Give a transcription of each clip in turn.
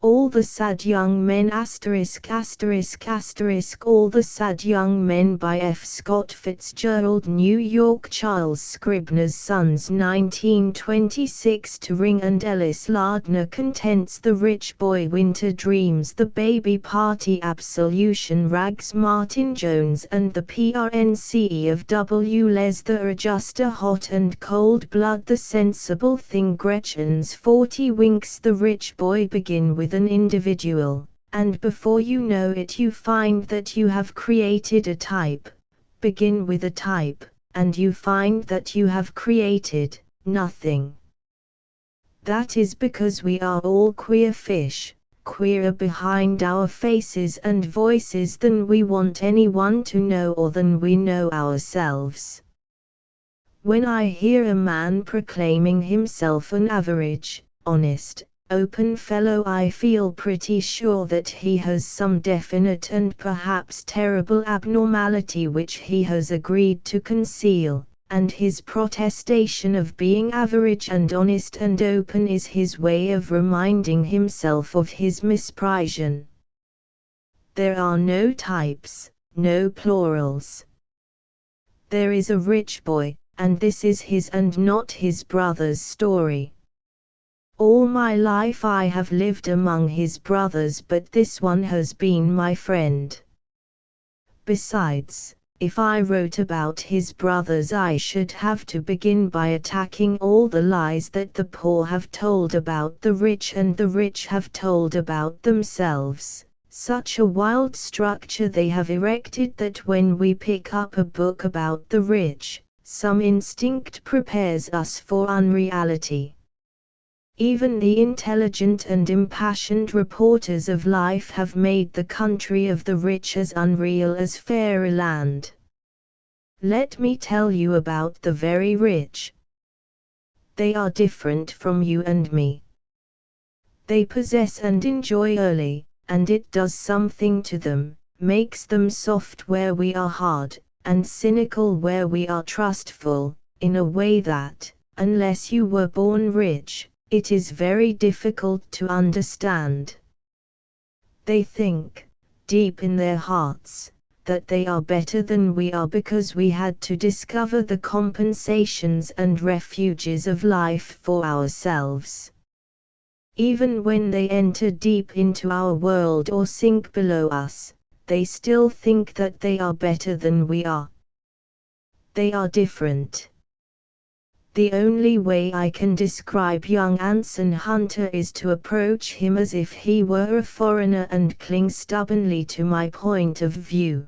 All the Sad Young Men *******, All the Sad Young Men by F. Scott Fitzgerald, New York. Charles Scribner's Sons, 1926. To Ring and Ellis Lardner Contents, The Rich Boy, Winter Dreams, The Baby Party, Absolution, Rags, Martin Jones and the PRNCE of W. Les, The Adjuster, Hot and Cold Blood, The Sensible Thing, Gretchen's 40 Winks. The Rich Boy. Begin with an individual, and before you know it you find that you have created a type. Begin with a type, and you find that you have created nothing. That is because we are all queer fish, queerer behind our faces and voices than we want anyone to know or than we know ourselves. When I hear a man proclaiming himself an average, honest, open fellow, I feel pretty sure that he has some definite and perhaps terrible abnormality which he has agreed to conceal, and his protestation of being average and honest and open is his way of reminding himself of his misprision. There are no types, no plurals. There is a rich boy, and this is his and not his brother's story. All my life I have lived among his brothers, but this one has been my friend. Besides, if I wrote about his brothers I should have to begin by attacking all the lies that the poor have told about the rich and the rich have told about themselves. Such a wild structure they have erected that when we pick up a book about the rich, some instinct prepares us for unreality. Even the intelligent and impassioned reporters of life have made the country of the rich as unreal as fairyland. Let me tell you about the very rich. They are different from you and me. They possess and enjoy early, and it does something to them, makes them soft where we are hard, and cynical where we are trustful, in a way that, unless you were born rich, it is very difficult to understand. They think, deep in their hearts, that they are better than we are because we had to discover the compensations and refuges of life for ourselves. Even when they enter deep into our world or sink below us, they still think that they are better than we are. They are different. The only way I can describe young Anson Hunter is to approach him as if he were a foreigner and cling stubbornly to my point of view.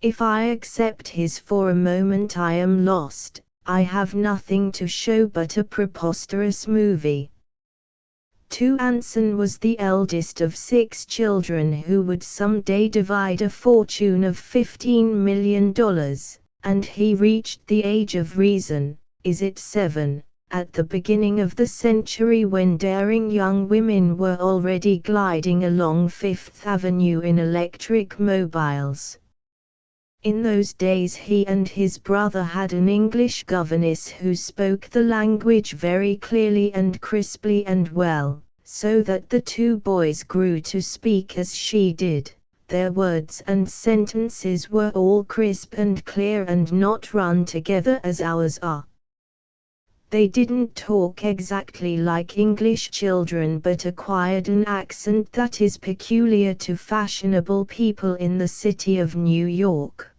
If I accept his for a moment I am lost. I have nothing to show but a preposterous movie. Anson was the eldest of 6 children who would someday divide a fortune of $15 million, and he reached the age of reason. Is it 7, at the beginning of the century when daring young women were already gliding along Fifth Avenue in electric mobiles. In those days he and his brother had an English governess who spoke the language very clearly and crisply and well, so that the 2 boys grew to speak as she did. Their words and sentences were all crisp and clear and not run together as ours are. They didn't talk exactly like English children but acquired an accent that is peculiar to fashionable people in the city of New York.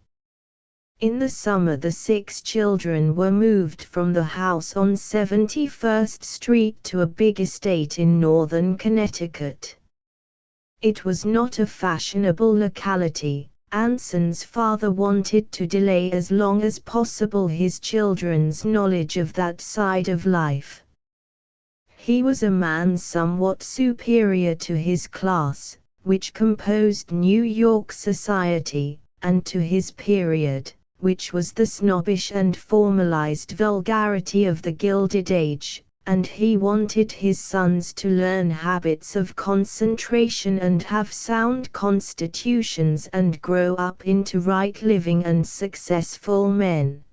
In the summer the 6 children were moved from the house on 71st Street to a big estate in northern Connecticut. It was not a fashionable locality. Anson's father wanted to delay as long as possible his children's knowledge of that side of life. He was a man somewhat superior to his class, which composed New York society, and to his period, which was the snobbish and formalized vulgarity of the Gilded Age, and he wanted his sons to learn habits of concentration and have sound constitutions and grow up into right living and successful men.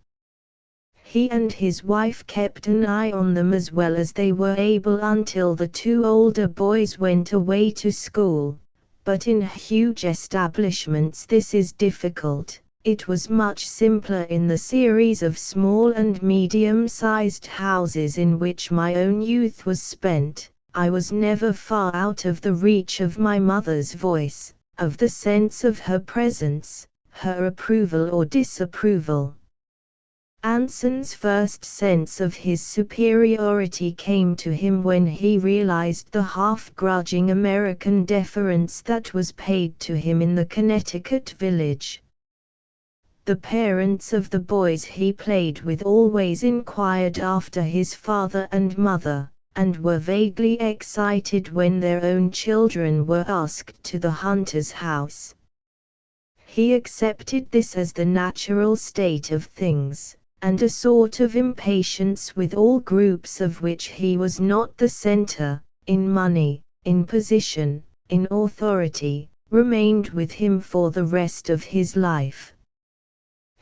He and his wife kept an eye on them as well as they were able until the two older boys went away to school. But in huge establishments this is difficult. It was much simpler in the series of small and medium-sized houses in which my own youth was spent. I was never far out of the reach of my mother's voice, of the sense of her presence, her approval or disapproval. Anson's first sense of his superiority came to him when he realized the half-grudging American deference that was paid to him in the Connecticut village. The parents of the boys he played with always inquired after his father and mother, and were vaguely excited when their own children were asked to the hunter's house. He accepted this as the natural state of things, and a sort of impatience with all groups of which he was not the center, in money, in position, in authority, remained with him for the rest of his life.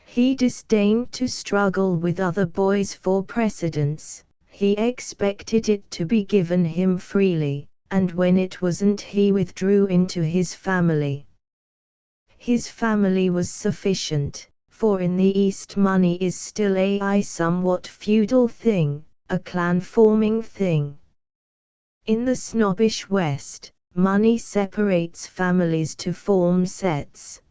He disdained to struggle with other boys for precedence. He expected it to be given him freely, and when it wasn't he withdrew into his family. His family was sufficient, for in the East money is still a somewhat feudal thing, a clan-forming thing. In the snobbish West, money separates families to form sets.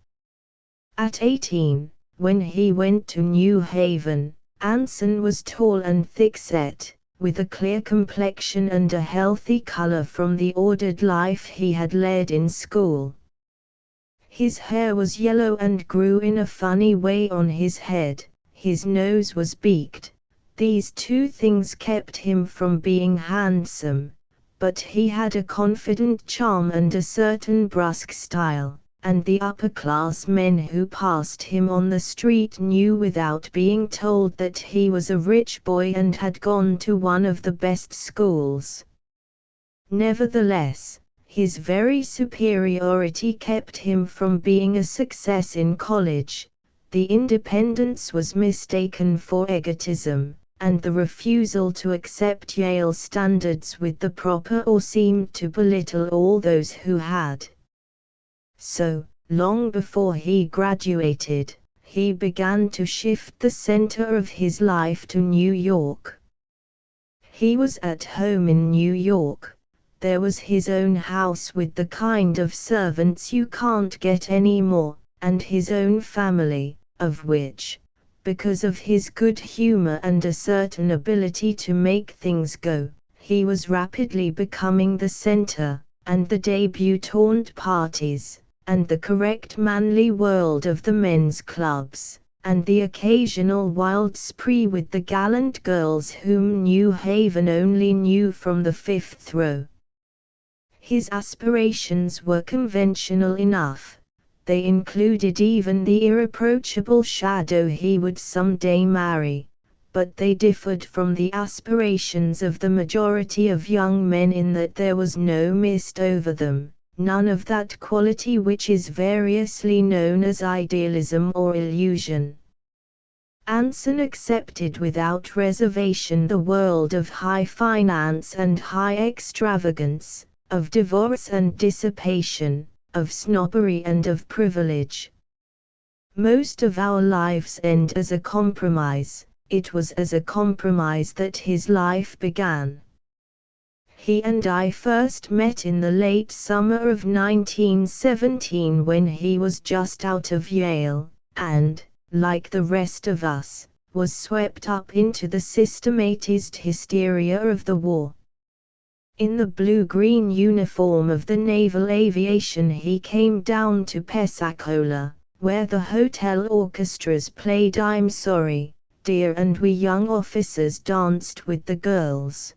At 18, when he went to New Haven, Anson was tall and thick-set, with a clear complexion and a healthy color from the ordered life he had led in school. His hair was yellow and grew in a funny way on his head, his nose was beaked. These two things kept him from being handsome, but he had a confident charm and a certain brusque style, and the upper-class men who passed him on the street knew without being told that he was a rich boy and had gone to one of the best schools. Nevertheless, his very superiority kept him from being a success in college. The independence was mistaken for egotism, and the refusal to accept Yale standards with the proper or seemed to belittle all those who had. So, long before he graduated, he began to shift the center of his life to New York. He was at home in New York. There was his own house with the kind of servants you can't get anymore, and his own family, of which, because of his good humor and a certain ability to make things go, he was rapidly becoming the center, and the debutante parties, and the correct manly world of the men's clubs, and the occasional wild spree with the gallant girls whom New Haven only knew from the fifth row. His aspirations were conventional enough. They included even the irreproachable shadow he would someday marry, but they differed from the aspirations of the majority of young men in that there was no mist over them, none of that quality which is variously known as idealism or illusion. Anson accepted without reservation the world of high finance and high extravagance, of divorce and dissipation, of snobbery and of privilege. Most of our lives end as a compromise. It was as a compromise that his life began. He and I first met in the late summer of 1917 when he was just out of Yale, and, like the rest of us, was swept up into the systematized hysteria of the war. In the blue-green uniform of the Naval Aviation he came down to Pensacola, where the hotel orchestras played I'm Sorry, Dear, and we young officers danced with the girls.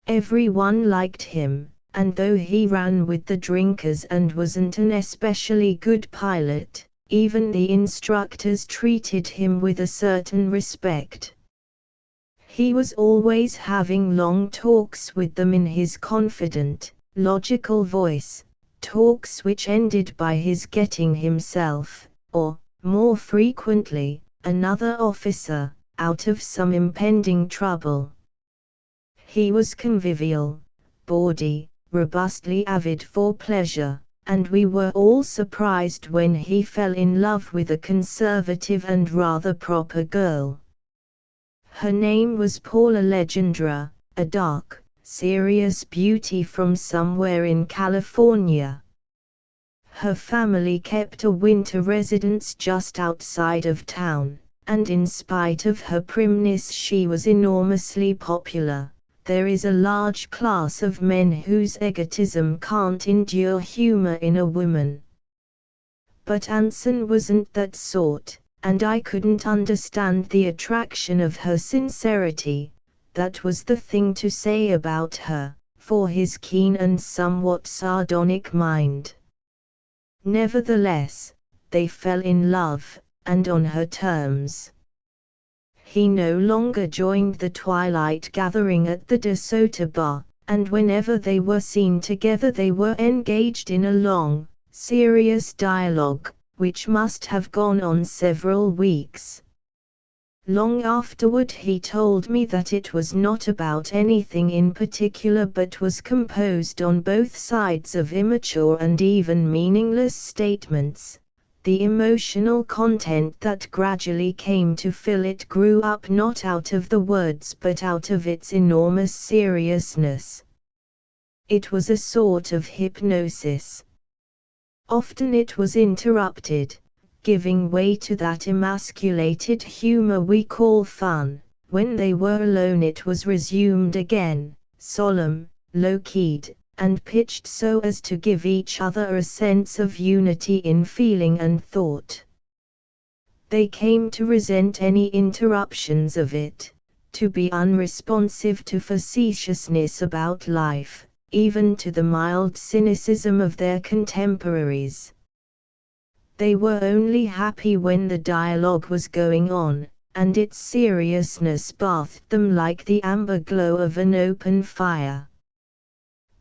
Everyone liked him, and though he ran with the drinkers and wasn't an especially good pilot, even the instructors treated him with a certain respect. He was always having long talks with them in his confident, logical voice, talks which ended by his getting himself, or, more frequently, another officer, out of some impending trouble. He was convivial, bawdy, robustly avid for pleasure, and we were all surprised when he fell in love with a conservative and rather proper girl. Her name was Paula Legendra, a dark, serious beauty from somewhere in California. Her family kept a winter residence just outside of town, and in spite of her primness she was enormously popular. There is a large class of men whose egotism can't endure humor in a woman. But Anson wasn't that sort, and I couldn't understand the attraction of her sincerity. That was the thing to say about her, for his keen and somewhat sardonic mind. Nevertheless, they fell in love, and on her terms. He no longer joined the twilight gathering at the De Soto bar, and whenever they were seen together they were engaged in a long, serious dialogue, which must have gone on several weeks. Long afterward he told me that it was not about anything in particular but was composed on both sides of immature and even meaningless statements. The emotional content that gradually came to fill it grew up not out of the words but out of its enormous seriousness. It was a sort of hypnosis. Often it was interrupted, giving way to that emasculated humor we call fun. When they were alone it was resumed again, solemn, low-keyed, and pitched so as to give each other a sense of unity in feeling and thought. They came to resent any interruptions of it, to be unresponsive to facetiousness about life, even to the mild cynicism of their contemporaries. They were only happy when the dialogue was going on, and its seriousness bathed them like the amber glow of an open fire.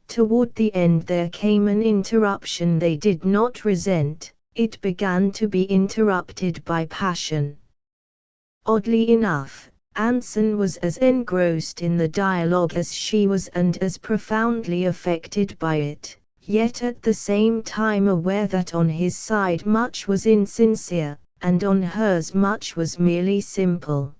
Toward the end there came an interruption they did not resent. It began to be interrupted by passion. Oddly enough, Anson was as engrossed in the dialogue as she was and as profoundly affected by it, yet at the same time aware that on his side much was insincere, and on hers much was merely simple.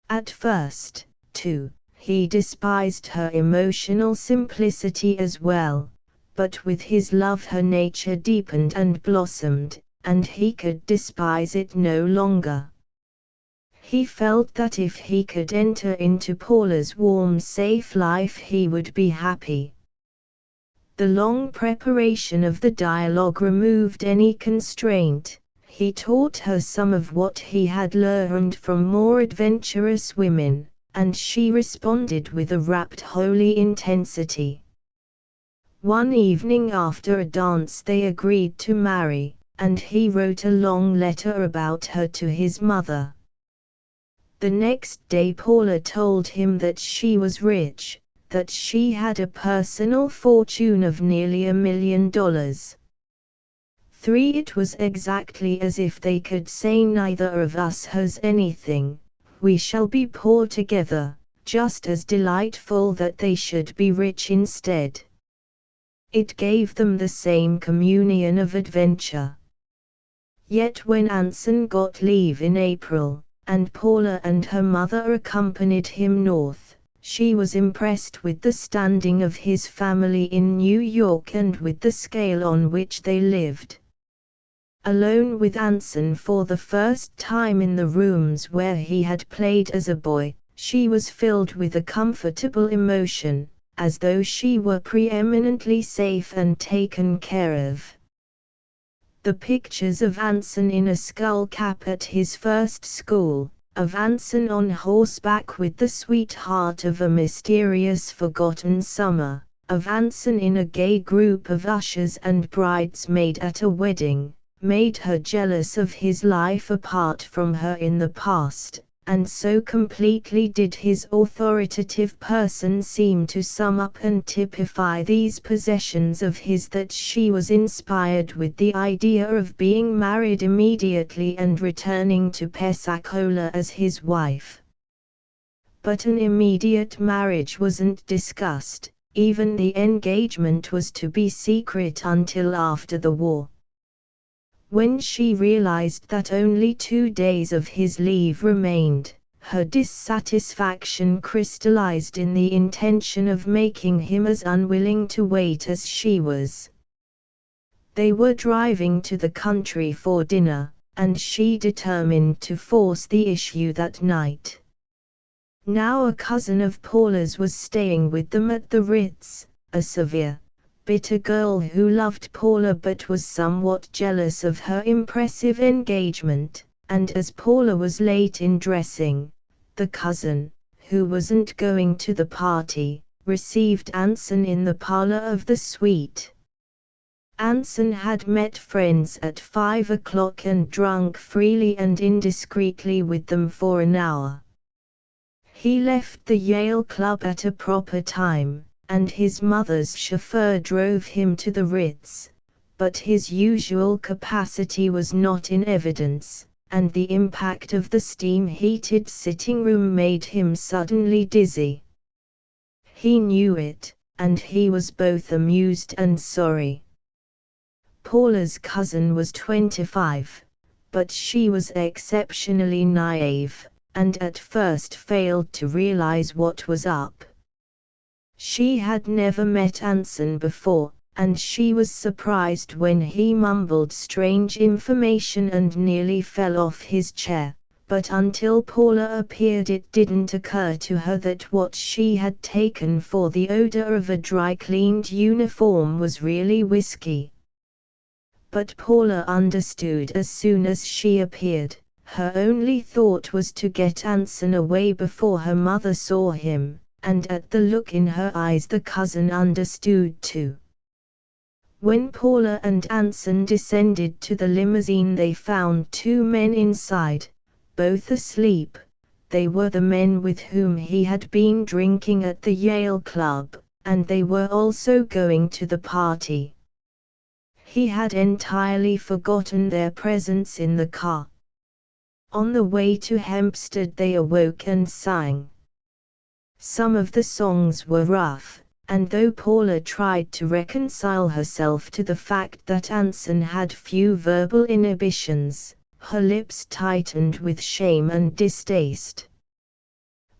At first, too, he despised her emotional simplicity as well, but with his love her nature deepened and blossomed, and he could despise it no longer. He felt that if he could enter into Paula's warm safe life he would be happy. The long preparation of the dialogue removed any constraint. He taught her some of what he had learned from more adventurous women, and she responded with a rapt holy intensity. One evening after a dance they agreed to marry, and he wrote a long letter about her to his mother. The next day Paula told him that she was rich, that she had a personal fortune of nearly $1 million. It was exactly as if they could say neither of us has anything, we shall be poor together, just as delightful that they should be rich instead. It gave them the same communion of adventure. Yet when Anson got leave in April, and Paula and her mother accompanied him north, she was impressed with the standing of his family in New York and with the scale on which they lived. Alone with Anson for the first time in the rooms where he had played as a boy, she was filled with a comfortable emotion, as though she were preeminently safe and taken care of. The pictures of Anson in a skull cap at his first school, of Anson on horseback with the sweetheart of a mysterious forgotten summer, of Anson in a gay group of ushers and bridesmaid at a wedding, made her jealous of his life apart from her in the past, and so completely did his authoritative person seem to sum up and typify these possessions of his that she was inspired with the idea of being married immediately and returning to Pensacola as his wife. But an immediate marriage wasn't discussed, even the engagement was to be secret until after the war. When she realized that only 2 days of his leave remained, her dissatisfaction crystallized in the intention of making him as unwilling to wait as she was. They were driving to the country for dinner, and she determined to force the issue that night. Now a cousin of Paula's was staying with them at the Ritz, a severe, bitter girl who loved Paula but was somewhat jealous of her impressive engagement, and as Paula was late in dressing, the cousin, who wasn't going to the party, received Anson in the parlor of the suite. Anson had met friends at 5 o'clock and drunk freely and indiscreetly with them for an hour. He left the Yale Club at a proper time, and his mother's chauffeur drove him to the Ritz, but his usual capacity was not in evidence, and the impact of the steam-heated sitting room made him suddenly dizzy. He knew it, and he was both amused and sorry. Paula's cousin was 25, but she was exceptionally naive, and at first failed to realize what was up. She had never met Anson before, and she was surprised when he mumbled strange information and nearly fell off his chair, but until Paula appeared it didn't occur to her that what she had taken for the odor of a dry-cleaned uniform was really whiskey. But Paula understood as soon as she appeared. Her only thought was to get Anson away before her mother saw him, and at the look in her eyes the cousin understood too. When Paula and Anson descended to the limousine they found 2 men inside, both asleep. They were the men with whom he had been drinking at the Yale Club, and they were also going to the party. He had entirely forgotten their presence in the car. On the way to Hempstead they awoke and sang. Some of the songs were rough, and though Paula tried to reconcile herself to the fact that Anson had few verbal inhibitions, her lips tightened with shame and distaste.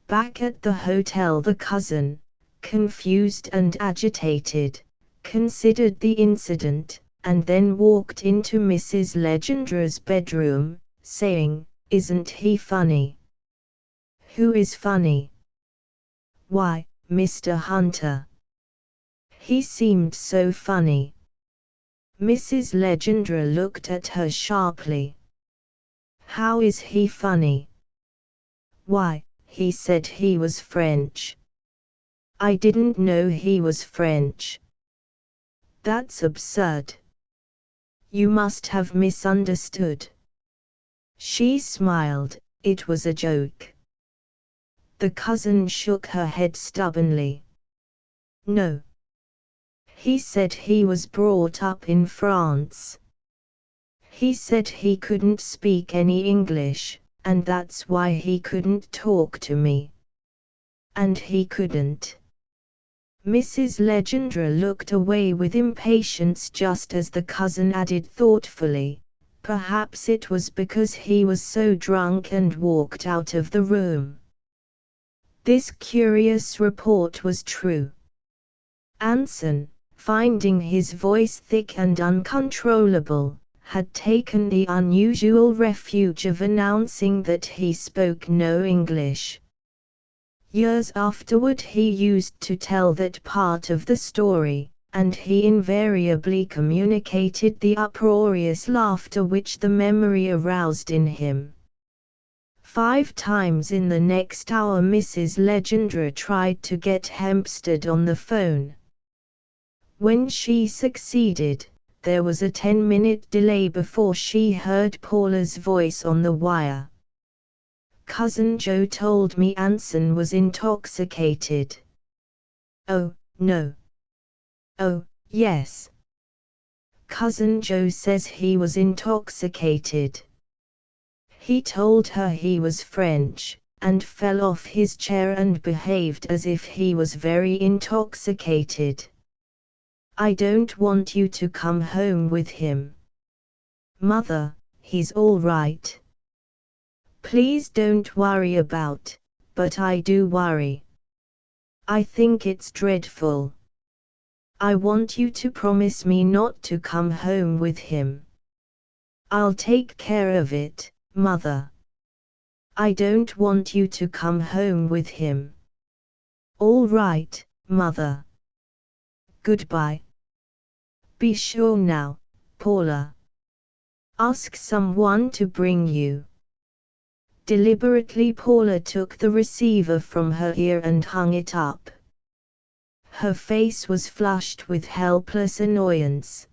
Back at the hotel the cousin, confused and agitated, considered the incident, and then walked into Mrs. Legendra's bedroom, saying, "Isn't he funny?" "Who is funny?" "Why, Mr. Hunter. He seemed so funny." Mrs. Legendra looked at her sharply. "How is he funny?" "Why, he said he was French." "I didn't know he was French." "That's absurd. You must have misunderstood." She smiled, it was a joke. The cousin shook her head stubbornly. "No. He said he was brought up in France. He said he couldn't speak any English, and that's why he couldn't talk to me." "And he couldn't?" Mrs. Legendra looked away with impatience just as the cousin added thoughtfully, "Perhaps it was because he was so drunk and walked out of the room." This curious report was true. Anson, finding his voice thick and uncontrollable, had taken the unusual refuge of announcing that he spoke no English. Years afterward he used to tell that part of the story, and he invariably communicated the uproarious laughter which the memory aroused in him. 5 times in the next hour Mrs. Legendra tried to get Hempstead on the phone. When she succeeded, there was a 10-minute delay before she heard Paula's voice on the wire. Cousin Joe told me Anson was intoxicated. Oh, no. Oh, yes. Cousin Joe says he was intoxicated. He told her he was French, and fell off his chair and behaved as if he was very intoxicated. I don't want you to come home with him. Mother, he's all right. Please don't worry about, but I do worry. I think it's dreadful. I want you to promise me not to come home with him. I'll take care of it, Mother. I don't want you to come home with him. All right, Mother. Goodbye. Be sure now, Paula. Ask someone to bring you. Deliberately Paula took the receiver from her ear and hung it up. Her face was flushed with helpless annoyance.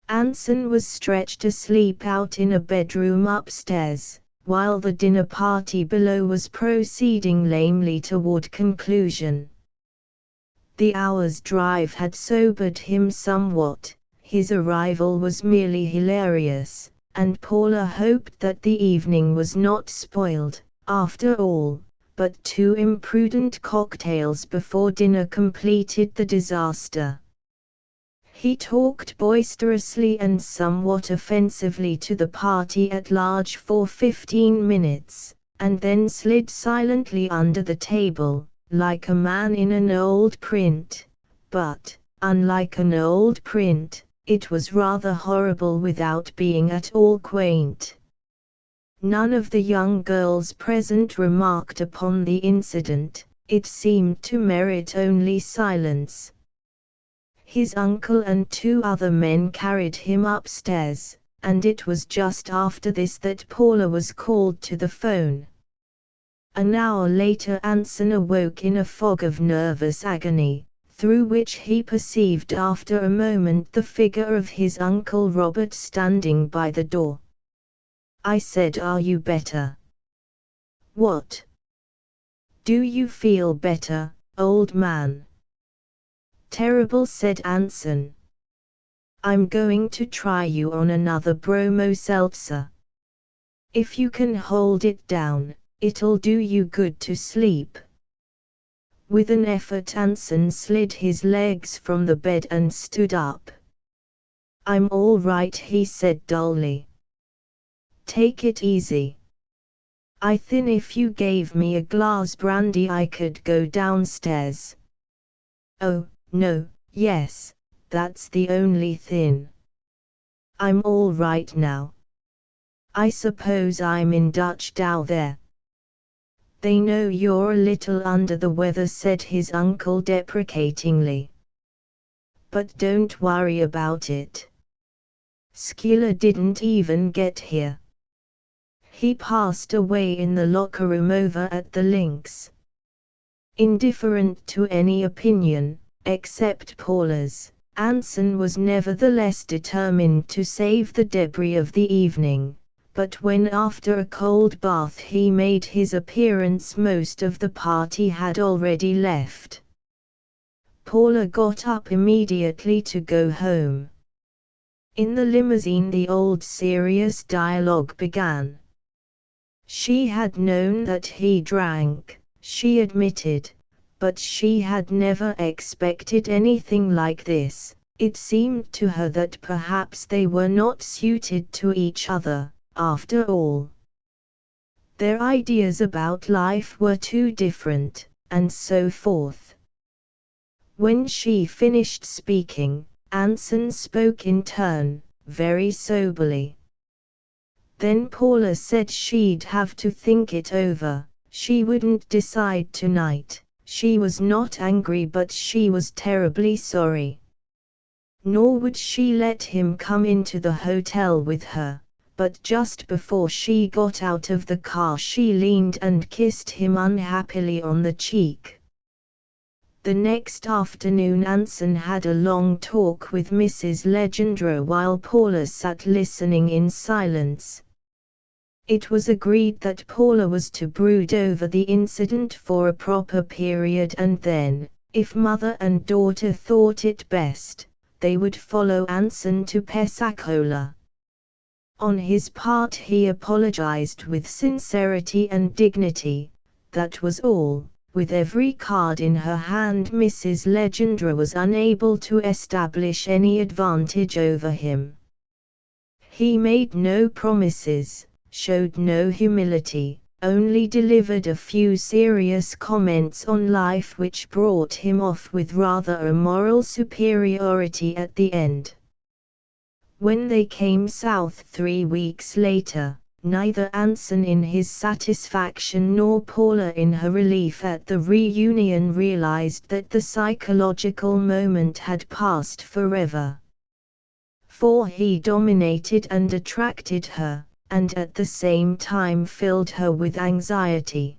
Anson was stretched asleep out in a bedroom upstairs, while the dinner party below was proceeding lamely toward conclusion. The hour's drive had sobered him somewhat. His arrival was merely hilarious, and Paula hoped that the evening was not spoiled, after all, but 2 imprudent cocktails before dinner completed the disaster. He talked boisterously and somewhat offensively to the party at large for 15 minutes, and then slid silently under the table, like a man in an old print, but, unlike an old print, it was rather horrible without being at all quaint. None of the young girls present remarked upon the incident. It seemed to merit only silence. His uncle and 2 other men carried him upstairs, and it was just after this that Paula was called to the phone. An hour later Anson awoke in a fog of nervous agony, through which he perceived after a moment the figure of his Uncle Robert standing by the door. I said, "Are you better?" "What? Do you feel better, old man?" "Terrible," said Anson. "I'm going to try you on another bromo seltzer. If you can hold it down, it'll do you good to sleep." With an effort Anson slid his legs from the bed and stood up. "I'm all right," he said dully. "Take it easy. I think if you gave me a glass brandy I could go downstairs." "Oh, no, yes, that's the only thing. I'm all right now. I suppose I'm in Dutch down there." "They know you're a little under the weather," said his uncle deprecatingly. "But don't worry about it. Skiller didn't even get here. He passed away in the locker room over at the Lynx." Indifferent to any opinion, except Paula's, Anson was nevertheless determined to save the debris of the evening. But when after a cold bath he made his appearance most of the party had already left. Paula got up immediately to go home. In the limousine the old serious dialogue began. She had known that he drank, she admitted, but she had never expected anything like this. It seemed to her that perhaps they were not suited to each other. After all, their ideas about life were too different, and so forth. When she finished speaking, Anson spoke in turn, very soberly. Then Paula said she'd have to think it over. She wouldn't decide tonight. She was not angry, but she was terribly sorry. Nor would she let him come into the hotel with her. But just before she got out of the car she leaned and kissed him unhappily on the cheek. The next afternoon Anson had a long talk with Mrs. Legendre while Paula sat listening in silence. It was agreed that Paula was to brood over the incident for a proper period, and then, if mother and daughter thought it best, they would follow Anson to Pensacola. On his part, he apologized with sincerity and dignity. That was all. With every card in her hand, Mrs. Legendre was unable to establish any advantage over him. He made no promises, showed no humility, only delivered a few serious comments on life which brought him off with rather a moral superiority at the end. When they came south 3 weeks later, neither Anson in his satisfaction nor Paula in her relief at the reunion realized that the psychological moment had passed forever. For he dominated and attracted her, and at the same time filled her with anxiety.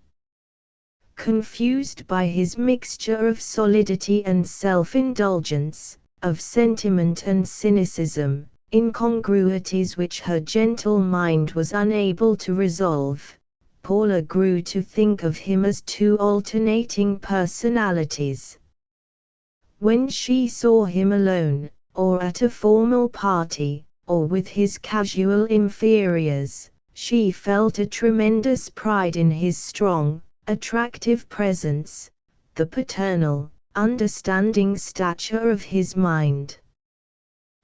Confused by his mixture of solidity and self-indulgence, of sentiment and cynicism, incongruities which her gentle mind was unable to resolve, Paula grew to think of him as two alternating personalities. When she saw him alone, or at a formal party, or with his casual inferiors, she felt a tremendous pride in his strong, attractive presence, the paternal, understanding stature of his mind.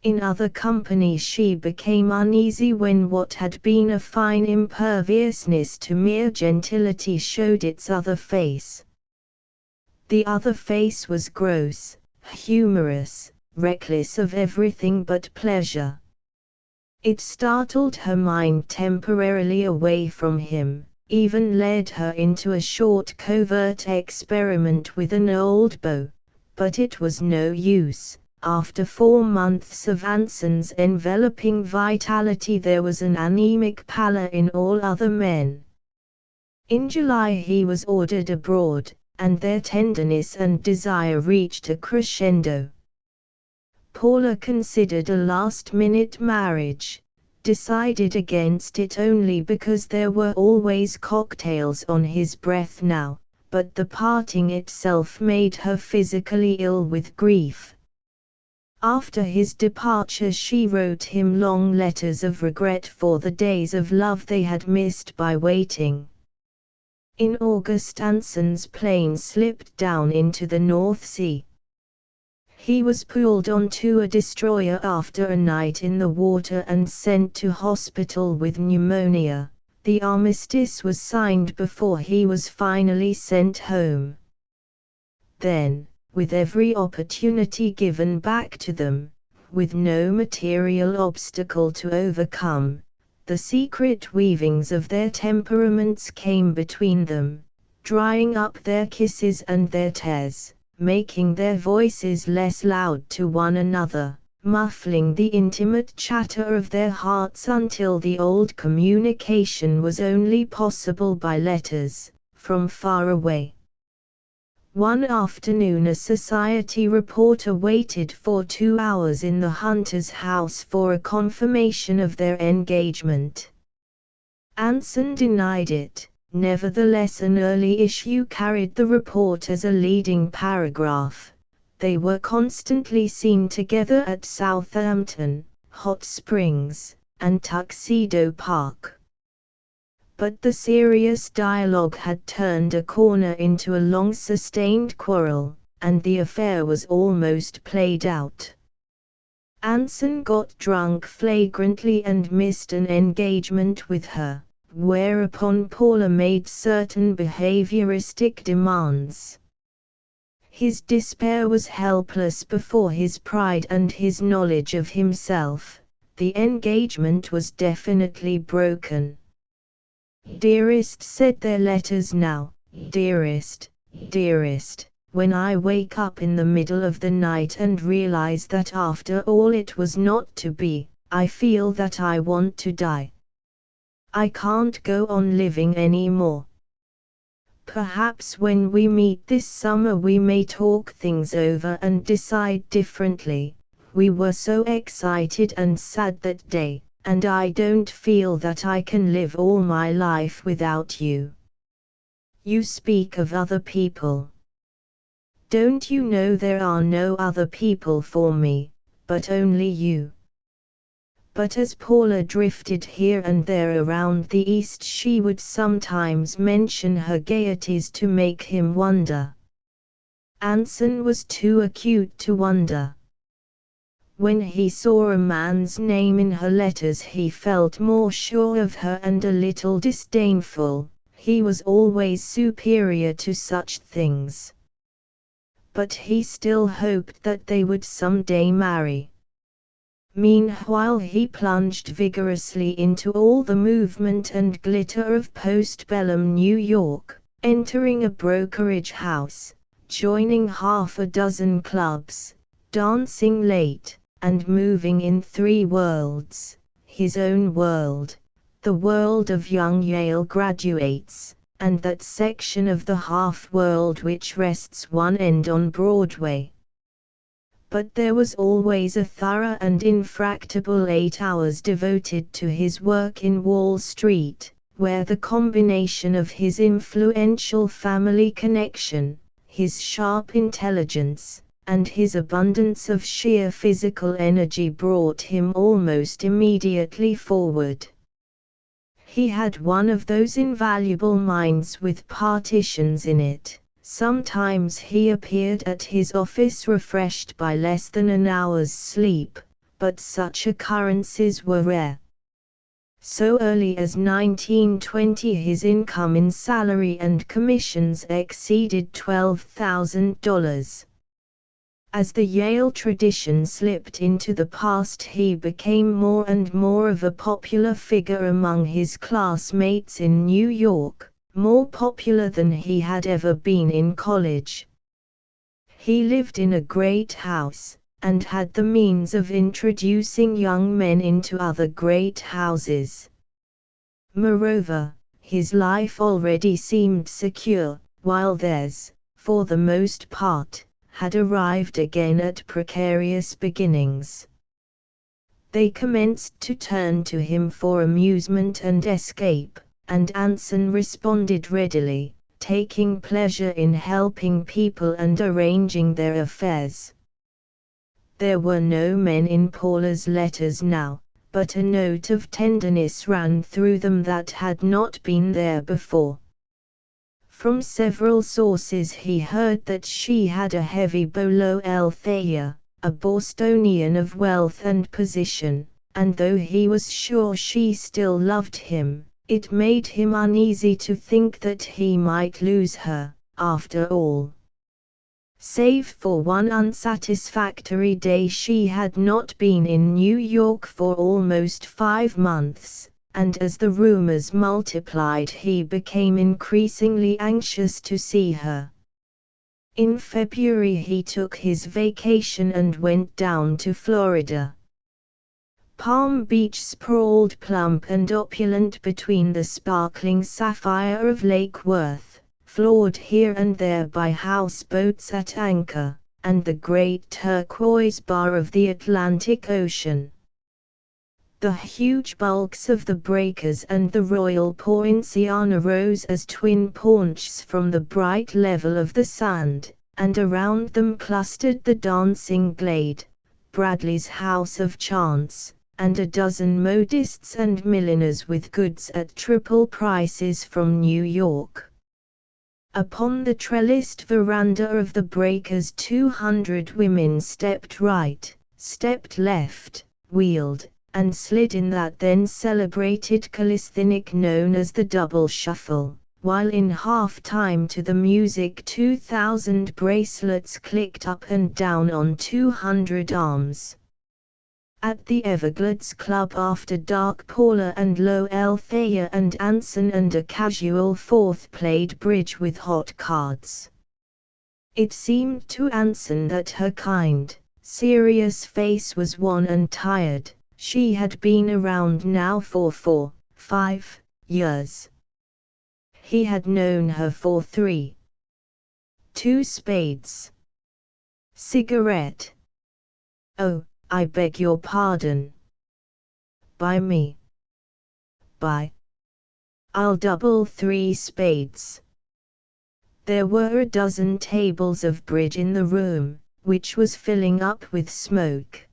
In other company she became uneasy when what had been a fine imperviousness to mere gentility showed its other face. The other face was gross, humorous, reckless of everything but pleasure. It startled her mind temporarily away from him, even led her into a short covert experiment with an old beau, but it was no use. After 4 months of Anson's enveloping vitality, there was an anemic pallor in all other men. In July he was ordered abroad, and their tenderness and desire reached a crescendo. Paula considered a last-minute marriage, decided against it only because there were always cocktails on his breath now, but the parting itself made her physically ill with grief. After his departure she wrote him long letters of regret for the days of love they had missed by waiting. In August Anson's plane slipped down into the North Sea. He was pulled onto a destroyer after a night in the water and sent to hospital with pneumonia. The armistice was signed before he was finally sent home. Then, with every opportunity given back to them, with no material obstacle to overcome, the secret weavings of their temperaments came between them, drying up their kisses and their tears, making their voices less loud to one another, muffling the intimate chatter of their hearts until the old communication was only possible by letters, from far away. One afternoon a society reporter waited for 2 hours in the Hunter's house for a confirmation of their engagement. Anson denied it, nevertheless an early issue carried the report as a leading paragraph. They were constantly seen together at Southampton, Hot Springs, and Tuxedo Park. But the serious dialogue had turned a corner into a long-sustained quarrel, and the affair was almost played out. Anson got drunk flagrantly and missed an engagement with her, whereupon Paula made certain behavioristic demands. His despair was helpless before his pride and his knowledge of himself. The engagement was definitely broken. "Dearest," said their letters now, "dearest, dearest, when I wake up in the middle of the night and realize that after all it was not to be, I feel that I want to die. I can't go on living anymore. Perhaps when we meet this summer we may talk things over and decide differently. We were so excited and sad that day, and I don't feel that I can live all my life without you. You speak of other people. Don't you know there are no other people for me, but only you? But as Paula drifted here and there around the East, she would sometimes mention her gaieties to make him wonder. Anson was too acute to wonder. When he saw a man's name in her letters, he felt more sure of her and a little disdainful. He was always superior to such things. But he still hoped that they would someday marry. Meanwhile he plunged vigorously into all the movement and glitter of postbellum New York, entering a brokerage house, joining half a dozen clubs, dancing late, and moving in three worlds: his own world, the world of young Yale graduates, and that section of the half-world which rests one end on Broadway. But there was always a thorough and infractable 8 hours devoted to his work in Wall Street, where the combination of his influential family connection, his sharp intelligence, and his abundance of sheer physical energy brought him almost immediately forward. He had one of those invaluable minds with partitions in it. Sometimes he appeared at his office refreshed by less than an hour's sleep, but such occurrences were rare. So early as 1920 his income in salary and commissions exceeded $12,000. As the Yale tradition slipped into the past, he became more and more of a popular figure among his classmates in New York, more popular than he had ever been in college. He lived in a great house, and had the means of introducing young men into other great houses. Moreover, his life already seemed secure, while theirs, for the most part, had arrived again at precarious beginnings. They commenced to turn to him for amusement and escape, and Anson responded readily, taking pleasure in helping people and arranging their affairs. There were no men in Paula's letters now, but a note of tenderness ran through them that had not been there before. From several sources he heard that she had a heavy bolo Althea, a Bostonian of wealth and position, and though he was sure she still loved him, it made him uneasy to think that he might lose her, after all. Save for one unsatisfactory day, she had not been in New York for almost 5 months. And as the rumors multiplied, he became increasingly anxious to see her. In February he took his vacation and went down to Florida. Palm Beach sprawled plump and opulent between the sparkling sapphire of Lake Worth, floored here and there by houseboats at anchor, and the great turquoise bar of the Atlantic Ocean. The huge bulks of the breakers and the Royal Poinciana rose as twin paunches from the bright level of the sand, and around them clustered the Dancing Glade, Bradley's House of Chance, and a dozen modists and milliners with goods at triple prices from New York. Upon the trellised veranda of the breakers 200 women stepped right, stepped left, wheeled, and slid in that then celebrated calisthenic known as the double shuffle, while in half-time to the music 2,000 bracelets clicked up and down on 200 arms. At the Everglades Club after dark, Paula and Lo Althea and Anson and a casual fourth played bridge with hot cards. It seemed to Anson that her kind, serious face was wan and tired. She had been around now for 4-5 years. He had known her for 3. 2 spades. Cigarette. Oh, I beg your pardon. By me. By. I'll double 3 spades. There were a dozen tables of bridge in the room, which was filling up with smoke.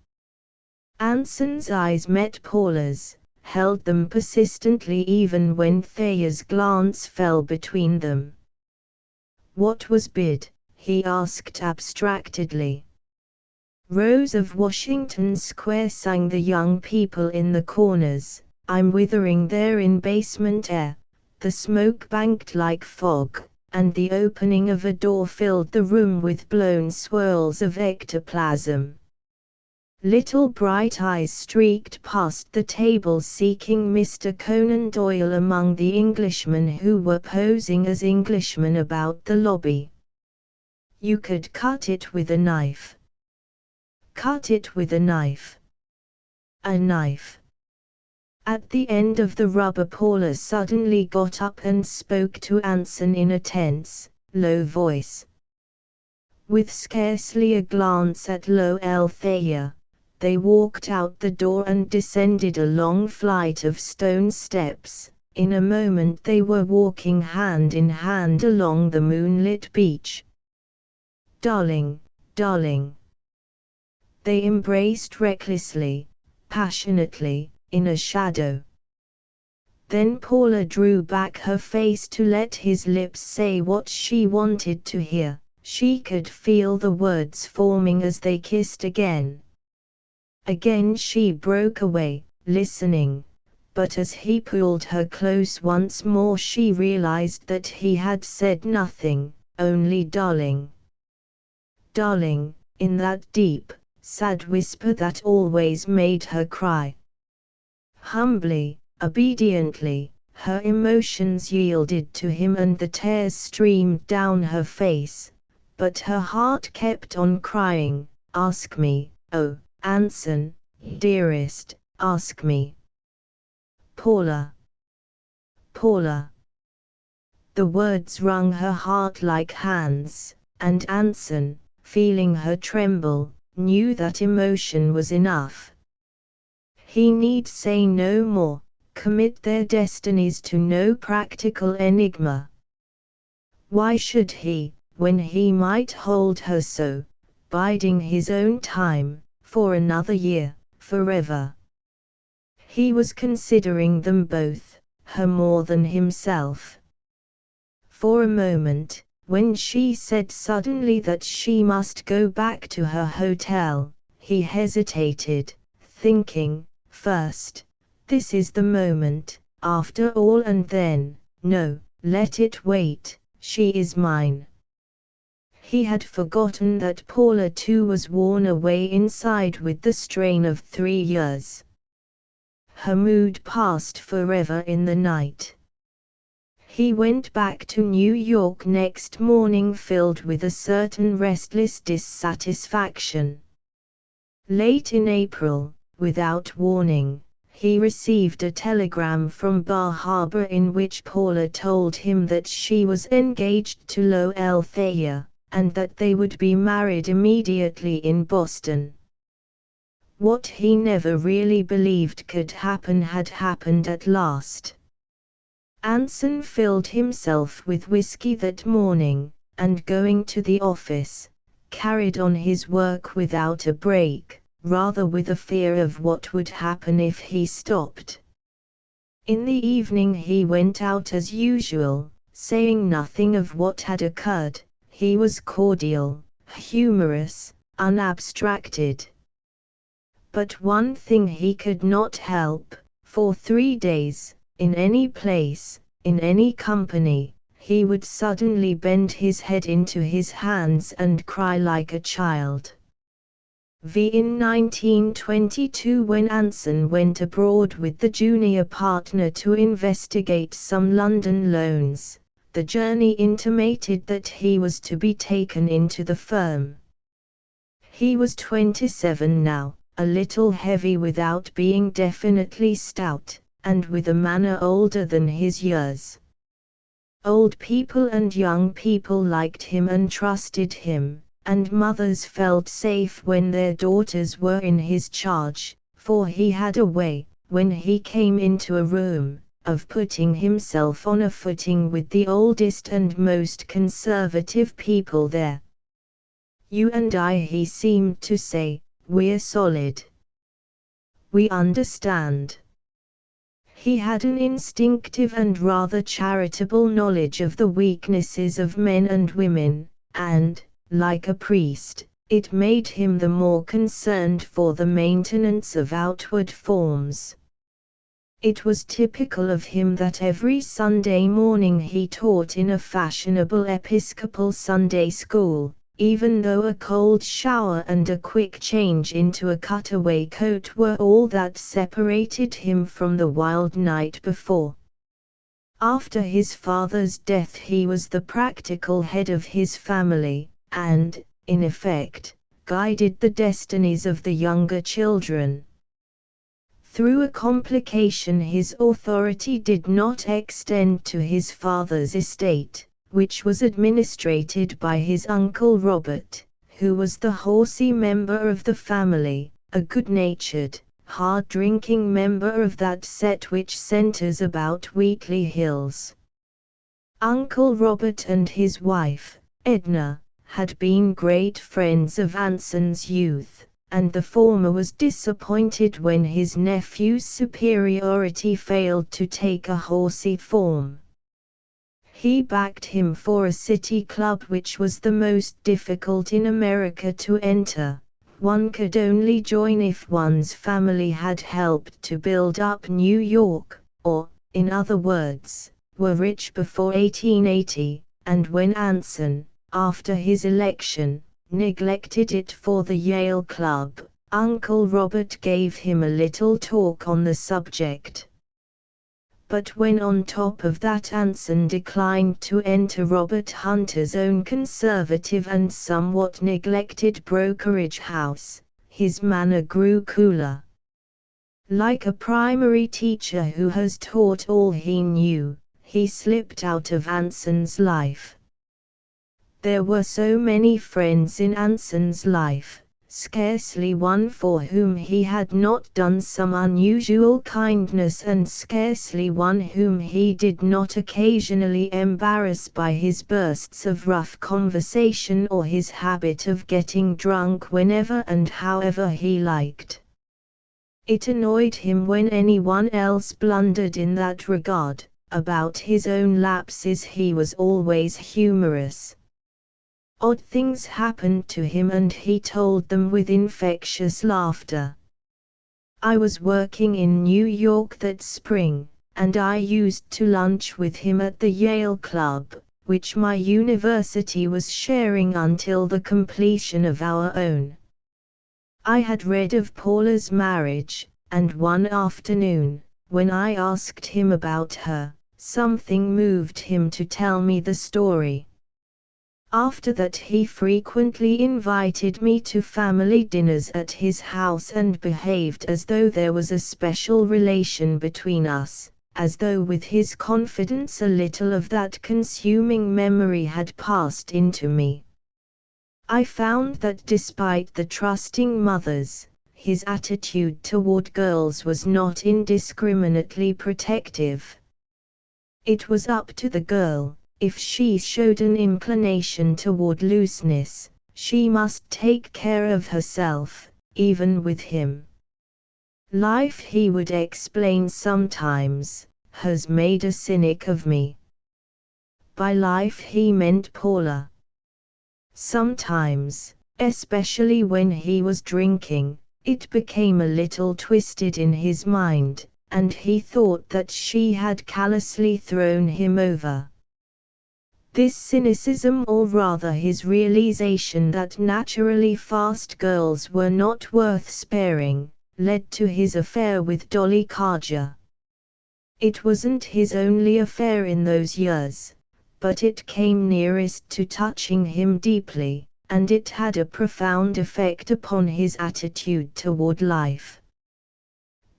Anson's eyes met Paula's, held them persistently even when Thea's glance fell between them. What was bid? He asked abstractedly. Rows of Washington Square, sang the young people in the corners. I'm withering there in basement air. The smoke banked like fog, and the opening of a door filled the room with blown swirls of ectoplasm. Little bright eyes streaked past the table seeking Mr. Conan Doyle among the Englishmen who were posing as Englishmen about the lobby. You could cut it with a knife. Cut it with a knife. A knife. At the end of the rubber, Paula suddenly got up and spoke to Anson in a tense, low voice. With scarcely a glance at Lowell Thayer, they walked out the door and descended a long flight of stone steps. In a moment they were walking hand in hand along the moonlit beach. Darling, darling. They embraced recklessly, passionately, in a shadow. Then Paula drew back her face to let his lips say what she wanted to hear. She could feel the words forming as they kissed again. Again she broke away, listening, but as he pulled her close once more she realized that he had said nothing, only darling. Darling, in that deep, sad whisper that always made her cry. Humbly, obediently, her emotions yielded to him and the tears streamed down her face, but her heart kept on crying, ask me, oh, Anson, dearest, ask me. Paula. Paula. The words wrung her heart like hands, and Anson, feeling her tremble, knew that emotion was enough. He need say no more, commit their destinies to no practical enigma. Why should he, when he might hold her so, biding his own time, for another year, forever? He was considering them both, her more than himself. For a moment, when she said suddenly that she must go back to her hotel, he hesitated, thinking, first, this is the moment, after all, and then, no, let it wait, she is mine. He had forgotten that Paula too was worn away inside with the strain of 3 years. Her mood passed forever in the night. He went back to New York next morning filled with a certain restless dissatisfaction. Late in April, without warning, he received a telegram from Bar Harbor in which Paula told him that she was engaged to Lowell Thayer, and that they would be married immediately in Boston. What he never really believed could happen had happened at last. Anson filled himself with whiskey that morning, and going to the office, carried on his work without a break, rather with a fear of what would happen if he stopped. In the evening he went out as usual, saying nothing of what had occurred. He was cordial, humorous, unabstracted. But one thing he could not help, for 3 days, in any place, in any company, he would suddenly bend his head into his hands and cry like a child. In 1922, when Anson went abroad with the junior partner to investigate some London loans, the journey intimated that he was to be taken into the firm. He was 27 now, a little heavy without being definitely stout, and with a manner older than his years. Old people and young people liked him and trusted him, and mothers felt safe when their daughters were in his charge, for he had a way, when he came into a room, of putting himself on a footing with the oldest and most conservative people there. "You and I," he seemed to say, "we're solid. We understand." He had an instinctive and rather charitable knowledge of the weaknesses of men and women, and, like a priest, it made him the more concerned for the maintenance of outward forms. It was typical of him that every Sunday morning he taught in a fashionable Episcopal Sunday school, even though a cold shower and a quick change into a cutaway coat were all that separated him from the wild night before. After his father's death he was the practical head of his family, and, in effect, guided the destinies of the younger children. Through a complication, his authority did not extend to his father's estate, which was administrated by his uncle Robert, who was the horsey member of the family, a good-natured, hard-drinking member of that set which centers about Wheatley Hills. Uncle Robert and his wife, Edna, had been great friends of Anson's youth, and the former was disappointed when his nephew's superiority failed to take a horsey form. He backed him for a city club which was the most difficult in America to enter. One could only join if one's family had helped to build up New York, or, in other words, were rich before 1880, and when Anson, after his election, neglected it for the Yale Club, Uncle Robert gave him a little talk on the subject. But when on top of that Anson declined to enter Robert Hunter's own conservative and somewhat neglected brokerage house, his manner grew cooler. Like a primary teacher who has taught all he knew, he slipped out of Anson's life. There were so many friends in Anson's life, scarcely one for whom he had not done some unusual kindness, and scarcely one whom he did not occasionally embarrass by his bursts of rough conversation or his habit of getting drunk whenever and however he liked. It annoyed him when anyone else blundered in that regard. About his own lapses he was always humorous. Odd things happened to him and he told them with infectious laughter. "I was working in New York that spring, and I used to lunch with him at the Yale Club, which my university was sharing until the completion of our own. I had read of Paula's marriage, and one afternoon, when I asked him about her, something moved him to tell me the story. After that he frequently invited me to family dinners at his house and behaved as though there was a special relation between us, as though with his confidence a little of that consuming memory had passed into me. I found that despite the trusting mothers, his attitude toward girls was not indiscriminately protective. It was up to the girl. If she showed an inclination toward looseness, she must take care of herself, even with him. "Life," he would explain sometimes, "has made a cynic of me." By life he meant Paula. Sometimes, especially when he was drinking, it became a little twisted in his mind, and he thought that she had callously thrown him over. This cynicism, or rather his realization that naturally fast girls were not worth sparing, led to his affair with Dolly Carger. It wasn't his only affair in those years, but it came nearest to touching him deeply, and it had a profound effect upon his attitude toward life.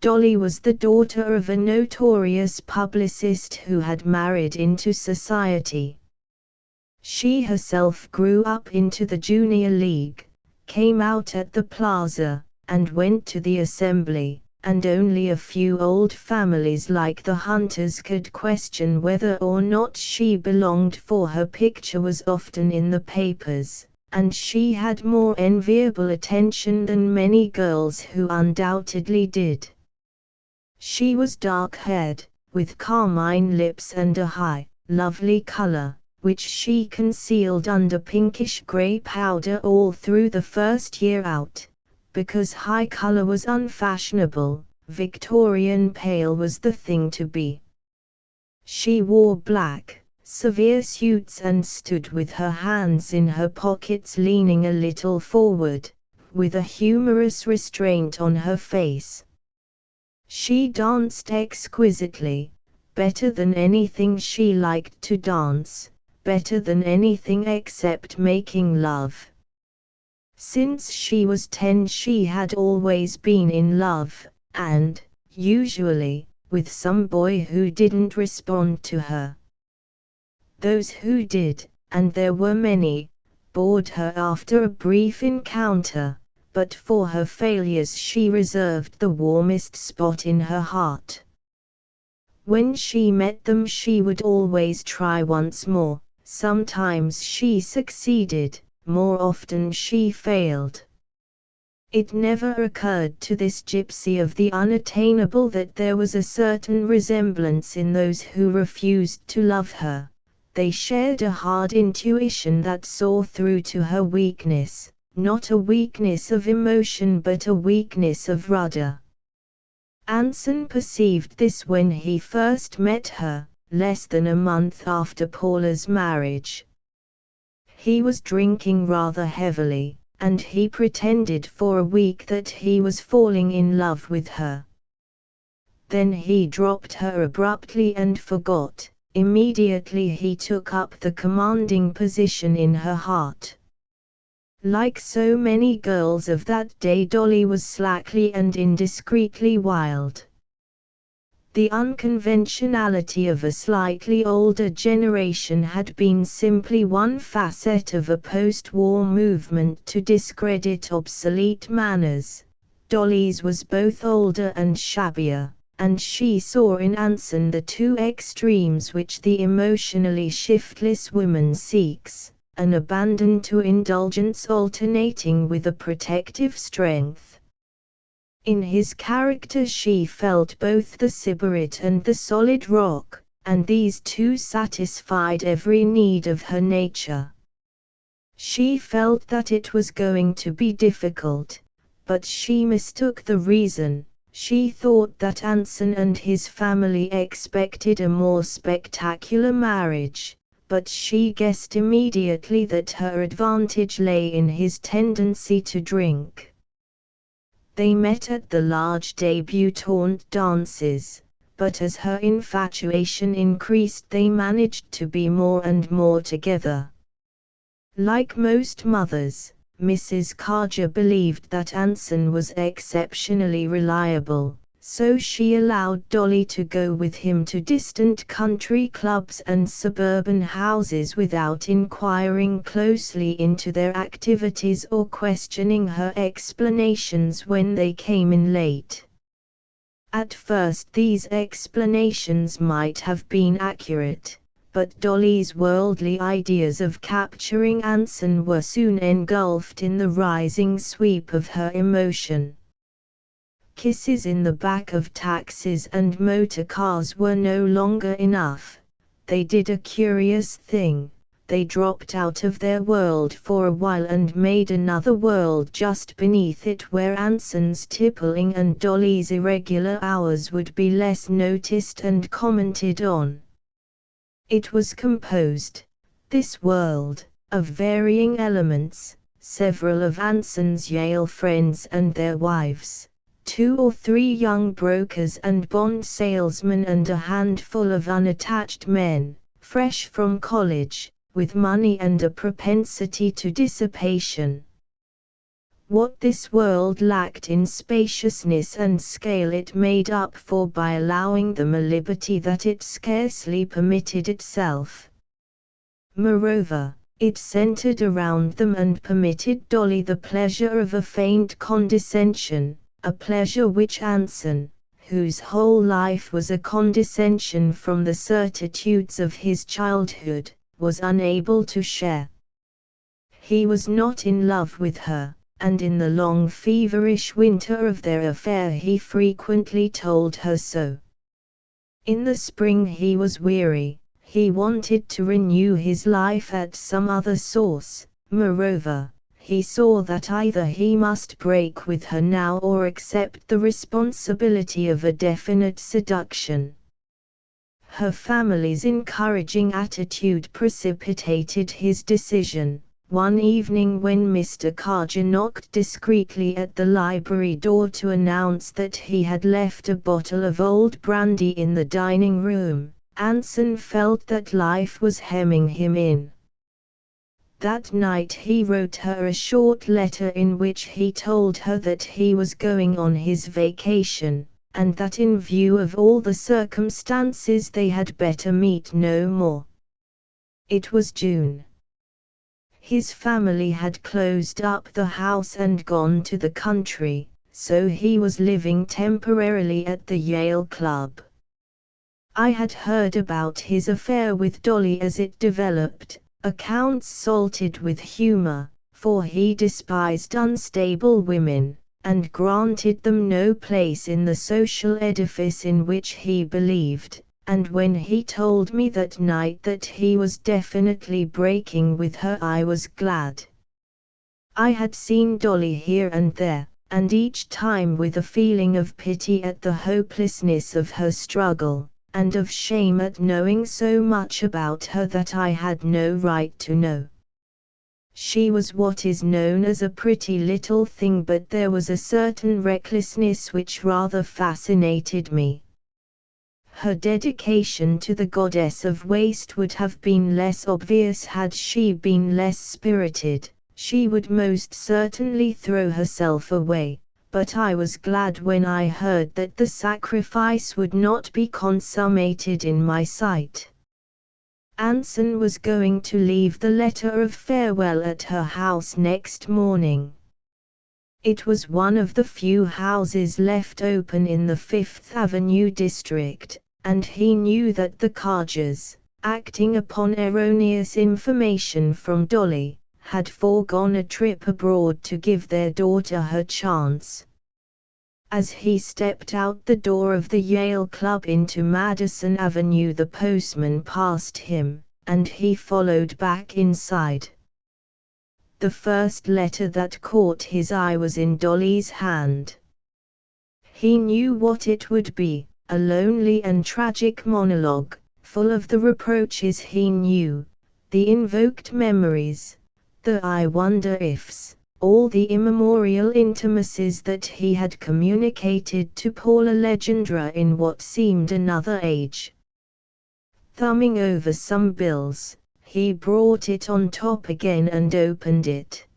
Dolly was the daughter of a notorious publicist who had married into society. She herself grew up into the junior league, came out at the plaza, and went to the assembly, and only a few old families like the Hunters could question whether or not she belonged, for her picture was often in the papers, and she had more enviable attention than many girls who undoubtedly did. She was dark-haired, with carmine lips and a high, lovely color, which she concealed under pinkish-gray powder all through the first year out. Because high color was unfashionable, Victorian pale was the thing to be. She wore black, severe suits and stood with her hands in her pockets leaning a little forward, with a humorous restraint on her face. She danced exquisitely, better than anything she liked to dance, better than anything except making love. Since she was 10 she had always been in love, and, usually, with some boy who didn't respond to her. Those who did, and there were many, bored her after a brief encounter, but for her failures she reserved the warmest spot in her heart. When she met them she would always try once more. Sometimes she succeeded, more often she failed. It never occurred to this gypsy of the unattainable that there was a certain resemblance in those who refused to love her. They shared a hard intuition that saw through to her weakness, not a weakness of emotion but a weakness of rudder. Anson perceived this when he first met her, less than a month after Paula's marriage. He was drinking rather heavily, and he pretended for a week that he was falling in love with her. Then he dropped her abruptly and forgot. Immediately he took up the commanding position in her heart. Like so many girls of that day, Dolly was slackly and indiscreetly wild. The unconventionality of a slightly older generation had been simply one facet of a post-war movement to discredit obsolete manners. Dolly's was both older and shabbier, and she saw in Anson the two extremes which the emotionally shiftless woman seeks, an abandon to indulgence alternating with a protective strength. In his character she felt both the sybarite and the solid rock, and these two satisfied every need of her nature. She felt that it was going to be difficult, but she mistook the reason. She thought that Anson and his family expected a more spectacular marriage, but she guessed immediately that her advantage lay in his tendency to drink. They met at the large debutante dances, but as her infatuation increased they managed to be more and more together. Like most mothers, Mrs. Carger believed that Anson was exceptionally reliable, so she allowed Dolly to go with him to distant country clubs and suburban houses without inquiring closely into their activities or questioning her explanations when they came in late. At first these explanations might have been accurate, but Dolly's worldly ideas of capturing Anson were soon engulfed in the rising sweep of her emotion. Kisses in the back of taxis and motor cars were no longer enough. They did a curious thing. They dropped out of their world for a while and made another world just beneath it where Anson's tippling and Dolly's irregular hours would be less noticed and commented on. It was composed, this world, of varying elements, several of Anson's Yale friends and their wives, 2 or 3 young brokers and bond salesmen and a handful of unattached men, fresh from college, with money and a propensity to dissipation. What this world lacked in spaciousness and scale it made up for by allowing them a liberty that it scarcely permitted itself. Moreover, it centered around them and permitted Dolly the pleasure of a faint condescension, a pleasure which Anson, whose whole life was a condescension from the certitudes of his childhood, was unable to share. He was not in love with her, and in the long feverish winter of their affair he frequently told her so. In the spring he was weary, he wanted to renew his life at some other source. Moreover, he saw that either he must break with her now or accept the responsibility of a definite seduction. Her family's encouraging attitude precipitated his decision. One evening when Mr. Carter knocked discreetly at the library door to announce that he had left a bottle of old brandy in the dining room, Anson felt that life was hemming him in. That night he wrote her a short letter in which he told her that he was going on his vacation, and that in view of all the circumstances they had better meet no more. It was June. His family had closed up the house and gone to the country, so he was living temporarily at the Yale Club. I had heard about his affair with Dolly as it developed, accounts salted with humor, for he despised unstable women, and granted them no place in the social edifice in which he believed, and when he told me that night that he was definitely breaking with her I was glad. I had seen Dolly here and there, and each time with a feeling of pity at the hopelessness of her struggle, and of shame at knowing so much about her that I had no right to know. She was what is known as a pretty little thing, but there was a certain recklessness which rather fascinated me. Her dedication to the goddess of waste would have been less obvious had she been less spirited. She would most certainly throw herself away, but I was glad when I heard that the sacrifice would not be consummated in my sight. Anson was going to leave the letter of farewell at her house next morning. It was one of the few houses left open in the Fifth Avenue district, and he knew that the Carters, acting upon erroneous information from Dolly, had foregone a trip abroad to give their daughter her chance. As he stepped out the door of the Yale Club into Madison Avenue, the postman passed him, and he followed back inside. The first letter that caught his eye was in Dolly's hand. He knew what it would be, a lonely and tragic monologue, full of the reproaches he knew, the invoked memories, the I wonder ifs, all the immemorial intimacies that he had communicated to Paula Legendra in what seemed another age. Thumbing over some bills, he brought it on top again and opened it.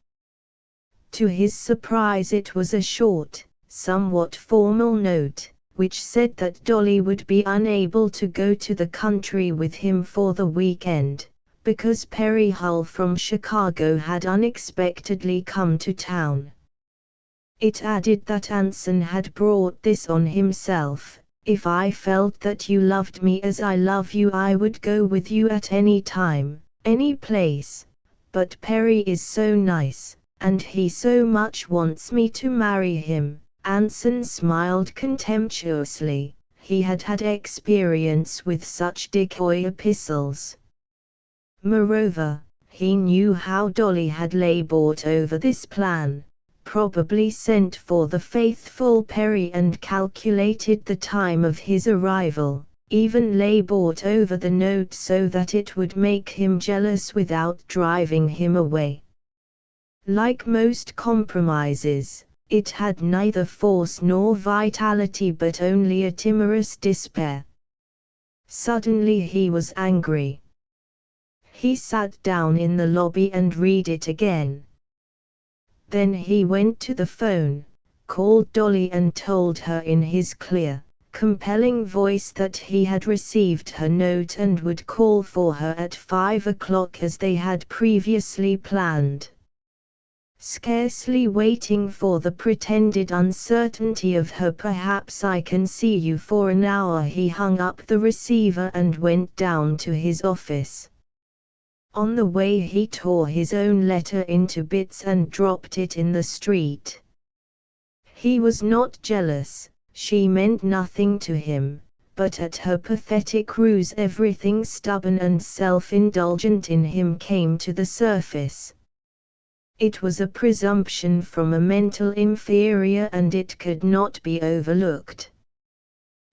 To his surprise it was a short, somewhat formal note, which said that Dolly would be unable to go to the country with him for the weekend, because Perry Hull from Chicago had unexpectedly come to town. It added that Anson had brought this on himself. If I felt that you loved me as I love you, I would go with you at any time, any place, but Perry is so nice, and he so much wants me to marry him. Anson smiled contemptuously. He had had experience with such decoy epistles. Moreover, he knew how Dolly had labored over this plan, probably sent for the faithful Perry and calculated the time of his arrival, even labored over the note so that it would make him jealous without driving him away. Like most compromises, it had neither force nor vitality but only a timorous despair. Suddenly he was angry. He sat down in the lobby and read it again. Then he went to the phone, called Dolly and told her in his clear, compelling voice that he had received her note and would call for her at 5 o'clock as they had previously planned. Scarcely waiting for the pretended uncertainty of her "perhaps I can see you for an hour," he hung up the receiver and went down to his office. On the way he tore his own letter into bits and dropped it in the street. He was not jealous, she meant nothing to him, but at her pathetic ruse everything stubborn and self-indulgent in him came to the surface. It was a presumption from a mental inferior and it could not be overlooked.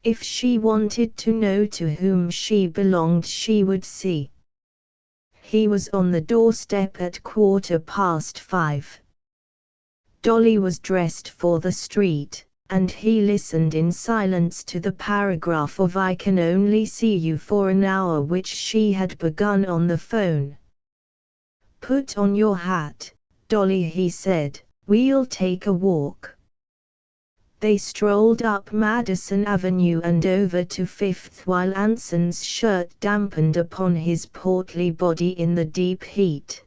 If she wanted to know to whom she belonged she would see. He was on the doorstep at 5:15. Dolly was dressed for the street, and he listened in silence to the paragraph of "I can only see you for an hour" which she had begun on the phone. "Put on your hat, Dolly," he said, "we'll take a walk." They strolled up Madison Avenue and over to Fifth while Anson's shirt dampened upon his portly body in the deep heat.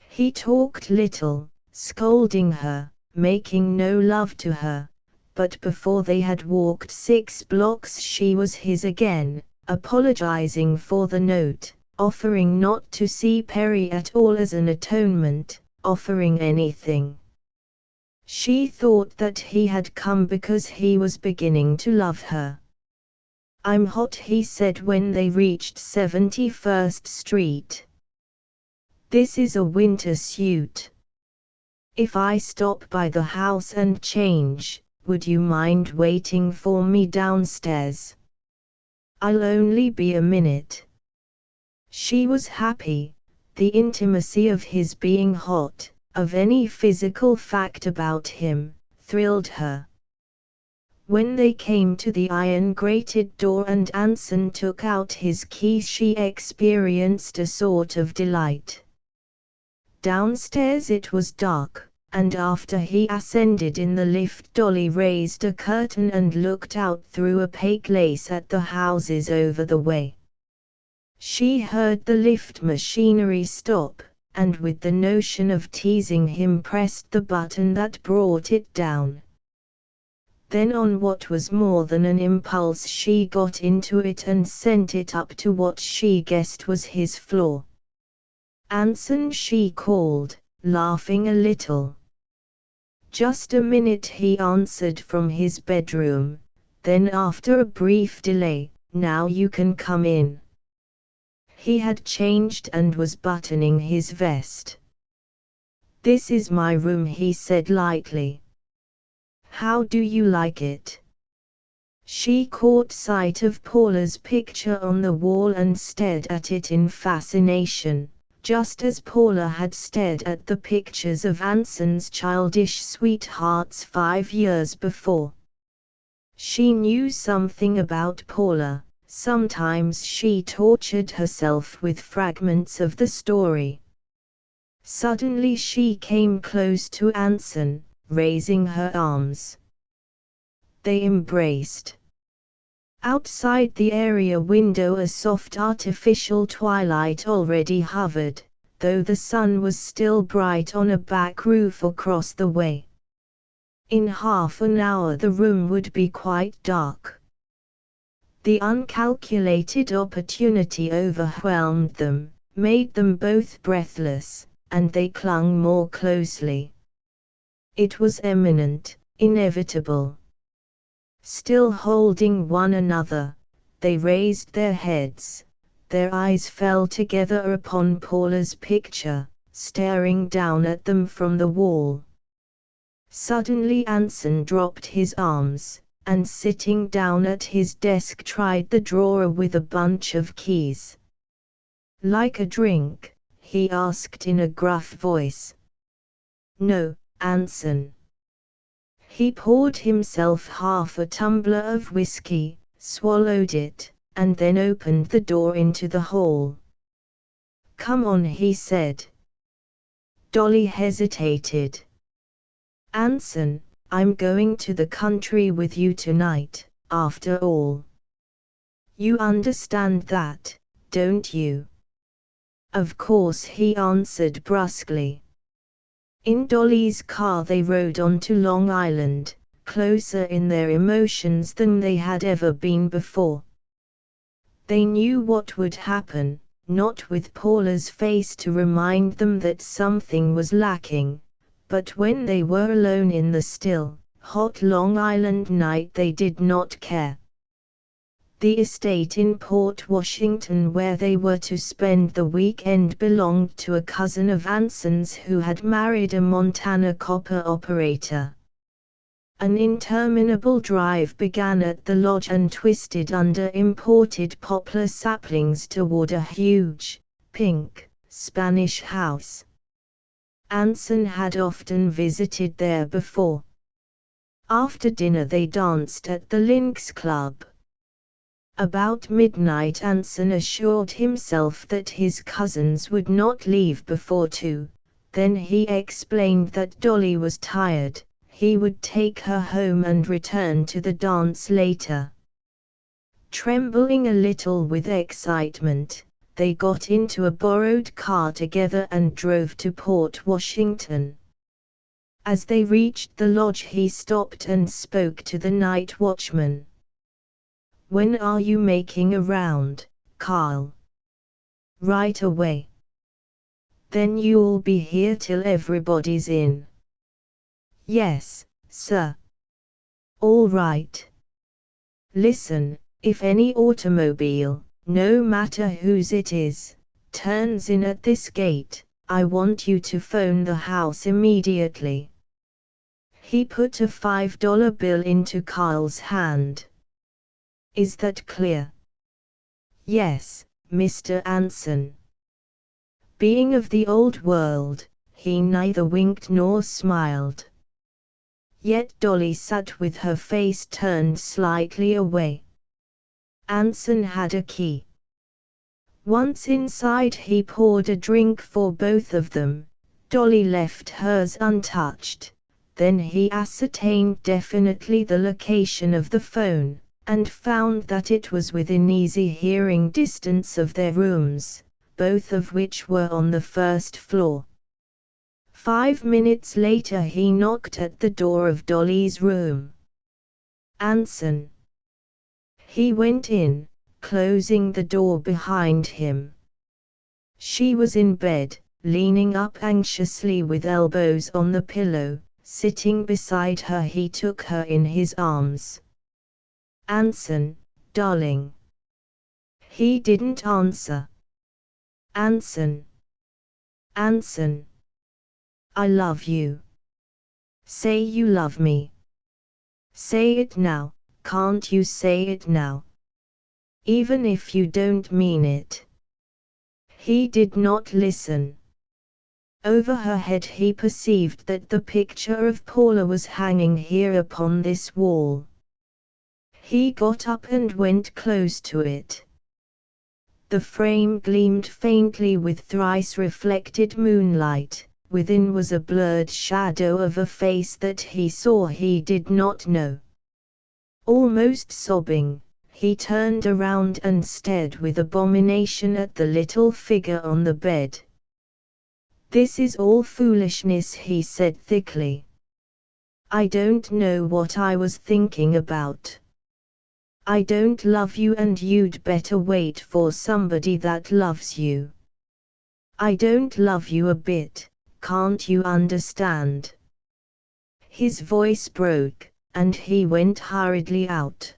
He talked little, scolding her, making no love to her, but before they had walked 6 blocks she was his again, apologizing for the note, offering not to see Perry at all as an atonement, offering anything. She thought that he had come because he was beginning to love her. "I'm hot," he said when they reached 71st Street. "This is a winter suit. If I stop by the house and change, would you mind waiting for me downstairs? I'll only be a minute." She was happy. The intimacy of his being hot, of any physical fact about him, thrilled her. When they came to the iron-grated door and Anson took out his key she experienced a sort of delight. Downstairs it was dark, and after he ascended in the lift Dolly raised a curtain and looked out through opaque lace at the houses over the way. She heard the lift machinery stop, and with the notion of teasing him pressed the button that brought it down. Then on what was more than an impulse she got into it and sent it up to what she guessed was his floor. "Anson," she called, laughing a little. "Just a minute," he answered from his bedroom, then after a brief delay, "Now you can come in." He had changed and was buttoning his vest. "This is my room," he said lightly. "How do you like it?" She caught sight of Paula's picture on the wall and stared at it in fascination, just as Paula had stared at the pictures of Anson's childish sweethearts 5 years before. She knew something about Paula. Sometimes she tortured herself with fragments of the story. Suddenly she came close to Anson, raising her arms. They embraced. Outside the area window a soft artificial twilight already hovered, though the sun was still bright on a back roof across the way. In half an hour the room would be quite dark. The uncalculated opportunity overwhelmed them, made them both breathless, and they clung more closely. It was imminent, inevitable. Still holding one another, they raised their heads. Their eyes fell together upon Paula's picture, staring down at them from the wall. Suddenly Anson dropped his arms, and sitting down at his desk tried the drawer with a bunch of keys. "Like a drink?" he asked in a gruff voice. "No, Anson." He poured himself half a tumbler of whiskey, swallowed it, and then opened the door into the hall. "Come on," he said. Dolly hesitated. "Anson, I'm going to the country with you tonight, after all. You understand that, don't you?" "Of course," he answered brusquely. In Dolly's car they rode on to Long Island, closer in their emotions than they had ever been before. They knew what would happen, not with Paula's face to remind them that something was lacking, but when they were alone in the still, hot Long Island night they did not care. The estate in Port Washington where they were to spend the weekend belonged to a cousin of Anson's who had married a Montana copper operator. An interminable drive began at the lodge and twisted under imported poplar saplings toward a huge, pink, Spanish house. Anson had often visited there before. After dinner they danced at the Lynx Club. About midnight Anson assured himself that his cousins would not leave before 2, then he explained that Dolly was tired, he would take her home and return to the dance later. Trembling a little with excitement, they got into a borrowed car together and drove to Port Washington. As they reached the lodge he stopped and spoke to the night watchman. "When are you making a round, Carl?" "Right away." "Then you'll be here till everybody's in?" "Yes, sir." "All right. Listen, if any automobile, no matter whose it is, turns in at this gate, I want you to phone the house immediately." He put a $5 bill into Carl's hand. "Is that clear?" "Yes, Mr. Anson." Being of the old world, he neither winked nor smiled. Yet Dolly sat with her face turned slightly away. Anson had a key. Once inside he poured a drink for both of them. Dolly left hers untouched. Then he ascertained definitely the location of the phone, and found that it was within easy hearing distance of their rooms, both of which were on the first floor. 5 minutes later he knocked at the door of Dolly's room. "Anson." He went in, closing the door behind him. She was in bed, leaning up anxiously with elbows on the pillow. Sitting beside her he took her in his arms. "Anson, darling." He didn't answer. "Anson. Anson. I love you. Say you love me. Say it now, can't you say it now? Even if you don't mean it." He did not listen. Over her head he perceived that the picture of Paula was hanging here upon this wall. He got up and went close to it. The frame gleamed faintly with thrice reflected moonlight. Within was a blurred shadow of a face that he saw he did not know. Almost sobbing, he turned around and stared with abomination at the little figure on the bed. "This is all foolishness," he said thickly. "I don't know what I was thinking about. I don't love you and you'd better wait for somebody that loves you. I don't love you a bit, can't you understand?" His voice broke, and he went hurriedly out.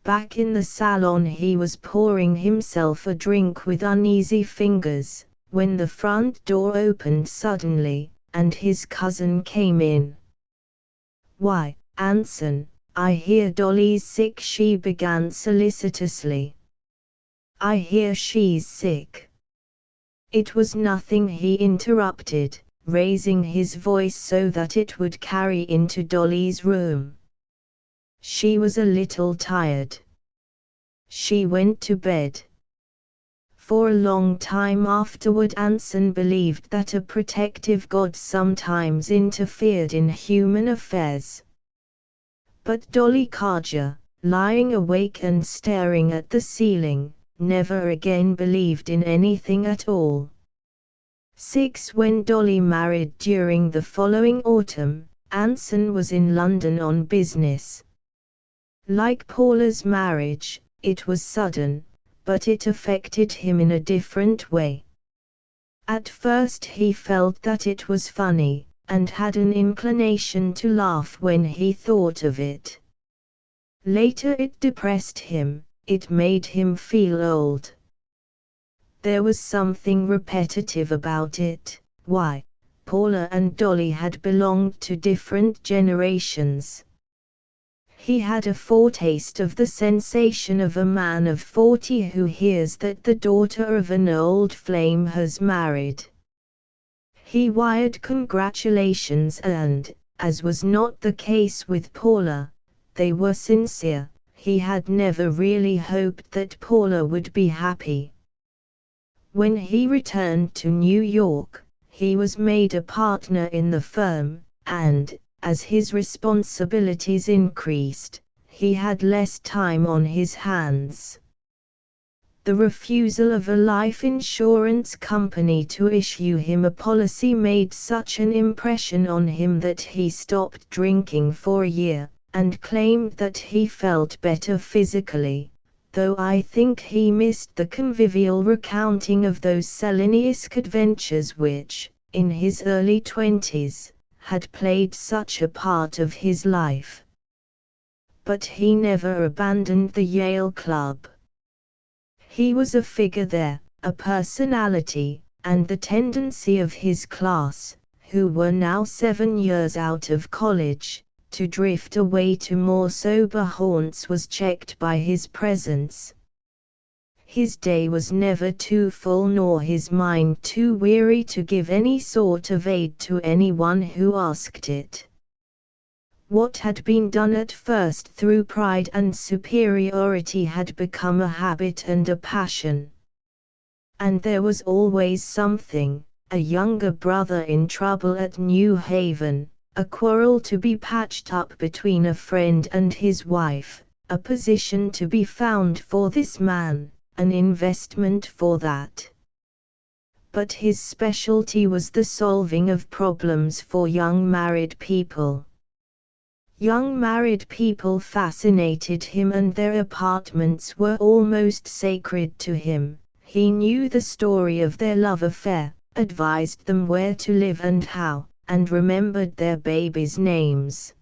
Back in the salon he was pouring himself a drink with uneasy fingers, when the front door opened suddenly, and his cousin came in. "Why, Anson, I hear Dolly's sick," she began solicitously. "I hear she's sick." "It was nothing," he interrupted, raising his voice so that it would carry into Dolly's room. "She was a little tired. She went to bed." For a long time afterward Anson believed that a protective God sometimes interfered in human affairs. But Dolly Carter, lying awake and staring at the ceiling, never again believed in anything at all. 6. When Dolly married during the following autumn, Anson was in London on business. Like Paula's marriage, it was sudden, but it affected him in a different way. At first he felt that it was funny, and had an inclination to laugh when he thought of it. Later it depressed him, it made him feel old. There was something repetitive about it. Why? Paula and Dolly had belonged to different generations. He had a foretaste of the sensation of a man of 40 who hears that the daughter of an old flame has married. He wired congratulations and, as was not the case with Paula, they were sincere. He had never really hoped that Paula would be happy. When he returned to New York, he was made a partner in the firm, and, as his responsibilities increased, he had less time on his hands. The refusal of a life insurance company to issue him a policy made such an impression on him that he stopped drinking for a year, and claimed that he felt better physically, though I think he missed the convivial recounting of those Seleniusque adventures which, in his early 20s, had played such a part of his life. But he never abandoned the Yale Club. He was a figure there, a personality, and the tendency of his class, who were now 7 years out of college, to drift away to more sober haunts was checked by his presence. His day was never too full nor his mind too weary to give any sort of aid to anyone who asked it. What had been done at first through pride and superiority had become a habit and a passion. And there was always something, a younger brother in trouble at New Haven, a quarrel to be patched up between a friend and his wife, a position to be found for this man, an investment for that. But his specialty was the solving of problems for young married people. Young married people fascinated him and their apartments were almost sacred to him. He knew the story of their love affair, advised them where to live and how, and remembered their babies' names.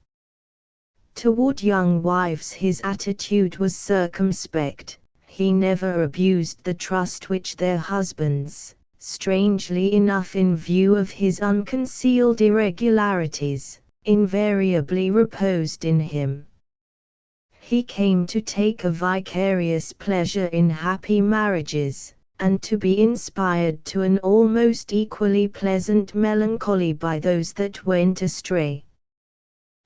Toward young wives his attitude was circumspect. He never abused the trust which their husbands, strangely enough in view of his unconcealed irregularities, invariably reposed in him. He came to take a vicarious pleasure in happy marriages, and to be inspired to an almost equally pleasant melancholy by those that went astray.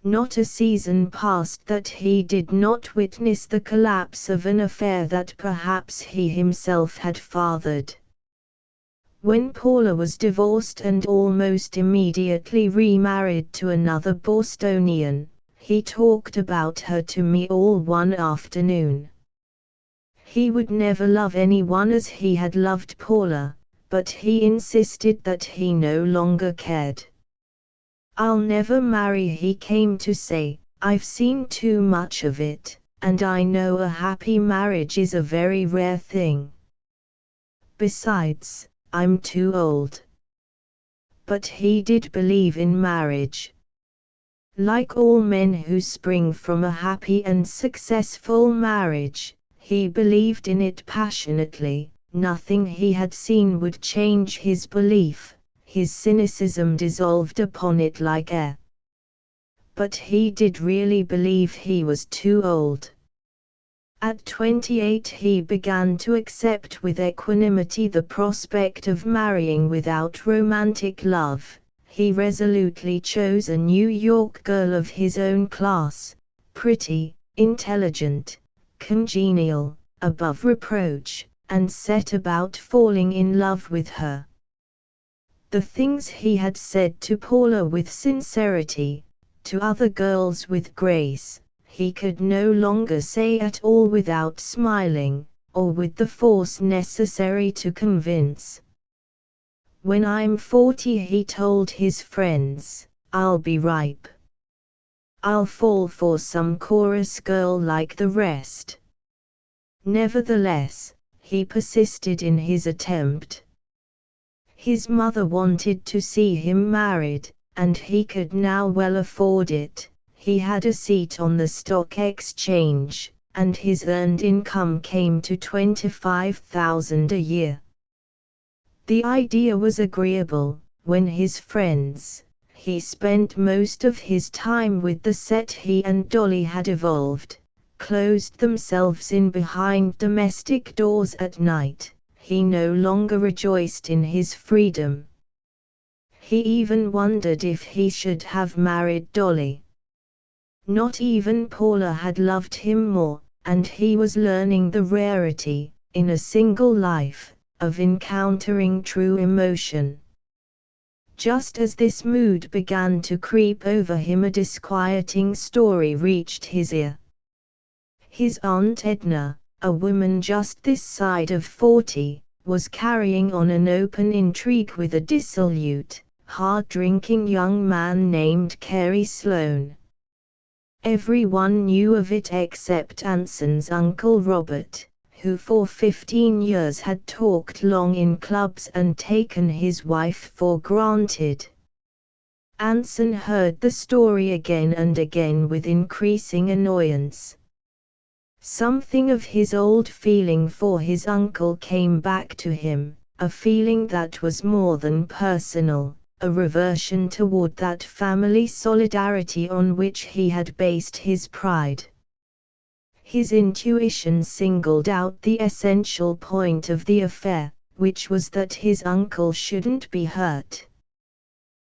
Not a season passed that he did not witness the collapse of an affair that perhaps he himself had fathered. When Paula was divorced and almost immediately remarried to another Bostonian, he talked about her to me all one afternoon. He would never love anyone as he had loved Paula, but he insisted that he no longer cared. "I'll never marry," he came to say. "I've seen too much of it, and I know a happy marriage is a very rare thing. Besides, I'm too old." But he did believe in marriage. Like all men who spring from a happy and successful marriage, he believed in it passionately. Nothing he had seen would change his belief. His cynicism dissolved upon it like air. But he did really believe he was too old. At 28 he began to accept with equanimity the prospect of marrying without romantic love. He resolutely chose a New York girl of his own class, pretty, intelligent, congenial, above reproach, and set about falling in love with her. The things he had said to Paula with sincerity, to other girls with grace, he could no longer say at all without smiling, or with the force necessary to convince. When I'm 40, he told his friends, I'll be ripe. I'll fall for some chorus girl like the rest. Nevertheless, he persisted in his attempt. His mother wanted to see him married, and he could now well afford it. He had a seat on the stock exchange, and his earned income came to $25,000 a year. The idea was agreeable. When his friends, he spent most of his time with the set he and Dolly had evolved, closed themselves in behind domestic doors at night. He no longer rejoiced in his freedom. He even wondered if he should have married Dolly. Not even Paula had loved him more, and he was learning the rarity, in a single life, of encountering true emotion. Just as this mood began to creep over him, a disquieting story reached his ear. His Aunt Edna, a woman just this side of 40, was carrying on an open intrigue with a dissolute, hard-drinking young man named Carey Sloane. Everyone knew of it except Anson's Uncle Robert, who for 15 years had talked long in clubs and taken his wife for granted. Anson heard the story again and again with increasing annoyance. Something of his old feeling for his uncle came back to him, a feeling that was more than personal, a reversion toward that family solidarity on which he had based his pride. His intuition singled out the essential point of the affair, which was that his uncle shouldn't be hurt.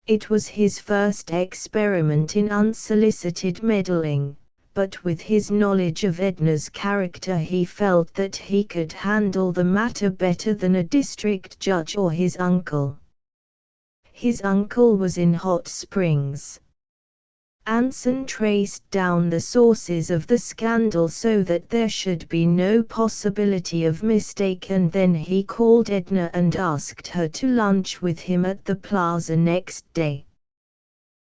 It was his first experiment in unsolicited meddling, but with his knowledge of Edna's character he felt that he could handle the matter better than a district judge or his uncle. His uncle was in Hot Springs. Anson traced down the sources of the scandal so that there should be no possibility of mistake, and then he called Edna and asked her to lunch with him at the plaza next day.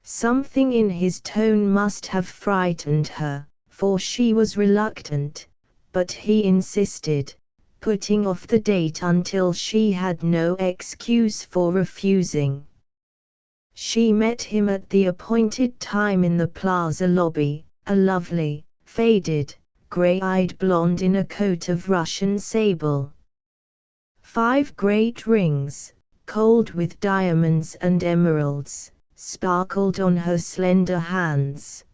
Something in his tone must have frightened her, for she was reluctant, but he insisted, putting off the date until she had no excuse for refusing. She met him at the appointed time in the plaza lobby, a lovely, faded, gray-eyed blonde in a coat of Russian sable. 5 great rings, cold with diamonds and emeralds, sparkled on her slender hands.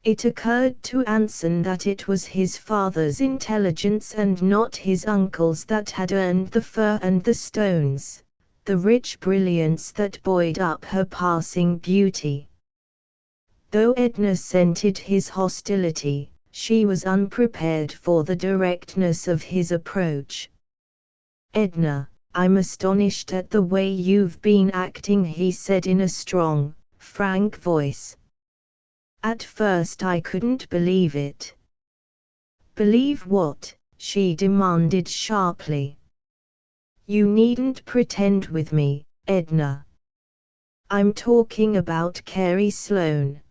It occurred to Anson that it was his father's intelligence and not his uncle's that had earned the fur and the stones, the rich brilliance that buoyed up her passing beauty. Though Edna scented his hostility, she was unprepared for the directness of his approach. "Edna, I'm astonished at the way you've been acting," he said in a strong, frank voice. "At first I couldn't believe it." "Believe what?" she demanded sharply. "You needn't pretend with me, Edna. I'm talking about Carey Sloane.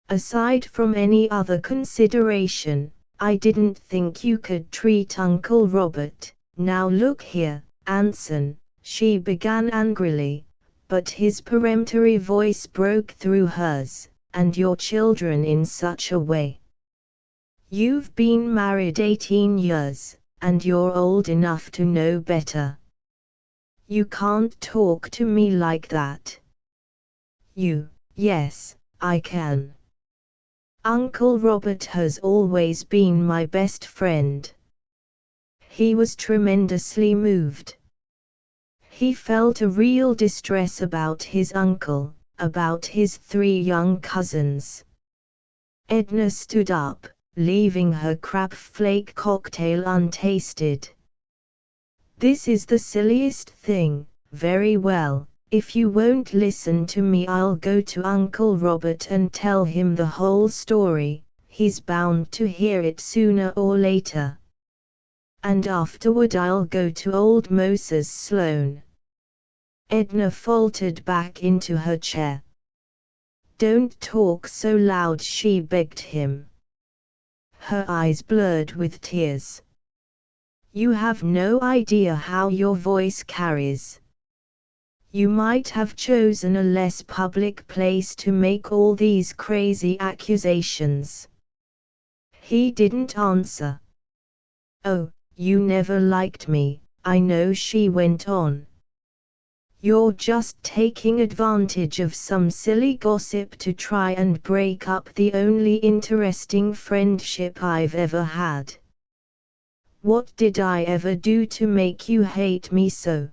Aside from any other consideration, I didn't think you could treat Uncle Robert." "Now look here, Anson," she began angrily, but his peremptory voice broke through hers, "and your children in such a way. You've been married 18 years, and you're old enough to know better. You can't talk to me like that." Yes, I can. Uncle Robert has always been my best friend." He was tremendously moved. He felt a real distress about his uncle, about his 3 young cousins. Edna stood up, leaving her crab flake cocktail untasted. "This is the silliest thing." "Very well, if you won't listen to me I'll go to Uncle Robert and tell him the whole story. He's bound to hear it sooner or later. And afterward I'll go to old Moses Sloane. Edna faltered back into her chair. "Don't talk so loud," she begged him. Her eyes blurred with tears. "You have no idea how your voice carries. You might have chosen a less public place to make all these crazy accusations." He didn't answer. "Oh, you never liked me, I know," she went on. "You're just taking advantage of some silly gossip to try and break up the only interesting friendship I've ever had. What did I ever do to make you hate me so?"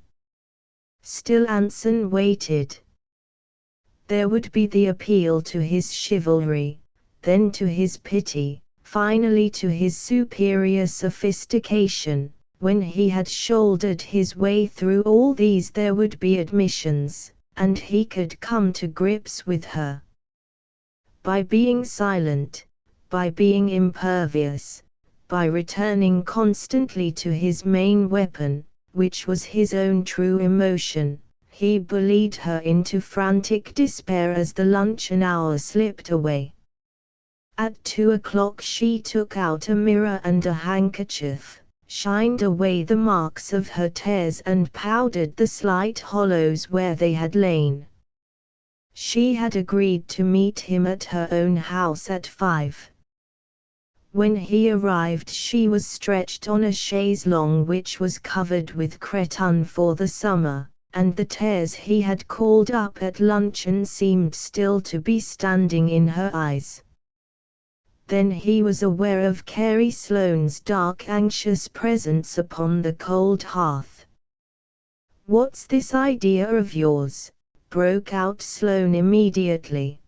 Still Anson waited. There would be the appeal to his chivalry, then to his pity, finally to his superior sophistication. When he had shouldered his way through all these, there would be admissions, and he could come to grips with her. By being silent, by being impervious, by returning constantly to his main weapon, which was his own true emotion, he bullied her into frantic despair as the luncheon hour slipped away. At 2 o'clock she took out a mirror and a handkerchief, shined away the marks of her tears and powdered the slight hollows where they had lain. She had agreed to meet him at her own house at 5. When he arrived she was stretched on a chaise longue which was covered with cretonne for the summer, and the tears he had called up at luncheon seemed still to be standing in her eyes. Then he was aware of Carrie Sloane's dark anxious presence upon the cold hearth. "What's this idea of yours?" broke out Sloane immediately.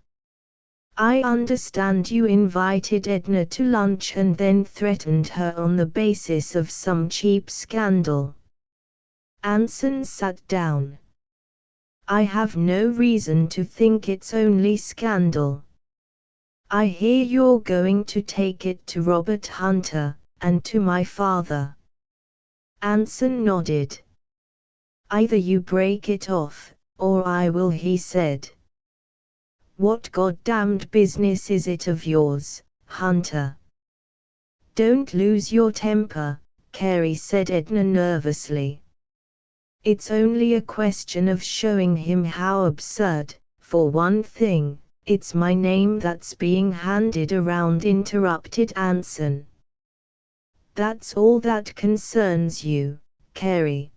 "I understand you invited Edna to lunch and then threatened her on the basis of some cheap scandal." Anson sat down. "I have no reason to think it's only scandal. I hear you're going to take it to Robert Hunter, and to my father." Anson nodded. "Either you break it off, or I will," he said. "What goddamned business is it of yours, Hunter?" "Don't lose your temper," Carrie said Edna nervously. "It's only a question of showing him how absurd, for one thing. It's my name that's being handed around," interrupted Anson. "That's all that concerns you, Carrie.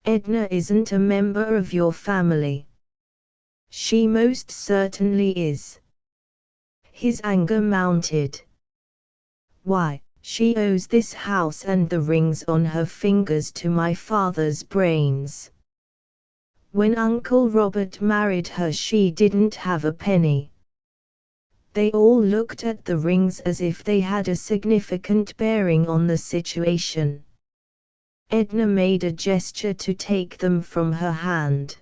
Edna isn't a member of your family." "She most certainly is." His anger mounted. "Why, she owes this house and the rings on her fingers to my father's brains. When Uncle Robert married her she didn't have a penny." They all looked at the rings as if they had a significant bearing on the situation. Edna made a gesture to take them from her hand.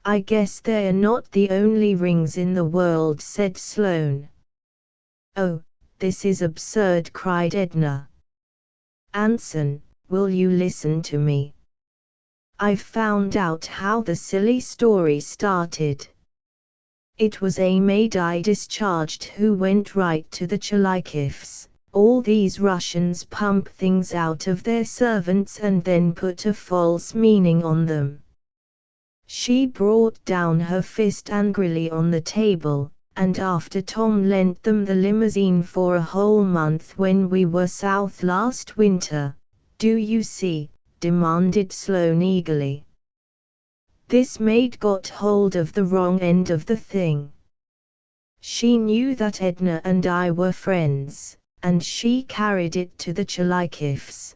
"I guess they're not the only rings in the world," said Sloane. "Oh, this is absurd," cried Edna. "Anson, will you listen to me? I've found out how the silly story started. It was a maid I discharged who went right to the Chalikivs. All these Russians pump things out of their servants and then put a false meaning on them." She brought down her fist angrily on the table, "and after Tom lent them the limousine for a whole month when we were south last winter, do you see?" demanded Sloane eagerly. "This maid got hold of the wrong end of the thing. She knew that Edna and I were friends, and she carried it to the Chalikivs.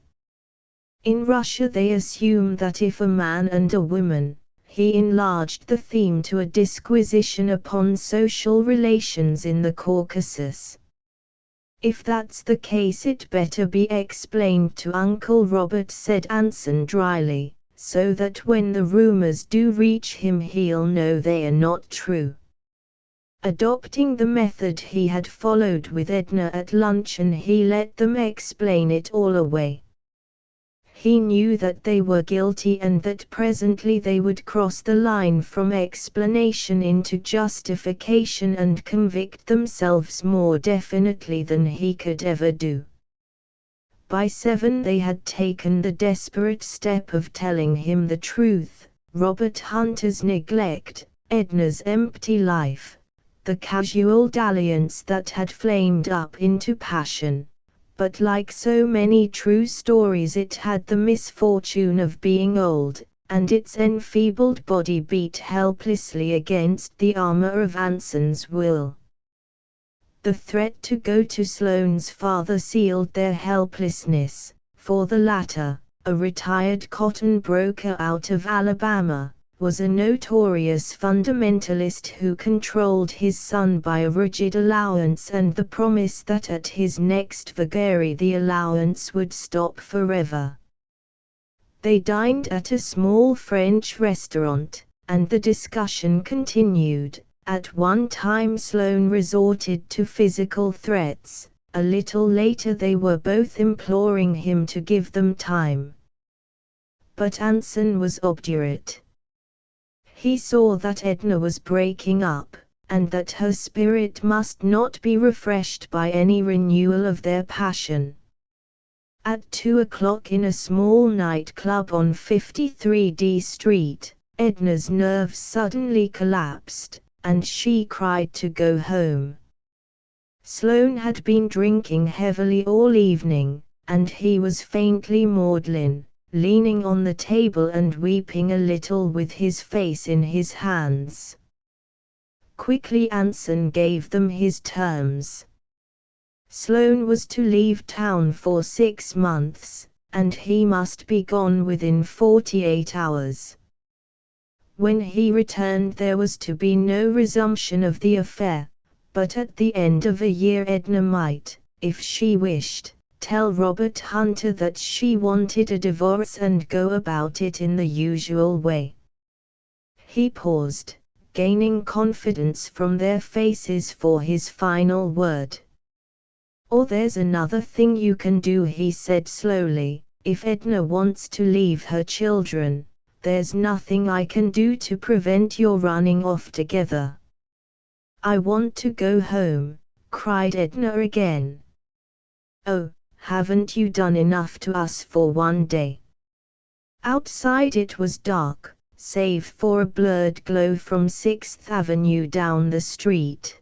In Russia they assume that if a man and a woman," he enlarged the theme to a disquisition upon social relations in the Caucasus. "If that's the case it better be explained to Uncle Robert," said Anson dryly, "so that when the rumors do reach him he'll know they are not true." Adopting the method he had followed with Edna at luncheon, he let them explain it all away. He knew that they were guilty and that presently they would cross the line from explanation into justification and convict themselves more definitely than he could ever do. By 7 they had taken the desperate step of telling him the truth: Robert Hunter's neglect, Edna's empty life, the casual dalliance that had flamed up into passion. But like so many true stories, it had the misfortune of being old, and its enfeebled body beat helplessly against the armor of Anson's will. The threat to go to Sloane's father sealed their helplessness, for the latter, a retired cotton broker out of Alabama, was a notorious fundamentalist who controlled his son by a rigid allowance and the promise that at his next vagary the allowance would stop forever. They dined at a small French restaurant, and the discussion continued. At one time Sloane resorted to physical threats, a little later they were both imploring him to give them time. But Anson was obdurate. He saw that Edna was breaking up, and that her spirit must not be refreshed by any renewal of their passion. At 2 o'clock in a small nightclub on 53D Street, Edna's nerves suddenly collapsed, and she cried to go home. Sloane had been drinking heavily all evening, and he was faintly maudlin, leaning on the table and weeping a little with his face in his hands. Quickly Anson gave them his terms. Sloane was to leave town for 6 months, and he must be gone within 48 hours. When he returned there was to be no resumption of the affair, but at the end of a year Edna might, if she wished, tell Robert Hunter that she wanted a divorce and go about it in the usual way. He paused, gaining confidence from their faces for his final word. "Or there's another thing you can do," he said slowly. "If Edna wants to leave her children, there's nothing I can do to prevent your running off together." "I want to go home," cried Edna again. "Oh, haven't you done enough to us for one day?" Outside it was dark, save for a blurred glow from 6th Avenue down the street.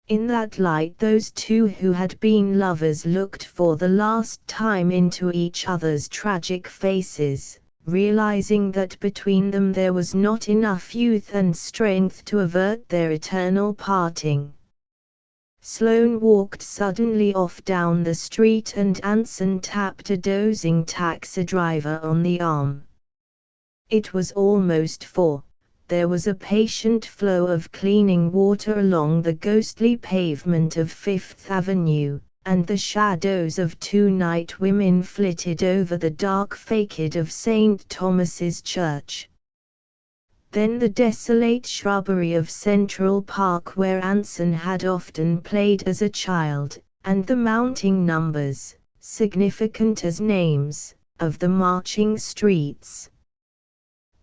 In that light those two who had been lovers looked for the last time into each other's tragic faces, realizing that between them there was not enough youth and strength to avert their eternal parting. Sloane walked suddenly off down the street and Anson tapped a dozing taxi driver on the arm. It was almost 4. There was a patient flow of cleaning water along the ghostly pavement of 5th Avenue, and the shadows of 2 night women flitted over the dark facade of St. Thomas's Church. Then the desolate shrubbery of Central Park where Anson had often played as a child, and the mounting numbers, significant as names, of the marching streets.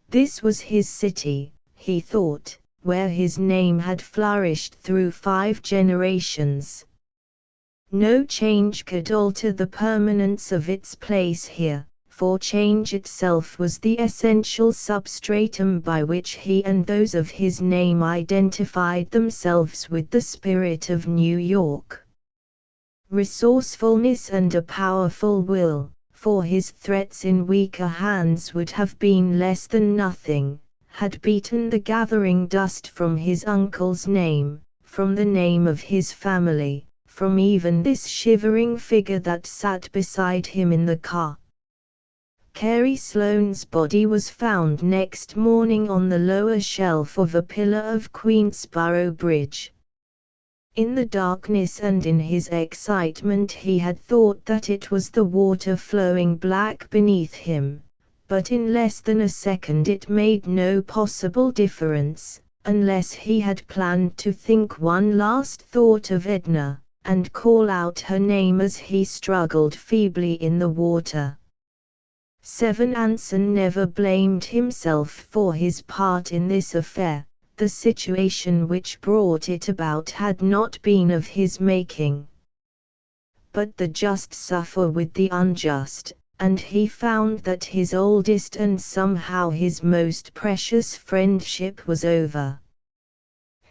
This was his city, he thought, where his name had flourished through 5 generations. No change could alter the permanence of its place here, for change itself was the essential substratum by which he and those of his name identified themselves with the spirit of New York. Resourcefulness and a powerful will, for his threats in weaker hands would have been less than nothing, had beaten the gathering dust from his uncle's name, from the name of his family, from even this shivering figure that sat beside him in the car. Carrie Sloane's body was found next morning on the lower shelf of a pillar of Queensborough Bridge. In the darkness and in his excitement he had thought that it was the water flowing black beneath him, but in less than a second it made no possible difference, unless he had planned to think one last thought of Edna, and call out her name as he struggled feebly in the water. 7. Anson never blamed himself for his part in this affair. The situation which brought it about had not been of his making. But the just suffer with the unjust, and he found that his oldest and somehow his most precious friendship was over.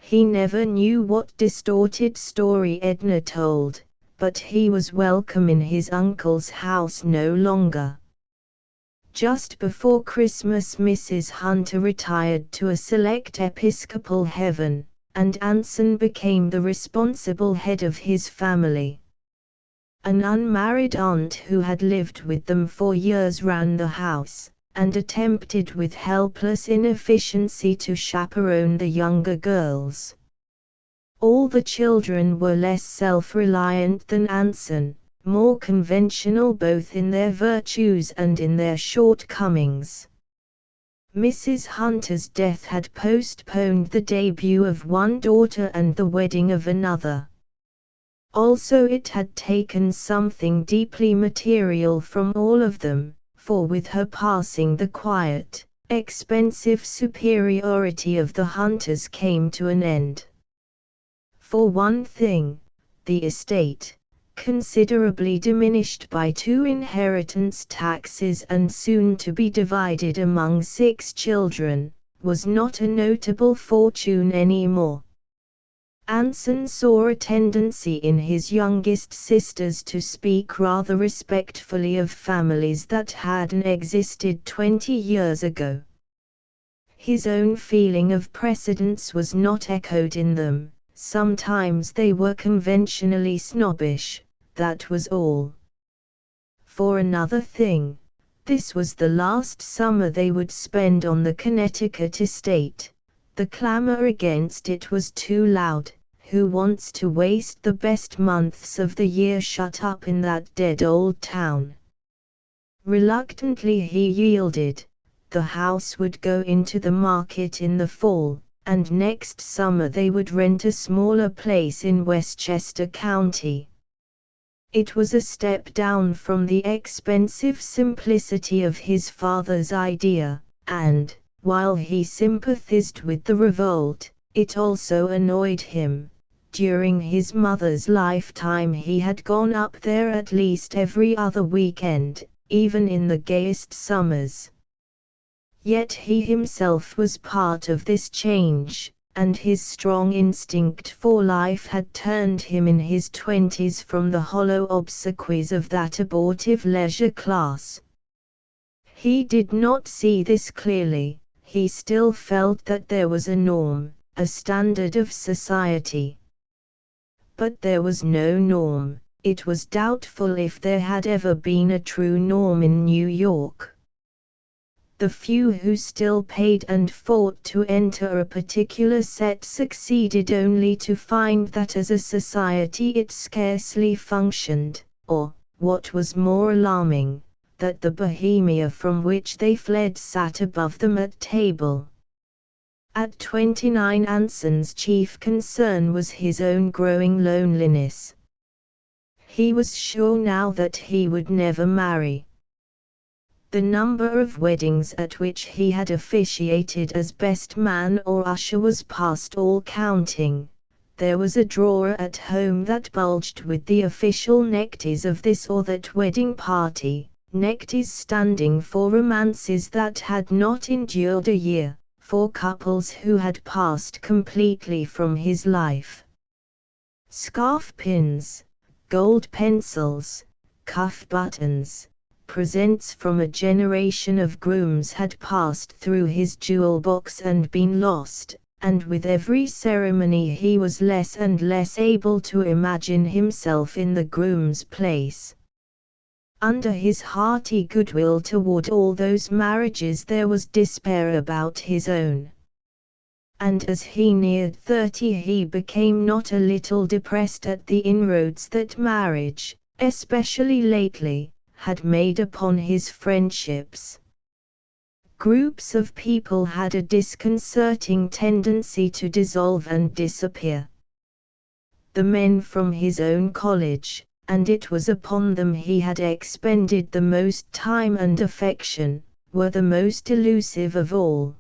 He never knew what distorted story Edna told, but he was welcome in his uncle's house no longer. Just before Christmas Mrs. Hunter retired to a select episcopal heaven, and Anson became the responsible head of his family. An unmarried aunt who had lived with them for years ran the house, and attempted with helpless inefficiency to chaperone the younger girls. All the children were less self-reliant than Anson, more conventional both in their virtues and in their shortcomings. Mrs. Hunter's death had postponed the debut of one daughter and the wedding of another. Also it had taken something deeply material from all of them, for with her passing the quiet, expensive superiority of the Hunters came to an end. For one thing, the estate, considerably diminished by 2 inheritance taxes and soon to be divided among 6 children, was not a notable fortune anymore. Anson saw a tendency in his youngest sisters to speak rather respectfully of families that hadn't existed 20 years ago. His own feeling of precedence was not echoed in them. Sometimes they were conventionally snobbish, that was all. For another thing, this was the last summer they would spend on the Connecticut estate. The clamor against it was too loud. Who wants to waste the best months of the year shut up in that dead old town? Reluctantly he yielded. The house would go into the market in the fall, and next summer they would rent a smaller place in Westchester County. It was a step down from the expensive simplicity of his father's idea, and, while he sympathized with the revolt, it also annoyed him. During his mother's lifetime he had gone up there at least every other weekend, even in the gayest summers. Yet he himself was part of this change, and his strong instinct for life had turned him in his 20s from the hollow obsequies of that abortive leisure class. He did not see this clearly. He still felt that there was a norm, a standard of society. But there was no norm. It was doubtful if there had ever been a true norm in New York. The few who still paid and fought to enter a particular set succeeded only to find that as a society it scarcely functioned, or, what was more alarming, that the bohemia from which they fled sat above them at table. At 29 Anson's chief concern was his own growing loneliness. He was sure now that he would never marry. The number of weddings at which he had officiated as best man or usher was past all counting. There was a drawer at home that bulged with the official neckties of this or that wedding party, neckties standing for romances that had not endured a year, for couples who had passed completely from his life. Scarf pins, gold pencils, cuff buttons, presents from a generation of grooms had passed through his jewel box and been lost, and with every ceremony he was less and less able to imagine himself in the groom's place. Under his hearty goodwill toward all those marriages there was despair about his own. And as he neared 30 he became not a little depressed at the inroads that marriage, especially lately, had made upon his friendships. Groups of people had a disconcerting tendency to dissolve and disappear. The men from his own college, and it was upon them he had expended the most time and affection, were the most elusive of all.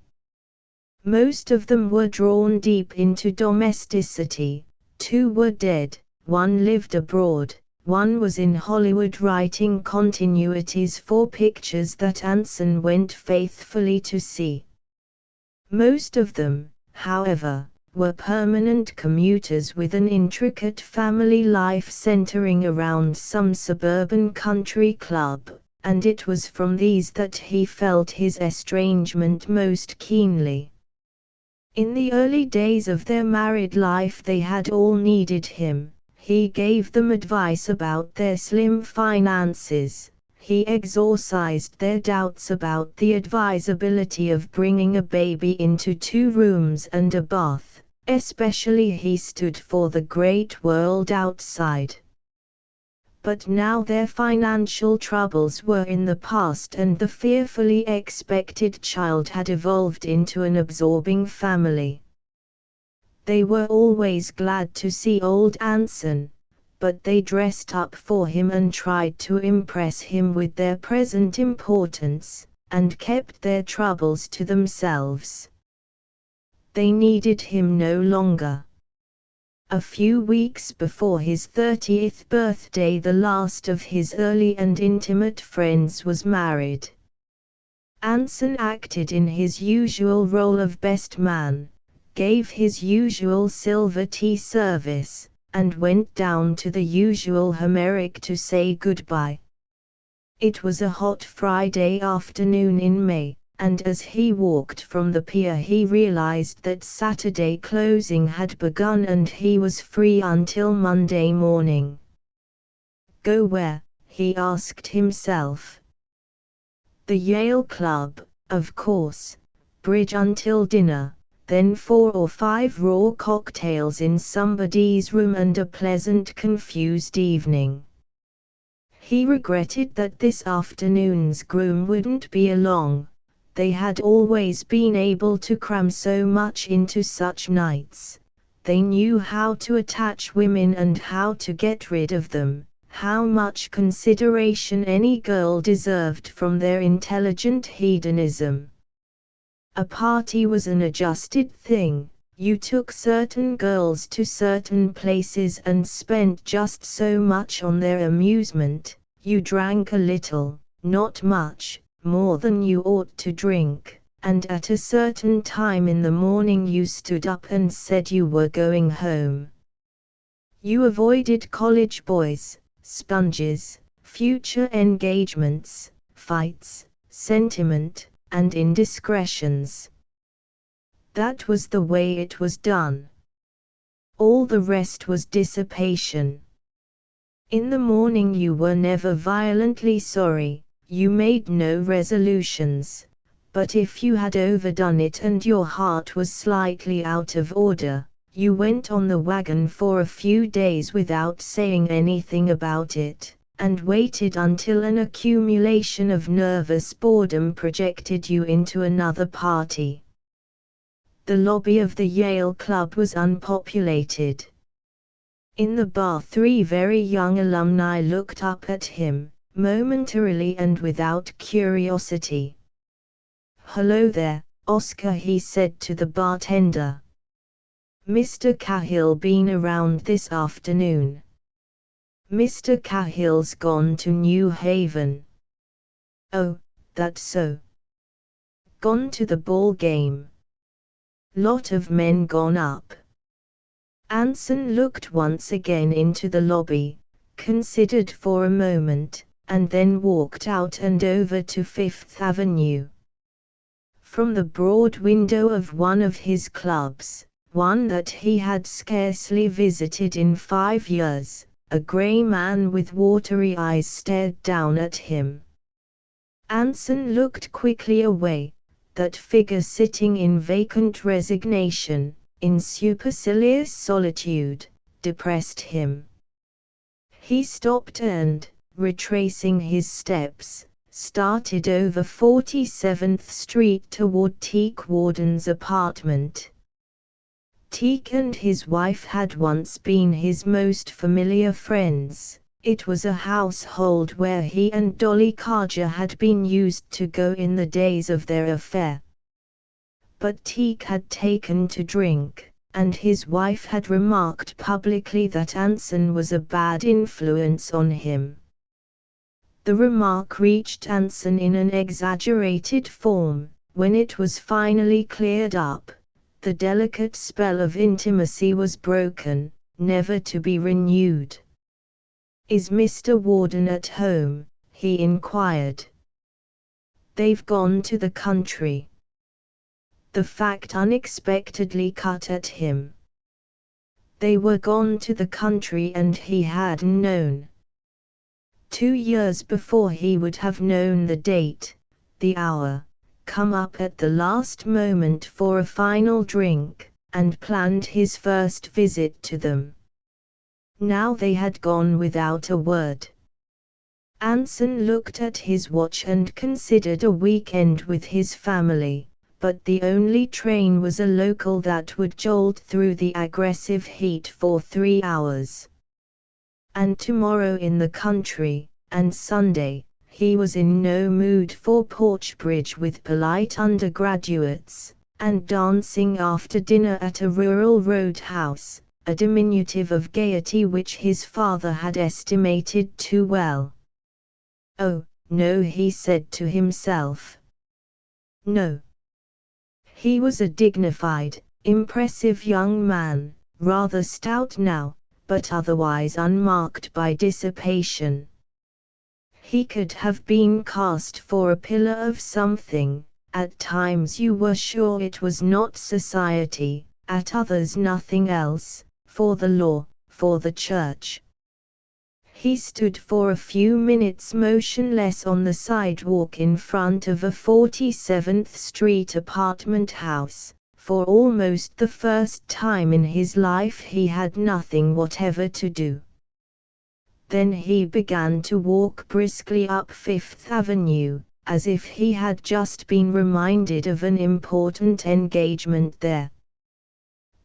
Most of them were drawn deep into domesticity. 2 were dead, 1 lived abroad, 1 was in Hollywood writing continuities for pictures that Anson went faithfully to see. Most of them, however, were permanent commuters with an intricate family life centering around some suburban country club, and it was from these that he felt his estrangement most keenly. In the early days of their married life they had all needed him. He gave them advice about their slim finances. He exorcised their doubts about the advisability of bringing a baby into 2 rooms and a bath. Especially he stood for the great world outside. But now their financial troubles were in the past and the fearfully expected child had evolved into an absorbing family. They were always glad to see old Anson, but they dressed up for him and tried to impress him with their present importance, and kept their troubles to themselves. They needed him no longer. A few weeks before his 30th birthday, the last of his early and intimate friends was married. Anson acted in his usual role of best man, gave his usual silver tea service, and went down to the usual Homeric to say goodbye. It was a hot Friday afternoon in May, and as he walked from the pier he realized that Saturday closing had begun and he was free until Monday morning. Go where? He asked himself. The Yale Club, of course, bridge until dinner, then 4 or 5 raw cocktails in somebody's room and a pleasant confused evening. He regretted that this afternoon's groom wouldn't be along. They had always been able to cram so much into such nights. They knew how to attach women and how to get rid of them, how much consideration any girl deserved from their intelligent hedonism. A party was an adjusted thing. You took certain girls to certain places and spent just so much on their amusement. You drank a little, not much, more than you ought to drink, and at a certain time in the morning you stood up and said you were going home. You avoided college boys, sponges, future engagements, fights, sentiment, and indiscretions. That was the way it was done. All the rest was dissipation. In the morning you were never violently sorry. You made no resolutions, but if you had overdone it and your heart was slightly out of order, you went on the wagon for a few days without saying anything about it, and waited until an accumulation of nervous boredom projected you into another party. The lobby of the Yale Club was unpopulated. In the bar 3 very young alumni looked up at him, momentarily and without curiosity. "Hello there, Oscar," he said to the bartender. "Mr. Cahill been around this afternoon?" "Mr. Cahill's gone to New Haven." "Oh, that's so. Gone to the ball game. Lot of men gone up." Anson looked once again into the lobby, considered for a moment, and then walked out and over to Fifth Avenue. From the broad window of one of his clubs, one that he had scarcely visited in 5 years, a grey man with watery eyes stared down at him. Anson looked quickly away. That figure sitting in vacant resignation, in supercilious solitude, depressed him. He stopped and, retracing his steps, started over 47th Street toward Teak Warden's apartment. Teak and his wife had once been his most familiar friends, It was a household where he and Dolly Carger had been used to go in the days of their affair. But Teak had taken to drink, and his wife had remarked publicly that Anson was a bad influence on him. The remark reached Anson in an exaggerated form. When it was finally cleared up, the delicate spell of intimacy was broken, never to be renewed. "Is Mr. Warden at home?" he inquired. "They've gone to the country." The fact unexpectedly cut at him. They were gone to the country and he hadn't known. 2 years before he would have known the date, the hour, come up at the last moment for a final drink, and planned his first visit to them. Now they had gone without a word. Anson looked at his watch and considered a weekend with his family, but the only train was a local that would jolt through the aggressive heat for 3 hours. And tomorrow in the country, and Sunday, he was in no mood for porch bridge with polite undergraduates, and dancing after dinner at a rural roadhouse, a diminutive of gaiety which his father had estimated too well. "Oh, no," he said to himself. "No." He was a dignified, impressive young man, rather stout now, but otherwise unmarked by dissipation. He could have been cast for a pillar of something. At times you were sure it was not society, at others nothing else, for the law, for the church. He stood for a few minutes motionless on the sidewalk in front of a 47th Street apartment house. For almost the first time in his life he had nothing whatever to do. Then he began to walk briskly up Fifth Avenue, as if he had just been reminded of an important engagement there.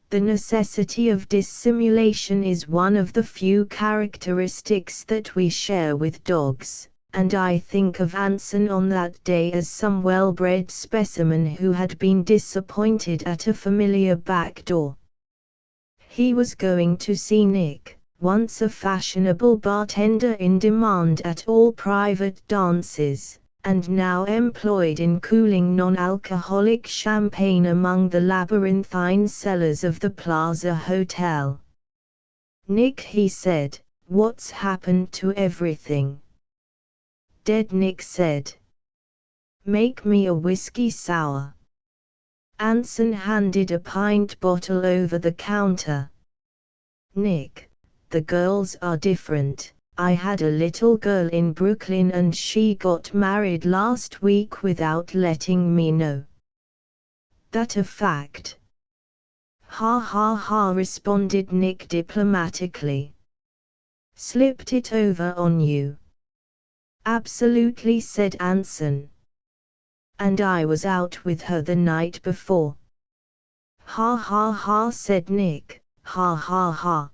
The necessity of dissimulation is one of the few characteristics that we share with dogs, and I think of Anson on that day as some well-bred specimen who had been disappointed at a familiar back door. He was going to see Nick, once a fashionable bartender in demand at all private dances, and now employed in cooling non-alcoholic champagne among the labyrinthine cellars of the Plaza Hotel. "Nick," he said, "what's happened to everything?" "Dead," Nick said. "Make me a whiskey sour." Anson handed a pint bottle over the counter. "Nick, the girls are different. I had a little girl in Brooklyn and she got married last week without letting me know." "That a fact?" "Ha ha ha," responded Nick diplomatically. "Slipped it over on you?" "Absolutely," said Anson. "And I was out with her the night before." "Ha ha ha," said Nick, "ha ha ha."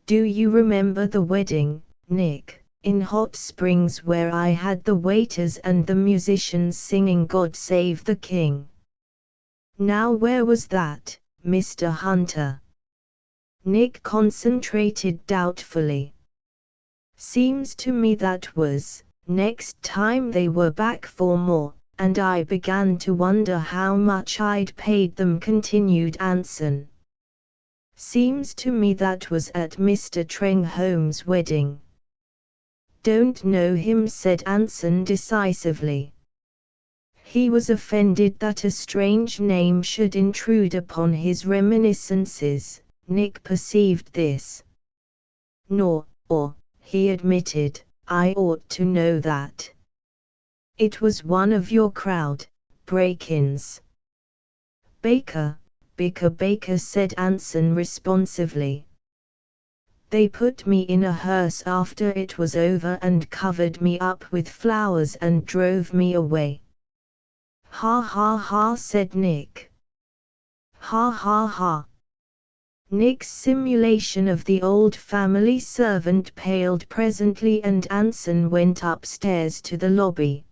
"Do you remember the wedding, Nick, in Hot Springs where I had the waiters and the musicians singing God Save the King?" "Now where was that, Mr. Hunter?" Nick concentrated doubtfully. "Seems to me that was, next time they were back for more, and I began to wonder how much I'd paid them," continued Anson. "Seems to me that was at Mr. Trenghome's wedding." "Don't know him," said Anson decisively. He was offended that a strange name should intrude upon his reminiscences. Nick perceived this. He admitted, "I ought to know that. It was one of your crowd, break-ins." Baker," said Anson responsively. "They put me in a hearse after it was over and covered me up with flowers and drove me away." "Ha ha ha," said Nick. "Ha ha ha." Nick's simulation of the old family servant paled presently, and Anson went upstairs to the lobby.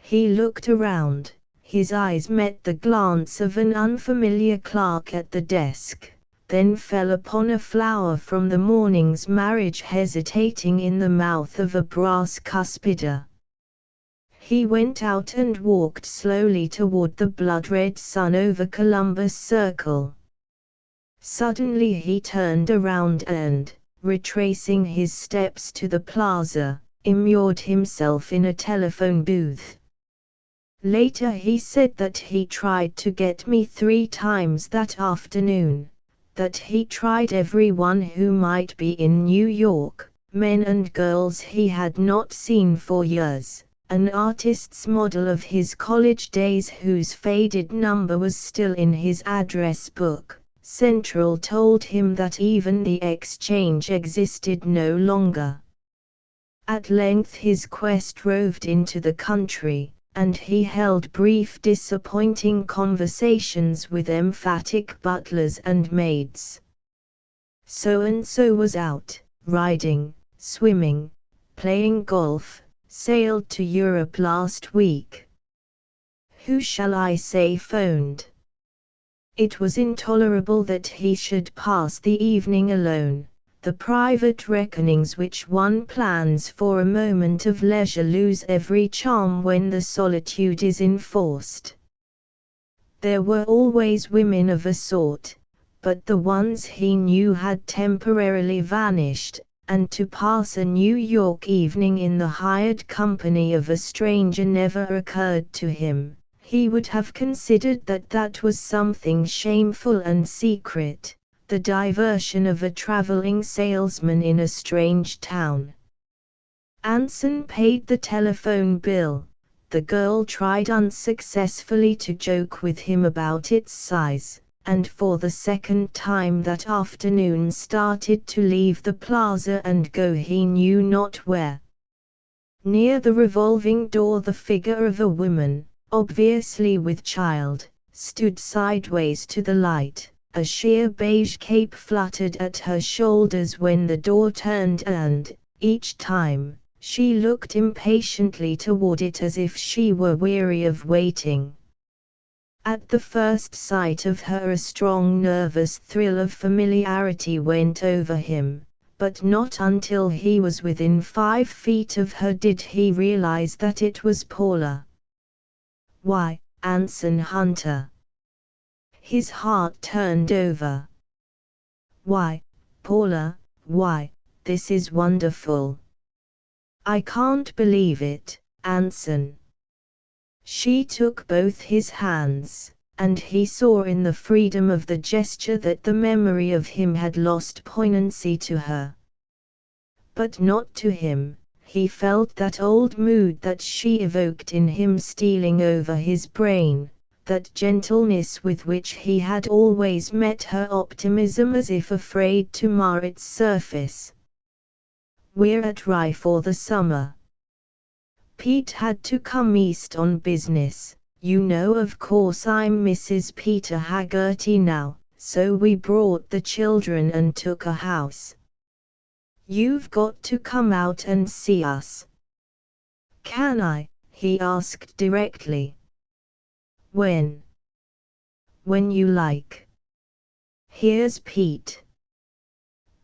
He looked around. His eyes met the glance of an unfamiliar clerk at the desk, then fell upon a flower from the morning's marriage hesitating in the mouth of a brass cuspida. He went out and walked slowly toward the blood-red sun over Columbus Circle. Suddenly he turned around and, retracing his steps to the plaza, immured himself in a telephone booth. Later he said that he tried to get me 3 times that afternoon, that he tried everyone who might be in New York, men and girls he had not seen for years, an artist's model of his college days whose faded number was still in his address book. Central told him that even the exchange existed no longer. At length his quest roved into the country, and he held brief disappointing conversations with emphatic butlers and maids. So-and-so was out, riding, swimming, playing golf, sailed to Europe last week. Who shall I say phoned? It was intolerable that he should pass the evening alone. The private reckonings which one plans for a moment of leisure lose every charm when the solitude is enforced. There were always women of a sort, but the ones he knew had temporarily vanished, and to pass a New York evening in the hired company of a stranger never occurred to him. He would have considered that that was something shameful and secret, the diversion of a traveling salesman in a strange town. Anson paid the telephone bill. The girl tried unsuccessfully to joke with him about its size, and for the second time that afternoon started to leave the plaza and go he knew not where. Near the revolving door the figure of a woman, obviously with child, stood sideways to the light. A sheer beige cape fluttered at her shoulders when the door turned and, each time, she looked impatiently toward it as if she were weary of waiting. At the first sight of her a strong nervous thrill of familiarity went over him, but not until he was within 5 feet of her did he realize that it was Paula. Why, Anson Hunter. His heart turned over. Why, Paula, why, this is wonderful. I can't believe it, Anson. She took both his hands, and he saw in the freedom of the gesture that the memory of him had lost poignancy to her. But not to him. He felt that old mood that she evoked in him stealing over his brain, that gentleness with which he had always met her optimism as if afraid to mar its surface. We're at Rye for the summer. Pete had to come east on business. You know, of course I'm Mrs. Peter Haggerty now, so we brought the children and took a house. You've got to come out and see us. Can I? He asked directly. When? When you like. Here's Pete.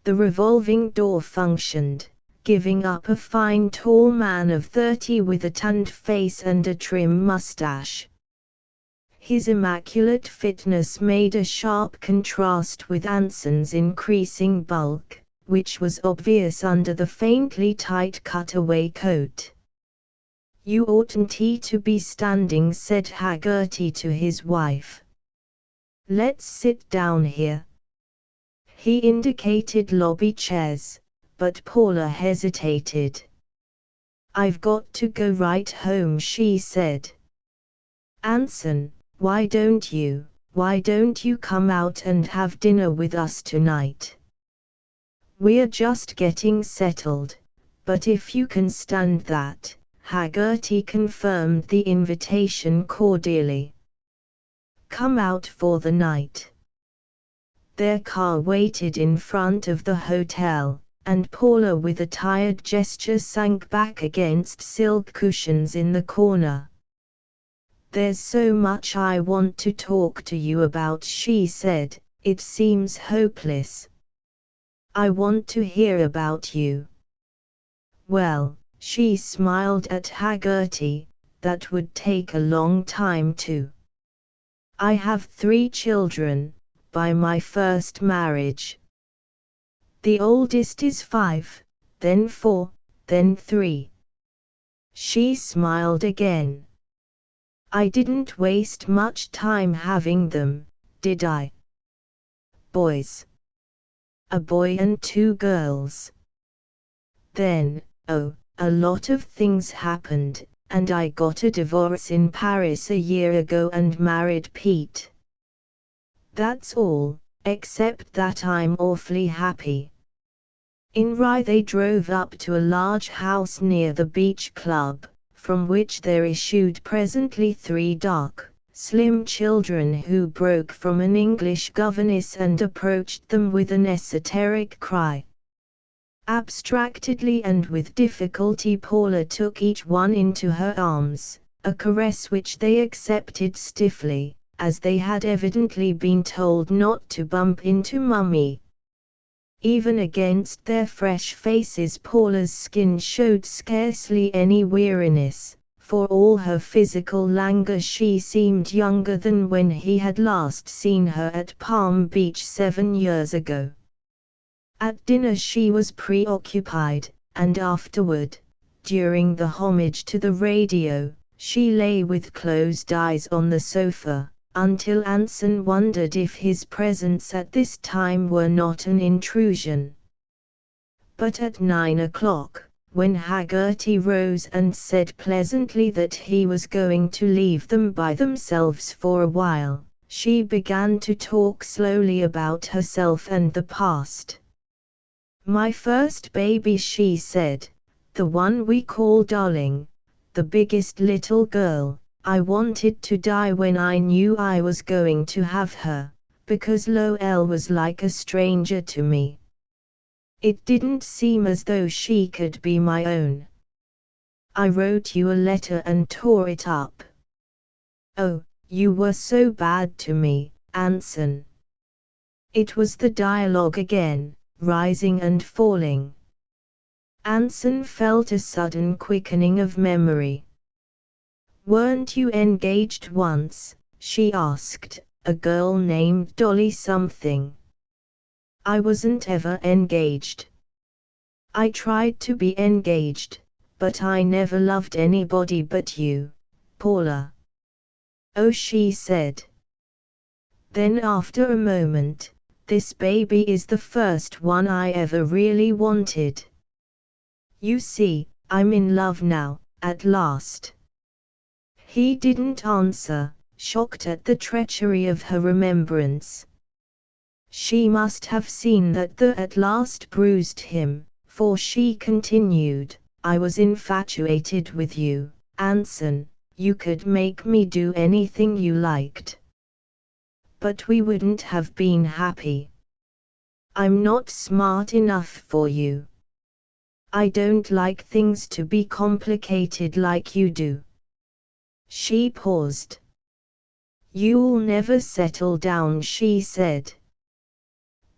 The revolving door functioned, giving up a fine tall man of 30 with a tanned face and a trim mustache. His immaculate fitness made a sharp contrast with Anson's increasing bulk, which was obvious under the faintly tight cutaway coat. You oughtn't to be standing, said Haggerty to his wife. Let's sit down here. He indicated lobby chairs, but Paula hesitated. I've got to go right home, she said. Anson, why don't you come out and have dinner with us tonight? We're just getting settled, but if you can stand that. Haggerty confirmed the invitation cordially. Come out for the night. Their car waited in front of the hotel, and Paula with a tired gesture sank back against silk cushions in the corner. "There's so much I want to talk to you about," she said. "It seems hopeless. I want to hear about you." "Well," she smiled at Haggerty, "that would take a long time too. I have 3 children, by my first marriage. The oldest is 5, then 4, then 3. She smiled again. "I didn't waste much time having them, did I? Boys. A boy and 2 girls. Then, a lot of things happened, and I got a divorce in Paris a year ago and married Pete. That's all, except that I'm awfully happy." In Rye they drove up to a large house near the beach club, from which there issued presently 3 dark, slim children who broke from an English governess and approached them with an esoteric cry. Abstractedly and with difficulty Paula took each one into her arms, a caress which they accepted stiffly, as they had evidently been told not to bump into Mummy. Even against their fresh faces Paula's skin showed scarcely any weariness. For all her physical languor she seemed younger than when he had last seen her at Palm Beach 7 years ago. At dinner she was preoccupied, and afterward, during the homage to the radio, she lay with closed eyes on the sofa, until Anson wondered if his presence at this time were not an intrusion. But at 9 o'clock, when Haggerty rose and said pleasantly that he was going to leave them by themselves for a while, she began to talk slowly about herself and the past. "My first baby," she said, "the one we call Darling, the biggest little girl, I wanted to die when I knew I was going to have her, because Lowell was like a stranger to me. It didn't seem as though she could be my own. I wrote you a letter and tore it up. Oh, you were so bad to me, Anson." It was the dialogue again, rising and falling. Anson felt a sudden quickening of memory. "Weren't you engaged once?" she asked, "a girl named Dolly something?" "I wasn't ever engaged. I tried to be engaged, but I never loved anybody but you, Paula." "Oh," she said. Then after a moment, "This baby is the first one I ever really wanted. You see, I'm in love now, at last." He didn't answer, shocked at the treachery of her remembrance. She must have seen that the "at last" bruised him, for she continued, "I was infatuated with you, Anson. You could make me do anything you liked. But we wouldn't have been happy. I'm not smart enough for you. I don't like things to be complicated like you do." She paused. "You'll never settle down," she said.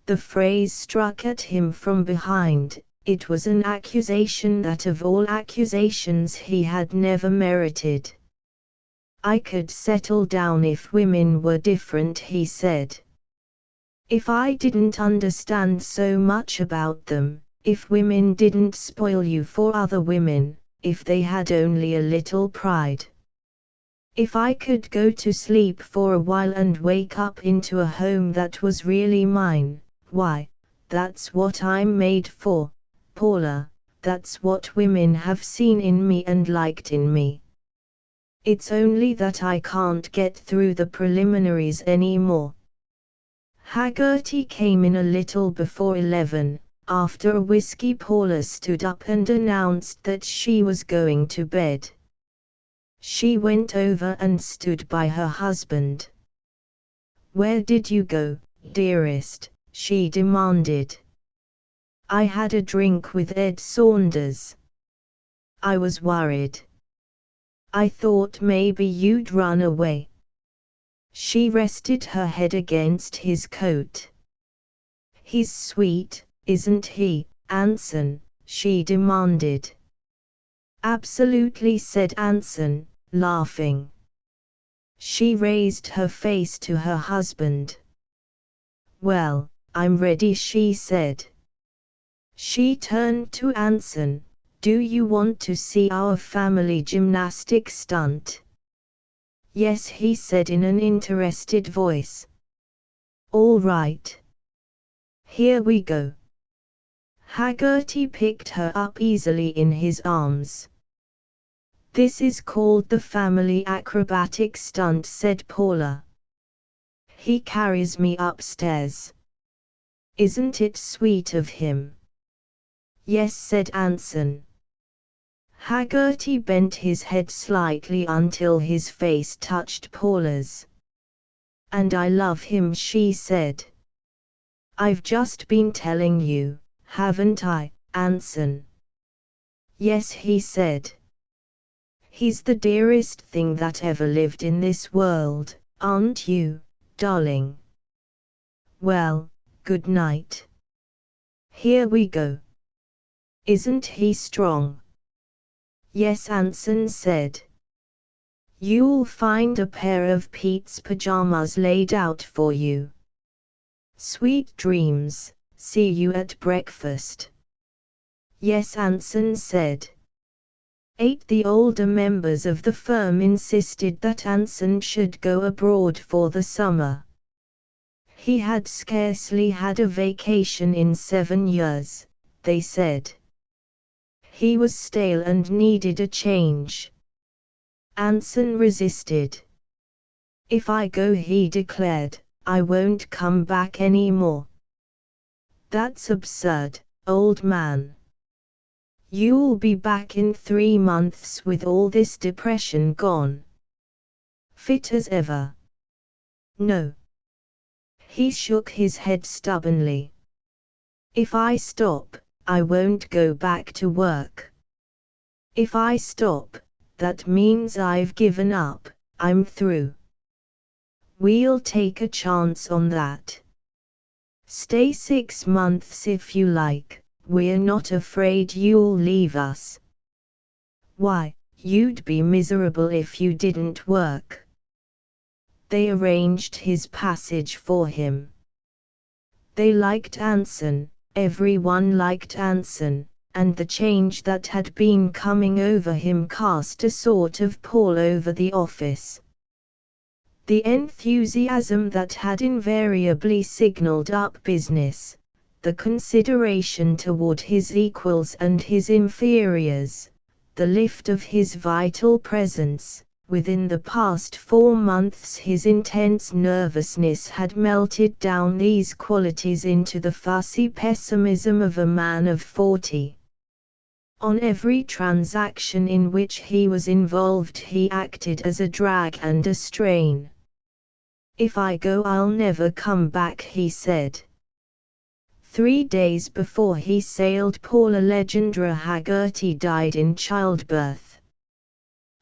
The phrase struck at him from behind. It was an accusation that of all accusations he had never merited. "I could settle down if women were different," he said. "If I didn't understand so much about them, if women didn't spoil you for other women, if they had only a little pride. If I could go to sleep for a while and wake up into a home that was really mine, why, that's what I'm made for, Paula, that's what women have seen in me and liked in me. It's only that I can't get through the preliminaries anymore." Haggerty came in a little before 11. After a whiskey Paula stood up and announced that she was going to bed. She went over and stood by her husband. "Where did you go?" dearest?" she demanded. "I had a drink with Ed Saunders. I was worried. I thought maybe you'd run away." She rested her head against his coat. "He's sweet, isn't he, Anson?" she demanded. "Absolutely," said Anson, laughing. She raised her face to her husband. "Well, I'm ready," she said. She turned to Anson. "Do you want to see our family gymnastic stunt?" "Yes," he said in an interested voice. "All right. Here we go." Haggerty picked her up easily in his arms. "This is called the family acrobatic stunt," said Paula. "He carries me upstairs. Isn't it sweet of him?" "Yes," said Anson. Haggerty bent his head slightly until his face touched Paula's. "And I love him," she said. "I've just been telling you, haven't I, Anson?" "Yes," he said. "He's the dearest thing that ever lived in this world, aren't you, darling? Well, good night. Here we go. Isn't he strong?" "Yes," Anson said. "You'll find a pair of Pete's pajamas laid out for you. Sweet dreams, see you at breakfast." "Yes," Anson said. The older members of the firm insisted that Anson should go abroad for the summer. He had scarcely had a vacation in 7 years, they said. He was stale and needed a change. Anson resisted. "If I go," he declared, "I won't come back anymore." "That's absurd, old man. You'll be back in 3 months with all this depression gone. Fit as ever." "No." He shook his head stubbornly. "If I stop, I won't go back to work. If I stop, that means I've given up, I'm through." "We'll take a chance on that. Stay 6 months if you like, we're not afraid you'll leave us." "Why, you'd be miserable if you didn't work." They arranged his passage for him. They liked Anson, everyone liked Anson, and the change that had been coming over him cast a sort of pall over the office. The enthusiasm that had invariably signaled up business, the consideration toward his equals and his inferiors, the lift of his vital presence, within the past 4 months his intense nervousness had melted down these qualities into the fussy pessimism of a man of 40. On every transaction in which he was involved he acted as a drag and a strain. "If I go I'll never come back," he said. 3 days before he sailed Paula Legendra Haggerty died in childbirth.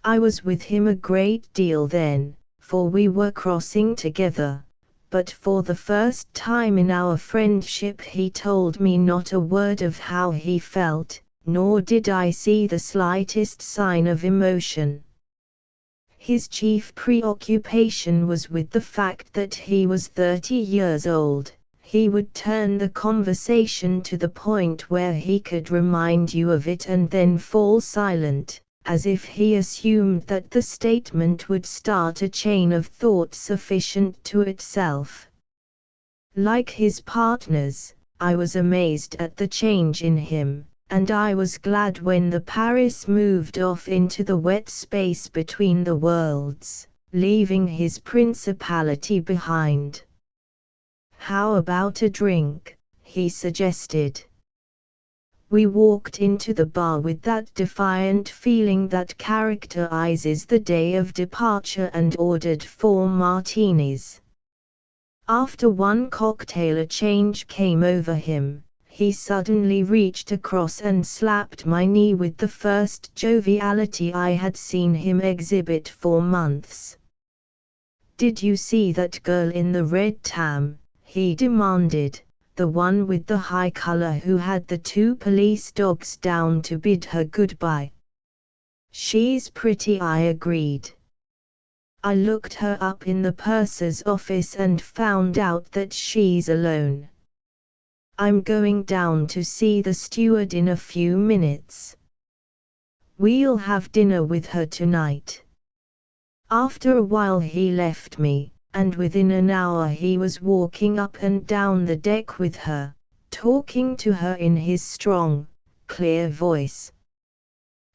"I was with him a great deal then, for we were crossing together, but for the first time in our friendship he told me not a word of how he felt, nor did I see the slightest sign of emotion. His chief preoccupation was with the fact that he was 30 years old. He would turn the conversation to the point where he could remind you of it and then fall silent, as if he assumed that the statement would start a chain of thought sufficient to itself. Like his partners, I was amazed at the change in him, and I was glad when the Paris moved off into the wet space between the worlds, leaving his principality behind." "How about a drink?" he suggested. We walked into the bar with that defiant feeling that characterizes the day of departure and ordered 4 martinis. After one cocktail a change came over him. He suddenly reached across and slapped my knee with the first joviality I had seen him exhibit for months. "Did you see that girl in the red tam?" he demanded, "the one with the high collar who had the two police dogs down to bid her goodbye?" "She's pretty," I agreed. "I looked her up in the purser's office and found out that she's alone. I'm going down to see the steward in a few minutes. We'll have dinner with her tonight." After a while he left me, and within an hour he was walking up and down the deck with her, talking to her in his strong, clear voice.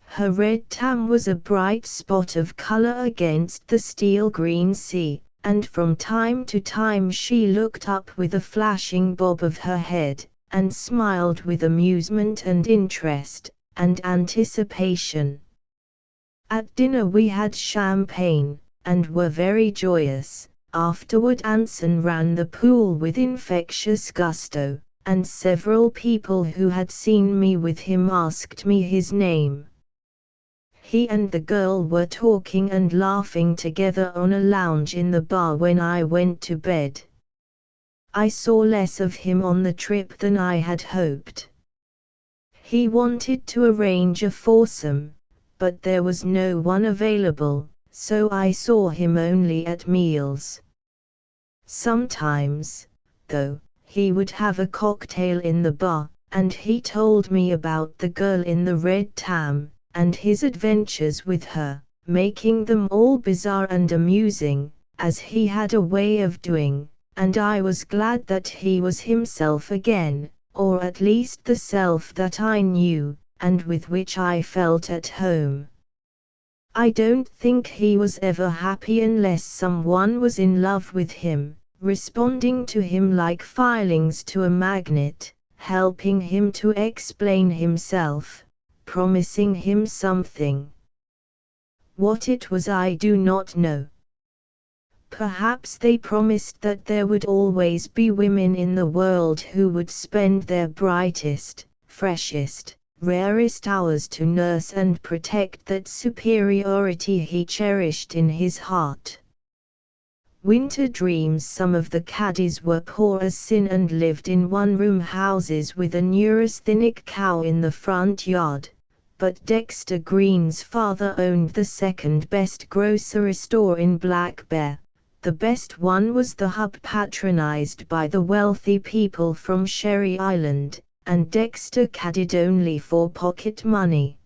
Her red tam was a bright spot of color against the steel-green sea, and from time to time she looked up with a flashing bob of her head, and smiled with amusement and interest, and anticipation. At dinner we had champagne, and were very joyous. Afterward Anson ran the pool with infectious gusto, and several people who had seen me with him asked me his name. He and the girl were talking and laughing together on a lounge in the bar when I went to bed. I saw less of him on the trip than I had hoped. He wanted to arrange a foursome, but there was no one available, so I saw him only at meals. Sometimes, though, he would have a cocktail in the bar, and he told me about the girl in the red tam, and his adventures with her, making them all bizarre and amusing, as he had a way of doing, and I was glad that he was himself again, or at least the self that I knew, and with which I felt at home. I don't think he was ever happy unless someone was in love with him, responding to him like filings to a magnet, helping him to explain himself, promising him something. What it was I do not know. Perhaps they promised that there would always be women in the world who would spend their brightest, freshest, rarest hours to nurse and protect that superiority he cherished in his heart. Winter dreams. Some of the caddies were poor as sin and lived in one-room houses with a neurasthenic cow in the front yard, but Dexter Green's father owned the second-best grocery store in Black Bear. The best one was the hub patronized by the wealthy people from Sherry Island, and Dexter caddied only for pocket money.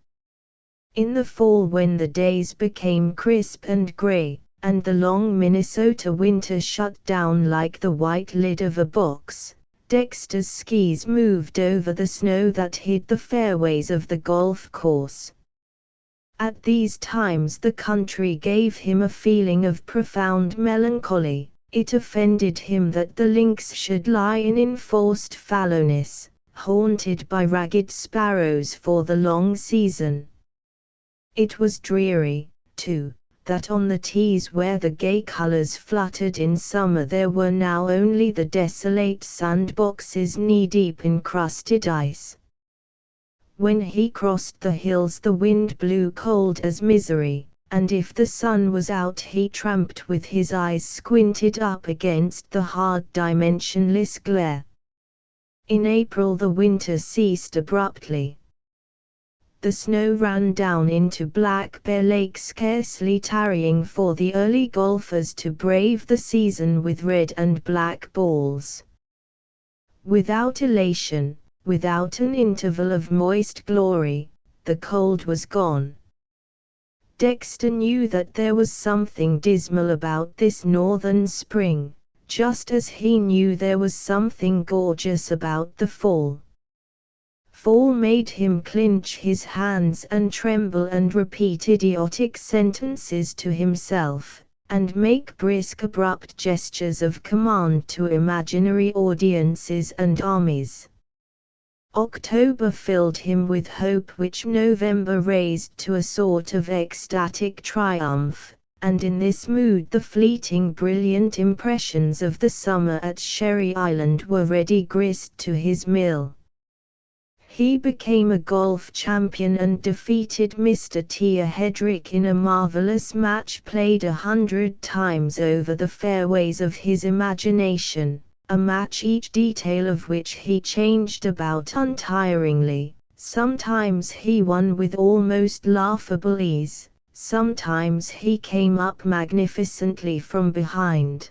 In the fall, when the days became crisp and gray, and the long Minnesota winter shut down like the white lid of a box, Dexter's skis moved over the snow that hid the fairways of the golf course. At these times the country gave him a feeling of profound melancholy. It offended him that the links should lie in enforced fallowness, haunted by ragged sparrows for the long season. It was dreary, too, that on the tees where the gay colors fluttered in summer there were now only the desolate sandboxes knee-deep in crusted ice. When he crossed the hills the wind blew cold as misery, and if the sun was out he tramped with his eyes squinted up against the hard dimensionless glare. In April the winter ceased abruptly. The snow ran down into Black Bear Lake, scarcely tarrying for the early golfers to brave the season with red and black balls. Without elation, without an interval of moist glory, the cold was gone. Dexter knew that there was something dismal about this northern spring, just as he knew there was something gorgeous about the fall. Fall made him clench his hands and tremble and repeat idiotic sentences to himself, and make brisk abrupt gestures of command to imaginary audiences and armies. October filled him with hope which November raised to a sort of ecstatic triumph, and in this mood the fleeting brilliant impressions of the summer at Sherry Island were ready grist to his mill. He became a golf champion and defeated Mr. Tia Hedrick in a marvelous match played 100 times over the fairways of his imagination, a match each detail of which he changed about untiringly. Sometimes he won with almost laughable ease, sometimes he came up magnificently from behind.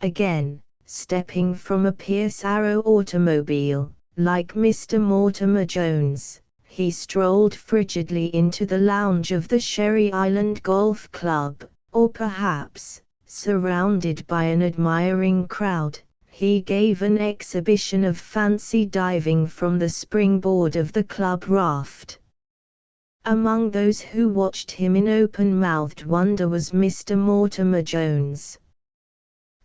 Again, stepping from a Pierce Arrow automobile, like Mr. Mortimer Jones, he strolled frigidly into the lounge of the Sherry Island Golf Club, or perhaps, surrounded by an admiring crowd, he gave an exhibition of fancy diving from the springboard of the club raft. Among those who watched him in open-mouthed wonder was Mr. Mortimer Jones.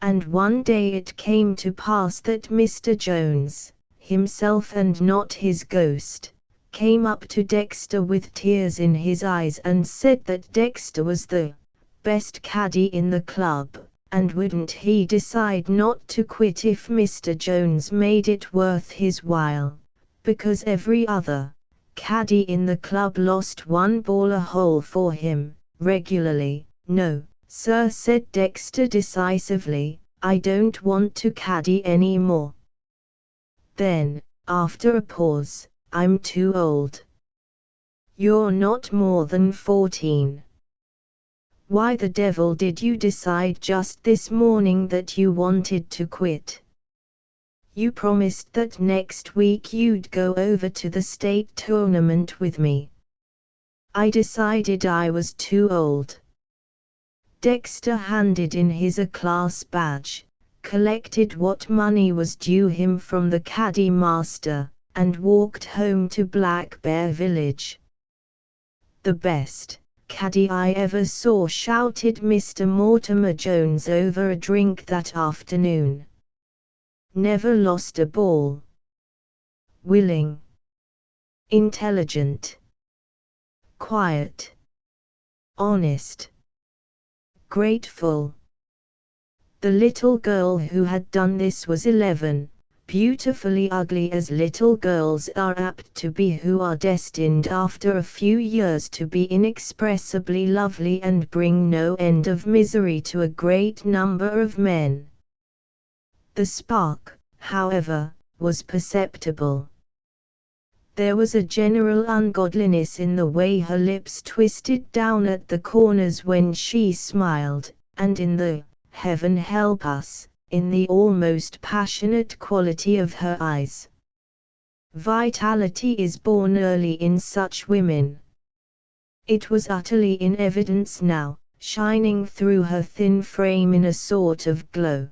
And one day it came to pass that Mr. Jones, himself and not his ghost, came up to Dexter with tears in his eyes and said that Dexter was the best caddy in the club, and wouldn't he decide not to quit if Mr. Jones made it worth his while, because every other caddy in the club lost one ball a hole for him, regularly. "No, sir," said Dexter decisively, "I don't want to caddy any more." Then, after a pause, "I'm too old." "You're not more than 14. Why the devil did you decide just this morning that you wanted to quit? You promised that next week you'd go over to the state tournament with me." "I decided I was too old." Dexter handed in his A-class badge, collected what money was due him from the caddy master, and walked home to Black Bear Village. "The best caddy I ever saw," shouted Mr. Mortimer Jones over a drink that afternoon. "Never lost a ball. Willing. Intelligent. Quiet. Honest. Grateful." The little girl who had done this was 11, beautifully ugly as little girls are apt to be who are destined after a few years to be inexpressibly lovely and bring no end of misery to a great number of men. The spark, however, was perceptible. There was a general ungodliness in the way her lips twisted down at the corners when she smiled, and in the "Heaven help us," in the almost passionate quality of her eyes. Vitality is born early in such women. It was utterly in evidence now, shining through her thin frame in a sort of glow.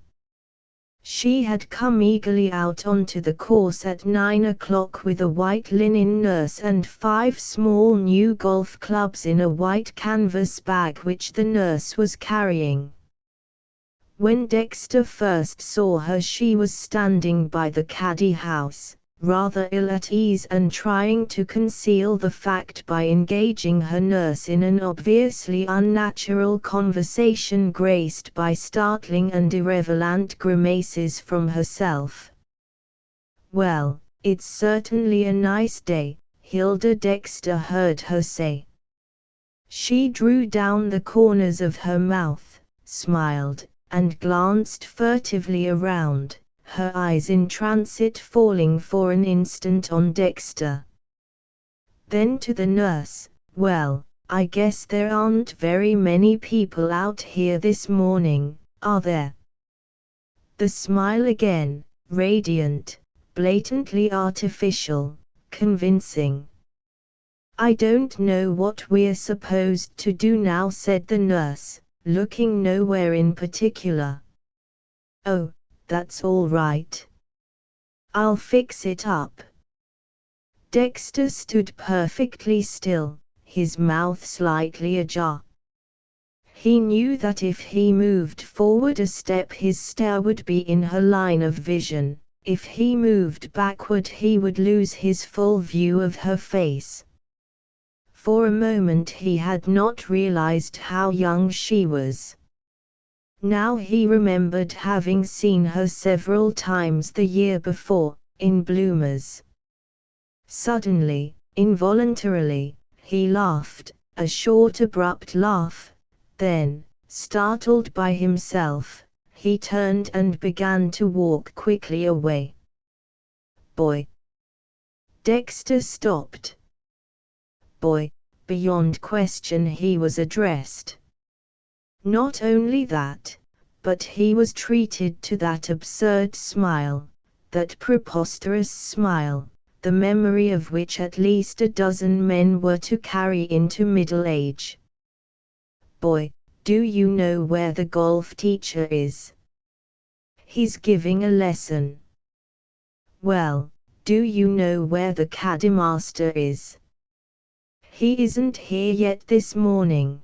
She had come eagerly out onto the course at 9 o'clock with a white linen nurse and 5 small new golf clubs in a white canvas bag which the nurse was carrying. When Dexter first saw her she was standing by the caddy house, rather ill at ease and trying to conceal the fact by engaging her nurse in an obviously unnatural conversation graced by startling and irrelevant grimaces from herself. "Well, it's certainly a nice day," Hilda Dexter heard her say. She drew down the corners of her mouth, smiled, and glanced furtively around, her eyes in transit falling for an instant on Dexter. Then to the nurse, "Well, I guess there aren't very many people out here this morning, are there?" The smile again, radiant, blatantly artificial, convincing. "I don't know what we're supposed to do now," said the nurse, looking nowhere in particular. "Oh, that's all right. I'll fix it up." Dexter stood perfectly still, his mouth slightly ajar. He knew that if he moved forward a step his stare would be in her line of vision, if he moved backward he would lose his full view of her face. For a moment he had not realized how young she was. Now he remembered having seen her several times the year before, in bloomers. Suddenly, involuntarily, he laughed, a short abrupt laugh, then, startled by himself, he turned and began to walk quickly away. "Boy!" Dexter stopped. Boy, beyond question he was addressed. Not only that, but he was treated to that absurd smile, that preposterous smile, the memory of which at least a dozen men were to carry into middle age. "Boy, do you know where the golf teacher is?" "He's giving a lesson." "Well, do you know where the caddy master is?" "He isn't here yet this morning."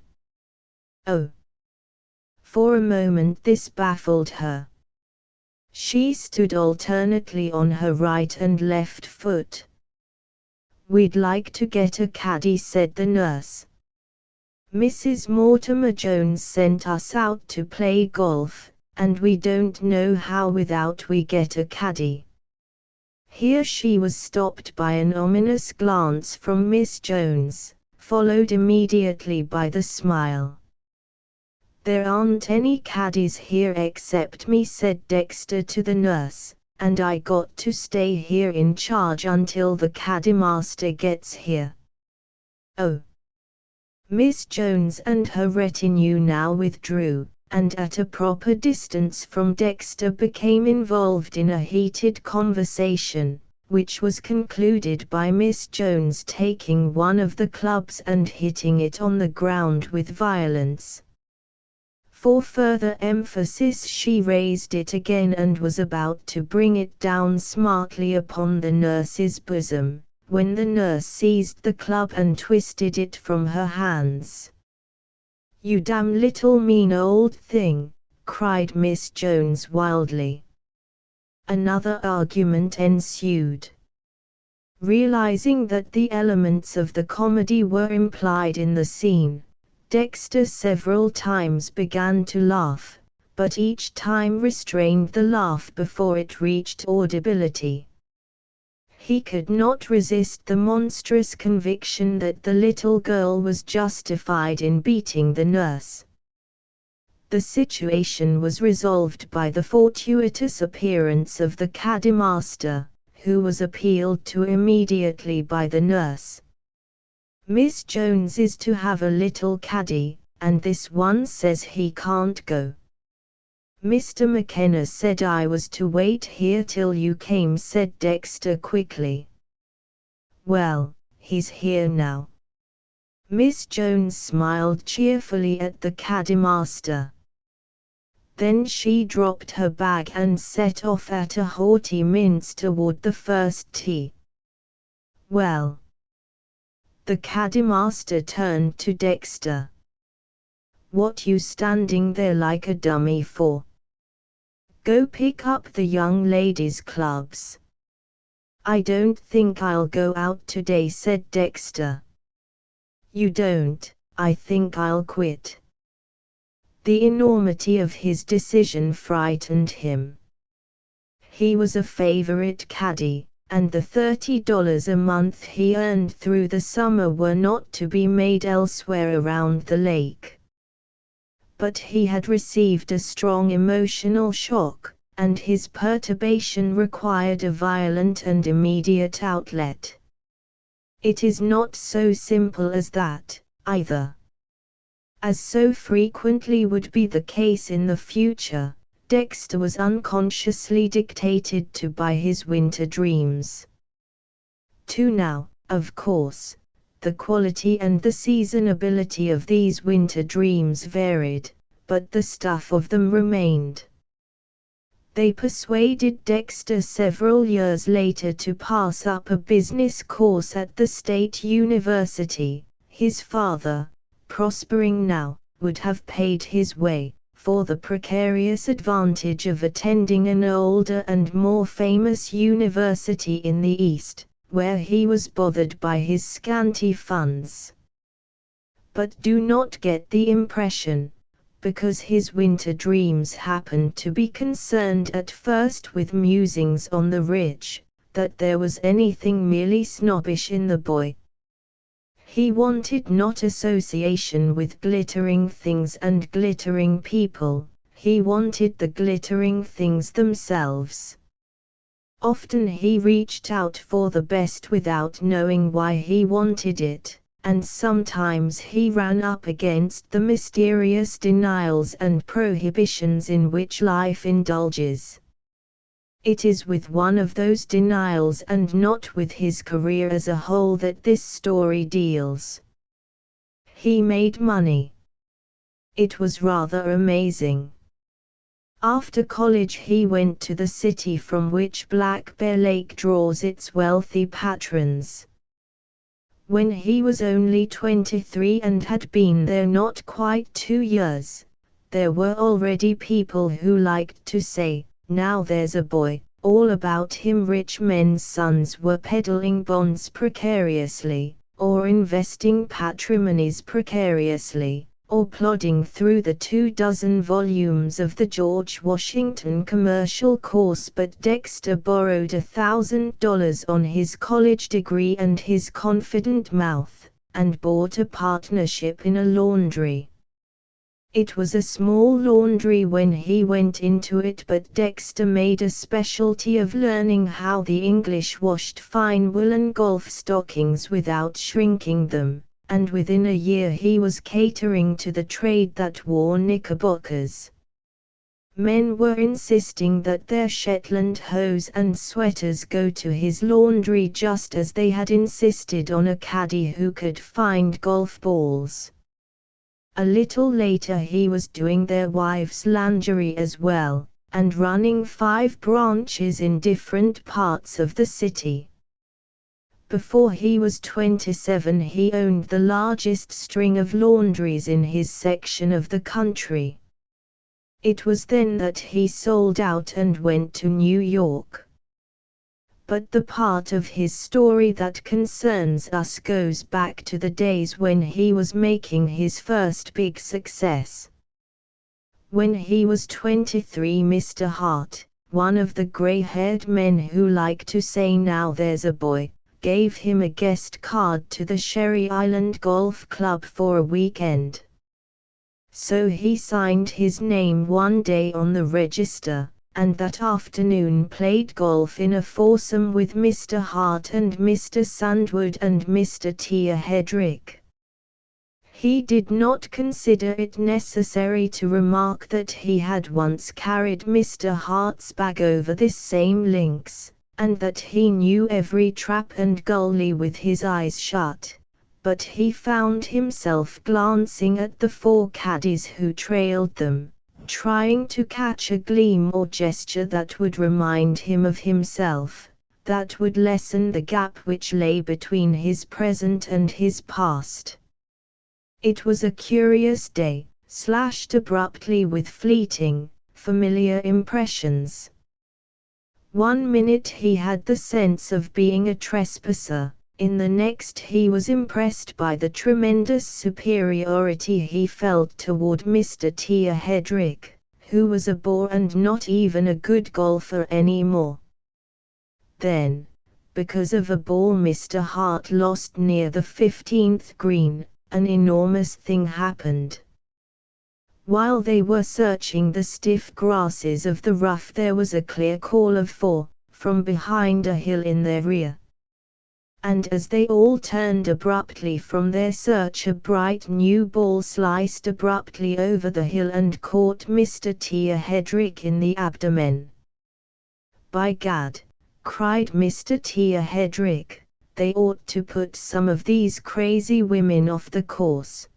"Oh." For a moment this baffled her. She stood alternately on her right and left foot. "We'd like to get a caddy," said the nurse. "Mrs. Mortimer Jones sent us out to play golf, and we don't know how without we get a caddy." Here she was stopped by an ominous glance from Miss Jones, followed immediately by the smile. "There aren't any caddies here except me," said Dexter to the nurse, "and I got to stay here in charge until the caddy master gets here." "Oh." Miss Jones and her retinue now withdrew, and at a proper distance from Dexter became involved in a heated conversation, which was concluded by Miss Jones taking one of the clubs and hitting it on the ground with violence. For further emphasis she raised it again and was about to bring it down smartly upon the nurse's bosom, when the nurse seized the club and twisted it from her hands. "You damn little mean old thing!" cried Miss Jones wildly. Another argument ensued. Realizing that the elements of the comedy were implied in the scene, Dexter several times began to laugh, but each time restrained the laugh before it reached audibility. He could not resist the monstrous conviction that the little girl was justified in beating the nurse. The situation was resolved by the fortuitous appearance of the caddy master, who was appealed to immediately by the nurse. "Miss Jones is to have a little caddy, and this one says he can't go." "Mr. McKenna said I was to wait here till you came," said Dexter quickly. "Well, he's here now." Miss Jones smiled cheerfully at the caddy master. Then she dropped her bag and set off at a haughty mince toward the first tee. "Well?" The caddy master turned to Dexter. "What you standing there like a dummy for? Go pick up the young ladies' clubs." "I don't think I'll go out today," said Dexter. "You don't? I think I'll quit." The enormity of his decision frightened him. He was a favorite caddy, and the $30 a month he earned through the summer were not to be made elsewhere around the lake. But he had received a strong emotional shock, and his perturbation required a violent and immediate outlet. It is not so simple as that, either. As so frequently would be the case in the future, Dexter was unconsciously dictated to by his winter dreams. Now, of course, the quality and the seasonability of these winter dreams varied, but the stuff of them remained. They persuaded Dexter several years later to pass up a business course at the State University. His father, prospering now, would have paid his way, for the precarious advantage of attending an older and more famous university in the East, where he was bothered by his scanty funds. but do not get the impression, because his winter dreams happened to be concerned at first with musings on the rich, that there was anything merely snobbish in the boy. He wanted not association with glittering things and glittering people, he wanted the glittering things themselves. Often he reached out for the best without knowing why he wanted it, and sometimes he ran up against the mysterious denials and prohibitions in which life indulges. It is with one of those denials and not with his career as a whole that this story deals. He made money. It was rather amazing. After college he went to the city from which Black Bear Lake draws its wealthy patrons. When he was only 23 and had been there not quite 2 years, there were already people who liked to say, "Now there's a boy." All about him rich men's sons were peddling bonds precariously, or investing patrimonies precariously, or plodding through the 24 volumes of the George Washington commercial course. But Dexter borrowed $1,000 on his college degree and his confident mouth, and bought a partnership in a laundry. It was a small laundry when he went into it, but Dexter made a specialty of learning how the English washed fine woolen golf stockings without shrinking them, and within a year he was catering to the trade that wore knickerbockers. Men were insisting that their Shetland hose and sweaters go to his laundry just as they had insisted on a caddy who could find golf balls. A little later he was doing their wives' lingerie as well, and running 5 branches in different parts of the city. Before he was 27 he owned the largest string of laundries in his section of the country. It was then that he sold out and went to New York. But the part of his story that concerns us goes back to the days when he was making his first big success. When he was 23, Mr. Hart, one of the gray-haired men who like to say "Now there's a boy," gave him a guest card to the Sherry Island Golf Club for a weekend. So he signed his name one day on the register, and that afternoon played golf in a foursome with Mr. Hart and Mr. Sandwood and Mr. Tia Hedrick. He did not consider it necessary to remark that he had once carried Mr. Hart's bag over this same links, and that he knew every trap and gully with his eyes shut, but he found himself glancing at the 4 caddies who trailed them, trying to catch a gleam or gesture that would remind him of himself, that would lessen the gap which lay between his present and his past. It was a curious day, slashed abruptly with fleeting, familiar impressions. One minute he had the sense of being a trespasser, in the next he was impressed by the tremendous superiority he felt toward Mr. Tia Hedrick, who was a bore and not even a good golfer anymore. Then, because of a ball Mr. Hart lost near the 15th green, an enormous thing happened. While they were searching the stiff grasses of the rough there was a clear call of 4, from behind a hill in their rear. And as they all turned abruptly from their search, a bright new ball sliced abruptly over the hill and caught Mr. Tia Hedrick in the abdomen. "By Gad!" cried Mr. Tia Hedrick, "they ought to put some of these crazy women off the course.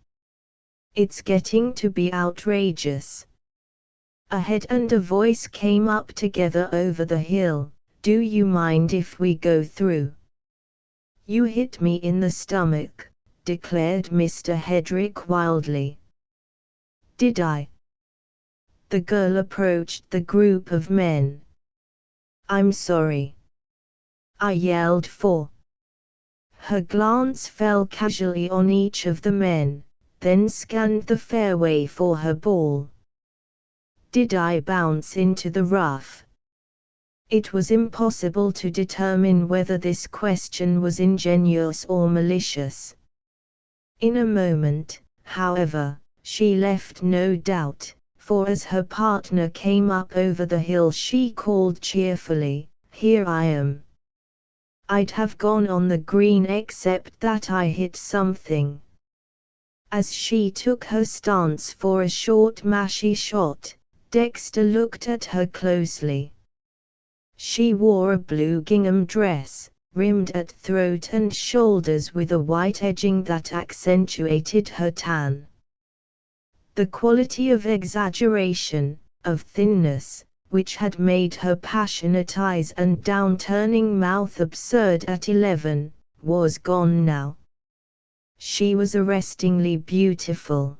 It's getting to be outrageous." A head and a voice came up together over the hill, "Do you mind if we go through?" "You hit me in the stomach," declared Mr. Hedrick wildly. "Did I?" The girl approached the group of men. "I'm sorry," I yelled for. Her glance fell casually on each of the men. then scanned the fairway for her ball. Did I bounce into the rough? It was impossible to determine whether this question was ingenuous or malicious. In a moment, however, she left no doubt, for as her partner came up over the hill she called cheerfully, "Here I am. I'd have gone on the green except that I hit something." As she took her stance for a short mashie shot, Dexter looked at her closely. She wore a blue gingham dress, rimmed at throat and shoulders with a white edging that accentuated her tan. The quality of exaggeration, of thinness, which had made her passionate eyes and down-turning mouth absurd at 11, was gone now. She was arrestingly beautiful.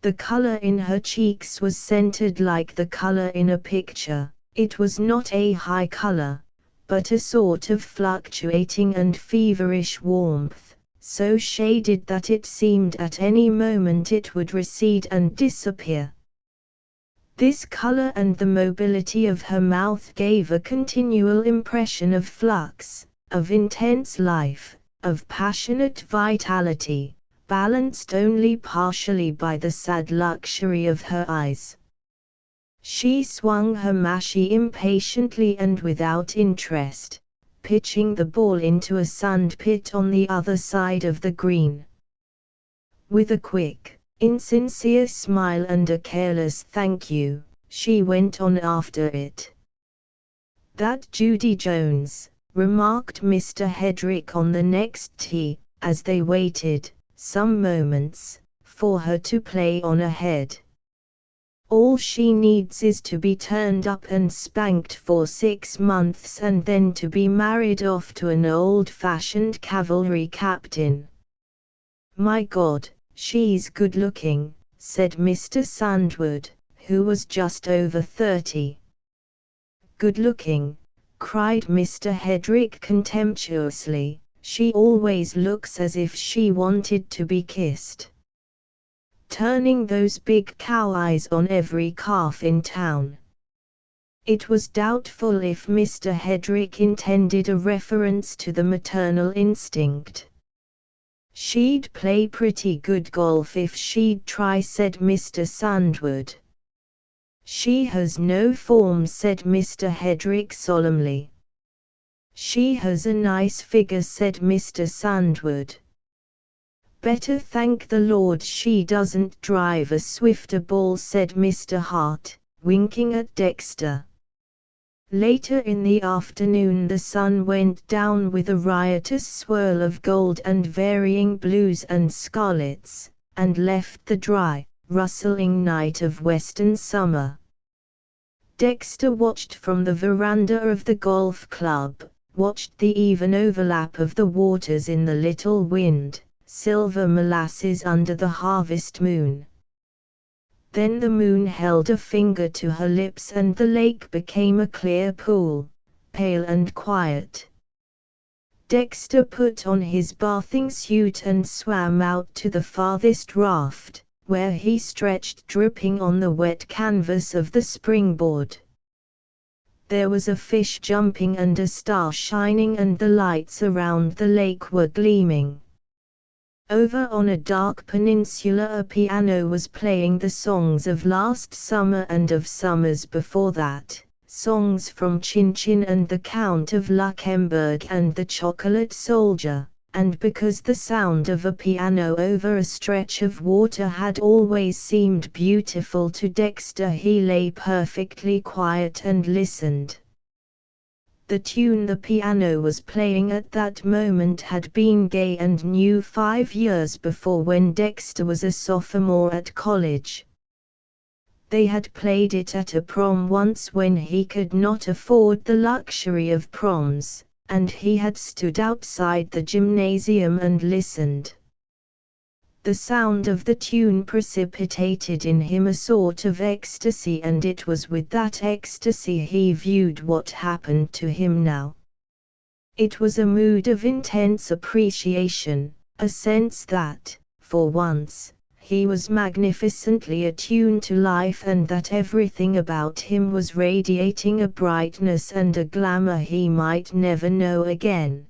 The color in her cheeks was centered like the color in a picture. It was not a high color, but a sort of fluctuating and feverish warmth, so shaded that it seemed at any moment it would recede and disappear. This color and the mobility of her mouth gave a continual impression of flux, of intense life, of passionate vitality, balanced only partially by the sad luxury of her eyes. She swung her mashie impatiently and without interest, pitching the ball into a sand pit on the other side of the green. With a quick, insincere smile and a careless "thank you," she went on after it. "That Judy Jones," remarked Mr. Hedrick on the next tee, as they waited, some moments, for her to play on ahead. "All she needs is to be turned up and spanked for 6 months and then to be married off to an old-fashioned cavalry captain." "My God, she's good-looking," said Mr. Sandwood, who was just over 30. "Good-looking," cried Mr. Hedrick contemptuously, "she always looks as if she wanted to be kissed. Turning those big cow eyes on every calf in town." It was doubtful if Mr. Hedrick intended a reference to the maternal instinct. "She'd play pretty good golf if she'd try," said Mr. Sandwood. "She has no form," said Mr. Hedrick solemnly. "She has a nice figure," said Mr. Sandwood. "Better thank the Lord she doesn't drive a swifter ball," said Mr. Hart, winking at Dexter. Later in the afternoon the sun went down with a riotous swirl of gold and varying blues and scarlets, and left the dry, rustling night of western summer. Dexter watched from the veranda of the golf club, watched the even overlap of the waters in the little wind, silver molasses under the harvest moon. Then the moon held a finger to her lips and the lake became a clear pool, pale and quiet. Dexter put on his bathing suit and swam out to the farthest raft, where he stretched dripping on the wet canvas of the springboard. There was a fish jumping and a star shining and the lights around the lake were gleaming. Over on a dark peninsula a piano was playing the songs of last summer and of summers before that, songs from Chin Chin and the Count of Luxembourg and the Chocolate Soldier, and because the sound of a piano over a stretch of water had always seemed beautiful to Dexter, he lay perfectly quiet and listened. The tune the piano was playing at that moment had been gay and new 5 years before when Dexter was a sophomore at college. They had played it at a prom once when he could not afford the luxury of proms, and he had stood outside the gymnasium and listened. The sound of the tune precipitated in him a sort of ecstasy, and it was with that ecstasy he viewed what happened to him now. It was a mood of intense appreciation, a sense that, for once, he was magnificently attuned to life and that everything about him was radiating a brightness and a glamour he might never know again.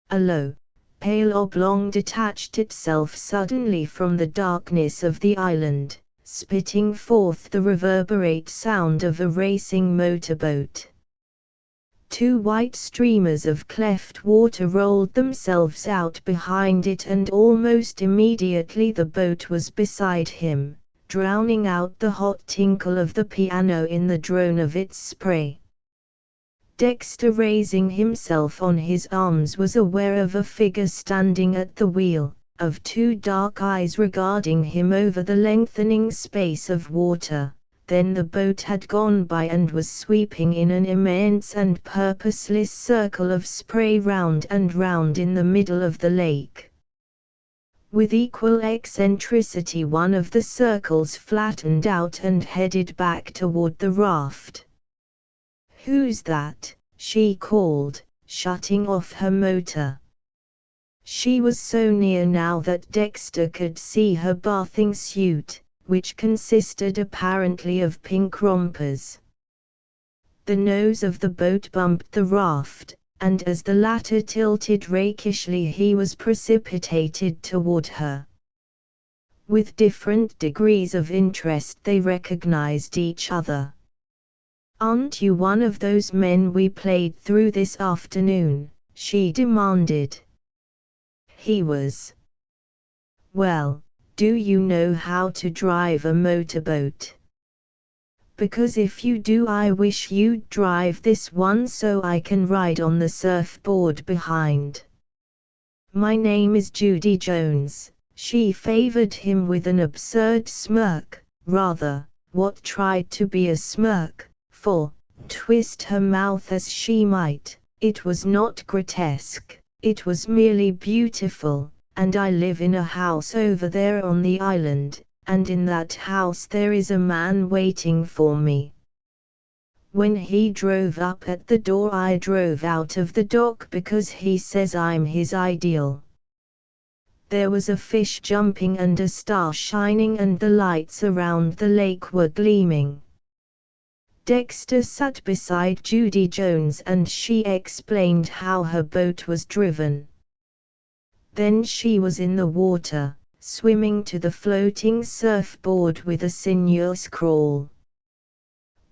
A low, pale oblong detached itself suddenly from the darkness of the island, spitting forth the reverberate sound of a racing motorboat. Two white streamers of cleft water rolled themselves out behind it and almost immediately the boat was beside him, drowning out the hot tinkle of the piano in the drone of its spray. Dexter, raising himself on his arms, was aware of a figure standing at the wheel, of two dark eyes regarding him over the lengthening space of water. Then the boat had gone by and was sweeping in an immense and purposeless circle of spray round and round in the middle of the lake. With equal eccentricity one of the circles flattened out and headed back toward the raft. "Who's that?" she called, shutting off her motor. She was so near now that Dexter could see her bathing suit, which consisted apparently of pink rompers. The nose of the boat bumped the raft, and as the latter tilted rakishly he was precipitated toward her. With different degrees of interest they recognized each other. "Aren't you one of those men we played through this afternoon?" she demanded. He was. "Well, do you know how to drive a motorboat? Because if you do, I wish you'd drive this one so I can ride on the surfboard behind." "My name is Judy Jones." She favored him with an absurd smirk, rather, what tried to be a smirk, for, twist her mouth as she might, it was not grotesque, it was merely beautiful. "And I live in a house over there on the island, and in that house there is a man waiting for me. When he drove up at the door I drove out of the dock because he says I'm his ideal." There was a fish jumping and a star shining and the lights around the lake were gleaming. Dexter sat beside Judy Jones and she explained how her boat was driven. Then she was in the water, swimming to the floating surfboard with a sinuous crawl.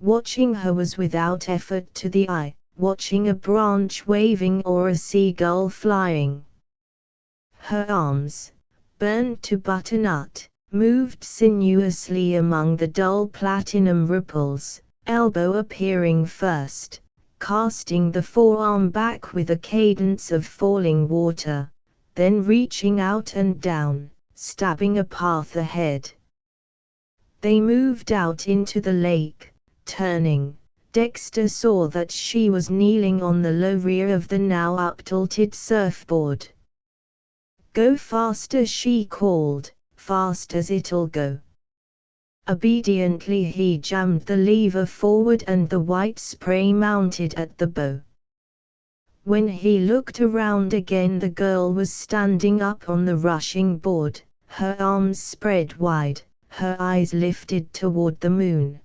Watching her was without effort to the eye, watching a branch waving or a seagull flying. Her arms, burned to butternut, moved sinuously among the dull platinum ripples, elbow appearing first, casting the forearm back with a cadence of falling water, then reaching out and down, stabbing a path ahead. They moved out into the lake, turning. Dexter saw that she was kneeling on the low rear of the now uptilted surfboard. "Go faster," she called, "fast as it'll go." Obediently he jammed the lever forward and the white spray mounted at the bow. When he looked around again the girl was standing up on the rushing board, her arms spread wide, her eyes lifted toward the moon.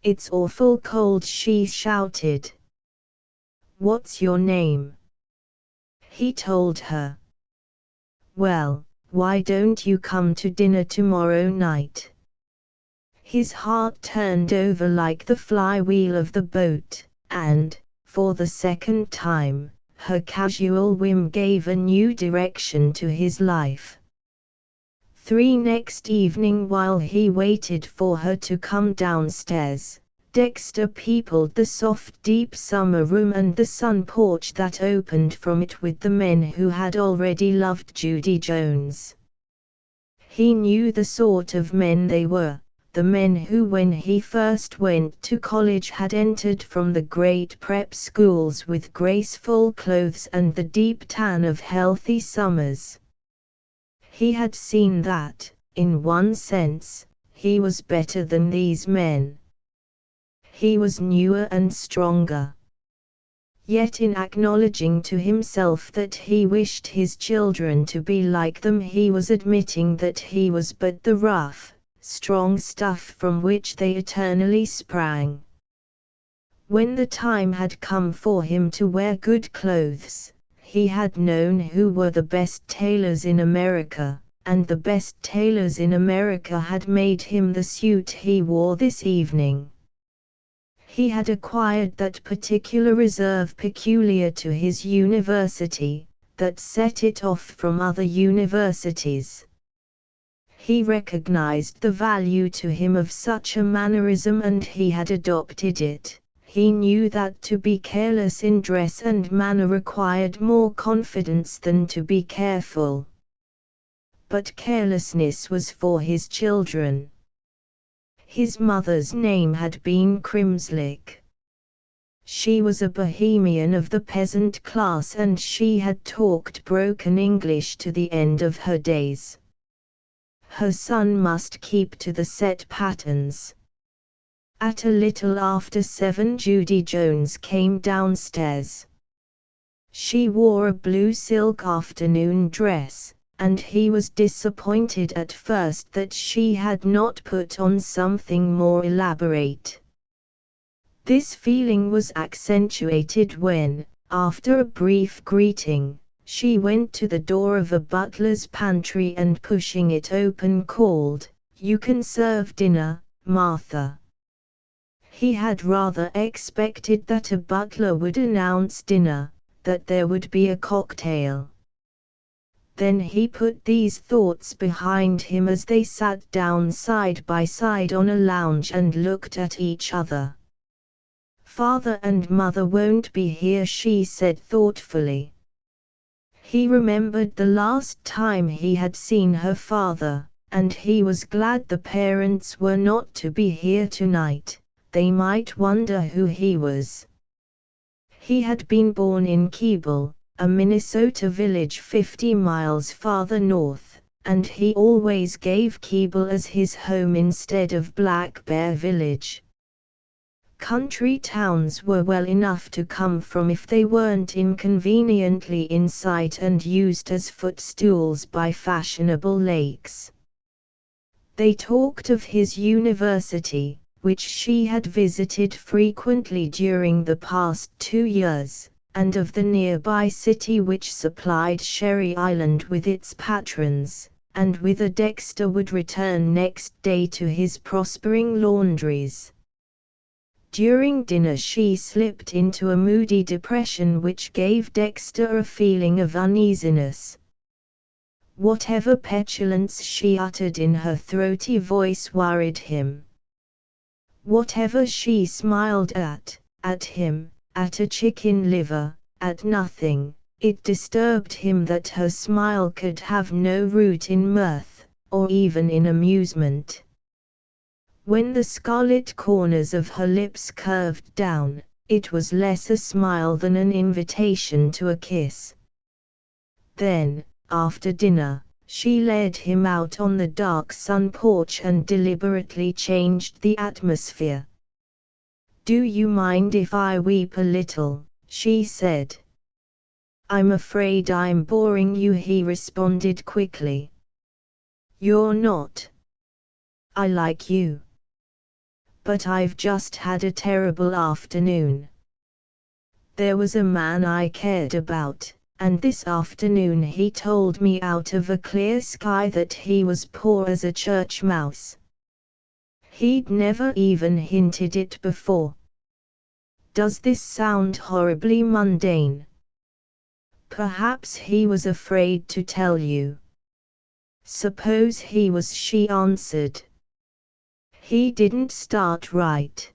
"It's awful cold," she shouted. "What's your name?" He told her. "Well, why don't you come to dinner tomorrow night?" His heart turned over like the flywheel of the boat, and, for the second time, her casual whim gave a new direction to his life. Next evening while he waited for her to come downstairs, Dexter peopled the soft deep summer room and the sun porch that opened from it with the men who had already loved Judy Jones. He knew the sort of men they were. The men who when he first went to college had entered from the great prep schools with graceful clothes and the deep tan of healthy summers. He had seen that, in one sense, he was better than these men. He was newer and stronger. Yet in acknowledging to himself that he wished his children to be like them, he was admitting that he was but the rough, strong stuff from which they eternally sprang. When the time had come for him to wear good clothes, he had known who were the best tailors in America, and the best tailors in America had made him the suit he wore this evening. He had acquired that particular reserve peculiar to his university, that set it off from other universities. He recognized the value to him of such a mannerism and he had adopted it. He knew that to be careless in dress and manner required more confidence than to be careful. But carelessness was for his children. His mother's name had been Crimslick. She was a Bohemian of the peasant class and she had talked broken English to the end of her days. Her son must keep to the set patterns. At a little after 7 Judy Jones came downstairs. She wore a blue silk afternoon dress, and he was disappointed at first that she had not put on something more elaborate. This feeling was accentuated when, after a brief greeting, she went to the door of a butler's pantry and pushing it open called, "You can serve dinner, Martha." He had rather expected that a butler would announce dinner, that there would be a cocktail. Then he put these thoughts behind him as they sat down side by side on a lounge and looked at each other. "Father and Mother won't be here," she said thoughtfully. He remembered the last time he had seen her father, and he was glad the parents were not to be here tonight. They might wonder who he was. He had been born in Keble, a Minnesota village 50 miles farther north, and he always gave Keble as his home instead of Black Bear Village. Country towns were well enough to come from if they weren't inconveniently in sight and used as footstools by fashionable lakes. They talked of his university, which she had visited frequently during the past 2 years, and of the nearby city which supplied Sherry Island with its patrons, and whither Dexter would return next day to his prospering laundries. During dinner she slipped into a moody depression which gave Dexter a feeling of uneasiness. Whatever petulance she uttered in her throaty voice worried him. Whatever she smiled at him, at a chicken liver, at nothing, it disturbed him that her smile could have no root in mirth, or even in amusement. When the scarlet corners of her lips curved down, it was less a smile than an invitation to a kiss. Then, after dinner, she led him out on the dark sun porch and deliberately changed the atmosphere. "Do you mind if I weep a little?" she said. "I'm afraid I'm boring you," he responded quickly. "You're not. I like you. But I've just had a terrible afternoon. There was a man I cared about, and this afternoon he told me out of a clear sky that he was poor as a church mouse. He'd never even hinted it before. Does this sound horribly mundane? Perhaps he was afraid to tell you." "Suppose he was," she answered. "He didn't start right.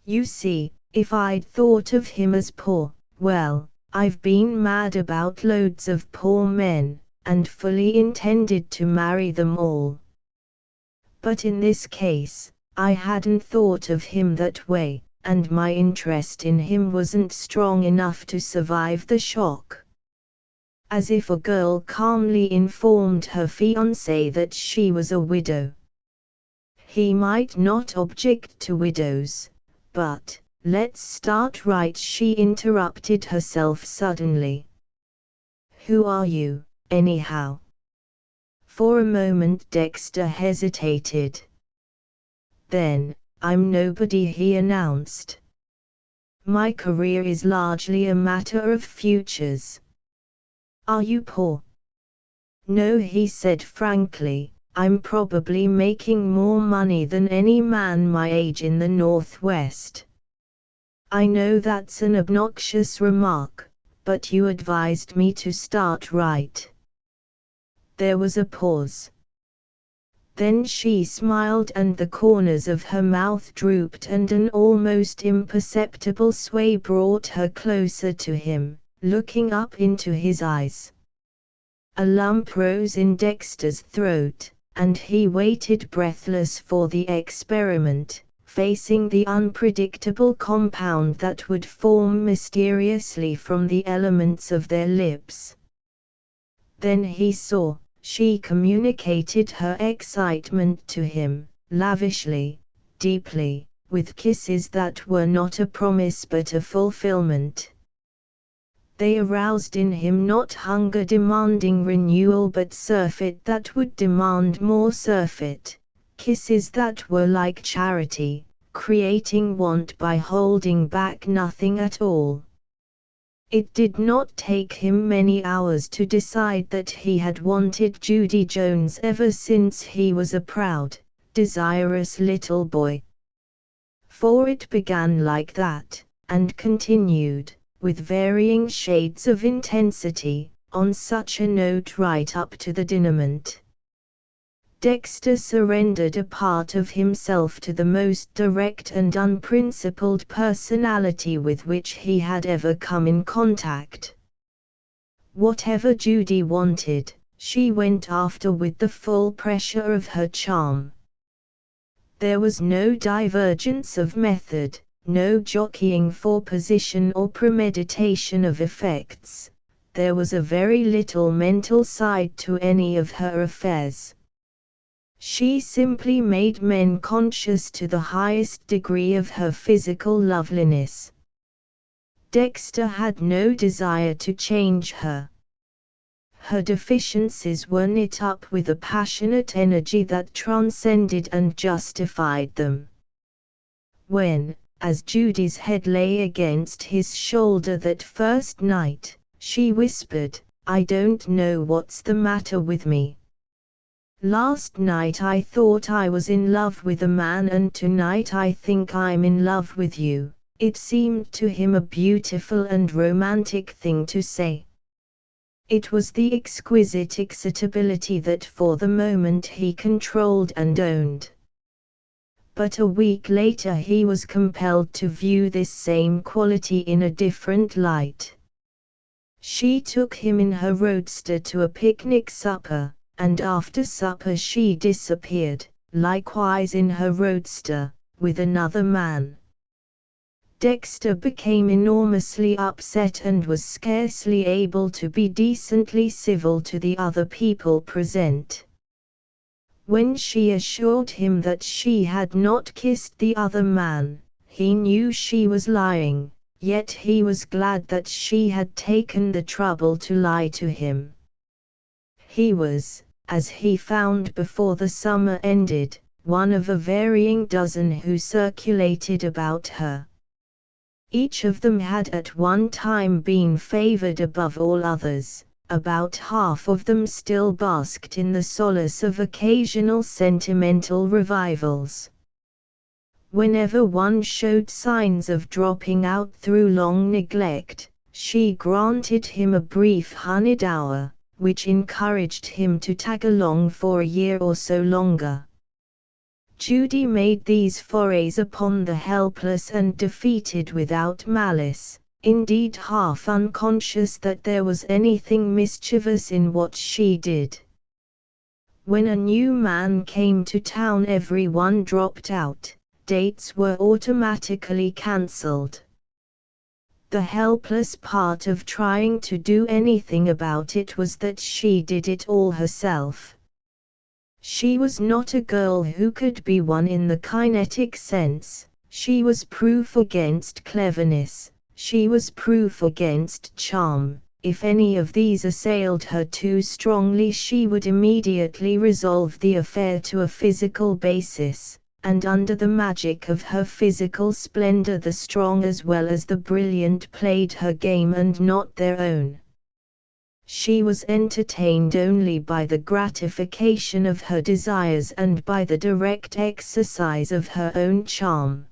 You see, if I'd thought of him as poor, well, I've been mad about loads of poor men, and fully intended to marry them all. But in this case, I hadn't thought of him that way, and my interest in him wasn't strong enough to survive the shock." As if a girl calmly informed her fiancé that she was a widow. He might not object to widows, but, let's start right, she interrupted herself suddenly. Who are you, anyhow? For a moment Dexter hesitated. Then, I'm nobody, he announced. My career is largely a matter of futures. Are you poor? No, he said frankly, I'm probably making more money than any man my age in the Northwest. I know that's an obnoxious remark, but you advised me to start right. There was a pause. Then she smiled and the corners of her mouth drooped and an almost imperceptible sway brought her closer to him, looking up into his eyes. A lump rose in Dexter's throat, and he waited breathless for the experiment, facing the unpredictable compound that would form mysteriously from the elements of their lips. Then he saw. She communicated her excitement to him, lavishly, deeply, with kisses that were not a promise but a fulfillment. They aroused in him not hunger demanding renewal but surfeit that would demand more surfeit, kisses that were like charity, creating want by holding back nothing at all. It did not take him many hours to decide that he had wanted Judy Jones ever since he was a proud, desirous little boy. For it began like that, and continued, with varying shades of intensity, on such a note right up to the denouement. Dexter surrendered a part of himself to the most direct and unprincipled personality with which he had ever come in contact. Whatever Judy wanted, she went after with the full pressure of her charm. There was no divergence of method, no jockeying for position or premeditation of effects. There was a very little mental side to any of her affairs. She simply made men conscious to the highest degree of her physical loveliness. Dexter had no desire to change her. Her deficiencies were knit up with a passionate energy that transcended and justified them. When, as Judy's head lay against his shoulder that first night, she whispered, "I don't know what's the matter with me. Last night I thought I was in love with a man and tonight I think I'm in love with you," it seemed to him a beautiful and romantic thing to say. It was the exquisite excitability that for the moment he controlled and owned. But a week later he was compelled to view this same quality in a different light. She took him in her roadster to a picnic supper, and after supper she disappeared, likewise in her roadster, with another man. Dexter became enormously upset and was scarcely able to be decently civil to the other people present. When she assured him that she had not kissed the other man, he knew she was lying, yet he was glad that she had taken the trouble to lie to him. He was, as he found before the summer ended, one of a varying dozen who circulated about her. Each of them had at one time been favored above all others. About half of them still basked in the solace of occasional sentimental revivals. Whenever one showed signs of dropping out through long neglect, she granted him a brief honeyed hour, which encouraged him to tag along for a year or so longer. Judy made these forays upon the helpless and defeated without malice, indeed half unconscious that there was anything mischievous in what she did. When a new man came to town everyone dropped out, dates were automatically cancelled. The helpless part of trying to do anything about it was that she did it all herself. She was not a girl who could be won in the kinetic sense, She was proof against cleverness, she was proof against charm. If any of these assailed her too strongly, she would immediately resolve the affair to a physical basis, and under the magic of her physical splendor the strong as well as the brilliant played her game and not their own. She was entertained only by the gratification of her desires and by the direct exercise of her own charm.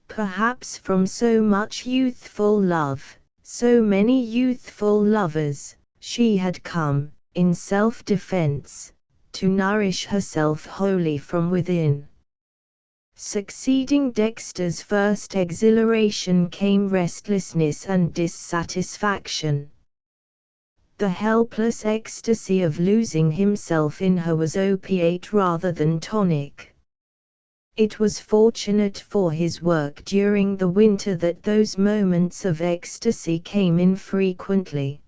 Perhaps from so much youthful love, so many youthful lovers, she had come, in self-defense, to nourish herself wholly from within. Succeeding Dexter's first exhilaration came restlessness and dissatisfaction. The helpless ecstasy of losing himself in her was opiate rather than tonic. It was fortunate for his work during the winter that those moments of ecstasy came infrequently.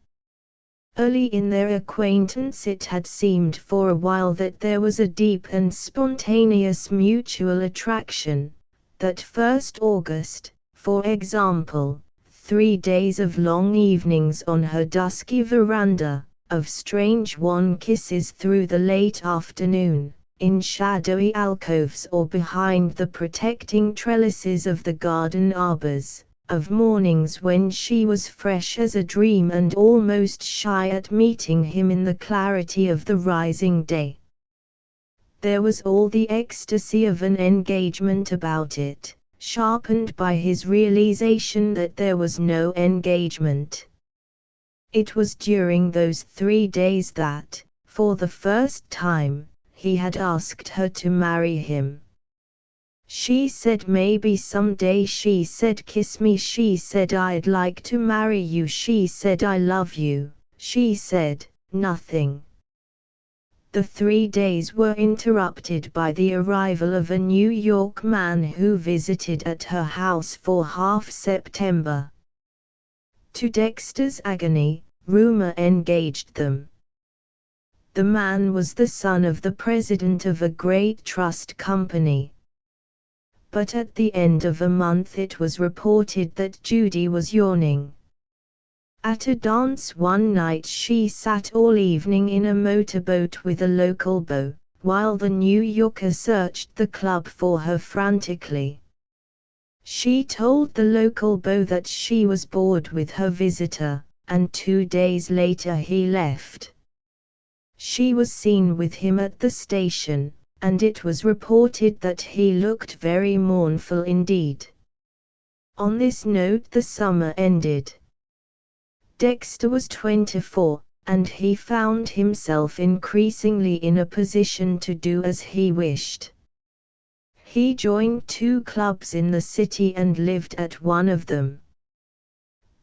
Early in their acquaintance it had seemed for a while that there was a deep and spontaneous mutual attraction. That first August, for example, 3 days of long evenings on her dusky veranda, of strange wan kisses through the late afternoon, in shadowy alcoves or behind the protecting trellises of the garden arbors, of mornings when she was fresh as a dream and almost shy at meeting him in the clarity of the rising day. There was all the ecstasy of an engagement about it, sharpened by his realization that there was no engagement. It was during those 3 days that, for the first time, he had asked her to marry him. She said maybe someday, she said kiss me, she said I'd like to marry you, she said I love you, she said nothing. The 3 days were interrupted by the arrival of a New York man who visited at her house for half September. To Dexter's agony, rumor engaged them. The man was the son of the president of a great trust company. But at the end of a month it was reported that Judy was yawning. At a dance one night she sat all evening in a motorboat with a local beau, while the New Yorker searched the club for her frantically. She told the local beau that she was bored with her visitor, and 2 days later he left. She was seen with him at the station, and it was reported that he looked very mournful indeed. On this note the summer ended. Dexter was 24, and he found himself increasingly in a position to do as he wished. He joined 2 clubs in the city and lived at one of them.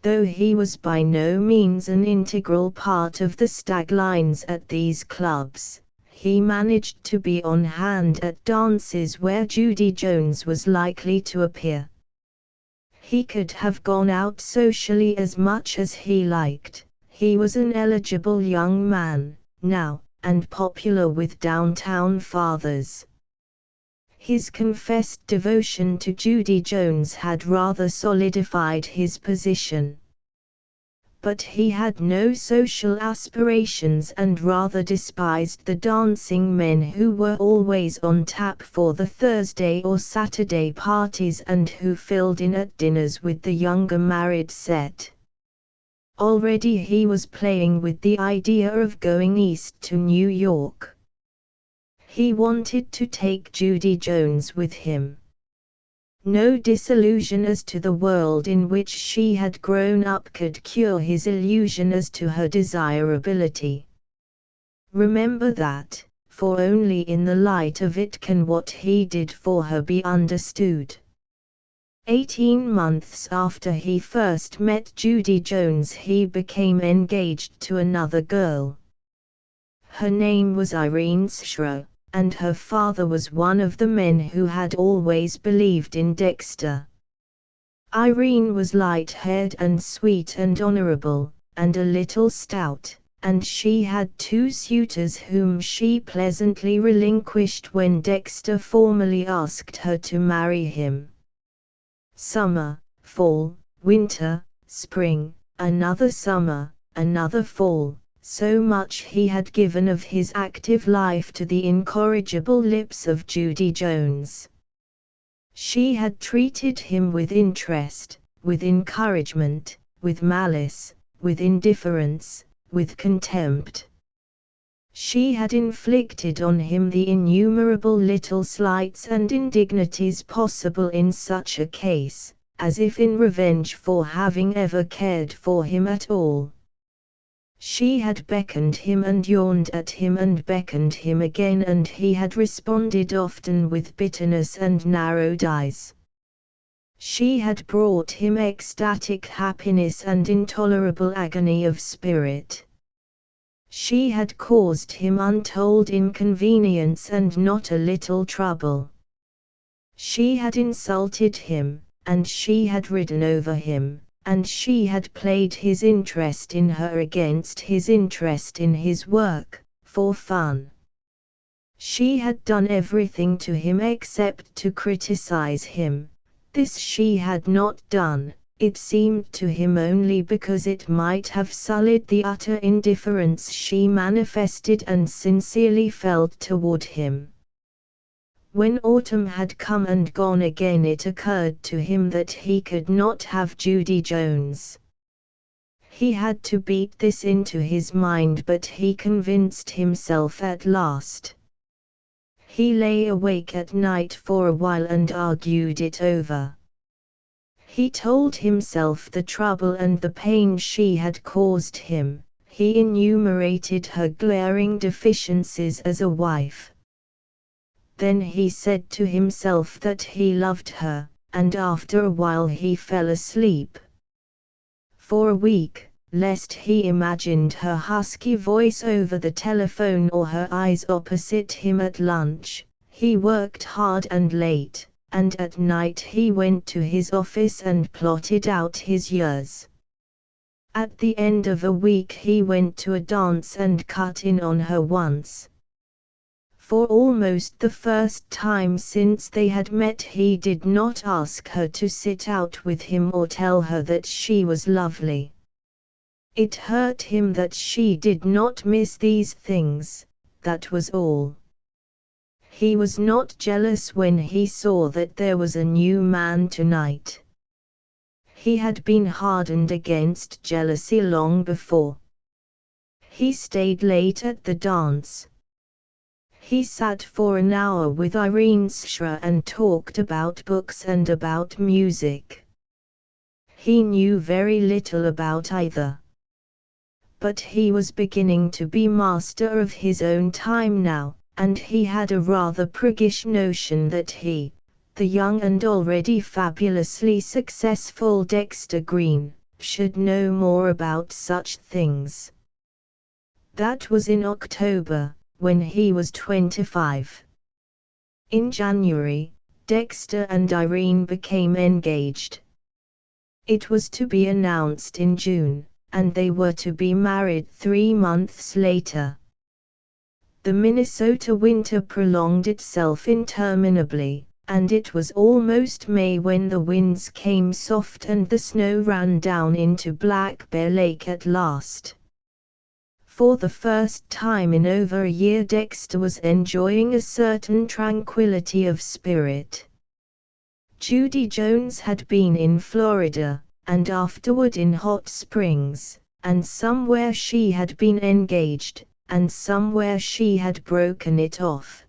Though he was by no means an integral part of the stag lines at these clubs, he managed to be on hand at dances where Judy Jones was likely to appear. He could have gone out socially as much as he liked. He was an eligible young man, now, and popular with downtown fathers. His confessed devotion to Judy Jones had rather solidified his position. But he had no social aspirations and rather despised the dancing men who were always on tap for the Thursday or Saturday parties and who filled in at dinners with the younger married set. Already he was playing with the idea of going east to New York. He wanted to take Judy Jones with him. No disillusion as to the world in which she had grown up could cure his illusion as to her desirability. Remember that, for only in the light of it can what he did for her be understood. 18 months after he first met Judy Jones he became engaged to another girl. Her name was Irene Schroe, and her father was one of the men who had always believed in Dexter. Irene was light-haired and sweet and honorable, and a little stout, and she had 2 suitors whom she pleasantly relinquished when Dexter formally asked her to marry him. Summer, fall, winter, spring, another summer, another fall, so much he had given of his active life to the incorrigible lips of Judy Jones. She had treated him with interest, with encouragement, with malice, with indifference, with contempt. She had inflicted on him the innumerable little slights and indignities possible in such a case, as if in revenge for having ever cared for him at all. She had beckoned him and yawned at him and beckoned him again, and he had responded often with bitterness and narrowed eyes. She had brought him ecstatic happiness and intolerable agony of spirit. She had caused him untold inconvenience and not a little trouble. She had insulted him, and she had ridden over him, and she had played his interest in her against his interest in his work, for fun. She had done everything to him except to criticize him. This she had not done, it seemed to him, only because it might have sullied the utter indifference she manifested and sincerely felt toward him. When autumn had come and gone again, it occurred to him that he could not have Judy Jones. He had to beat this into his mind, but he convinced himself at last. He lay awake at night for a while and argued it over. He told himself the trouble and the pain she had caused him. He enumerated her glaring deficiencies as a wife. Then he said to himself that he loved her, and after a while he fell asleep. For a week, lest he imagined her husky voice over the telephone or her eyes opposite him at lunch, he worked hard and late, and at night he went to his office and plotted out his years. At the end of a week he went to a dance and cut in on her once. For almost the first time since they had met, he did not ask her to sit out with him or tell her that she was lovely. It hurt him that she did not miss these things, that was all. He was not jealous when he saw that there was a new man tonight. He had been hardened against jealousy long before. He stayed late at the dance. He sat for an hour with Irene Schra and talked about books and about music. He knew very little about either. But he was beginning to be master of his own time now, and he had a rather priggish notion that he, the young and already fabulously successful Dexter Green, should know more about such things. That was in October, when he was 25. In January, Dexter and Irene became engaged. It was to be announced in June, and they were to be married 3 months later. The Minnesota winter prolonged itself interminably, and it was almost May when the winds came soft and the snow ran down into Black Bear Lake at last. For the first time in over a year Dexter was enjoying a certain tranquility of spirit. Judy Jones had been in Florida, and afterward in Hot Springs, and somewhere she had been engaged, and somewhere she had broken it off.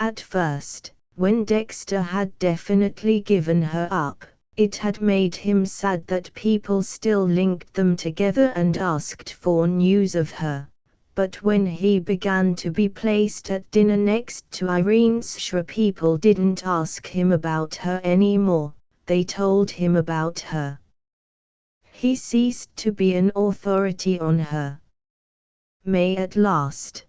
At first, when Dexter had definitely given her up, it had made him sad that people still linked them together and asked for news of her. But when he began to be placed at dinner next to Irene Schra, people didn't ask him about her anymore, they told him about her. He ceased to be an authority on her. May at last.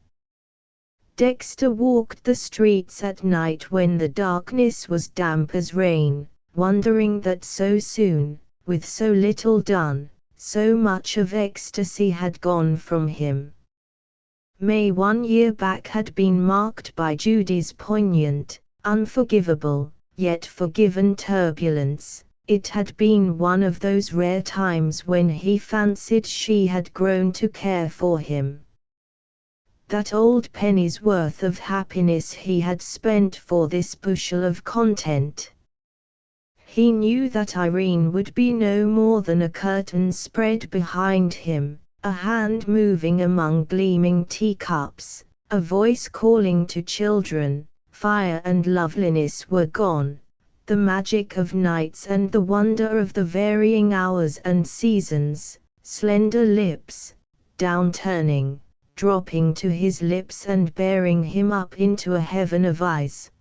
Dexter walked the streets at night when the darkness was damp as rain, wondering that so soon, with so little done, so much of ecstasy had gone from him. May 1 year back had been marked by Judy's poignant, unforgivable, yet forgiven turbulence. It had been one of those rare times when he fancied she had grown to care for him. That old penny's worth of happiness he had spent for this bushel of content. He knew that Irene would be no more than a curtain spread behind him, a hand moving among gleaming teacups, a voice calling to children. Fire and loveliness were gone, the magic of nights and the wonder of the varying hours and seasons, slender lips, downturning, dropping to his lips and bearing him up into a heaven of eyes.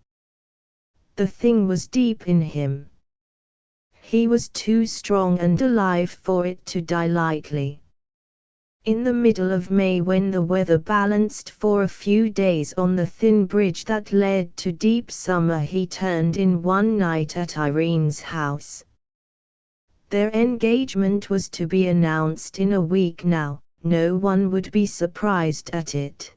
The thing was deep in him. He was too strong and alive for it to die lightly. In the middle of May, when the weather balanced for a few days on the thin bridge that led to deep summer, he turned in one night at Irene's house. Their engagement was to be announced in a week now, no one would be surprised at it.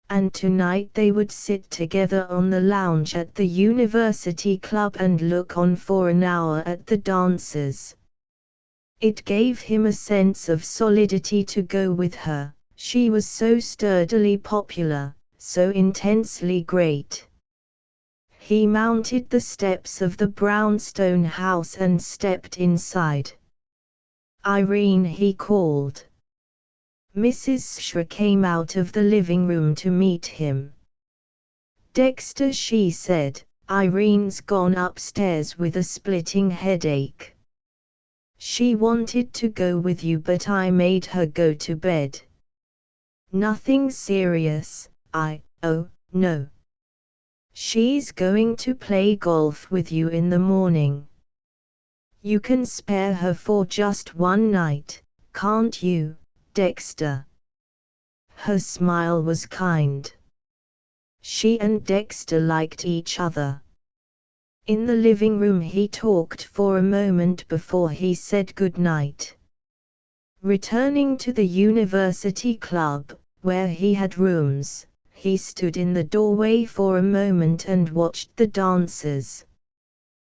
And tonight they would sit together on the lounge at the University Club and look on for an hour at the dances. It gave him a sense of solidity to go with her. She was so sturdily popular, so intensely great. He mounted the steps of the brownstone house and stepped inside. "Irene," he called. Mrs. Shre came out of the living room to meet him. "Dexter," she said, "Irene's gone upstairs with a splitting headache. She wanted to go with you, but I made her go to bed." "Nothing serious?" "Oh, no. She's going to play golf with you in the morning. You can spare her for just one night, can't you, Dexter?" Her smile was kind. She and Dexter liked each other. In the living room he talked for a moment before he said good night. Returning to the University Club, where he had rooms, he stood in the doorway for a moment and watched the dancers.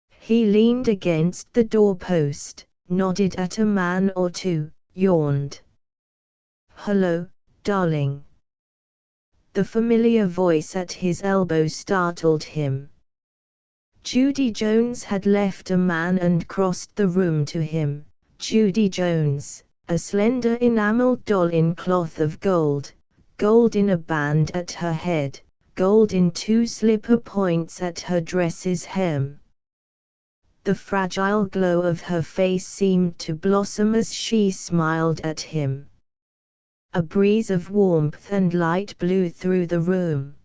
He leaned against the doorpost, nodded at a man or two, yawned. "Hello, darling." The familiar voice at his elbow startled him. Judy Jones had left a man and crossed the room to him. Judy Jones, a slender enameled doll in cloth of gold, gold in a band at her head, gold in 2 slipper points at her dress's hem. The fragile glow of her face seemed to blossom as she smiled at him. A breeze of warmth and light blew through the room.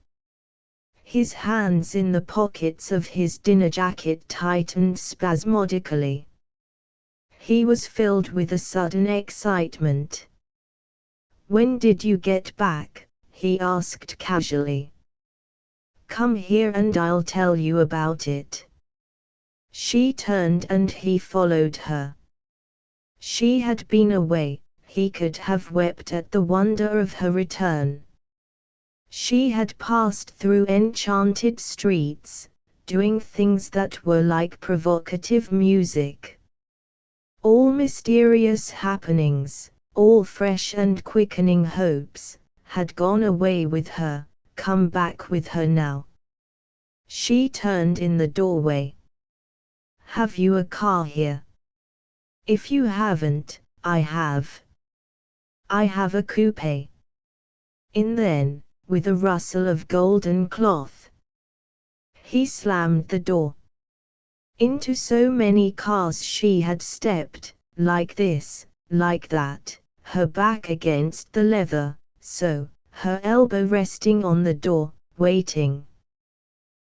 His hands in the pockets of his dinner jacket tightened spasmodically. He was filled with a sudden excitement. "When did you get back?" he asked casually. "Come here and I'll tell you about it." She turned and he followed her. She had been away. He could have wept at the wonder of her return. She had passed through enchanted streets, doing things that were like provocative music. All mysterious happenings, all fresh and quickening hopes, had gone away with her, come back with her now. She turned in the doorway. "Have you a car here?" "If you haven't, I have. I have a coupe." In then, with a rustle of golden cloth, he slammed the door. Into so many cars she had stepped, like this, like that, her back against the leather, so, her elbow resting on the door, waiting.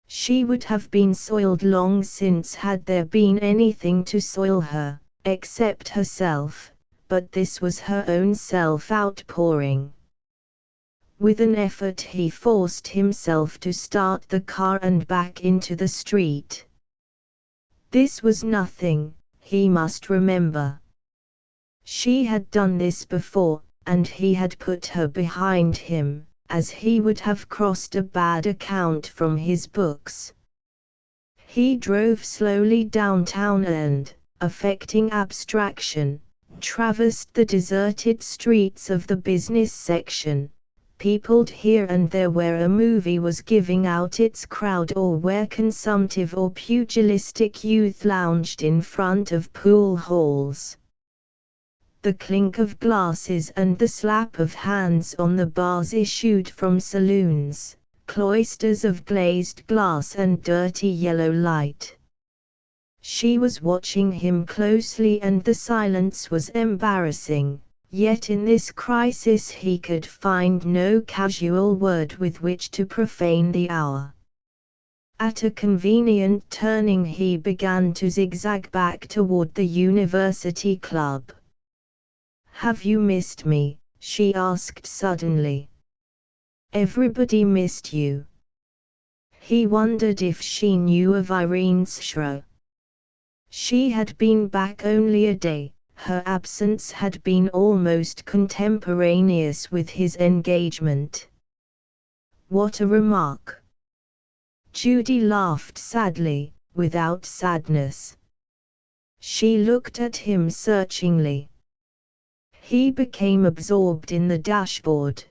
She would have been soiled long since had there been anything to soil her, except herself, but this was her own self outpouring. With an effort he forced himself to start the car and back into the street. This was nothing, he must remember. She had done this before, and he had put her behind him, as he would have crossed a bad account from his books. He drove slowly downtown and, affecting abstraction, traversed the deserted streets of the business section, peopled here and there where a movie was giving out its crowd or where consumptive or pugilistic youth lounged in front of pool halls. The clink of glasses and the slap of hands on the bars issued from saloons, cloisters of glazed glass and dirty yellow light. She was watching him closely and the silence was embarrassing, yet in this crisis he could find no casual word with which to profane the hour. At a convenient turning he began to zigzag back toward the university club. "Have you missed me?" she asked suddenly. "Everybody missed you." He wondered if she knew of Irene's shroud. She had been back only a day, her absence had been almost contemporaneous with his engagement. What a remark! Judy laughed sadly, without sadness. She looked at him searchingly. He became absorbed in the dashboard.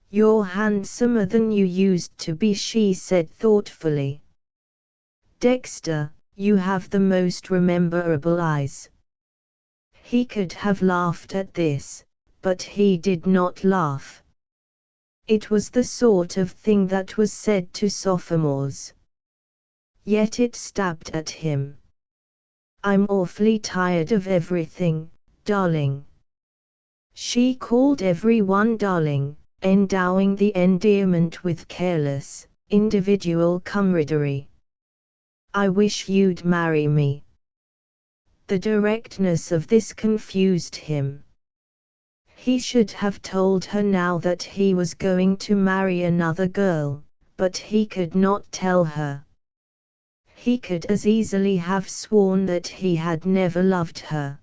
"You're handsomer than you used to be," she said thoughtfully. "Dexter, you have the most rememberable eyes." He could have laughed at this, but he did not laugh. It was the sort of thing that was said to sophomores. Yet it stabbed at him. "I'm awfully tired of everything, darling." She called everyone darling, endowing the endearment with careless, individual camaraderie. "I wish you'd marry me." The directness of this confused him. He should have told her now that he was going to marry another girl, but he could not tell her. He could as easily have sworn that he had never loved her.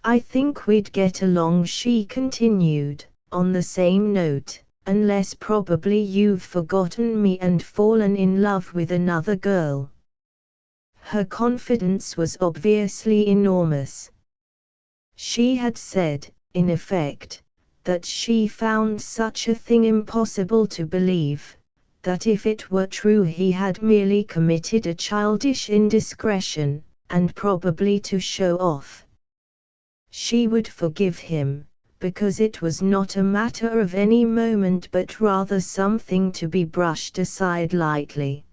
"I think we'd get along," she continued, on the same note, "unless probably you've forgotten me and fallen in love with another girl." Her confidence was obviously enormous. She had said, in effect, that she found such a thing impossible to believe, that if it were true he had merely committed a childish indiscretion, and probably to show off. She would forgive him, because it was not a matter of any moment but rather something to be brushed aside lightly.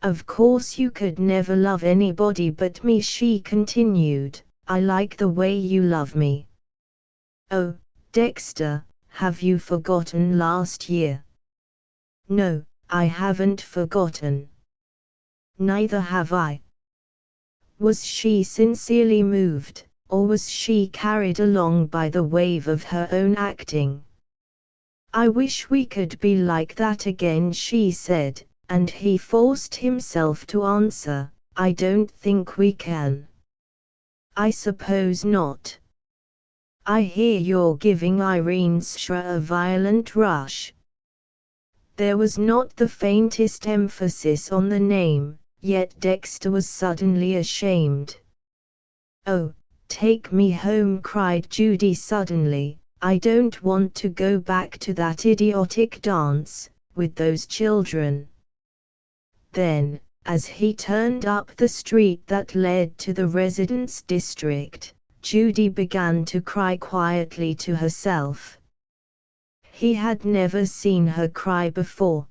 "Of course you could never love anybody but me," she continued. "I like the way you love me." "Oh, Dexter, have you forgotten last year?" "No, I haven't forgotten." "Neither have I." Was she sincerely moved, or was she carried along by the wave of her own acting? "I wish we could be like that again," she said, and he forced himself to answer, "I don't think we can." "I suppose not." "I hear you're giving Irene's shra a violent rush." There was not the faintest emphasis on the name, yet Dexter was suddenly ashamed. "Oh, take me home," cried Judy suddenly. "I don't want to go back to that idiotic dance, with those children." Then, as he turned up the street that led to the residence district, Judy began to cry quietly to herself. He had never seen her cry before.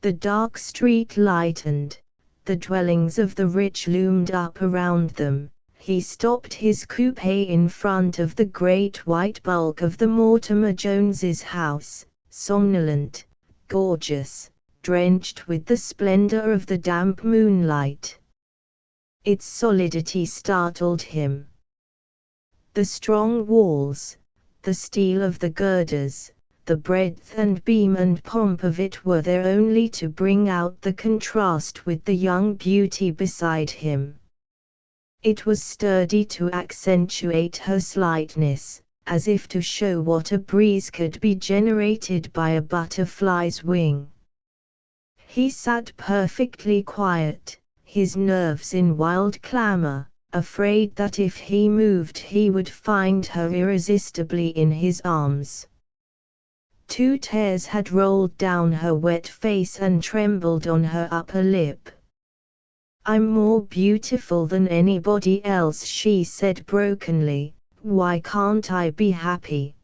The dark street lightened, the dwellings of the rich loomed up around them. He stopped his coupe in front of the great white bulk of the Mortimer Joneses' house, somnolent, gorgeous, drenched with the splendor of the damp moonlight. Its solidity startled him. The strong walls, the steel of the girders, the breadth and beam and pomp of it were there only to bring out the contrast with the young beauty beside him. It was sturdy to accentuate her slightness, as if to show what a breeze could be generated by a butterfly's wing. He sat perfectly quiet, his nerves in wild clamor, afraid that if he moved he would find her irresistibly in his arms. 2 tears had rolled down her wet face and trembled on her upper lip. "I'm more beautiful than anybody else," she said brokenly. "Why can't I be happy?"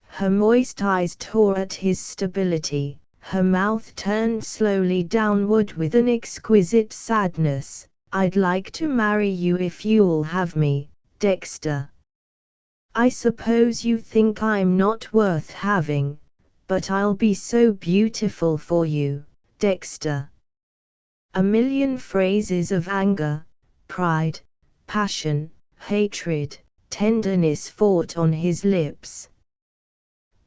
Her moist eyes tore at his stability, her mouth turned slowly downward with an exquisite sadness. "I'd like to marry you if you'll have me, Dexter. I suppose you think I'm not worth having, but I'll be so beautiful for you, Dexter." A million phrases of anger, pride, passion, hatred, tenderness fought on his lips.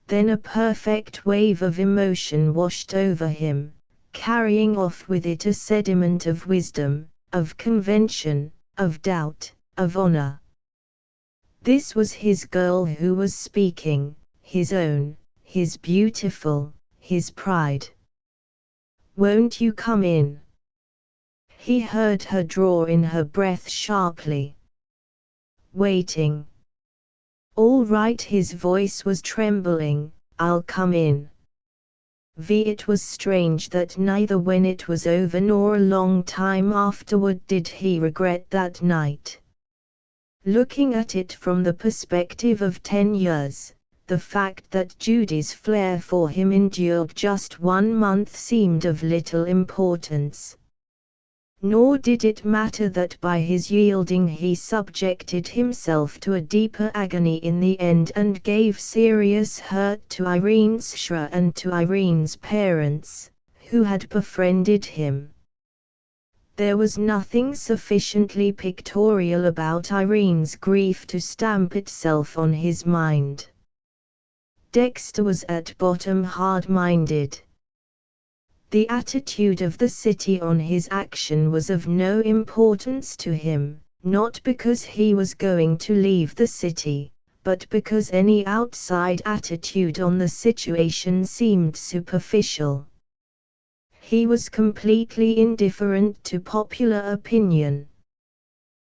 Then a perfect wave of emotion washed over him, carrying off with it a sediment of wisdom, of convention, of doubt, of honor. This was his girl who was speaking, his own, his beautiful, his pride. "Won't you come in?" He heard her draw in her breath sharply. "Waiting." "All right." His voice was trembling. "I'll come in." It was strange that neither when it was over nor a long time afterward did he regret that night. Looking at it from the perspective of 10 years, the fact that Judy's flair for him endured just 1 month seemed of little importance. Nor did it matter that by his yielding he subjected himself to a deeper agony in the end and gave serious hurt to Irene's Shra and to Irene's parents, who had befriended him. There was nothing sufficiently pictorial about Irene's grief to stamp itself on his mind. Dexter was at bottom hard-minded. The attitude of the city on his action was of no importance to him, not because he was going to leave the city, but because any outside attitude on the situation seemed superficial. He was completely indifferent to popular opinion.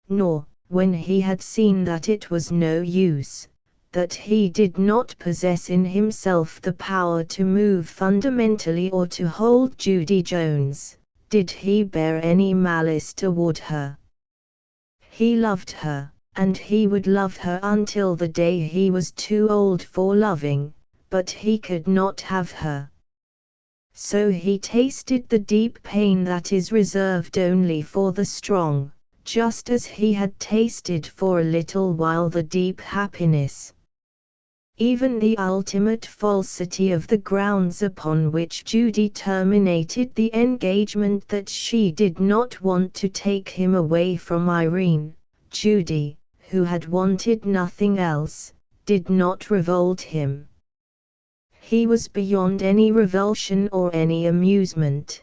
Nor, when he had seen that it was no use, that he did not possess in himself the power to move fundamentally or to hold Judy Jones, did he bear any malice toward her. He loved her, and he would love her until the day he was too old for loving, but he could not have her. So he tasted the deep pain that is reserved only for the strong, just as he had tasted for a little while the deep happiness. Even the ultimate falsity of the grounds upon which Judy terminated the engagement, that she did not want to take him away from Irene, Judy, who had wanted nothing else, did not revolt him. He was beyond any revulsion or any amusement.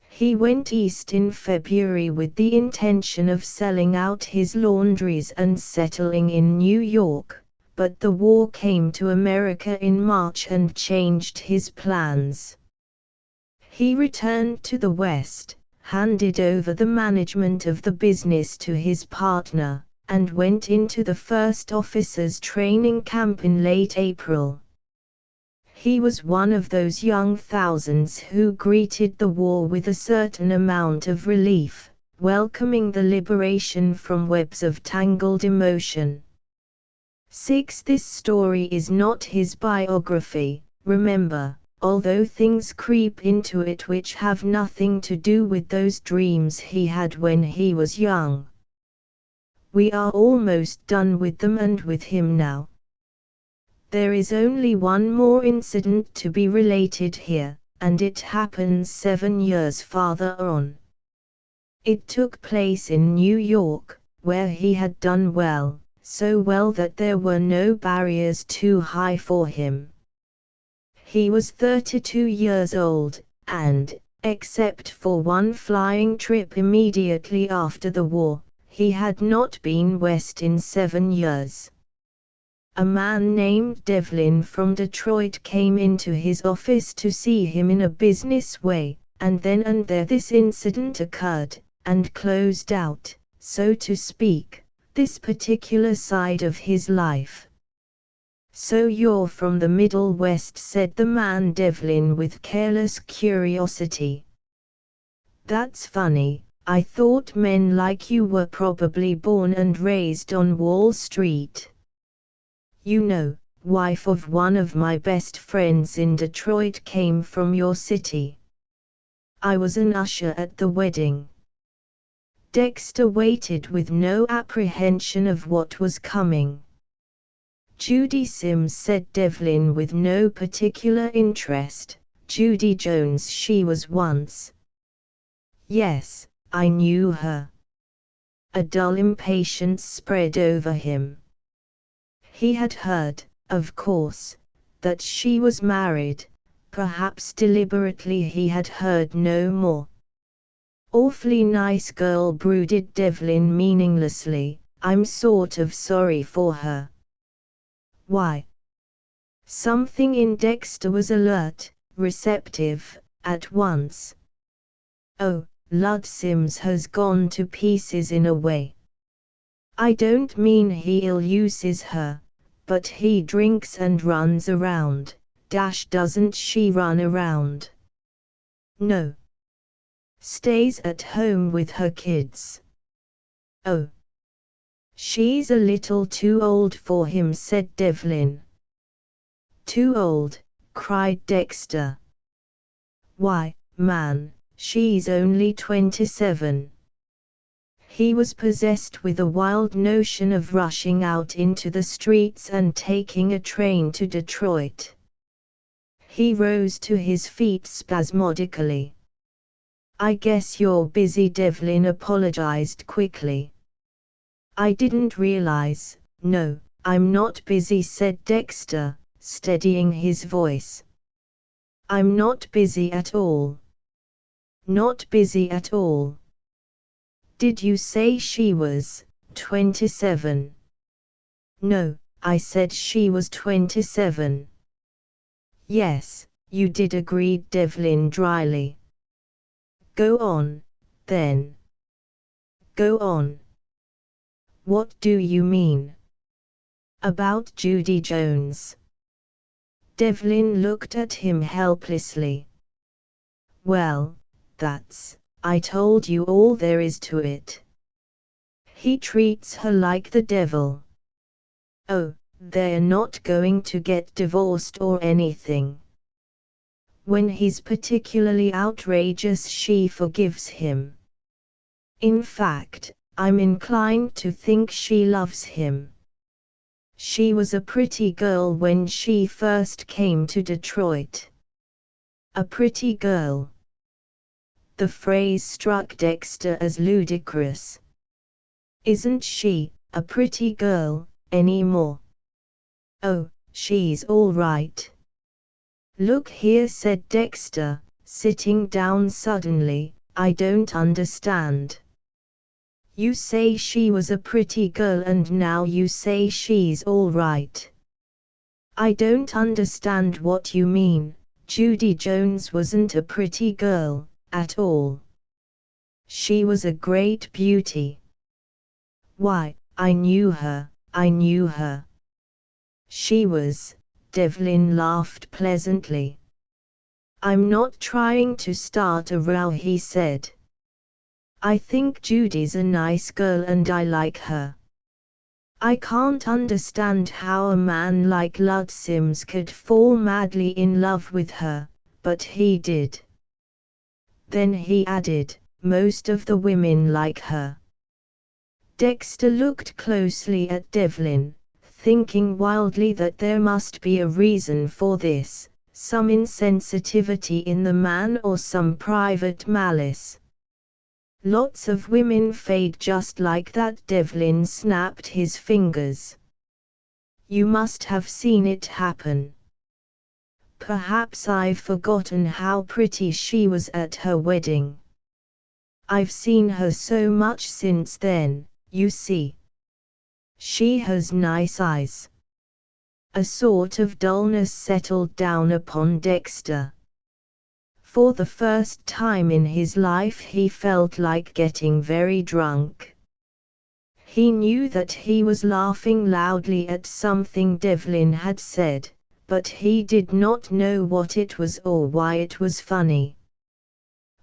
He went east in February with the intention of selling out his laundries and settling in New York, but the war came to America in March and changed his plans. He returned to the West, handed over the management of the business to his partner, and went into the first officers' training camp in late April. He was one of those young thousands who greeted the war with a certain amount of relief, welcoming the liberation from webs of tangled emotion. 6. This story is not his biography, remember, although things creep into it which have nothing to do with those dreams he had when he was young. We are almost done with them and with him now. There is only one more incident to be related here, and it happens 7 years farther on. It took place in New York, where he had done well, so well that there were no barriers too high for him. He was 32 years old, and, except for one flying trip immediately after the war, He had not been west in 7 years. A man named Devlin from Detroit came into his office to see him in a business way, and then and there this incident occurred, and closed out, so to speak, this particular side of his life. "So you're from the Middle West," said the man Devlin with careless curiosity. "That's funny. I thought men like you were probably born and raised on Wall Street. You know, wife of one of my best friends in Detroit came from your city. I was an usher at the wedding." Dexter waited with no apprehension of what was coming. "Judy Sims," said Devlin with no particular interest. "Judy Jones, she was once." "Yes, I knew her." A dull impatience spread over him. He had heard, of course, that she was married. Perhaps deliberately he had heard no more. "Awfully nice girl," brooded Devlin meaninglessly. "I'm sort of sorry for her." "Why?" Something in Dexter was alert, receptive, at once. "Oh, Lud, Sims has gone to pieces in a way. I don't mean he ill-uses her, but he drinks and runs around. Doesn't she run around?" "No. Stays at home with her kids." "Oh. She's a little too old for him," said Devlin. "Too old?" cried Dexter. "Why, man, she's only 27. He was possessed with a wild notion of rushing out into the streets and taking a train to Detroit. He rose to his feet spasmodically. "I guess you're busy," Devlin apologized quickly. "I didn't realize." "No, I'm not busy," said Dexter, steadying his voice. "I'm not busy at all." "Not busy at all? Did you say she was 27? "No, I said she was 27. "Yes, you did," agreed Devlin dryly. "Go on, then." "Go on? What do you mean?" "About Judy Jones." Devlin looked at him helplessly. "Well, I told you all there is to it. He treats her like the devil." "Oh, they're not going to get divorced or anything. When he's particularly outrageous, she forgives him. In fact, I'm inclined to think she loves him. She was a pretty girl when she first came to Detroit." "A pretty girl?" The phrase struck Dexter as ludicrous. "Isn't she a pretty girl anymore?" "Oh, she's all right." "Look here," said Dexter, sitting down suddenly, "I don't understand. You say she was a pretty girl and now you say she's all right. I don't understand what you mean. Judy Jones wasn't a pretty girl, at all. She was a great beauty. Why, I knew her. She was." Devlin laughed pleasantly. "I'm not trying to start a row," he said. "I think Judy's a nice girl and I like her. I can't understand how a man like Lud Sims could fall madly in love with her, but he did." Then he added, "Most of the women like her." Dexter looked closely at Devlin, thinking wildly that there must be a reason for this, some insensitivity in the man or some private malice. "Lots of women fade just like that." Devlin snapped his fingers. "You must have seen it happen. Perhaps I've forgotten how pretty she was at her wedding. I've seen her so much since then, you see. She has nice eyes. A sort of dullness settled down upon Dexter. For the first time in his life he felt like getting very drunk. He knew that he was laughing loudly at something Devlin had said, but he did not know what it was or why it was funny.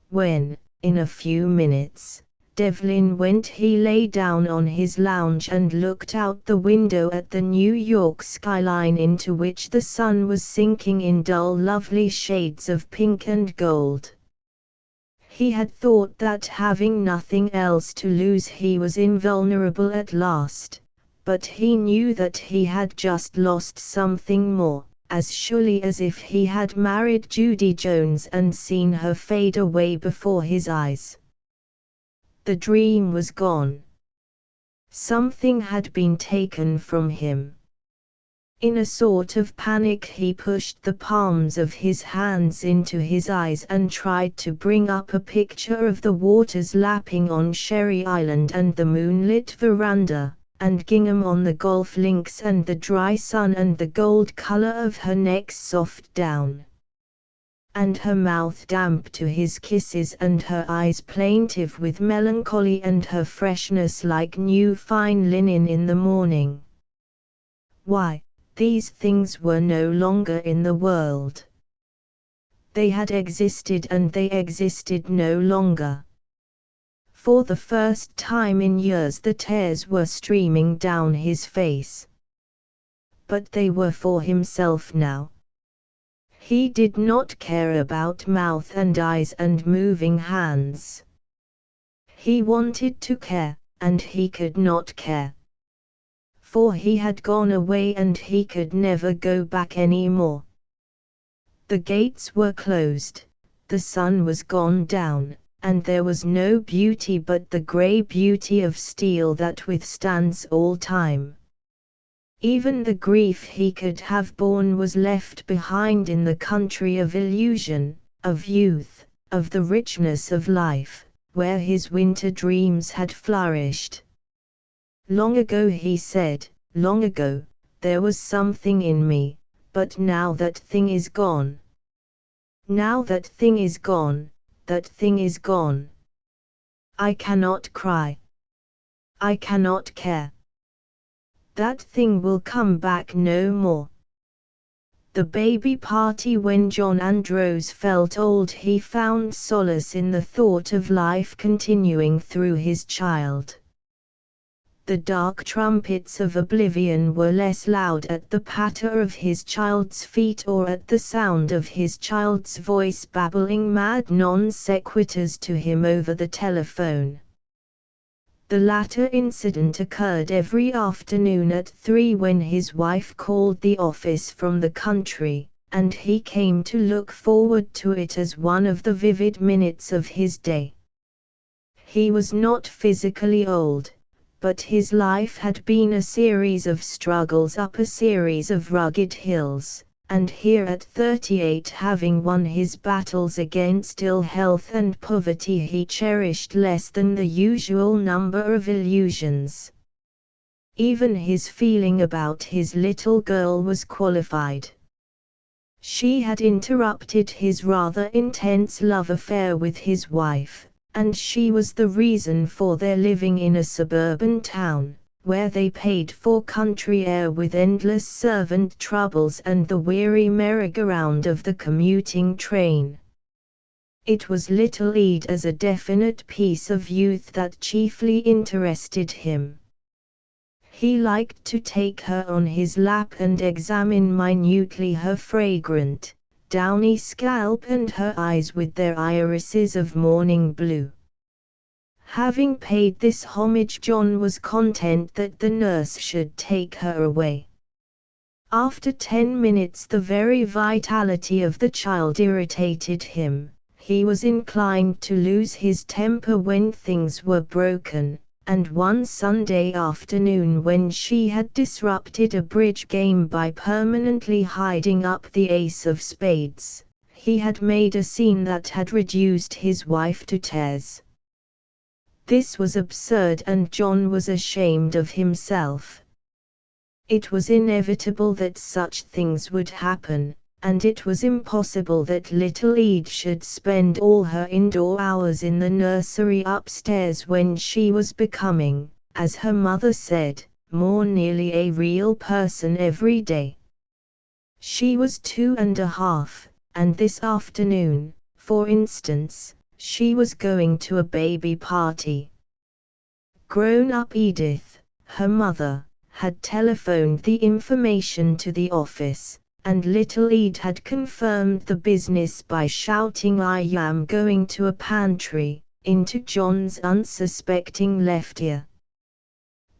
When, in a few minutes, Devlin went, he lay down on his lounge and looked out the window at the New York skyline into which the sun was sinking in dull lovely shades of pink and gold. He had thought that having nothing else to lose he was invulnerable at last, but he knew that he had just lost something more, as surely as if he had married Judy Jones and seen her fade away before his eyes. The dream was gone. Something had been taken from him. In a sort of panic he pushed the palms of his hands into his eyes and tried to bring up a picture of the waters lapping on Sherry Island and the moonlit veranda, and gingham on the golf links and the dry sun and the gold color of her neck's soft down. And her mouth damp to his kisses and her eyes plaintive with melancholy and her freshness like new fine linen in the morning. Why, these things were no longer in the world. They had existed and they existed no longer. For the first time in years the tears were streaming down his face. But they were for himself now. He did not care about mouth and eyes and moving hands. He wanted to care, and he could not care. For he had gone away and he could never go back any more. The gates were closed, the sun was gone down, and there was no beauty but the grey beauty of steel that withstands all time. Even the grief he could have borne was left behind in the country of illusion, of youth, of the richness of life, where his winter dreams had flourished. Long ago, he said, long ago, there was something in me, but now that thing is gone. Now that thing is gone, that thing is gone. I cannot cry. I cannot care. That thing will come back no more. The baby party. When John Andros felt old, he found solace in the thought of life continuing through his child. The dark trumpets of oblivion were less loud at the patter of his child's feet or at the sound of his child's voice babbling mad non sequiturs to him over the telephone. The latter incident occurred every afternoon at 3 when his wife called the office from the country, and he came to look forward to it as one of the vivid minutes of his day. He was not physically old, but his life had been a series of struggles up a series of rugged hills, and here at 38, having won his battles against ill health and poverty, he cherished less than the usual number of illusions. Even his feeling about his little girl was qualified. She had interrupted his rather intense love affair with his wife, and she was the reason for their living in a suburban town, where they paid for country air with endless servant troubles and the weary merry-go-round of the commuting train. It was little Ede as a definite piece of youth that chiefly interested him. He liked to take her on his lap and examine minutely her fragrant, downy scalp and her eyes with their irises of morning blue. Having paid this homage, John was content that the nurse should take her away. After 10 minutes the very vitality of the child irritated him. He was inclined to lose his temper when things were broken, and one Sunday afternoon when she had disrupted a bridge game by permanently hiding up the ace of spades, he had made a scene that had reduced his wife to tears. This was absurd and John was ashamed of himself. It was inevitable that such things would happen, and it was impossible that little Ede should spend all her indoor hours in the nursery upstairs when she was becoming, as her mother said, more nearly a real person every day. She was 2.5, and this afternoon, for instance, she was going to a baby party. Grown-up Edith, her mother, had telephoned the information to the office, and little Ede had confirmed the business by shouting, "I am going to a pantry," into John's unsuspecting left ear.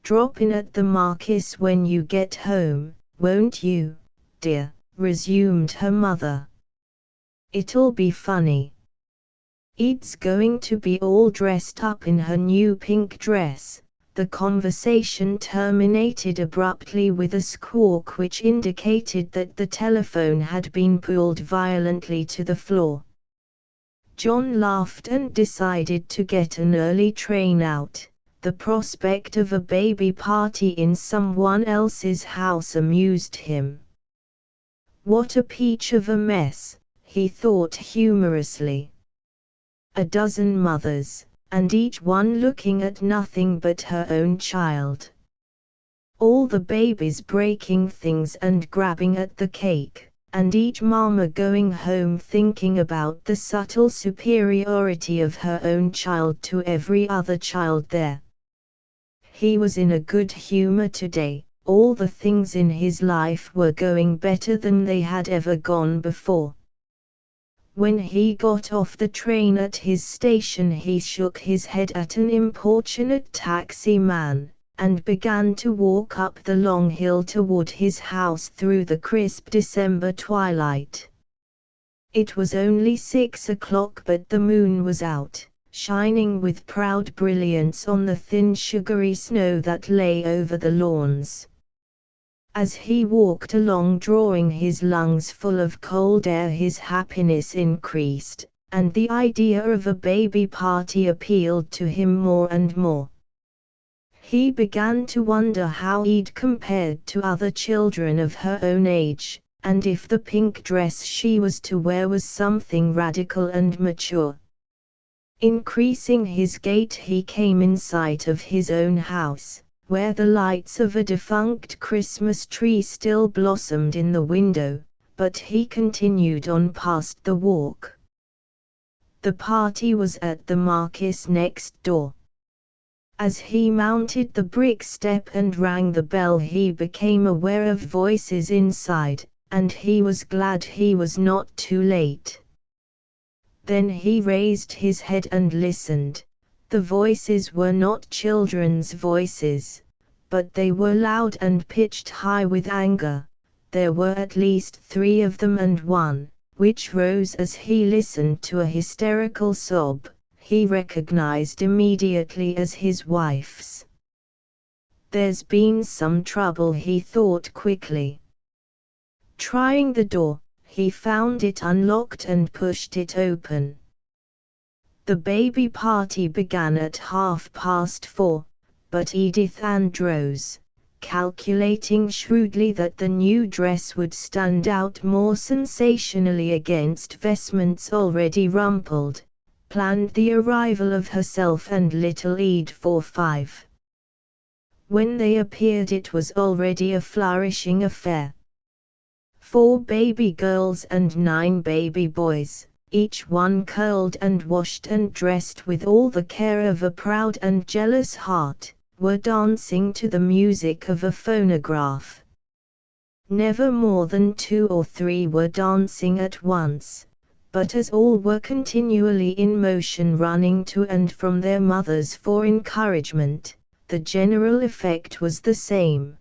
"Drop in at the Marquis when you get home, won't you, dear?" resumed her mother. "It'll be funny. Ede's going to be all dressed up in her new pink dress." The conversation terminated abruptly with a squawk which indicated that the telephone had been pulled violently to the floor. John laughed and decided to get an early train out. The prospect of a baby party in someone else's house amused him. "What a peach of a mess," he thought humorously. A dozen mothers, and each one looking at nothing but her own child. All the babies breaking things and grabbing at the cake, and each mama going home thinking about the subtle superiority of her own child to every other child there. He was in a good humor today. All the things in his life were going better than they had ever gone before. When he got off the train at his station, he shook his head at an importunate taxi man, and began to walk up the long hill toward his house through the crisp December twilight. It was only 6 o'clock, but the moon was out, shining with proud brilliance on the thin sugary snow that lay over the lawns. As he walked along, drawing his lungs full of cold air, his happiness increased, and the idea of a baby party appealed to him more and more. He began to wonder how Ede compared to other children of her own age, and if the pink dress she was to wear was something radical and mature. Increasing his gait, he came in sight of his own house, where the lights of a defunct Christmas tree still blossomed in the window, but he continued on past the walk. The party was at the Marquis next door. As he mounted the brick step and rang the bell, he became aware of voices inside, and he was glad he was not too late. Then he raised his head and listened. The voices were not children's voices, but they were loud and pitched high with anger. There were at least 3 of them, and one, which rose as he listened to a hysterical sob, he recognized immediately as his wife's. "There's been some trouble," he thought quickly. Trying the door, he found it unlocked and pushed it open. The baby party began at 4:30, but Edith Andrews, calculating shrewdly that the new dress would stand out more sensationally against vestments already rumpled, planned the arrival of herself and little Ede for 5. When they appeared, it was already a flourishing affair. 4 baby girls and 9 baby boys, each one curled and washed and dressed with all the care of a proud and jealous heart, were dancing to the music of a phonograph. Never more than 2 or 3 were dancing at once, but as all were continually in motion, running to and from their mothers for encouragement, the general effect was the same.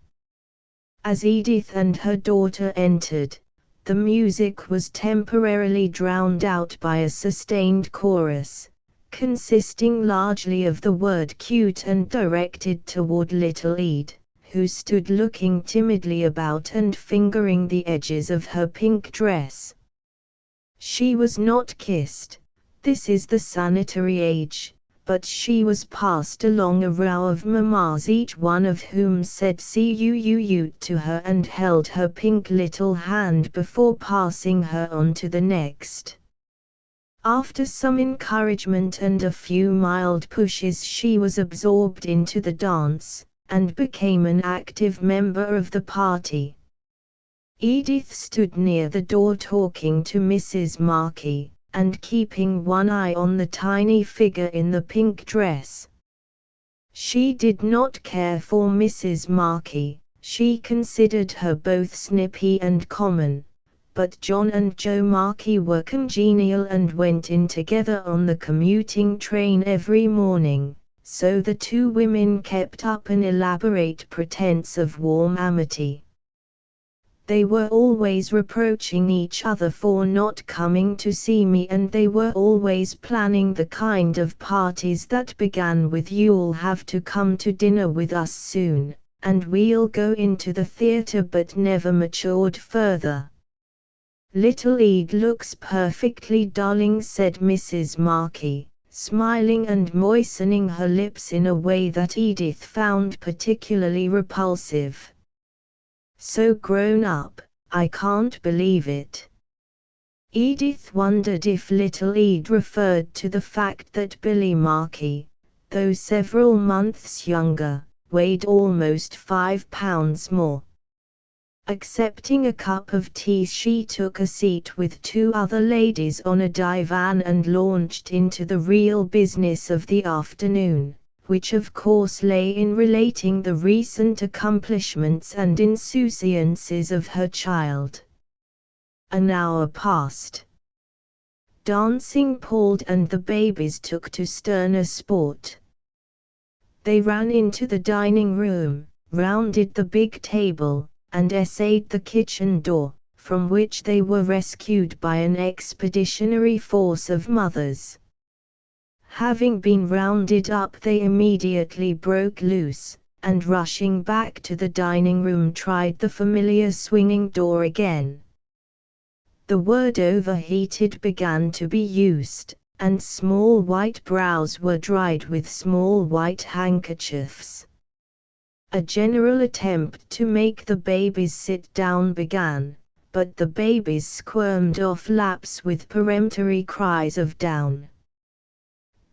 As Edith and her daughter entered, the music was temporarily drowned out by a sustained chorus, consisting largely of the word "cute" and directed toward little Ede, who stood looking timidly about and fingering the edges of her pink dress. She was not kissed. This is the sanitary age. but she was passed along a row of mammas, each one of whom said "see you" to her and held her pink little hand before passing her on to the next. After some encouragement and a few mild pushes, she was absorbed into the dance, and became an active member of the party. Edith stood near the door talking to Mrs. Markey, and keeping one eye on the tiny figure in the pink dress. She did not care for Mrs. Markey, she considered her both snippy and common, but John and Joe Markey were congenial and went in together on the commuting train every morning, so the two women kept up an elaborate pretense of warm amity. They were always reproaching each other for not coming to see me, and they were always planning the kind of parties that began with "you'll have to come to dinner with us soon," and "we'll go into the theatre," but never matured further. "Little Ed looks perfectly darling," said Mrs. Markey, smiling and moistening her lips in a way that Edith found particularly repulsive. "So grown up, I can't believe it." Edith wondered if little Ed referred to the fact that Billy Markey, though several months younger, weighed almost 5 pounds more. Accepting a cup of tea, she took a seat with two other ladies on a divan and launched into the real business of the afternoon, which of course lay in relating the recent accomplishments and insouciances of her child. An hour passed. Dancing palled and the babies took to sterner sport. They ran into the dining room, rounded the big table, and essayed the kitchen door, from which they were rescued by an expeditionary force of mothers. Having been rounded up, they immediately broke loose, and rushing back to the dining room tried the familiar swinging door again. The word "overheated" began to be used, and small white brows were dried with small white handkerchiefs. A general attempt to make the babies sit down began, but the babies squirmed off laps with peremptory cries of "down,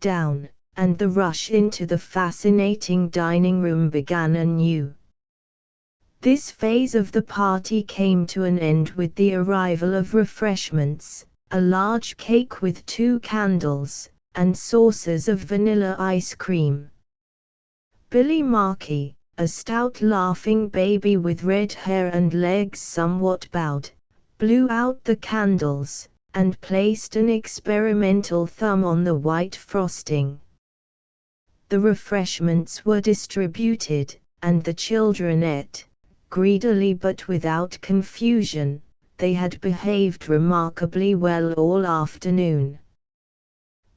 down," and the rush into the fascinating dining room began anew. This phase of the party came to an end with the arrival of refreshments, a large cake with 2 candles, and saucers of vanilla ice cream. Billy Markey, a stout laughing baby with red hair and legs somewhat bowed, blew out the candles, and placed an experimental thumb on the white frosting. The refreshments were distributed, and the children ate, greedily but without confusion. They had behaved remarkably well all afternoon.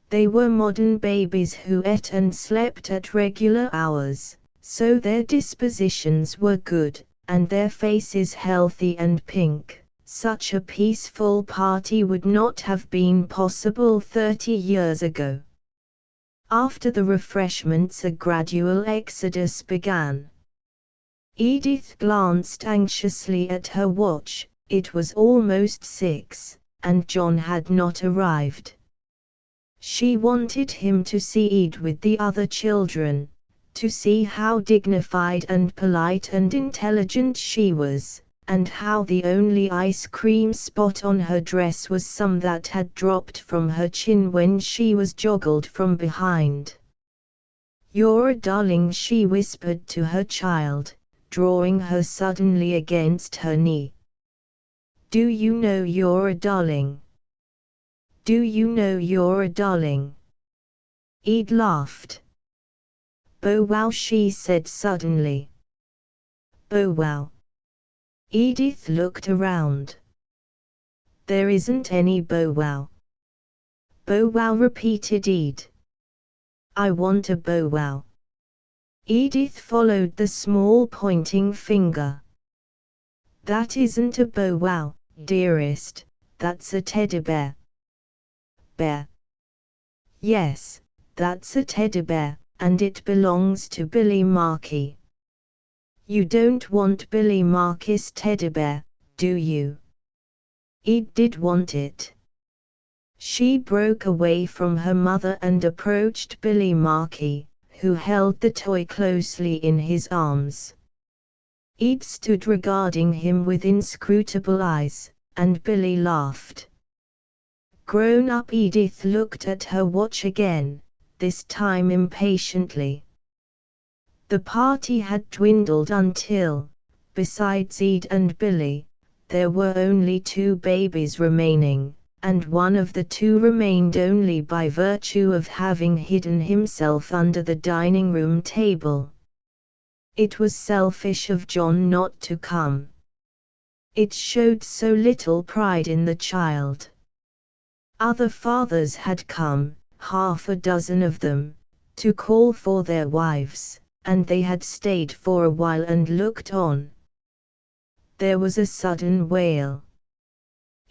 They were modern babies who ate and slept at regular hours, so their dispositions were good, and their faces healthy and pink. Such a peaceful party would not have been possible 30 years ago. After the refreshments, a gradual exodus began. Edith glanced anxiously at her watch. It was almost 6, and John had not arrived. She wanted him to see Ed with the other children, to see how dignified and polite and intelligent she was, and how the only ice cream spot on her dress was some that had dropped from her chin when she was joggled from behind. "You're a darling," she whispered to her child, drawing her suddenly against her knee. "Do you know you're a darling? Do you know you're a darling?" Ed laughed. "Bow wow," she said suddenly. "Bow wow." Edith looked around. "There isn't any bow wow." "Bow wow," repeated Ed. "I want a bow wow." Edith followed the small pointing finger. "That isn't a bow wow, dearest, that's a teddy bear." "Bear?" "Yes, That's a teddy bear, and it belongs to Billy Markey. You don't want Billy Markey's teddy bear, do you? Ed did want it. She broke away from her mother and approached Billy Markey, who held the toy closely in his arms. Ed stood regarding him with inscrutable eyes, and Billy laughed. Grown-up Edith looked at her watch again, this time impatiently. The party had dwindled until, besides Ed and Billy, there were only 2 babies remaining, and one of the 2 remained only by virtue of having hidden himself under the dining room table. It was selfish of John not to come. It showed so little pride in the child. Other fathers had come, half a dozen of them, to call for their wives, and they had stayed for a while and looked on. There was a sudden wail.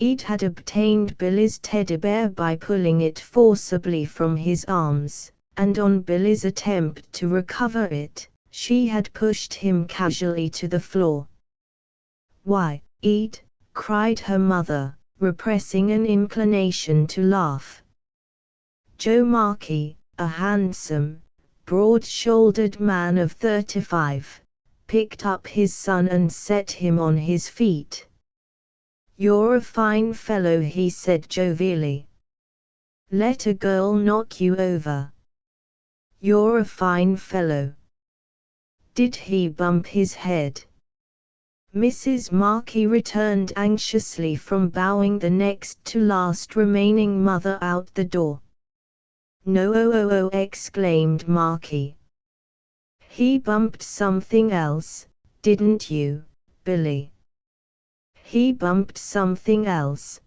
Ed had obtained Billy's teddy bear by pulling it forcibly from his arms, and on Billy's attempt to recover it, she had pushed him casually to the floor. "Why, Ed," cried her mother, repressing an inclination to laugh. Joe Markey, a handsome, broad-shouldered man of 35, picked up his son and set him on his feet. "You're a fine fellow," he said jovially. "Let a girl knock you over. You're a fine fellow." "Did he bump his head?" Mrs. Markey returned anxiously from bowing the next to last remaining mother out the door. "No," exclaimed Markey. "He bumped something else, didn't you, Billy?" "He bumped something else."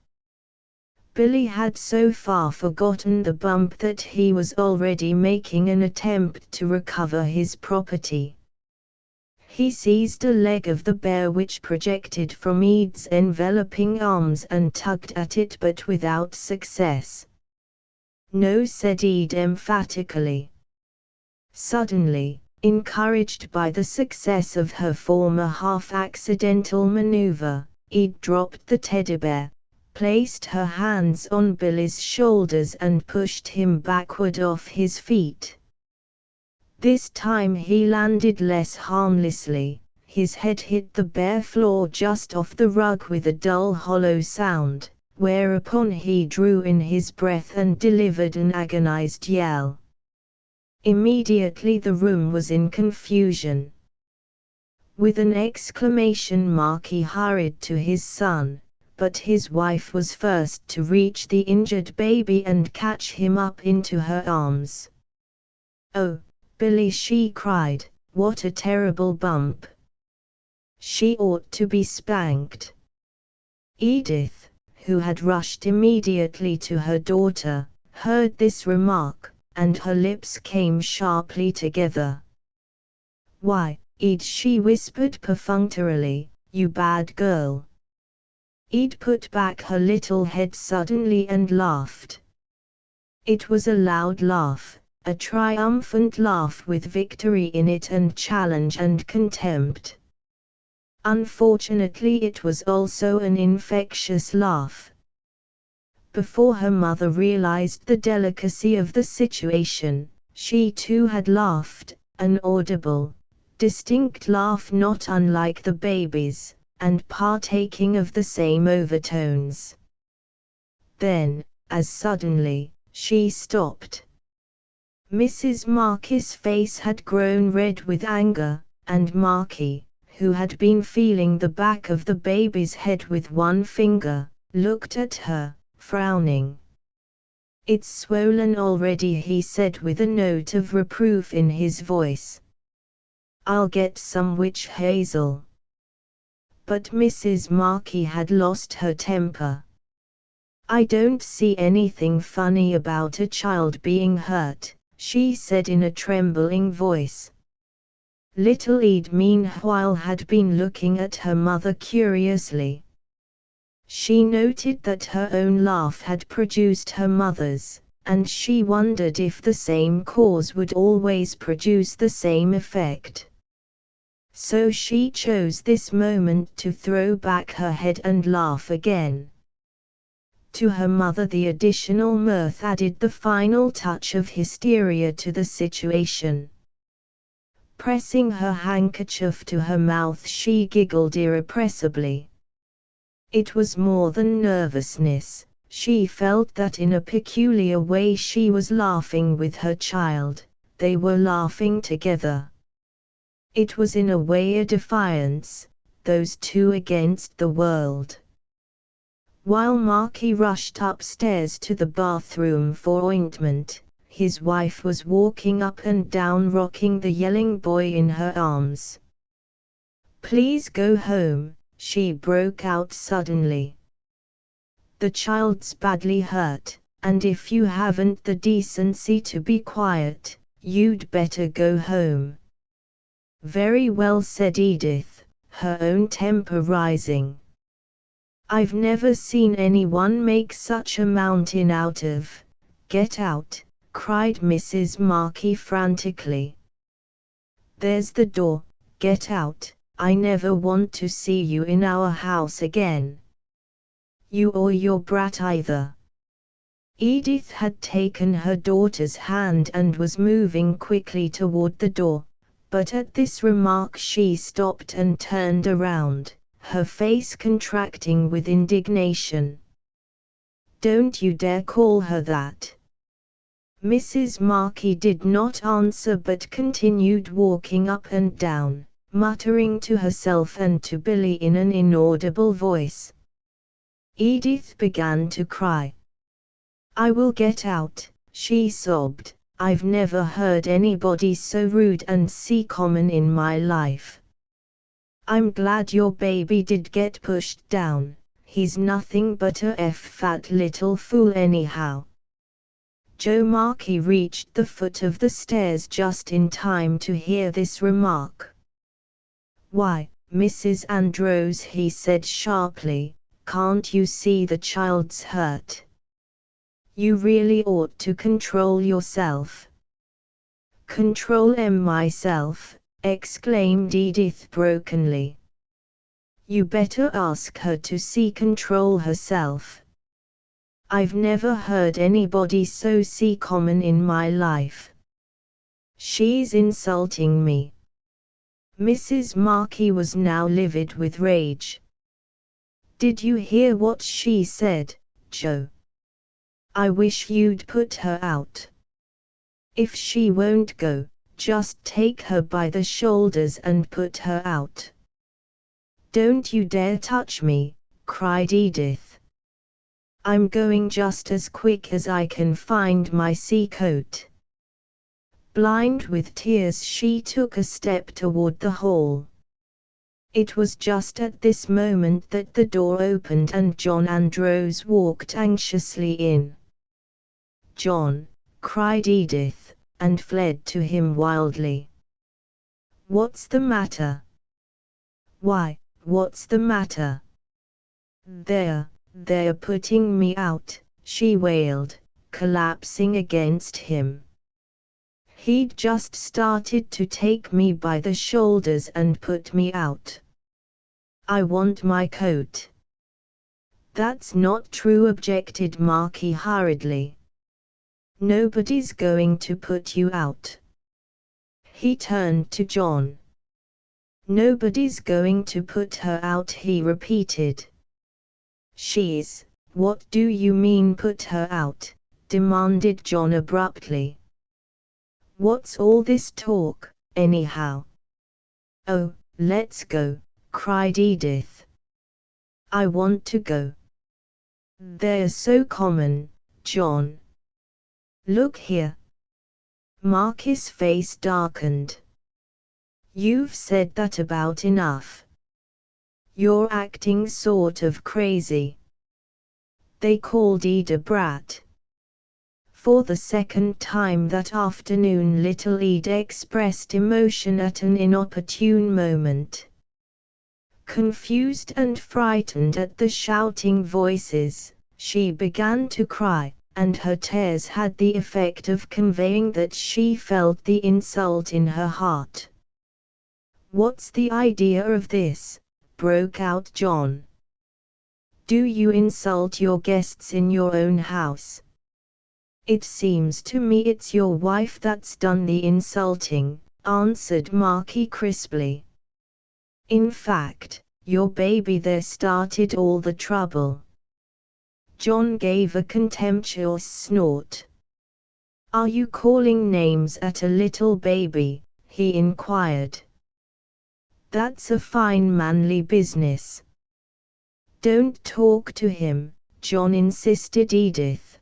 Billy had so far forgotten the bump that he was already making an attempt to recover his property. He seized a leg of the bear which projected from Ed's enveloping arms and tugged at it, but without success. "No," said Ed emphatically. Suddenly, encouraged by the success of her former half-accidental maneuver, Ed dropped the teddy bear, placed her hands on Billy's shoulders and pushed him backward off his feet. This time he landed less harmlessly, his head hit the bare floor just off the rug with a dull hollow sound, whereupon he drew in his breath and delivered an agonized yell. Immediately the room was in confusion. With an exclamation Markey hurried to his son, but his wife was first to reach the injured baby and catch him up into her arms. "Oh, Billy," she cried, "what a terrible bump! She ought to be spanked." Edith, who had rushed immediately to her daughter, heard this remark, and her lips came sharply together. "Why, Ed," she whispered perfunctorily, "you bad girl." Ed put back her little head suddenly and laughed. It was a loud laugh, a triumphant laugh with victory in it and challenge and contempt. Unfortunately, it was also an infectious laugh. Before her mother realized the delicacy of the situation, she too had laughed, an audible, distinct laugh not unlike the baby's, and partaking of the same overtones. Then, as suddenly, she stopped. Mrs. Markey's face had grown red with anger, and Markey, who had been feeling the back of the baby's head with one finger, looked at her, frowning. "It's swollen already," he said with a note of reproof in his voice. "I'll get some witch hazel." But Mrs. Markey had lost her temper. "I don't see anything funny about a child being hurt," she said in a trembling voice. Little Ed meanwhile had been looking at her mother curiously. She noted that her own laugh had produced her mother's, and she wondered if the same cause would always produce the same effect. So she chose this moment to throw back her head and laugh again. To her mother, the additional mirth added the final touch of hysteria to the situation. Pressing her handkerchief to her mouth, she giggled irrepressibly. It was more than nervousness. She felt that in a peculiar way she was laughing with her child. They were laughing together. It was in a way a defiance, those two against the world. While Marky rushed upstairs to the bathroom for ointment, his wife was walking up and down rocking the yelling boy in her arms. "Please go home," she broke out suddenly. "The child's badly hurt, and if you haven't the decency to be quiet, you'd better go home." "Very well," said Edith, her own temper rising. "I've never seen anyone make such a mountain out of." "Get out," cried Mrs. Marky frantically. "There's the door, get out. I never want to see you in our house again. You or your brat either." Edith had taken her daughter's hand and was moving quickly toward the door, but at this remark she stopped and turned around, her face contracting with indignation. "Don't you dare call her that." Mrs. Marky did not answer but continued walking up and down, muttering to herself and to Billy in an inaudible voice. Edith began to cry. "I will get out," she sobbed. "I've never heard anybody so rude and so common in my life. I'm glad your baby did get pushed down. He's nothing but a fat little fool anyhow." Joe Marky reached the foot of the stairs just in time to hear this remark. "Why, Mrs. Andrews," he said sharply, "can't you see the child's hurt? You really ought to control yourself." "Control myself," exclaimed Edith brokenly. "You better ask her to control herself. I've never heard anybody so common in my life. She's insulting me." Mrs. Marky was now livid with rage. "Did you hear what she said, Joe? I wish you'd put her out. If she won't go, just take her by the shoulders and put her out." "Don't you dare touch me," cried Edith. "I'm going just as quick as I can find my sea coat." Blind with tears, she took a step toward the hall. It was just at this moment that the door opened and John Andrews walked anxiously in. "John!" cried Edith, and fled to him wildly. "What's the matter?" "Why, what's the matter?" They're putting me out," she wailed, collapsing against him. "He'd just started to take me by the shoulders and put me out. I want my coat." "That's not true," objected Marky hurriedly. "Nobody's going to put you out." He turned to John. "Nobody's going to put her out," he repeated. What do you mean put her out?" demanded John abruptly. "What's all this talk, anyhow?" "Oh, let's go," cried Edith. "I want to go." "They're so common, John." "Look here." Marky's face darkened. "You've said that about enough. You're acting sort of crazy." They called Ed a brat. For the second time that afternoon little Ed expressed emotion at an inopportune moment. Confused and frightened at the shouting voices, she began to cry, and her tears had the effect of conveying that she felt the insult in her heart. "What's the idea of this?" broke out John. "Do you insult your guests in your own house?" "It seems to me it's your wife that's done the insulting," answered Marky crisply. "In fact, your baby there started all the trouble." John gave a contemptuous snort. "Are you calling names at a little baby?" he inquired. "That's a fine manly business." "Don't talk to him," John insisted Edith.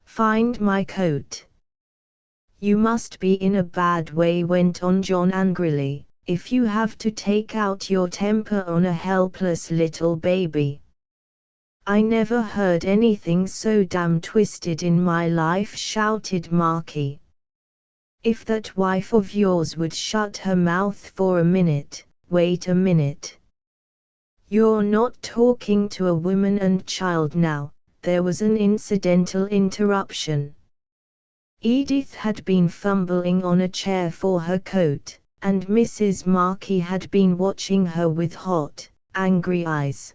"Find my coat." "You must be in a bad way," went on John angrily, "if you have to take out your temper on a helpless little baby. I never heard anything so damn twisted in my life," shouted Marky. "If that wife of yours would shut her mouth for a minute." "Wait a minute. You're not talking to a woman and child now." There was an incidental interruption. Edith had been fumbling on a chair for her coat, and Mrs. Marky had been watching her with hot, angry eyes.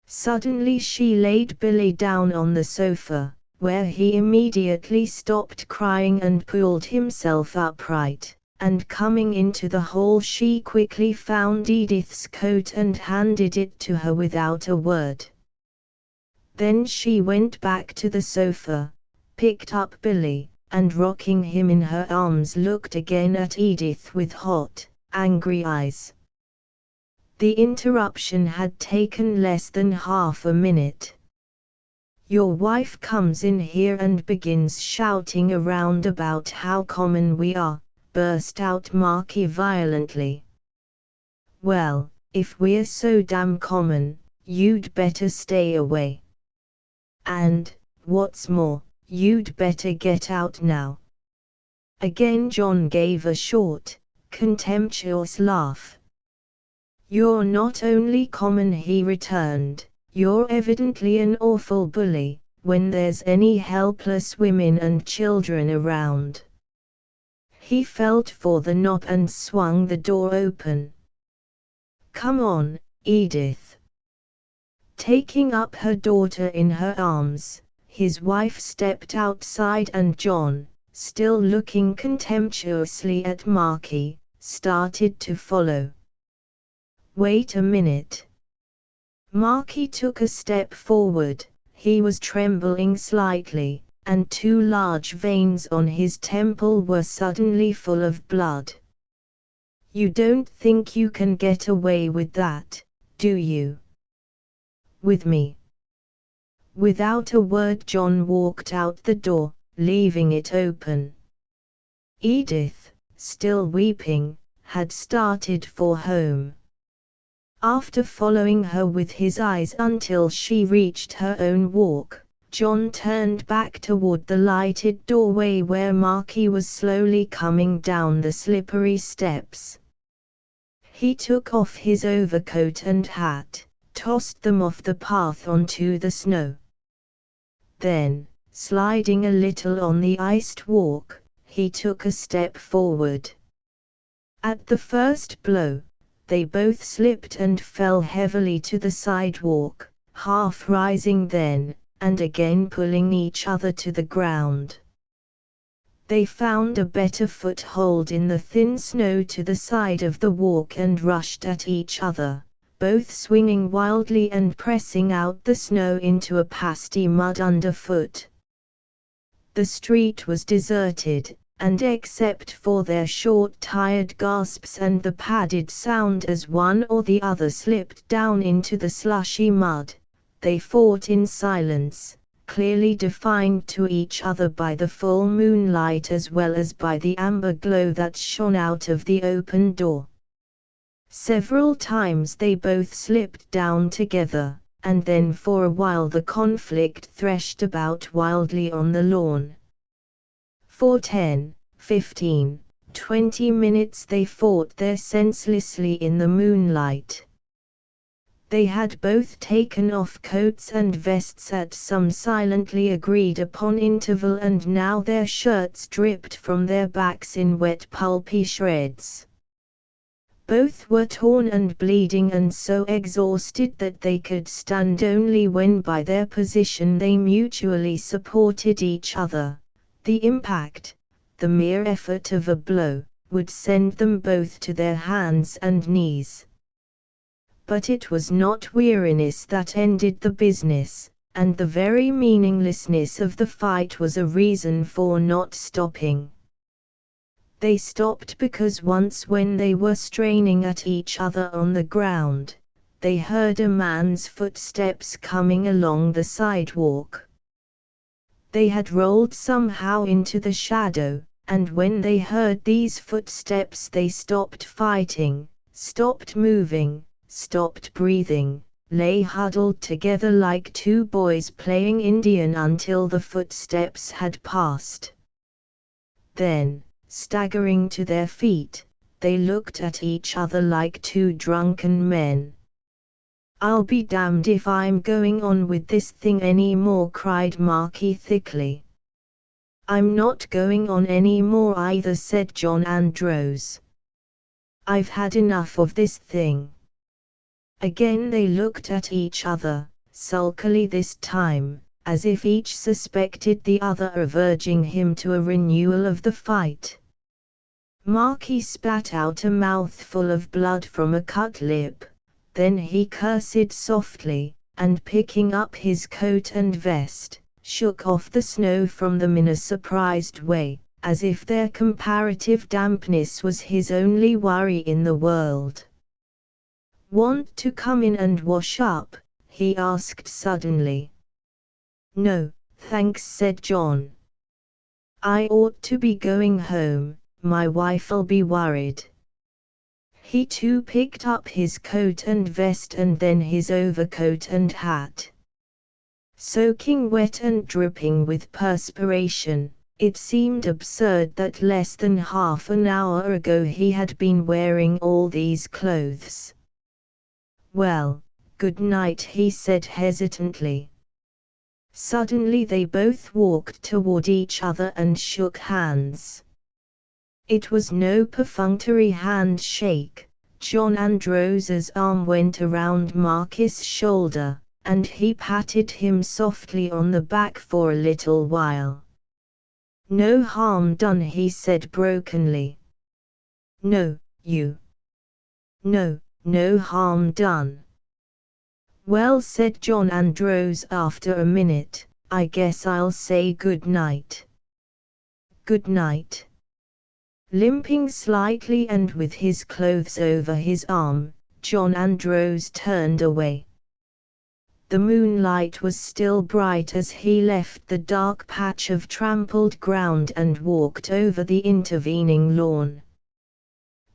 Suddenly she laid Billy down on the sofa, where he immediately stopped crying and pulled himself upright, and coming into the hall she quickly found Edith's coat and handed it to her without a word. Then she went back to the sofa, picked up Billy, and rocking him in her arms looked again at Edith with hot, angry eyes. The interruption had taken less than half a minute. "Your wife comes in here and begins shouting around about how common we are," burst out Marky violently. "Well, if we're so damn common, you'd better stay away. And, what's more, you'd better get out now." Again John gave a short, contemptuous laugh. "You're not only common," he returned, "you're evidently an awful bully, when there's any helpless women and children around." He felt for the knob and swung the door open. "Come on, Edith." Taking up her daughter in her arms, his wife stepped outside and John, still looking contemptuously at Marky, started to follow. "Wait a minute." Marky took a step forward. He was trembling slightly, and two large veins on his temple were suddenly full of blood. "You don't think you can get away with that, do you? With me?" Without a word John walked out the door, leaving it open. Edith, still weeping, had started for home. After following her with his eyes until she reached her own walk, John turned back toward the lighted doorway where Marky was slowly coming down the slippery steps. He took off his overcoat and hat, tossed them off the path onto the snow. Then, sliding a little on the iced walk, he took a step forward. At the first blow, they both slipped and fell heavily to the sidewalk, half rising then, and again pulling each other to the ground. They found a better foothold in the thin snow to the side of the walk and rushed at each other, both swinging wildly and pressing out the snow into a pasty mud underfoot. The street was deserted, and except for their short tired gasps and the padded sound as one or the other slipped down into the slushy mud, they fought in silence, clearly defined to each other by the full moonlight as well as by the amber glow that shone out of the open door. Several times they both slipped down together, and then for a while the conflict threshed about wildly on the lawn. For 10, 15, 20 minutes they fought there senselessly in the moonlight. They had both taken off coats and vests at some silently agreed upon interval, and now their shirts dripped from their backs in wet pulpy shreds. Both were torn and bleeding and so exhausted that they could stand only when by their position they mutually supported each other. The impact, the mere effort of a blow, would send them both to their hands and knees. But it was not weariness that ended the business, and the very meaninglessness of the fight was a reason for not stopping. They stopped because once when they were straining at each other on the ground, they heard a man's footsteps coming along the sidewalk. They had rolled somehow into the shadow, and when they heard these footsteps they stopped fighting, stopped moving, stopped breathing, lay huddled together like two boys playing Indian until the footsteps had passed. Then, staggering to their feet, they looked at each other like two drunken men. "I'll be damned if I'm going on with this thing any more," cried Marky thickly. "I'm not going on any more either," said John Andrews. "I've had enough of this thing." Again they looked at each other, sulkily this time, as if each suspected the other of urging him to a renewal of the fight. Marky spat out a mouthful of blood from a cut lip, then he cursed softly, and picking up his coat and vest, shook off the snow from them in a surprised way, as if their comparative dampness was his only worry in the world. "Want to come in and wash up?" he asked suddenly. "No, thanks," said John. "I ought to be going home, my wife'll be worried." He too picked up his coat and vest and then his overcoat and hat. Soaking wet and dripping with perspiration, it seemed absurd that less than half an hour ago he had been wearing all these clothes. "Well, good night," he said hesitantly. Suddenly they both walked toward each other and shook hands. It was no perfunctory handshake. John Andrews's arm went around Marky's shoulder, and he patted him softly on the back for a little while. "No harm done," he said brokenly. "No, you. No harm done." "Well," said John Andrews after a minute, "I guess I'll say good night." "Good night." Limping slightly and with his clothes over his arm, John Andrews turned away. The moonlight was still bright as he left the dark patch of trampled ground and walked over the intervening lawn.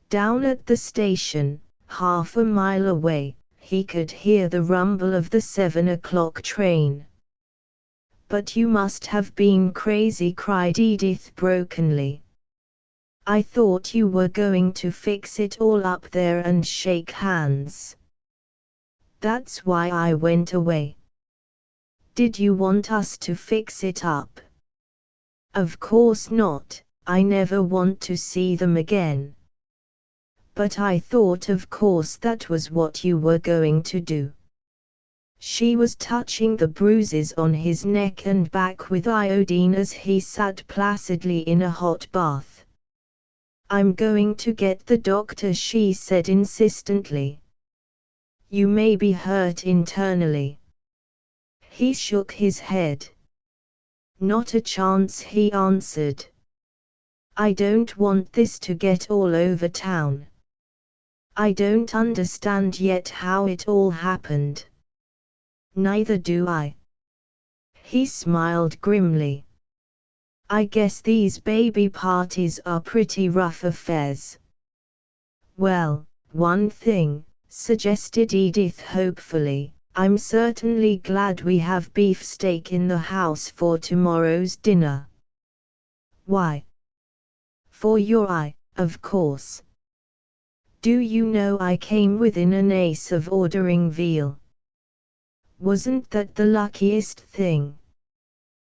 Down at the station, half a mile away, he could hear the rumble of the 7 o'clock train. "But you must have been crazy," cried Edith brokenly. "I thought you were going to fix it all up there and shake hands. That's why I went away." "Did you want us to fix it up?" "Of course not, I never want to see them again. But I thought of course that was what you were going to do." She was touching the bruises on his neck and back with iodine as he sat placidly in a hot bath. "I'm going to get the doctor," she said insistently. "You may be hurt internally." He shook his head. "Not a chance," he answered. "I don't want this to get all over town. I don't understand yet how it all happened." "Neither do I." He smiled grimly. "I guess these baby parties are pretty rough affairs." "Well, one thing," suggested Edith hopefully, "I'm certainly glad we have beefsteak in the house for tomorrow's dinner." "Why?" "For your eye, of course." Do you know I came within an ace of ordering veal? Wasn't that the luckiest thing?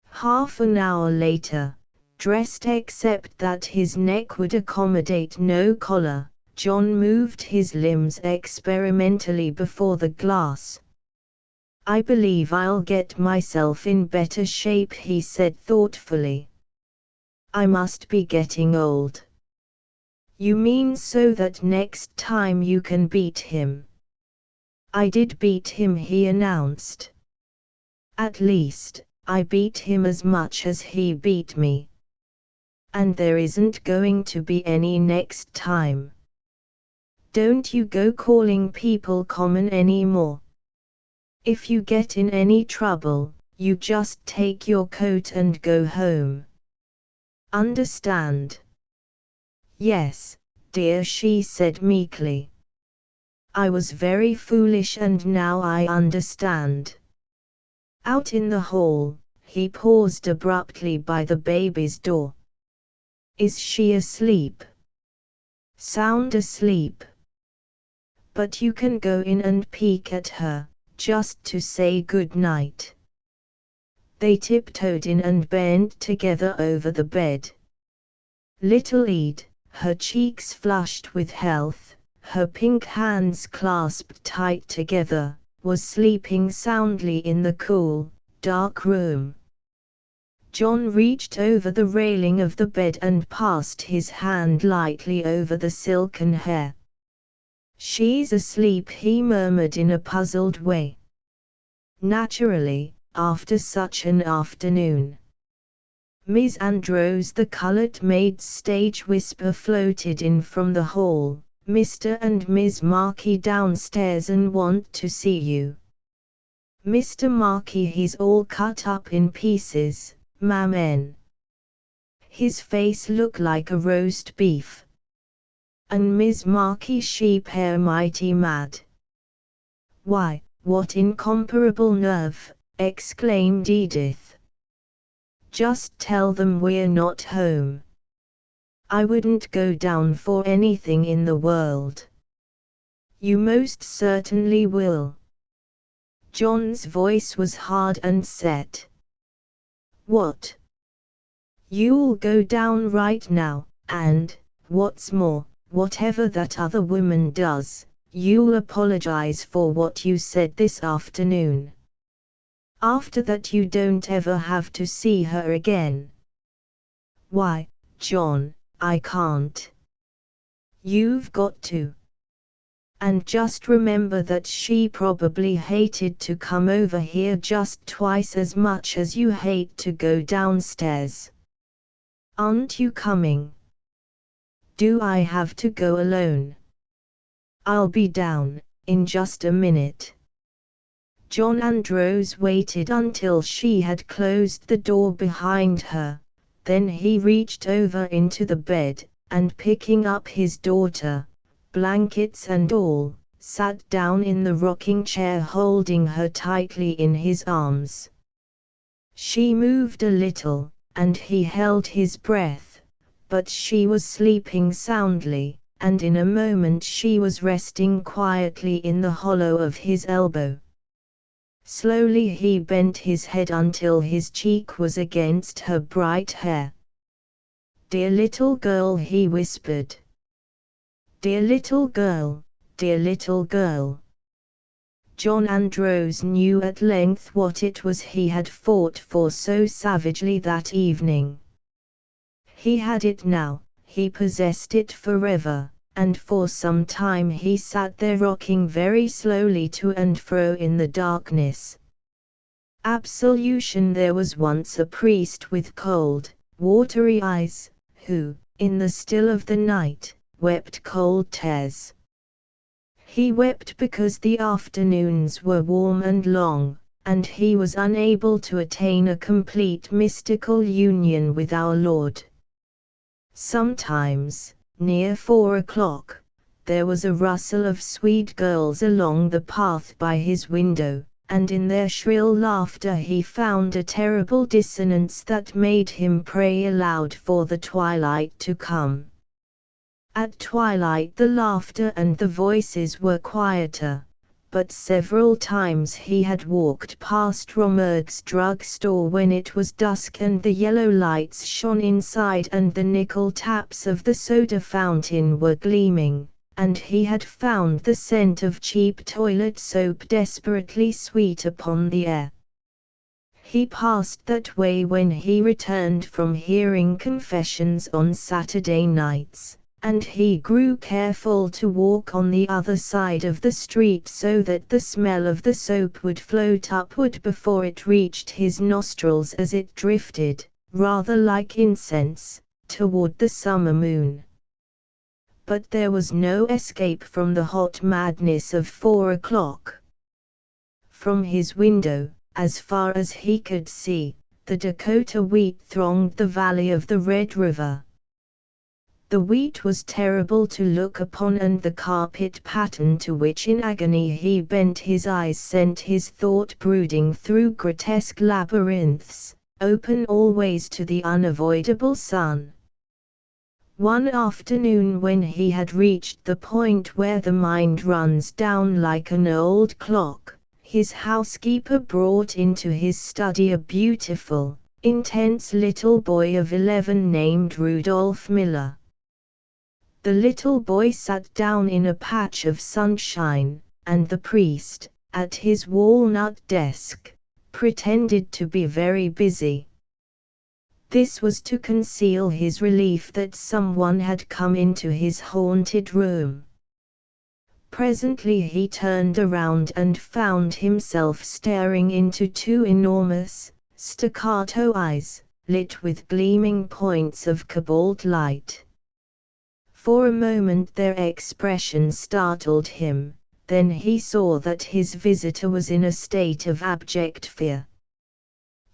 Half an hour later, dressed except that his neck would accommodate no collar, John moved his limbs experimentally before the glass. I believe I'll get myself in better shape, he said thoughtfully. I must be getting old. You mean so that next time you can beat him? I did beat him, he announced. At least, I beat him as much as he beat me. And there isn't going to be any next time. Don't you go calling people common anymore. If you get in any trouble, you just take your coat and go home. Understand? Yes, dear, she said meekly. I was very foolish and now I understand. Out in the hall, he paused abruptly by the baby's door. Is she asleep? Sound asleep. But you can go in and peek at her, just to say good night. They tiptoed in and bent together over the bed. Little Ede, her cheeks flushed with health, her pink hands clasped tight together, was sleeping soundly in the cool, dark room. John reached over the railing of the bed and passed his hand lightly over the silken hair. She's asleep, he murmured in a puzzled way. Naturally, after such an afternoon. Miss Andrews, the colored maid's stage whisper floated in from the hall. Mr. and Miss Markey downstairs and want to see you. Mr. Markey, he's all cut up in pieces, ma'am. His face look like a roast beef. And Miss Markey, she pair mighty mad. Why, what incomparable nerve, exclaimed Edith. Just tell them we're not home. I wouldn't go down for anything in the world. You most certainly will. John's voice was hard and set. What? You'll go down right now, and, what's more, whatever that other woman does, you'll apologize for what you said this afternoon. After that you don't ever have to see her again. Why, John, I can't. You've got to. And just remember that she probably hated to come over here just twice as much as you hate to go downstairs. Aren't you coming? Do I have to go alone? I'll be down in just a minute. John Andrews waited until she had closed the door behind her. Then he reached over into the bed, and picking up his daughter, blankets and all, sat down in the rocking chair holding her tightly in his arms. She moved a little, and he held his breath, but she was sleeping soundly, and in a moment she was resting quietly in the hollow of his elbow. Slowly he bent his head until his cheek was against her bright hair. Dear little girl, he whispered. Dear little girl, dear little girl. John Andrews knew at length what it was he had fought for so savagely that evening. He had it now, he possessed it forever. And for some time he sat there rocking very slowly to and fro in the darkness. Absolution. There was once a priest with cold, watery eyes, who, in the still of the night, wept cold tears. He wept because the afternoons were warm and long, and he was unable to attain a complete mystical union with our Lord. Sometimes, near 4 o'clock, there was a rustle of sweet girls along the path by his window, and in their shrill laughter he found a terrible dissonance that made him pray aloud for the twilight to come. At twilight the laughter and the voices were quieter, but several times he had walked past Romerd's drugstore when it was dusk and the yellow lights shone inside and the nickel taps of the soda fountain were gleaming, and he had found the scent of cheap toilet soap desperately sweet upon the air. He passed that way when he returned from hearing confessions on Saturday nights, and he grew careful to walk on the other side of the street so that the smell of the soap would float upward before it reached his nostrils as it drifted, rather like incense, toward the summer moon. But there was no escape from the hot madness of 4 o'clock. From his window, as far as he could see, the Dakota wheat thronged the valley of the Red River. The wheat was terrible to look upon, and the carpet pattern to which in agony he bent his eyes sent his thought brooding through grotesque labyrinths, open always to the unavoidable sun. One afternoon when he had reached the point where the mind runs down like an old clock, his housekeeper brought into his study a beautiful, intense little boy of 11 named Rudolph Miller. The little boy sat down in a patch of sunshine, and the priest, at his walnut desk, pretended to be very busy. This was to conceal his relief that someone had come into his haunted room. Presently he turned around and found himself staring into 2 enormous, staccato eyes, lit with gleaming points of cobalt light. For a moment their expression startled him, then he saw that his visitor was in a state of abject fear.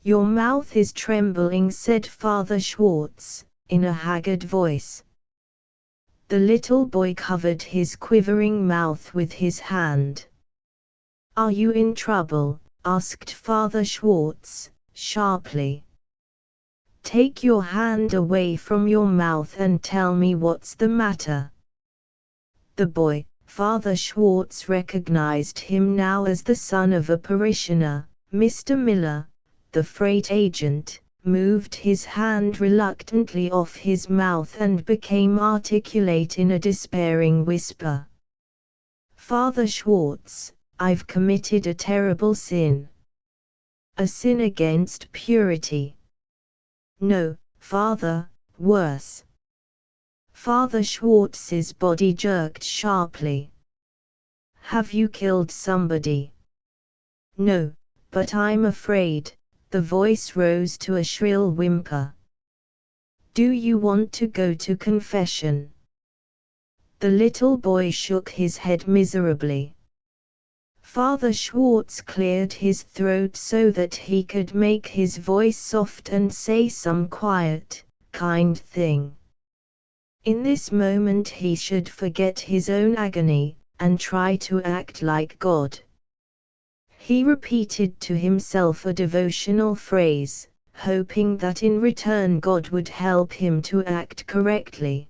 "Your mouth is trembling," said Father Schwartz, in a haggard voice. The little boy covered his quivering mouth with his hand. "Are you in trouble?" asked Father Schwartz, sharply. "Take your hand away from your mouth and tell me what's the matter." The boy, Father Schwartz recognized him now as the son of a parishioner, Mr. Miller, the freight agent, moved his hand reluctantly off his mouth and became articulate in a despairing whisper. "Father Schwartz, I've committed a terrible sin. A sin against purity." "No, Father, worse." Father Schwartz's body jerked sharply. "Have you killed somebody?" "No, but I'm afraid." The voice rose to a shrill whimper. "Do you want to go to confession?" The little boy shook his head miserably. Father Schwartz cleared his throat so that he could make his voice soft and say some quiet, kind thing. In this moment he should forget his own agony, and try to act like God. He repeated to himself a devotional phrase, hoping that in return God would help him to act correctly.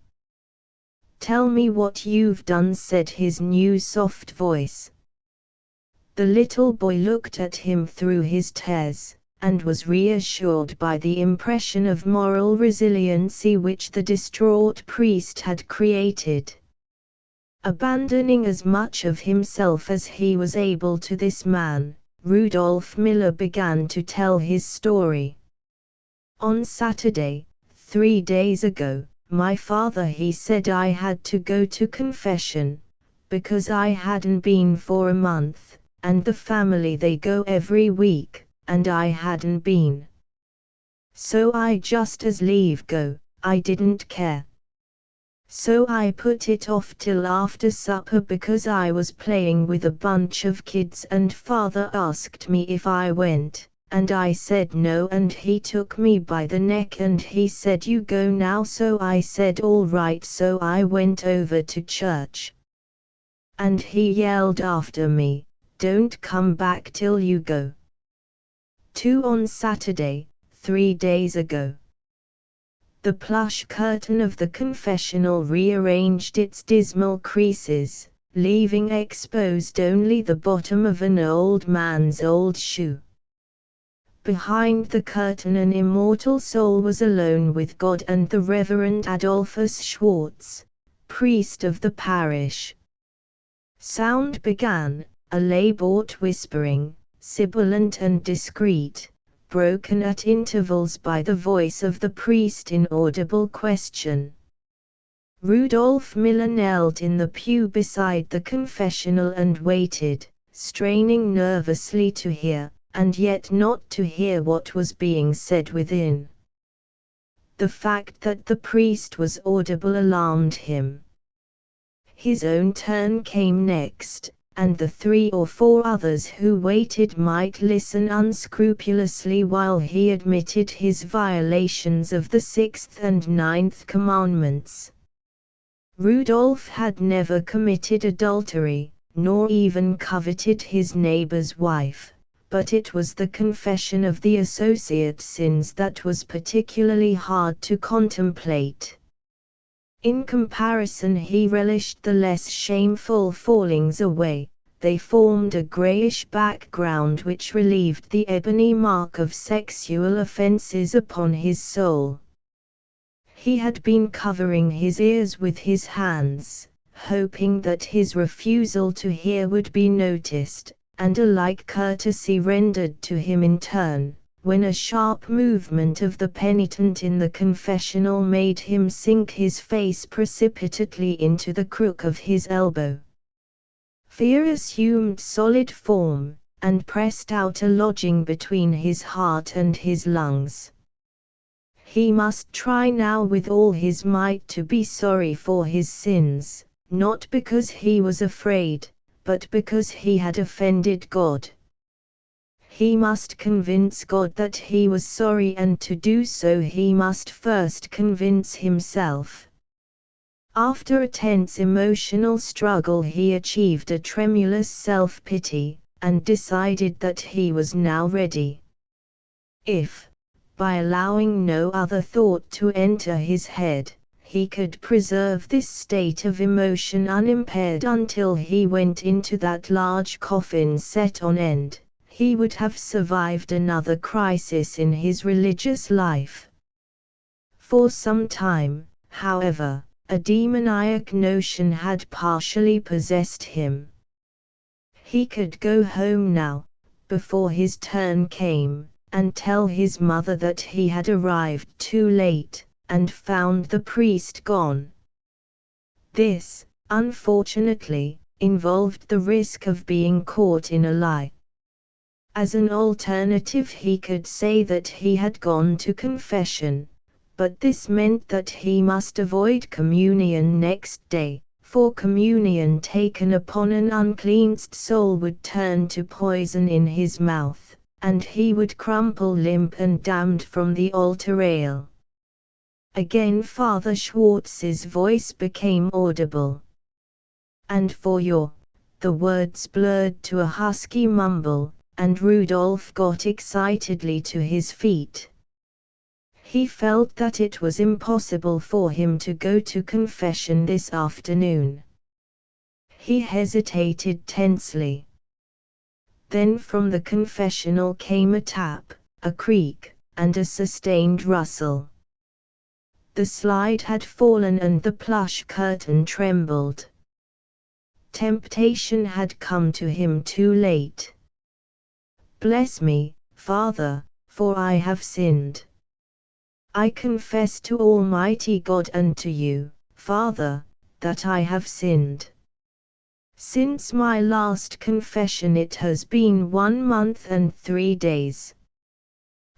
"Tell me what you've done," said his new soft voice. The little boy looked at him through his tears, and was reassured by the impression of moral resiliency which the distraught priest had created. Abandoning as much of himself as he was able to this man, Rudolph Miller began to tell his story. "On Saturday, 3 days ago, my father he said I had to go to confession, because I hadn't been for a month, and the family they go every week, and I hadn't been. So I just as leave go, I didn't care. So I put it off till after supper because I was playing with a bunch of kids and father asked me if I went, and I said no, and he took me by the neck and he said you go now, so I said all right, so I went over to church. And he yelled after me, don't come back till you go. 2 on Saturday, 3 days ago. The plush curtain of the confessional rearranged its dismal creases, leaving exposed only the bottom of an old man's old shoe. Behind the curtain an immortal soul was alone with God and the Reverend Adolphus Schwartz, priest of the parish. Sound began, a laboured whispering, sibilant and discreet, broken at intervals by the voice of the priest in audible question. Rudolph Miller knelt in the pew beside the confessional and waited, straining nervously to hear, and yet not to hear what was being said within. The fact that the priest was audible alarmed him. His own turn came next, and the 3 or 4 others who waited might listen unscrupulously while he admitted his violations of the 6th and 9th commandments. Rudolph had never committed adultery, nor even coveted his neighbor's wife, but it was the confession of the associate sins that was particularly hard to contemplate. In comparison he relished the less shameful fallings away. They formed a greyish background which relieved the ebony mark of sexual offences upon his soul. He had been covering his ears with his hands, hoping that his refusal to hear would be noticed, and a like courtesy rendered to him in turn, when a sharp movement of the penitent in the confessional made him sink his face precipitately into the crook of his elbow. Fear assumed solid form, and pressed out a lodging between his heart and his lungs. He must try now with all his might to be sorry for his sins, not because he was afraid, but because he had offended God. He must convince God that he was sorry, and to do so he must first convince himself. After a tense emotional struggle he achieved a tremulous self-pity, and decided that he was now ready. If, by allowing no other thought to enter his head, he could preserve this state of emotion unimpaired until he went into that large coffin set on end, he would have survived another crisis in his religious life. For some time, however, a demoniac notion had partially possessed him. He could go home now, before his turn came, and tell his mother that he had arrived too late, and found the priest gone. This, unfortunately, involved the risk of being caught in a lie. As an alternative he could say that he had gone to confession, but this meant that he must avoid communion next day, for communion taken upon an uncleansed soul would turn to poison in his mouth, and he would crumple limp and damned from the altar rail. Again Father Schwartz's voice became audible. "And for your..." The words blurred to a husky mumble, and Rudolph got excitedly to his feet. He felt that it was impossible for him to go to confession this afternoon. He hesitated tensely. Then from the confessional came a tap, a creak, and a sustained rustle. The slide had fallen and the plush curtain trembled. Temptation had come to him too late. "Bless me, Father, for I have sinned. I confess to Almighty God and to you, Father, that I have sinned. Since my last confession it has been 1 month and 3 days.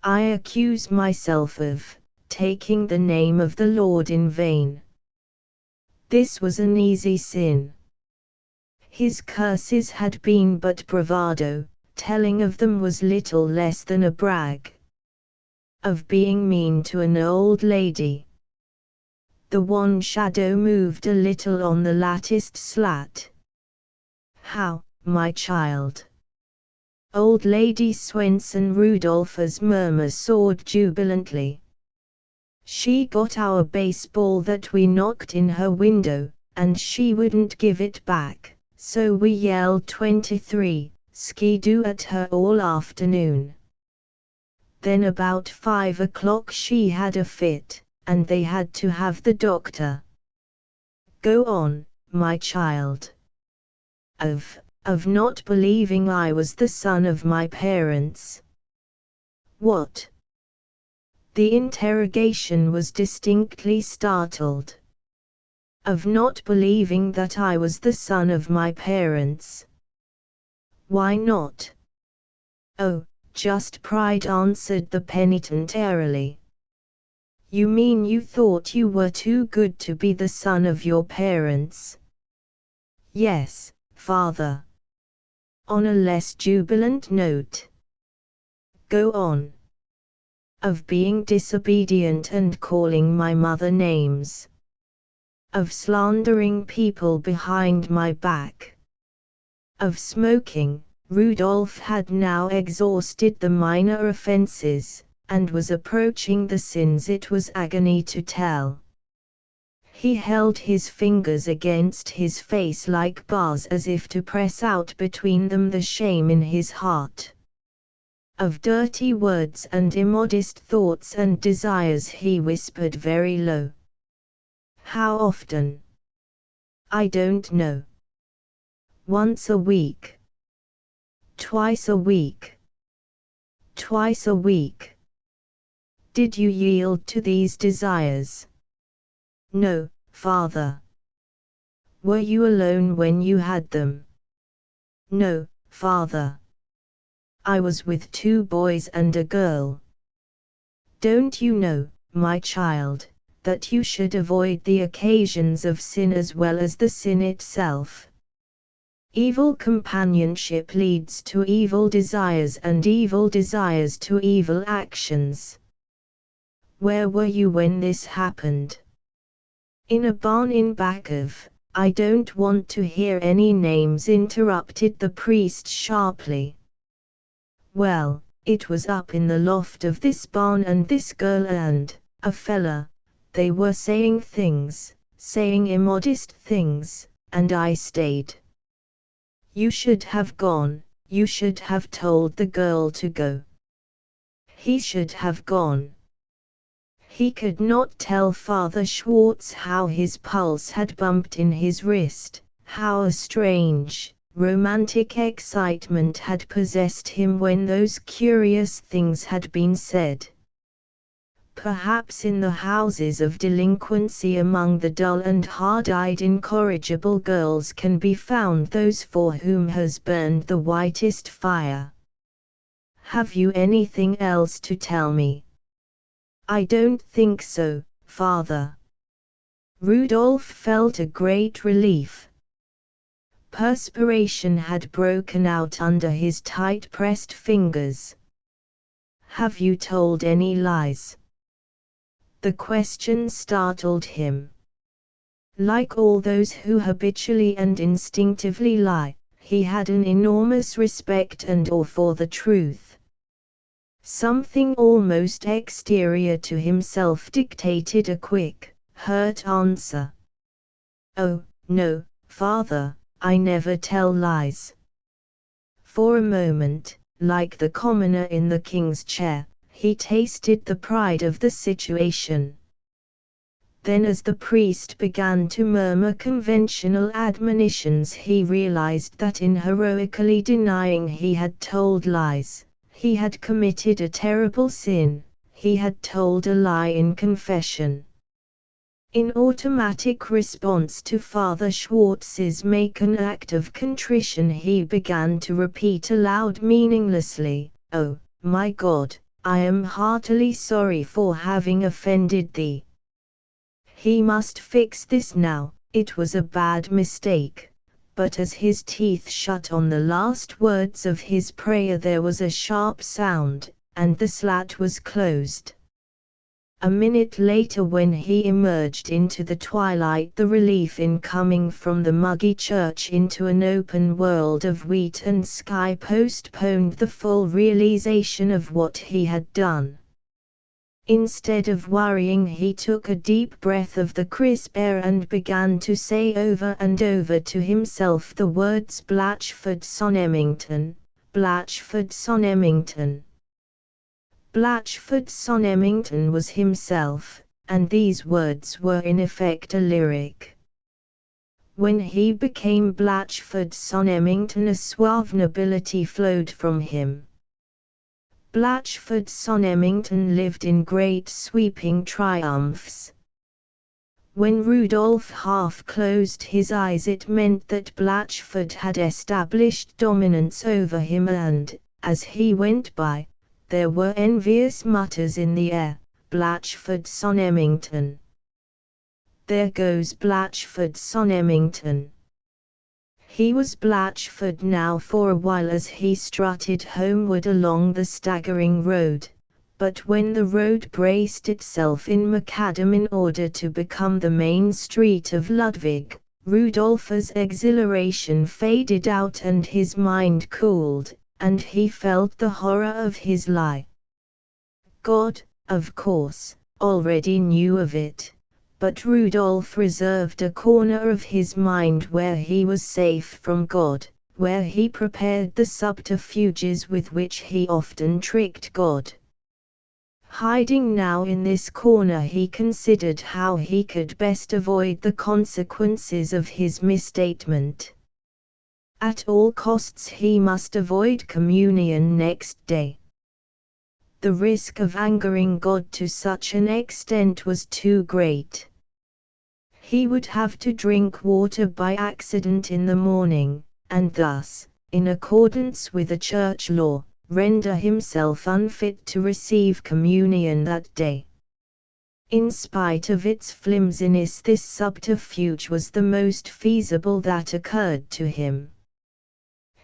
I accuse myself of taking the name of the Lord in vain." This was an easy sin. His curses had been but bravado, telling of them was little less than a brag. Of being mean to an old lady. The wan shadow moved a little on the latticed slat. "How, my child?" Old Lady Swenson Rudolph's murmur soared jubilantly. She got our baseball that we knocked in her window, and she wouldn't give it back, so we yelled 23, skidoo at her all afternoon. Then about 5 o'clock she had a fit, and they had to have the doctor. Go on, my child. Of not believing I was the son of my parents. What? The interrogation was distinctly startled. Of not believing that I was the son of my parents. Why not? Oh, just pride, answered the penitent airily. You mean you thought you were too good to be the son of your parents? Yes, Father. On a less jubilant note. Go on. Of being disobedient and calling my mother names. Of slandering people behind my back. Of smoking. Rudolph had now exhausted the minor offenses, and was approaching the sins it was agony to tell. He held his fingers against his face like bars as if to press out between them the shame in his heart. Of dirty words and immodest thoughts and desires he whispered very low. How often? I don't know. Once a week. Twice a week. Twice a week. Did you yield to these desires? No, Father. Were you alone when you had them? No, Father. I was with 2 boys and a girl. Don't you know, my child, that you should avoid the occasions of sin as well as the sin itself? Evil companionship leads to evil desires and evil desires to evil actions. Where were you when this happened? In a barn in back of, I don't want to hear any names, interrupted the priest sharply. Well, it was up in the loft of this barn, and this girl and a fella, they were saying things, saying immodest things, and I stayed. You should have gone, you should have told the girl to go. He should have gone. He could not tell Father Schwartz how his pulse had bumped in his wrist, how a strange, romantic excitement had possessed him when those curious things had been said. Perhaps in the houses of delinquency among the dull and hard-eyed incorrigible girls can be found those for whom has burned the whitest fire. Have you anything else to tell me? I don't think so, Father. Rudolph felt a great relief. Perspiration had broken out under his tight-pressed fingers. Have you told any lies? The question startled him. Like all those who habitually and instinctively lie, he had an enormous respect and awe for the truth. Something almost exterior to himself dictated a quick, hurt answer. Oh, no, Father, I never tell lies. For a moment, like the commoner in the king's chair, he tasted the pride of the situation. Then as the priest began to murmur conventional admonitions, he realized that in heroically denying he had told lies, he had committed a terrible sin. He had told a lie in confession. In automatic response to Father Schwartz's make an act of contrition, he began to repeat aloud meaninglessly, "Oh, my God, I am heartily sorry for having offended thee. He must fix this now, it was a bad mistake." But as his teeth shut on the last words of his prayer there was a sharp sound, and the slat was closed. A minute later, when he emerged into the twilight, the relief in coming from the muggy church into an open world of wheat and sky postponed the full realization of what he had done. Instead of worrying, he took a deep breath of the crisp air and began to say over and over to himself the words Blatchford-son-Emmington, Blatchford-son-Emmington. Blatchford-son-Emmington was himself, and these words were in effect a lyric. When he became Blatchford-son-Emmington, a suave nobility flowed from him. Blatchford-son-Emmington lived in great sweeping triumphs. When Rudolph half closed his eyes, it meant that Blatchford had established dominance over him, and, as he went by, there were envious mutters in the air, Blatchford-son-Emmington. There goes Blatchford-son-Emmington. He was Blatchford now for a while as he strutted homeward along the staggering road, but when the road braced itself in macadam in order to become the main street of Ludwig, Rudolph's exhilaration faded out and his mind cooled, and he felt the horror of his lie. God, of course, already knew of it. But Rudolph reserved a corner of his mind where he was safe from God, where he prepared the subterfuges with which he often tricked God. Hiding now in this corner, he considered how he could best avoid the consequences of his misstatement. At all costs he must avoid communion next day. The risk of angering God to such an extent was too great. He would have to drink water by accident in the morning, and thus, in accordance with a church law, render himself unfit to receive communion that day. In spite of its flimsiness, this subterfuge was the most feasible that occurred to him.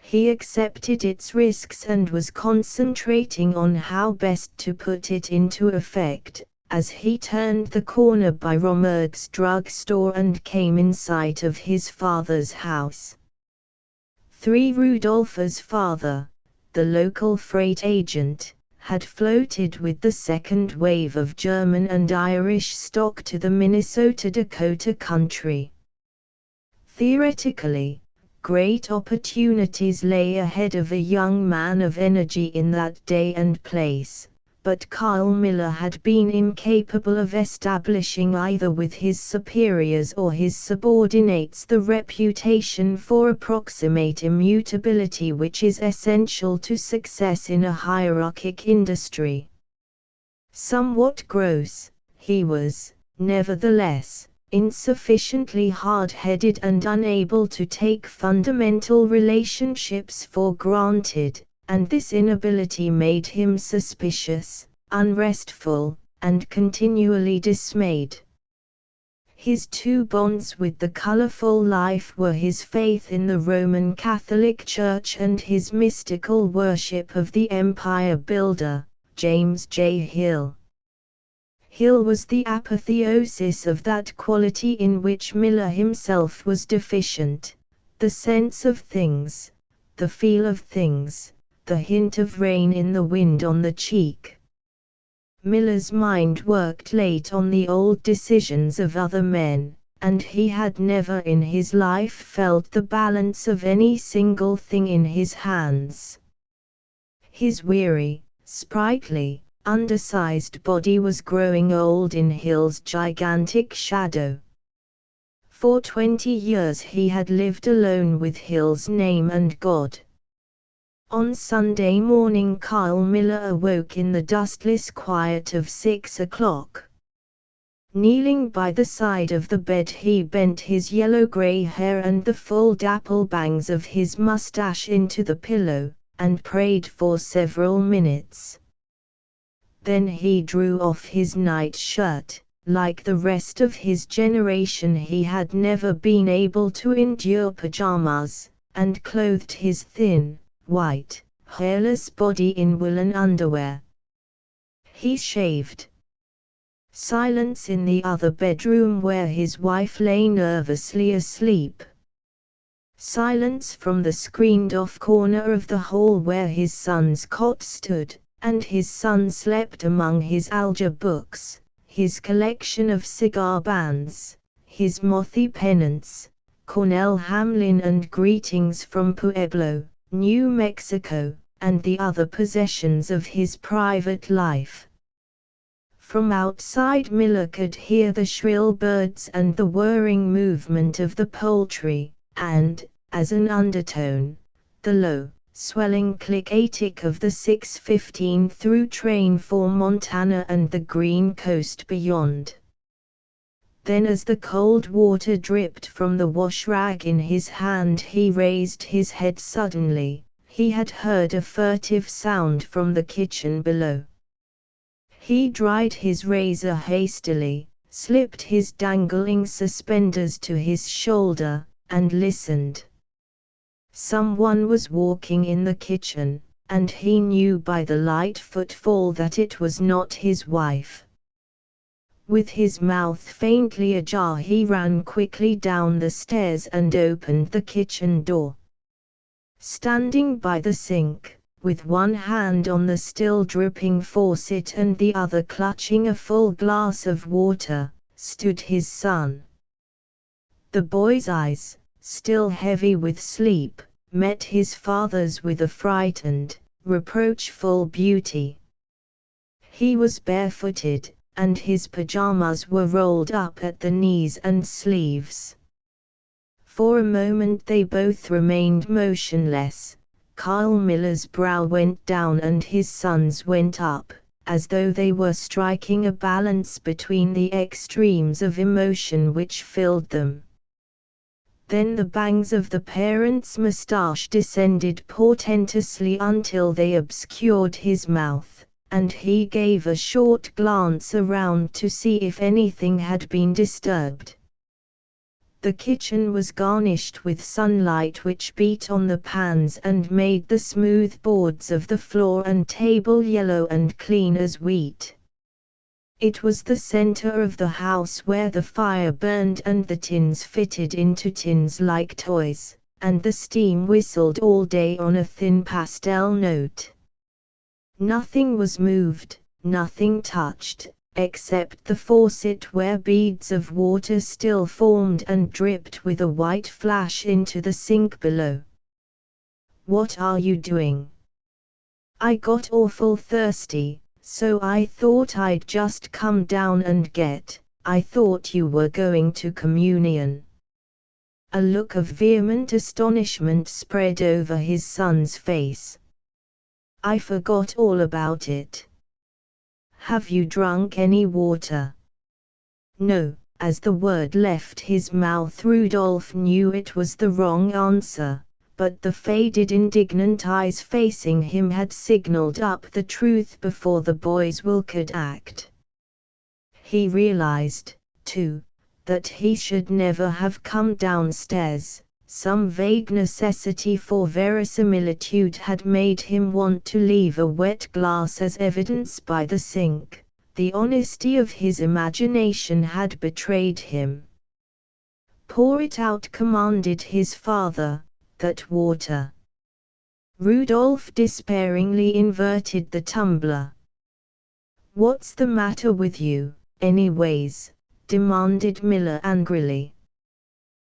He accepted its risks and was concentrating on how best to put it into effect, as he turned the corner by Romerd's drugstore and came in sight of his father's house. Rudolph's father, the local freight agent, had floated with the second wave of German and Irish stock to the Minnesota-Dakota country. Theoretically, great opportunities lay ahead of a young man of energy in that day and place, but Carl Miller had been incapable of establishing either with his superiors or his subordinates the reputation for approximate immutability which is essential to success in a hierarchic industry. Somewhat gross, he was, nevertheless, insufficiently hard-headed and unable to take fundamental relationships for granted, and this inability made him suspicious, unrestful, and continually dismayed. His two bonds with the colorful life were his faith in the Roman Catholic Church and his mystical worship of the empire builder, James J. Hill. Hill was the apotheosis of that quality in which Miller himself was deficient, the sense of things, the feel of things, the hint of rain in the wind on the cheek. Miller's mind worked late on the old decisions of other men, and he had never in his life felt the balance of any single thing in his hands. His weary, sprightly, undersized body was growing old in Hill's gigantic shadow. For 20 years he had lived alone with Hill's name and God. On Sunday morning Carl Miller awoke in the dustless quiet of 6 o'clock. Kneeling by the side of the bed, he bent his yellow-gray hair and the full dapple bangs of his mustache into the pillow, and prayed for several minutes. Then he drew off his nightshirt. Like the rest of his generation, he had never been able to endure pajamas, and clothed his thin, white, hairless body in woolen underwear. He shaved. Silence in the other bedroom where his wife lay nervously asleep. Silence from the screened-off corner of the hall where his son's cot stood, and his son slept among his algebra books, his collection of cigar bands, his mothy pennants, Cornell Hamlin and Greetings from Pueblo, New Mexico, and the other possessions of his private life. From outside Miller could hear the shrill birds and the whirring movement of the poultry, and, as an undertone, the low, swelling click-a-tick of the 6:15 through train for Montana and the Green Coast beyond. Then as the cold water dripped from the wash-rag in his hand he raised his head suddenly. He had heard a furtive sound from the kitchen below. He dried his razor hastily, slipped his dangling suspenders to his shoulder, and listened. Someone was walking in the kitchen, and he knew by the light footfall that it was not his wife. With his mouth faintly ajar he ran quickly down the stairs and opened the kitchen door. Standing by the sink, with one hand on the still dripping faucet and the other clutching a full glass of water, stood his son. The boy's eyes, still heavy with sleep, met his father's with a frightened, reproachful beauty. He was barefooted, and his pajamas were rolled up at the knees and sleeves. For a moment they both remained motionless. Kyle Miller's brow went down and his son's went up, as though they were striking a balance between the extremes of emotion which filled them. Then the bangs of the parent's moustache descended portentously until they obscured his mouth, and he gave a short glance around to see if anything had been disturbed. The kitchen was garnished with sunlight which beat on the pans and made the smooth boards of the floor and table yellow and clean as wheat. It was the center of the house where the fire burned and the tins fitted into tins like toys, and the steam whistled all day on a thin pastel note. Nothing was moved, nothing touched, except the faucet where beads of water still formed and dripped with a white flash into the sink below. "What are you doing?" "I got awful thirsty, so I thought I'd just come down and get. I thought you were going to communion." A look of vehement astonishment spread over his son's face. "I forgot all about it." "Have you drunk any water?" "No." As the word left his mouth Rudolph knew it was the wrong answer, but the faded indignant eyes facing him had signaled up the truth before the boy's will could act. He realized, too, that he should never have come downstairs. Some vague necessity for verisimilitude had made him want to leave a wet glass as evidence by the sink. The honesty of his imagination had betrayed him. "Pour it out," commanded his father, "that water." Rudolph despairingly inverted the tumbler. "What's the matter with you, anyways?" demanded Miller angrily.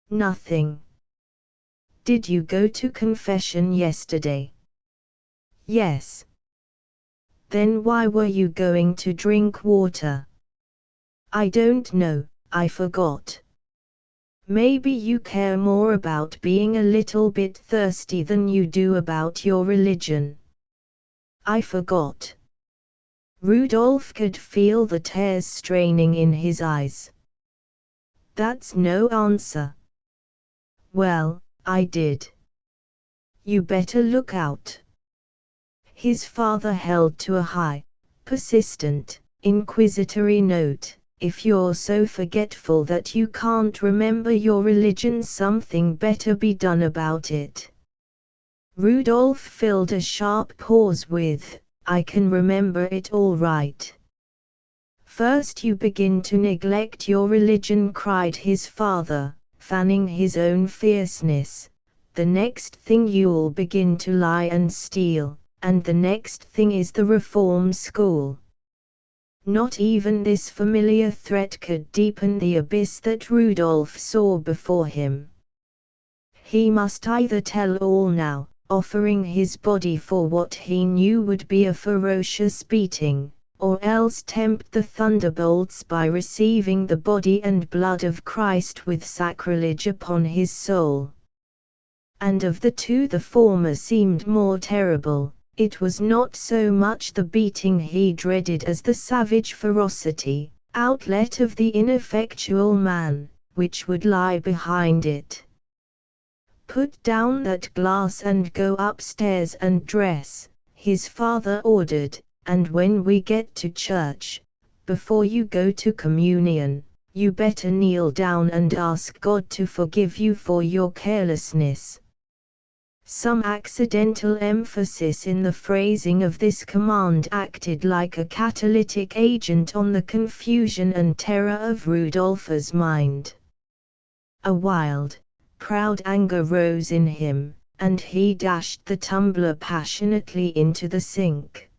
"Nothing." "Did you go to confession yesterday?" "Yes." "Then why were you going to drink water?" "I don't know, I forgot." "Maybe you care more about being a little bit thirsty than you do about your religion." "I forgot." Rudolph could feel the tears straining in his eyes. "That's no answer." "Well, I did." "You better look out." His father held to a high, persistent, inquisitory note. "If you're so forgetful that you can't remember your religion, something better be done about it." Rudolph filled a sharp pause with, "I can remember it all right." "First you begin to neglect your religion," cried his father, fanning his own fierceness. "The next thing you'll begin to lie and steal, and the next thing is the reform school. Not even this familiar threat could deepen the abyss that Rudolf saw before him. He must either tell all now, offering his body for what he knew would be a ferocious beating, or else tempt the thunderbolts by receiving the body and blood of Christ with sacrilege upon his soul. And of the two the former seemed more terrible. It was not so much the beating he dreaded as the savage ferocity, outlet of the ineffectual man, which would lie behind it. "Put down that glass and go upstairs and dress," his father ordered, "and when we get to church, before you go to communion, you better kneel down and ask God to forgive you for your carelessness." Some accidental emphasis in the phrasing of this command acted like a catalytic agent on the confusion and terror of Rudolph's mind. A wild, proud anger rose in him, and he dashed the tumbler passionately into the sink.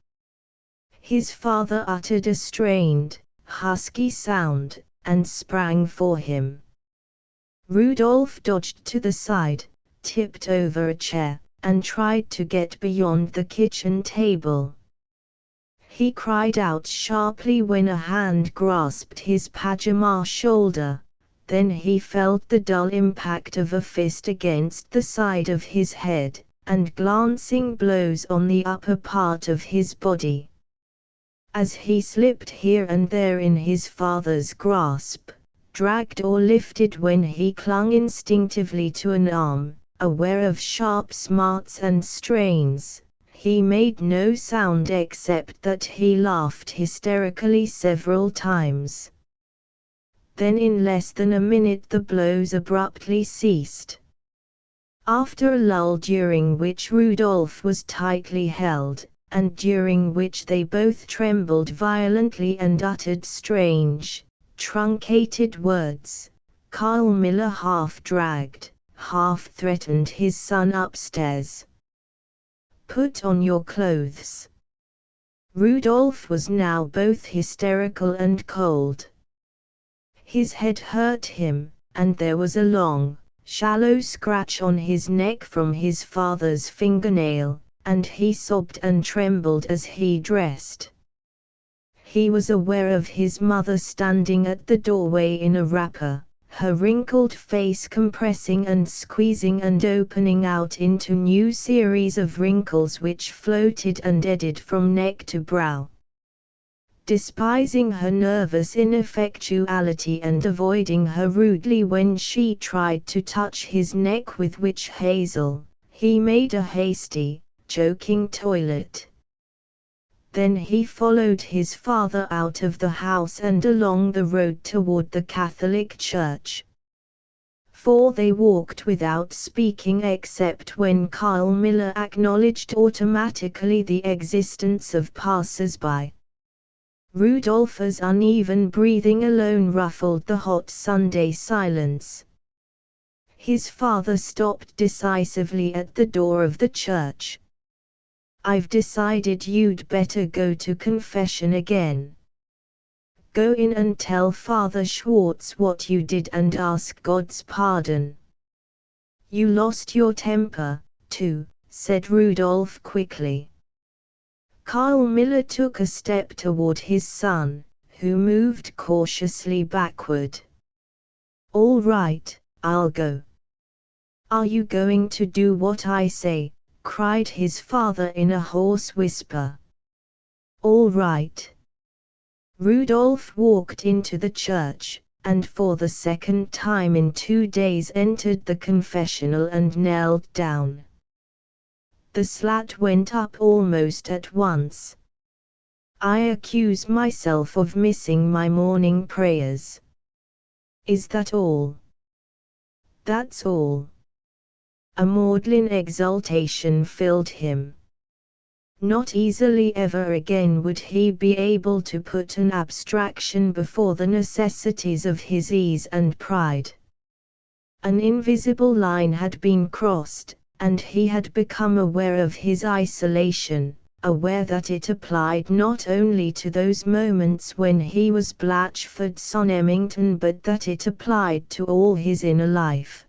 His father uttered a strained, husky sound, and sprang for him. Rudolf dodged to the side, tipped over a chair, and tried to get beyond the kitchen table. He cried out sharply when a hand grasped his pajama shoulder, then he felt the dull impact of a fist against the side of his head, and glancing blows on the upper part of his body. As he slipped here and there in his father's grasp, dragged or lifted when he clung instinctively to an arm, aware of sharp smarts and strains, he made no sound except that he laughed hysterically several times. Then in less than a minute the blows abruptly ceased. After a lull during which Rudolf was tightly held, and during which they both trembled violently and uttered strange, truncated words, Karl Miller half-dragged, half-threatened his son upstairs. "Put on your clothes." Rudolf was now both hysterical and cold. His head hurt him, and there was a long, shallow scratch on his neck from his father's fingernail, and he sobbed and trembled as he dressed. He was aware of his mother standing at the doorway in a wrapper, her wrinkled face compressing and squeezing and opening out into new series of wrinkles which floated and eddied from neck to brow. Despising her nervous ineffectuality and avoiding her rudely when she tried to touch his neck with witch hazel, he made a hasty, joking toilet. Then he followed his father out of the house and along the road toward the Catholic church. For they walked without speaking except when Karl Miller acknowledged automatically the existence of passers-by. Rudolph's uneven breathing alone ruffled the hot Sunday silence. His father stopped decisively at the door of the church. "I've decided you'd better go to confession again. Go in and tell Father Schwartz what you did and ask God's pardon." "You lost your temper, too," said Rudolf quickly. Karl Miller took a step toward his son, who moved cautiously backward. "All right, I'll go." "Are you going to do what I say?" cried his father in a hoarse whisper. "All right." Rudolf walked into the church, and for the second time in 2 days entered the confessional and knelt down. The slat went up almost at once. "I accuse myself of missing my morning prayers." "Is that all?" "That's all." A maudlin exultation filled him. Not easily ever again would he be able to put an abstraction before the necessities of his ease and pride. An invisible line had been crossed, and he had become aware of his isolation, aware that it applied not only to those moments when he was Blatchford Sonnemington but that it applied to all his inner life.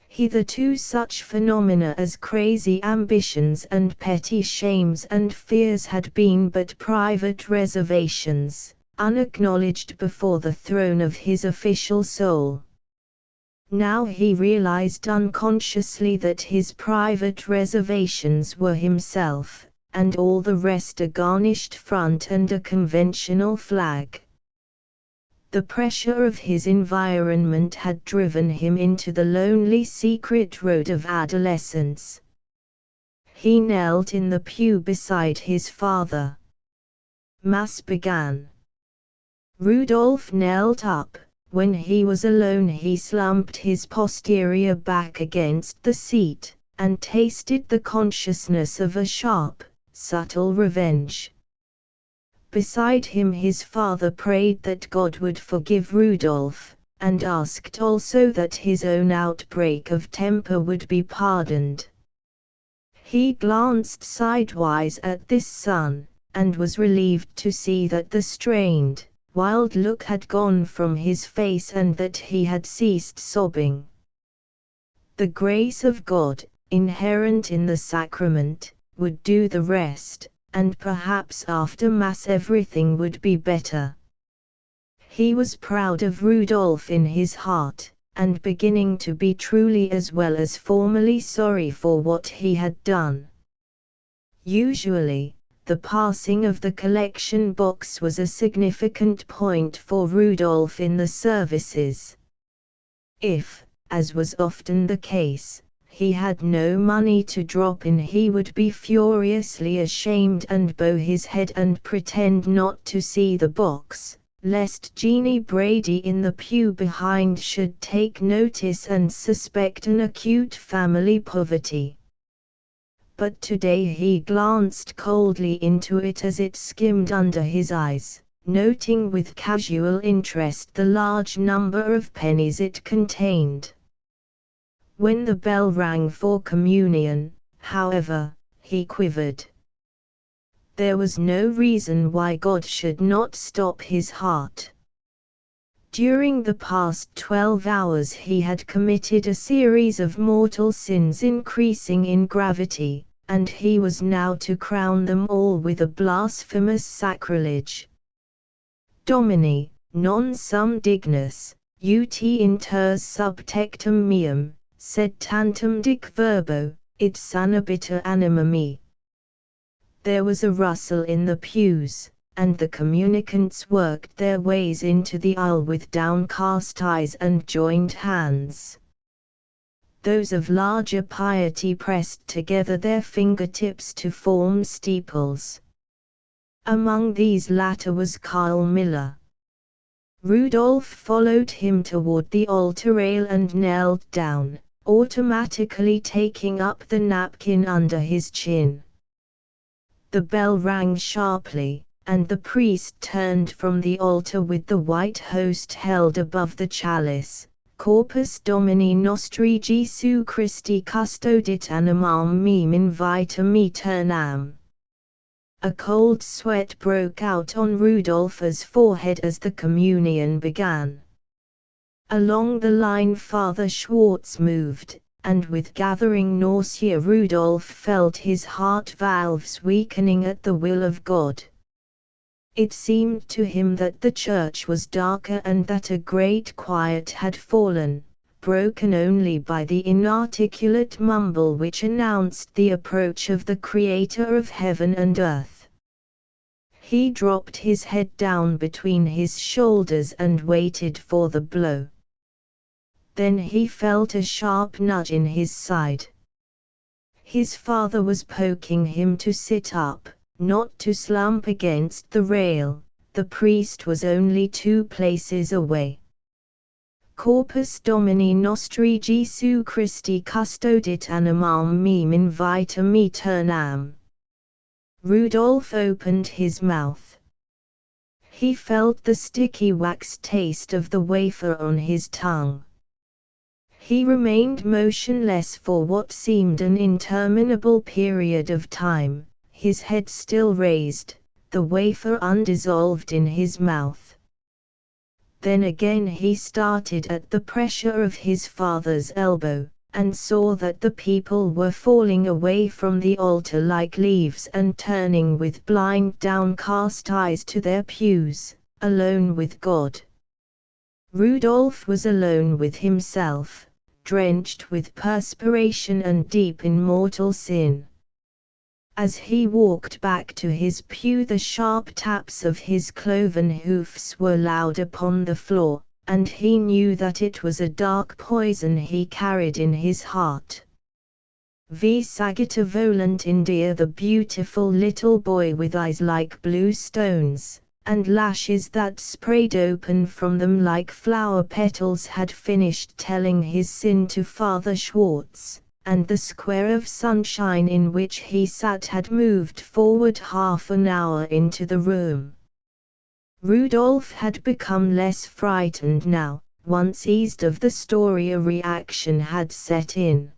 Hitherto such phenomena as crazy ambitions and petty shames and fears had been but private reservations, unacknowledged before the throne of his official soul. Now he realized unconsciously that his private reservations were himself, and all the rest a garnished front and a conventional flag. The pressure of his environment had driven him into the lonely secret road of adolescence. He knelt in the pew beside his father. Mass began. Rudolph knelt up. When he was alone he slumped his posterior back against the seat, and tasted the consciousness of a sharp, subtle revenge. Beside him his father prayed that God would forgive Rudolph, and asked also that his own outbreak of temper would be pardoned. He glanced sidewise at this son, and was relieved to see that the strained, wild look had gone from his face and that he had ceased sobbing. The grace of God, inherent in the sacrament, would do the rest, and perhaps after Mass everything would be better. He was proud of Rudolph in his heart, and beginning to be truly as well as formally sorry for what he had done. Usually, the passing of the collection box was a significant point for Rudolph in the services. If, as was often the case, he had no money to drop in, he would be furiously ashamed and bow his head and pretend not to see the box, lest Jeanie Brady in the pew behind should take notice and suspect an acute family poverty. But today he glanced coldly into it as it skimmed under his eyes, noting with casual interest the large number of pennies it contained. When the bell rang for communion, however, he quivered. There was no reason why God should not stop his heart. During the past 12 hours he had committed a series of mortal sins increasing in gravity, and he was now to crown them all with a blasphemous sacrilege. Domini, non sum dignus, ut inter subtectum meum, sed tantum dic verbo, id sanabiter anima me. There was a rustle in the pews, and the communicants worked their ways into the aisle with downcast eyes and joined hands. Those of larger piety pressed together their fingertips to form steeples. Among these latter was Carl Miller. Rudolph followed him toward the altar rail and knelt down, automatically taking up the napkin under his chin. The bell rang sharply, and the priest turned from the altar with the white host held above the chalice. Corpus Domini nostri Jesu Christi custodit animam mem in vitam aeternam. A cold sweat broke out on Rudolph's forehead as the communion began. Along the line Father Schwartz moved, and with gathering nausea Rudolph felt his heart valves weakening at the will of God. It seemed to him that the church was darker and that a great quiet had fallen, broken only by the inarticulate mumble which announced the approach of the Creator of heaven and earth. He dropped his head down between his shoulders and waited for the blow. Then he felt a sharp nudge in his side. His father was poking him to sit up, not to slump against the rail. The priest was only 2 places away. Corpus Domini nostri Jesu Christi custodit animam mem in vitam aeternam. Rudolph opened his mouth. He felt the sticky wax taste of the wafer on his tongue. He remained motionless for what seemed an interminable period of time, his head still raised, the wafer undissolved in his mouth. Then again he started at the pressure of his father's elbow, and saw that the people were falling away from the altar like leaves and turning with blind downcast eyes to their pews, alone with God. Rudolph was alone with himself, drenched with perspiration and deep in mortal sin. As he walked back to his pew, the sharp taps of his cloven hoofs were loud upon the floor, and he knew that it was a dark poison he carried in his heart. Vi Sagita volant India, the beautiful little boy with eyes like blue stones, and lashes that sprayed open from them like flower petals, had finished telling his sin to Father Schwartz, and the square of sunshine in which he sat had moved forward half an hour into the room. Rudolph had become less frightened now. Once eased of the story, a reaction had set in.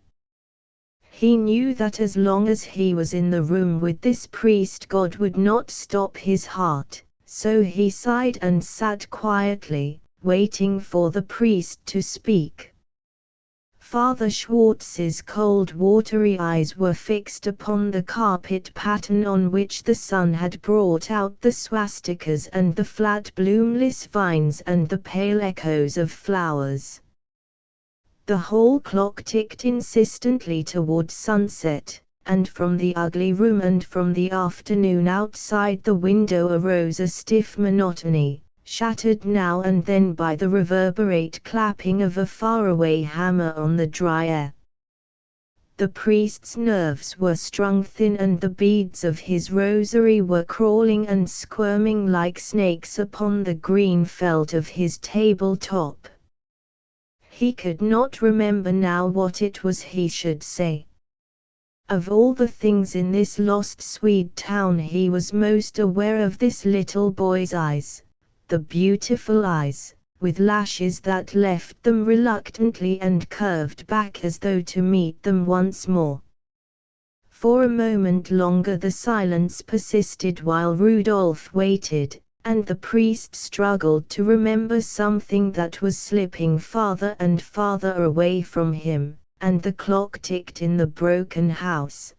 He knew that as long as he was in the room with this priest, God would not stop his heart, so he sighed and sat quietly, waiting for the priest to speak. Father Schwartz's cold watery eyes were fixed upon the carpet pattern on which the sun had brought out the swastikas and the flat bloomless vines and the pale echoes of flowers. The hall clock ticked insistently toward sunset, and from the ugly room and from the afternoon outside the window arose a stiff monotony, shattered now and then by the reverberate clapping of a faraway hammer on the dry air. The priest's nerves were strung thin, and the beads of his rosary were crawling and squirming like snakes upon the green felt of his tabletop. He could not remember now what it was he should say. Of all the things in this lost Swede town, he was most aware of this little boy's eyes. The beautiful eyes, with lashes that left them reluctantly and curved back as though to meet them once more. For a moment longer the silence persisted while Rudolph waited, and the priest struggled to remember something that was slipping farther and farther away from him, and the clock ticked in the broken house.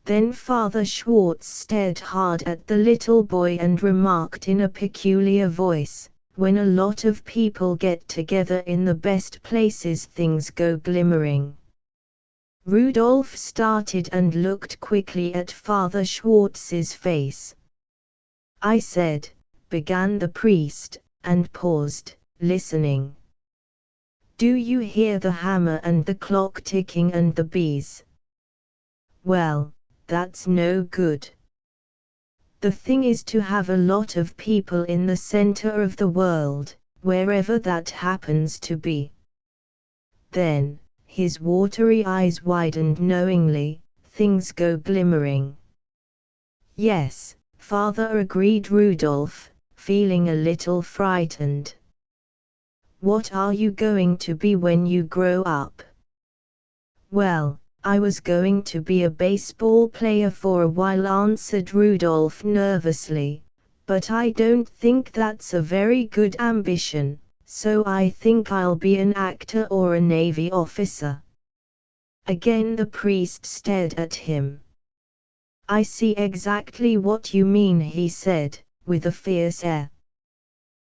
Then Father Schwartz stared hard at the little boy and remarked in a peculiar voice, "When a lot of people get together in the best places, things go glimmering." Rudolph started and looked quickly at Father Schwartz's face. "I said," began the priest, and paused, listening. "Do you hear the hammer and the clock ticking and the bees? Well, that's no good. The thing is to have a lot of people in the center of the world, wherever that happens to be." Then, his watery eyes widened knowingly. "Things go glimmering." "Yes, Father," agreed Rudolph, feeling a little frightened. "What are you going to be when you grow up?" "Well, I was going to be a baseball player for a while," answered Rudolph nervously, "but I don't think that's a very good ambition, so I think I'll be an actor or a Navy officer." Again the priest stared at him. "I see exactly what you mean," he said, with a fierce air.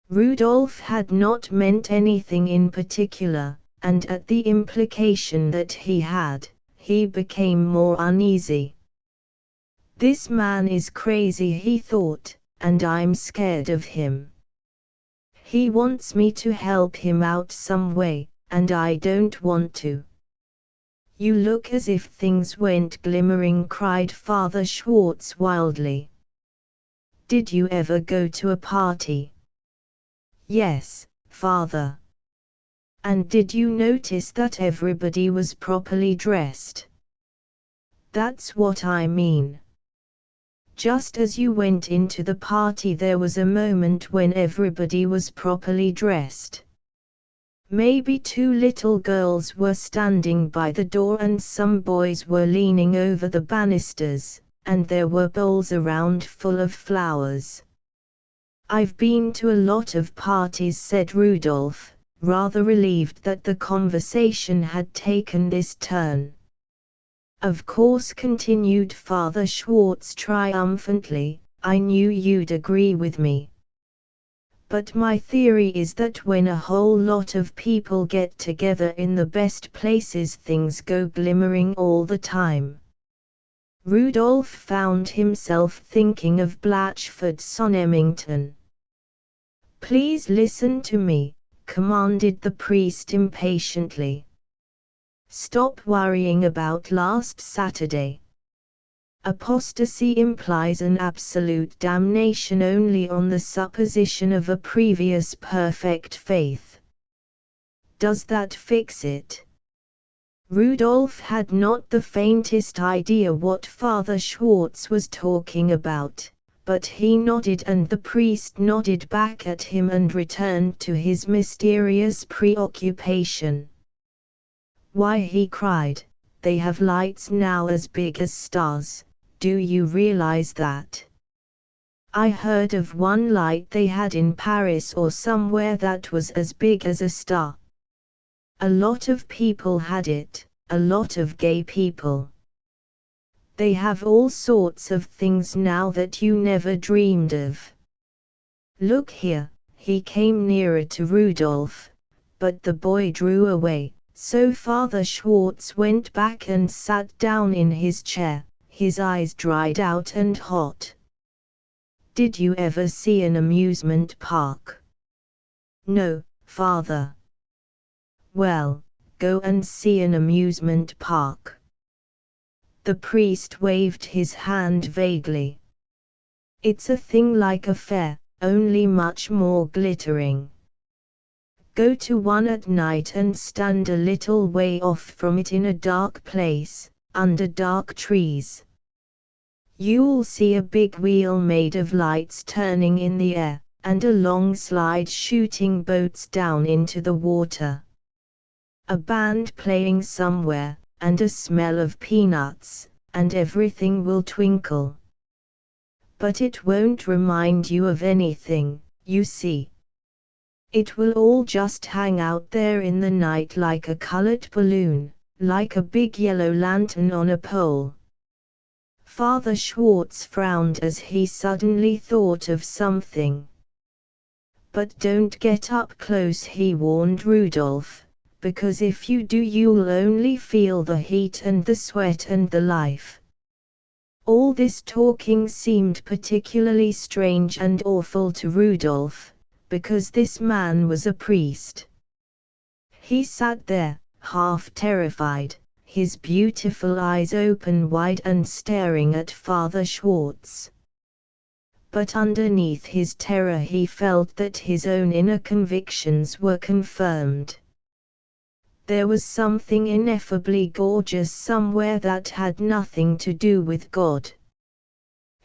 Rudolph had not meant anything in particular, and at the implication that he had, he became more uneasy. "This man is crazy," he thought, "and I'm scared of him. He wants me to help him out some way, and I don't want to." "You look as if things went glimmering," cried Father Schwartz wildly. "Did you ever go to a party?" "Yes, Father." "And did you notice that everybody was properly dressed?" "That's what I mean. Just as you went into the party there was a moment when everybody was properly dressed." Maybe 2 little girls were standing by the door and some boys were leaning over the banisters, and there were bowls around full of flowers. "I've been to a lot of parties," said Rudolph, rather relieved that the conversation had taken this turn. "Of course," continued Father Schwartz triumphantly, "I knew you'd agree with me. But my theory is that when a whole lot of people get together in the best places, things go glimmering all the time." Rudolph found himself thinking of Blatchford-on-Emmington. "Please listen to me," commanded the priest impatiently. "Stop worrying about last Saturday. Apostasy implies an absolute damnation only on the supposition of a previous perfect faith. Does that fix it?" Rudolph had not the faintest idea what Father Schwartz was talking about, but he nodded and the priest nodded back at him and returned to his mysterious preoccupation. "Why," he cried, "they have lights now as big as stars. Do you realize that? I heard of one light they had in Paris or somewhere that was as big as a star. A lot of people had it, a lot of gay people. They have all sorts of things now that you never dreamed of. Look here." He came nearer to Rudolph, but the boy drew away, so Father Schwartz went back and sat down in his chair, his eyes dried out and hot. "Did you ever see an amusement park?" "No, Father." "Well, go and see an amusement park." The priest waved his hand vaguely. "It's a thing like a fair, only much more glittering. Go to one at night and stand a little way off from it in a dark place, under dark trees. You'll see a big wheel made of lights turning in the air, and a long slide shooting boats down into the water. A band playing somewhere, and a smell of peanuts, and everything will twinkle. But it won't remind you of anything, you see. It will all just hang out there in the night like a colored balloon, like a big yellow lantern on a pole." Father Schwartz frowned as he suddenly thought of something. "But don't get up close," he warned Rudolph, "because if you do you'll only feel the heat and the sweat and the life." All this talking seemed particularly strange and awful to Rudolph, because this man was a priest. He sat there, half terrified, his beautiful eyes open wide and staring at Father Schwartz. But underneath his terror he felt that his own inner convictions were confirmed. There was something ineffably gorgeous somewhere that had nothing to do with God.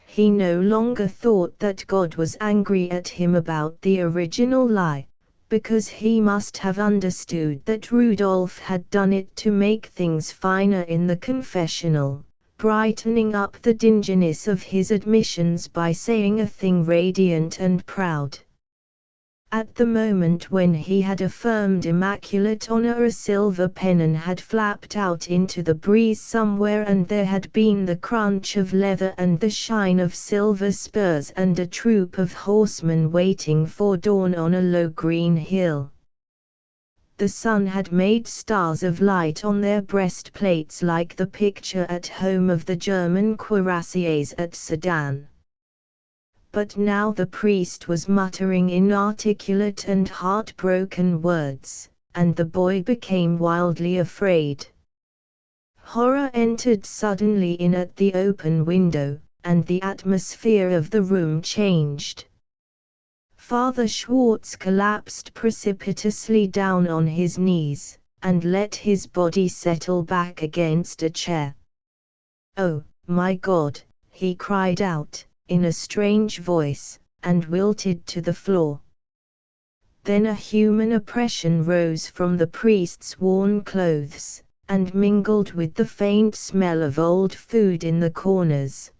He no longer thought that God was angry at him about the original lie, because he must have understood that Rudolph had done it to make things finer in the confessional, brightening up the dinginess of his admissions by saying a thing radiant and proud. At the moment when he had affirmed immaculate honor, a silver pennon had flapped out into the breeze somewhere, and there had been the crunch of leather and the shine of silver spurs and a troop of horsemen waiting for dawn on a low green hill. The sun had made stars of light on their breastplates like the picture at home of the German cuirassiers at Sedan. But now the priest was muttering inarticulate and heartbroken words, and the boy became wildly afraid. Horror entered suddenly in at the open window, and the atmosphere of the room changed. Father Schwartz collapsed precipitously down on his knees, and let his body settle back against a chair. "Oh, my God," he cried out, in a strange voice, and wilted to the floor. Then a human oppression rose from the priest's worn clothes, and mingled with the faint smell of old food in the corners.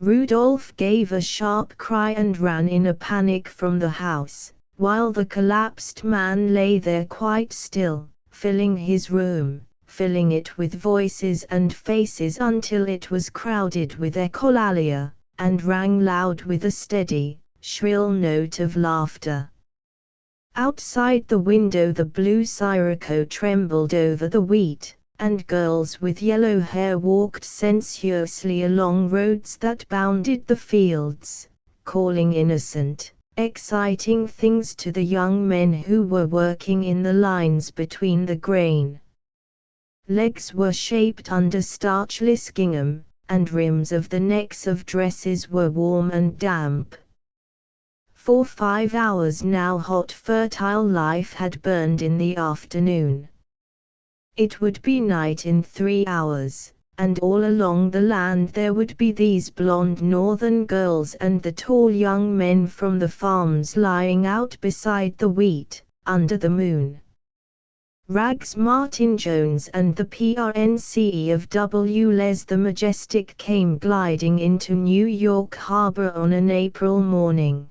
Rudolph gave a sharp cry and ran in a panic from the house, while the collapsed man lay there quite still, filling his room, filling it with voices and faces until it was crowded with echolalia, and rang loud with a steady, shrill note of laughter. Outside the window the blue sirocco trembled over the wheat, and girls with yellow hair walked sensuously along roads that bounded the fields, calling innocent, exciting things to the young men who were working in the lines between the grain. Legs were shaped under starchless gingham, and rims of the necks of dresses were warm and damp. For 5 hours now hot fertile life had burned in the afternoon. It would be night in 3 hours, and all along the land there would be these blonde northern girls and the tall young men from the farms lying out beside the wheat, under the moon. Rags Martin Jones and the PRNCE of W. Les the Majestic came gliding into New York Harbor on an April morning.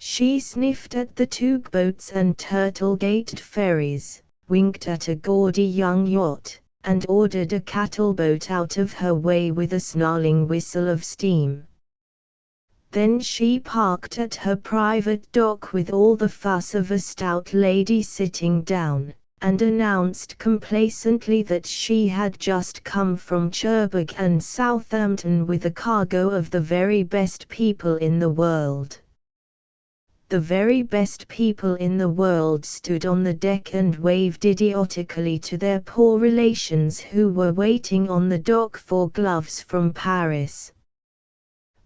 She sniffed at the tugboats and turtle-gated ferries, winked at a gaudy young yacht, and ordered a cattle-boat out of her way with a snarling whistle of steam. Then she parked at her private dock with all the fuss of a stout lady sitting down, and announced complacently that she had just come from Cherbourg and Southampton with a cargo of the very best people in the world. The very best people in the world stood on the deck and waved idiotically to their poor relations who were waiting on the dock for gloves from Paris.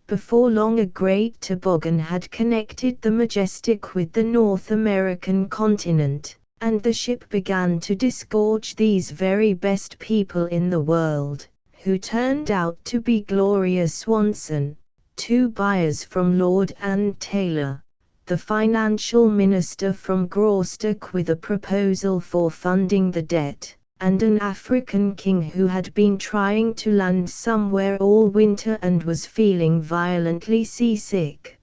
Before long a great toboggan had connected the Majestic with the North American continent, and the ship began to disgorge these very best people in the world, who turned out to be Gloria Swanson, 2 buyers from Lord and Taylor, the financial minister from Graustock with a proposal for funding the debt, and an African king who had been trying to land somewhere all winter and was feeling violently seasick.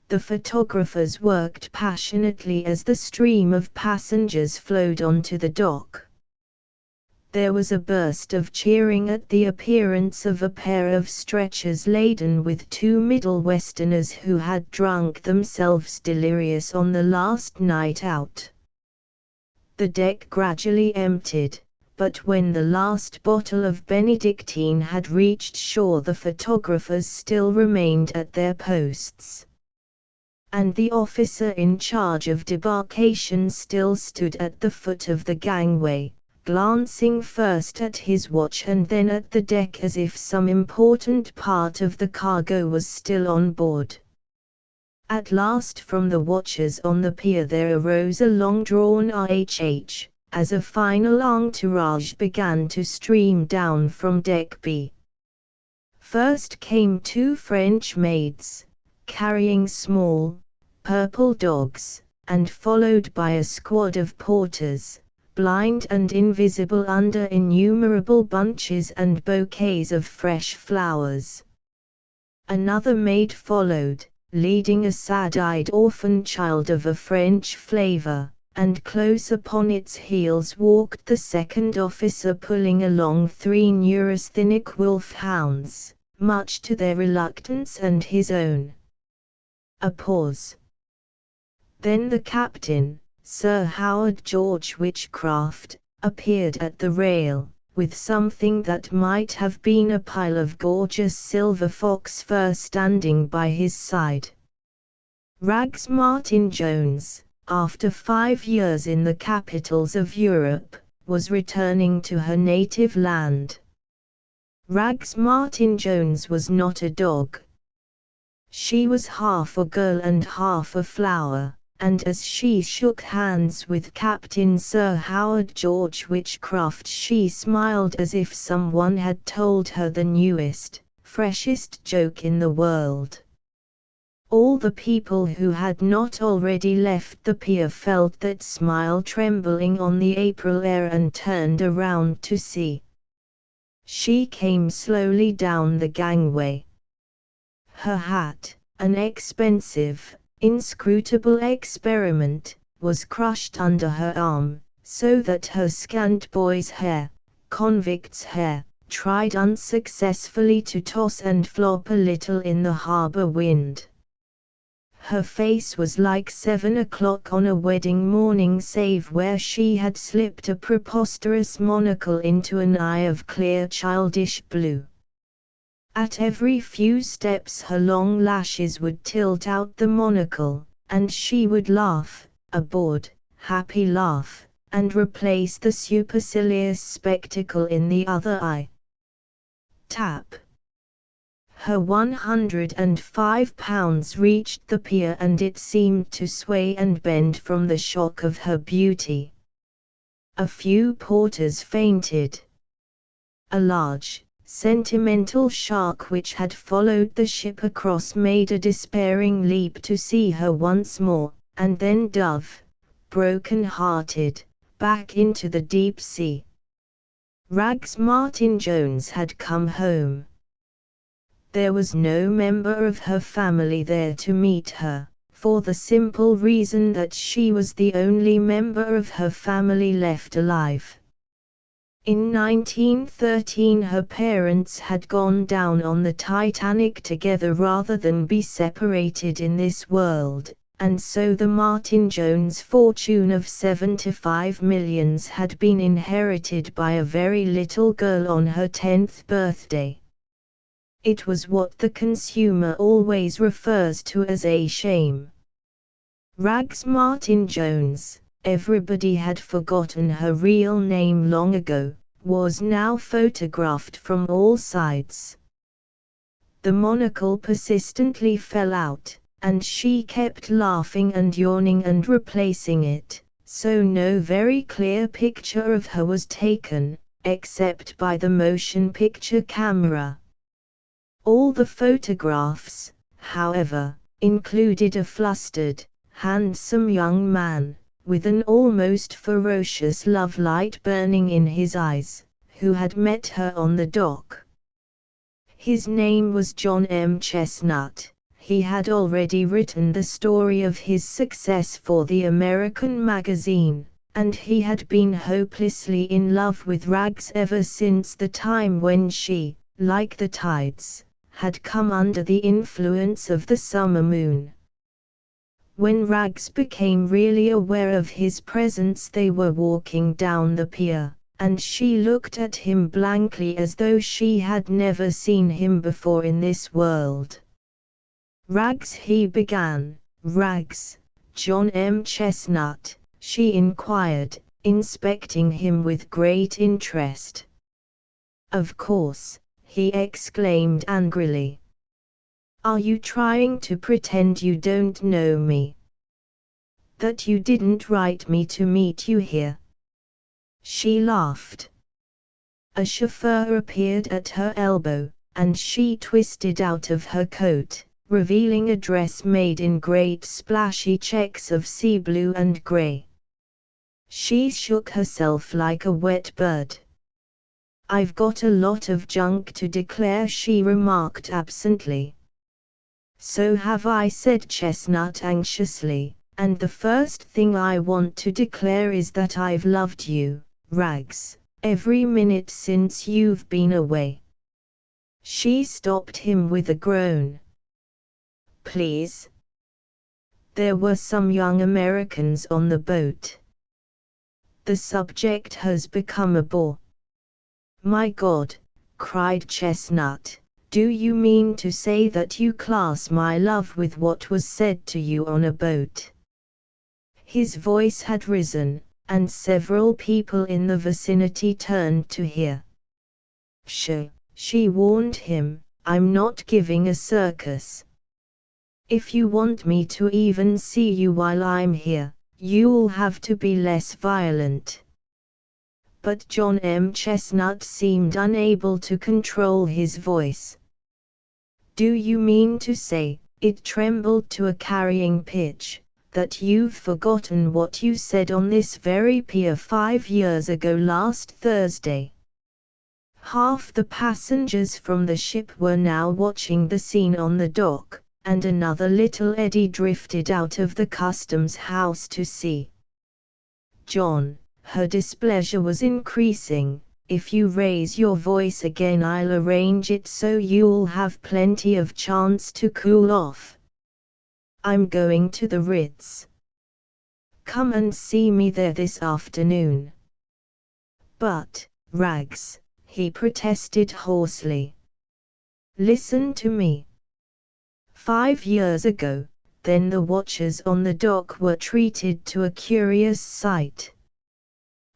The photographers worked passionately as the stream of passengers flowed onto the dock. There was a burst of cheering at the appearance of a pair of stretchers laden with 2 Middle Westerners who had drunk themselves delirious on the last night out. The deck gradually emptied, but when the last bottle of Benedictine had reached shore the photographers still remained at their posts. And the officer in charge of debarkation still stood at the foot of the gangway, glancing first at his watch and then at the deck as if some important part of the cargo was still on board. At last from the watchers on the pier there arose a long-drawn RHH, as a final entourage began to stream down from Deck B. First came 2 French maids, carrying small, purple dogs, and followed by a squad of porters, blind and invisible under innumerable bunches and bouquets of fresh flowers. Another maid followed, leading a sad-eyed orphan child of a French flavor, and close upon its heels walked the second officer pulling along 3 neurasthenic wolfhounds, much to their reluctance and his own. A pause. Then the captain, Sir Howard George Witchcraft, appeared at the rail, with something that might have been a pile of gorgeous silver fox fur standing by his side. Rags Martin Jones, after 5 years in the capitals of Europe, was returning to her native land. Rags Martin Jones was not a dog. She was half a girl and half a flower, and as she shook hands with Captain Sir Howard George Witchcraft she smiled as if someone had told her the newest, freshest joke in the world. All the people who had not already left the pier felt that smile trembling on the April air and turned around to see. She came slowly down the gangway. Her hat, an expensive, inscrutable experiment, was crushed under her arm, so that her scant boy's hair, convict's hair, tried unsuccessfully to toss and flop a little in the harbor wind. Her face was like 7 o'clock on a wedding morning, save where she had slipped a preposterous monocle into an eye of clear childish blue. At every few steps her long lashes would tilt out the monocle, and she would laugh, a bored, happy laugh, and replace the supercilious spectacle in the other eye. Tap. Her 105 pounds reached the pier and it seemed to sway and bend from the shock of her beauty. A few porters fainted. A large, sentimental shark which had followed the ship across made a despairing leap to see her once more, and then dove, broken-hearted, back into the deep sea. Rags Martin Jones had come home. There was no member of her family there to meet her, for the simple reason that she was the only member of her family left alive. In 1913 her parents had gone down on the Titanic together rather than be separated in this world, and so the Martin Jones fortune of 75 millions had been inherited by a very little girl on her 10th birthday. It was what the consumer always refers to as a shame. Rags Martin Jones, everybody had forgotten her real name long ago, was now photographed from all sides. The monocle persistently fell out, and she kept laughing and yawning and replacing it, so no very clear picture of her was taken, except by the motion picture camera. All the photographs, however, included a flustered, handsome young man, with an almost ferocious love light burning in his eyes, who had met her on the dock. His name was John M. Chestnut. He had already written the story of his success for the American magazine, and he had been hopelessly in love with Rags ever since the time when she, like the tides, had come under the influence of the summer moon. When Rags became really aware of his presence, they were walking down the pier, and she looked at him blankly as though she had never seen him before in this world. "Rags," he began. "Rags, John M. Chestnut," she inquired, inspecting him with great interest. "Of course," he exclaimed angrily. "Are you trying to pretend you don't know me? That you didn't write me to meet you here?" She laughed. A chauffeur appeared at her elbow, and she twisted out of her coat, revealing a dress made in great splashy checks of sea blue and grey. She shook herself like a wet bird. "I've got a lot of junk to declare," she remarked absently. "So have I," said Chestnut anxiously, "and the first thing I want to declare is that I've loved you, Rags, every minute since you've been away." She stopped him with a groan. "Please?" There were some young Americans on the boat. "The subject has become a bore." "My God," cried Chestnut, "do you mean to say that you class my love with what was said to you on a boat?" His voice had risen, and several people in the vicinity turned to hear. "Pshaw," she warned him, "I'm not giving a circus. If you want me to even see you while I'm here, you'll have to be less violent." But John M. Chestnut seemed unable to control his voice. "Do you mean to say," It trembled to a carrying pitch, that you've forgotten what you said on this very pier 5 years ago last Thursday. Half the passengers from the ship were now watching the scene on the dock, and another little eddy drifted out of the customs house to sea. John, her displeasure was increasing. If you raise your voice again, I'll arrange it so you'll have plenty of chance to cool off. I'm going to the Ritz. Come and see me there this afternoon. But, Rags, he protested hoarsely. Listen to me. 5 years ago, then the watchers on the dock were treated to a curious sight.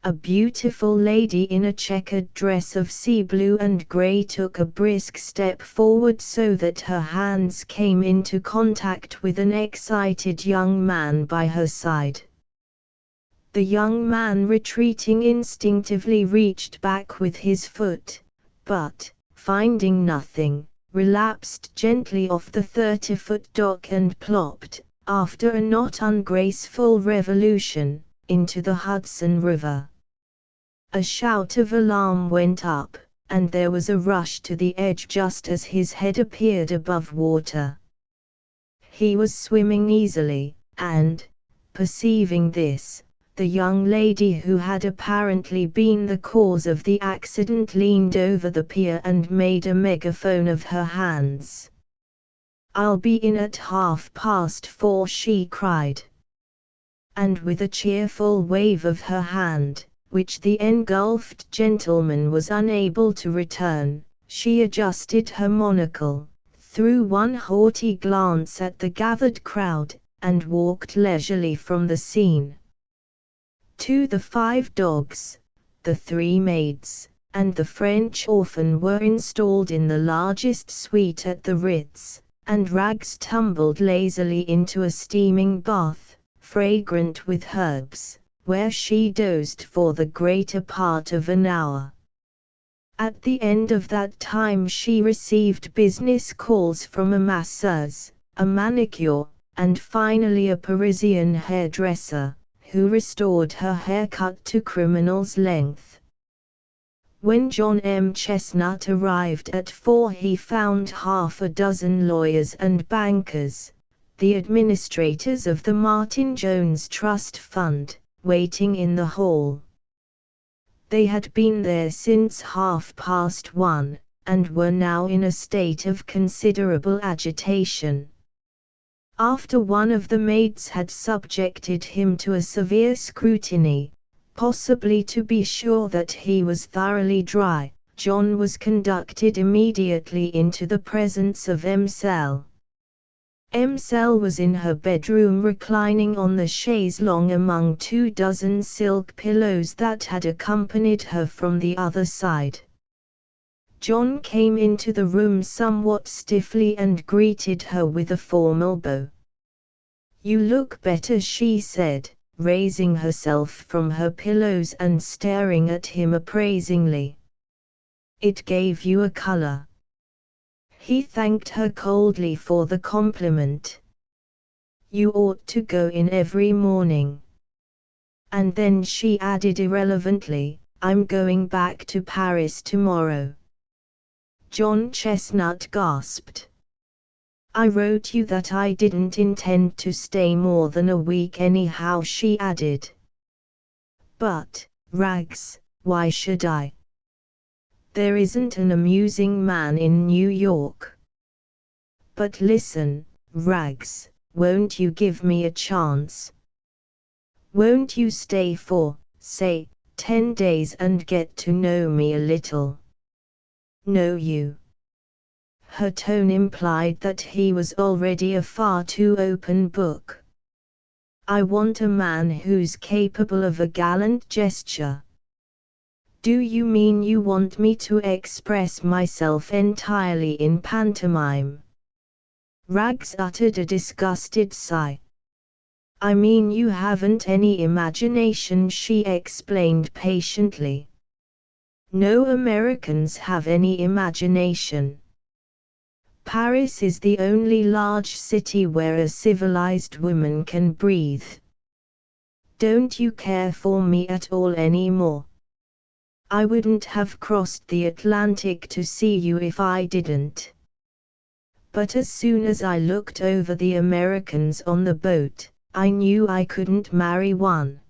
A beautiful lady in a checkered dress of sea blue and grey took a brisk step forward so that her hands came into contact with an excited young man by her side. The young man, retreating instinctively, reached back with his foot, but, finding nothing, relapsed gently off the 30-foot dock and plopped, after a not ungraceful revolution, into the Hudson River. A shout of alarm went up, and there was a rush to the edge just as his head appeared above water. He was swimming easily, and, perceiving this, the young lady who had apparently been the cause of the accident leaned over the pier and made a megaphone of her hands. "I'll be in at 4:30, she cried. And with a cheerful wave of her hand, which the engulfed gentleman was unable to return, she adjusted her monocle, threw one haughty glance at the gathered crowd, and walked leisurely from the scene. To the 5 dogs, the 3 maids, and the French orphan were installed in the largest suite at the Ritz, and Rags tumbled lazily into a steaming bath, fragrant with herbs, where she dozed for the greater part of an hour. At the end of that time she received business calls from a masseuse, a manicure, and finally a Parisian hairdresser, who restored her haircut to criminal's length. When John M. Chestnut arrived at 4, he found half a dozen lawyers and bankers, the administrators of the Martin Jones Trust Fund, waiting in the hall. They had been there since 1:30, and were now in a state of considerable agitation. After one of the maids had subjected him to a severe scrutiny, possibly to be sure that he was thoroughly dry, John was conducted immediately into the presence of Mlle. Mlle was in her bedroom, reclining on the chaise longue among 24 silk pillows that had accompanied her from the other side. John came into the room somewhat stiffly and greeted her with a formal bow. "You look better," she said, raising herself from her pillows and staring at him appraisingly. "It gave you a color." He thanked her coldly for the compliment. "You ought to go in every morning." And then she added irrelevantly, "I'm going back to Paris tomorrow." John Chestnut gasped. "I wrote you that I didn't intend to stay more than a week anyhow," she added. "But, Rags, why should I? There isn't an amusing man in New York." "But listen, Rags, won't you give me a chance? Won't you stay for, say, 10 days and get to know me a little?" "Know you?" Her tone implied that he was already a far too open book. "I want a man who's capable of a gallant gesture." "Do you mean you want me to express myself entirely in pantomime?" Rags uttered a disgusted sigh. "I mean you haven't any imagination," she explained patiently. "No Americans have any imagination." Paris is the only large city where a civilized woman can breathe. Don't you care for me at all anymore? I wouldn't have crossed the Atlantic to see you if I didn't. But as soon as I looked over the Americans on the boat, I knew I couldn't marry one.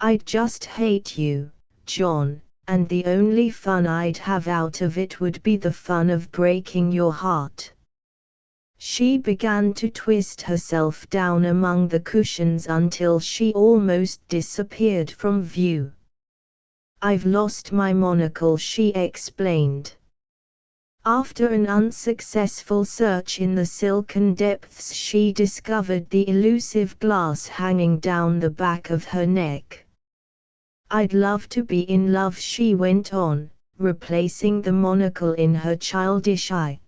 I'd just hate you, John, and the only fun I'd have out of it would be the fun of breaking your heart. She began to twist herself down among the cushions until she almost disappeared from view. I've lost my monocle, she explained. After an unsuccessful search in the silken depths, she discovered the elusive glass hanging down the back of her neck. I'd love to be in love, she went on, replacing the monocle in her childish eye.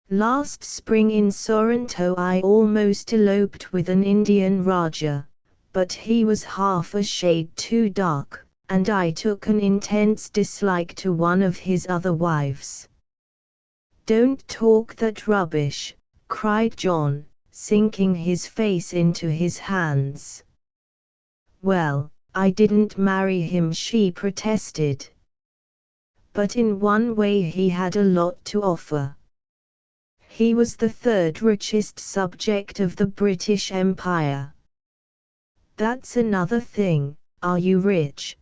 Last spring in Sorrento I almost eloped with an Indian Raja, but he was half a shade too dark, and I took an intense dislike to one of his other wives. Don't talk that rubbish, cried John, sinking his face into his hands. Well, I didn't marry him, she protested. But in one way he had a lot to offer. He was the third richest subject of the British Empire. That's another thing. Are you rich?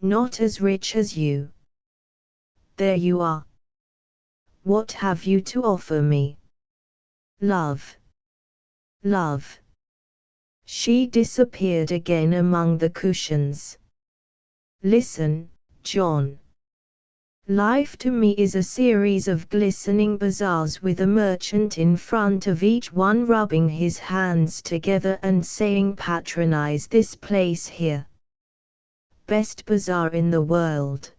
Not as rich as you. There you are. What have you to offer me? Love. Love. She disappeared again among the cushions. Listen, John. Life to me is a series of glistening bazaars with a merchant in front of each one rubbing his hands together and saying, patronize this place here. Best bazaar in the world.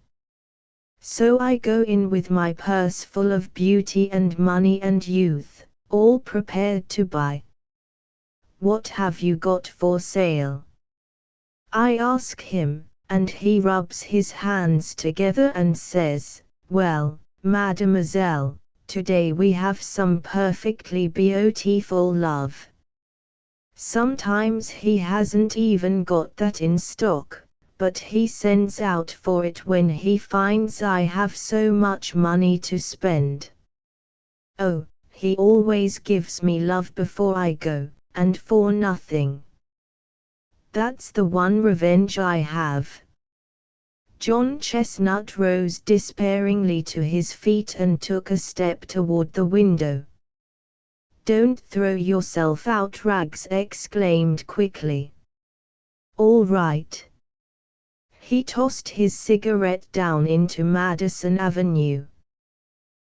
So I go in with my purse full of beauty and money and youth, all prepared to buy. What have you got for sale? I ask him, and he rubs his hands together and says, well, mademoiselle, today we have some perfectly beautiful love. Sometimes he hasn't even got that in stock, but he sends out for it when he finds I have so much money to spend. Oh, he always gives me love before I go, and for nothing. That's the one revenge I have. John Chestnut rose despairingly to his feet and took a step toward the window. Don't throw yourself out, Rags exclaimed quickly. All right. He tossed his cigarette down into Madison Avenue.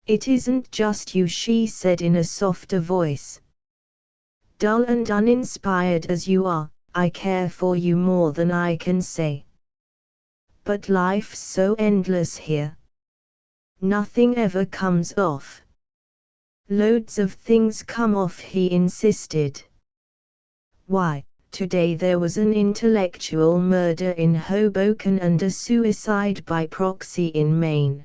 It isn't just you, she said in a softer voice. Dull and uninspired as you are, I care for you more than I can say. But life's so endless here. Nothing ever comes off. Loads of things come off, he insisted. Why, today there was an intellectual murder in Hoboken and a suicide by proxy in Maine.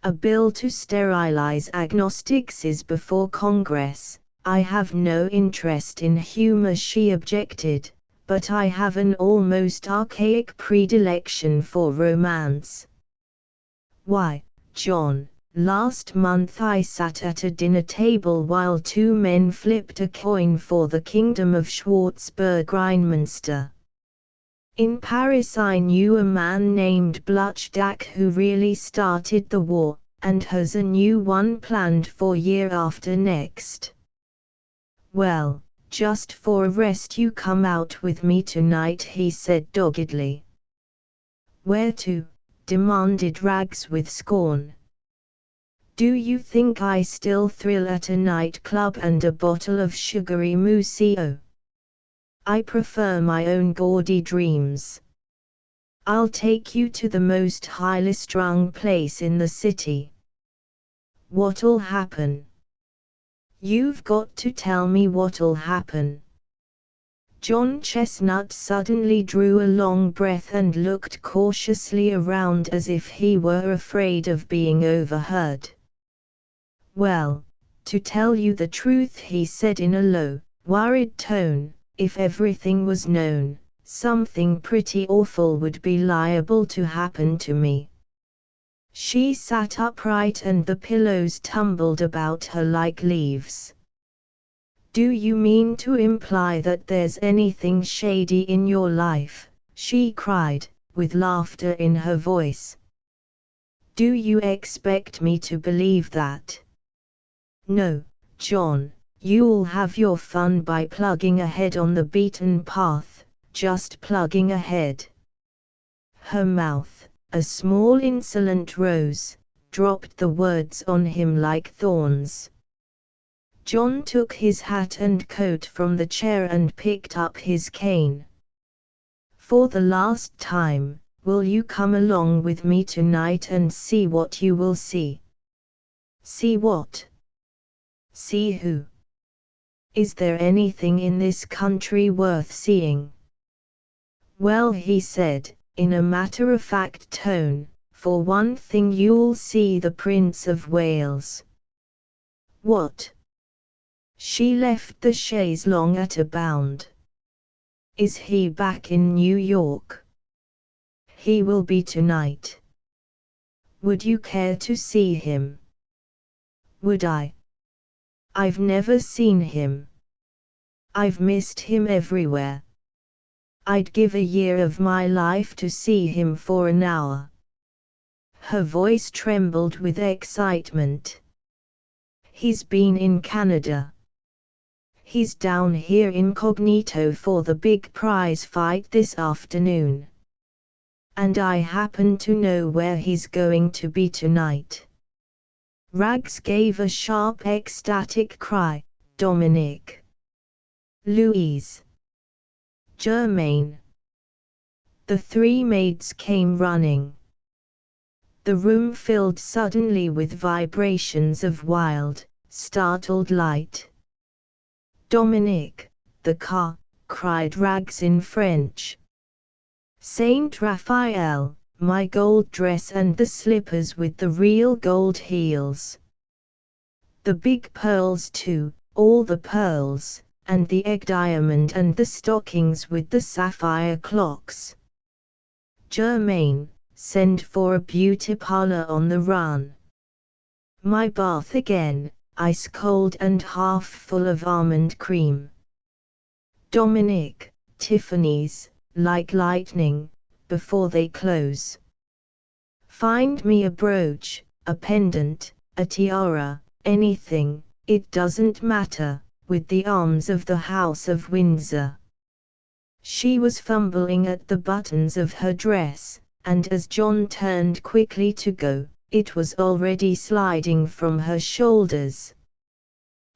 A bill to sterilize agnostics is before Congress. I have no interest in humor, she objected, but I have an almost archaic predilection for romance. Why, John, last month I sat at a dinner table while two men flipped a coin for the kingdom of Schwarzburg-Rheinmünster. In Paris I knew a man named Bluchdak who really started the war, and has a new one planned for year after next. Well, just for a rest you come out with me tonight, he said doggedly. Where to? Demanded Rags with scorn. Do you think I still thrill at a nightclub and a bottle of sugary Museo? I prefer my own gaudy dreams. I'll take you to the most highly strung place in the city. What'll happen? You've got to tell me what'll happen. John Chestnut suddenly drew a long breath and looked cautiously around as if he were afraid of being overheard. Well, to tell you the truth, he said in a low, worried tone, if everything was known, something pretty awful would be liable to happen to me. She sat upright and the pillows tumbled about her like leaves. Do you mean to imply that there's anything shady in your life? She cried, with laughter in her voice. Do you expect me to believe that? No, John, you'll have your fun by plugging ahead on the beaten path, just plugging ahead. Her mouth, a small insolent rose, dropped the words on him like thorns. John took his hat and coat from the chair and picked up his cane. For the last time, will you come along with me tonight and see what you will see? See what? See who? Is there anything in this country worth seeing? Well, he said, in a matter-of-fact tone, for one thing you'll see the Prince of Wales. What? She left the chaise longue at a bound. Is he back in New York? He will be tonight. Would you care to see him? Would I? I've never seen him. I've missed him everywhere. I'd give a year of my life to see him for an hour. Her voice trembled with excitement. He's been in Canada. He's down here incognito for the big prize fight this afternoon. And I happen to know where he's going to be tonight. Rags gave a sharp ecstatic cry. Dominic. Louise. Germaine. The three maids came running. The room filled suddenly with vibrations of wild, startled light. Dominic, the car, cried Rags in French. Saint Raphael, my gold dress and the slippers with the real gold heels. The big pearls too, all the pearls, and the egg diamond and the stockings with the sapphire clocks. Germaine, send for a beauty parlor on the run. My bath again, ice cold and half full of almond cream. Dominic, Tiffany's, like lightning, before they close. Find me a brooch, a pendant, a tiara, anything, it doesn't matter, with the arms of the House of Windsor. She was fumbling at the buttons of her dress, and as John turned quickly to go, it was already sliding from her shoulders.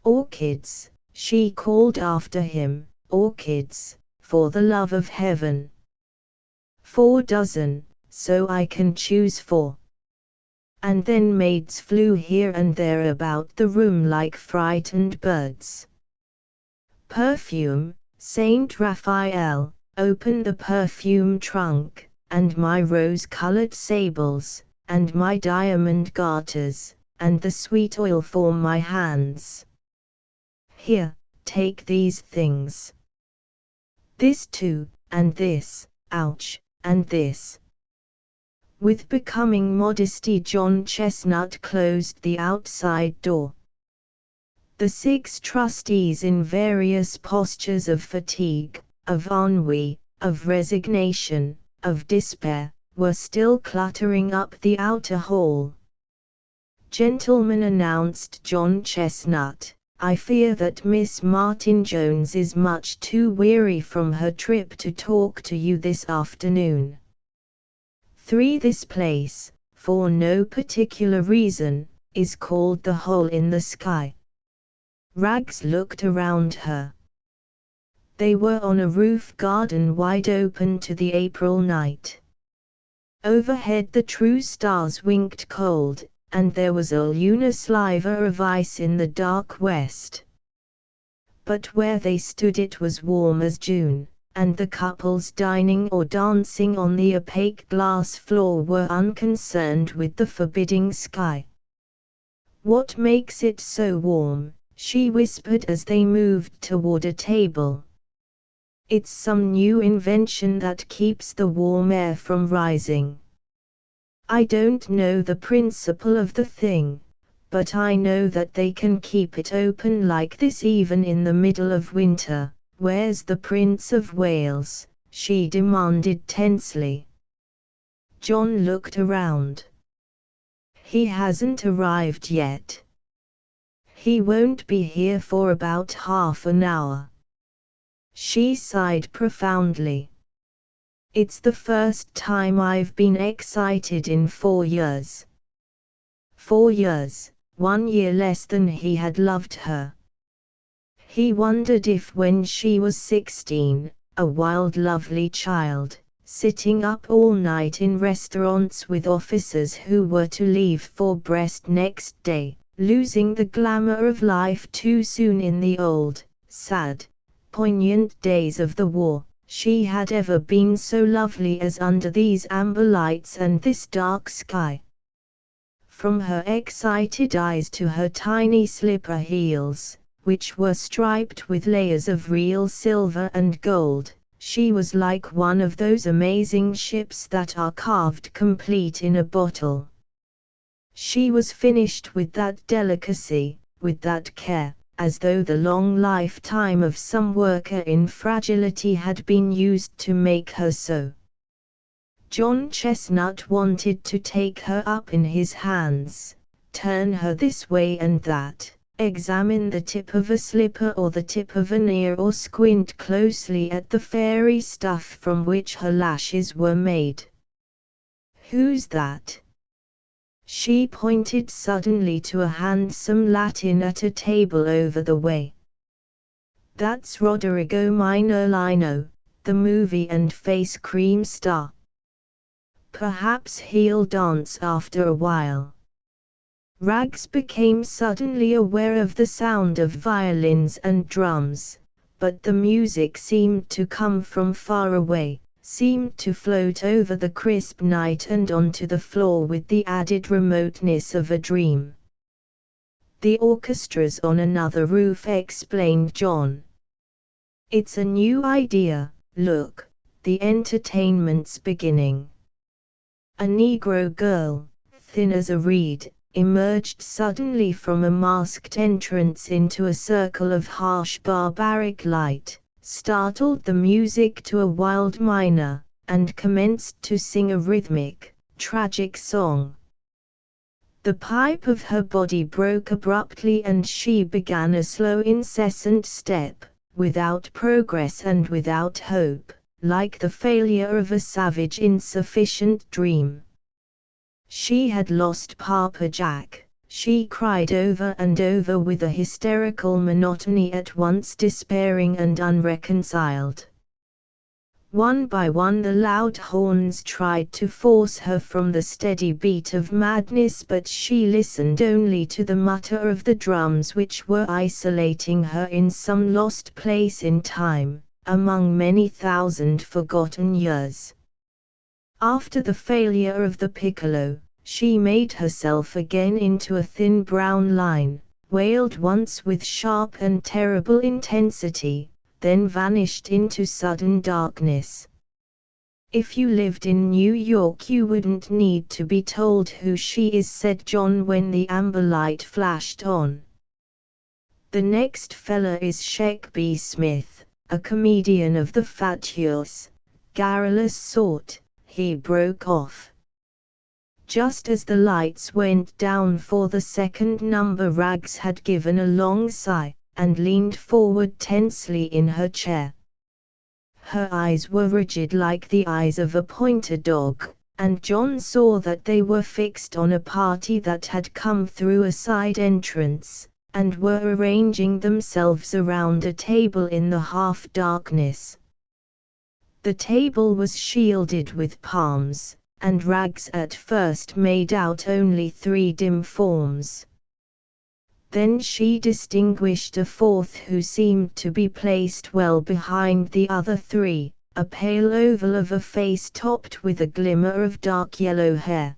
Orchids, she called after him, orchids, for the love of heaven. 4 dozen, so I can choose 4. And then maids flew here and there about the room like frightened birds. Perfume, Saint Raphael, open the perfume trunk, and my rose-colored sables, and my diamond garters, and the sweet oil for my hands. Here, take these things. This too, and this, ouch, and this. With becoming modesty John Chestnut closed the outside door. The 6 trustees in various postures of fatigue, of ennui, of resignation, of despair, were still cluttering up the outer hall. Gentlemen, announced John Chestnut, I fear that Miss Martin Jones is much too weary from her trip to talk to you this afternoon. 3. This place, for no particular reason, is called the Hole in the Sky. Rags looked around her. They were on a roof garden wide open to the April night. Overhead the true stars winked cold, and there was a lunar sliver of ice in the dark west. But where they stood it was warm as June, and the couples dining or dancing on the opaque glass floor were unconcerned with the forbidding sky. What makes it so warm? She whispered as they moved toward a table. It's some new invention that keeps the warm air from rising. I don't know the principle of the thing, but I know that they can keep it open like this even in the middle of winter. Where's the Prince of Wales? She demanded tensely. John looked around. He hasn't arrived yet. He won't be here for about half an hour. She sighed profoundly. It's the first time I've been excited in 4 years. 4 years, 1 year less than he had loved her. He wondered if when she was 16, a wild lovely child, sitting up all night in restaurants with officers who were to leave for Brest next day, losing the glamour of life too soon in the old, sad, poignant days of the war, she had ever been so lovely as under these amber lights and this dark sky. From her excited eyes to her tiny slipper heels, which were striped with layers of real silver and gold, she was like one of those amazing ships that are carved complete in a bottle. She was finished with that delicacy, with that care, as though the long lifetime of some worker in fragility had been used to make her so. John Chestnut wanted to take her up in his hands, turn her this way and that, examine the tip of a slipper or the tip of an ear or squint closely at the fairy stuff from which her lashes were made. Who's that? She pointed suddenly to a handsome Latin at a table over the way. That's Roderigo Minerlino, the movie and face cream star. Perhaps he'll dance after a while. Rags became suddenly aware of the sound of violins and drums, but the music seemed to come from far away, seemed to float over the crisp night and onto the floor with the added remoteness of a dream. The orchestra's on another roof, explained John. It's a new idea, look, the entertainment's beginning. A Negro girl, thin as a reed, emerged suddenly from a masked entrance into a circle of harsh barbaric light, startled the music to a wild minor, and commenced to sing a rhythmic, tragic song. The pipe of her body broke abruptly and she began a slow incessant step, without progress and without hope, like the failure of a savage insufficient dream. She had lost Papa Jack, she cried over and over with a hysterical monotony at once despairing and unreconciled. One by one the loud horns tried to force her from the steady beat of madness, but she listened only to the mutter of the drums which were isolating her in some lost place in time, among many thousand forgotten years. After the failure of the piccolo, she made herself again into a thin brown line, wailed once with sharp and terrible intensity, then vanished into sudden darkness. If you lived in New York you wouldn't need to be told who she is, said John when the amber light flashed on. The next fella is Shek B. Smith, a comedian of the fatuous, garrulous sort, he broke off. Just as the lights went down for the second number, Rags had given a long sigh, and leaned forward tensely in her chair. Her eyes were rigid like the eyes of a pointer dog, and John saw that they were fixed on a party that had come through a side entrance, and were arranging themselves around a table in the half-darkness. The table was shielded with palms, and Rags at first made out only 3 dim forms. Then she distinguished a fourth who seemed to be placed well behind the other 3, a pale oval of a face topped with a glimmer of dark yellow hair.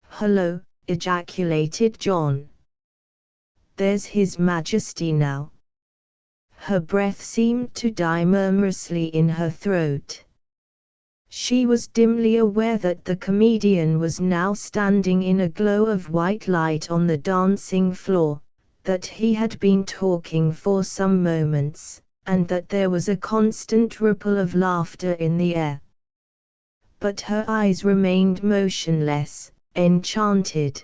"Hello," ejaculated John. There's His Majesty now. Her breath seemed to die murmurously in her throat. She was dimly aware that the comedian was now standing in a glow of white light on the dancing floor, that he had been talking for some moments, and that there was a constant ripple of laughter in the air. But her eyes remained motionless, enchanted.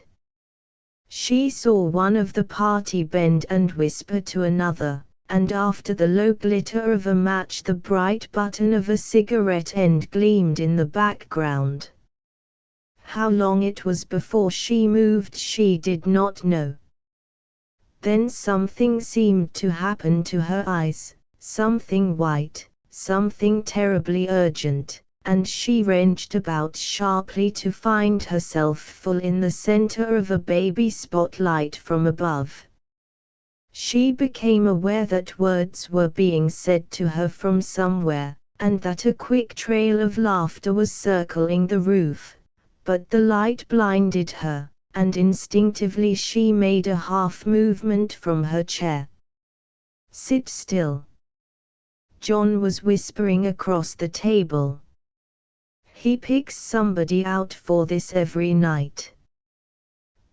She saw one of the party bend and whisper to another, and after the low glitter of a match the bright button of a cigarette end gleamed in the background. How long it was before she moved she did not know. Then something seemed to happen to her eyes, something white, something terribly urgent, and she wrenched about sharply to find herself full in the center of a baby spotlight from above. She became aware that words were being said to her from somewhere, and that a quick trail of laughter was circling the roof, but the light blinded her, and instinctively she made a half movement from her chair. "Sit still," John was whispering across the table. "He picks somebody out for this every night."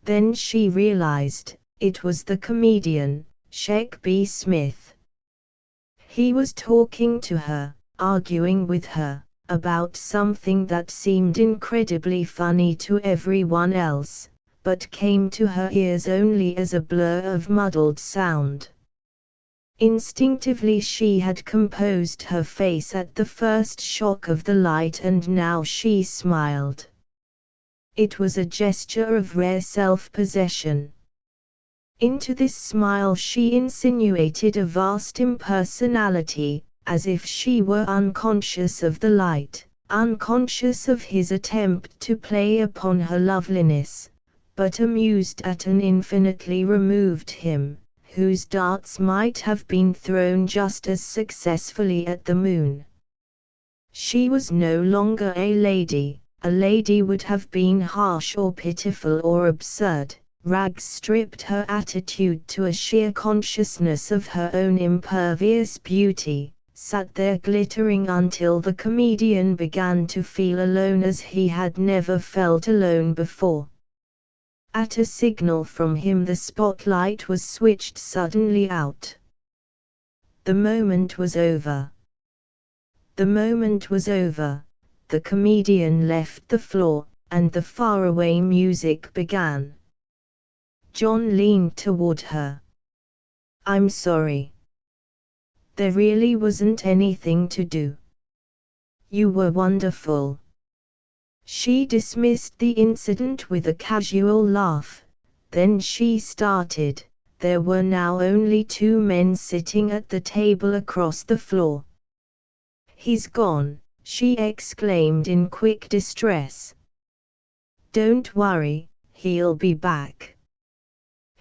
Then she realized, it was the comedian, Sheck B. Smith. He was talking to her, arguing with her, about something that seemed incredibly funny to everyone else, but came to her ears only as a blur of muddled sound. Instinctively she had composed her face at the first shock of the light, and now she smiled. It was a gesture of rare self-possession. Into this smile she insinuated a vast impersonality, as if she were unconscious of the light, unconscious of his attempt to play upon her loveliness, but amused at an infinitely removed him, whose darts might have been thrown just as successfully at the moon. She was no longer a lady would have been harsh or pitiful or absurd. Rags stripped her attitude to a sheer consciousness of her own impervious beauty, sat there glittering until the comedian began to feel alone as he had never felt alone before. At a signal from him the spotlight was switched suddenly out. The moment was over. The moment was over. The comedian left the floor, and the faraway music began. John leaned toward her. "I'm sorry. There really wasn't anything to do. You were wonderful." She dismissed the incident with a casual laugh. Then she started. There were now only two men sitting at the table across the floor. "He's gone," she exclaimed in quick distress. "Don't worry, he'll be back.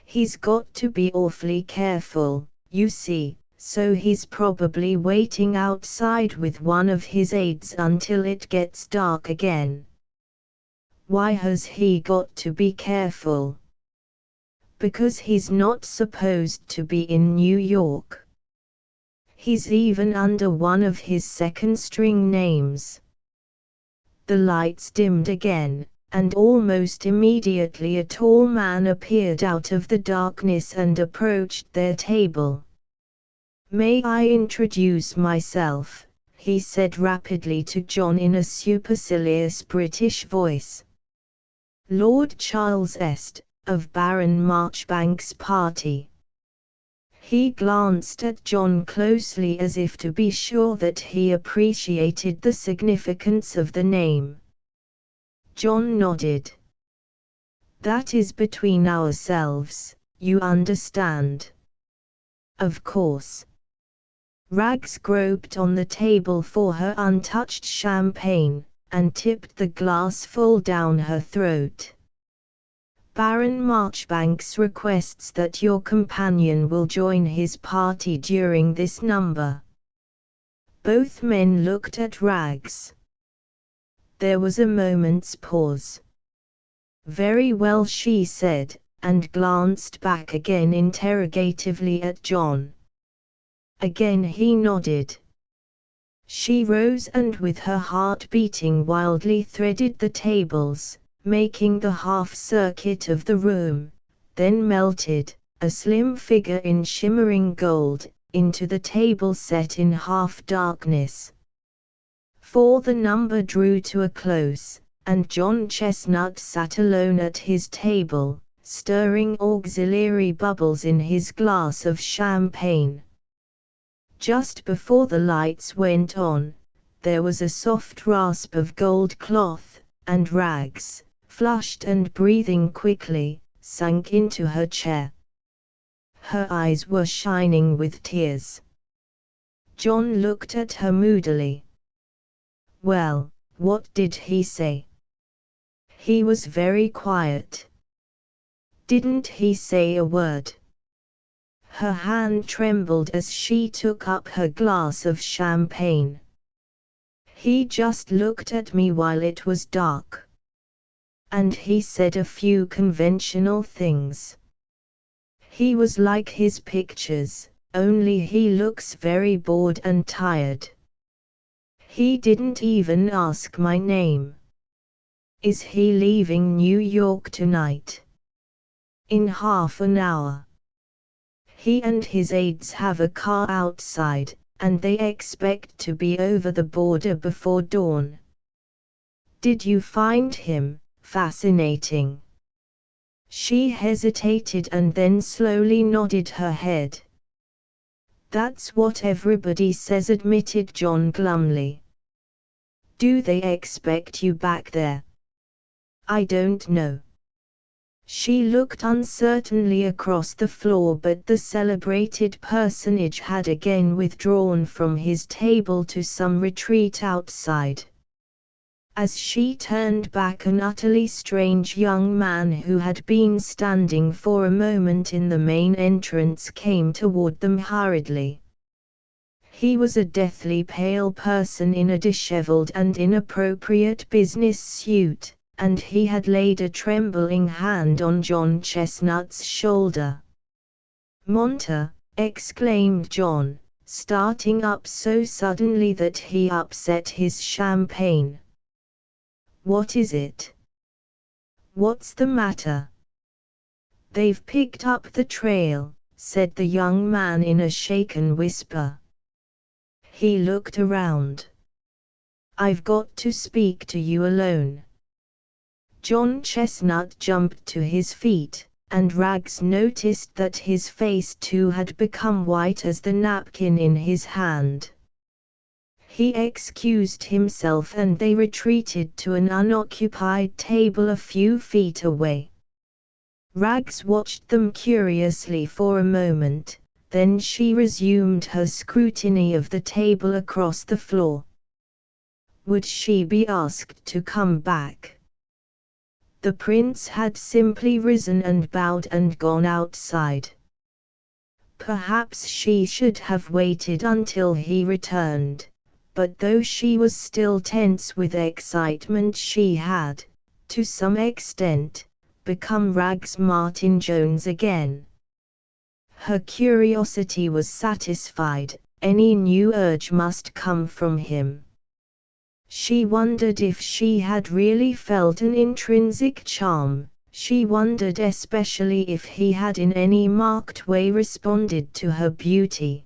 He's got to be awfully careful, you see, so he's probably waiting outside with one of his aides until it gets dark again." "Why has he got to be careful?" "Because he's not supposed to be in New York. He's even under one of his second-string names." The lights dimmed again, and almost immediately a tall man appeared out of the darkness and approached their table. "May I introduce myself?" he said rapidly to John in a supercilious British voice. "Lord Charles Est, of Baron Marchbank's party." He glanced at John closely as if to be sure that he appreciated the significance of the name. John nodded. "That is between ourselves, you understand." "Of course." Rags groped on the table for her untouched champagne, and tipped the glass full down her throat. "Baron Marchbanks requests that your companion will join his party during this number." Both men looked at Rags. There was a moment's pause. "Very well," she said, and glanced back again interrogatively at John. Again he nodded. She rose and with her heart beating wildly threaded the tables, making the half-circuit of the room, then melted, a slim figure in shimmering gold, into the table set in half-darkness. For the number drew to a close, and John Chestnut sat alone at his table, stirring auxiliary bubbles in his glass of champagne. Just before the lights went on, there was a soft rasp of gold cloth, and Rags, flushed and breathing quickly, sank into her chair. Her eyes were shining with tears. John looked at her moodily. "Well, what did he say?" "He was very quiet." "Didn't he say a word?" Her hand trembled as she took up her glass of champagne. "He just looked at me while it was dark. And he said a few conventional things. He was like his pictures, only he looks very bored and tired. He didn't even ask my name. Is he leaving New York tonight?" "In half an hour. He and his aides have a car outside, and they expect to be over the border before dawn." "Did you find him fascinating?" She hesitated and then slowly nodded her head. "That's what everybody says," admitted John glumly. "Do they expect you back there?" "I don't know." She looked uncertainly across the floor, but the celebrated personage had again withdrawn from his table to some retreat outside. As she turned back, an utterly strange young man who had been standing for a moment in the main entrance came toward them hurriedly. He was a deathly pale person in a disheveled and inappropriate business suit, and he had laid a trembling hand on John Chestnut's shoulder. "Monta!" exclaimed John, starting up so suddenly that he upset his champagne. "What is it? What's the matter?" "They've picked up the trail," said the young man in a shaken whisper. He looked around. "I've got to speak to you alone." John Chestnut jumped to his feet, and Rags noticed that his face too had become white as the napkin in his hand. He excused himself and they retreated to an unoccupied table a few feet away. Rags watched them curiously for a moment, then she resumed her scrutiny of the table across the floor. Would she be asked to come back? The prince had simply risen and bowed and gone outside. Perhaps she should have waited until he returned, but though she was still tense with excitement, she had, to some extent, become Rags Martin Jones again. Her curiosity was satisfied, any new urge must come from him. She wondered if she had really felt an intrinsic charm, she wondered especially if he had in any marked way responded to her beauty.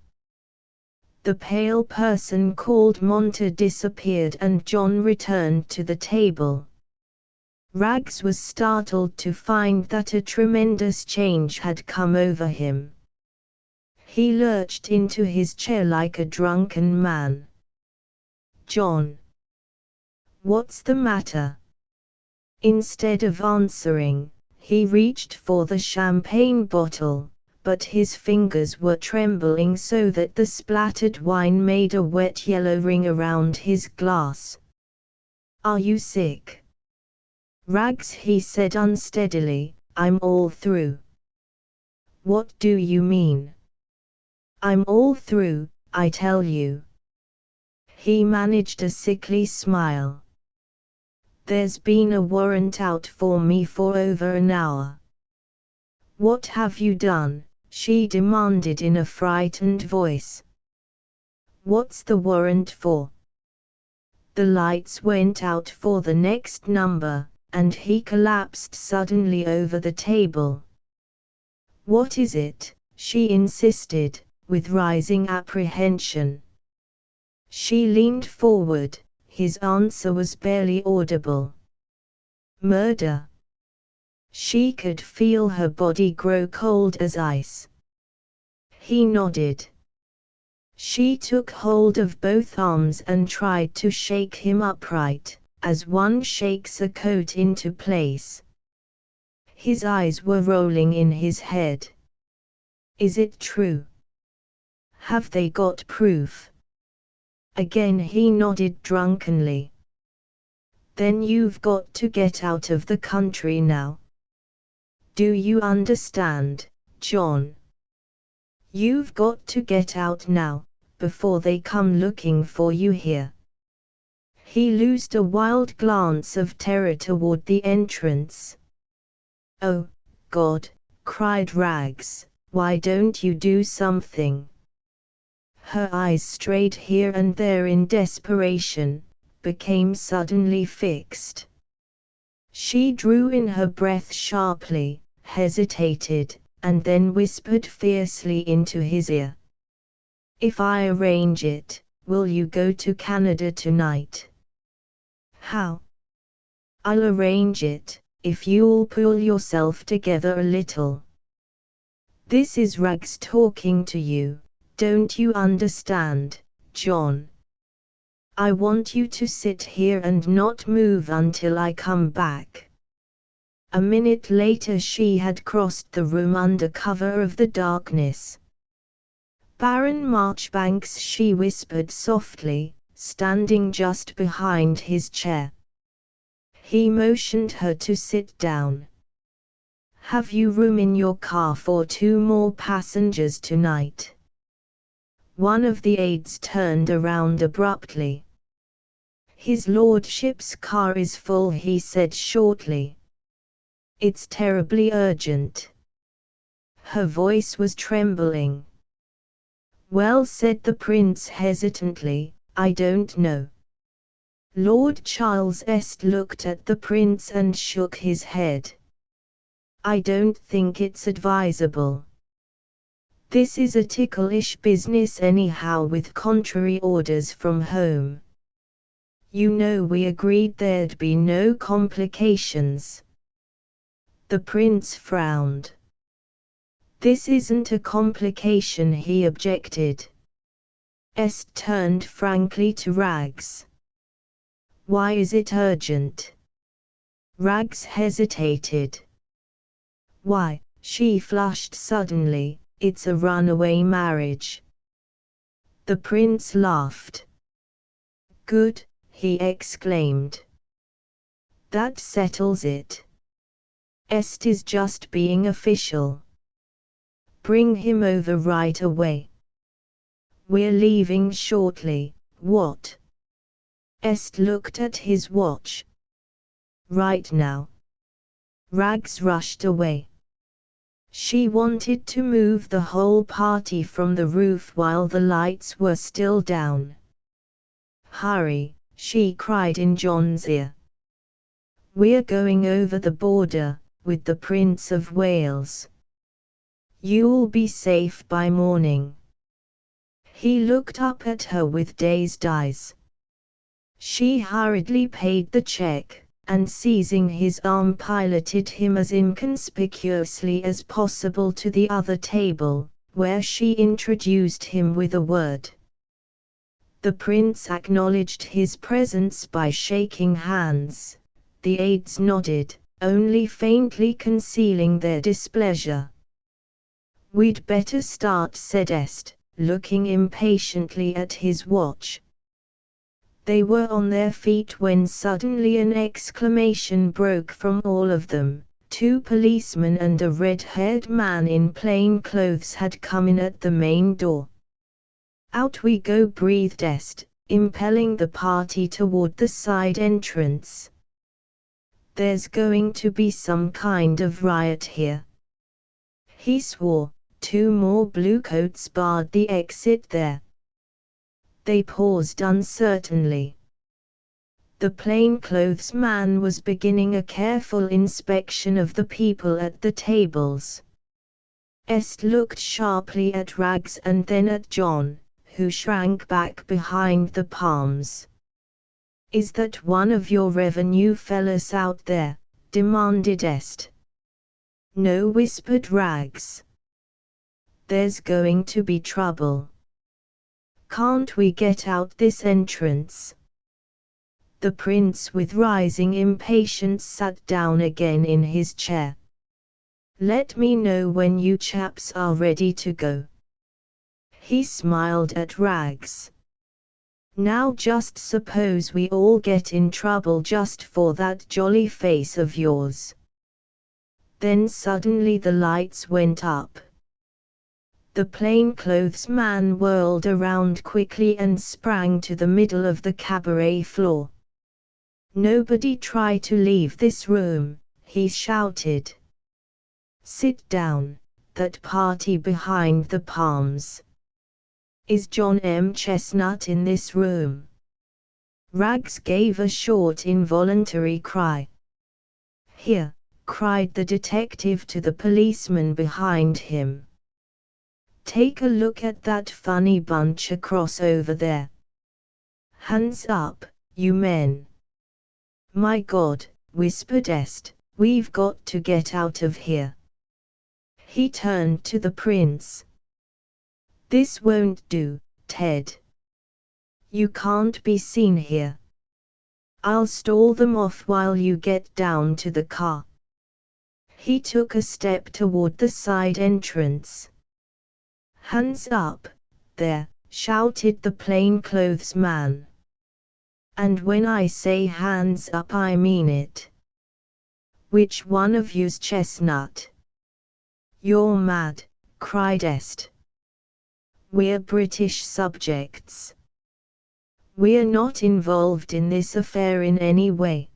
The pale person called Monta disappeared and John returned to the table. Rags was startled to find that a tremendous change had come over him. He lurched into his chair like a drunken man. "John! What's the matter?" Instead of answering, he reached for the champagne bottle, but his fingers were trembling so that the splattered wine made a wet yellow ring around his glass. "Are you sick?" "Rags," he said unsteadily, "I'm all through." "What do you mean?" "I'm all through, I tell you." He managed a sickly smile. "There's been a warrant out for me for over an hour." What have you done? She demanded in a frightened voice. What's the warrant for? The lights went out for the next number, and he collapsed suddenly over the table. What is it? She insisted, with rising apprehension. She leaned forward, his answer was barely audible. Murder. She could feel her body grow cold as ice. He nodded. She took hold of both arms and tried to shake him upright, as one shakes a coat into place. His eyes were rolling in his head. Is it true? Have they got proof? Again he nodded drunkenly. Then you've got to get out of the country now. Do you understand, John? You've got to get out now, before they come looking for you here. He loosed a wild glance of terror toward the entrance. Oh, God, cried Rags, why don't you do something? Her eyes strayed here and there in desperation, became suddenly fixed. She drew in her breath sharply, hesitated, and then whispered fiercely into his ear. If I arrange it, will you go to Canada tonight? How? I'll arrange it, if you'll pull yourself together a little. This is Rags talking to you, don't you understand, John? I want you to sit here and not move until I come back. A minute later she had crossed the room under cover of the darkness. Baron Marchbanks, she whispered softly, standing just behind his chair. He motioned her to sit down. Have you room in your car for 2 more passengers tonight? One of the aides turned around abruptly. His lordship's car is full, he said shortly. It's terribly urgent. Her voice was trembling. Well, said the prince hesitantly, I don't know. Lord Charles Est looked at the prince and shook his head. I don't think it's advisable. This is a ticklish business anyhow, with contrary orders from home. You know we agreed there'd be no complications. The prince frowned. This isn't a complication, he objected. Est turned frankly to Rags. Why is it urgent? Rags hesitated. Why, she flushed suddenly, it's a runaway marriage. The prince laughed. Good, he exclaimed. That settles it. Est is just being official. Bring him over right away. We're leaving shortly, what? Est looked at his watch. Right now. Rags rushed away. She wanted to move the whole party from the roof while the lights were still down. Hurry, she cried in John's ear. We're going over the border, with the Prince of Wales. You'll be safe by morning. He looked up at her with dazed eyes. She hurriedly paid the check, and seizing his arm piloted him as inconspicuously as possible to the other table, where she introduced him with a word. The prince acknowledged his presence by shaking hands. The aides nodded, only faintly concealing their displeasure. We'd better start, said Est, looking impatiently at his watch. They were on their feet when suddenly an exclamation broke from all of them. 2 policemen and a red-haired man in plain clothes had come in at the main door. Out we go, breathed Est, impelling the party toward the side entrance. There's going to be some kind of riot here. he swore. 2 more bluecoats barred the exit there. They paused uncertainly. The plainclothes man was beginning a careful inspection of the people at the tables. Est looked sharply at Rags and then at John, who shrank back behind the palms. "Is that one of your revenue fellas out there?" demanded Est. "No," whispered Rags. "There's going to be trouble. Can't we get out this entrance?" The prince with rising impatience sat down again in his chair. "Let me know when you chaps are ready to go." He smiled at Rags. "Now just suppose we all get in trouble just for that jolly face of yours." Then suddenly the lights went up. The plainclothes man whirled around quickly and sprang to the middle of the cabaret floor. "Nobody try to leave this room," he shouted. "Sit down, that party behind the palms. Is John M. Chestnut in this room?" Rags gave a short involuntary cry. "Here," cried the detective to the policeman behind him. "Take a look at that funny bunch across over there. Hands up, you men." "My God," whispered Est, "we've got to get out of here." He turned to the prince. "This won't do, Ted. You can't be seen here. I'll stall them off while you get down to the car." He took a step toward the side entrance. "Hands up, there," shouted the plainclothes man. "And when I say hands up I mean it. Which one of you's Chestnut?" "You're mad," cried Est. "We're British subjects. We're not involved in this affair in any way."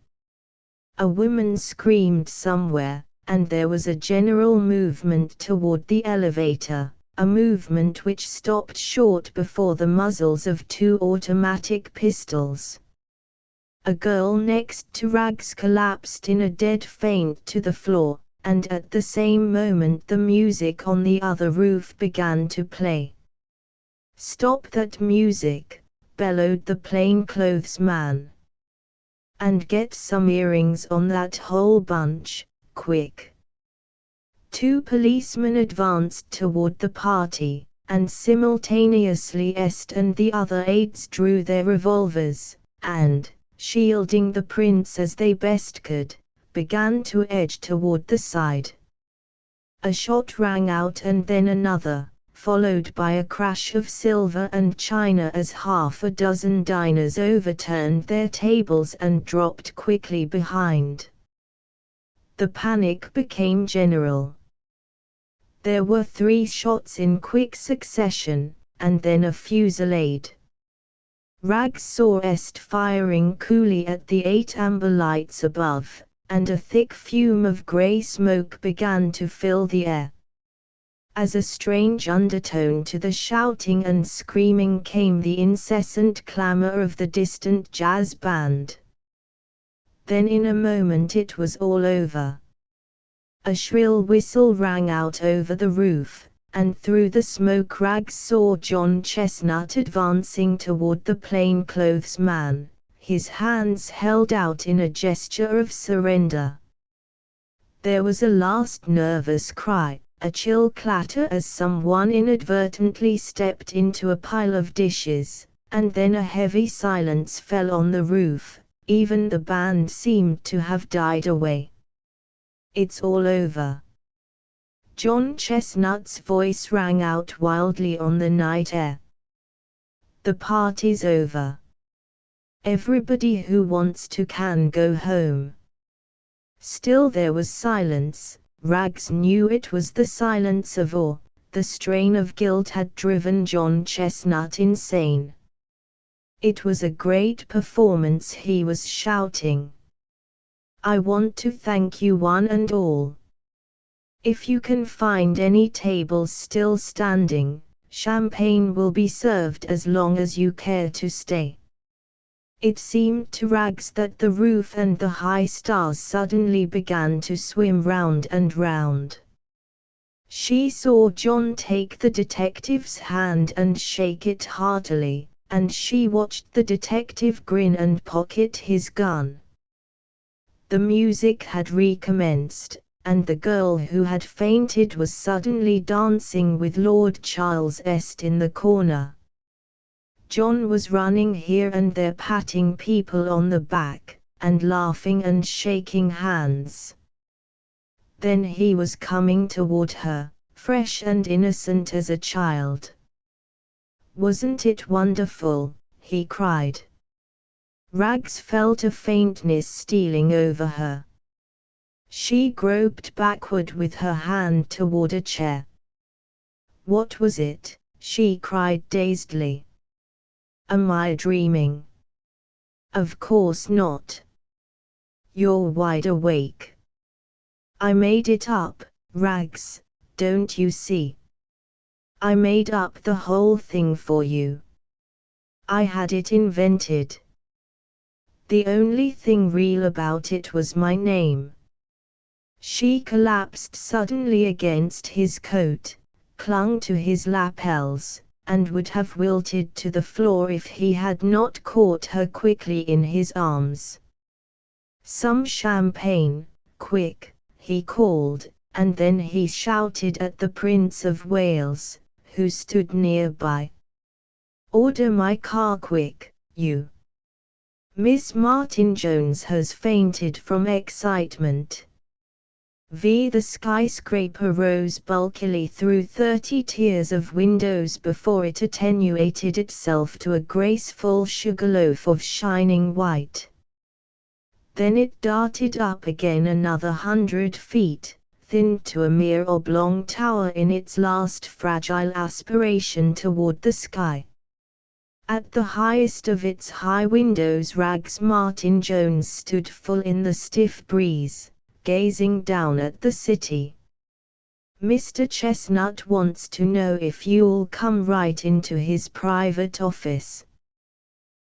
A woman screamed somewhere, and there was a general movement toward the elevator, a movement which stopped short before the muzzles of 2 automatic pistols. A girl next to Rags collapsed in a dead faint to the floor, and at the same moment the music on the other roof began to play. "Stop that music," bellowed the plainclothes man. "And get some earrings on that whole bunch, quick." 2 policemen advanced toward the party, and simultaneously Est and the other aides drew their revolvers, and, shielding the prince as they best could, began to edge toward the side. A shot rang out and then another, followed by a crash of silver and china as half a dozen diners overturned their tables and dropped quickly behind. The panic became general. There were 3 shots in quick succession, and then a fusillade. Rags saw Est firing coolly at the 8 amber lights above, and a thick fume of grey smoke began to fill the air. As a strange undertone to the shouting and screaming came the incessant clamour of the distant jazz band. Then in a moment it was all over. A shrill whistle rang out over the roof, and through the smoke Rags saw John Chestnut advancing toward the plainclothes man, his hands held out in a gesture of surrender. There was a last nervous cry, a chill clatter as someone inadvertently stepped into a pile of dishes, and then a heavy silence fell on the roof. Even the band seemed to have died away. "It's all over." John Chestnut's voice rang out wildly on the night air. "The party's over. Everybody who wants to can go home." Still there was silence. Rags knew it was the silence of awe. The strain of guilt had driven John Chestnut insane. It was a great performance, he was shouting. "I want to thank you one and all. If you can find any tables still standing, champagne will be served as long as you care to stay. It seemed to Rags that the roof and the high stars suddenly began to swim round and round. She saw John take the detective's hand and shake it heartily, and she watched the detective grin and pocket his gun. The music had recommenced, and the girl who had fainted was suddenly dancing with Lord Charles Est in the corner. John was running here and there patting people on the back, and laughing and shaking hands. Then he was coming toward her, fresh and innocent as a child. "Wasn't it wonderful?" he cried. Rags felt a faintness stealing over her. She groped backward with her hand toward a chair. "What was it?" she cried dazedly. "Am I dreaming?" "Of course not. You're wide awake. I made it up, Rags, don't you see? I made up the whole thing for you. I had it invented. The only thing real about it was my name." She collapsed suddenly against his coat, clung to his lapels, and would have wilted to the floor if he had not caught her quickly in his arms. "Some champagne, quick," he called, and then he shouted at the Prince of Wales, who stood nearby. "Order my car quick, you. Miss Martin-Jones has fainted from excitement." The skyscraper rose bulkily through 30 tiers of windows before it attenuated itself to a graceful sugarloaf of shining white. Then it darted up again another 100 feet, thinned to a mere oblong tower in its last fragile aspiration toward the sky. At the highest of its high windows Rags Martin-Jones stood full in the stiff breeze, gazing down at the city. "Mr. Chestnut wants to know if you'll come right into his private office."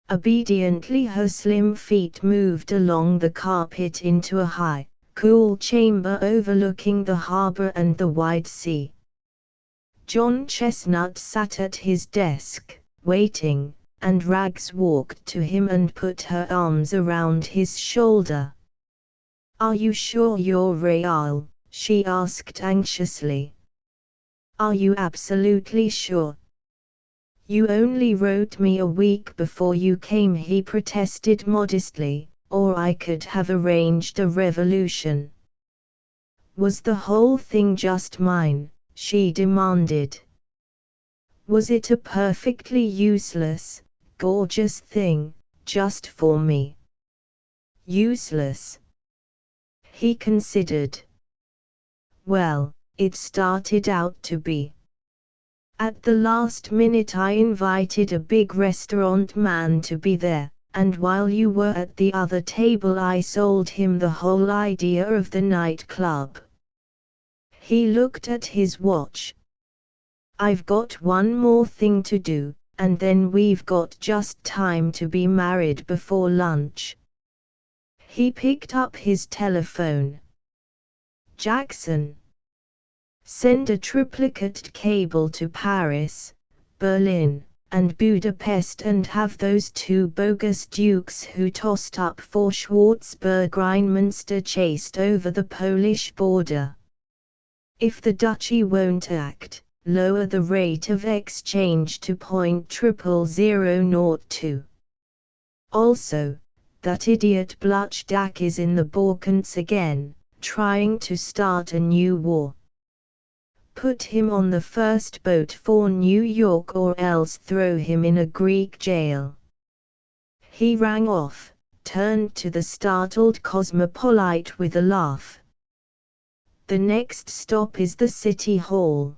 Obediently her slim feet moved along the carpet into a high, cool chamber overlooking the harbor and the wide sea. John Chestnut sat at his desk, waiting, and Rags walked to him and put her arms around his shoulder. "Are you sure you're real?" she asked anxiously. "Are you absolutely sure?" "You only wrote me a week before you came," he protested modestly, "or I could have arranged a revolution." "Was the whole thing just mine?" she demanded. "Was it a perfectly useless, gorgeous thing, just for me?" "Useless?" he considered. "Well, it started out to be. At the last minute I invited a big restaurant man to be there, and while you were at the other table I sold him the whole idea of the nightclub." He looked at his watch. "I've got one more thing to do, and then we've got just time to be married before lunch." He picked up his telephone. "Jackson, send a triplicate cable to Paris, Berlin, and Budapest and have those two bogus dukes who tossed up for Schwarzburg-Rheinmünster chased over the Polish border. If the duchy won't act, lower the rate of exchange to .00002. Also, that idiot Bluchdak is in the Balkans again, trying to start a new war. Put him on the first boat for New York or else throw him in a Greek jail." He rang off, turned to the startled cosmopolite with a laugh. "The next stop is the City Hall.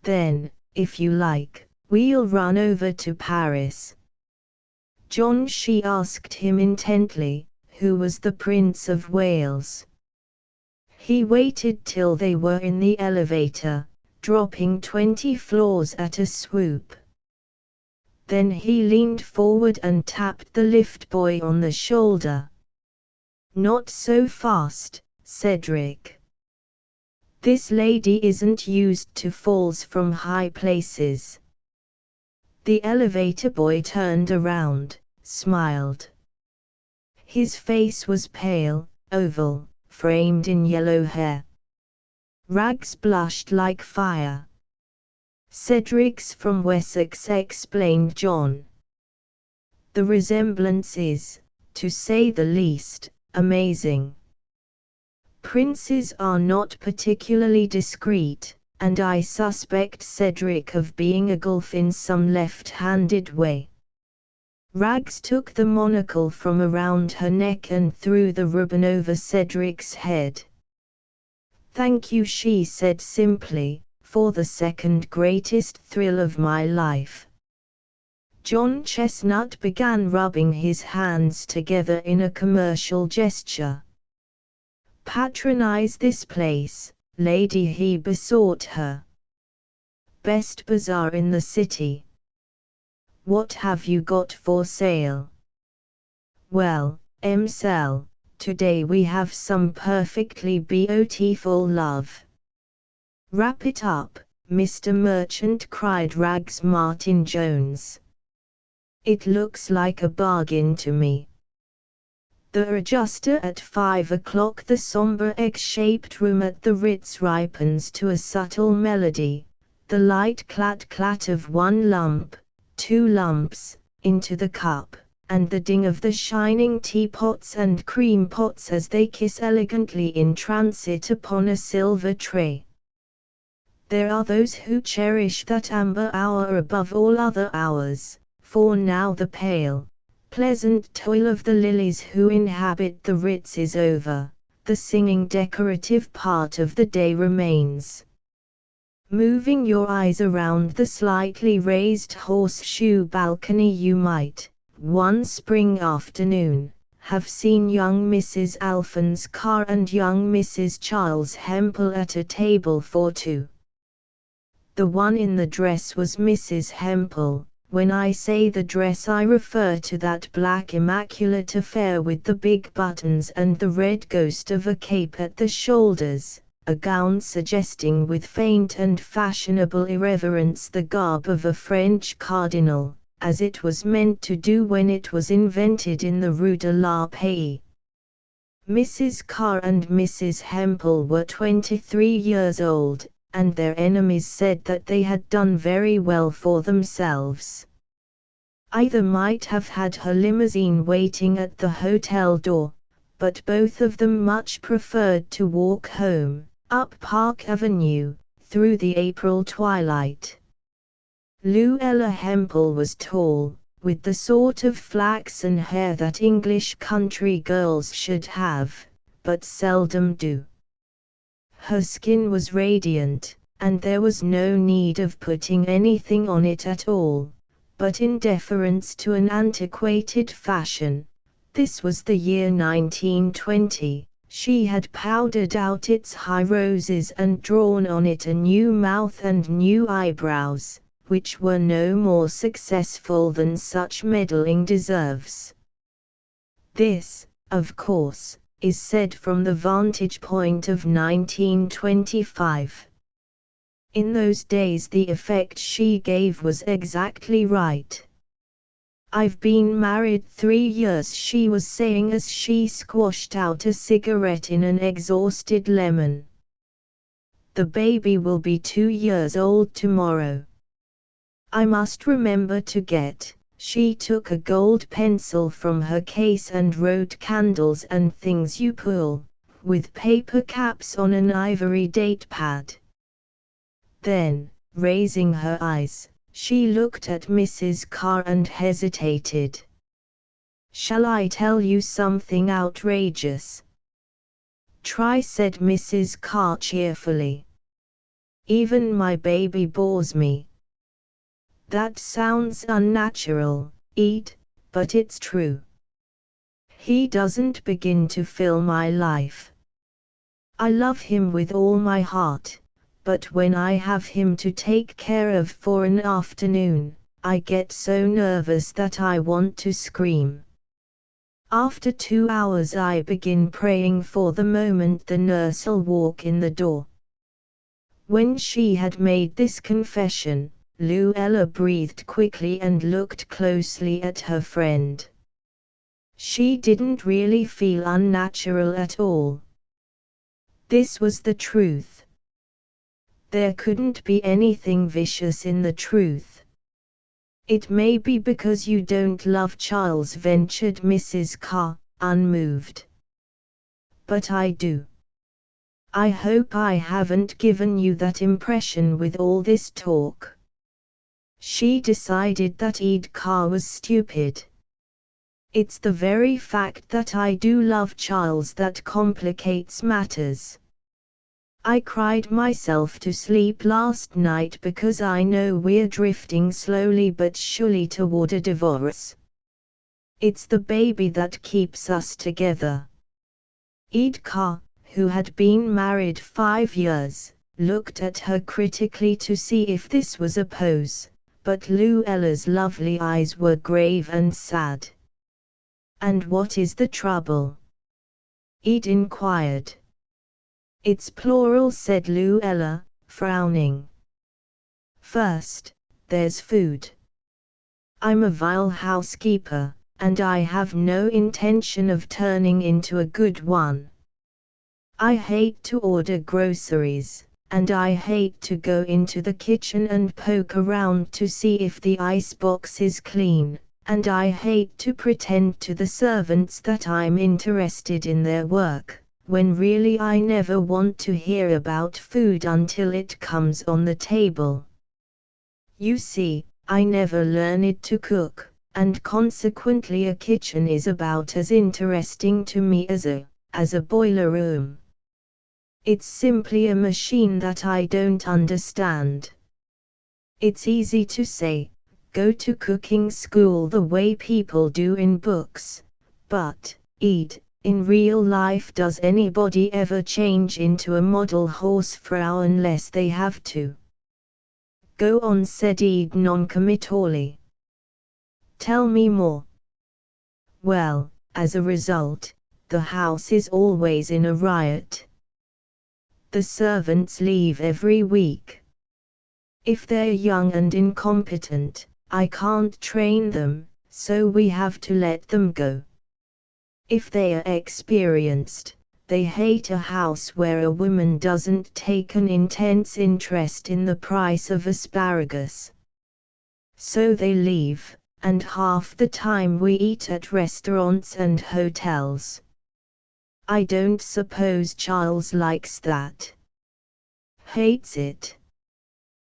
Then, if you like, we'll run over to Paris." "John," she asked him intently, "who was the Prince of Wales?" He waited till they were in the elevator, dropping 20 floors at a swoop. Then he leaned forward and tapped the lift boy on the shoulder. "Not so fast, Cedric. This lady isn't used to falls from high places." The elevator boy turned around, smiled. His face was pale, oval, framed in yellow hair. Rags blushed like fire. "Cedric's from Wessex," explained John. "The resemblance is, to say the least, amazing. Princes are not particularly discreet, and I suspect Cedric of being a Gulf in some left-handed way." Rags took the monocle from around her neck and threw the ribbon over Cedric's head. "Thank you," she said simply, "for the second greatest thrill of my life." John Chestnut began rubbing his hands together in a commercial gesture. "Patronize this place, lady," he besought her. "Best bazaar in the city. What have you got for sale?" "Well, Msel, today we have some perfectly beautiful love." "Wrap it up, Mr. Merchant," cried Rags Martin Jones. "It looks like a bargain to me." The adjuster at 5 o'clock. The somber egg-shaped room at the Ritz ripens to a subtle melody, the light clat-clat of one lump, 2 lumps, into the cup, and the ding of the shining teapots and cream pots as they kiss elegantly in transit upon a silver tray. There are those who cherish that amber hour above all other hours, for now the pale, pleasant toil of the lilies who inhabit the Ritz is over, the singing decorative part of the day remains. Moving your eyes around the slightly raised horseshoe balcony, you might, one spring afternoon, have seen young Mrs. Alphonse Carr and young Mrs. Charles Hempel at a table for two. The one in the dress was Mrs. Hempel. When I say the dress, I refer to that black immaculate affair with the big buttons and the red ghost of a cape at the shoulders, a gown suggesting with faint and fashionable irreverence the garb of a French cardinal, as it was meant to do when it was invented in the Rue de la Paix. Mrs. Carr and Mrs. Hempel were 23 years old, and their enemies said that they had done very well for themselves. Either might have had her limousine waiting at the hotel door, but both of them much preferred to walk home, up Park Avenue, through the April twilight. Luella Hempel was tall, with the sort of flaxen hair that English country girls should have, but seldom do. Her skin was radiant, and there was no need of putting anything on it at all, but in deference to an antiquated fashion, this was the year 1920, she had powdered out its high roses and drawn on it a new mouth and new eyebrows, which were no more successful than such meddling deserves. This, of course, is said from the vantage point of 1925. In those days the effect she gave was exactly right. "I've been married 3 years," she was saying as she squashed out a cigarette in an exhausted lemon. "The baby will be 2 years old tomorrow. I must remember to get." She took a gold pencil from her case and wrote "candles and things you pull," with paper caps on an ivory date pad. Then, raising her eyes, she looked at Mrs. Carr and hesitated. "Shall I tell you something outrageous?" "Try," said Mrs. Carr cheerfully. "Even my baby bores me." "That sounds unnatural, Ed, but it's true. He doesn't begin to fill my life. I love him with all my heart, but when I have him to take care of for an afternoon, I get so nervous that I want to scream. After 2 hours I begin praying for the moment the nurse'll walk in the door. When she had made this confession, Luella breathed quickly and looked closely at her friend. She didn't really feel unnatural at all. This was the truth. There couldn't be anything vicious in the truth. It may be because you don't love Charles, ventured Mrs. Carr, unmoved. But I do. I hope I haven't given you that impression with all this talk. She decided that Ed Carr was stupid. It's the very fact that I do love Charles that complicates matters. I cried myself to sleep last night because I know we're drifting slowly but surely toward a divorce. It's the baby that keeps us together. Ed Carr, who had been married 5 years, looked at her critically to see if this was a pose, but Luella's lovely eyes were grave and sad. "And what is the trouble?" Ed inquired. "It's plural," said Luella, frowning. "First, there's food. I'm a vile housekeeper, and I have no intention of turning into a good one. I hate to order groceries, and I hate to go into the kitchen and poke around to see if the icebox is clean, and I hate to pretend to the servants that I'm interested in their work, when really I never want to hear about food until it comes on the table. You see, I never learned to cook, and consequently a kitchen is about as interesting to me as a boiler room. It's simply a machine that I don't understand. It's easy to say, go to cooking school the way people do in books, but, Ed, in real life does anybody ever change into a model horsefrau unless they have to? Go on, said Ed noncommittally. Tell me more. Well, as a result, the house is always in a riot. The servants leave every week. If they're young and incompetent, I can't train them, so we have to let them go. If they are experienced, they hate a house where a woman doesn't take an intense interest in the price of asparagus. So they leave, and half the time we eat at restaurants and hotels. I don't suppose Charles likes that. Hates it.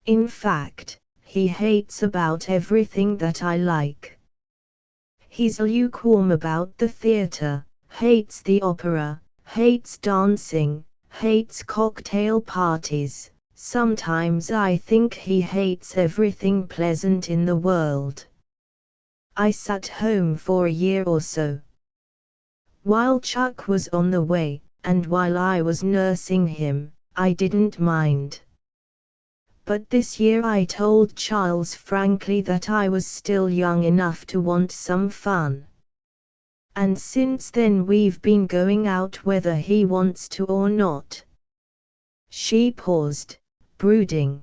In fact, he hates about everything that I like. He's lukewarm about the theater, hates the opera, hates dancing, hates cocktail parties. Sometimes I think he hates everything pleasant in the world. I sat home for a year or so. While Chuck was on the way, and while I was nursing him, I didn't mind. But this year I told Charles frankly that I was still young enough to want some fun. And since then we've been going out whether he wants to or not. She paused, brooding.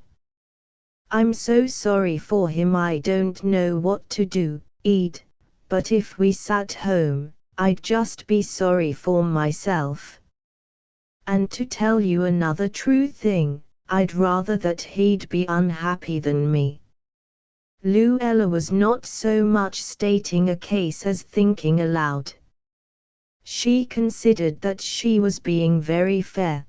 I'm so sorry for him, I don't know what to do, Ed, but if we sat home, I'd just be sorry for myself. And to tell you another true thing, I'd rather that he'd be unhappy than me. Luella was not so much stating a case as thinking aloud. She considered that she was being very fair.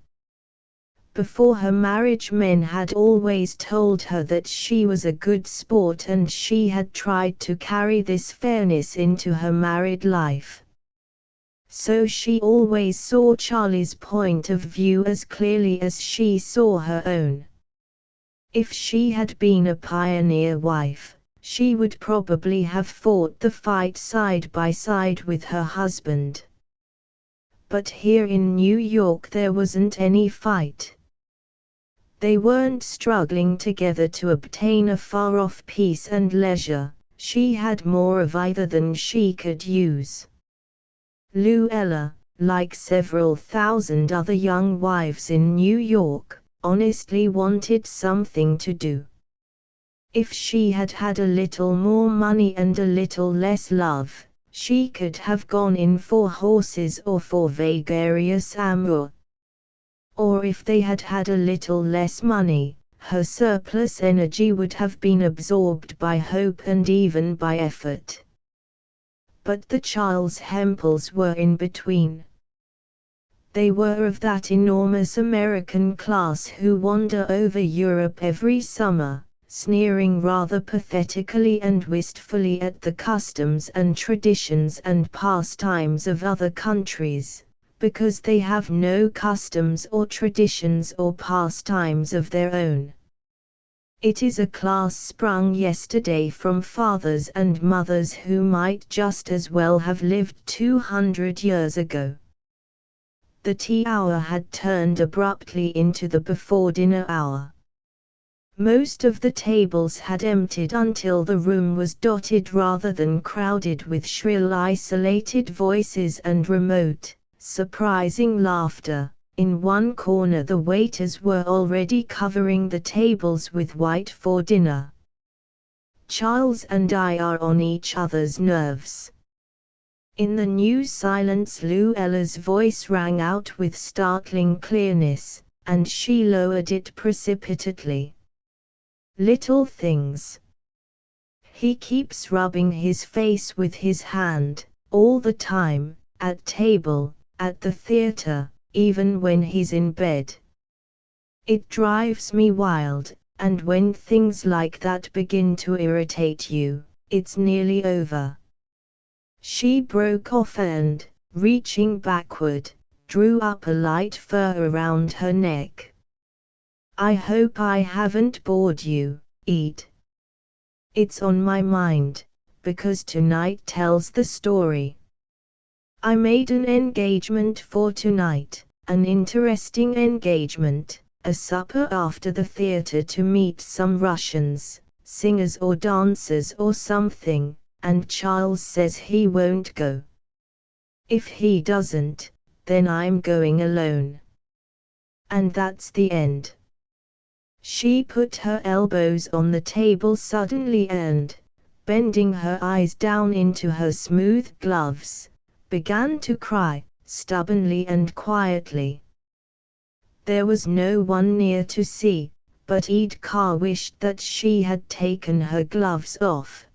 Before her marriage, men had always told her that she was a good sport, and she had tried to carry this fairness into her married life. So she always saw Charlie's point of view as clearly as she saw her own. If she had been a pioneer wife, she would probably have fought the fight side by side with her husband. But here in New York there wasn't any fight. They weren't struggling together to obtain a far-off peace and leisure. She had more of either than she could use. Luella, like several thousand other young wives in New York, honestly wanted something to do. If she had had a little more money and a little less love, she could have gone in for horses or for vagarious amour. Or if they had had a little less money, her surplus energy would have been absorbed by hope and even by effort. But the Charles Hempels were in between. They were of that enormous American class who wander over Europe every summer, sneering rather pathetically and wistfully at the customs and traditions and pastimes of other countries, because they have no customs or traditions or pastimes of their own. It is a class sprung yesterday from fathers and mothers who might just as well have lived 200 years ago. The tea hour had turned abruptly into the before-dinner hour. Most of the tables had emptied until the room was dotted rather than crowded with shrill isolated voices and remote, surprising laughter. In one corner the waiters were already covering the tables with white for dinner. Charles and I are on each other's nerves. In the new silence Luella's voice rang out with startling clearness, and she lowered it precipitately. Little things. He keeps rubbing his face with his hand, all the time, at table, at the theater, even when he's in bed. It drives me wild, and when things like that begin to irritate you, it's nearly over. She broke off and, reaching backward, drew up a light fur around her neck. I hope I haven't bored you, Ed. It's on my mind, because tonight tells the story. I made an engagement for tonight, an interesting engagement, a supper after the theater to meet some Russians, singers or dancers or something, and Charles says he won't go. If he doesn't, then I'm going alone. And that's the end. She put her elbows on the table suddenly and, bending her eyes down into her smooth gloves, began to cry, stubbornly and quietly. There was no one near to see, but Ed Carr wished that she had taken her gloves off.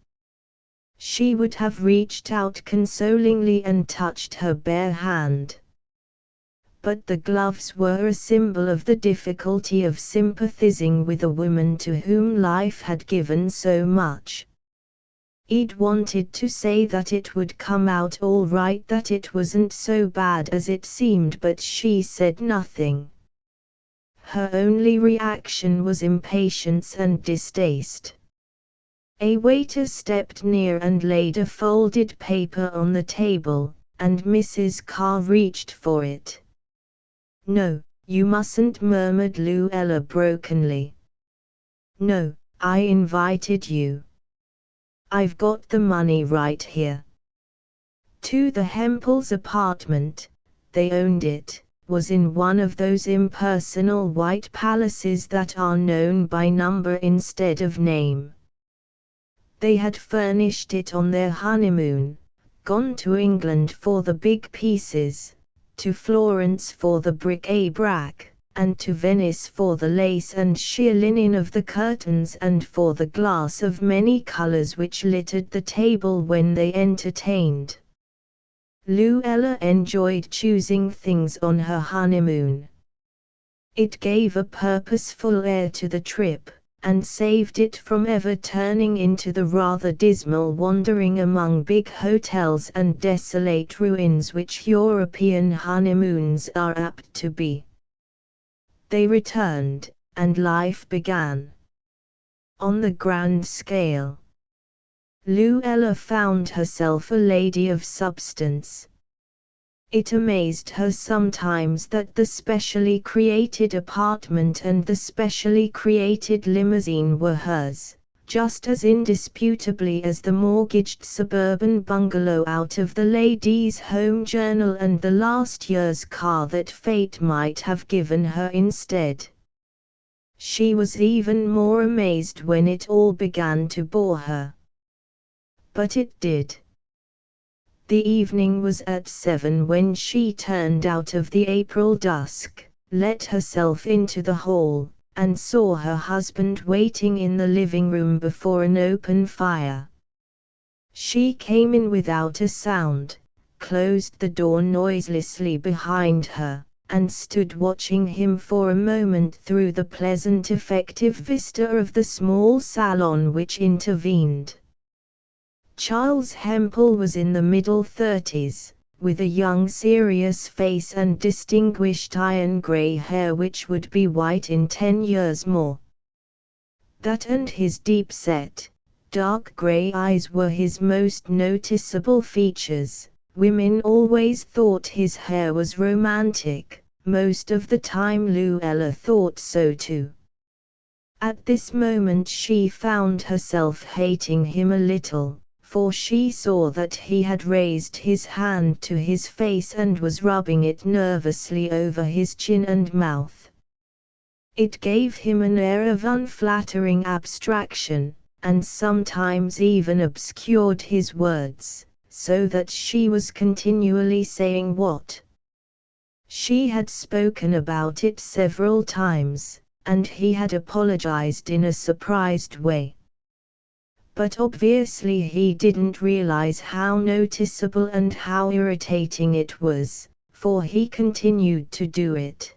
She would have reached out consolingly and touched her bare hand. But the gloves were a symbol of the difficulty of sympathizing with a woman to whom life had given so much. Ed wanted to say that it would come out all right, that it wasn't so bad as it seemed, but she said nothing. Her only reaction was impatience and distaste. A waiter stepped near and laid a folded paper on the table, and Mrs. Carr reached for it. "No, you mustn't," murmured Luella brokenly. "No, I invited you. I've got the money right here." To the Hempels' apartment, they owned it, was in one of those impersonal white palaces that are known by number instead of name. They had furnished it on their honeymoon, gone to England for the big pieces, to Florence for the bric-a-brac, and to Venice for the lace and sheer linen of the curtains and for the glass of many colors which littered the table when they entertained. Luella enjoyed choosing things on her honeymoon. It gave a purposeful air to the trip, and saved it from ever turning into the rather dismal wandering among big hotels and desolate ruins which European honeymoons are apt to be. They returned, and life began. On the grand scale. Luella found herself a lady of substance. It amazed her sometimes that the specially created apartment and the specially created limousine were hers, just as indisputably as the mortgaged suburban bungalow out of the Ladies' Home Journal and the last year's car that fate might have given her instead. She was even more amazed when it all began to bore her. But it did. The evening was at 7 when she turned out of the April dusk, let herself into the hall, and saw her husband waiting in the living room before an open fire. She came in without a sound, closed the door noiselessly behind her, and stood watching him for a moment through the pleasant effective vista of the small salon which intervened. Charles Hempel was in the middle 30s, with a young serious face and distinguished iron grey hair which would be white in 10 years more. That and his deep-set, dark grey eyes were his most noticeable features. Women always thought his hair was romantic, most of the time Luella thought so too. At this moment she found herself hating him a little, for she saw that he had raised his hand to his face and was rubbing it nervously over his chin and mouth. It gave him an air of unflattering abstraction, and sometimes even obscured his words, so that she was continually saying what she had spoken about it several times, and he had apologized in a surprised way. But obviously he didn't realize how noticeable and how irritating it was, for he continued to do it.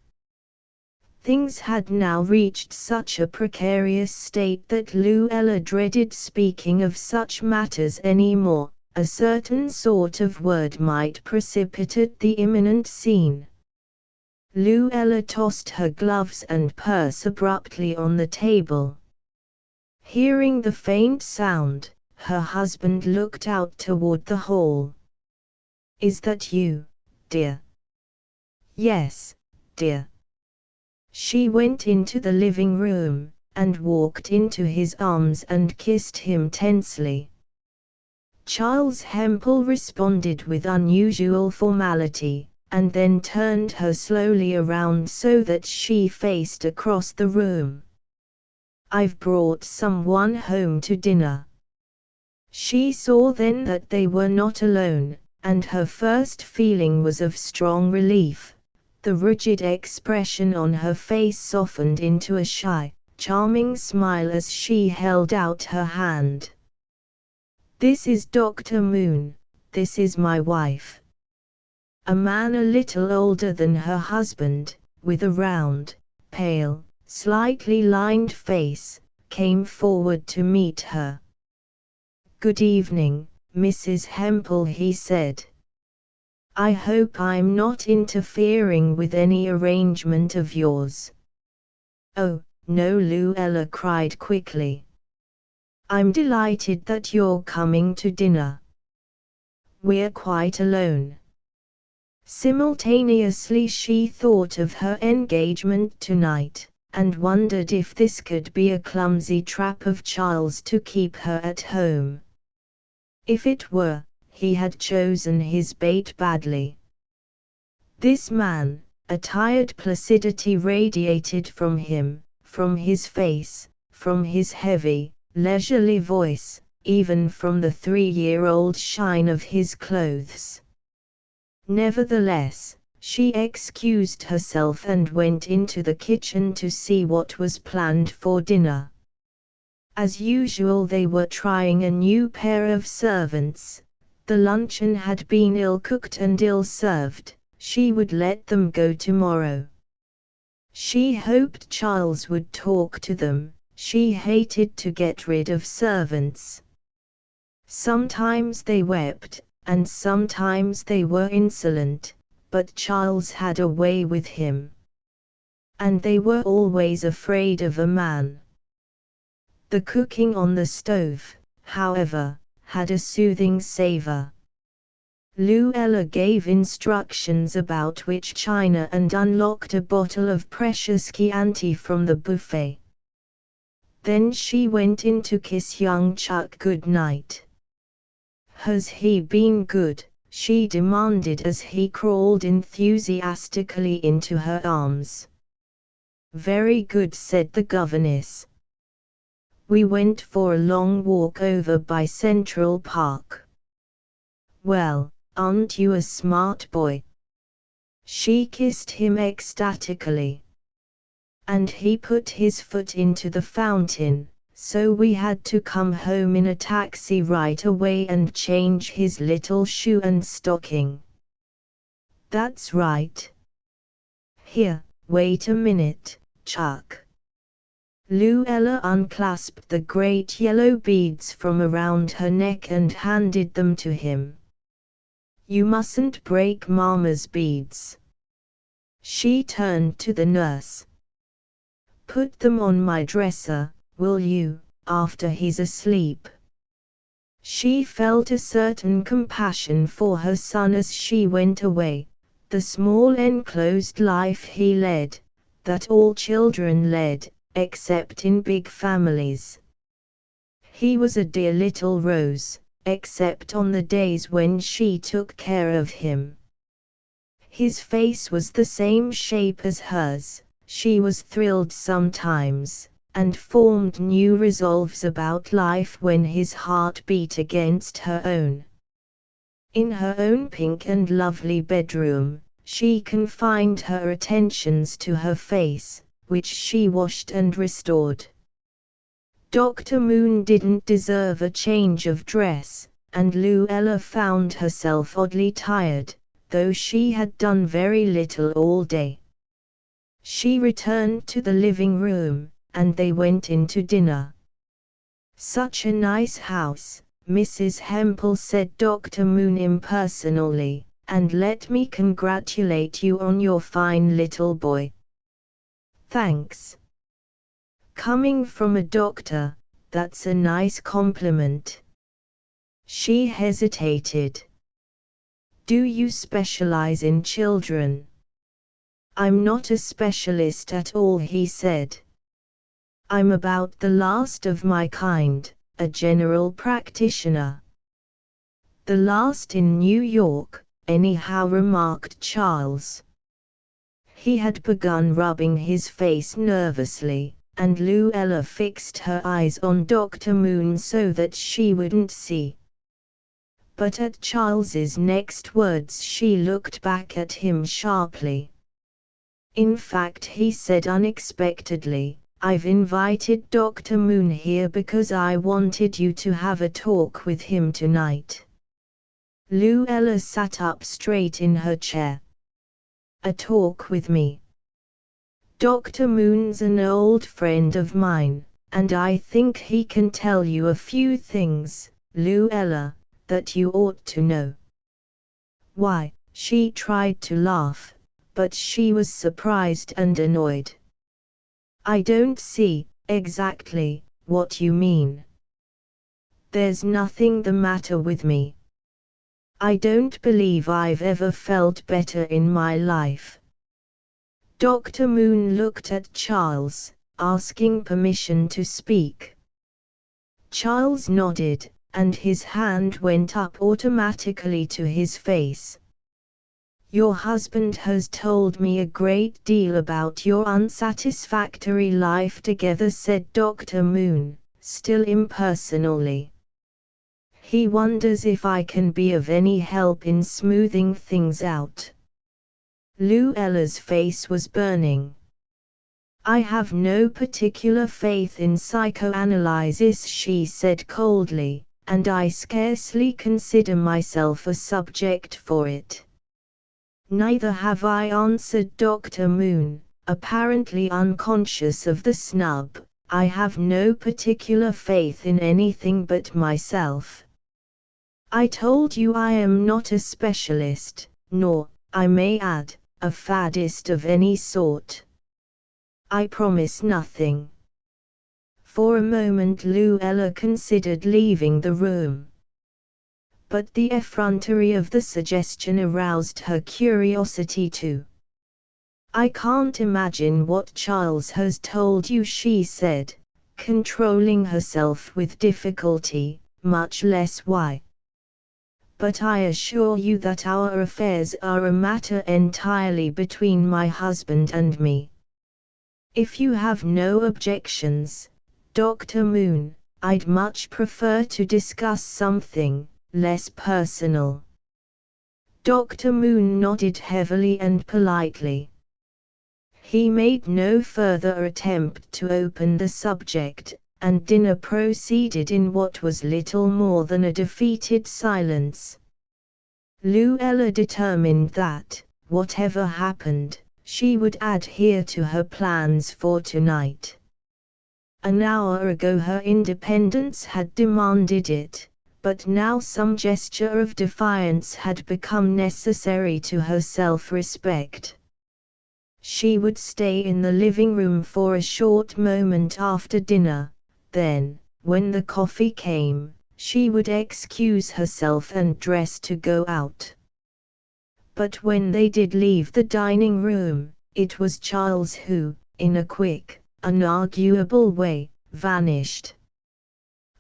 Things had now reached such a precarious state that Luella dreaded speaking of such matters anymore. A certain sort of word might precipitate the imminent scene. Luella tossed her gloves and purse abruptly on the table. Hearing the faint sound, her husband looked out toward the hall. "Is that you, dear?" "Yes, dear." She went into the living room, and walked into his arms and kissed him tensely. Charles Hempel responded with unusual formality, and then turned her slowly around so that she faced across the room. "I've brought someone home to dinner." She saw then that they were not alone, and her first feeling was of strong relief. The rigid expression on her face softened into a shy, charming smile as she held out her hand. "This is Dr. Moon, this is my wife." A man a little older than her husband, with a round, pale, slightly lined face, came forward to meet her. "Good evening, Mrs. Hempel," he said. "I hope I'm not interfering with any arrangement of yours." "Oh, no," Luella cried quickly. "I'm delighted that you're coming to dinner. We're quite alone." Simultaneously she thought of her engagement tonight, and wondered if this could be a clumsy trap of Charles to keep her at home. If it were, he had chosen his bait badly. This man, a tired placidity radiated from him, from his face, from his heavy, leisurely voice, even from the 3-year-old shine of his clothes. Nevertheless, she excused herself and went into the kitchen to see what was planned for dinner. As usual they were trying a new pair of servants. The luncheon had been ill-cooked and ill-served. She would let them go tomorrow. She hoped Charles would talk to them. She hated to get rid of servants. Sometimes they wept, and sometimes they were insolent, but Charles had a way with him. And they were always afraid of a man. The cooking on the stove, however, had a soothing savor. Luella gave instructions about which china and unlocked a bottle of precious Chianti from the buffet. Then she went in to kiss young Chuck good night. "Has he been good?" she demanded as he crawled enthusiastically into her arms. "Very good," said the governess. "We went for a long walk over by Central Park." "Well, aren't you a smart boy?" She kissed him ecstatically. "And he put his foot into the fountain, so we had to come home in a taxi right away and change his little shoe and stocking." "That's right. Here, wait a minute, Chuck." Luella unclasped the great yellow beads from around her neck and handed them to him. "You mustn't break Mama's beads." She turned to the nurse. "Put them on my dresser, will you, after he's asleep?" She felt a certain compassion for her son as she went away, the small enclosed life he led, that all children led, except in big families. He was a dear little rose, except on the days when she took care of him. His face was the same shape as hers. She was thrilled sometimes, and formed new resolves about life when his heart beat against her own. In her own pink and lovely bedroom, she confined her attentions to her face, which she washed and restored. Dr. Moon didn't deserve a change of dress, and Luella found herself oddly tired, though she had done very little all day. She returned to the living room, and they went in to dinner. "Such a nice house," Mrs. Hempel said Dr. Moon impersonally, "and let me congratulate you on your fine little boy." "Thanks. Coming from a doctor, that's a nice compliment." She hesitated. "Do you specialize in children?" "I'm not a specialist at all," he said. "I'm about the last of my kind, a general practitioner." "The last in New York, anyhow," remarked Charles. He had begun rubbing his face nervously, and Luella fixed her eyes on Dr. Moon so that she wouldn't see. But at Charles's next words she looked back at him sharply. "In fact," he said unexpectedly, "I've invited Dr. Moon here because I wanted you to have a talk with him tonight." Luella sat up straight in her chair. "A talk with me? Dr. Moon's an old friend of mine, and I think he can tell you a few things, Luella, that you ought to know." "Why?" She tried to laugh, but she was surprised and annoyed. "I don't see, exactly, what you mean." "There's nothing the matter with me. I don't believe I've ever felt better in my life." Dr. Moon looked at Charles, asking permission to speak. Charles nodded, and his hand went up automatically to his face. "Your husband has told me a great deal about your unsatisfactory life together," said Dr. Moon, still impersonally. "He wonders if I can be of any help in smoothing things out." Luella's face was burning. "I have no particular faith in psychoanalysis," she said coldly, "and I scarcely consider myself a subject for it." "Neither have I," answered Dr. Moon, apparently unconscious of the snub. "I have no particular faith in anything but myself. I told you I am not a specialist, nor, I may add, a faddist of any sort. I promise nothing." For a moment Luella considered leaving the room. but the effrontery of the suggestion aroused her curiosity too. "I can't imagine what Charles has told you," she said, controlling herself with difficulty, "much less why. But I assure you that our affairs are a matter entirely between my husband and me. If you have no objections, Dr. Moon, I'd much prefer to discuss something less personal." Dr. Moon nodded heavily and politely. He made no further attempt to open the subject, and dinner proceeded in what was little more than a defeated silence. Luella determined that, whatever happened, she would adhere to her plans for tonight. An hour ago her independence had demanded it, but now some gesture of defiance had become necessary to her self-respect. She would stay in the living room for a short moment after dinner, then, when the coffee came, she would excuse herself and dress to go out. But when they did leave the dining room, it was Charles who, in a quick, unarguable way, vanished.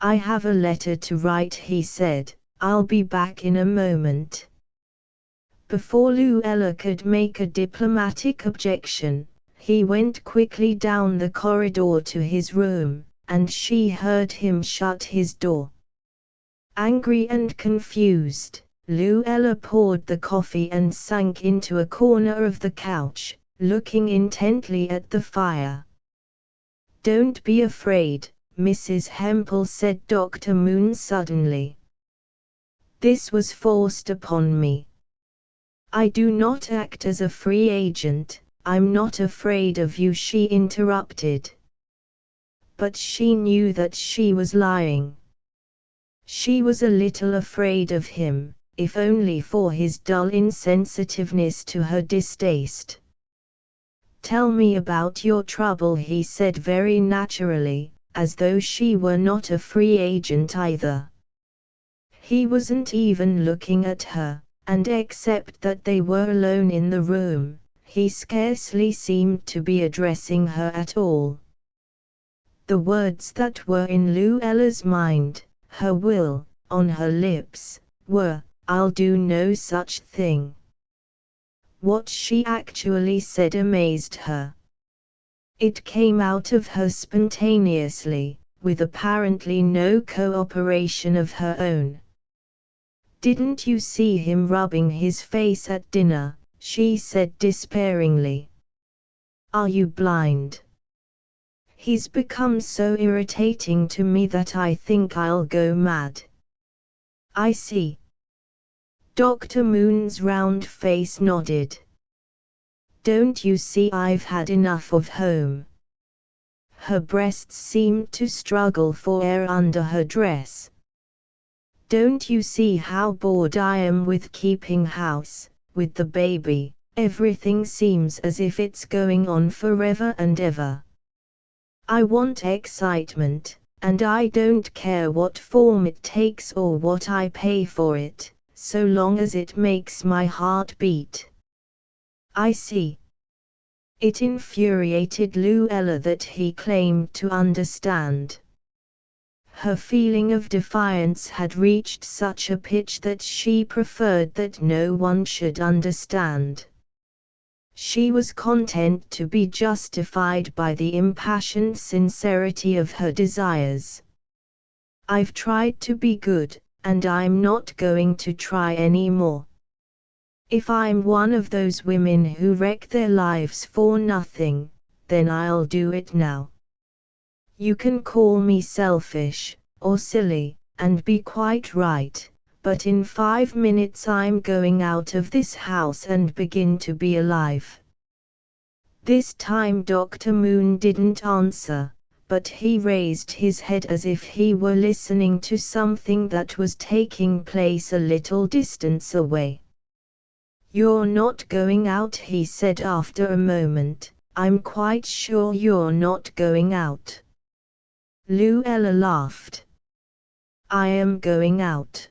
"I have a letter to write," he said. "I'll be back in a moment." Before Luella could make a diplomatic objection, he went quickly down the corridor to his room, and she heard him shut his door. Angry and confused, Luella poured the coffee and sank into a corner of the couch, looking intently at the fire. "Don't be afraid, Mrs. Hempel," said Dr. Moon suddenly. "This was forced upon me. I do not act as a free agent." "I'm not afraid of you," she interrupted. But she knew that she was lying. She was a little afraid of him, if only for his dull insensitiveness to her distaste. "Tell me about your trouble," he said very naturally, as though she were not a free agent either. He wasn't even looking at her, and except that they were alone in the room, he scarcely seemed to be addressing her at all. The words that were in Luella's mind, her will, on her lips, were, "I'll do no such thing." What she actually said amazed her. It came out of her spontaneously, with apparently no cooperation of her own. "Didn't you see him rubbing his face at dinner?" she said despairingly. "Are you blind? He's become so irritating to me that I think I'll go mad." "I see." Dr. Moon's round face nodded. "Don't you see I've had enough of home?" Her breasts seemed to struggle for air under her dress. "Don't you see how bored I am with keeping house, with the baby? Everything seems as if it's going on forever and ever. I want excitement, and I don't care what form it takes or what I pay for it, so long as it makes my heart beat." "I see." It infuriated Luella that he claimed to understand. Her feeling of defiance had reached such a pitch that she preferred that no one should understand. She was content to be justified by the impassioned sincerity of her desires. "I've tried to be good, and I'm not going to try any more. If I'm one of those women who wreck their lives for nothing, then I'll do it now. You can call me selfish, or silly, and be quite right, but in 5 minutes I'm going out of this house and begin to be alive." This time Dr. Moon didn't answer, but he raised his head as if he were listening to something that was taking place a little distance away. "You're not going out," he said after a moment. "I'm quite sure you're not going out." Luella laughed. "I am going out."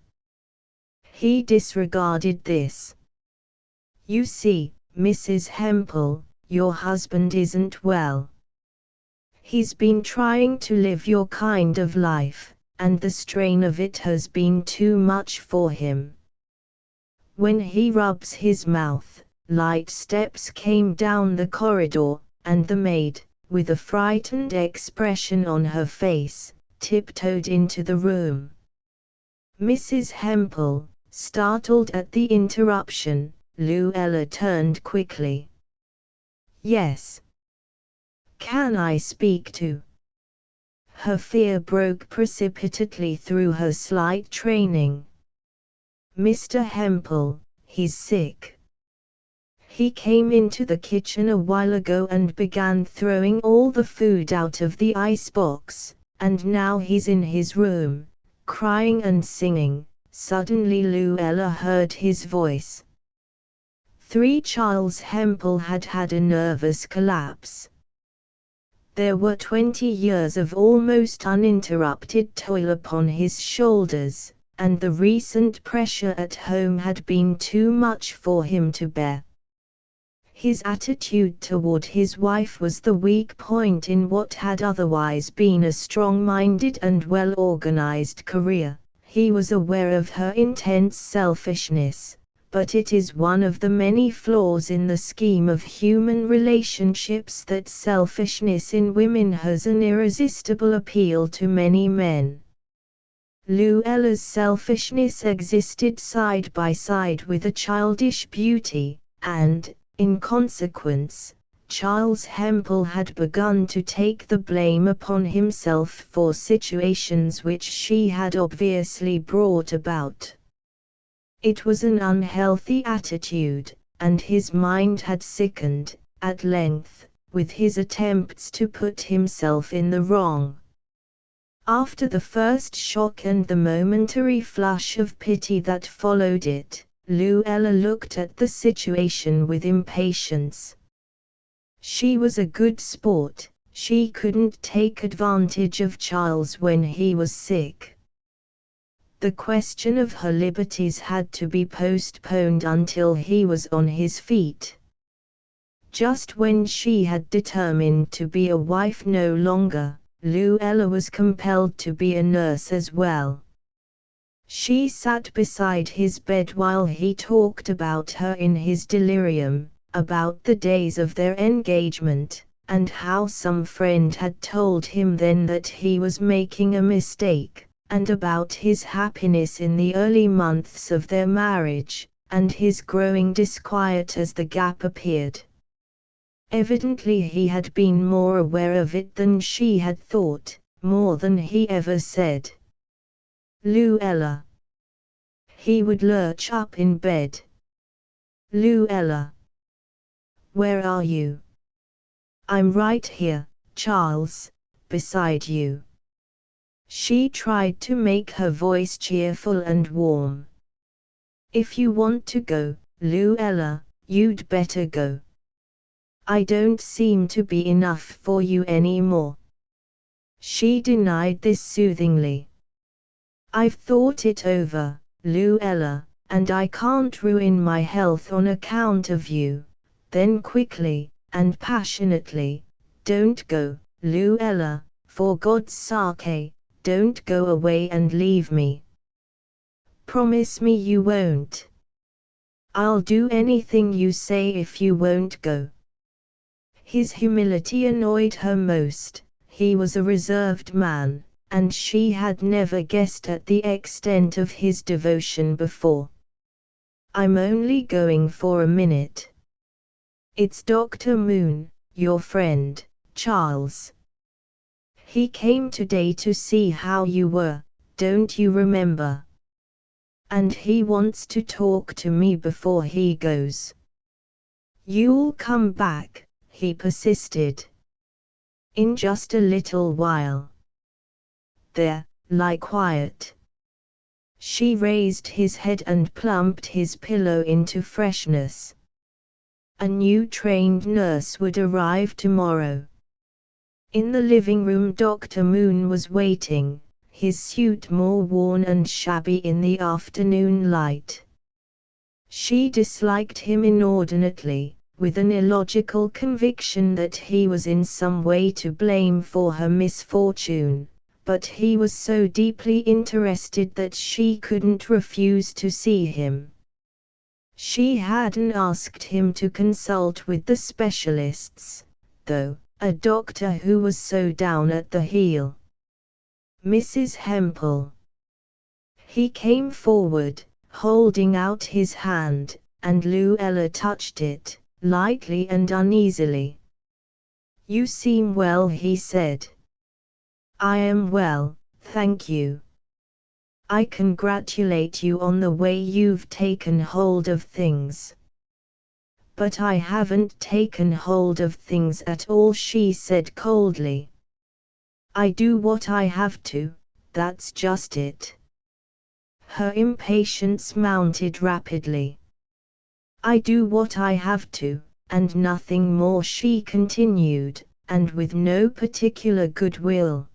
He disregarded this. "You see, Mrs. Hempel, your husband isn't well. He's been trying to live your kind of life, and the strain of it has been too much for him." When he rubs his mouth, light steps came down the corridor, and the maid, with a frightened expression on her face, tiptoed into the room. Mrs. Hempel, startled at the interruption, Luella turned quickly. "Yes. Can I speak to?" Her fear broke precipitately through her slight training. "Mr. Hempel, he's sick. He came into the kitchen a while ago and began throwing all the food out of the icebox, and now he's in his room, crying and singing." Suddenly Luella heard his voice. Charles Hempel had had a nervous collapse. There were 20 years of almost uninterrupted toil upon his shoulders, and the recent pressure at home had been too much for him to bear. His attitude toward his wife was the weak point in what had otherwise been a strong-minded and well-organized career. He was aware of her intense selfishness, but it is one of the many flaws in the scheme of human relationships that selfishness in women has an irresistible appeal to many men. Luella's selfishness existed side by side with a childish beauty, and, in consequence, Charles Hempel had begun to take the blame upon himself for situations which she had obviously brought about. It was an unhealthy attitude, and his mind had sickened, at length, with his attempts to put himself in the wrong. After the first shock and the momentary flush of pity that followed it, Luella looked at the situation with impatience. She was a good sport. She couldn't take advantage of Charles when he was sick. The question of her liberties had to be postponed until he was on his feet. Just when she had determined to be a wife no longer, Luella was compelled to be a nurse as well. She sat beside his bed while he talked about her in his delirium, about the days of their engagement, and how some friend had told him then that he was making a mistake, and about his happiness in the early months of their marriage, and his growing disquiet as the gap appeared. Evidently he had been more aware of it than she had thought, more than he ever said. "Luella." He would lurch up in bed. "Luella. Where are you?" "I'm right here, Charles, beside you." She tried to make her voice cheerful and warm. "If you want to go, Luella, you'd better go. I don't seem to be enough for you anymore." She denied this soothingly. "I've thought it over, Luella, and I can't ruin my health on account of you." Then quickly, and passionately, "Don't go, Luella, for God's sake, don't go away and leave me. Promise me you won't." "I'll do anything you say if you won't go." His humility annoyed her most. He was a reserved man, and she had never guessed at the extent of his devotion before. "I'm only going for a minute. It's Dr. Moon, your friend, Charles. He came today to see how you were, don't you remember? And he wants to talk to me before he goes." "You'll come back," he persisted. "In just a little while. There, lie quiet." She raised his head and plumped his pillow into freshness. A new trained nurse would arrive tomorrow. In the living room Dr. Moon was waiting. his suit more worn and shabby in the afternoon light. She disliked him inordinately, with an illogical conviction that he was in some way to blame for her misfortune, but he was so deeply interested that she couldn't refuse to see him. She hadn't asked him to consult with the specialists, though, a doctor who was so down at the heel. Mrs. Hempel. He came forward, holding out his hand, and Luella touched it, lightly and uneasily. "You seem well," he said. "I am well, thank you. I congratulate you on the way you've taken hold of things." "But I haven't taken hold of things at all," she said coldly. "I do what I have to, that's just it." Her impatience mounted rapidly. "I do what I have to, and nothing more," she continued, and with no particular goodwill.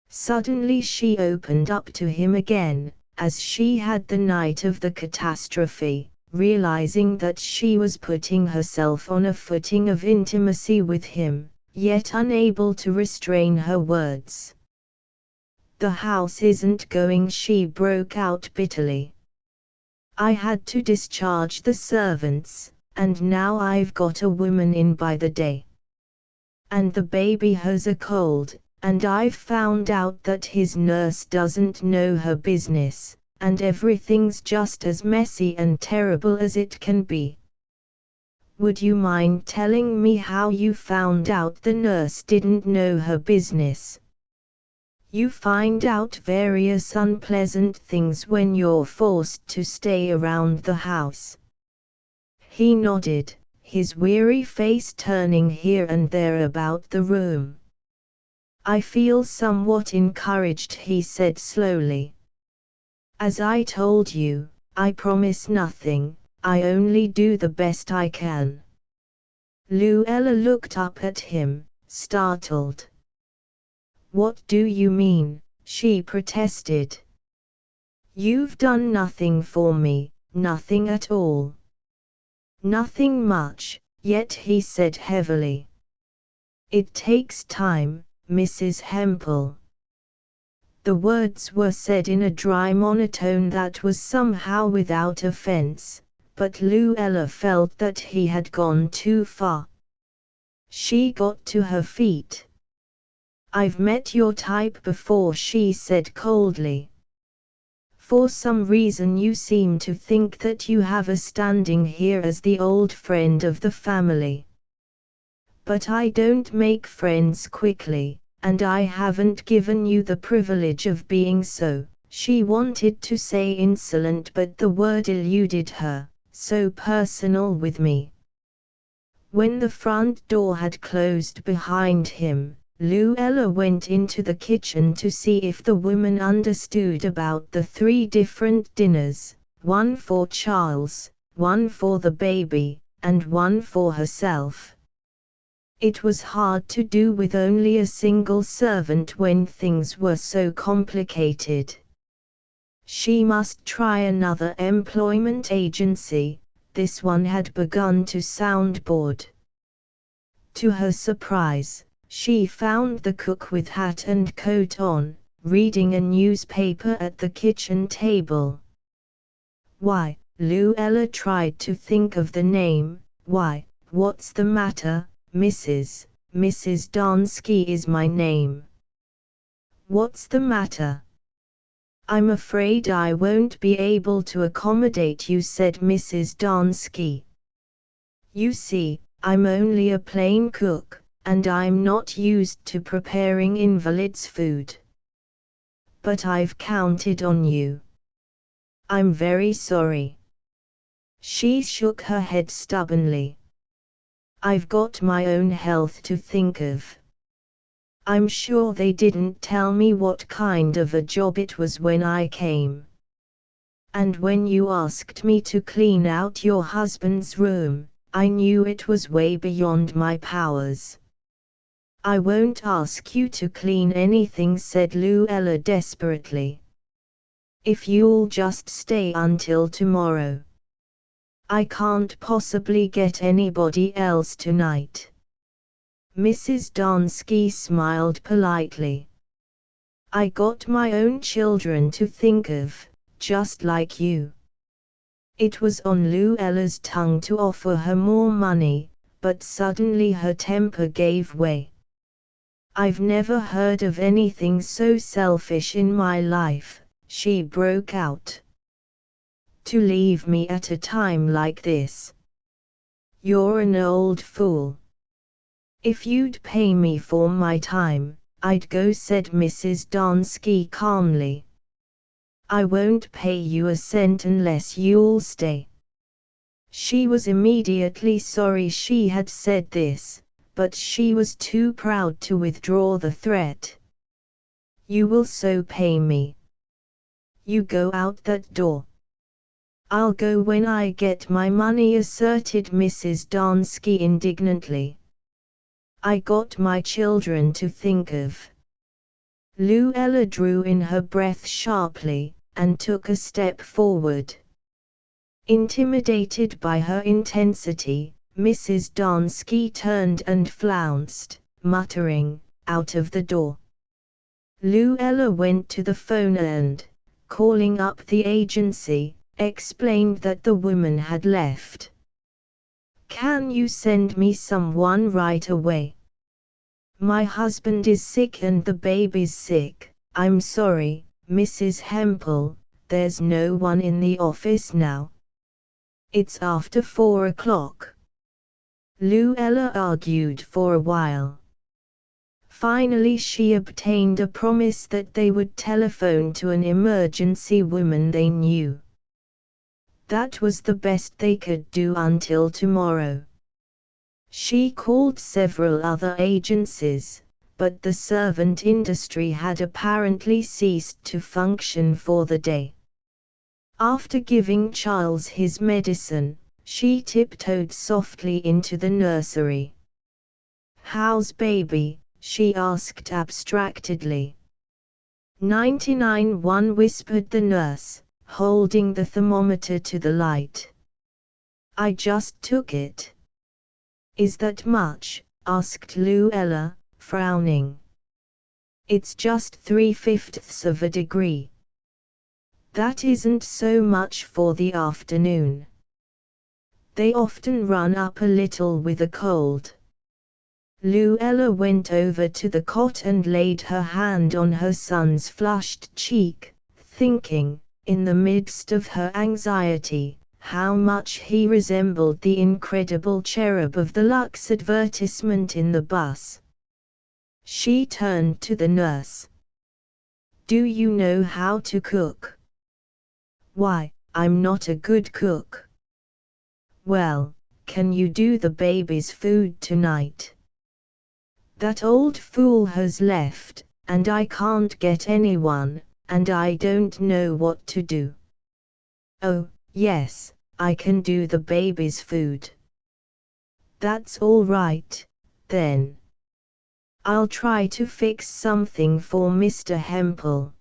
Suddenly she opened up to him again, as she had the night of the catastrophe, realizing that she was putting herself on a footing of intimacy with him, yet unable to restrain her words. "The house isn't going," she broke out bitterly. "I had to discharge the servants, and now I've got a woman in by the day. And the baby has a cold, and I've found out that his nurse doesn't know her business, and everything's just as messy and terrible as it can be." "Would you mind telling me how you found out the nurse didn't know her business?" "You find out various unpleasant things when you're forced to stay around the house." He nodded, his weary face turning here and there about the room. "I feel somewhat encouraged," he said slowly. "As I told you, I promise nothing, I only do the best I can." Luella looked up at him, startled. "What do you mean?" she protested. "You've done nothing for me, nothing at all." "Nothing much, yet," he said heavily. "It takes time, Mrs. Hempel." The words were said in a dry monotone that was somehow without offense, but Luella felt that he had gone too far. She got to her feet. "I've met your type before," she said coldly. "For some reason you seem to think that you have a standing here as the old friend of the family. But I don't make friends quickly, and I haven't given you the privilege of being so." She wanted to say insolent, but the word eluded her. "So personal with me." When the front door had closed behind him, Luella went into the kitchen to see if the woman understood about the 3 different dinners, one for Charles, one for the baby, and one for herself. It was hard to do with only a single servant when things were so complicated. She must try another employment agency. This one had begun to sound bored. To her surprise, she found the cook with hat and coat on, reading a newspaper at the kitchen table. "Why," Luella tried to think of the name, "why, what's the matter, Mrs. Donsky is my name." "What's the matter?" "I'm afraid I won't be able to accommodate you," said Mrs. Donsky. "You see, I'm only a plain cook, and I'm not used to preparing invalids' food. But I've counted on you. I'm very sorry." She shook her head stubbornly. "I've got my own health to think of. I'm sure they didn't tell me what kind of a job it was when I came. And when you asked me to clean out your husband's room, I knew it was way beyond my powers. "I won't ask you to clean anything," said Luella desperately. "If you'll just stay until tomorrow. I can't possibly get anybody else tonight." Mrs. Donsky smiled politely. "I got my own children to think of, just like you." It was on Luella's tongue to offer her more money, but suddenly her temper gave way. "I've never heard of anything so selfish in my life," she broke out. "To leave me at a time like this. You're an old fool." "If you'd pay me for my time, I'd go," said Mrs. Donsky calmly. "I won't pay you a cent unless you'll stay." She was immediately sorry she had said this, but she was too proud to withdraw the threat. "You will so pay me. You go out that door." "I'll go when I get my money," asserted Mrs. Donsky indignantly. "I got my children to think of." Luella drew in her breath sharply, and took a step forward. Intimidated by her intensity, Mrs. Donsky turned and flounced, muttering, out of the door. Luella went to the phone and, calling up the agency, explained that the woman had left. "Can you send me someone right away? My husband is sick and the baby's sick." "I'm sorry, Mrs. Hempel, there's no one in the office now. It's after 4 o'clock." Luella argued for a while. Finally she obtained a promise that they would telephone to an emergency woman they knew. That was the best they could do until tomorrow. She called several other agencies, but the servant industry had apparently ceased to function for the day. After giving Charles his medicine, she tiptoed softly into the nursery. "How's baby?" she asked abstractedly. 99.1, whispered the nurse, holding the thermometer to the light. "I just took it." "Is that much?" asked Luella, frowning. "It's just 3/5 of a degree." "That isn't so much for the afternoon. They often run up a little with a cold." Luella went over to the cot and laid her hand on her son's flushed cheek, thinking, in the midst of her anxiety, how much he resembled the incredible cherub of the Lux advertisement in the bus. She turned to the nurse. "Do you know how to cook?" "Why, I'm not a good cook." "Well, can you do the baby's food tonight?" "That old fool has left, and I can't get anyone, and I don't know what to do." "Oh, yes, I can do the baby's food." "That's all right, then. I'll try to fix something for Mr. Hempel.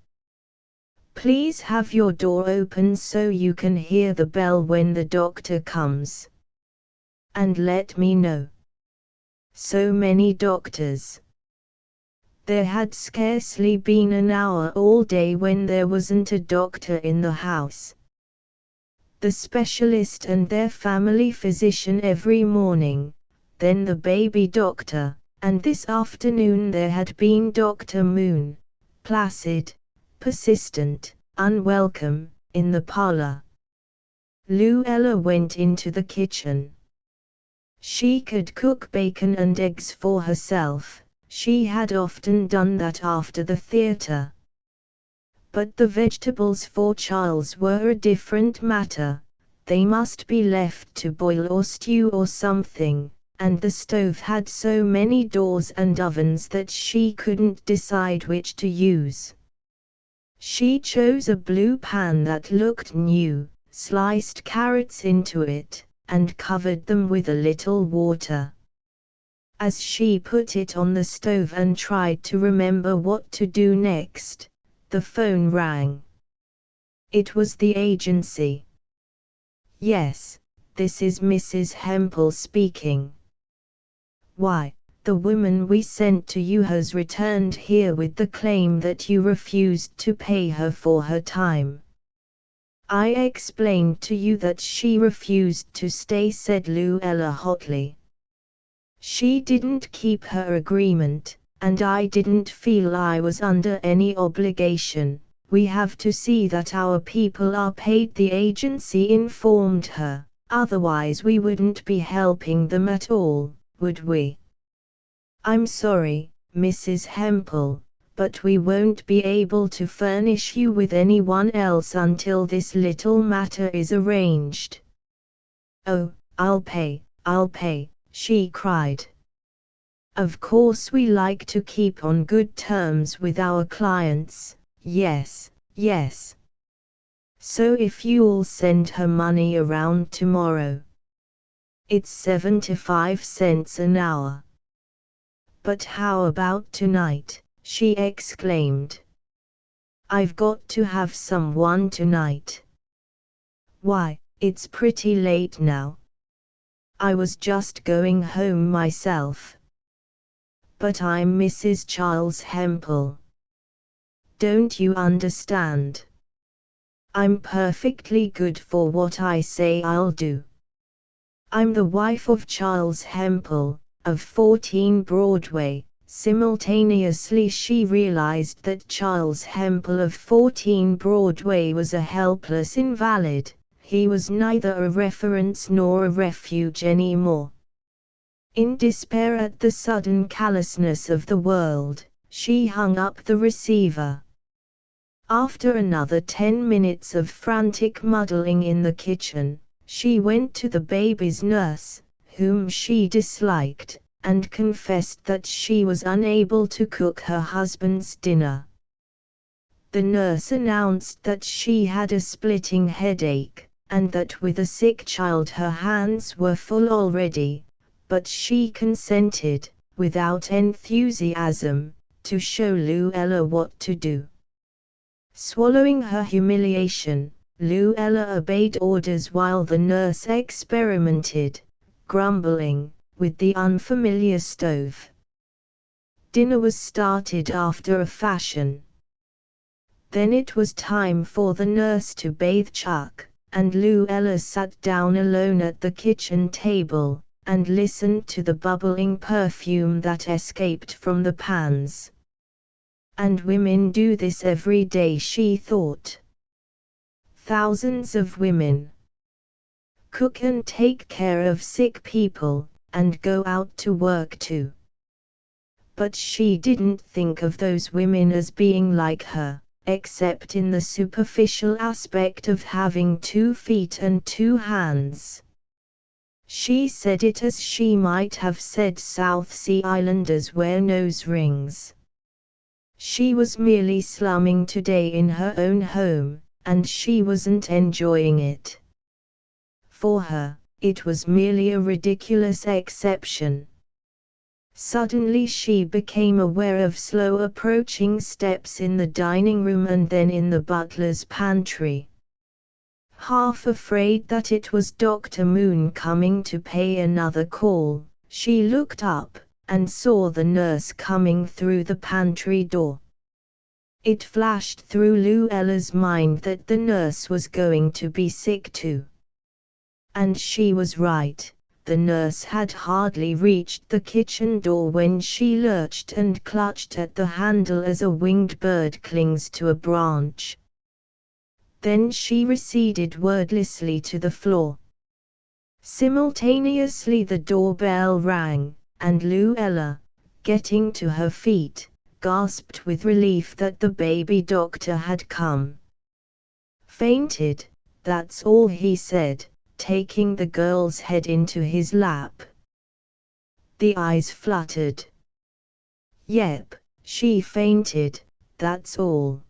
Please have your door open so you can hear the bell when the doctor comes. And let me know." So many doctors. There had scarcely been an hour all day when there wasn't a doctor in the house. The specialist and their family physician every morning, then the baby doctor, and this afternoon there had been Dr. Moon, placid, persistent, unwelcome, in the parlor. Luella went into the kitchen. She could cook bacon and eggs for herself. She had often done that after the theater. But the vegetables for Charles were a different matter. They must be left to boil or stew or something, and the stove had so many doors and ovens that she couldn't decide which to use. She chose a blue pan that looked new, sliced carrots into it, and covered them with a little water. As she put it on the stove and tried to remember what to do next, the phone rang. It was the agency. Yes, this is Mrs. Hempel speaking. Why, the woman we sent to you has returned here with the claim that you refused to pay her for her time. I explained to you that she refused to stay, said Luella hotly. She didn't keep her agreement, and I didn't feel I was under any obligation. We have to see that our people are paid, the agency informed her, otherwise we wouldn't be helping them at all, would we? I'm sorry, Mrs. Hempel, but we won't be able to furnish you with anyone else until this little matter is arranged. Oh, I'll pay, she cried. Of course we like to keep on good terms with our clients, yes. So if you'll send her money around tomorrow. It's 75 cents an hour. But how about tonight, she exclaimed. I've got to have someone tonight. Why, it's pretty late now. I was just going home myself. But I'm Mrs. Charles Hempel. Don't you understand? I'm perfectly good for what I say I'll do. I'm the wife of Charles Hempel, of 14 Broadway. Simultaneously she realized that Charles Hempel of 14 Broadway was a helpless invalid. He was neither a reference nor a refuge anymore. In despair at the sudden callousness of the world, she hung up the receiver. After another 10 minutes of frantic muddling in the kitchen, she went to the baby's nurse, whom she disliked, and confessed that she was unable to cook her husband's dinner. The nurse announced that she had a splitting headache, and that with a sick child her hands were full already, but she consented, without enthusiasm, to show Luella what to do. Swallowing her humiliation, Luella obeyed orders while the nurse experimented, grumbling, with the unfamiliar stove. Dinner was started after a fashion. Then it was time for the nurse to bathe Chuck, and Luella sat down alone at the kitchen table, and listened to the bubbling perfume that escaped from the pans. And women do this every day, she thought. Thousands of women cook and take care of sick people, and go out to work too. But she didn't think of those women as being like her, except in the superficial aspect of having 2 feet and 2 hands. She said it as she might have said South Sea Islanders wear nose rings. She was merely slumming today in her own home, and she wasn't enjoying it. For her, it was merely a ridiculous exception. Suddenly she became aware of slow approaching steps in the dining room and then in the butler's pantry. Half afraid that it was Dr. Moon coming to pay another call, she looked up, and saw the nurse coming through the pantry door. It flashed through Luella's mind that the nurse was going to be sick too. And she was right. The nurse had hardly reached the kitchen door when she lurched and clutched at the handle as a winged bird clings to a branch. Then she receded wordlessly to the floor. Simultaneously the doorbell rang, and Luella, getting to her feet, gasped with relief that the baby doctor had come. Fainted, that's all, he said, taking the girl's head into his lap. The eyes fluttered. Yep, she fainted, that's all.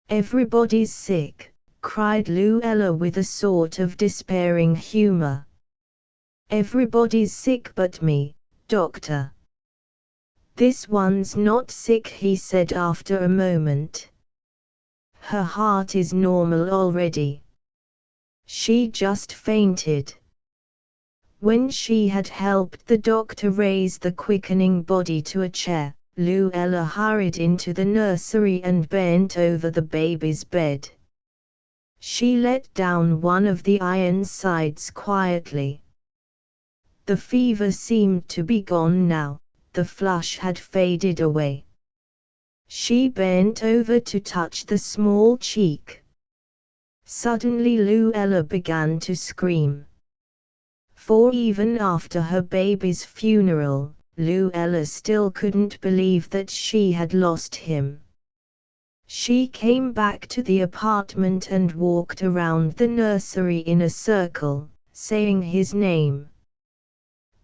Everybody's sick, cried Luella with a sort of despairing humor. Everybody's sick but me, doctor. "This one's not sick," he said after a moment. "Her heart is normal already. She just fainted." When she had helped the doctor raise the quickening body to a chair, Luella hurried into the nursery and bent over the baby's bed. She let down one of the iron sides quietly. The fever seemed to be gone now, the flush had faded away. She bent over to touch the small cheek. Suddenly Luella began to scream. For even after her baby's funeral, Luella still couldn't believe that she had lost him. She came back to the apartment and walked around the nursery in a circle, saying his name.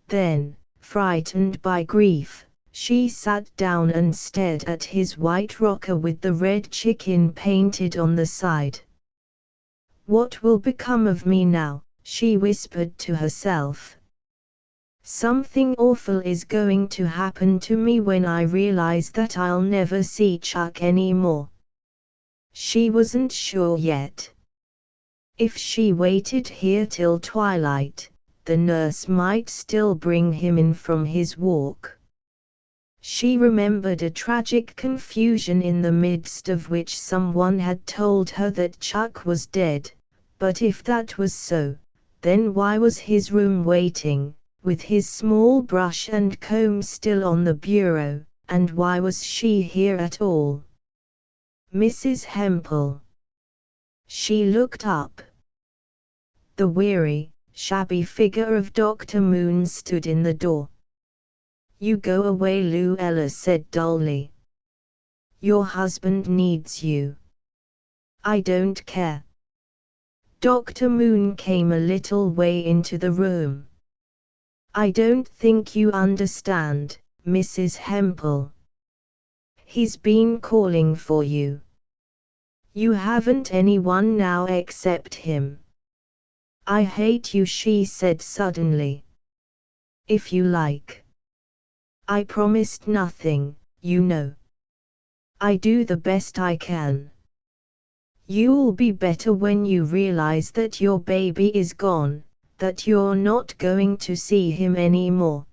Then, frightened by grief, she sat down and stared at his white rocker with the red chicken painted on the side. "What will become of me now?" she whispered to herself. "Something awful is going to happen to me when I realize that I'll never see Chuck anymore." She wasn't sure yet. If she waited here till twilight, the nurse might still bring him in from his walk. She remembered a tragic confusion in the midst of which someone had told her that Chuck was dead, but if that was so, then why was his room waiting, with his small brush and comb still on the bureau, and why was she here at all? Mrs. Hempel. She looked up. The weary, shabby figure of Dr. Moon stood in the door. "You go away," Luella said dully. "Your husband needs you." "I don't care." Dr. Moon came a little way into the room. "I don't think you understand, Mrs. Hempel. He's been calling for you. You haven't anyone now except him." "I hate you," she said suddenly. "If you like. I promised nothing, you know. I do the best I can. You'll be better when you realize that your baby is gone, that you're not going to see him anymore."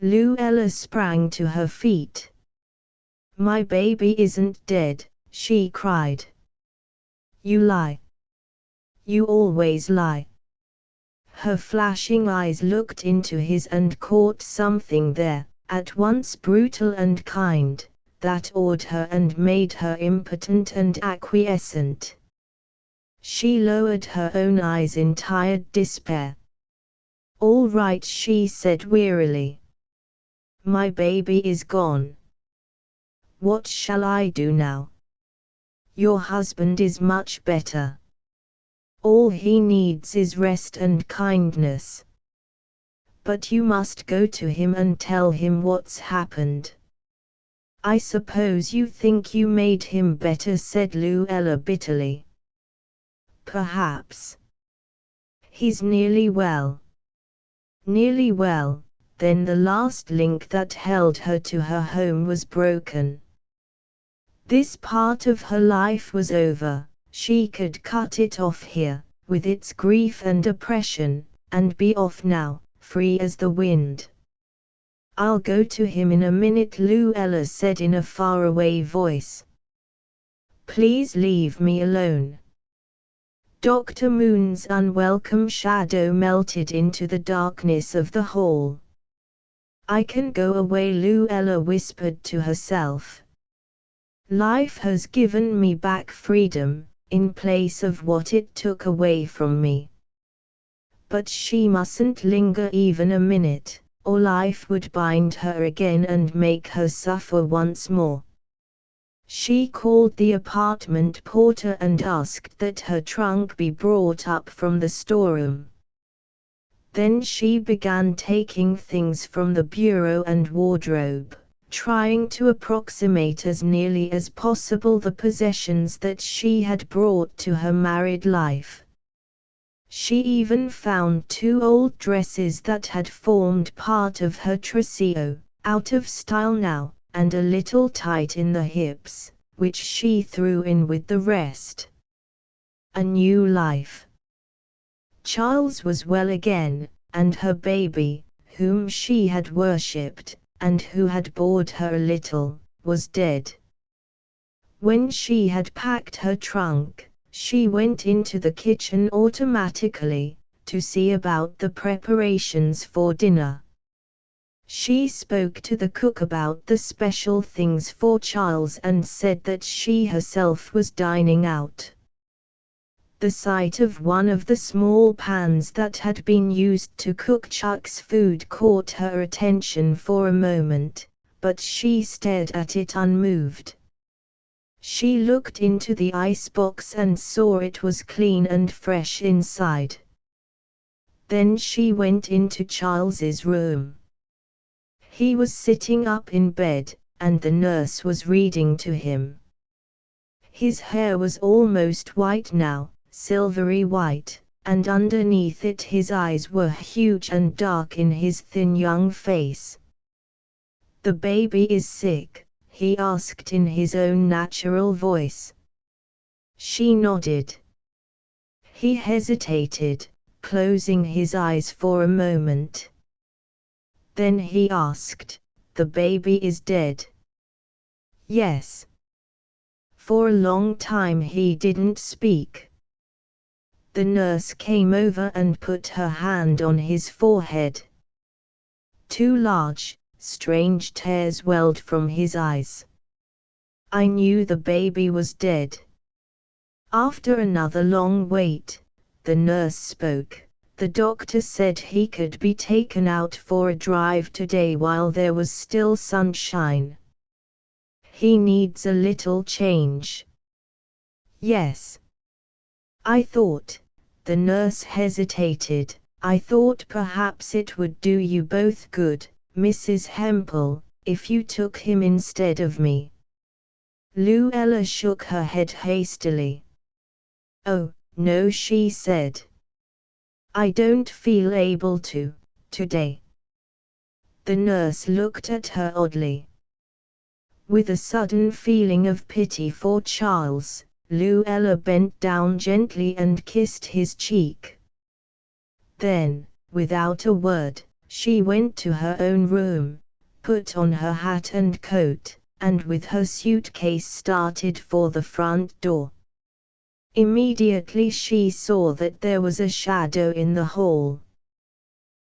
Luella sprang to her feet. "My baby isn't dead," she cried. "You lie. You always lie." Her flashing eyes looked into his and caught something there, at once brutal and kind, that awed her and made her impotent and acquiescent. She lowered her own eyes in tired despair. "All right," she said wearily. "My baby is gone. What shall I do now? Your husband is much better. All he needs is rest and kindness. But you must go to him and tell him what's happened." "I suppose you think you made him better," said Luella bitterly. "Perhaps. He's nearly well." Nearly well, then the last link that held her to her home was broken. This part of her life was over. She could cut it off here, with its grief and oppression, and be off now, free as the wind. "I'll go to him in a minute," Luella said in a faraway voice. "Please leave me alone." Dr. Moon's unwelcome shadow melted into the darkness of the hall. "I can go away," Luella whispered to herself. "Life has given me back freedom, in place of what it took away from me." But she mustn't linger even a minute, or life would bind her again and make her suffer once more. She called the apartment porter and asked that her trunk be brought up from the storeroom. Then she began taking things from the bureau and wardrobe, trying to approximate as nearly as possible the possessions that she had brought to her married life. She even found 2 old dresses that had formed part of her trousseau, out of style now, and a little tight in the hips, which she threw in with the rest. A new life. Charles was well again, and her baby, whom she had worshipped, and who had bored her a little, was dead. When she had packed her trunk, she went into the kitchen automatically, to see about the preparations for dinner. She spoke to the cook about the special things for Charles and said that she herself was dining out. The sight of one of the small pans that had been used to cook Chuck's food caught her attention for a moment, but she stared at it unmoved. She looked into the icebox and saw it was clean and fresh inside. Then she went into Charles's room. He was sitting up in bed, and the nurse was reading to him. His hair was almost white now, silvery white, and underneath it his eyes were huge and dark in his thin young face. "The baby is sick?" he asked in his own natural voice. She nodded. He hesitated, closing his eyes for a moment. Then he asked, "The baby is dead?" "Yes." For a long time he didn't speak. The nurse came over and put her hand on his forehead. 2 large, strange tears welled from his eyes. "I knew the baby was dead." After another long wait, the nurse spoke. "The doctor said he could be taken out for a drive today while there was still sunshine. He needs a little change." "Yes." "I thought," the nurse hesitated, "I thought perhaps it would do you both good, Mrs. Hempel, if you took him instead of me." Luella shook her head hastily. "Oh, no," she said. "I don't feel able to, today." The nurse looked at her oddly. With a sudden feeling of pity for Charles, Luella bent down gently and kissed his cheek. Then, without a word, she went to her own room, put on her hat and coat, and with her suitcase started for the front door. Immediately she saw that there was a shadow in the hall.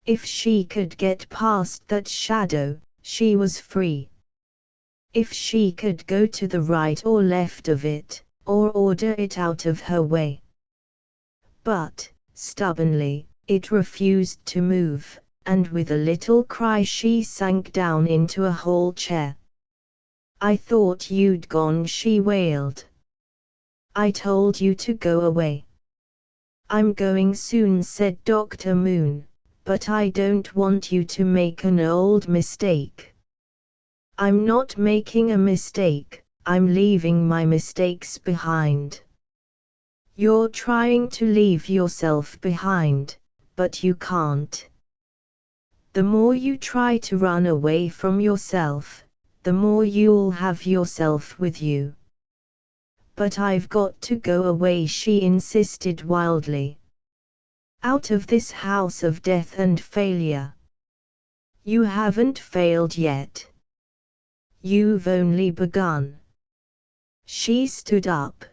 If she could get past that shadow, she was free. If she could go to the right or left of it, or order it out of her way. But, stubbornly, it refused to move, and with a little cry she sank down into a hall chair. "I thought you'd gone," she wailed. "I told you to go away." "I'm going soon," said Dr. Moon, "but I don't want you to make an old mistake." "I'm not making a mistake, I'm leaving my mistakes behind." "You're trying to leave yourself behind, but you can't. The more you try to run away from yourself, the more you'll have yourself with you." "But I've got to go away," she insisted wildly. "Out of this house of death and failure." "You haven't failed yet. You've only begun." She stood up.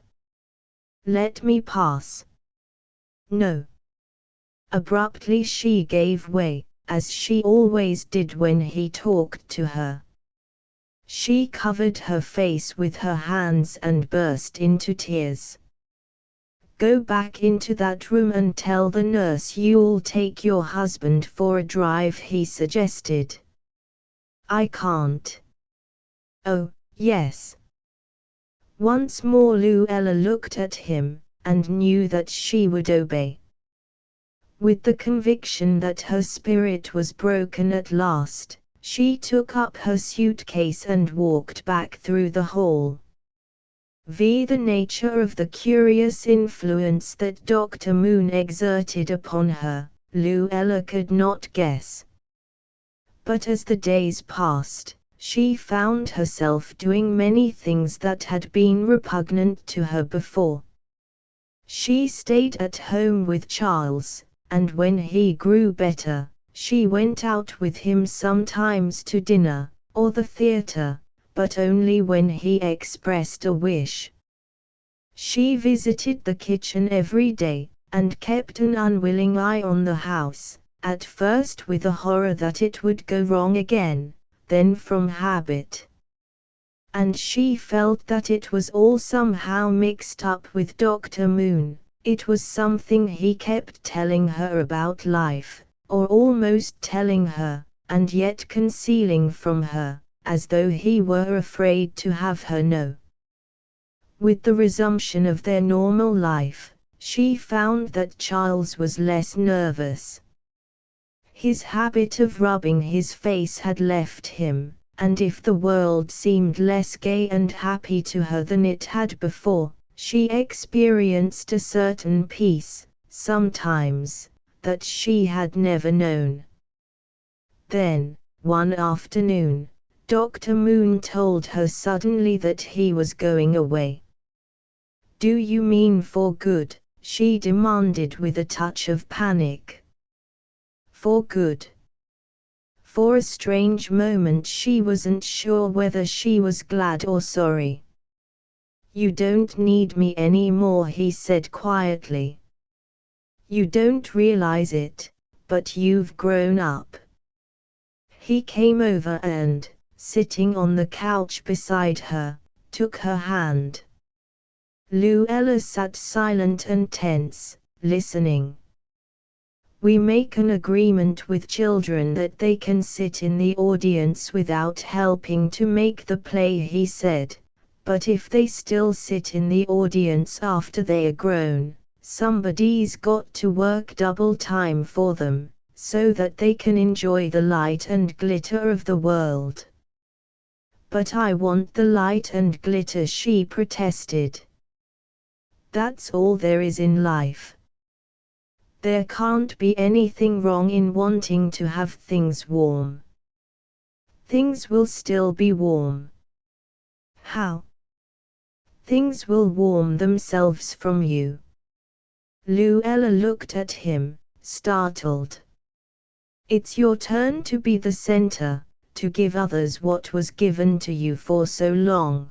"Let me pass." "No." Abruptly she gave way, as she always did when he talked to her. She covered her face with her hands and burst into tears. "Go back into that room and tell the nurse you'll take your husband for a drive," he suggested. "I can't." "Oh, yes." Once more Luella looked at him, and knew that she would obey. With the conviction that her spirit was broken at last, she took up her suitcase and walked back through the hall. v. The nature of the curious influence that Dr. Moon exerted upon her, Luella could not guess. But as the days passed, she found herself doing many things that had been repugnant to her before. She stayed at home with Charles, and when he grew better, she went out with him sometimes to dinner, or the theater, but only when he expressed a wish. She visited the kitchen every day, and kept an unwilling eye on the house, at first with a horror that it would go wrong again, then from habit. And she felt that it was all somehow mixed up with Dr. Moon. It was something he kept telling her about life, or almost telling her, and yet concealing from her, as though he were afraid to have her know. With the resumption of their normal life, she found that Charles was less nervous. His habit of rubbing his face had left him, and if the world seemed less gay and happy to her than it had before, she experienced a certain peace, sometimes, that she had never known. Then, one afternoon, Dr. Moon told her suddenly that he was going away. "Do you mean for good?" she demanded with a touch of panic. For good. For a strange moment she wasn't sure whether she was glad or sorry. "You don't need me anymore," he said quietly. "You don't realize it, but you've grown up." He came over and, sitting on the couch beside her, took her hand. Luella sat silent and tense, listening. "We make an agreement with children that they can sit in the audience without helping to make the play," he said, "but if they still sit in the audience after they are grown, somebody's got to work double time for them, so that they can enjoy the light and glitter of the world." "But I want the light and glitter," she protested. "That's all there is in life. There can't be anything wrong in wanting to have things warm. Things will still be warm." "How?" "Things will warm themselves from you." Luella looked at him, startled. "It's your turn to be the center, to give others what was given to you for so long.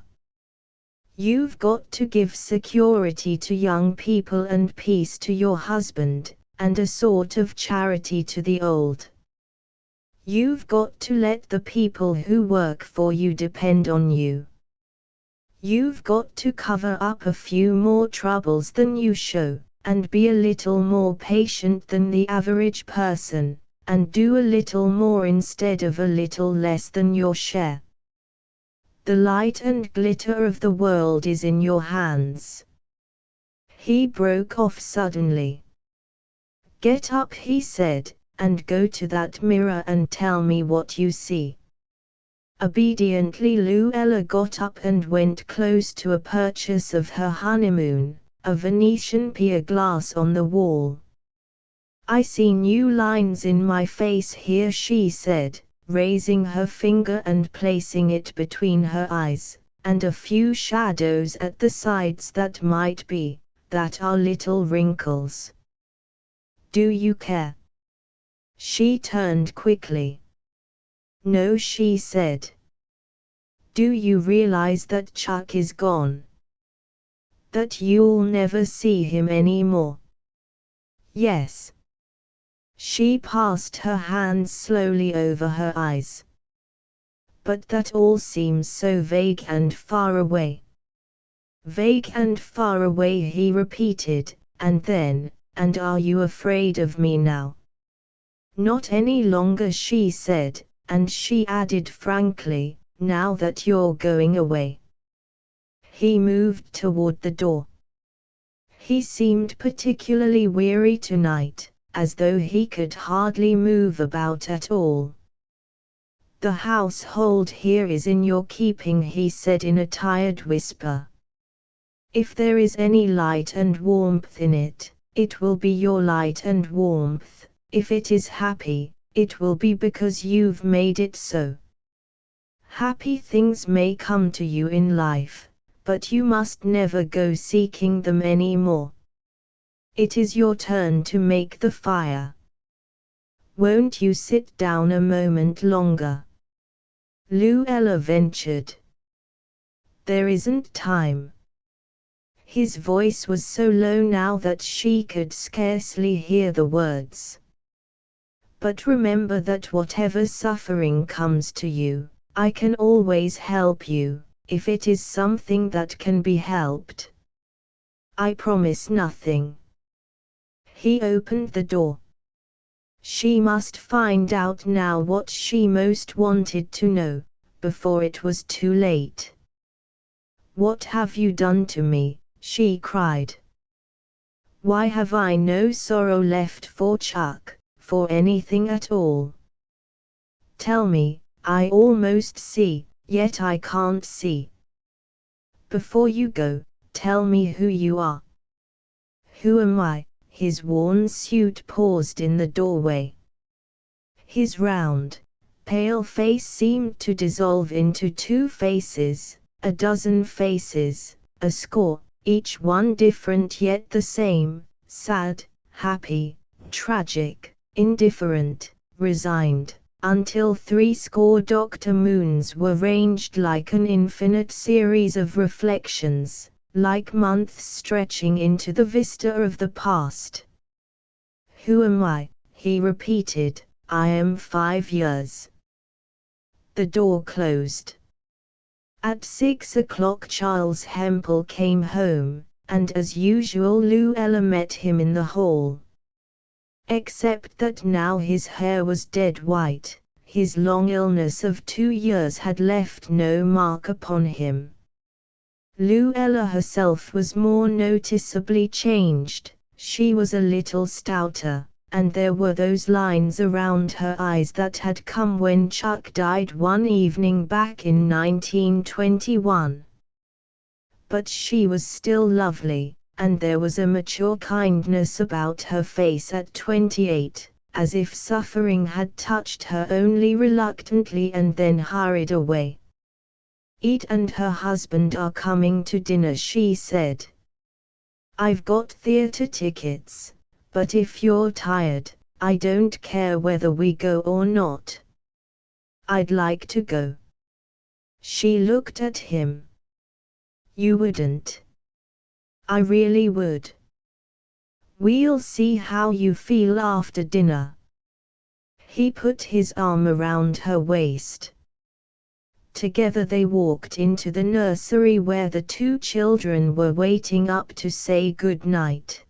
You've got to give security to young people and peace to your husband, and a sort of charity to the old. You've got to let the people who work for you depend on you. You've got to cover up a few more troubles than you show, and be a little more patient than the average person, and do a little more instead of a little less than your share. The light and glitter of the world is in your hands." He broke off suddenly. "Get up," he said, "and go to that mirror and tell me what you see." Obediently Luella got up and went close to a purchase of her honeymoon, a Venetian pier glass on the wall. "I see new lines in my face here," she said, raising her finger and placing it between her eyes, "and a few shadows at the sides that are little wrinkles. Do you care?" She turned quickly. "No," she said. "Do you realize that Chuck is gone? That you'll never see him anymore?" "Yes." She passed her hands slowly over her eyes. "But that all seems so vague and far away." "Vague and far away," he repeated, and then, "And are you afraid of me now?" "Not any longer," she said, and she added frankly, "now that you're going away." He moved toward the door. He seemed particularly weary tonight, as though he could hardly move about at all. "The household here is in your keeping," he said in a tired whisper. If there is any light and warmth in it, it will be your light and warmth. If it is happy, it will be because you've made it so. Happy things may come to you in life, but you must never go seeking them anymore. It is your turn to make the fire. Won't you sit down a moment longer? Luella ventured. There isn't time. His voice was so low now that she could scarcely hear the words. But remember that whatever suffering comes to you, I can always help you, if it is something that can be helped. I promise nothing. He opened the door. She must find out now what she most wanted to know, before it was too late. What have you done to me? She cried. Why have I no sorrow left for Chuck, for anything at all? Tell me, I almost see, yet I can't see. Before you go, tell me who you are. Who am I? His worn suit paused in the doorway. His round, pale face seemed to dissolve into two faces, a dozen faces, a score, each one different yet the same, sad, happy, tragic, indifferent, resigned, until 70 Dr. Moons were ranged like an infinite series of reflections, like months stretching into the vista of the past. Who am I? He repeated. I am 5 years. The door closed. At 6 o'clock Charles Hempel came home, and as usual Luella met him in the hall. Except that now his hair was dead white, his long illness of 2 years had left no mark upon him. Luella herself was more noticeably changed. She was a little stouter, and there were those lines around her eyes that had come when Chuck died one evening back in 1921. But she was still lovely, and there was a mature kindness about her face at 28, as if suffering had touched her only reluctantly and then hurried away. Eat and her husband are coming to dinner, she said. I've got theater tickets, but if you're tired, I don't care whether we go or not. I'd like to go. She looked at him. You wouldn't. I really would. We'll see how you feel after dinner. He put his arm around her waist. Together they walked into the nursery where the two children were waiting up to say good night.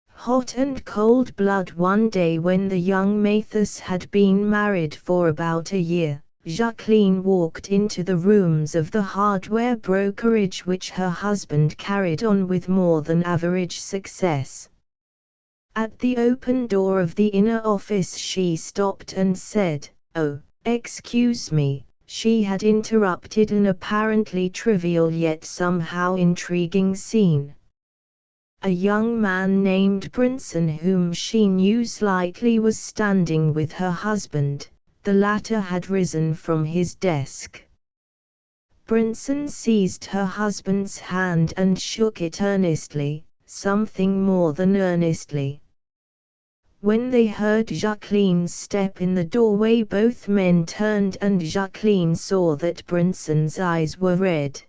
Hot and cold blood. One day when the young Mathis had been married for about a year, Jacqueline walked into the rooms of the hardware brokerage which her husband carried on with more than average success. At the open door of the inner office she stopped and said, "Oh, excuse me." She had interrupted an apparently trivial yet somehow intriguing scene. A young man named Brinson, whom she knew slightly, was standing with her husband. The latter had risen from his desk. Brinson seized her husband's hand and shook it earnestly, something more than earnestly. When they heard Jacqueline's step in the doorway, both men turned and Jacqueline saw that Brinson's eyes were red.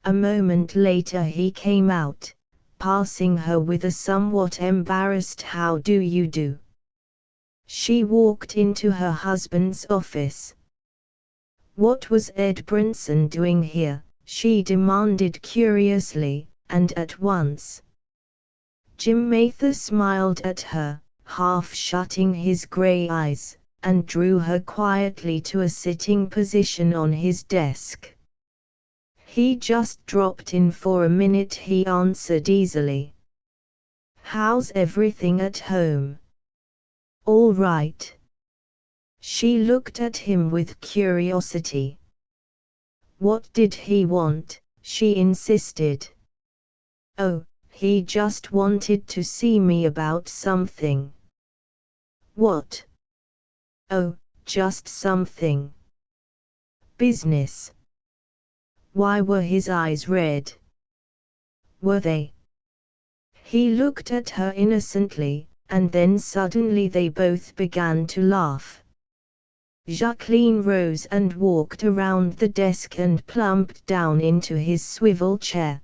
A moment later he came out, passing her with a somewhat embarrassed "How do you do?" She walked into her husband's office. What was Ed Brinson doing here? She demanded curiously, and at once. Jim Mather smiled at her, half shutting his gray eyes, and drew her quietly to a sitting position on his desk. He just dropped in for a minute, he answered easily. How's everything at home? All right. She looked at him with curiosity. What did he want? She insisted. Oh, he just wanted to see me about something. What? Oh, just something. Business. Why were his eyes red? Were they? He looked at her innocently, and then suddenly they both began to laugh. Jacqueline rose and walked around the desk and plumped down into his swivel chair.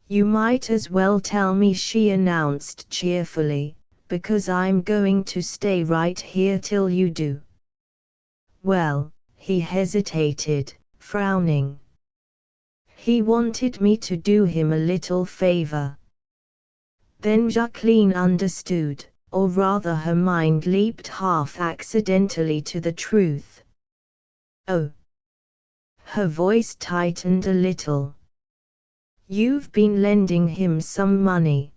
"You might as well tell me," she announced cheerfully, "because I'm going to stay right here till you do." "Well," he hesitated, frowning. "He wanted me to do him a little favor." Then Jacqueline understood, or rather her mind leaped half accidentally to the truth. "Oh." Her voice tightened a little. "You've been lending him some money."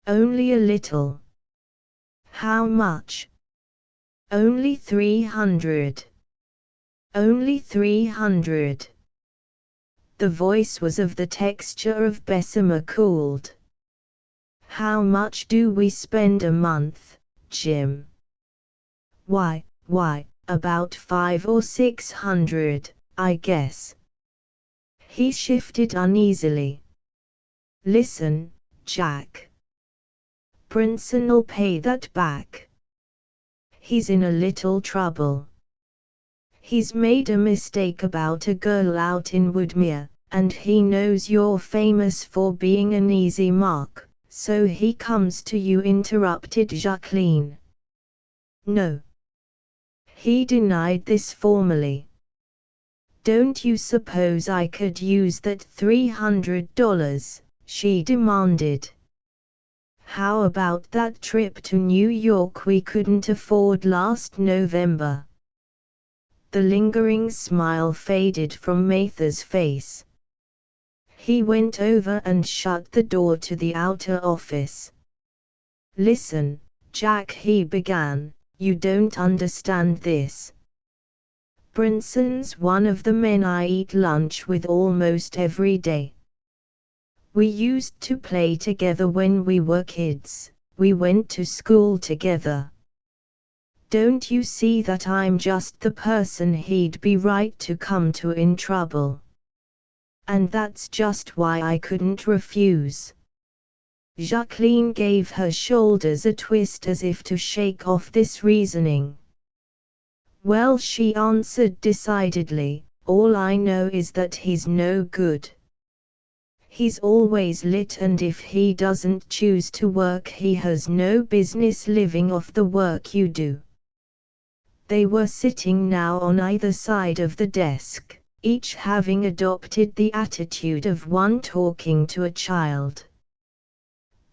"Only a little." "How much?" "Only 300. Only 300. The voice was of the texture of Bessemer cooled. "How much do we spend a month, Jim?" Why, about 500 or 600, I guess." He shifted uneasily. "Listen, Jack. Brinson'll pay that back. He's in a little trouble. He's made a mistake about a girl out in Woodmere, and he knows you're famous for being an easy mark, so he comes to you," interrupted Jacqueline. "No." He denied this formally. "Don't you suppose I could use that $300, she demanded. "How about that trip to New York we couldn't afford last November?" The lingering smile faded from Mather's face. He went over and shut the door to the outer office. "Listen, Jack," he began, "you don't understand this. Brinson's one of the men I eat lunch with almost every day. We used to play together when we were kids, we went to school together. Don't you see that I'm just the person he'd be right to come to in trouble? And that's just why I couldn't refuse." Jacqueline gave her shoulders a twist as if to shake off this reasoning. "Well," she answered decidedly, "all I know is that he's no good. He's always lit, and if he doesn't choose to work he has no business living off the work you do." They were sitting now on either side of the desk, each having adopted the attitude of one talking to a child.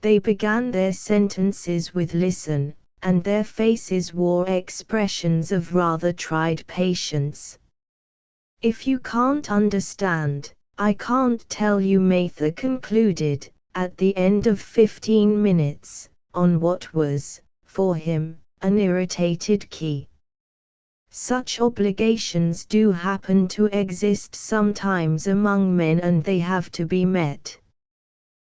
They began their sentences with "listen," and their faces wore expressions of rather tried patience. "If you can't understand, I can't tell you," Mather concluded, at the end of 15 minutes, on what was, for him, an irritated key. "Such obligations do happen to exist sometimes among men, and they have to be met.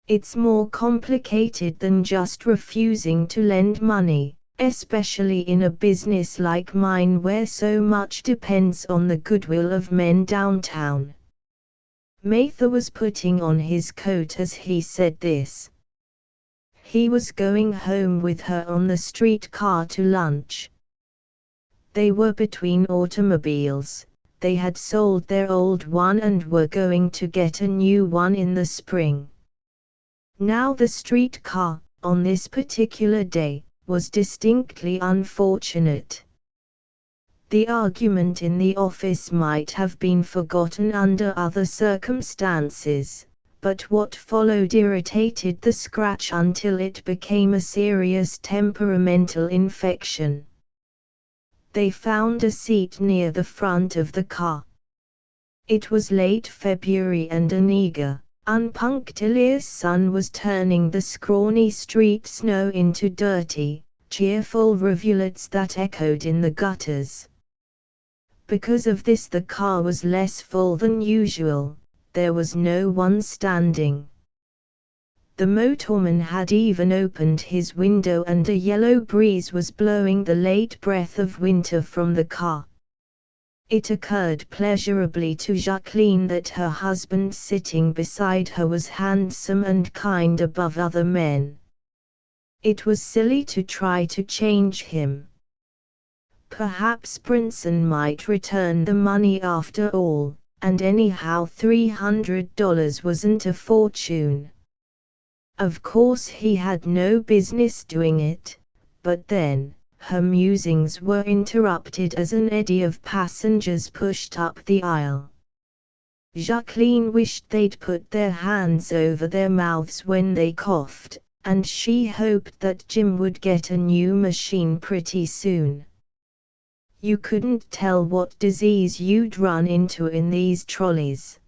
It's more complicated than just refusing to lend money, especially in a business like mine where so much depends on the goodwill of men downtown." Mather was putting on his coat as he said this. He was going home with her on the streetcar to lunch. They were between automobiles. They had sold their old one and were going to get a new one in the spring. Now the streetcar, on this particular day, was distinctly unfortunate. The argument in the office might have been forgotten under other circumstances, but what followed irritated the scratch until it became a serious temperamental infection. They found a seat near the front of the car. It was late February and an eager, unpunctilious sun was turning the scrawny street snow into dirty, cheerful rivulets that echoed in the gutters. Because of this the car was less full than usual, there was no one standing. The motorman had even opened his window and a yellow breeze was blowing the late breath of winter from the car. It occurred pleasurably to Jacqueline that her husband sitting beside her was handsome and kind above other men. It was silly to try to change him. Perhaps Brinson might return the money after all, and anyhow $300 wasn't a fortune. Of course he had no business doing it, but then, her musings were interrupted as an eddy of passengers pushed up the aisle. Jacqueline wished they'd put their hands over their mouths when they coughed, and she hoped that Jim would get a new machine pretty soon. You couldn't tell what disease you'd run into in these trolleys.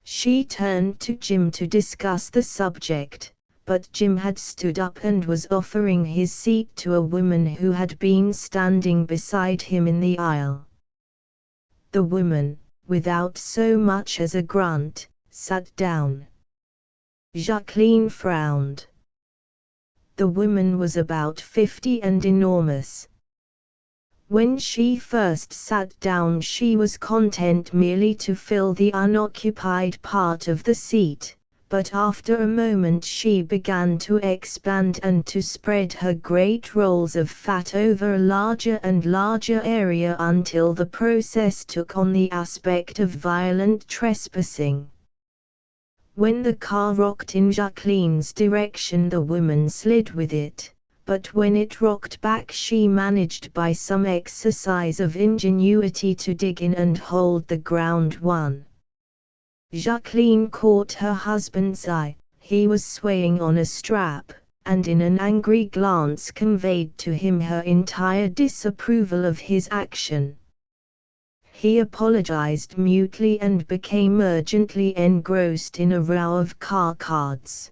She turned to Jim to discuss the subject, but Jim had stood up and was offering his seat to a woman who had been standing beside him in the aisle. The woman, without so much as a grunt, sat down. Jacqueline frowned. The woman was about 50 and enormous. When she first sat down she was content merely to fill the unoccupied part of the seat, but after a moment she began to expand and to spread her great rolls of fat over a larger and larger area until the process took on the aspect of violent trespassing. When the car rocked in Jacqueline's direction the woman slid with it, but when it rocked back she managed by some exercise of ingenuity to dig in and hold the ground. Jacqueline caught her husband's eye. He was swaying on a strap, and in an angry glance conveyed to him her entire disapproval of his action. He apologized mutely and became urgently engrossed in a row of car cards.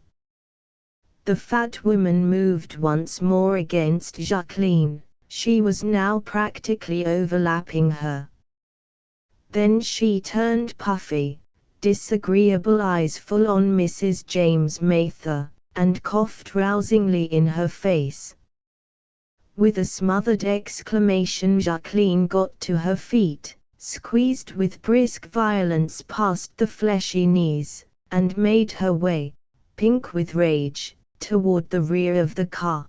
The fat woman moved once more against Jacqueline. She was now practically overlapping her. Then she turned puffy, disagreeable eyes full on Mrs. James Mather, and coughed rousingly in her face. With a smothered exclamation Jacqueline got to her feet, squeezed with brisk violence past the fleshy knees, and made her way, pink with rage, toward the rear of the car.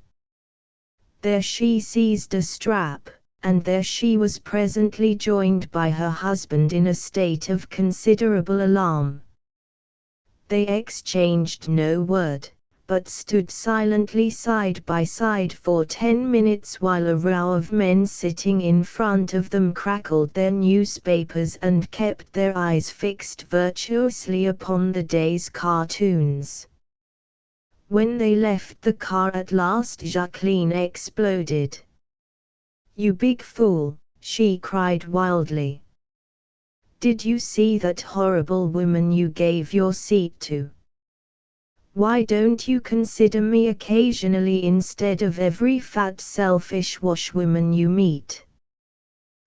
There she seized a strap, and there she was presently joined by her husband in a state of considerable alarm. They exchanged no word, but stood silently side by side for 10 minutes while a row of men sitting in front of them crackled their newspapers and kept their eyes fixed virtuously upon the day's cartoons. When they left the car at last Jacqueline exploded. "You big fool," she cried wildly. "Did you see that horrible woman you gave your seat to? Why don't you consider me occasionally instead of every fat selfish washwoman you meet?"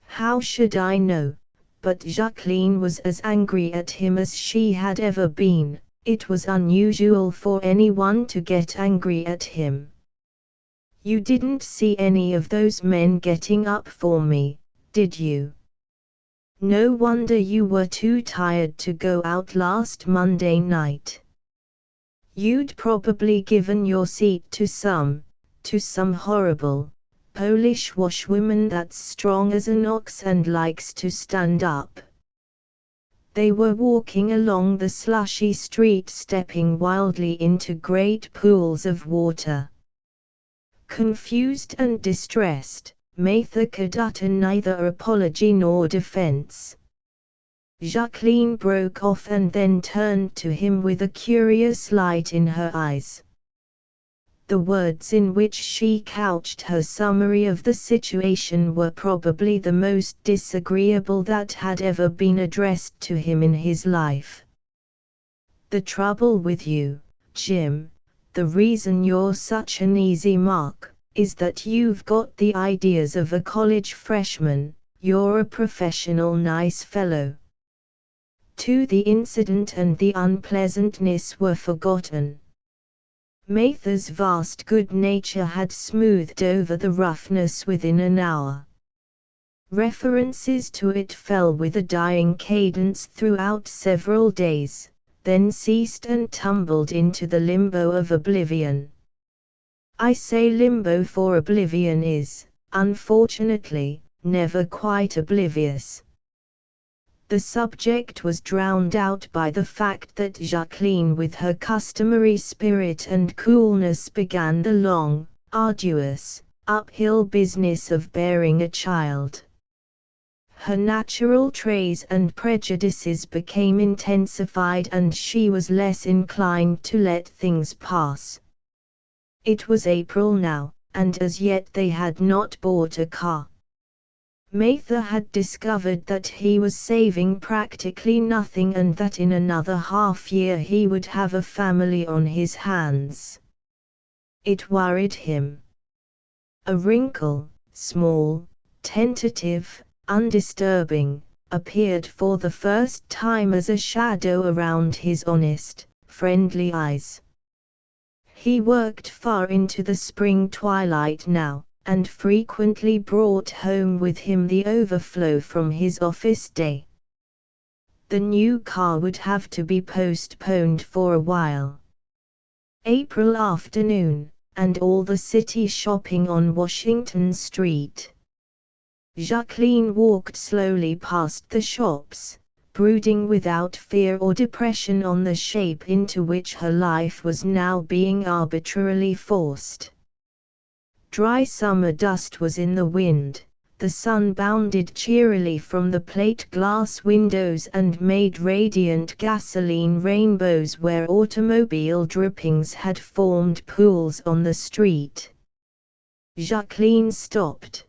How should I know? But Jacqueline was as angry at him as she had ever been. It was unusual for anyone to get angry at him. "You didn't see any of those men getting up for me, did you? No wonder you were too tired to go out last Monday night. You'd probably given your seat to some horrible, Polish washwoman that's strong as an ox and likes to stand up." They were walking along the slushy street stepping wildly into great pools of water. Confused and distressed, Mather could utter neither apology nor defense. Jacqueline broke off and then turned to him with a curious light in her eyes. The words in which she couched her summary of the situation were probably the most disagreeable that had ever been addressed to him in his life. "The trouble with you, Jim, the reason you're such an easy mark, is that you've got the ideas of a college freshman. You're a professional nice fellow. The incident and the unpleasantness were forgotten. Mather's vast good nature had smoothed over the roughness within an hour. References to it fell with a dying cadence throughout several days, then ceased and tumbled into the limbo of oblivion. I say limbo, for oblivion is, unfortunately, never quite oblivious. The subject was drowned out by the fact that Jacqueline, with her customary spirit and coolness, began the long, arduous, uphill business of bearing a child. Her natural traits and prejudices became intensified, and she was less inclined to let things pass. It was April now, and as yet they had not bought a car. Mather had discovered that he was saving practically nothing, and that in another half-year he would have a family on his hands. It worried him. A wrinkle, small, tentative, undisturbing, appeared for the first time as a shadow around his honest, friendly eyes. He worked far into the spring twilight now, and frequently brought home with him the overflow from his office day. The new car would have to be postponed for a while. April afternoon, and all the city shopping on Washington Street. Jacqueline walked slowly past the shops, brooding without fear or depression on the shape into which her life was now being arbitrarily forced. Dry summer dust was in the wind, the sun bounded cheerily from the plate glass windows and made radiant gasoline rainbows where automobile drippings had formed pools on the street. Jacqueline stopped.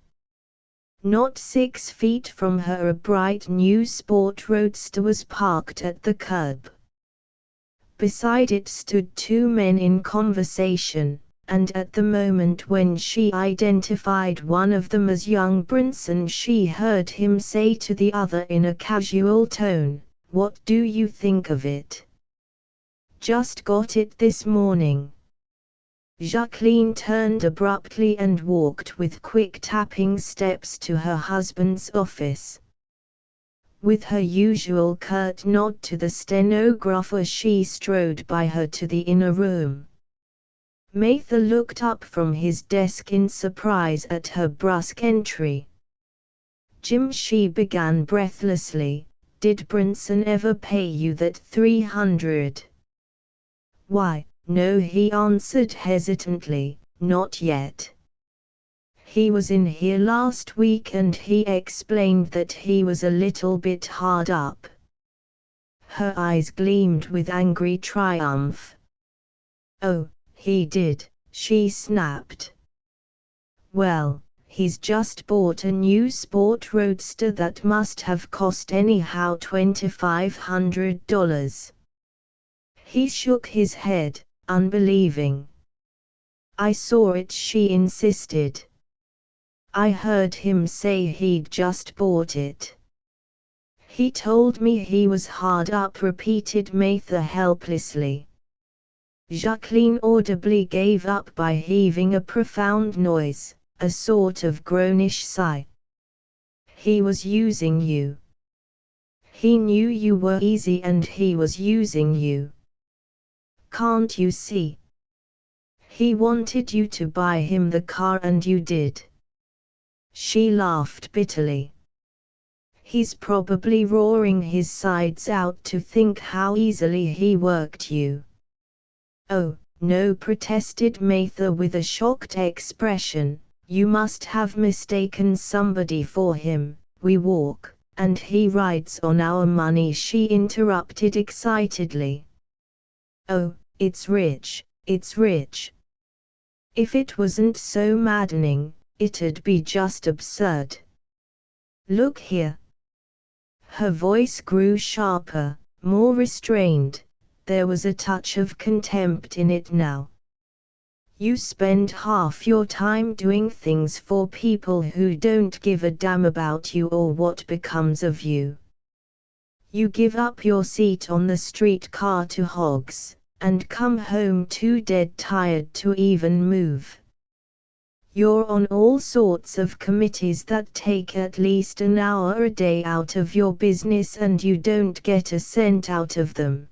Not 6 feet from her a bright new sport roadster was parked at the curb. Beside it stood 2 men in conversation, and at the moment when she identified one of them as young Brinson, she heard him say to the other in a casual tone, "What do you think of it?" "Just got it this morning." Jacqueline turned abruptly and walked with quick tapping steps to her husband's office. With her usual curt nod to the stenographer, she strode by her to the inner room. Mather looked up from his desk in surprise at her brusque entry. "Jim," she began breathlessly, "did Brinson ever pay you that $300?" "Why, no," he answered hesitantly, "not yet. He was in here last week and he explained that he was a little bit hard up." Her eyes gleamed with angry triumph. "Oh, he did," she snapped. "Well, he's just bought a new sport roadster that must have cost anyhow $2,500. He shook his head, unbelieving. "I saw it," she insisted. "I heard him say he'd just bought it." "He told me he was hard up," repeated Mather helplessly. Jacqueline audibly gave up by heaving a profound noise, a sort of groanish sigh. "He was using you. He knew you were easy and he was using you. Can't you see? He wanted you to buy him the car and you did." She laughed bitterly. "He's probably roaring his sides out to think how easily he worked you." "Oh, no," protested Mather with a shocked expression, "you must have mistaken somebody for him. We walk, and he rides on our money," she interrupted excitedly. "Oh, it's rich, it's rich. If it wasn't so maddening, it'd be just absurd. Look here." Her voice grew sharper, more restrained. There was a touch of contempt in it now. "You spend half your time doing things for people who don't give a damn about you or what becomes of you. You give up your seat on the streetcar to hogs, and come home too dead tired to even move. You're on all sorts of committees that take at least an hour a day out of your business and you don't get a cent out of them.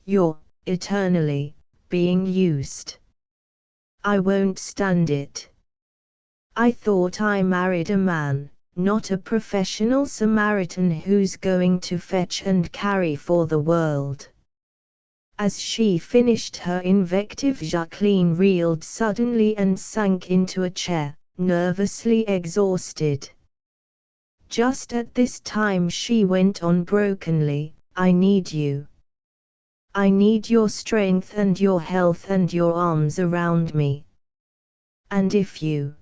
You're, eternally, being used. I won't stand it. I thought I married a man, not a professional Samaritan who's going to fetch and carry for the world. As she finished her invective, Jacqueline reeled suddenly and sank into a chair, nervously exhausted. Just at this time she went on brokenly, I need you. I need your strength and your health and your arms around me. And if you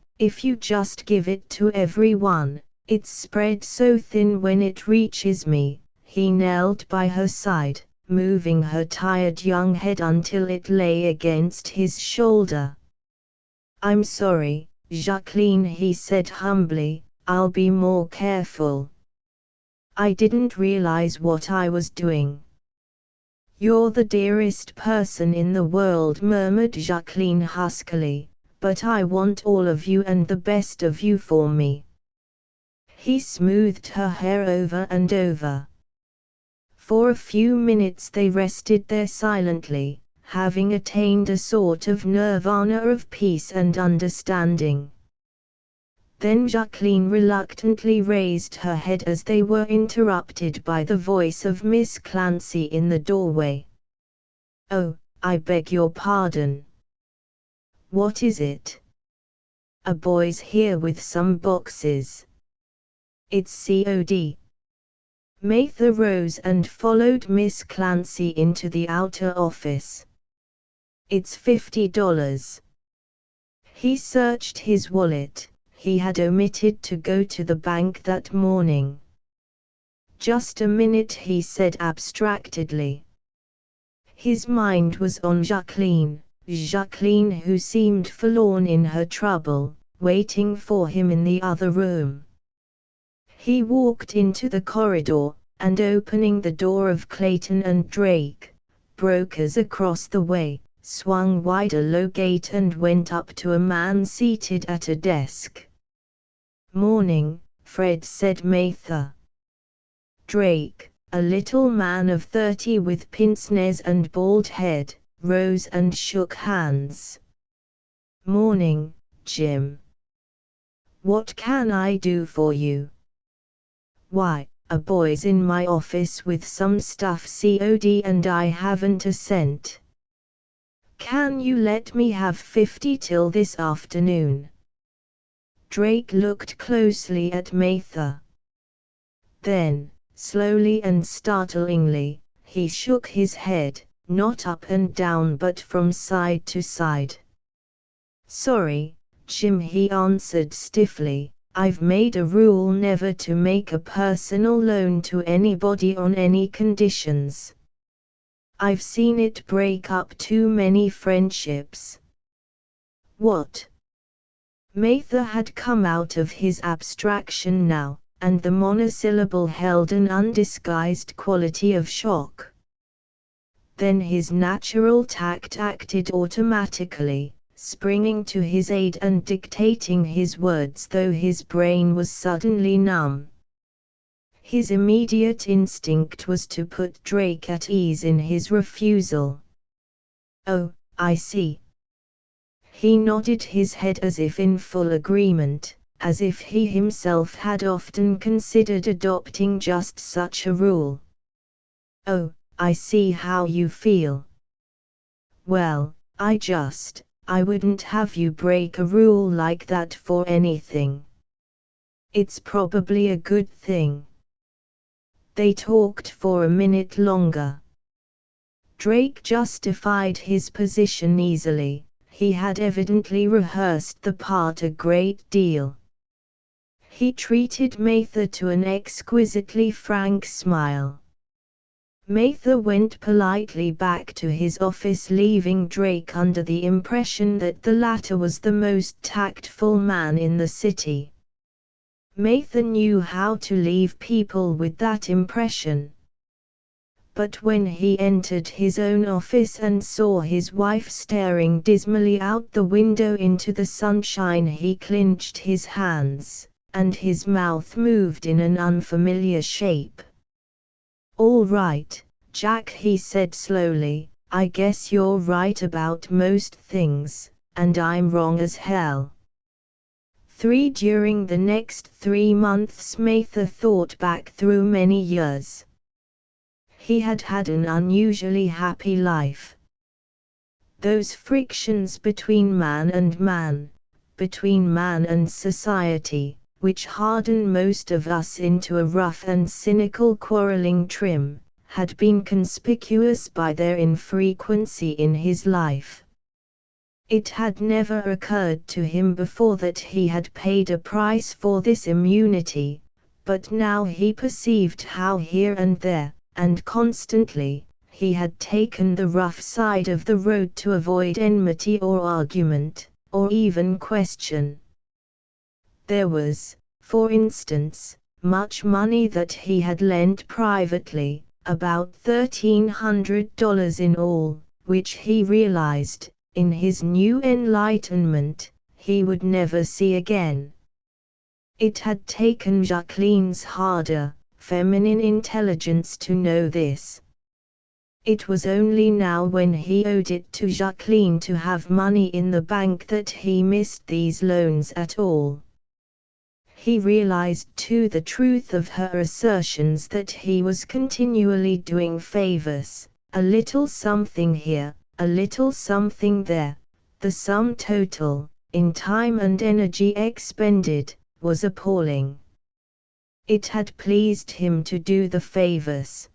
just give it to everyone, it's spread so thin when it reaches me. He knelt by her side, moving her tired young head until it lay against his shoulder. I'm sorry, Jacqueline, he said humbly, I'll be more careful. I didn't realize what I was doing. You're the dearest person in the world, murmured Jacqueline huskily, but I want all of you and the best of you for me. He smoothed her hair over and over. For a few minutes they rested there silently, having attained a sort of nirvana of peace and understanding. Then Jacqueline reluctantly raised her head as they were interrupted by the voice of Miss Clancy in the doorway. Oh, I beg your pardon. What is it? A boy's here with some boxes. It's COD. Mather rose and followed Miss Clancy into the outer office. It's $50. He searched his wallet. He had omitted to go to the bank that morning. Just a minute, he said abstractedly. His mind was on Jacqueline who seemed forlorn in her trouble, waiting for him in the other room. He walked into the corridor, and opening the door of Clayton and Drake, brokers across the way, swung wide a low gate and went up to a man seated at a desk. Morning, Fred, said Mather. Drake, a little man of 30 with pince-nez and bald head, rose and shook hands. Morning, Jim. What can I do for you? Why, a boy's in my office with some stuff COD and I haven't a cent. Can you let me have 50 till this afternoon? Drake looked closely at Mather. Then, slowly and startlingly, he shook his head, not up and down but from side to side. Sorry, Jim, he answered stiffly, I've made a rule never to make a personal loan to anybody on any conditions. I've seen it break up too many friendships. What? Mather had come out of his abstraction now, and the monosyllable held an undisguised quality of shock. Then his natural tact acted automatically, springing to his aid and dictating his words though his brain was suddenly numb. His immediate instinct was to put Drake at ease in his refusal. Oh, I see. He nodded his head as if in full agreement, as if he himself had often considered adopting just such a rule. Oh, I see how you feel. Well, I wouldn't have you break a rule like that for anything. It's probably a good thing. They talked for a minute longer. Drake justified his position easily. He had evidently rehearsed the part a great deal. He treated Mather to an exquisitely frank smile. Mather went politely back to his office, leaving Drake under the impression that the latter was the most tactful man in the city. Mather knew how to leave people with that impression. but when he entered his own office and saw his wife staring dismally out the window into the sunshine, he clenched his hands, and his mouth moved in an unfamiliar shape. "All right, Jack," he said slowly, "I guess you're right about most things, and I'm wrong as hell." During the next 3 months Mather thought back through many years. He had had an unusually happy life. Those frictions between man and man, between man and society, which harden most of us into a rough and cynical quarreling trim, had been conspicuous by their infrequency in his life. It had never occurred to him before that he had paid a price for this immunity, but now he perceived how here and there, and constantly, he had taken the rough side of the road to avoid enmity or argument, or even question. There was, for instance, much money that he had lent privately, about $1,300 in all, which he realized, in his new enlightenment, he would never see again. It had taken Jacqueline's harder, feminine intelligence to know this. It was only now when he owed it to Jacqueline to have money in the bank that he missed these loans at all. He realized too the truth of her assertions that he was continually doing favors, a little something here, a little something there. The sum total, in time and energy expended, was appalling. It had pleased him to do the favors.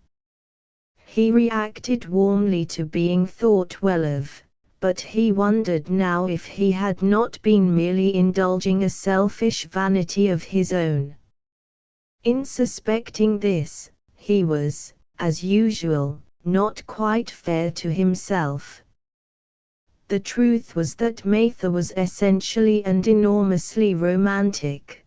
He reacted warmly to being thought well of, but he wondered now if he had not been merely indulging a selfish vanity of his own. In suspecting this, he was, as usual, not quite fair to himself. The truth was that Mather was essentially and enormously romantic.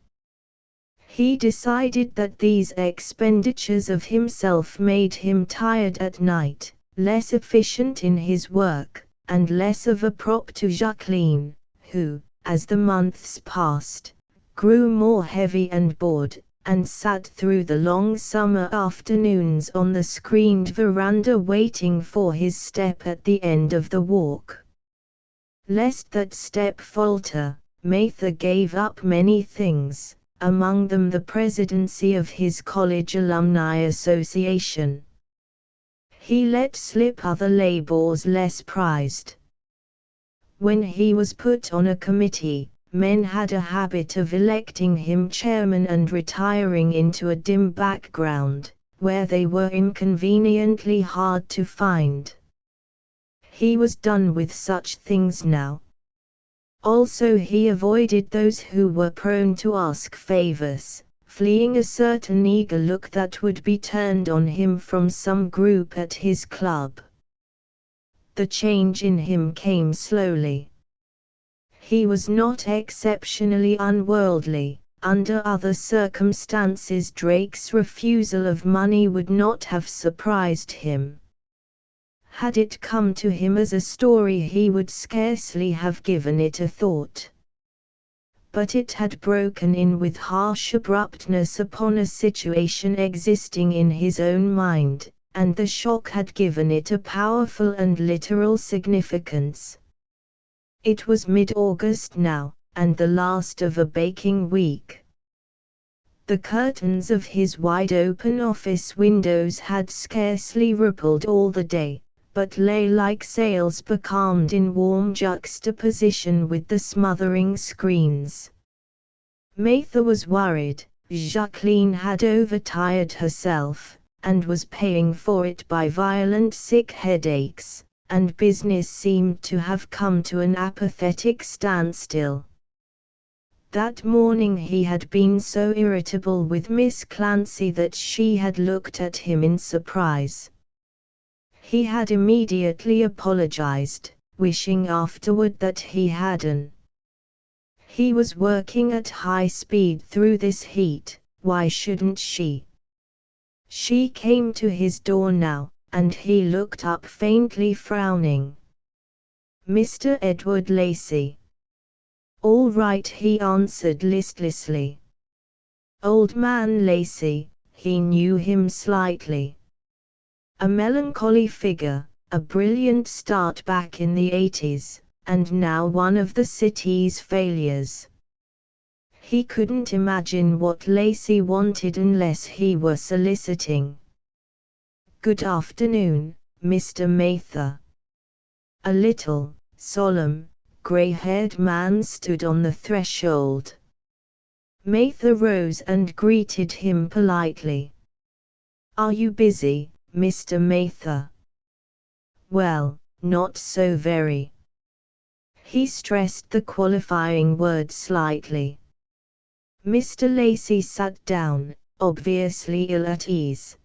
He decided that these expenditures of himself made him tired at night, less efficient in his work, and less of a prop to Jacqueline, who, as the months passed, grew more heavy and bored, and sat through the long summer afternoons on the screened veranda waiting for his step at the end of the walk. Lest that step falter, Mather gave up many things, among them the presidency of his college alumni association. He let slip other labors less prized. When he was put on a committee, men had a habit of electing him chairman and retiring into a dim background, where they were inconveniently hard to find. He was done with such things now. Also he avoided those who were prone to ask favors, fleeing a certain eager look that would be turned on him from some group at his club. The change in him came slowly. He was not exceptionally unworldly. Under other circumstances Drake's refusal of money would not have surprised him. Had it come to him as a story he would scarcely have given it a thought. But it had broken in with harsh abruptness upon a situation existing in his own mind, and the shock had given it a powerful and literal significance. It was mid-August now, and the last of a baking week. The curtains of his wide-open office windows had scarcely rippled all the day, but lay like sails becalmed in warm juxtaposition with the smothering screens. Mather was worried. Jacqueline had overtired herself, and was paying for it by violent sick headaches, and business seemed to have come to an apathetic standstill. That morning he had been so irritable with Miss Clancy that she had looked at him in surprise. He had immediately apologized, wishing afterward that he hadn't. He was working at high speed through this heat, why shouldn't she? She came to his door now, and he looked up faintly, frowning. "Mr. Edward Lacey." "All right," he answered listlessly. Old man Lacey, he knew him slightly. A melancholy figure, a brilliant start back in the 80s, and now one of the city's failures. He couldn't imagine what Lacey wanted unless he were soliciting. "Good afternoon, Mr. Mather." A little, solemn, grey-haired man stood on the threshold. Mather rose and greeted him politely. "Are you busy, Mr. Mather?" "Well, not so very." He stressed the qualifying word slightly. Mr. Lacey sat down, obviously ill at ease.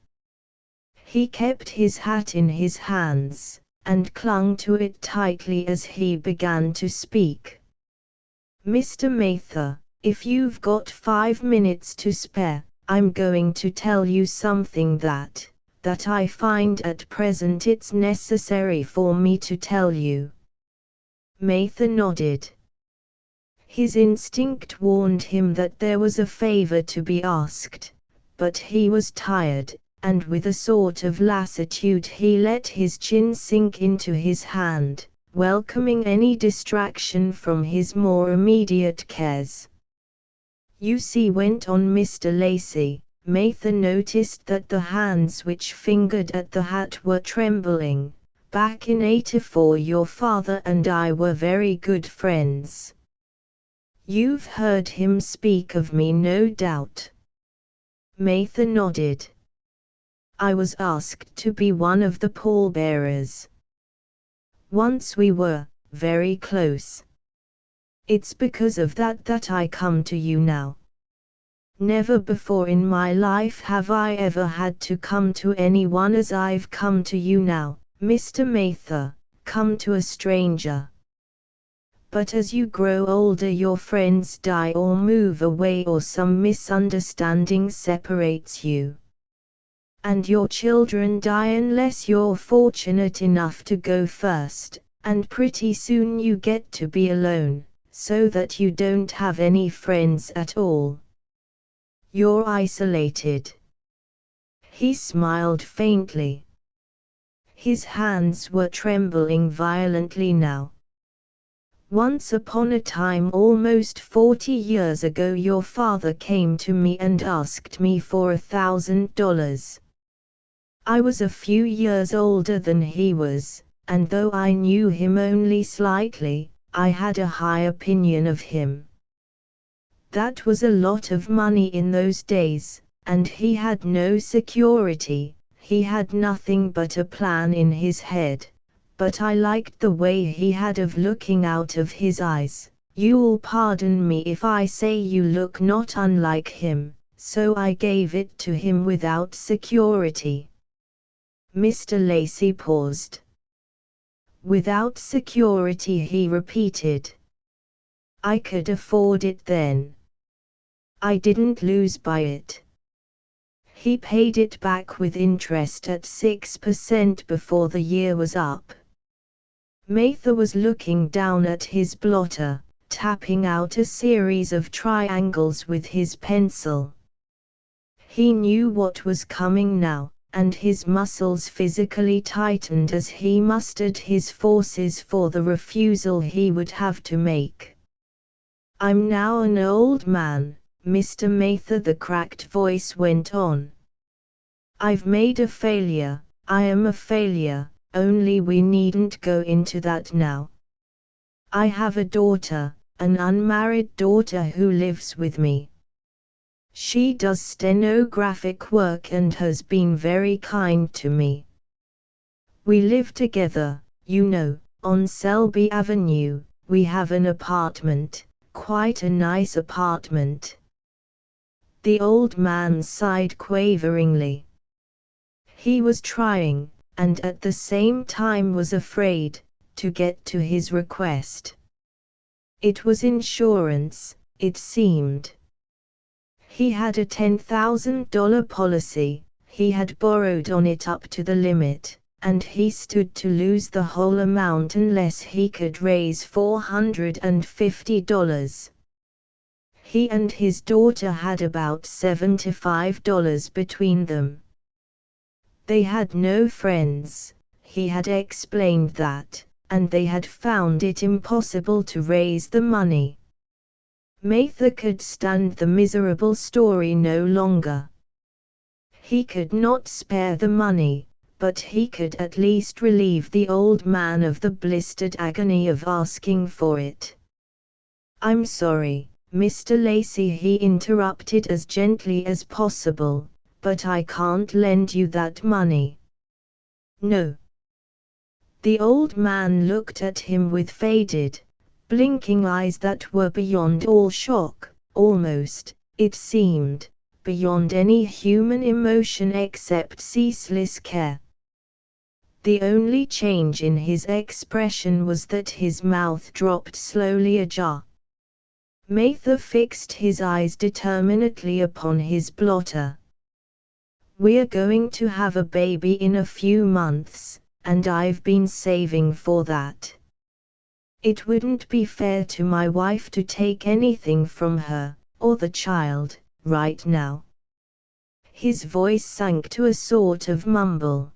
He kept his hat in his hands, and clung to it tightly as he began to speak. "Mr. Mather, if you've got 5 minutes to spare, I'm going to tell you something that I find at present it's necessary for me to tell you." Mather nodded. His instinct warned him that there was a favor to be asked, but he was tired, and with a sort of lassitude he let his chin sink into his hand, welcoming any distraction from his more immediate cares. "You see," went on Mr. Lacey, Mather noticed that the hands which fingered at the hat were trembling. "Back in '84 your father and I were very good friends. You've heard him speak of me, no doubt." Mather nodded. "I was asked to be one of the pallbearers. Once we were very close. It's because of that I come to you now. Never before in my life have I ever had to come to anyone as I've come to you now, Mr. Mather, come to a stranger. But as you grow older your friends die or move away or some misunderstanding separates you. And your children die unless you're fortunate enough to go first, and pretty soon you get to be alone, so that you don't have any friends at all. You're isolated." He smiled faintly. His hands were trembling violently now. "Once upon a time, almost 40 years ago, your father came to me and asked me for $1,000. I was a few years older than he was, and though I knew him only slightly, I had a high opinion of him. That was a lot of money in those days, and he had no security, he had nothing but a plan in his head, but I liked the way he had of looking out of his eyes. You'll pardon me if I say you look not unlike him, so I gave it to him without security." Mr. Lacey paused. "Without security," he repeated. "I could afford it then. I didn't lose by it. He paid it back with interest at 6% before the year was up." Mather was looking down at his blotter, tapping out a series of triangles with his pencil. He knew what was coming now, and his muscles physically tightened as he mustered his forces for the refusal he would have to make. "I'm now an old man, Mr. Mather," the cracked voice went on. "I've made a failure, I am a failure, only we needn't go into that now. I have a daughter, an unmarried daughter who lives with me. She does stenographic work and has been very kind to me. We live together, you know, on Selby Avenue. We have an apartment, quite a nice apartment." The old man sighed quaveringly. He was trying, and at the same time was afraid, to get to his request. It was insurance, it seemed. He had a $10,000 policy, he had borrowed on it up to the limit, and he stood to lose the whole amount unless he could raise $450. He and his daughter had about $75 between them. They had no friends, he had explained that, and they had found it impossible to raise the money. Mather could stand the miserable story no longer. He could not spare the money, but he could at least relieve the old man of the blistered agony of asking for it. "I'm sorry, Mr. Lacey," he interrupted as gently as possible, "but I can't lend you that money." "No." The old man looked at him with faded, blinking eyes that were beyond all shock, almost, it seemed, beyond any human emotion except ceaseless care. The only change in his expression was that his mouth dropped slowly ajar. Mather fixed his eyes determinedly upon his blotter. "We're going to have a baby in a few months, and I've been saving for that. It wouldn't be fair to my wife to take anything from her, or the child, right now." His voice sank to a sort of mumble.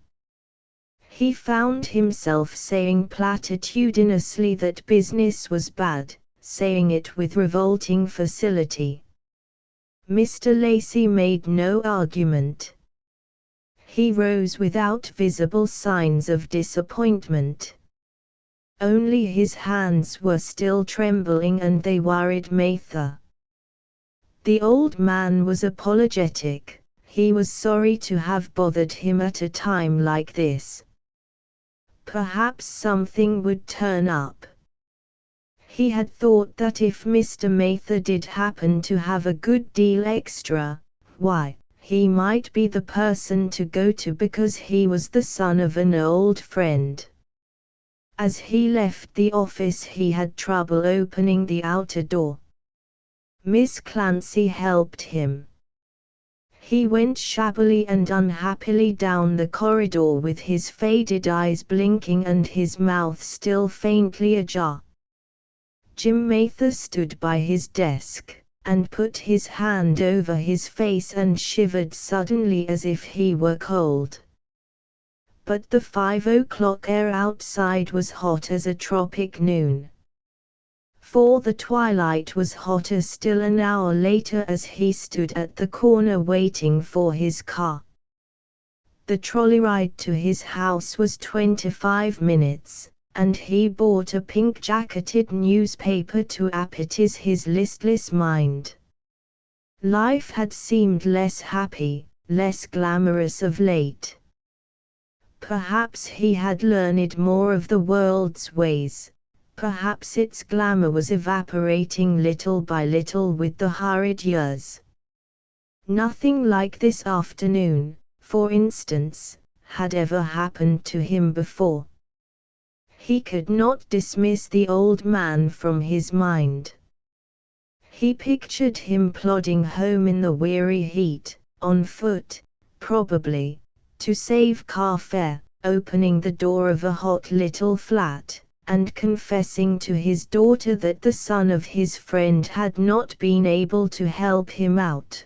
He found himself saying platitudinously that business was bad, saying it with revolting facility. Mr. Lacey made no argument. He rose without visible signs of disappointment. Only his hands were still trembling and they worried Mather. The old man was apologetic. He was sorry to have bothered him at a time like this. Perhaps something would turn up. He had thought that if Mr. Mather did happen to have a good deal extra, why, he might be the person to go to because he was the son of an old friend. As he left the office he had trouble opening the outer door. Miss Clancy helped him. He went shabbily and unhappily down the corridor with his faded eyes blinking and his mouth still faintly ajar. Jim Mather stood by his desk, and put his hand over his face and shivered suddenly as if he were cold. But the 5 o'clock air outside was hot as a tropic noon. For the twilight was hotter still an hour later as he stood at the corner waiting for his car. The trolley ride to his house was 25 minutes, and he bought a pink-jacketed newspaper to appetize his listless mind. Life had seemed less happy, less glamorous of late. Perhaps he had learned more of the world's ways. Perhaps its glamour was evaporating little by little with the hurried years. Nothing like this afternoon, for instance, had ever happened to him before. He could not dismiss the old man from his mind. He pictured him plodding home in the weary heat, on foot, probably, to save car fare, opening the door of a hot little flat, and confessing to his daughter that the son of his friend had not been able to help him out.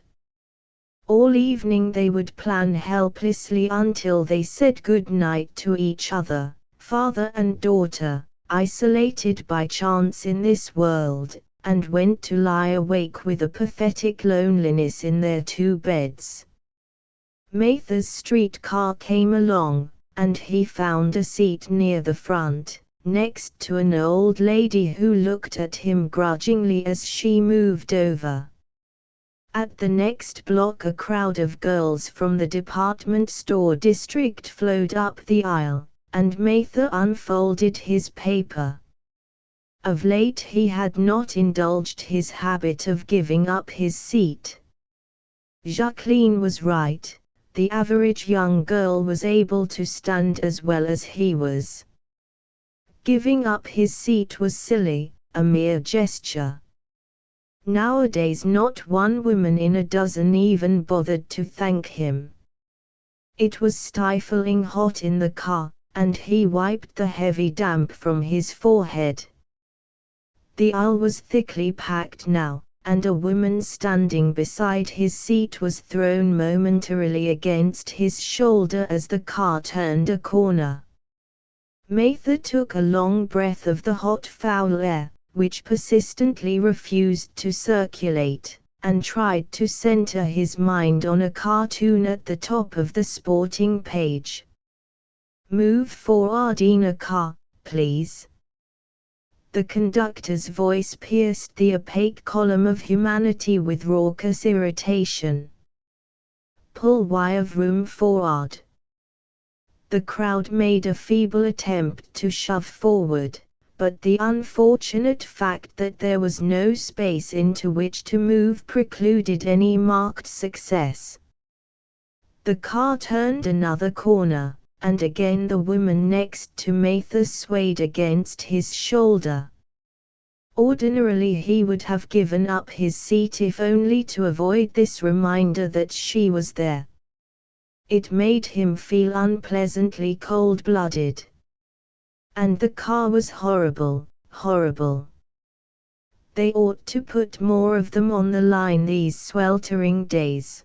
All evening they would plan helplessly until they said good night to each other, father and daughter, isolated by chance in this world, and went to lie awake with a pathetic loneliness in their 2 beds. Mather's streetcar came along, and he found a seat near the front, next to an old lady who looked at him grudgingly as she moved over. At the next block a crowd of girls from the department store district flowed up the aisle, and Mather unfolded his paper. Of late he had not indulged his habit of giving up his seat. Jacqueline was right, the average young girl was able to stand as well as he was. Giving up his seat was silly, a mere gesture. Nowadays not one woman in a dozen even bothered to thank him. It was stifling hot in the car, and he wiped the heavy damp from his forehead. The aisle was thickly packed now, and a woman standing beside his seat was thrown momentarily against his shoulder as the car turned a corner. Mather took a long breath of the hot foul air, which persistently refused to circulate, and tried to center his mind on a cartoon at the top of the sporting page. "Move forward in a car, please." The conductor's voice pierced the opaque column of humanity with raucous irritation. "Pull wire room forward." The crowd made a feeble attempt to shove forward, but the unfortunate fact that there was no space into which to move precluded any marked success. The car turned another corner, and again the woman next to Mather swayed against his shoulder. Ordinarily he would have given up his seat if only to avoid this reminder that she was there. It made him feel unpleasantly cold-blooded. And the car was horrible, horrible. They ought to put more of them on the line these sweltering days.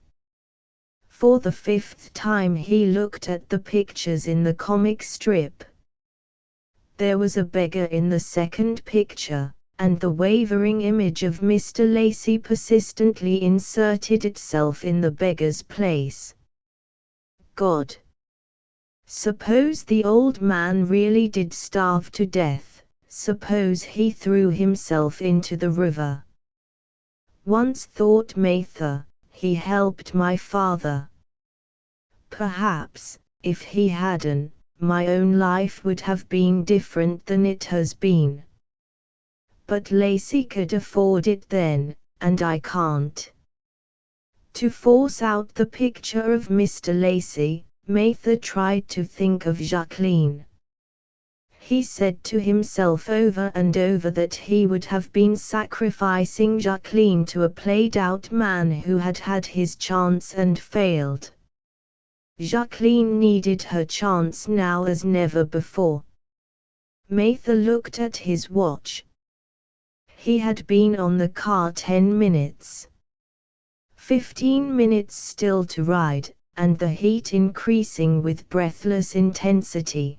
For the 5th time he looked at the pictures in the comic strip. There was a beggar in the second picture, and the wavering image of Mr. Lacey persistently inserted itself in the beggar's place. God! Suppose the old man really did starve to death, suppose he threw himself into the river. Once thought Mather, he helped my father. Perhaps, if he hadn't, my own life would have been different than it has been. But Lacey could afford it then, and I can't. To force out the picture of Mr. Lacey, Mather tried to think of Jacqueline. He said to himself over and over that he would have been sacrificing Jacqueline to a played-out man who had had his chance and failed. Jacqueline needed her chance now as never before. Mather looked at his watch. He had been on the car 10 minutes. 15 minutes still to ride, and the heat increasing with breathless intensity.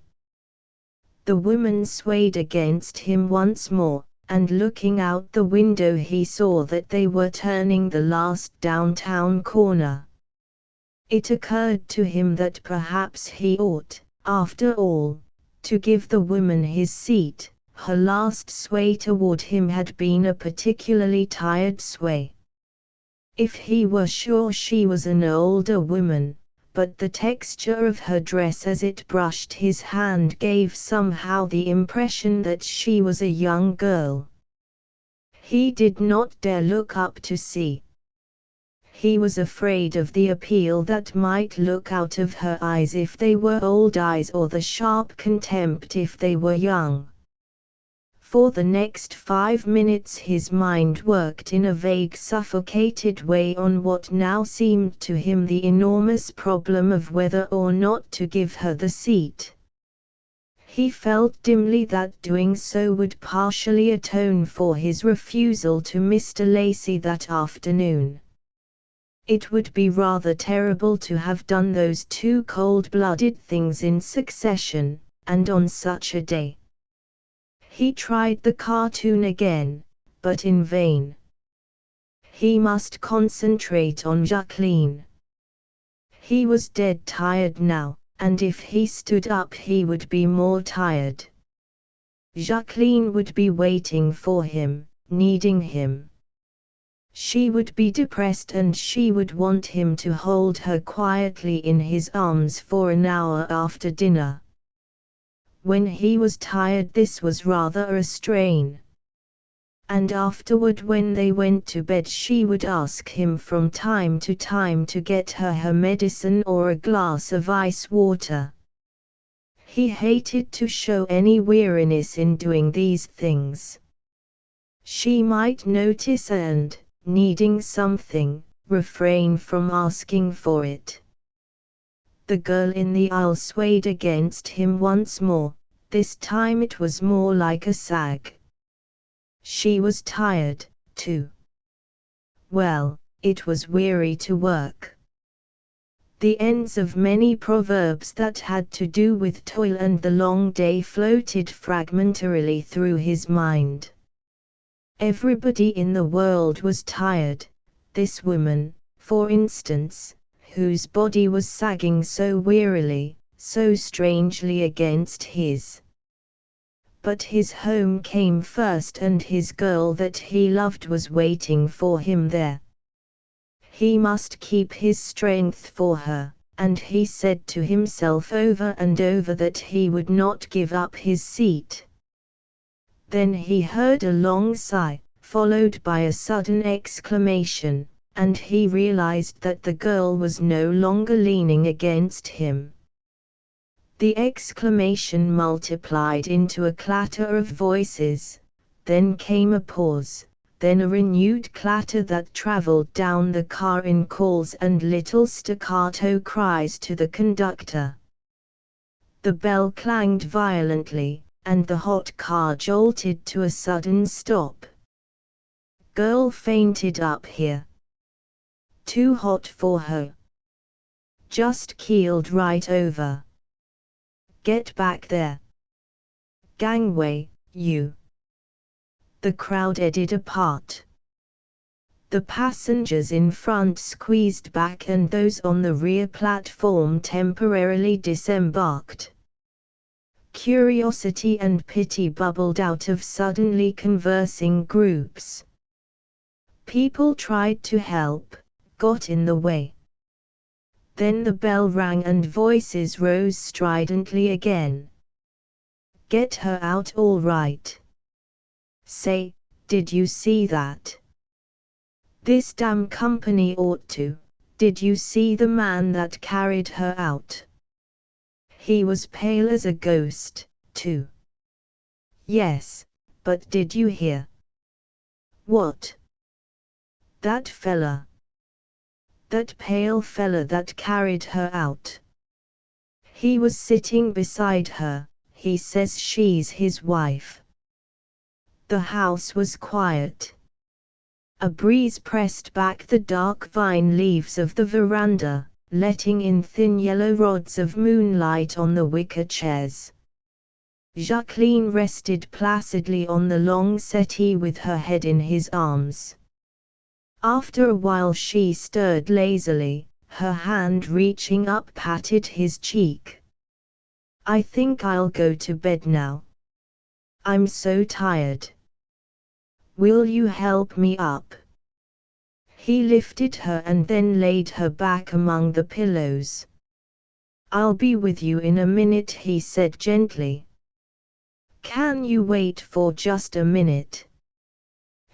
The woman swayed against him once more, and looking out the window he saw that they were turning the last downtown corner. It occurred to him that perhaps he ought, after all, to give the woman his seat. Her last sway toward him had been a particularly tired sway. If he were sure she was an older woman, but the texture of her dress as it brushed his hand gave somehow the impression that she was a young girl. He did not dare look up to see. He was afraid of the appeal that might look out of her eyes if they were old eyes, or the sharp contempt if they were young. For the next 5 minutes his mind worked in a vague, suffocated way on what now seemed to him the enormous problem of whether or not to give her the seat. He felt dimly that doing so would partially atone for his refusal to Mr. Lacey that afternoon. It would be rather terrible to have done those two cold-blooded things in succession, and on such a day. He tried the cartoon again, but in vain. He must concentrate on Jacqueline. He was dead tired now, and if he stood up he would be more tired. Jacqueline would be waiting for him, needing him. She would be depressed and she would want him to hold her quietly in his arms for an hour after dinner. When he was tired this was rather a strain. And afterward when they went to bed she would ask him from time to time to get her medicine or a glass of ice water. He hated to show any weariness in doing these things. She might notice and, needing something, refrain from asking for it. The girl in the aisle swayed against him once more. This time it was more like a sag. She was tired, too. Well, it was weary to work. The ends of many proverbs that had to do with toil and the long day floated fragmentarily through his mind. Everybody in the world was tired. This woman, for instance, whose body was sagging so wearily, so strangely against his. But his home came first, and his girl that he loved was waiting for him there. He must keep his strength for her, and he said to himself over and over that he would not give up his seat. Then he heard a long sigh, followed by a sudden exclamation, and he realized that the girl was no longer leaning against him. The exclamation multiplied into a clatter of voices, then came a pause, then a renewed clatter that traveled down the car in calls and little staccato cries to the conductor. The bell clanged violently, and the hot car jolted to a sudden stop. Girl fainted up here. Too hot for her. Just keeled right over. Get back there. Gangway, you. The crowd eddied apart. The passengers in front squeezed back and those on the rear platform temporarily disembarked. Curiosity and pity bubbled out of suddenly conversing groups. People tried to help, got in the way. Then the bell rang and voices rose stridently again. Get her out all right. Say, did you see that? This damn company ought to. Did you see the man that carried her out? He was pale as a ghost, too. Yes, but did you hear? What? That fella. That pale fella that carried her out. He was sitting beside her. He says she's his wife. The house was quiet. A breeze pressed back the dark vine leaves of the veranda, letting in thin yellow rods of moonlight on the wicker chairs. Jacqueline rested placidly on the long settee with her head in his arms. After a while she stirred lazily, her hand reaching up patted his cheek. I think I'll go to bed now. I'm so tired. Will you help me up? He lifted her and then laid her back among the pillows. I'll be with you in a minute, he said gently. Can you wait for just a minute?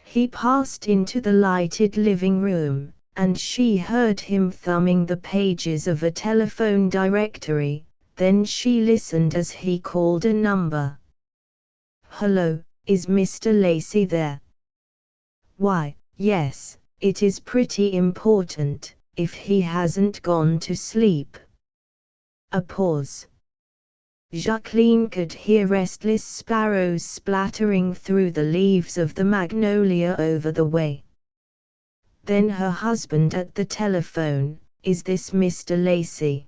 He passed into the lighted living room, and she heard him thumbing the pages of a telephone directory. Then she listened as he called a number. Hello, is Mr. Lacey there? Why, yes, it is pretty important, if he hasn't gone to sleep. A pause. Jacqueline could hear restless sparrows splattering through the leaves of the magnolia over the way. Then her husband at the telephone, is this Mr. Lacey?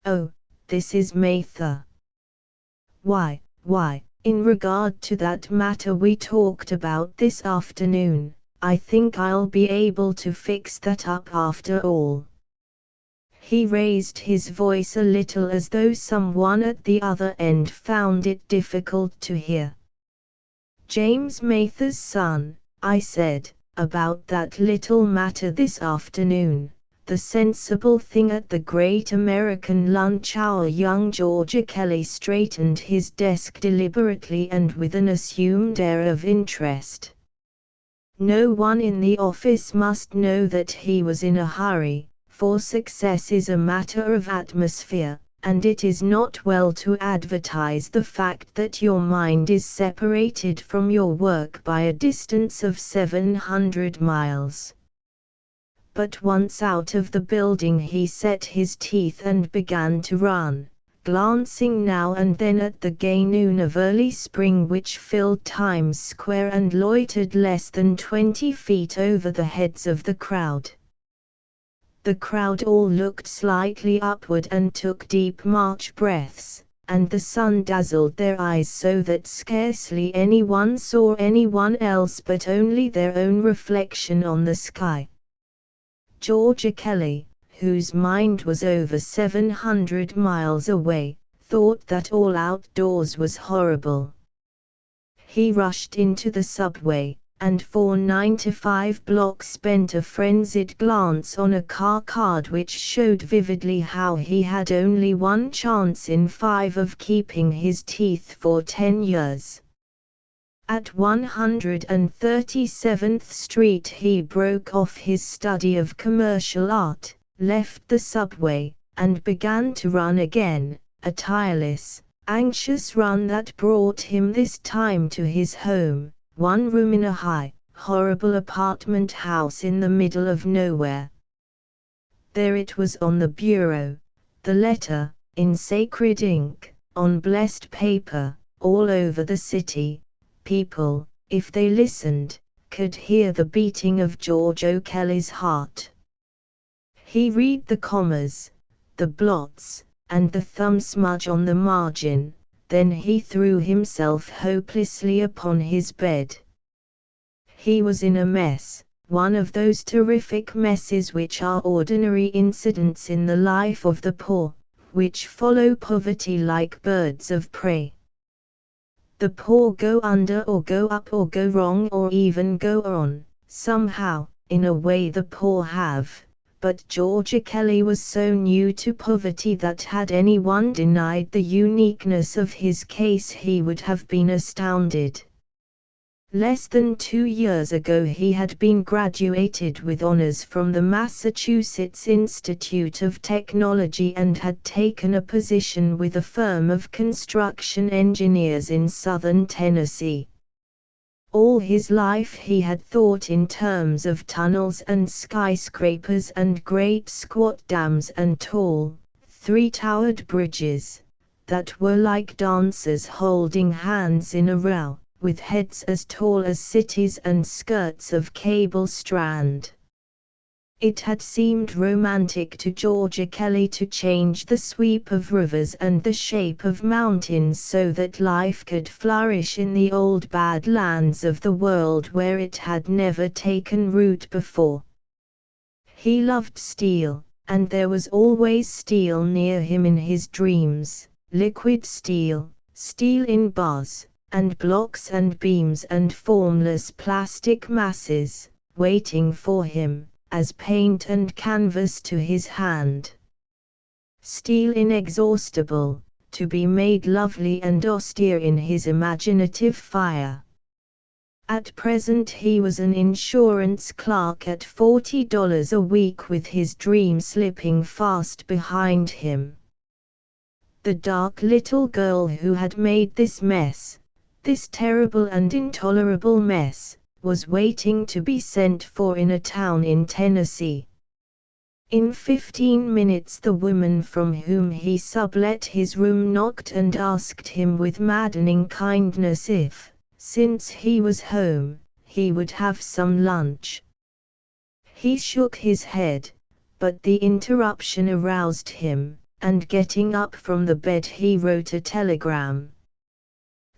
Oh, this is Martha. Why, in regard to that matter we talked about this afternoon, I think I'll be able to fix that up after all. He raised his voice a little as though someone at the other end found it difficult to hear. James Mather's son, I said, about that little matter this afternoon, the sensible thing at the great American lunch hour. Young Georgia Kelly straightened his desk deliberately and with an assumed air of interest. No one in the office must know that he was in a hurry, for success is a matter of atmosphere, and it is not well to advertise the fact that your mind is separated from your work by a distance of 700 miles. But once out of the building he set his teeth and began to run, glancing now and then at the gay noon of early spring which filled Times Square and loitered less than 20 feet over the heads of the crowd. The crowd all looked slightly upward and took deep March breaths, and the sun dazzled their eyes so that scarcely anyone saw anyone else but only their own reflection on the sky. Georgia Kelly, whose mind was over 700 miles away, thought that all outdoors was horrible. He rushed into the subway, and for 95 blocks spent a frenzied glance on a car card which showed vividly how he had only one chance in 5 of keeping his teeth for 10 years. At 137th Street he broke off his study of commercial art, left the subway, and began to run again, a tireless, anxious run that brought him this time to his home, one room in a high, horrible apartment house in the middle of nowhere. There it was on the bureau, the letter, in sacred ink, on blessed paper, all over the city. People, if they listened, could hear the beating of George O'Kelly's heart. He read the commas, the blots, and the thumb smudge on the margin, then he threw himself hopelessly upon his bed. He was in a mess, one of those terrific messes which are ordinary incidents in the life of the poor, which follow poverty like birds of prey. The poor go under or go up or go wrong or even go on, somehow, in a way the poor have, but Georgia Kelly was so new to poverty that had anyone denied the uniqueness of his case he would have been astounded. Less than 2 years ago he had been graduated with honors from the Massachusetts Institute of Technology and had taken a position with a firm of construction engineers in southern Tennessee. All his life he had thought in terms of tunnels and skyscrapers and great squat dams and tall, three-towered bridges, that were like dancers holding hands in a row, with heads as tall as cities and skirts of cable strand. It had seemed romantic to Georgia Kelly to change the sweep of rivers and the shape of mountains so that life could flourish in the old bad lands of the world where it had never taken root before. He loved steel, and there was always steel near him in his dreams, liquid steel, steel in bars, and blocks and beams and formless plastic masses, waiting for him, as paint and canvas to his hand. Steel inexhaustible, to be made lovely and austere in his imaginative fire. At present he was an insurance clerk at $40 a week with his dream slipping fast behind him. The dark little girl who had made this mess, this terrible and intolerable mess, was waiting to be sent for in a town in Tennessee. In 15 minutes the woman from whom he sublet his room knocked and asked him with maddening kindness if, since he was home, he would have some lunch. He shook his head, but the interruption aroused him, and getting up from the bed he wrote a telegram.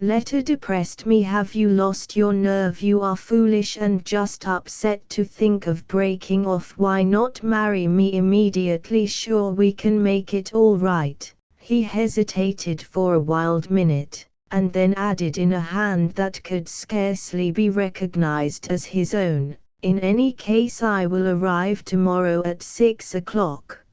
Letter depressed me. Have you lost your nerve? You are foolish and just upset to think of breaking off. Why not marry me immediately? Sure, we can make it all right. He hesitated for a wild minute, and then added in a hand that could scarcely be recognized as his own, in any case I will arrive tomorrow at 6 o'clock.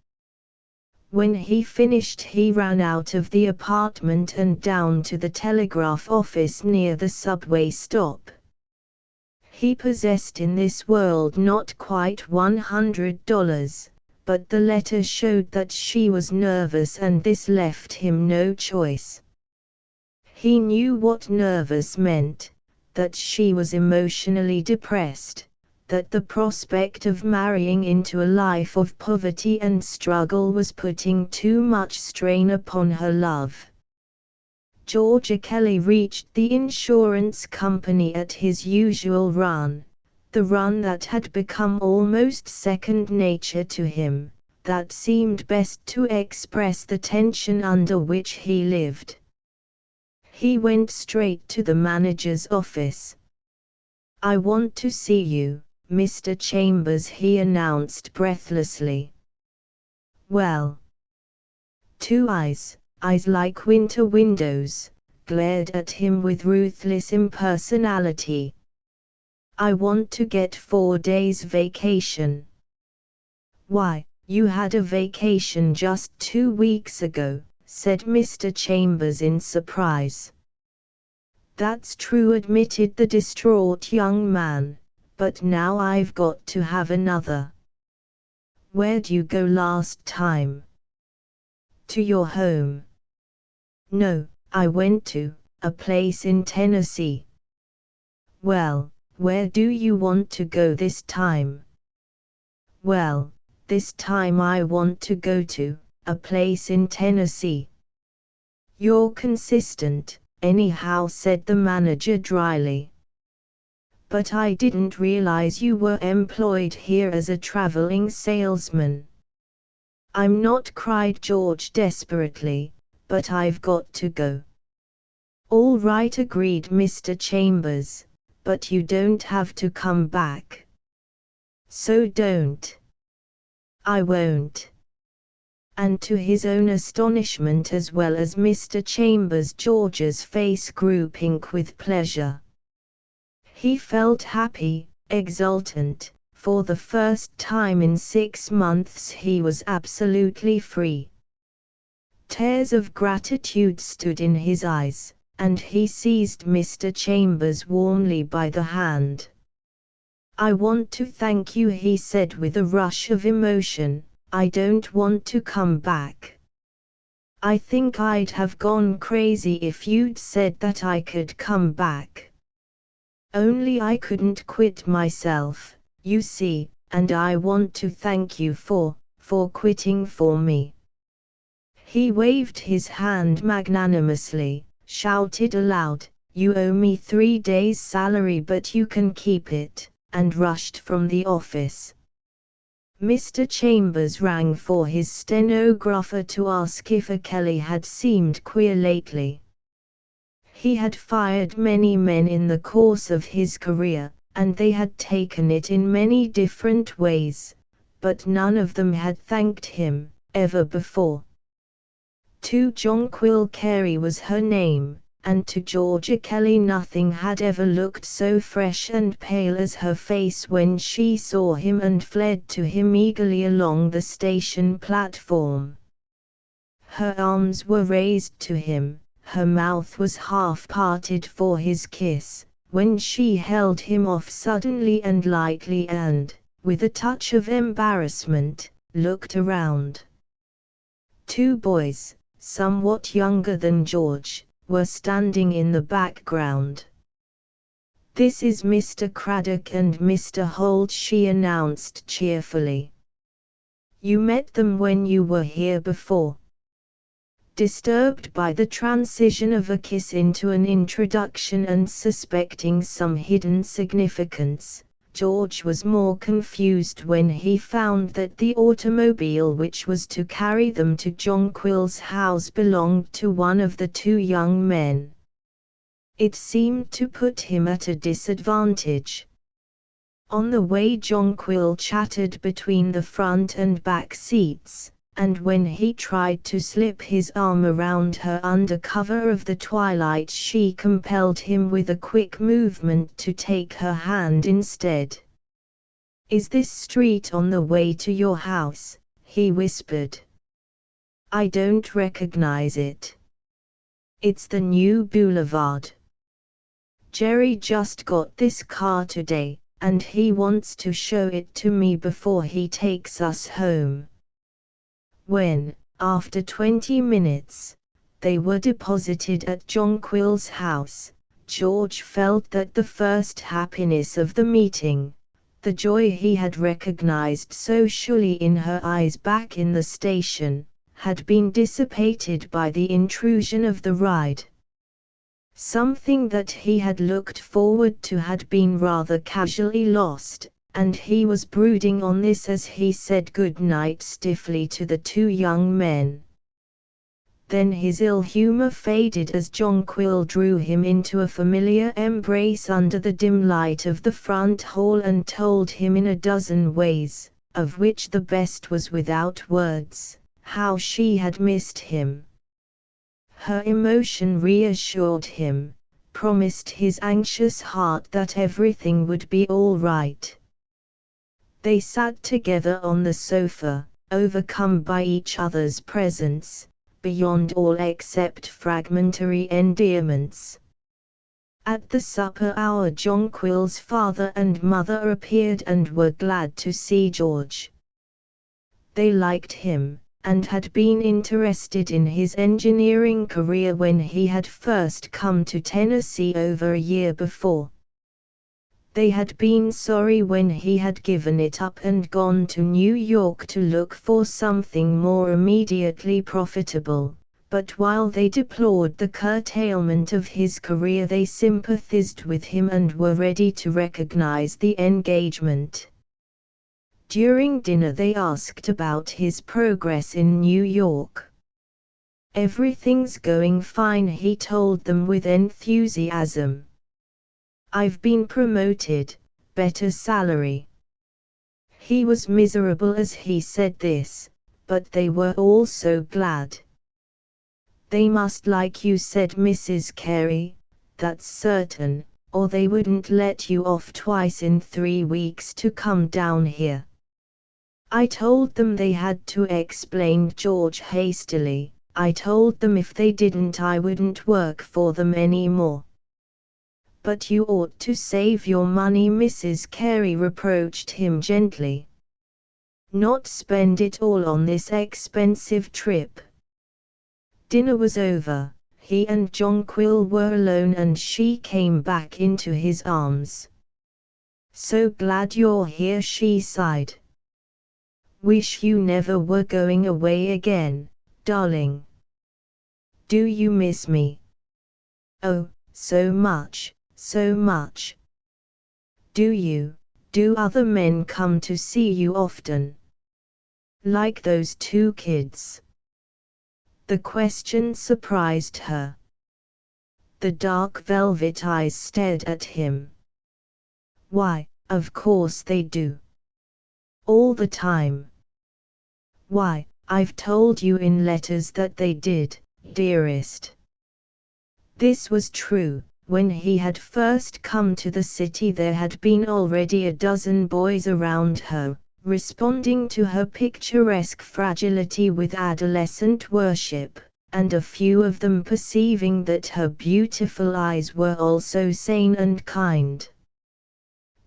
When he finished he ran out of the apartment and down to the telegraph office near the subway stop. He possessed in this world not quite $100, but the letter showed that she was nervous and this left him no choice. He knew what nervous meant, that she was emotionally depressed, that the prospect of marrying into a life of poverty and struggle was putting too much strain upon her love. George Kelly reached the insurance company at his usual run, the run that had become almost second nature to him, that seemed best to express the tension under which he lived. He went straight to the manager's office. "I want to see you, Mr. Chambers," he announced breathlessly. "Well?" Two eyes like winter windows, glared at him with ruthless impersonality. "I want to get 4 days vacation." "Why, you had a vacation just 2 weeks ago," said Mr. Chambers in surprise. "That's true," admitted the distraught young man, "but now I've got to have another." "Where'd you go last time?" "To your home." "No, I went to a place in Tennessee." "Well, where do you want to go this time?" "Well, this time I want to go to a place in Tennessee." "You're consistent, anyhow," said the manager dryly. "But I didn't realize you were employed here as a traveling salesman." "I'm not," cried George desperately, "but I've got to go." "All right," agreed Mr. Chambers, "but you don't have to come back." "So don't." "I won't." And to his own astonishment as well as Mr. Chambers, George's face grew pink with pleasure. He felt happy, exultant. For the first time in 6 months he was absolutely free. Tears of gratitude stood in his eyes, and he seized Mr. Chambers warmly by the hand. "I want to thank you," he said with a rush of emotion. "I don't want to come back. I think I'd have gone crazy if you'd said that I could come back. Only I couldn't quit myself, you see, and I want to thank you for quitting for me." He waved his hand magnanimously, shouted aloud, "You owe me 3 days' salary but you can keep it," and rushed from the office. Mr. Chambers rang for his stenographer to ask if a Kelly had seemed queer lately. He had fired many men in the course of his career, and they had taken it in many different ways, but none of them had thanked him, ever before. To Jonquil Carey was her name, and to Georgia Kelly nothing had ever looked so fresh and pale as her face when she saw him and fled to him eagerly along the station platform. Her arms were raised to him, her mouth was half parted for his kiss, when she held him off suddenly and lightly and, with a touch of embarrassment, looked around. 2 boys, somewhat younger than George, were standing in the background. "This is Mr. Craddock and Mr. Holt," she announced cheerfully. "You met them when you were here before." Disturbed by the transition of a kiss into an introduction and suspecting some hidden significance, George was more confused when he found that the automobile which was to carry them to Jonquil's house belonged to one of the 2 young men. It seemed to put him at a disadvantage. On the way Jonquil chattered between the front and back seats, and when he tried to slip his arm around her under cover of the twilight she compelled him with a quick movement to take her hand instead. "Is this street on the way to your house?" he whispered. "I don't recognize it." "It's the new boulevard. Jerry just got this car today, and he wants to show it to me before he takes us home." When, after 20 minutes, they were deposited at Jonquil's house, George felt that the first happiness of the meeting, The joy he had recognized so surely in her eyes back in the station, had been dissipated by the intrusion of the ride. Something that he had looked forward to had been rather casually lost, and he was brooding on this as he said good night stiffly to the two young men. Then his ill humor faded as Jonquil drew him into a familiar embrace under the dim light of the front hall and told him in a dozen ways, of which the best was without words, how she had missed him. Her emotion reassured him, promised his anxious heart that everything would be all right. They sat together on the sofa, overcome by each other's presence, beyond all except fragmentary endearments. At the supper hour Jonquil's father and mother appeared and were glad to see George. They liked him, and had been interested in his engineering career when he had first come to Tennessee over a year before. They had been sorry when he had given it up and gone to New York to look for something more immediately profitable, but while they deplored the curtailment of his career they sympathized with him and were ready to recognize the engagement. During dinner they asked about his progress in New York. "Everything's going fine," he told them with enthusiasm. "I've been promoted, better salary." He was miserable as he said this, but they were all so glad. "They must like you," said Mrs. Carey, "that's certain, or they wouldn't let you off twice in 3 weeks to come down here." "I told them they had to," explained George hastily. "I told them if they didn't I wouldn't work for them anymore." "But you ought to save your money," Mrs. Carey reproached him gently. "Not spend it all on this expensive trip." Dinner was over, he and Jonquil were alone and she came back into his arms. "So glad you're here," she sighed. "Wish you never were going away again, darling." "Do you miss me?" "Oh, so much. So much." "Do you? Do other men come to see you often? Like those 2 kids?" The question surprised her. The dark velvet eyes stared at him. "Why, of course they do. All the time. Why, I've told you in letters that they did, dearest." This was true. When he had first come to the city there had been already a dozen boys around her, responding to her picturesque fragility with adolescent worship, and a few of them perceiving that her beautiful eyes were also sane and kind.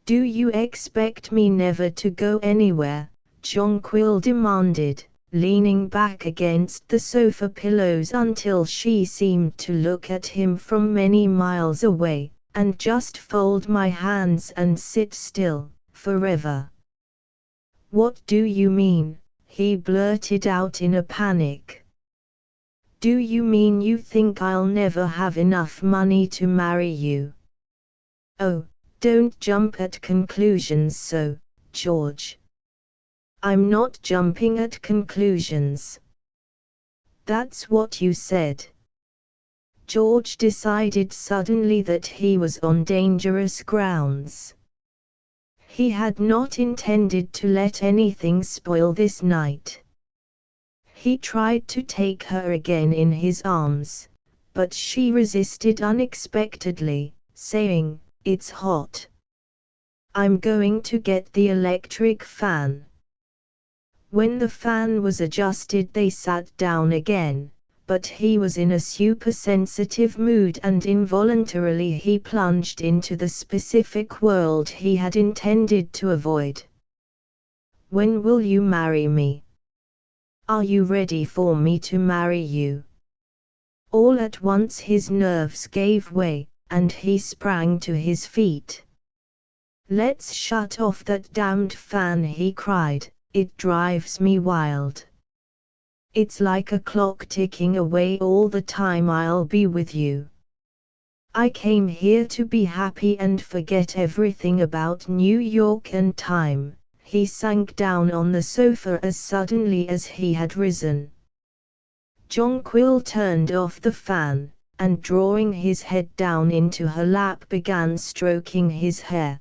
"Do you expect me never to go anywhere?" Jonquil demanded, leaning back against the sofa pillows until she seemed to look at him from many miles away, "and just fold my hands and sit still, forever?" "What do you mean?" he blurted out in a panic. "Do you mean you think I'll never have enough money to marry you?" "Oh, don't jump at conclusions so, George." "I'm not jumping at conclusions." "That's what you said." George decided suddenly that he was on dangerous grounds. He had not intended to let anything spoil this night. He tried to take her again in his arms, but she resisted unexpectedly, saying, "It's hot. I'm going to get the electric fan." When the fan was adjusted they sat down again, but he was in a supersensitive mood and involuntarily he plunged into the specific world he had intended to avoid. "When will you marry me? Are you ready for me to marry you?" All at once his nerves gave way, and he sprang to his feet. "Let's shut off that damned fan," he cried. "It drives me wild. It's like a clock ticking away all the time I'll be with you. I came here to be happy and forget everything about New York and time." He sank down on the sofa as suddenly as he had risen. Jonquil turned off the fan, and drawing his head down into her lap began stroking his hair.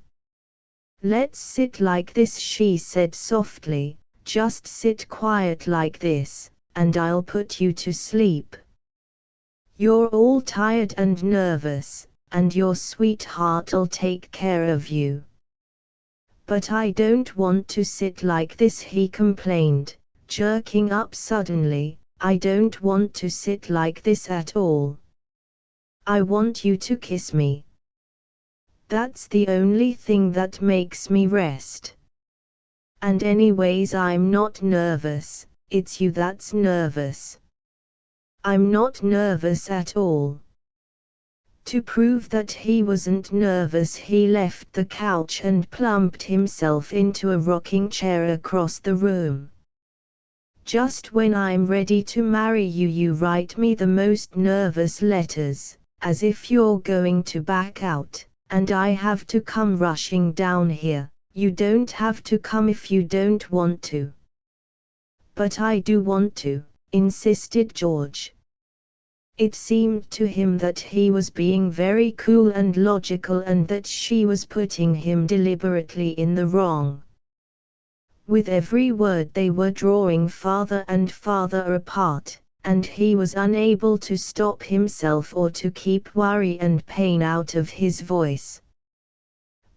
"Let's sit like this," she said softly, "just sit quiet like this, and I'll put you to sleep. You're all tired and nervous, and your sweetheart'll take care of you." "But I don't want to sit like this," he complained, jerking up suddenly. "I don't want to sit like this at all. I want you to kiss me. That's the only thing that makes me rest. And anyways, I'm not nervous, it's you that's nervous." "I'm not nervous at all." To prove that he wasn't nervous, he left the couch and plumped himself into a rocking chair across the room. "Just when I'm ready to marry you, you write me the most nervous letters, as if you're going to back out, and I have to come rushing down here." "You don't have to come if you don't want to." "But I do want to," insisted George. It seemed to him that he was being very cool and logical and that she was putting him deliberately in the wrong. With every word they were drawing farther and farther apart, and he was unable to stop himself or to keep worry and pain out of his voice.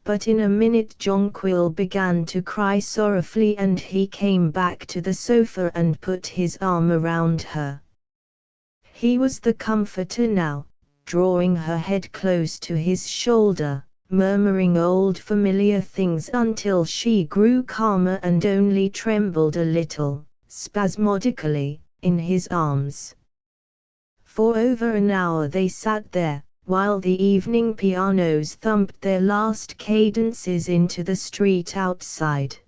But in a minute Jonquil began to cry sorrowfully and he came back to the sofa and put his arm around her. He was the comforter now, drawing her head close to his shoulder, murmuring old familiar things until she grew calmer and only trembled a little, spasmodically, in his arms. For over an hour they sat there, while the evening pianos thumped their last cadences into the street outside.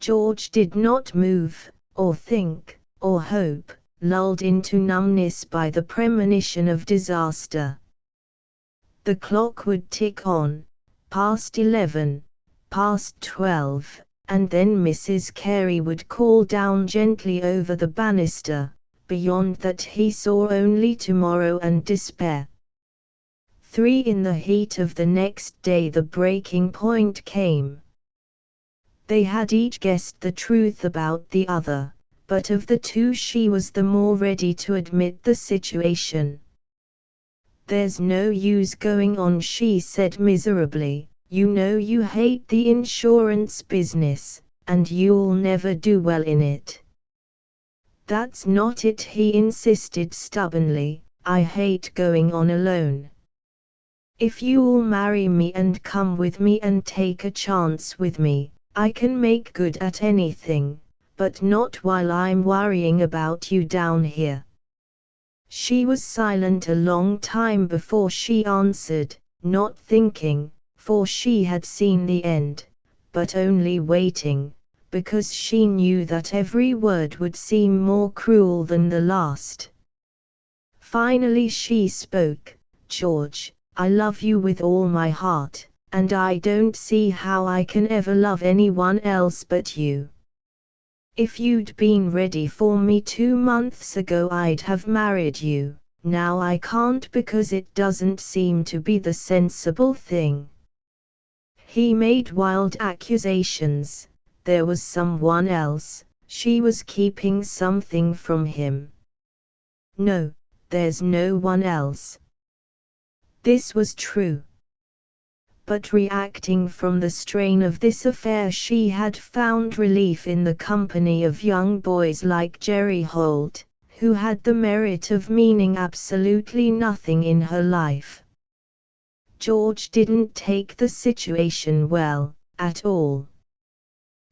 George did not move, or think, or hope, lulled into numbness by the premonition of disaster. The clock would tick on, past 11, past 12, and then Mrs. Carey would call down gently over the banister. Beyond that he saw only tomorrow and despair. 3 in the heat of the next day the breaking point came. They had each guessed the truth about the other, but of the two she was the more ready to admit the situation. "There's no use going on," she said miserably. "You know you hate the insurance business, and you'll never do well in it." "That's not it," he insisted stubbornly. "I hate going on alone. If you'll marry me and come with me and take a chance with me, I can make good at anything, but not while I'm worrying about you down here." She was silent a long time before she answered, not thinking, for she had seen the end, but only waiting, because she knew that every word would seem more cruel than the last. Finally she spoke. "George, I love you with all my heart, and I don't see how I can ever love anyone else but you. If you'd been ready for me 2 months ago I'd have married you. Now I can't because it doesn't seem to be the sensible thing." He made wild accusations. There was someone else, she was keeping something from him. "No, there's no one else." This was true. But reacting from the strain of this affair she had found relief in the company of young boys like Jerry Holt, who had the merit of meaning absolutely nothing in her life. George didn't take the situation well, at all.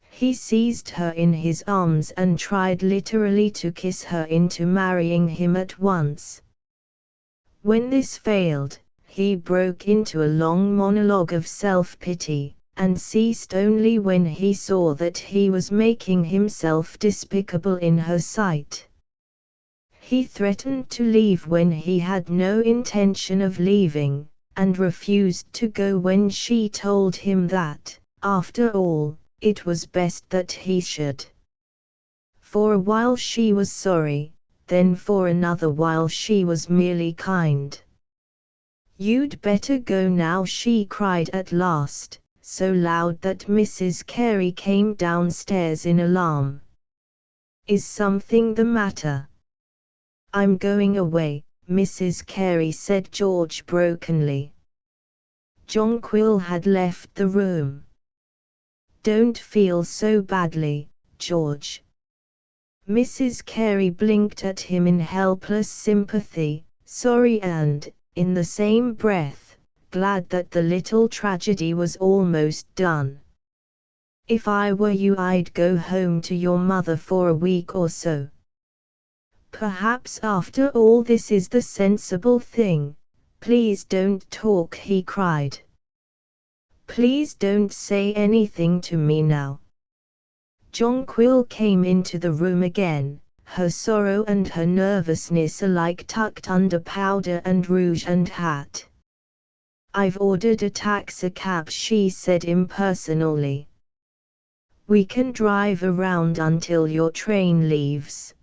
He seized her in his arms and tried literally to kiss her into marrying him at once. When this failed, he broke into a long monologue of self-pity, and ceased only when he saw that he was making himself despicable in her sight. He threatened to leave when he had no intention of leaving, and refused to go when she told him that, after all, it was best that he should. For a while she was sorry, then for another while she was merely kind. "You'd better go now," she cried at last, so loud that Mrs. Carey came downstairs in alarm. "Is something the matter?" "I'm going away," Mrs. Carey said George brokenly. Jonquil had left the room. "Don't feel so badly, George." Mrs. Carey blinked at him in helpless sympathy, sorry and, in the same breath, glad that the little tragedy was almost done. "If I were you, I'd go home to your mother for a week or so." "Perhaps after all this is the sensible thing. Please don't talk," he cried. "Please don't say anything to me now." Jonquil came into the room again, her sorrow and her nervousness alike tucked under powder and rouge and hat. "I've ordered a taxicab," she said impersonally. "We can drive around until your train leaves."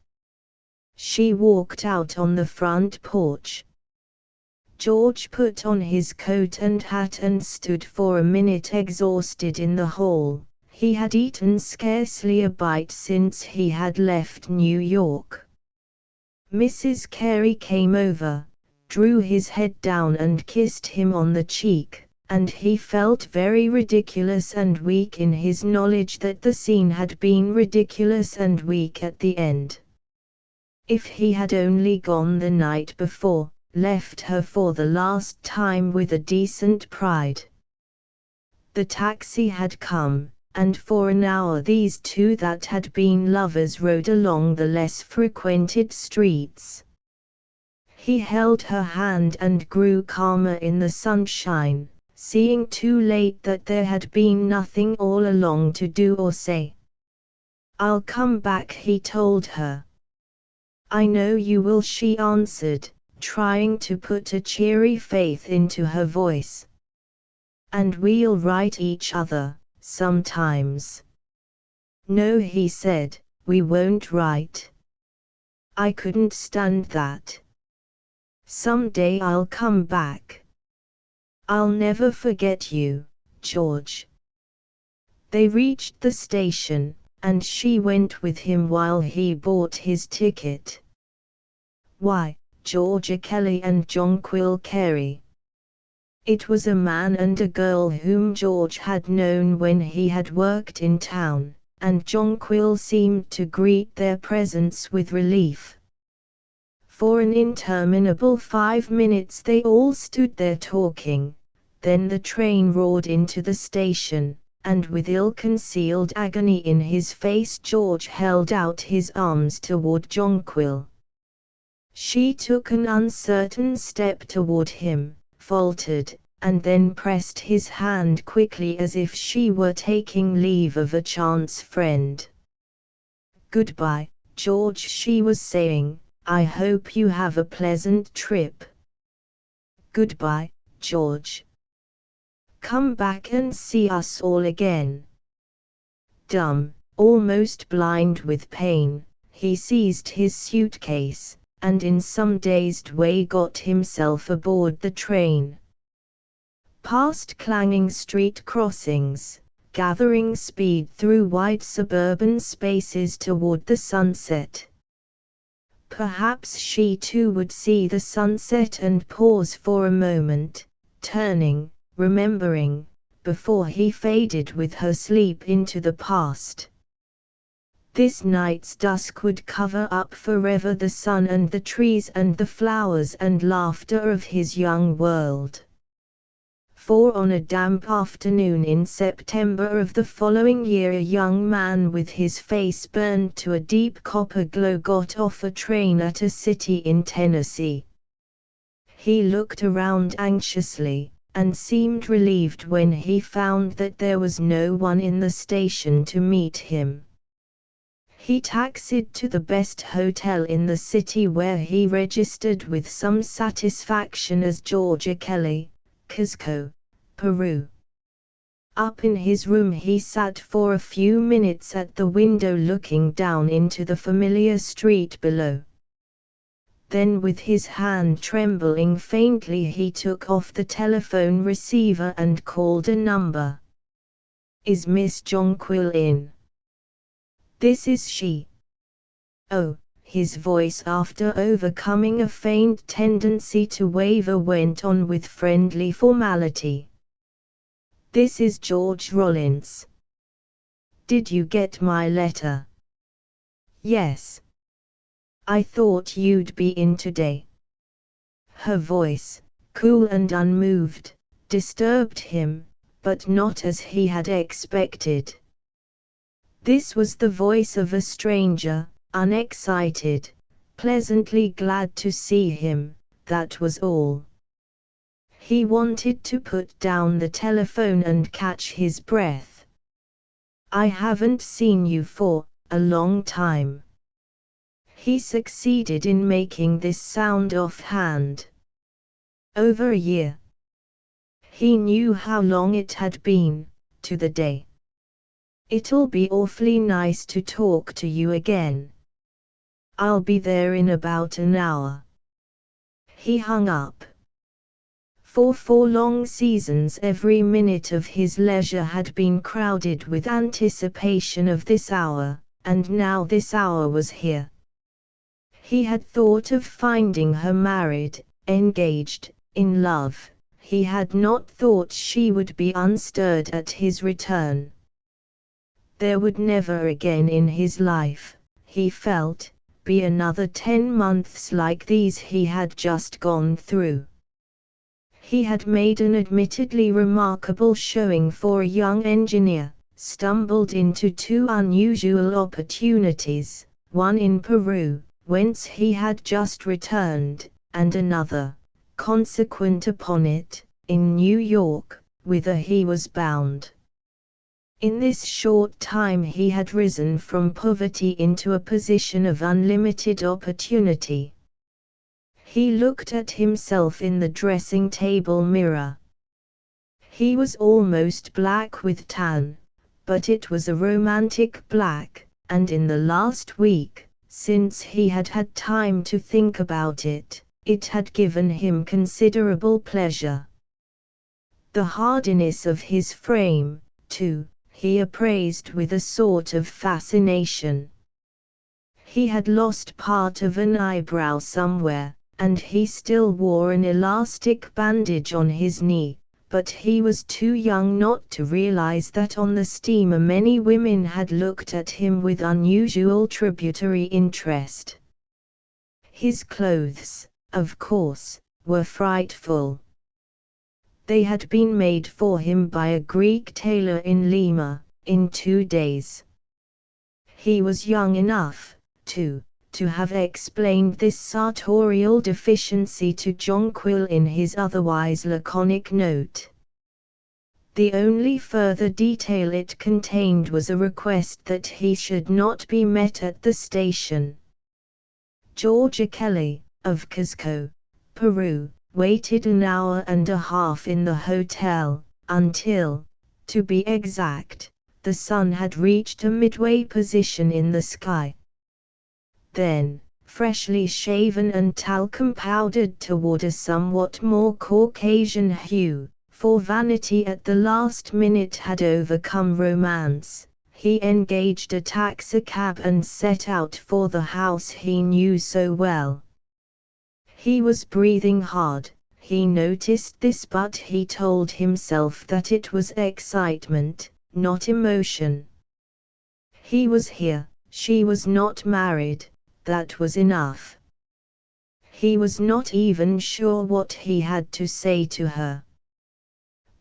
She walked out on the front porch. George put on his coat and hat and stood for a minute exhausted in the hall. He had eaten scarcely a bite since he had left New York. Mrs. Carey came over, drew his head down and kissed him on the cheek, and he felt very ridiculous and weak in his knowledge that the scene had been ridiculous and weak at the end. If he had only gone the night before, left her for the last time with a decent pride. The taxi had come, and for an hour these two that had been lovers rode along the less frequented streets. He held her hand and grew calmer in the sunshine, seeing too late that there had been nothing all along to do or say. "I'll come back," he told her. "I know you will," she answered, trying to put a cheery faith into her voice. "And we'll write each other, sometimes." "No," he said, "we won't write. I couldn't stand that. Some day I'll come back. I'll never forget you, George." They reached the station, and she went with him while he bought his ticket. Why, Georgia Kelly and Jonquil Carey. It was a man and a girl whom George had known when he had worked in town, and Jonquil seemed to greet their presence with relief. For an interminable 5 minutes they all stood there talking, then the train roared into the station, and with ill-concealed agony in his face George held out his arms toward Jonquil. She took an uncertain step toward him, faltered, and then pressed his hand quickly as if she were taking leave of a chance friend. "Goodbye, George," she was saying. "I hope you have a pleasant trip." "Goodbye, George. Come back and see us all again." Dumb, almost blind with pain, he seized his suitcase, and in some dazed way got himself aboard the train. Past clanging street crossings, gathering speed through wide suburban spaces toward the sunset. Perhaps she too would see the sunset and pause for a moment, turning, remembering, before he faded with her sleep into the past. This night's dusk would cover up forever the sun and the trees and the flowers and laughter of his young world. For on a damp afternoon in September of the following year a young man with his face burned to a deep copper glow got off a train at a city in Tennessee. He looked around anxiously, and seemed relieved when he found that there was no one in the station to meet him. He taxied to the best hotel in the city, where he registered with some satisfaction as Georgia Kelly, Cusco, Peru. Up in his room he sat for a few minutes at the window looking down into the familiar street below. Then, with his hand trembling faintly, he took off the telephone receiver and called a number. "Is Miss Jonquil in?" "This is she." "Oh," his voice, after overcoming a faint tendency to waver, went on with friendly formality. "This is George Rollins. Did you get my letter?" "Yes. I thought you'd be in today." Her voice, cool and unmoved, disturbed him, but not as he had expected. This was the voice of a stranger, unexcited, pleasantly glad to see him, that was all. He wanted to put down the telephone and catch his breath. "I haven't seen you for a long time." He succeeded in making this sound offhand. "Over a year." He knew how long it had been, to the day. "It'll be awfully nice to talk to you again. I'll be there in about an hour." He hung up. For 4 long seasons every minute of his leisure had been crowded with anticipation of this hour, and now this hour was here. He had thought of finding her married, engaged, in love. He had not thought she would be unstirred at his return. There would never again in his life, he felt, be another 10 months like these he had just gone through. He had made an admittedly remarkable showing for a young engineer, stumbled into 2 unusual opportunities, one in Peru, whence he had just returned, and another, consequent upon it, in New York, whither he was bound. In this short time he had risen from poverty into a position of unlimited opportunity. He looked at himself in the dressing-table mirror. He was almost black with tan, but it was a romantic black, and in the last week, since he had had time to think about it, it had given him considerable pleasure. The hardiness of his frame, too, he appraised with a sort of fascination. He had lost part of an eyebrow somewhere, and he still wore an elastic bandage on his knee, but he was too young not to realize that on the steamer many women had looked at him with unusual tributary interest. His clothes, of course, were frightful. They had been made for him by a Greek tailor in Lima, in 2 days. He was young enough, too, to have explained this sartorial deficiency to Jonquil in his otherwise laconic note. The only further detail it contained was a request that he should not be met at the station. Georgia Kelly, of Cusco, Peru, waited an hour and a half in the hotel, until, to be exact, the sun had reached a midway position in the sky. Then, freshly shaven and talcum powdered toward a somewhat more Caucasian hue, for vanity at the last minute had overcome romance, he engaged a taxicab and set out for the house he knew so well. He was breathing hard, he noticed this, but he told himself that it was excitement, not emotion. He was here, she was not married. That was enough. He was not even sure what he had to say to her.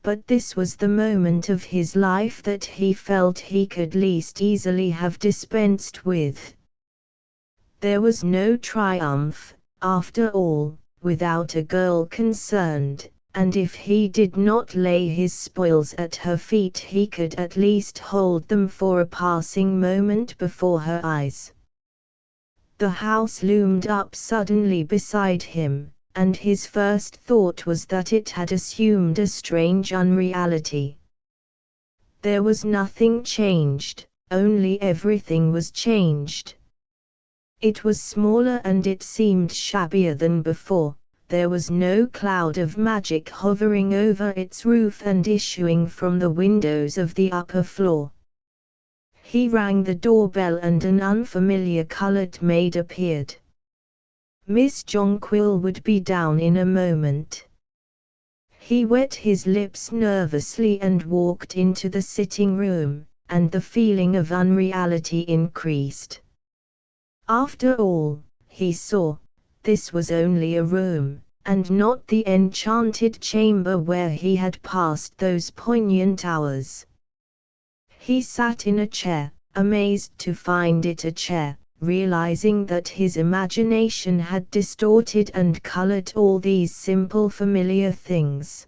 But this was the moment of his life that he felt he could least easily have dispensed with. There was no triumph, after all, without a girl concerned, and if he did not lay his spoils at her feet he could at least hold them for a passing moment before her eyes. The house loomed up suddenly beside him, and his first thought was that it had assumed a strange unreality. There was nothing changed, only everything was changed. It was smaller and it seemed shabbier than before. There was no cloud of magic hovering over its roof and issuing from the windows of the upper floor. He rang the doorbell and an unfamiliar colored maid appeared. Miss Jonquil would be down in a moment. He wet his lips nervously and walked into the sitting room, and the feeling of unreality increased. After all, he saw, this was only a room, and not the enchanted chamber where he had passed those poignant hours. He sat in a chair, amazed to find it a chair, realizing that his imagination had distorted and colored all these simple familiar things.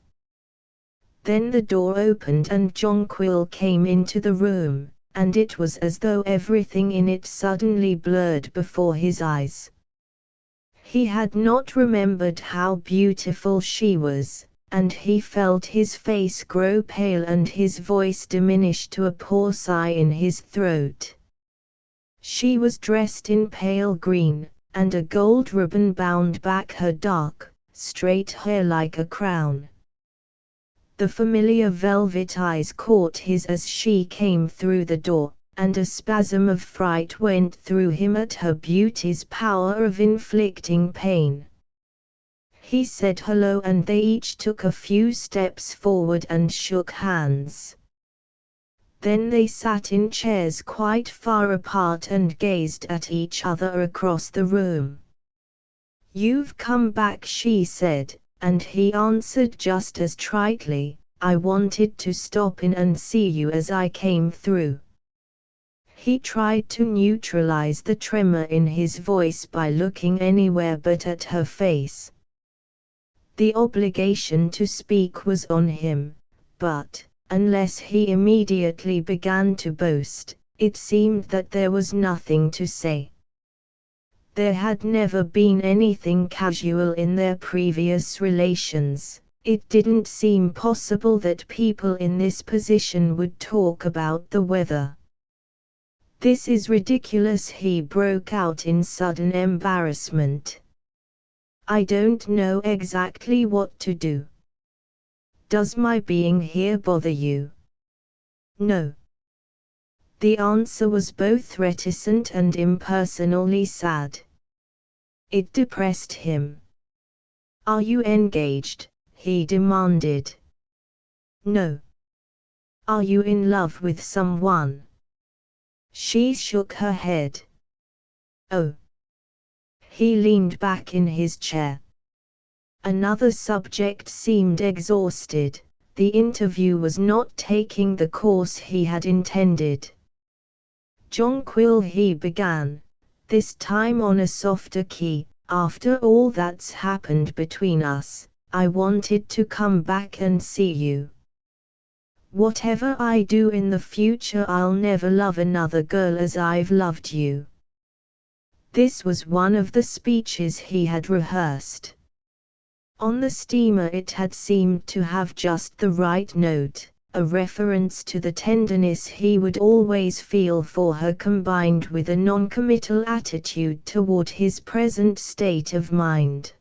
Then the door opened and Jonquil came into the room, and it was as though everything in it suddenly blurred before his eyes. He had not remembered how beautiful she was, and he felt his face grow pale and his voice diminish to a poor sigh in his throat. She was dressed in pale green, and a gold ribbon bound back her dark, straight hair like a crown. The familiar velvet eyes caught his as she came through the door, and a spasm of fright went through him at her beauty's power of inflicting pain. He said hello and they each took a few steps forward and shook hands. Then they sat in chairs quite far apart and gazed at each other across the room. "You've come back," she said, and he answered just as tritely, "I wanted to stop in and see you as I came through." He tried to neutralize the tremor in his voice by looking anywhere but at her face. The obligation to speak was on him, but, unless he immediately began to boast, it seemed that there was nothing to say. There had never been anything casual in their previous relations. It didn't seem possible that people in this position would talk about the weather. "This is ridiculous," he broke out in sudden embarrassment. "I don't know exactly what to do. Does my being here bother you?" "No." The answer was both reticent and impersonally sad. It depressed him. "Are you engaged?" he demanded. "No." "Are you in love with someone?" She shook her head. "Oh." He leaned back in his chair. Another subject seemed exhausted. The interview was not taking the course he had intended. "Jonquil," he began, this time on a softer key, "after all that's happened between us, I wanted to come back and see you. Whatever I do in the future, I'll never love another girl as I've loved you." This was one of the speeches he had rehearsed. On the steamer it had seemed to have just the right note, a reference to the tenderness he would always feel for her combined with a non-committal attitude toward his present state of mind.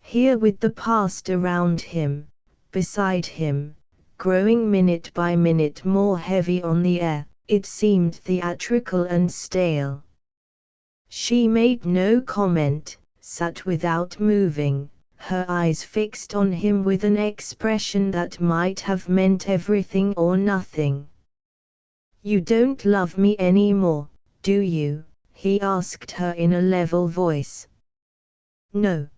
Here, with the past around him, beside him, growing minute by minute more heavy on the air, it seemed theatrical and stale. She made no comment, sat without moving, her eyes fixed on him with an expression that might have meant everything or nothing. "You don't love me anymore, do you?" he asked her in a level voice. "No."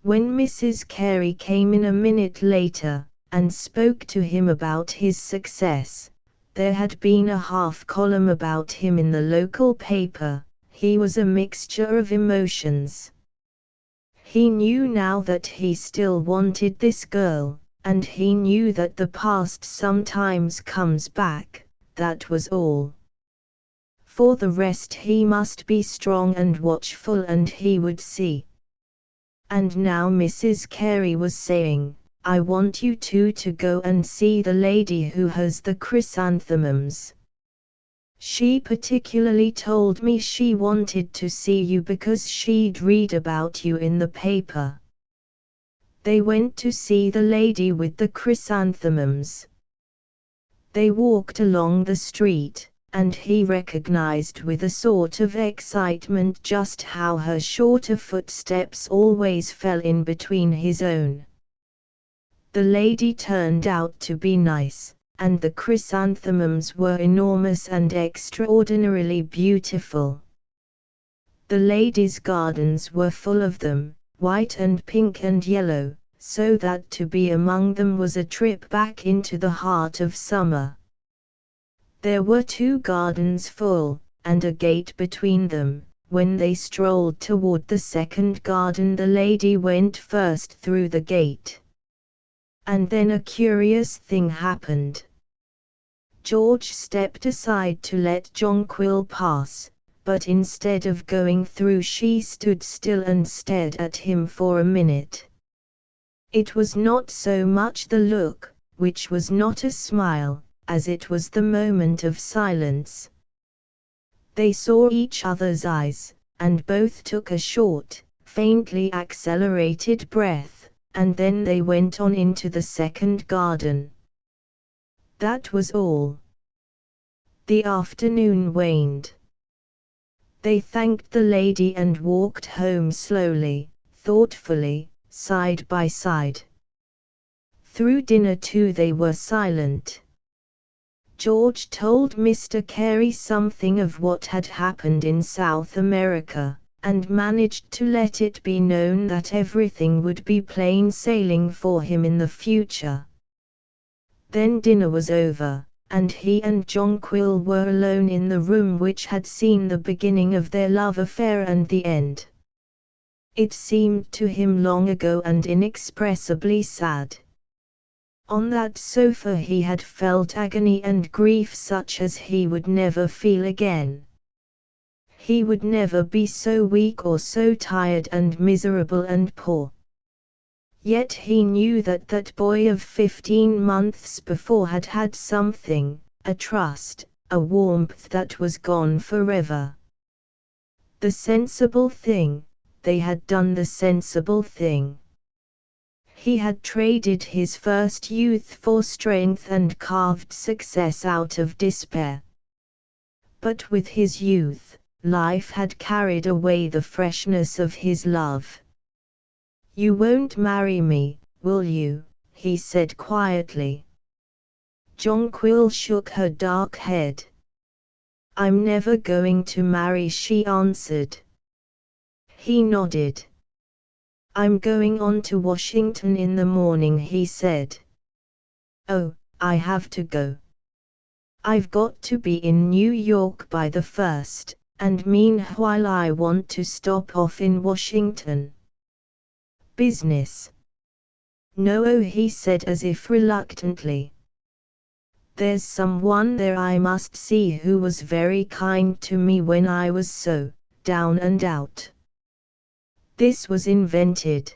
When Mrs. Carey came in a minute later, and spoke to him about his success, there had been a half column about him in the local paper. He was a mixture of emotions. He knew now that he still wanted this girl, and he knew that the past sometimes comes back, that was all. For the rest he must be strong and watchful, and he would see. And now Mrs. Carey was saying, I want you two to go and see the lady who has the chrysanthemums. She particularly told me she wanted to see you because she'd read about you in the paper. They went to see the lady with the chrysanthemums. They walked along the street, and he recognized with a sort of excitement just how her shorter footsteps always fell in between his own. The lady turned out to be nice, and the chrysanthemums were enormous and extraordinarily beautiful. The lady's gardens were full of them, white and pink and yellow, so that to be among them was a trip back into the heart of summer. There were 2 gardens full, and a gate between them. When they strolled toward the second garden, the lady went first through the gate. And then a curious thing happened. George stepped aside to let Jonquil pass, but instead of going through she stood still and stared at him for a minute. It was not so much the look, which was not a smile, as it was the moment of silence. They saw each other's eyes, and both took a short, faintly accelerated breath, and then they went on into the second garden. That was all. The afternoon waned. They thanked the lady and walked home slowly, thoughtfully, side by side. Through dinner too they were silent. George told Mr. Carey something of what had happened in South America, and managed to let it be known that everything would be plain sailing for him in the future. Then dinner was over, and he and Jonquil were alone in the room which had seen the beginning of their love affair and the end. It seemed to him long ago and inexpressibly sad. On that sofa he had felt agony and grief such as he would never feel again. He would never be so weak or so tired and miserable and poor. Yet he knew that that boy of 15 months before had had something, a trust, a warmth that was gone forever. The sensible thing, they had done the sensible thing. He had traded his first youth for strength and carved success out of despair. But with his youth, life had carried away the freshness of his love. You won't marry me, will you? He said quietly. Jonquil shook her dark head. I'm never going to marry, she answered. He nodded. I'm going on to Washington in the morning, he said. Oh, I have to go. I've got to be in New York by the 1st, and meanwhile I want to stop off in Washington. Business? No, he said as if reluctantly. There's someone there I must see who was very kind to me when I was so down and out. This was invented.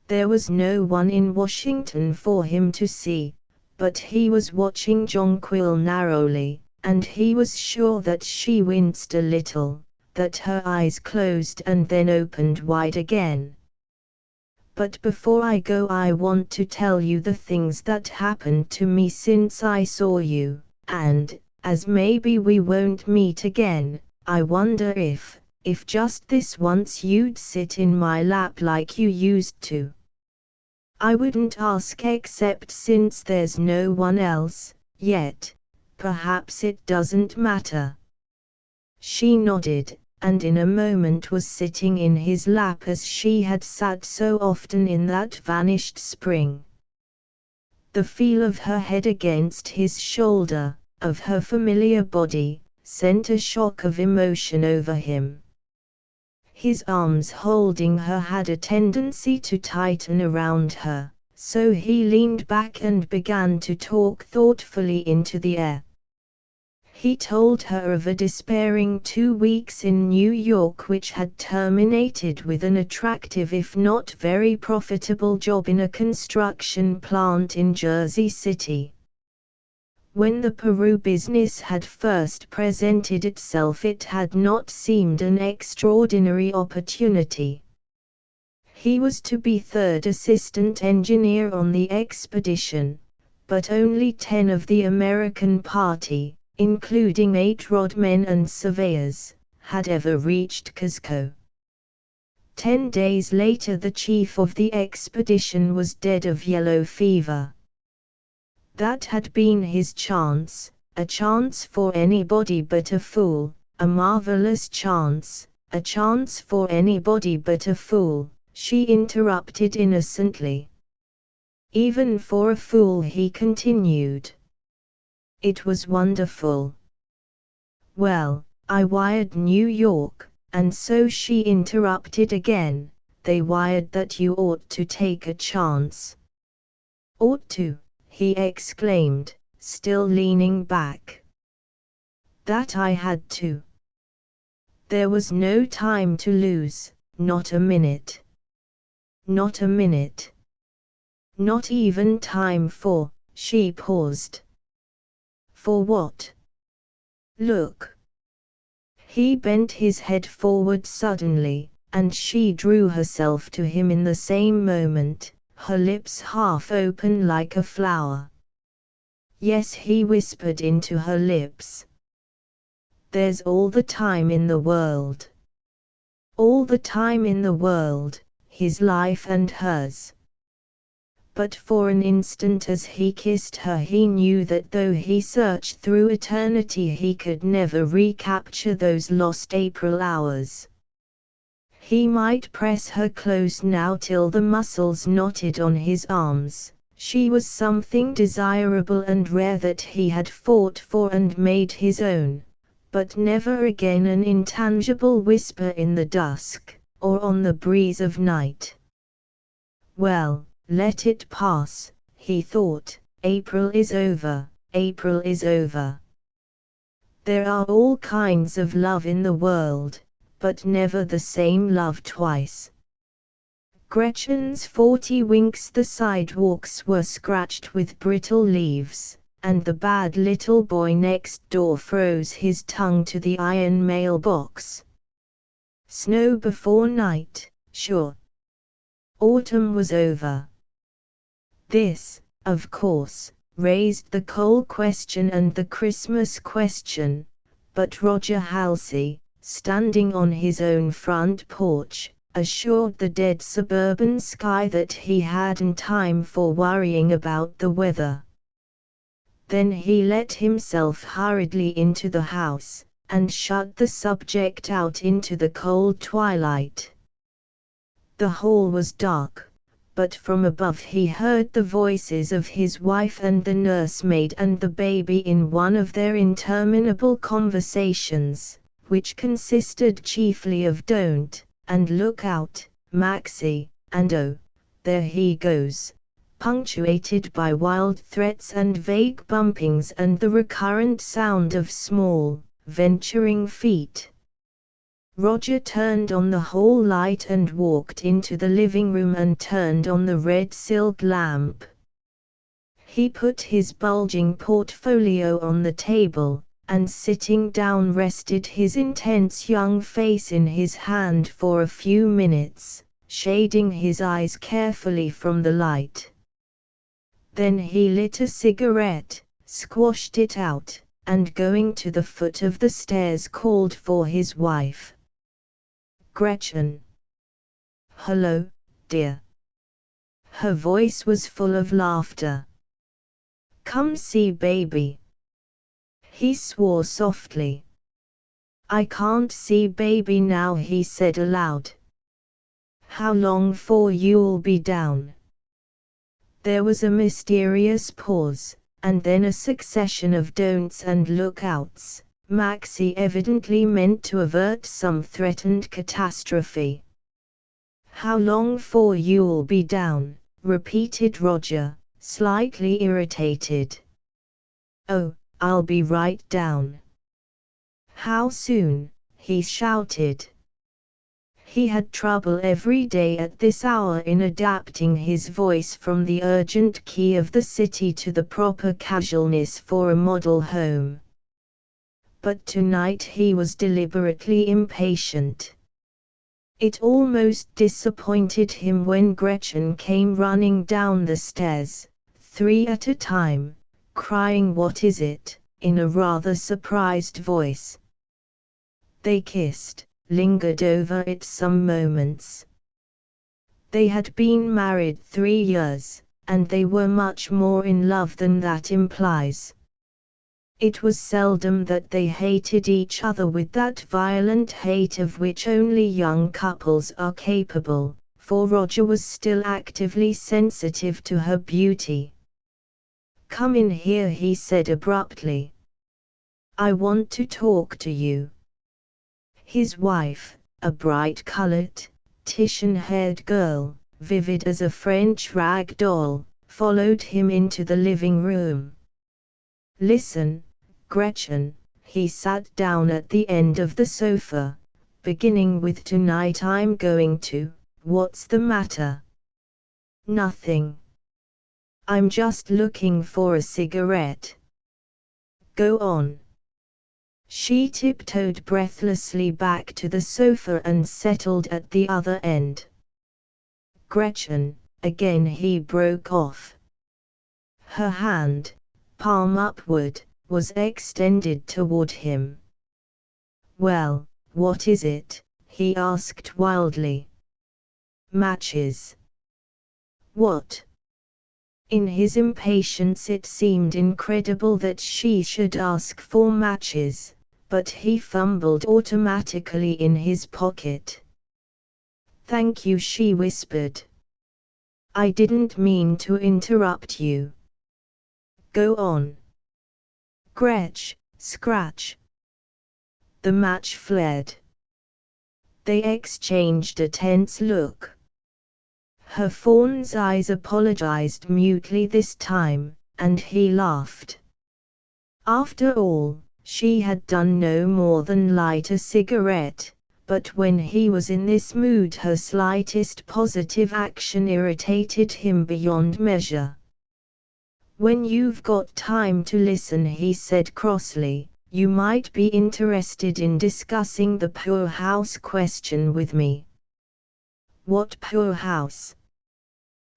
There was no one in Washington for him to see, but he was watching Jonquil narrowly, and he was sure that she winced a little, that her eyes closed and then opened wide again. But before I go I want to tell you the things that happened to me since I saw you, and, as maybe we won't meet again, I wonder if just this once you'd sit in my lap like you used to. I wouldn't ask except since there's no one else, yet, perhaps it doesn't matter. She nodded, and in a moment was sitting in his lap as she had sat so often in that vanished spring. The feel of her head against his shoulder, of her familiar body, sent a shock of emotion over him. His arms holding her had a tendency to tighten around her, so he leaned back and began to talk thoughtfully into the air. He told her of a despairing 2 weeks in New York which had terminated with an attractive if not very profitable job in a construction plant in Jersey City. When the Peru business had first presented itself, it had not seemed an extraordinary opportunity. He was to be third assistant engineer on the expedition, but only 10 of the American party, including 8 rodmen and surveyors, had ever reached Cuzco. 10 days later the chief of the expedition was dead of yellow fever. That had been his chance, a chance for anybody but a fool, a marvelous chance, a chance for anybody but a fool, she interrupted innocently. Even for a fool, he continued. It was wonderful. Well, I wired New York, and so she interrupted again, they wired that you ought to take a chance. Ought to, he exclaimed, still leaning back. That I had to. There was no time to lose, not a minute. Not a minute. Not even time for, she paused. For what? Look. He bent his head forward suddenly, and she drew herself to him in the same moment, her lips half open like a flower. Yes, he whispered into her lips. There's all the time in the world. All the time in the world, his life and hers. But for an instant as he kissed her he knew that though he searched through eternity he could never recapture those lost April hours. He might press her close now till the muscles knotted on his arms. She was something desirable and rare that he had fought for and made his own, but never again an intangible whisper in the dusk, or on the breeze of night. Well, let it pass, he thought, April is over, April is over. There are all kinds of love in the world, but never the same love twice. Gretchen's 40 winks. The sidewalks were scratched with brittle leaves, and the bad little boy next door froze his tongue to the iron mailbox. Snow before night, sure. Autumn was over. This, of course, raised the coal question and the Christmas question, but Roger Halsey, standing on his own front porch, assured the dead suburban sky that he hadn't time for worrying about the weather. Then he let himself hurriedly into the house, and shut the subject out into the cold twilight. The hall was dark, but from above he heard the voices of his wife and the nursemaid and the baby in one of their interminable conversations, which consisted chiefly of "Don't," and "Look out, Maxie," and "Oh, there he goes," punctuated by wild threats and vague bumpings and the recurrent sound of small, venturing feet. Roger turned on the hall light and walked into the living room and turned on the red silk lamp. He put his bulging portfolio on the table, and sitting down rested his intense young face in his hand for a few minutes, shading his eyes carefully from the light. Then he lit a cigarette, squashed it out, and going to the foot of the stairs called for his wife. Gretchen. Hello, dear. Her voice was full of laughter. Come see baby. He swore softly. I can't see baby now, he said aloud. How long for you'll be down? There was a mysterious pause, and then a succession of don'ts and lookouts. Maxie evidently meant to avert some threatened catastrophe. "How long for you'll be down?" repeated Roger, slightly irritated. "Oh, I'll be right down." "How soon?" he shouted. He had trouble every day at this hour in adapting his voice from the urgent key of the city to the proper casualness for a model home. But tonight he was deliberately impatient. It almost disappointed him when Gretchen came running down the stairs, 3 at a time, crying "What is it?" in a rather surprised voice. They kissed, lingered over it some moments. They had been married 3 years, and they were much more in love than that implies. It was seldom that they hated each other with that violent hate of which only young couples are capable, for Roger was still actively sensitive to her beauty. "Come in here," he said abruptly. "I want to talk to you." His wife, a bright-colored, Titian-haired girl, vivid as a French rag doll, followed him into the living room. "Listen, Gretchen," he sat down at the end of the sofa, beginning with "Tonight I'm going to." "What's the matter?" "Nothing. I'm just looking for a cigarette." "Go on." She tiptoed breathlessly back to the sofa and settled at the other end. "Gretchen," again he broke off. Her hand, palm upward, was extended toward him. "Well, what is it?" he asked wildly. "Matches." "What?" In his impatience it seemed incredible that she should ask for matches, but he fumbled automatically in his pocket. "Thank you," she whispered. "I didn't mean to interrupt you." "Go on." Scratch, scratch. The match fled. They exchanged a tense look. Her fawn's eyes apologized mutely this time, and he laughed. After all, she had done no more than light a cigarette, but when he was in this mood her slightest positive action irritated him beyond measure. "When you've got time to listen," he said crossly, "you might be interested in discussing the poorhouse question with me." "What poorhouse?"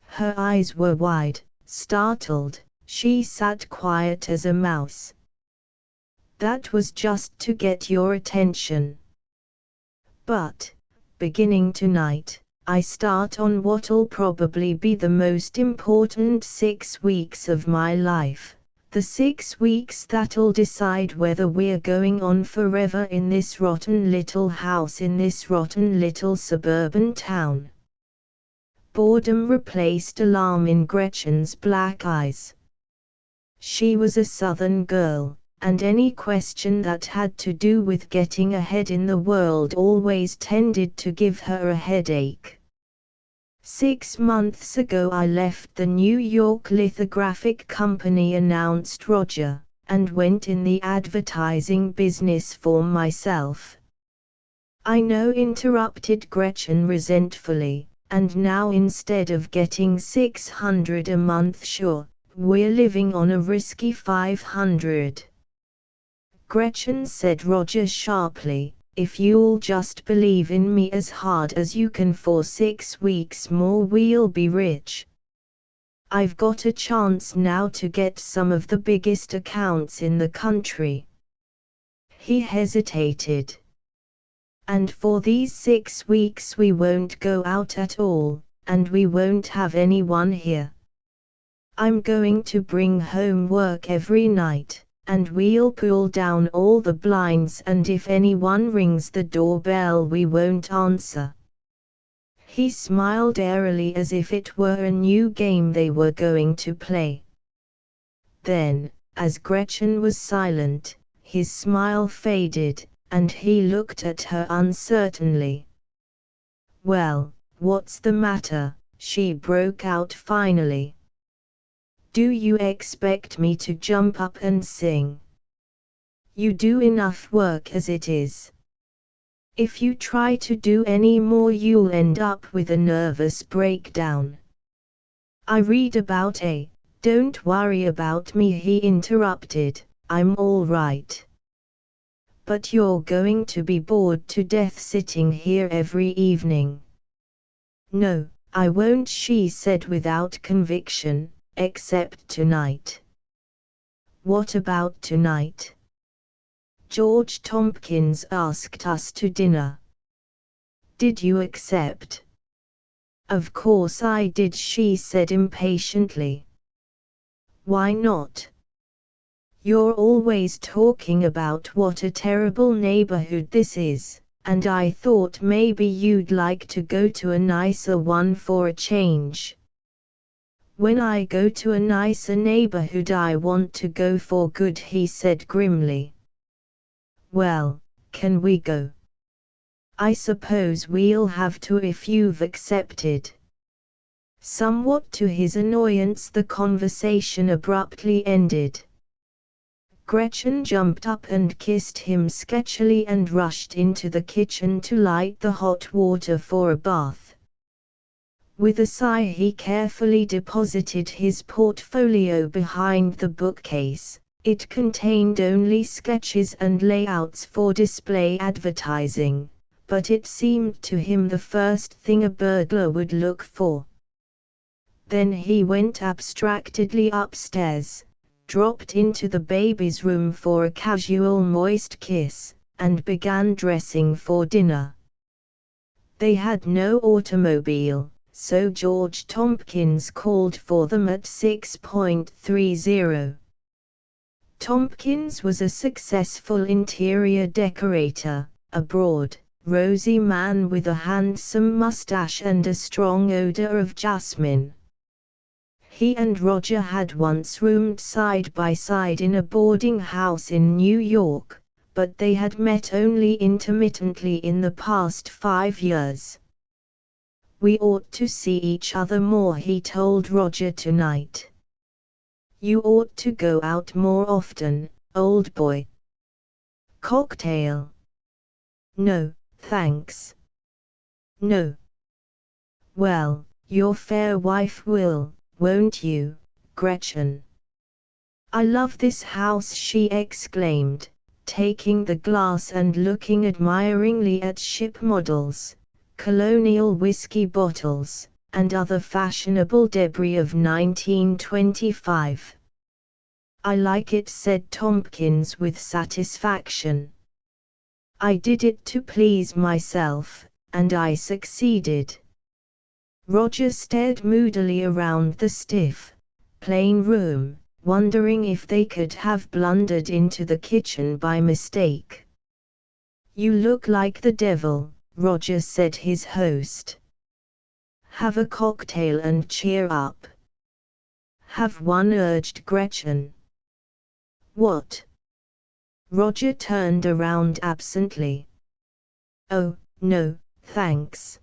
Her eyes were wide, startled. She sat quiet as a mouse. "That was just to get your attention. But, beginning tonight, I start on what'll probably be the most important 6 weeks of my life, the 6 weeks that'll decide whether we're going on forever in this rotten little house in this rotten little suburban town." Boredom replaced alarm in Gretchen's black eyes. She was a Southern girl, and any question that had to do with getting ahead in the world always tended to give her a headache. 6 months ago I left the New York Lithographic Company," announced Roger, "and went in the advertising business for myself." "I know," interrupted Gretchen resentfully, "and now instead of getting $600 a month, sure, we're living on a risky $500. "Gretchen," said Roger sharply, "if you'll just believe in me as hard as you can for 6 weeks more we'll be rich. I've got a chance now to get some of the biggest accounts in the country." He hesitated. "And for these 6 weeks we won't go out at all, and we won't have anyone here. I'm going to bring home work every night, and we'll pull down all the blinds, and if anyone rings the doorbell we won't answer." He smiled airily as if it were a new game they were going to play. Then, as Gretchen was silent, his smile faded, and he looked at her uncertainly. "Well, what's the matter?" she broke out finally. "Do you expect me to jump up and sing? You do enough work as it is. If you try to do any more you'll end up with a nervous breakdown." "I read about a—" "Don't worry about me," he interrupted, "I'm all right." "But you're going to be bored to death sitting here every evening." "No, I won't," she said without conviction, "except tonight." "What about tonight?" "George Tompkins asked us to dinner." "Did you accept?" "Of course I did," she said impatiently. "Why not?" "You're always talking about what a terrible neighborhood this is, and I thought maybe you'd like to go to a nicer one for a change." "When I go to a nicer neighborhood I want to go for good," he said grimly. "Well, can we go?" "I suppose we'll have to if you've accepted." Somewhat to his annoyance the conversation abruptly ended. Gretchen jumped up and kissed him sketchily and rushed into the kitchen to light the hot water for a bath. With a sigh he carefully deposited his portfolio behind the bookcase. It contained only sketches and layouts for display advertising, but it seemed to him the first thing a burglar would look for. Then he went abstractedly upstairs, dropped into the baby's room for a casual moist kiss, and began dressing for dinner. They had no automobile, so George Tompkins called for them at 6:30. Tompkins was a successful interior decorator, a broad, rosy man with a handsome mustache and a strong odor of jasmine. He and Roger had once roomed side by side in a boarding house in New York, but they had met only intermittently in the past 5 years. "We ought to see each other more," he told Roger tonight. "You ought to go out more often, old boy." "Cocktail?" "No, thanks." "No." "Well, your fair wife will, won't you, Gretchen?" "I love this house," she exclaimed, taking the glass and looking admiringly at ship models, colonial whiskey bottles, and other fashionable debris of 1925. "I like it," said Tompkins with satisfaction. "I did it to please myself, and I succeeded." Roger stared moodily around the stiff, plain room, wondering if they could have blundered into the kitchen by mistake. "You look like the devil," Roger said his host. "Have a cocktail and cheer up." "Have one," urged Gretchen. "What?" Roger turned around absently. "Oh, no, thanks.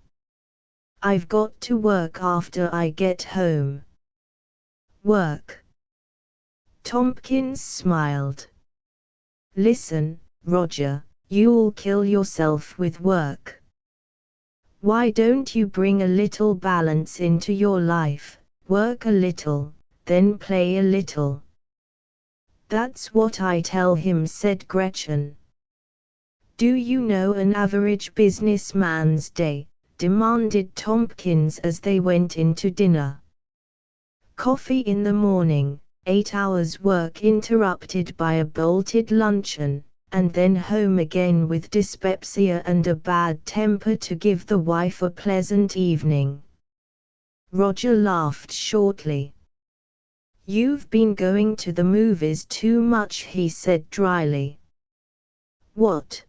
I've got to work after I get home." "Work?" Tompkins smiled. "Listen, Roger, you'll kill yourself with work. Why don't you bring a little balance into your life, work a little, then play a little?" "That's what I tell him," said Gretchen. "Do you know an average businessman's day?" demanded Tompkins as they went into dinner. "Coffee in the morning, 8 hours work interrupted by a bolted luncheon, and then home again with dyspepsia and a bad temper to give the wife a pleasant evening." Roger laughed shortly. "You've been going to the movies too much," he said dryly. "What?"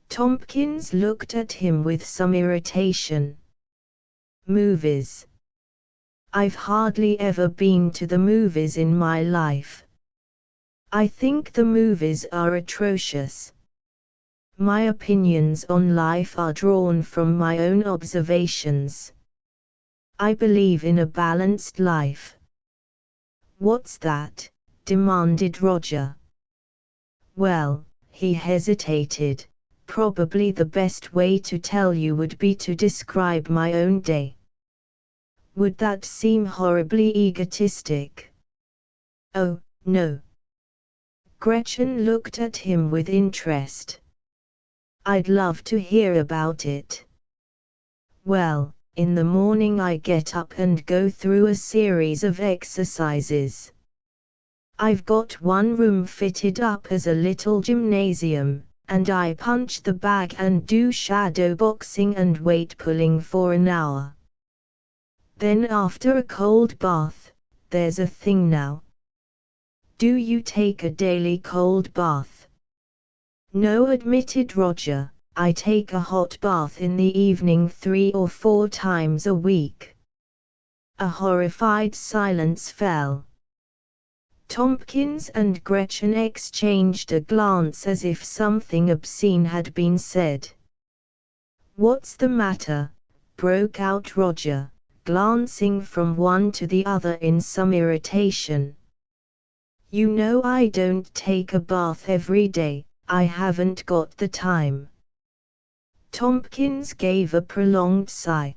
Tompkins looked at him with some irritation. "Movies. I've hardly ever been to the movies in my life." I think the movies are atrocious. My opinions on life are drawn from my own observations. I believe in a balanced life. What's that? Demanded Roger. Well, he hesitated. Probably the best way to tell you would be to describe my own day. Would that seem horribly egotistic? Oh, no. Gretchen looked at him with interest. I'd love to hear about it. Well, in the morning I get up and go through a series of exercises. I've got one room fitted up as a little gymnasium, and I punch the bag and do shadow boxing and weight pulling for an hour. Then after a cold bath, there's a thing now. Do you take a daily cold bath? No, admitted Roger. I take a hot bath in the evening 3 or 4 times a week. A horrified silence fell. Tompkins and Gretchen exchanged a glance as if something obscene had been said. What's the matter? Broke out Roger, glancing from one to the other in some irritation. You know I don't take a bath every day, I haven't got the time. Tompkins gave a prolonged sigh.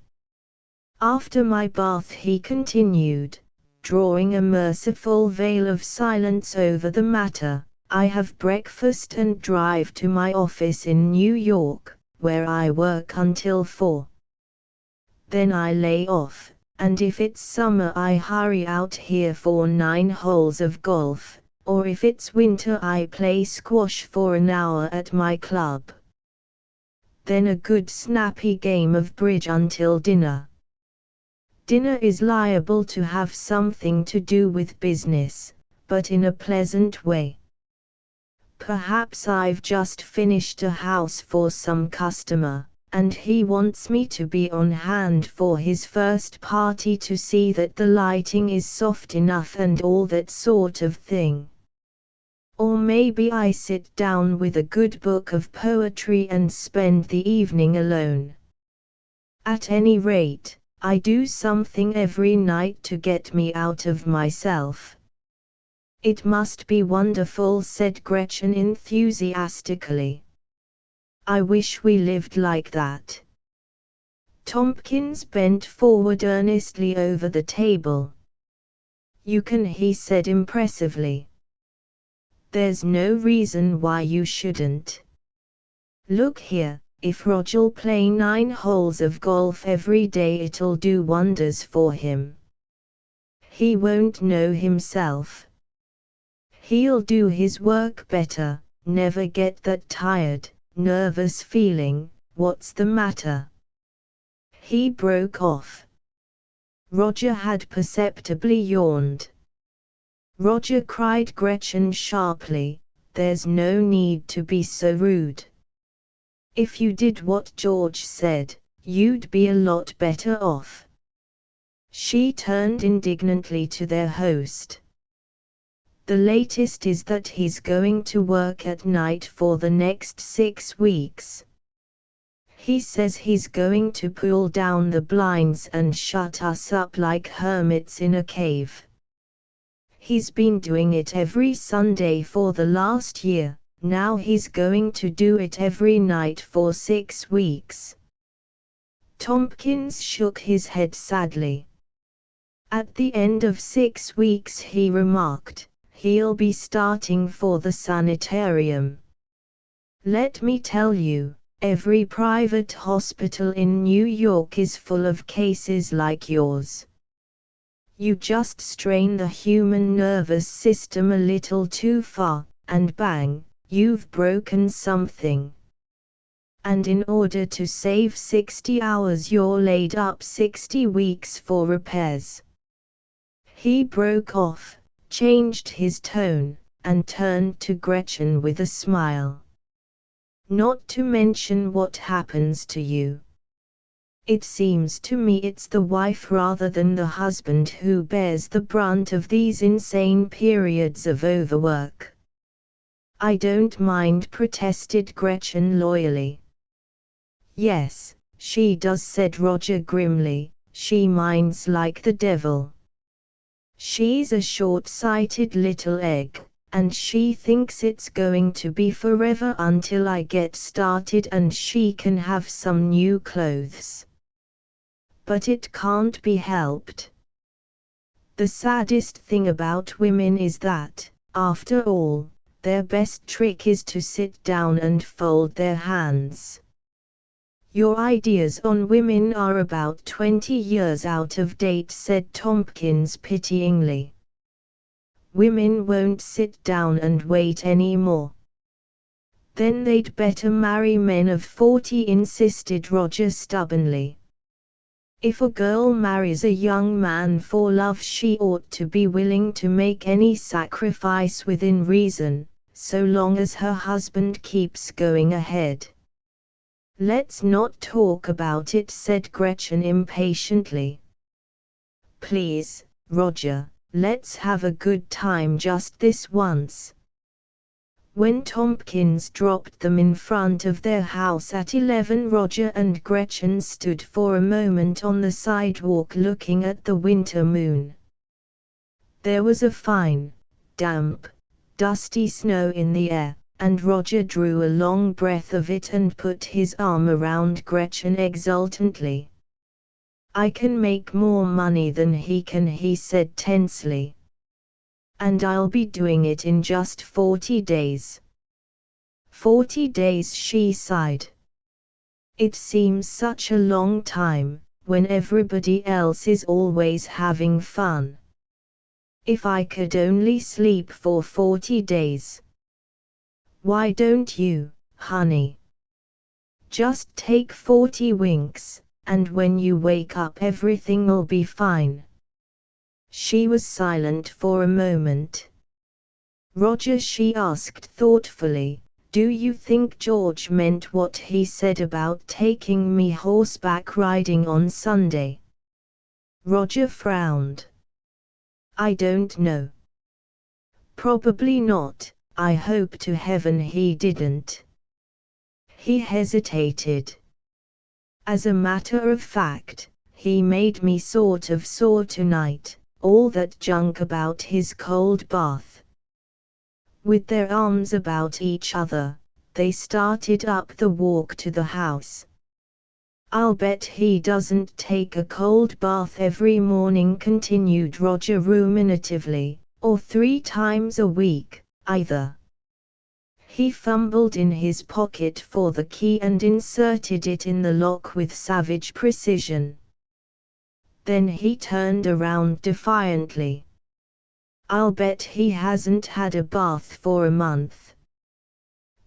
After my bath, he continued, drawing a merciful veil of silence over the matter, I have breakfast and drive to my office in New York, where I work until 4. Then I lay off, and if it's summer I hurry out here for 9 holes of golf, or if it's winter I play squash for an hour at my club. Then a good snappy game of bridge until dinner. Dinner is liable to have something to do with business, but in a pleasant way. Perhaps I've just finished a house for some customer, and he wants me to be on hand for his first party to see that the lighting is soft enough and all that sort of thing. Or maybe I sit down with a good book of poetry and spend the evening alone. At any rate, I do something every night to get me out of myself. It must be wonderful, said Gretchen enthusiastically. I wish we lived like that. Tompkins bent forward earnestly over the table. You can, he said impressively. There's no reason why you shouldn't. Look here, if Roger'll play 9 holes of golf every day it'll do wonders for him. He won't know himself. He'll do his work better, never get that tired, nervous feeling. What's the matter? He broke off. Roger had perceptibly yawned. Roger, cried Gretchen sharply, there's no need to be so rude. If you did what George said, you'd be a lot better off. She turned indignantly to their host. The latest is that he's going to work at night for the next 6 weeks. He says he's going to pull down the blinds and shut us up like hermits in a cave. He's been doing it every Sunday for the last year, now he's going to do it every night for 6 weeks. Tompkins shook his head sadly. At the end of 6 weeks, he remarked, he'll be starting for the sanitarium. Let me tell you, every private hospital in New York is full of cases like yours. You just strain the human nervous system a little too far, and bang, you've broken something. And in order to save 60 hours you're laid up 60 weeks for repairs. He broke off, changed his tone, and turned to Gretchen with a smile. Not to mention what happens to you. It seems to me it's the wife rather than the husband who bears the brunt of these insane periods of overwork. I don't mind, protested Gretchen loyally. Yes, she does, said Roger grimly, she minds like the devil. She's a short-sighted little egg, and she thinks it's going to be forever until I get started and she can have some new clothes. But it can't be helped. The saddest thing about women is that, after all, their best trick is to sit down and fold their hands. Your ideas on women are about 20 years out of date, said Tompkins pityingly. Women won't sit down and wait anymore. Then they'd better marry men of 40, insisted Roger stubbornly. If a girl marries a young man for love, she ought to be willing to make any sacrifice within reason, so long as her husband keeps going ahead. Let's not talk about it, said Gretchen impatiently. Please, Roger, let's have a good time just this once. When Tompkins dropped them in front of their house at 11, Roger and Gretchen stood for a moment on the sidewalk looking at the winter moon. There was a fine, damp, dusty snow in the air, and Roger drew a long breath of it and put his arm around Gretchen exultantly. I can make more money than he can, he said tensely. And I'll be doing it in just 40 days. 40 days, she sighed. It seems such a long time, when everybody else is always having fun. If I could only sleep for 40 days. Why don't you, honey? Just take 40 winks, and when you wake up everything'll be fine. She was silent for a moment. Roger, she asked thoughtfully, do you think George meant what he said about taking me horseback riding on Sunday? Roger frowned. I don't know. Probably not, I hope to heaven he didn't. He hesitated. As a matter of fact, he made me sort of sore tonight, all that junk about his cold bath. With their arms about each other, they started up the walk to the house. I'll bet he doesn't take a cold bath every morning, continued Roger ruminatively, or 3 times a week, either. He fumbled in his pocket for the key and inserted it in the lock with savage precision. Then he turned around defiantly. I'll bet he hasn't had a bath for a month.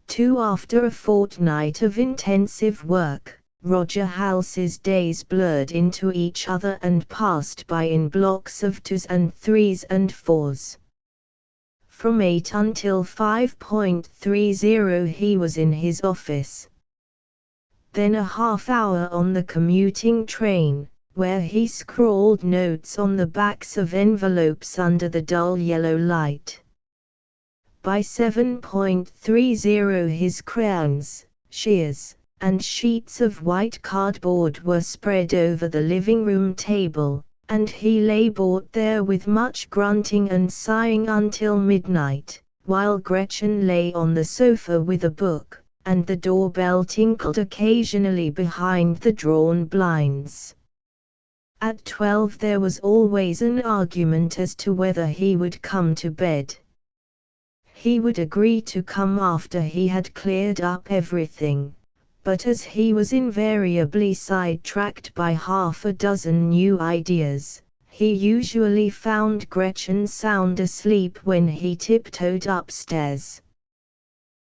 2 After a fortnight of intensive work, Roger Halse's days blurred into each other and passed by in blocks of 2s and 3s and 4s. From 8 until 5:30 he was in his office. Then a half-hour on the commuting train, where he scrawled notes on the backs of envelopes under the dull yellow light. By 7:30 his crayons, shears, and sheets of white cardboard were spread over the living room table, and he lay bored there with much grunting and sighing until midnight, while Gretchen lay on the sofa with a book, and the doorbell tinkled occasionally behind the drawn blinds. At 12 there was always an argument as to whether he would come to bed. He would agree to come after he had cleared up everything, but as he was invariably sidetracked by half a dozen new ideas, he usually found Gretchen sound asleep when he tiptoed upstairs.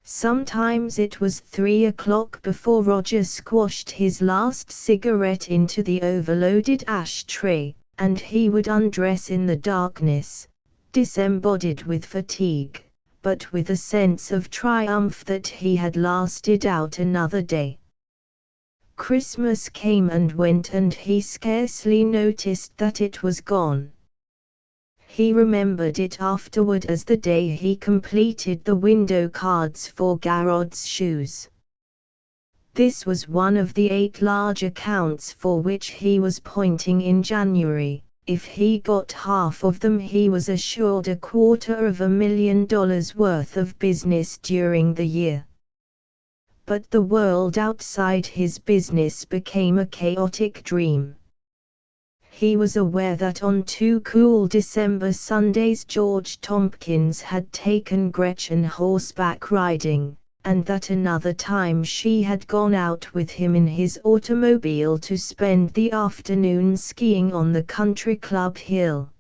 Sometimes it was 3 o'clock before Roger squashed his last cigarette into the overloaded ashtray, and he would undress in the darkness, disembodied with fatigue, but with a sense of triumph that he had lasted out another day. Christmas came and went and he scarcely noticed that it was gone. He remembered it afterward as the day he completed the window cards for Garrod's shoes. This was one of the 8 large accounts for which he was pointing in January. If he got half of them, he was assured $250,000 worth of business during the year. But the world outside his business became a chaotic dream. He was aware that on 2 cool December Sundays George Tompkins had taken Gretchen horseback riding, and that another time she had gone out with him in his automobile to spend the afternoon skiing on the country club hill.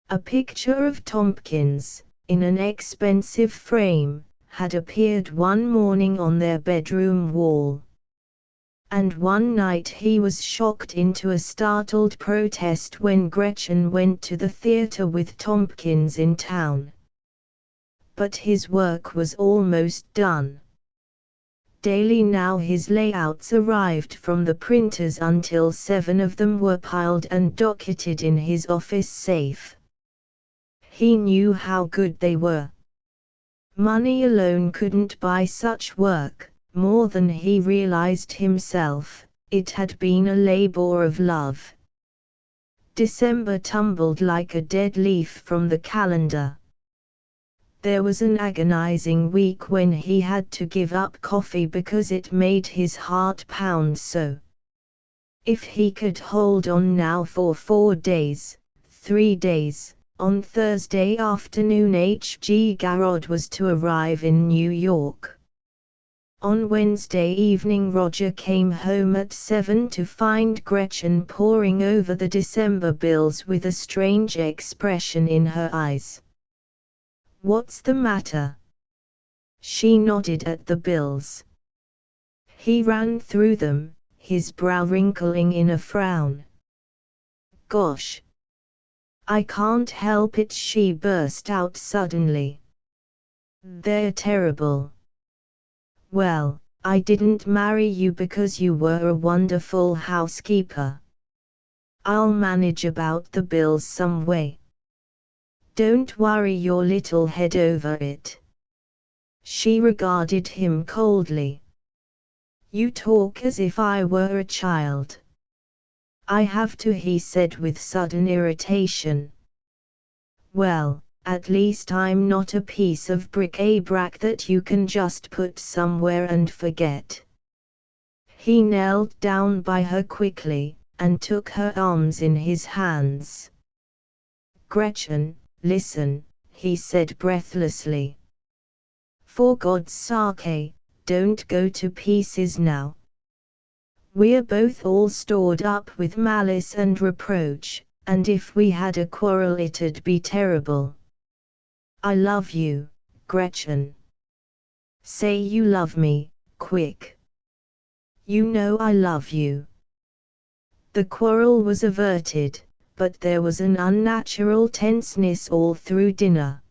A picture of Tompkins, in an expensive frame, had appeared one morning on their bedroom wall. And one night he was shocked into a startled protest when Gretchen went to the theater with Tompkins in town. But his work was almost done. Daily now his layouts arrived from the printers until 7 of them were piled and docketed in his office safe. He knew how good they were. Money alone couldn't buy such work. More than he realized himself, it had been a labor of love. December tumbled like a dead leaf from the calendar. There was an agonizing week when he had to give up coffee because it made his heart pound so. If he could hold on now for 4 days, 3 days, on Thursday afternoon H.G. Garrod was to arrive in New York. On Wednesday evening Roger came home at 7 to find Gretchen poring over the December bills with a strange expression in her eyes. "What's the matter?" She nodded at the bills. He ran through them, his brow wrinkling in a frown. "Gosh! I can't help it," she burst out suddenly. "They're terrible. Well, I didn't marry you because you were a wonderful housekeeper. I'll manage about the bills some way. Don't worry your little head over it." She regarded him coldly. "You talk as if I were a child." "I have to," he said with sudden irritation. "Well, at least I'm not a piece of bric-a-brac that you can just put somewhere and forget." He knelt down by her quickly, and took her arms in his hands. "Gretchen, listen," he said breathlessly. "For God's sake, don't go to pieces now. We're both all stored up with malice and reproach, and if we had a quarrel it'd be terrible. I love you, Gretchen. Say you love me, quick. You know I love you." The quarrel was averted, but there was an unnatural tenseness all through dinner.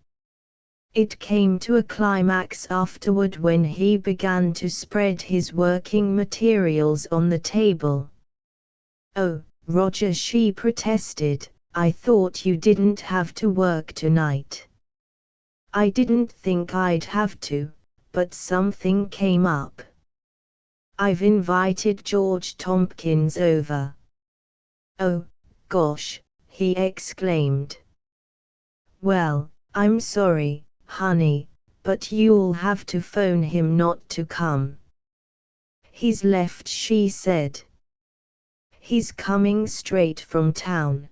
It came to a climax afterward when he began to spread his working materials on the table. "Oh, Roger," she protested, "I thought you didn't have to work tonight." "I didn't think I'd have to, but something came up. I've invited George Tompkins over." "Oh, gosh," he exclaimed. "Well, I'm sorry, honey, but you'll have to phone him not to come." "He's left," she said. "He's coming straight from town.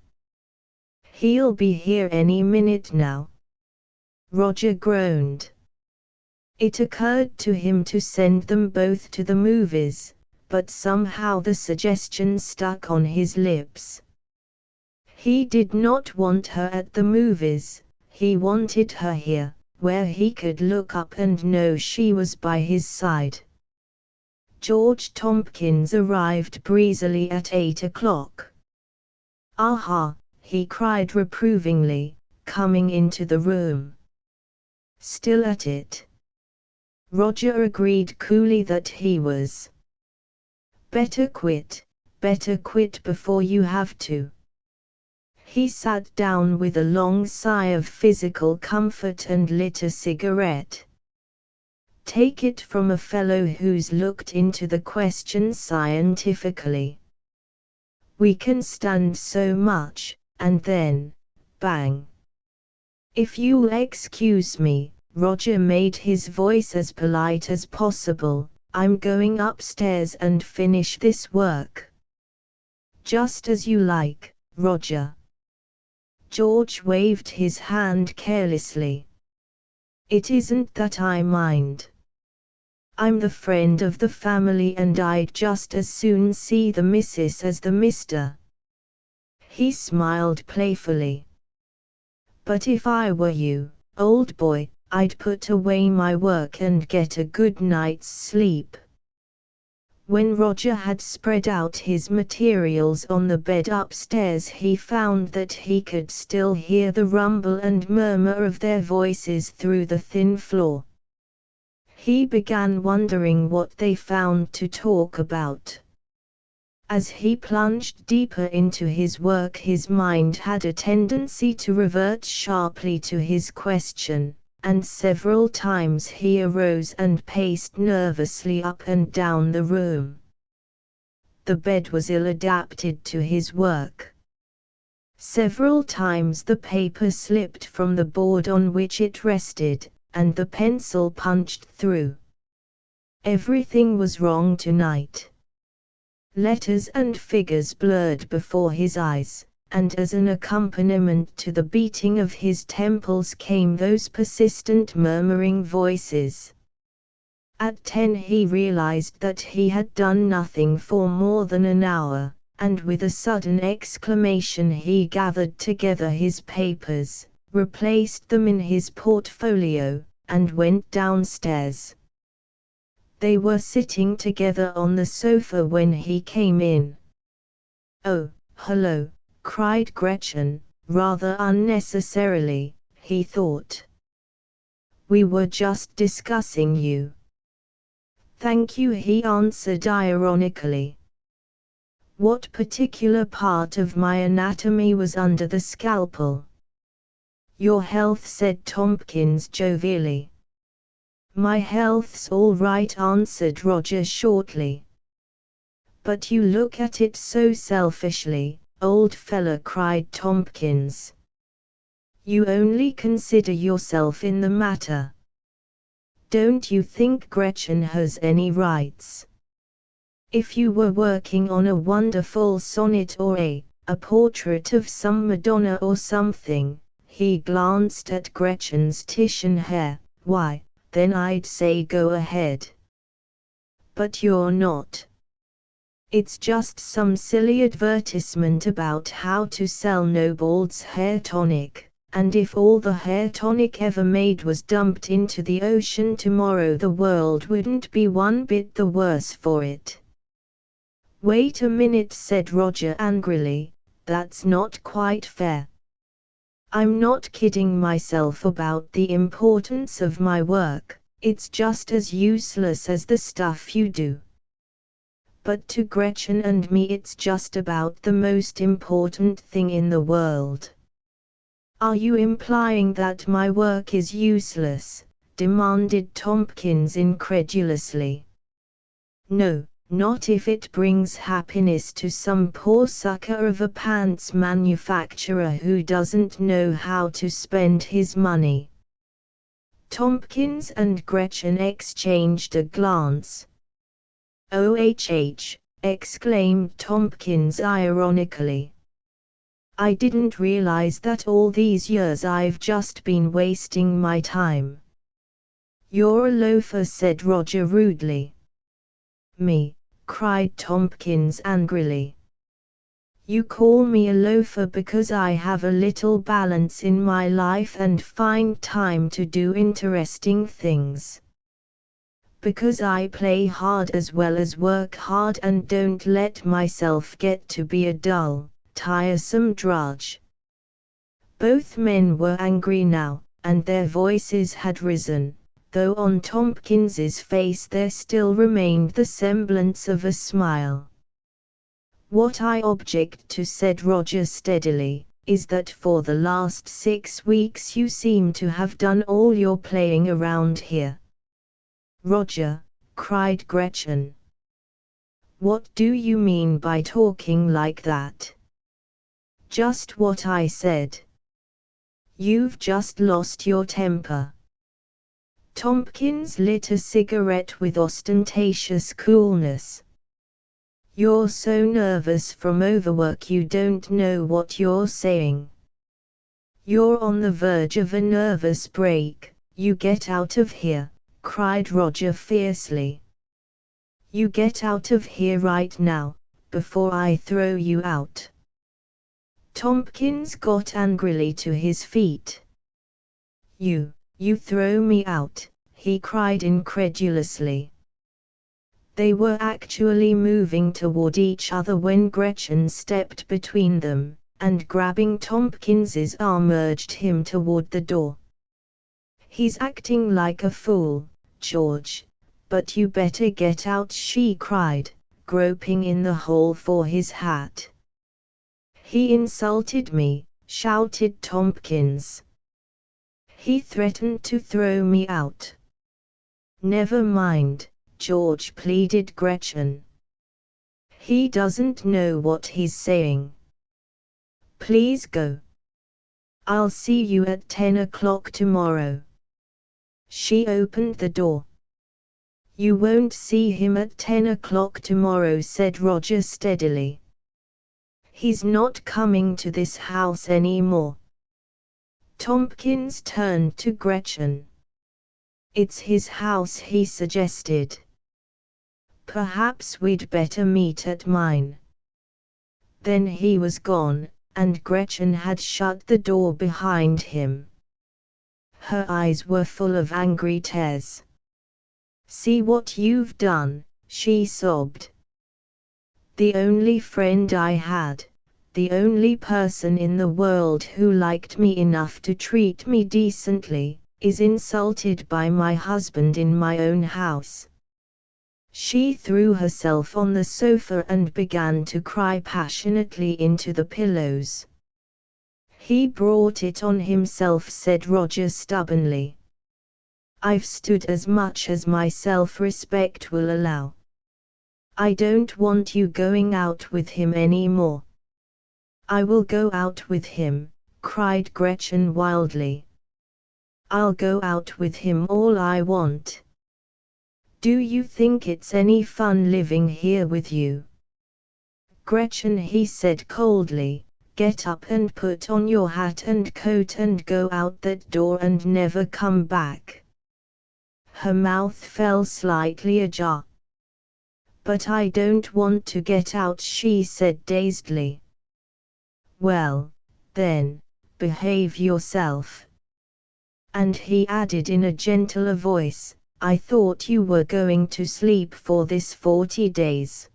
He'll be here any minute now." Roger groaned. It occurred to him to send them both to the movies, but somehow the suggestion stuck on his lips. He did not want her at the movies, he wanted her here, where he could look up and know she was by his side. George Tompkins arrived breezily at 8 o'clock. "Aha!" he cried reprovingly, coming into the room. "Still at it?" Roger agreed coolly that he was. Better quit before you have to." He sat down with a long sigh of physical comfort and lit a cigarette. Take it from a fellow who's looked into the question scientifically. We can stand so much, and then, bang. If you'll excuse me, Roger made his voice as polite as possible, I'm going upstairs and finish this work. Just as you like, Roger. George waved his hand carelessly. It isn't that I mind. I'm the friend of the family and I'd just as soon see the missus as the mister. He smiled playfully. But if I were you, old boy, I'd put away my work and get a good night's sleep. When Roger had spread out his materials on the bed upstairs, he found that he could still hear the rumble and murmur of their voices through the thin floor. He began wondering what they found to talk about. As he plunged deeper into his work, his mind had a tendency to revert sharply to his question, and several times he arose and paced nervously up and down the room. The bed was ill-adapted to his work. Several times the paper slipped from the board on which it rested, and the pencil punched through. Everything was wrong tonight. Letters and figures blurred before his eyes, and as an accompaniment to the beating of his temples came those persistent murmuring voices. At 10 he realized that he had done nothing for more than an hour, and with a sudden exclamation he gathered together his papers, replaced them in his portfolio, and went downstairs. They were sitting together on the sofa when he came in. "Oh, hello," cried Gretchen, rather unnecessarily, he thought. "We were just discussing you." "Thank you," he answered ironically. "What particular part of my anatomy was under the scalpel?" "Your health," said Tompkins jovially. "My health's all right," answered Roger shortly. "But you look at it so selfishly, old fella," cried Tompkins. "You only consider yourself in the matter. Don't you think Gretchen has any rights? If you were working on a wonderful sonnet or a portrait of some Madonna or something," he glanced at Gretchen's Titian hair, "why, then I'd say go ahead. But you're not. It's just some silly advertisement about how to sell Nobald's hair tonic, and if all the hair tonic ever made was dumped into the ocean tomorrow, the world wouldn't be one bit the worse for it." "Wait a minute," said Roger angrily, "that's not quite fair. I'm not kidding myself about the importance of my work, it's just as useless as the stuff you do. But to Gretchen and me it's just about the most important thing in the world." "Are you implying that my work is useless?" demanded Tompkins incredulously. "No, not if it brings happiness to some poor sucker of a pants manufacturer who doesn't know how to spend his money." Tompkins and Gretchen exchanged a glance. "Oh," exclaimed Tompkins ironically. "I didn't realize that all these years I've just been wasting my time." "You're a loafer," said Roger rudely. "Me?" cried Tompkins angrily. "You call me a loafer because I have a little balance in my life and find time to do interesting things. Because I play hard as well as work hard and don't let myself get to be a dull, tiresome drudge." Both men were angry now, and their voices had risen, though on Tompkins's face there still remained the semblance of a smile. "What I object to," said Roger steadily, is that for the last 6 weeks you seem to have done all your playing around here." "Roger," cried Gretchen. "What do you mean by talking like that?" "Just what I said. You've just lost your temper." Tompkins lit a cigarette with ostentatious coolness. "You're so nervous from overwork you don't know what you're saying. You're on the verge of a nervous break. You get out of here," cried Roger fiercely. "You get out of here right now, before I throw you out." Tompkins got angrily to his feet. You throw me out," he cried incredulously. They were actually moving toward each other when Gretchen stepped between them, and grabbing Tompkins's arm urged him toward the door. "He's acting like a fool, George, but you better get out," she cried, groping in the hole for his hat. "He insulted me," shouted Tompkins. "He threatened to throw me out." "Never mind, George," pleaded Gretchen. "He doesn't know what he's saying. Please go. I'll see you at 10 o'clock tomorrow." She opened the door. "You won't see him at 10 o'clock tomorrow," said Roger steadily. "He's not coming to this house anymore." Tompkins turned to Gretchen. "It's his house," he suggested. "Perhaps we'd better meet at mine." Then he was gone, and Gretchen had shut the door behind him. Her eyes were full of angry tears. "See what you've done," she sobbed. "The only friend I had, the only person in the world who liked me enough to treat me decently, is insulted by my husband in my own house." She threw herself on the sofa and began to cry passionately into the pillows. "He brought it on himself," said Roger stubbornly. "I've stood as much as my self-respect will allow. I don't want you going out with him anymore." "I will go out with him," cried Gretchen wildly. "I'll go out with him all I want. Do you think it's any fun living here with you?" "Gretchen," he said coldly, "get up and put on your hat and coat and go out that door and never come back." Her mouth fell slightly ajar. "But I don't want to get out," she said dazedly. "Well, then, behave yourself." And he added in a gentler voice, "I thought you were going to sleep for this 40 days.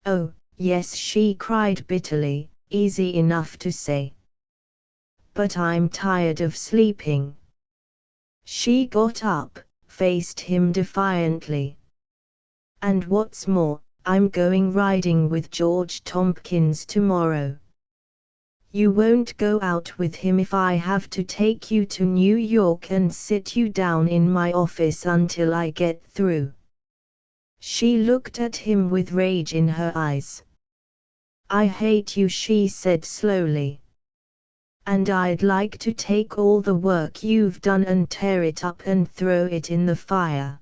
"Oh, yes," she cried bitterly, "easy enough to say. But I'm tired of sleeping." She got up, faced him defiantly. "And what's more, I'm going riding with George Tompkins tomorrow. You won't go out with him if I have to take you to New York and sit you down in my office until I get through." She looked at him with rage in her eyes. "I hate you," she said slowly. "And I'd like to take all the work you've done and tear it up and throw it in the fire.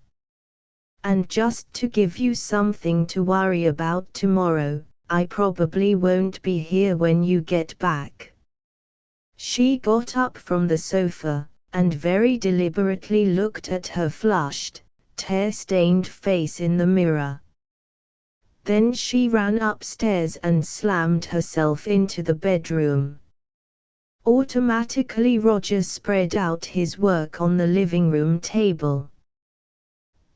And just to give you something to worry about tomorrow, I probably won't be here when you get back." She got up from the sofa, and very deliberately looked at her flushed, tear-stained face in the mirror. Then she ran upstairs and slammed herself into the bedroom. Automatically Roger spread out his work on the living room table.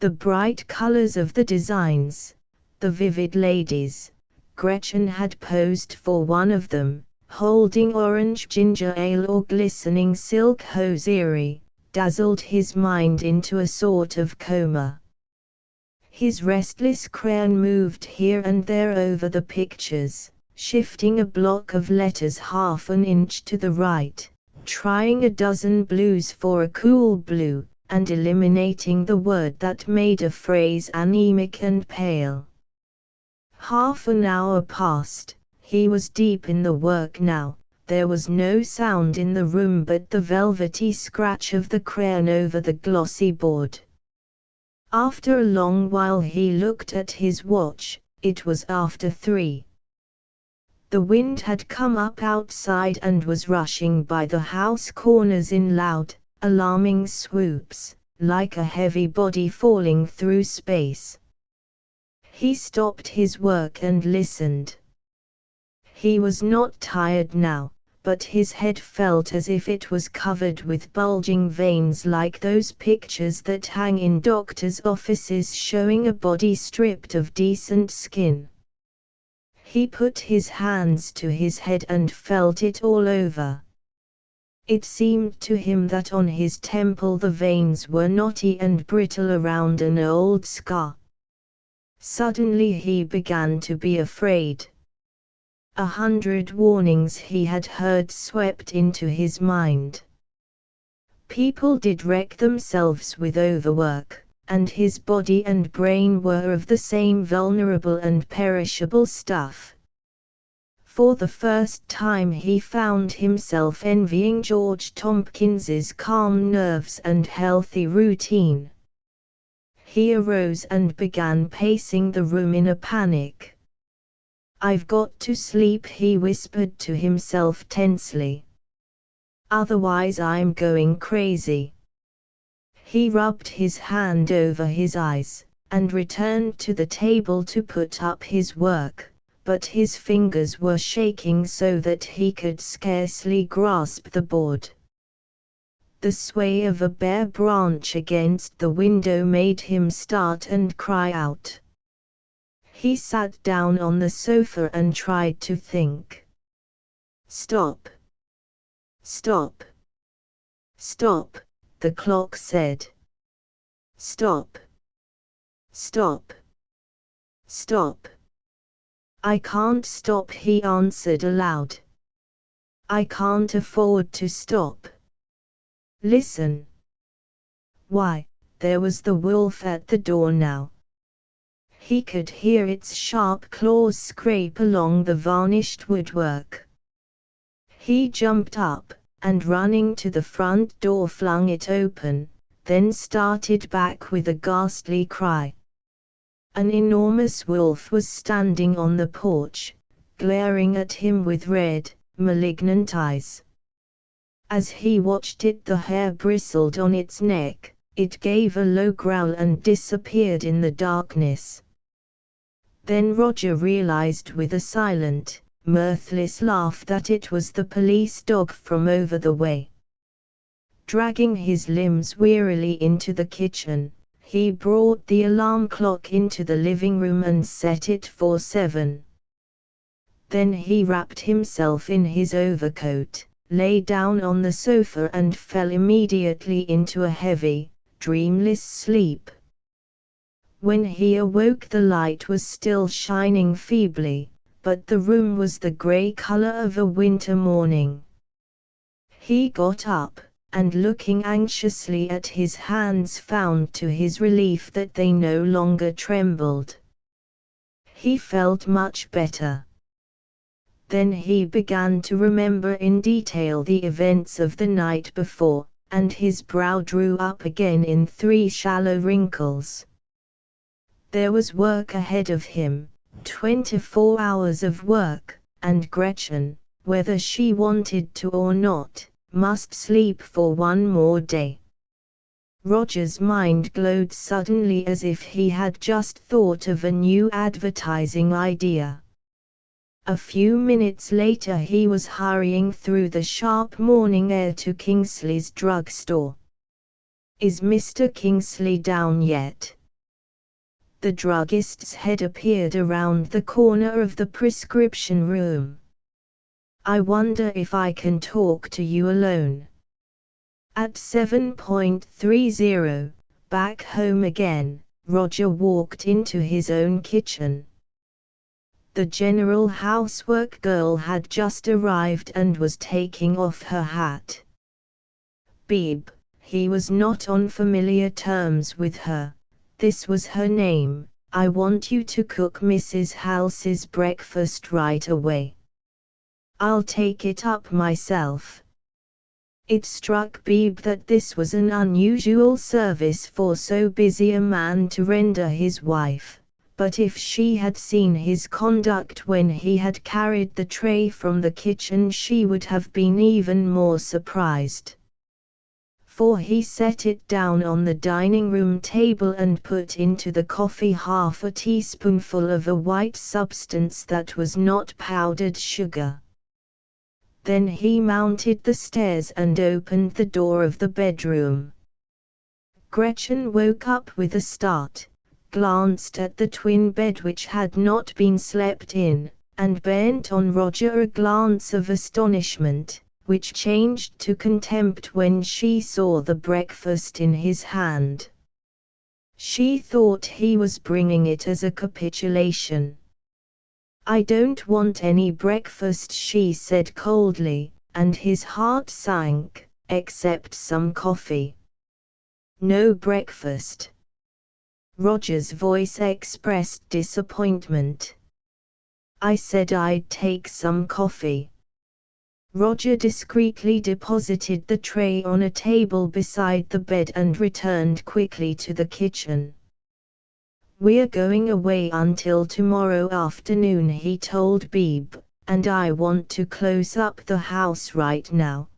The bright colors of the designs, the vivid ladies. Gretchen had posed for one of them, holding orange ginger ale or glistening silk hosiery, dazzled his mind into a sort of coma. His restless crayon moved here and there over the pictures, shifting a block of letters half an inch to the right, trying a dozen blues for a cool blue, and eliminating the word that made a phrase anemic and pale. Half an hour passed. He was deep in the work now. There was no sound in the room but the velvety scratch of the crayon over the glossy board. After a long while he looked at his watch. It was after 3. The wind had come up outside and was rushing by the house corners in loud, alarming swoops, like a heavy body falling through space. He stopped his work and listened. He was not tired now, but his head felt as if it was covered with bulging veins like those pictures that hang in doctors' offices showing a body stripped of decent skin. He put his hands to his head and felt it all over. It seemed to him that on his temple the veins were knotty and brittle around an old scar. Suddenly he began to be afraid. 100 warnings he had heard swept into his mind. People did wreck themselves with overwork, and his body and brain were of the same vulnerable and perishable stuff. For the first time he found himself envying George Tompkins's calm nerves and healthy routine. He arose and began pacing the room in a panic. "I've got to sleep," he whispered to himself tensely. "Otherwise I'm going crazy." He rubbed his hand over his eyes, and returned to the table to put up his work, but his fingers were shaking so that he could scarcely grasp the board. The sway of a bare branch against the window made him start and cry out. He sat down on the sofa and tried to think. "Stop! Stop! Stop!" the clock said. "Stop! Stop! Stop!" "I can't stop," he answered aloud. "I can't afford to stop. Listen." Why, there was the wolf at the door now. He could hear its sharp claws scrape along the varnished woodwork. He jumped up, and running to the front door flung it open, then started back with a ghastly cry. An enormous wolf was standing on the porch, glaring at him with red, malignant eyes. As he watched it, the hair bristled on its neck, it gave a low growl and disappeared in the darkness. Then Roger realized with a silent, mirthless laugh that it was the police dog from over the way. Dragging his limbs wearily into the kitchen, he brought the alarm clock into the living room and set it for 7. Then he wrapped himself in his overcoat, lay down on the sofa and fell immediately into a heavy, dreamless sleep. When he awoke the light was still shining feebly, but the room was the grey color of a winter morning. He got up, and looking anxiously at his hands found to his relief that they no longer trembled. He felt much better. Then he began to remember in detail the events of the night before, and his brow drew up again in 3 shallow wrinkles. There was work ahead of him, 24 hours of work, and Gretchen, whether she wanted to or not, must sleep for 1 more day. Roger's mind glowed suddenly as if he had just thought of a new advertising idea. A few minutes later he was hurrying through the sharp morning air to Kingsley's drugstore. "Is Mr. Kingsley down yet?" The druggist's head appeared around the corner of the prescription room. "I wonder if I can talk to you alone." At 7:30, back home again, Roger walked into his own kitchen. The general housework girl had just arrived and was taking off her hat. Beebe, he was not on familiar terms with her. This was her name. I want you to cook Mrs. Halsey's breakfast right away. I'll take it up myself. It struck Beebe that this was an unusual service for so busy a man to render his wife, but if she had seen his conduct when he had carried the tray from the kitchen she would have been even more surprised. For he set it down on the dining room table and put into the coffee half a teaspoonful of a white substance that was not powdered sugar. Then he mounted the stairs and opened the door of the bedroom. Gretchen woke up with a start, glanced at the twin bed which had not been slept in, and bent on Roger a glance of astonishment, which changed to contempt when she saw the breakfast in his hand. She thought he was bringing it as a capitulation. "I don't want any breakfast," she said coldly, and his heart sank, "except some coffee." "No breakfast." Roger's voice expressed disappointment. "I said I'd take some coffee." Roger discreetly deposited the tray on a table beside the bed and returned quickly to the kitchen. "We're going away until tomorrow afternoon," he told Beebe, "and I want to close up the house right now.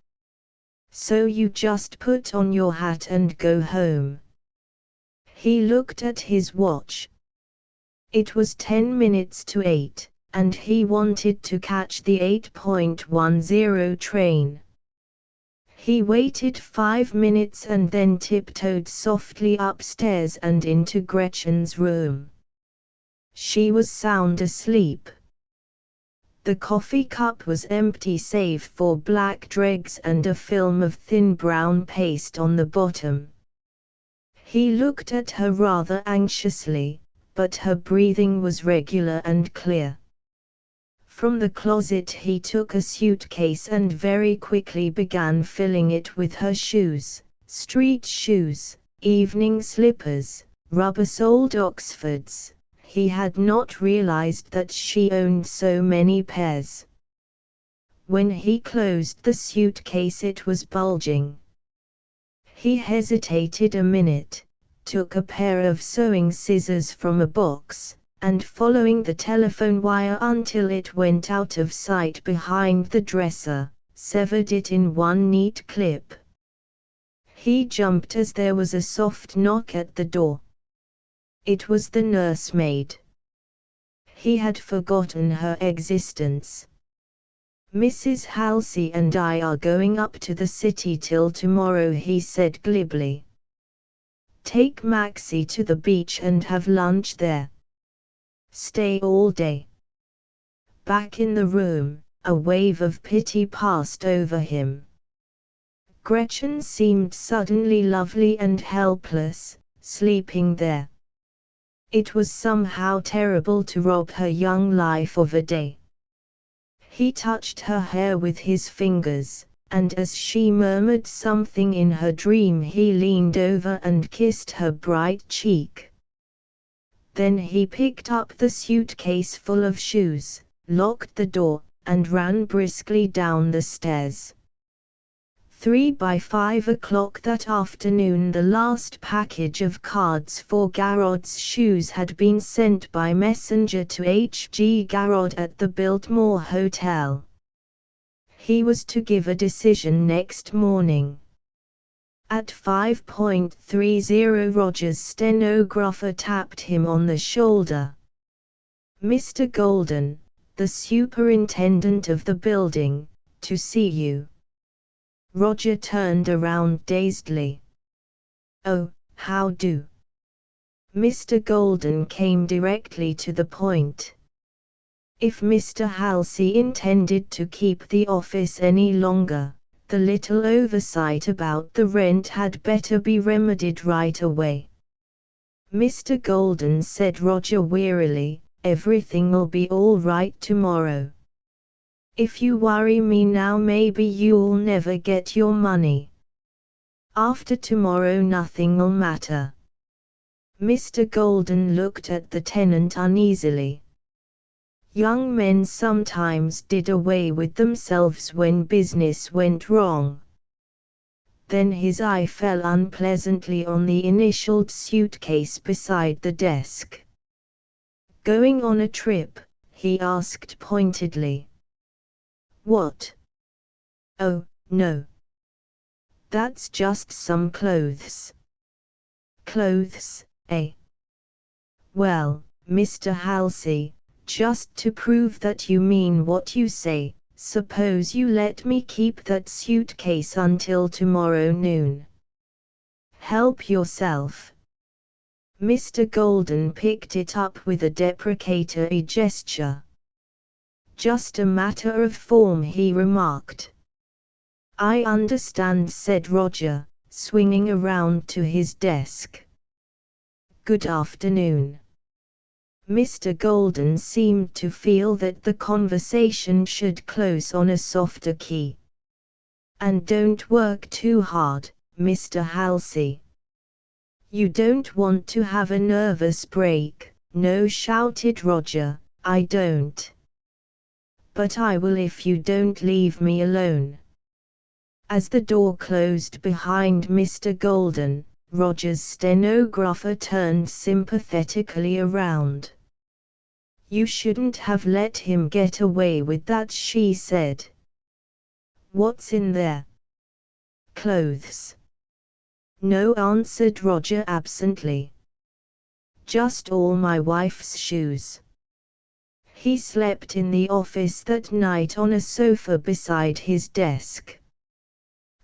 So you just put on your hat and go home." He looked at his watch. It was 10 minutes to 8. And he wanted to catch the 8:10 train. He waited 5 minutes and then tiptoed softly upstairs and into Gretchen's room. She was sound asleep. The coffee cup was empty save for black dregs and a film of thin brown paste on the bottom. He looked at her rather anxiously, but her breathing was regular and clear. From the closet he took a suitcase and very quickly began filling it with her shoes, street shoes, evening slippers, rubber-soled Oxfords. He had not realized that she owned so many pairs. When he closed the suitcase it was bulging. He hesitated a minute, took a pair of sewing scissors from a box, and following the telephone wire until it went out of sight behind the dresser, severed it in one neat clip. He jumped as there was a soft knock at the door. It was the nursemaid. He had forgotten her existence. "Mrs. Halsey and I are going up to the city till tomorrow," he said glibly. "Take Maxie to the beach and have lunch there. Stay all day." Back in the room, a wave of pity passed over him. Gretchen seemed suddenly lovely and helpless, sleeping there. It was somehow terrible to rob her young life of a day. He touched her hair with his fingers, and as she murmured something in her dream he leaned over and kissed her bright cheek. Then he picked up the suitcase full of shoes, locked the door, and ran briskly down the stairs. By 5 o'clock that afternoon the last package of cards for Garrod's shoes had been sent by messenger to H.G. Garrod at the Biltmore Hotel. He was to give a decision next morning. At 5:30 Roger's stenographer tapped him on the shoulder. "Mr. Golden, the superintendent of the building, to see you." Roger turned around dazedly. "Oh, how do?" Mr. Golden came directly to the point. If Mr. Halsey intended to keep the office any longer, the little oversight about the rent had better be remedied right away. "Mr. Golden," said Roger wearily, everything'll be all right tomorrow. If you worry me now, maybe you'll never get your money. After tomorrow nothing'll matter." Mr. Golden looked at the tenant uneasily. Young men sometimes did away with themselves when business went wrong. Then his eye fell unpleasantly on the initialed suitcase beside the desk. "Going on a trip?" he asked pointedly. "What?" "Oh, no. That's just some clothes." "Clothes, eh? Well, Mr. Halsey, just to prove that you mean what you say, suppose you let me keep that suitcase until tomorrow noon." "Help yourself." Mr. Golden picked it up with a deprecatory gesture. "Just a matter of form," he remarked. "I understand," said Roger, swinging around to his desk. "Good afternoon." Mr. Golden seemed to feel that the conversation should close on a softer key. "And don't work too hard, Mr. Halsey. You don't want to have a nervous break." "No," shouted Roger, "I don't. But I will if you don't leave me alone." As the door closed behind Mr. Golden, Roger's stenographer turned sympathetically around. "You shouldn't have let him get away with that," she said. "What's in there?" "Clothes." "No," answered Roger absently. "Just all my wife's shoes." He slept in the office that night on a sofa beside his desk.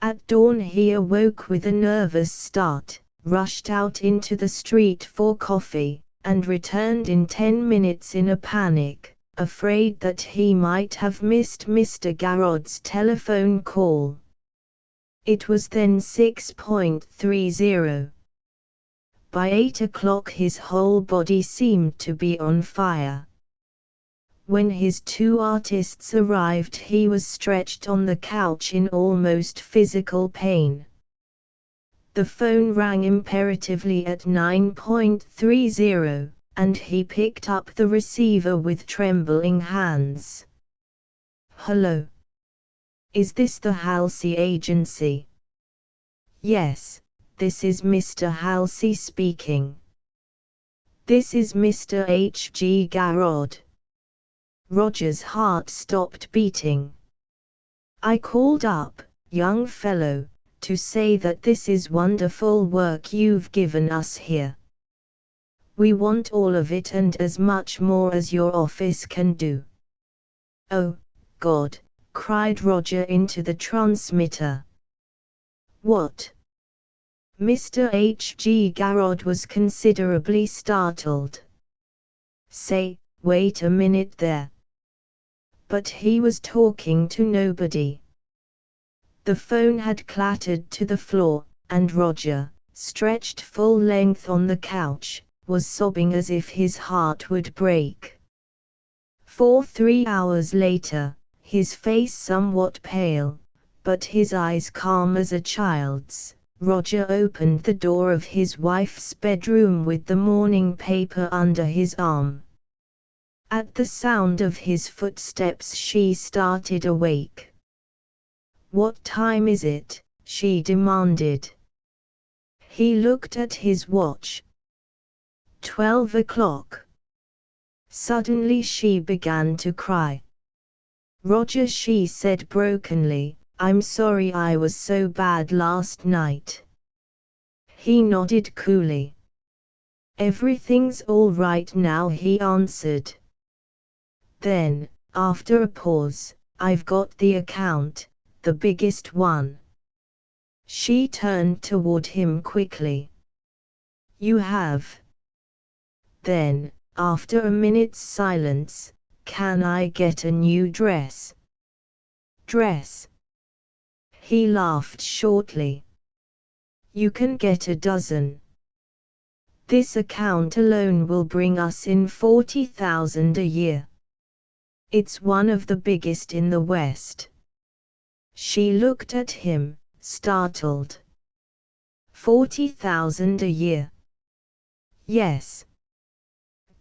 At dawn he awoke with a nervous start, rushed out into the street for coffee, and returned in 10 minutes in a panic, afraid that he might have missed Mr. Garrod's telephone call. It was then 6:30. By 8 o'clock his whole body seemed to be on fire. When his two artists arrived, he was stretched on the couch in almost physical pain. The phone rang imperatively at 9:30, and he picked up the receiver with trembling hands. "Hello? Is this the Halsey agency?" "Yes, this is Mr. Halsey speaking." "This is Mr. H.G. Garrod." Roger's heart stopped beating. "I called up, young fellow, to say that this is wonderful work you've given us here. We want all of it and as much more as your office can do." "Oh, God," cried Roger into the transmitter. "What?" Mr. H.G. Garrod was considerably startled. "Say, wait a minute there." But he was talking to nobody. The phone had clattered to the floor, and Roger, stretched full length on the couch, was sobbing as if his heart would break. 3 hours later, his face somewhat pale, but his eyes calm as a child's, Roger opened the door of his wife's bedroom with the morning paper under his arm. At the sound of his footsteps she started awake. "What time is it?" she demanded. He looked at his watch. 12 o'clock. Suddenly she began to cry. "Roger," she said brokenly, "I'm sorry I was so bad last night." He nodded coolly. "Everything's all right now," he answered. Then, after a pause, "I've got the account, the biggest one." She turned toward him quickly. "You have?" Then, after a minute's silence, "Can I get a new dress?" "Dress?" He laughed shortly. "You can get a dozen." This account alone will bring us in 40,000 a year. It's one of the biggest in the West. She looked at him, startled. 40,000 a year. Yes.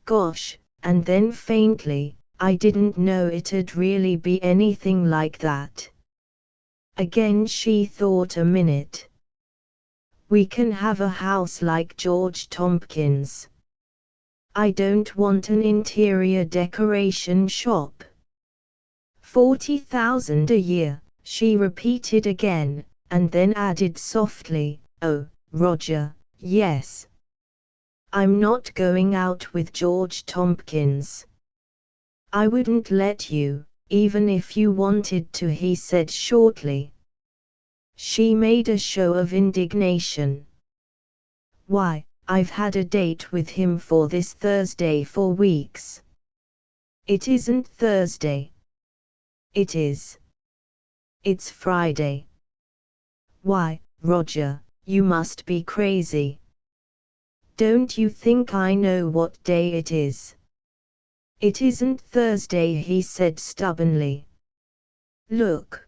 Gosh, and then faintly, I didn't know it'd really be anything like that. Again she thought a minute. We can have a house like George Tompkins. I don't want an interior decoration shop. 40,000 a year, she repeated again, and then added softly, oh, Roger, yes. I'm not going out with George Tompkins. I wouldn't let you, even if you wanted to, he said shortly. She made a show of indignation. Why, I've had a date with him for this Thursday for weeks. It isn't Thursday. It is. It's Friday. Why, Roger, you must be crazy. Don't you think I know what day it is? It isn't Thursday, he said stubbornly. Look.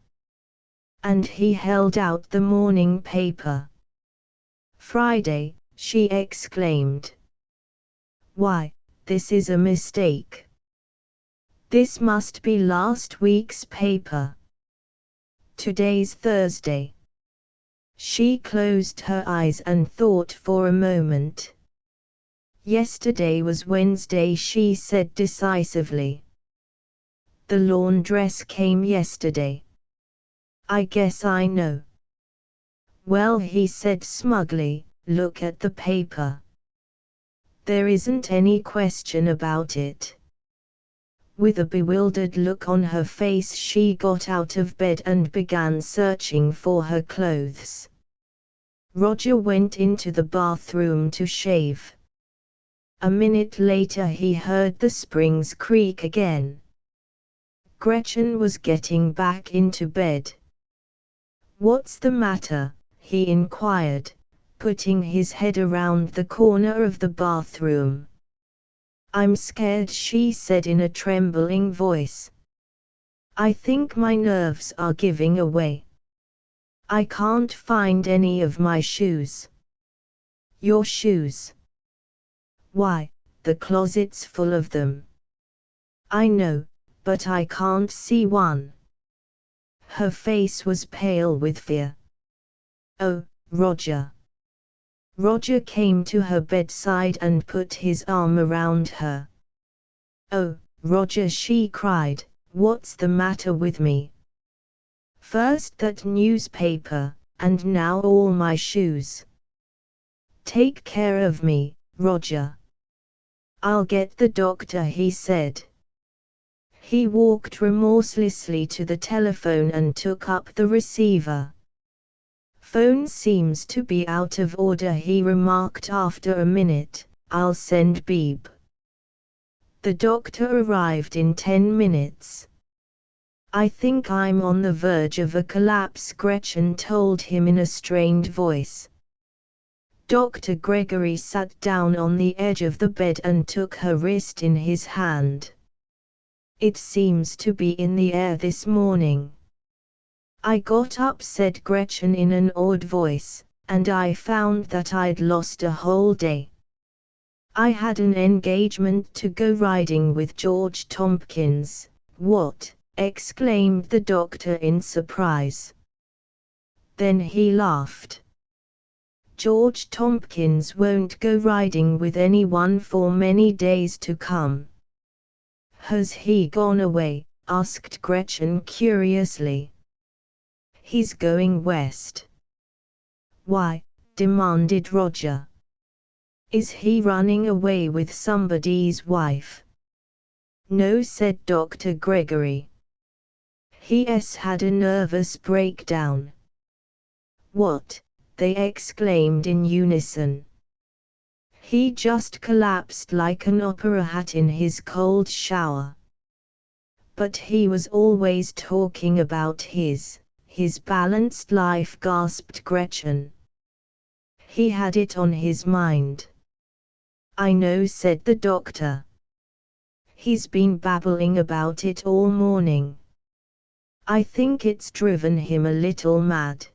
And he held out the morning paper. Friday, she exclaimed. Why, this is a mistake. This must be last week's paper. Today's Thursday. She closed her eyes and thought for a moment. Yesterday was Wednesday, she said decisively. The laundress came yesterday. I guess I know. Well, he said smugly, look at the paper. There isn't any question about it. With a bewildered look on her face, she got out of bed and began searching for her clothes. Roger went into the bathroom to shave. A minute later he heard the springs creak again. Gretchen was getting back into bed. What's the matter? He inquired, putting his head around the corner of the bathroom. I'm scared, she said in a trembling voice. I think my nerves are giving away. I can't find any of my shoes. Your shoes? Why, the closet's full of them. I know, but I can't see one. Her face was pale with fear. Oh, Roger. Roger came to her bedside and put his arm around her. Oh, Roger, she cried, what's the matter with me? First that newspaper, and now all my shoes. Take care of me, Roger. I'll get the doctor, he said. He walked remorselessly to the telephone and took up the receiver. Phone seems to be out of order, he remarked after a minute. I'll send Beeb. The doctor arrived in 10 minutes. I think I'm on the verge of a collapse, Gretchen told him in a strained voice. Dr. Gregory sat down on the edge of the bed and took her wrist in his hand. It seems to be in the air this morning. I got up, said Gretchen in an awed voice, and I found that I'd lost a whole day. I had an engagement to go riding with George Tompkins. What? Exclaimed the doctor in surprise. Then he laughed. George Tompkins won't go riding with anyone for many days to come. Has he gone away? Asked Gretchen curiously. He's going west. Why? Demanded Roger. Is he running away with somebody's wife? No, said Dr. Gregory. He's had a nervous breakdown. What? They exclaimed in unison. He just collapsed like an opera hat in his cold shower. But he was always talking about his balanced life, gasped Gretchen. He had it on his mind. I know, said the doctor. He's been babbling about it all morning. I think it's driven him a little mad.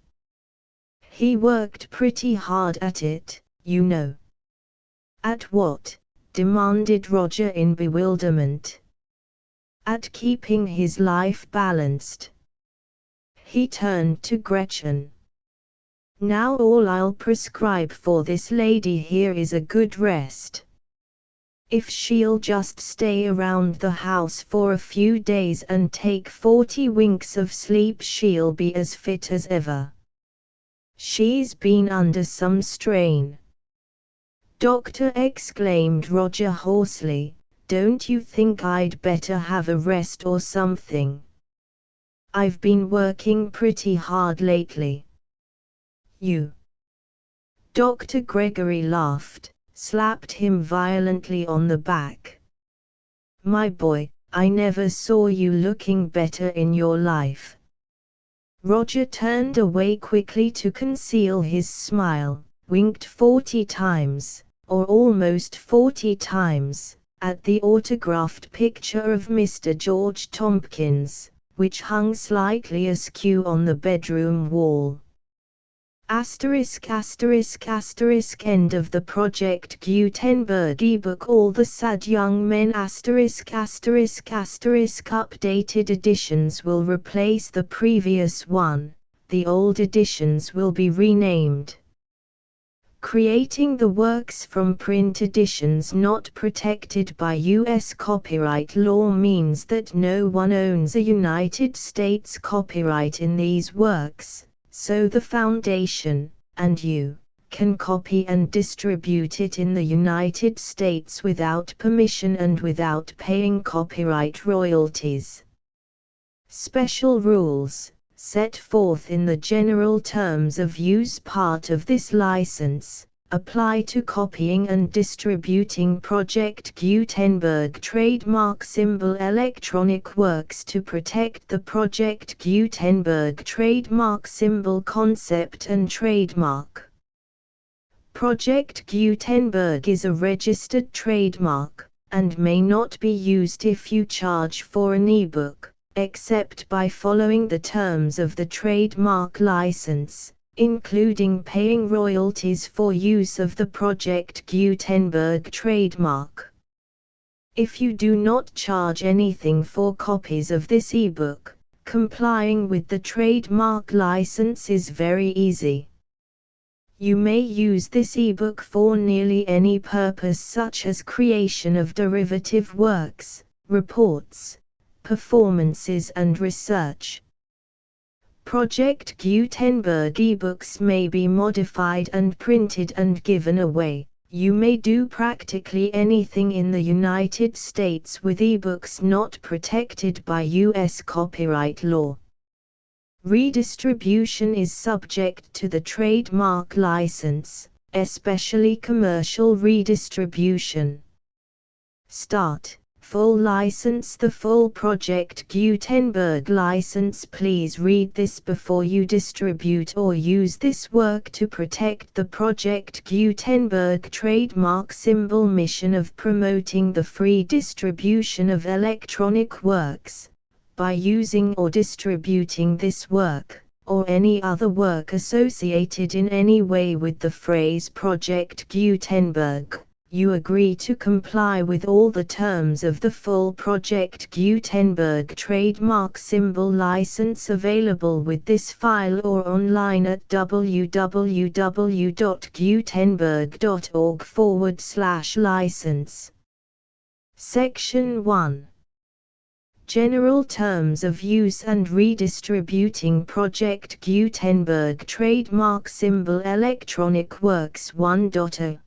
He worked pretty hard at it, you know. At what? Demanded Roger in bewilderment. At keeping his life balanced. He turned to Gretchen. Now all I'll prescribe for this lady here is a good rest. If she'll just stay around the house for a few days and take 40 winks of sleep, she'll be as fit as ever. She's been under some strain. Doctor, exclaimed Roger hoarsely, don't you think I'd better have a rest or something? I've been working pretty hard lately. You? Dr. Gregory laughed, slapped him violently on the back. My boy, I never saw you looking better in your life. Roger turned away quickly to conceal his smile, winked 40 times, or almost 40 times, at the autographed picture of Mr. George Tompkins, which hung slightly askew on the bedroom wall. Asterisk asterisk asterisk end of the Project Gutenberg ebook. All the Sad Young Men asterisk asterisk asterisk updated editions will replace the previous one, the old editions will be renamed. Creating the works from print editions not protected by U.S. copyright law means that no one owns a United States copyright in these works. So the Foundation, and you, can copy and distribute it in the United States without permission and without paying copyright royalties. Special rules, set forth in the general terms of use part of this license, apply to copying and distributing Project Gutenberg trademark symbol electronic works to protect the Project Gutenberg trademark symbol concept and trademark. Project Gutenberg is a registered trademark, and may not be used if you charge for an ebook, except by following the terms of the trademark license, including paying royalties for use of the Project Gutenberg trademark. If you do not charge anything for copies of this ebook, complying with the trademark license is very easy. You may use this ebook for nearly any purpose, such as creation of derivative works, reports, performances and research. Project Gutenberg ebooks may be modified and printed and given away. You may do practically anything in the United States with ebooks not protected by U.S. copyright law. Redistribution is subject to the trademark license, especially commercial redistribution. Start. Full license. The full Project Gutenberg license. Please read this before you distribute or use this work to protect the Project Gutenberg trademark symbol mission of promoting the free distribution of electronic works. By using or distributing this work, or any other work associated in any way with the phrase Project Gutenberg, you agree to comply with all the terms of the full Project Gutenberg trademark symbol license available with this file or online at www.gutenberg.org/license. Section 1. General Terms of Use and Redistributing Project Gutenberg Trademark Symbol Electronic Works 1.0.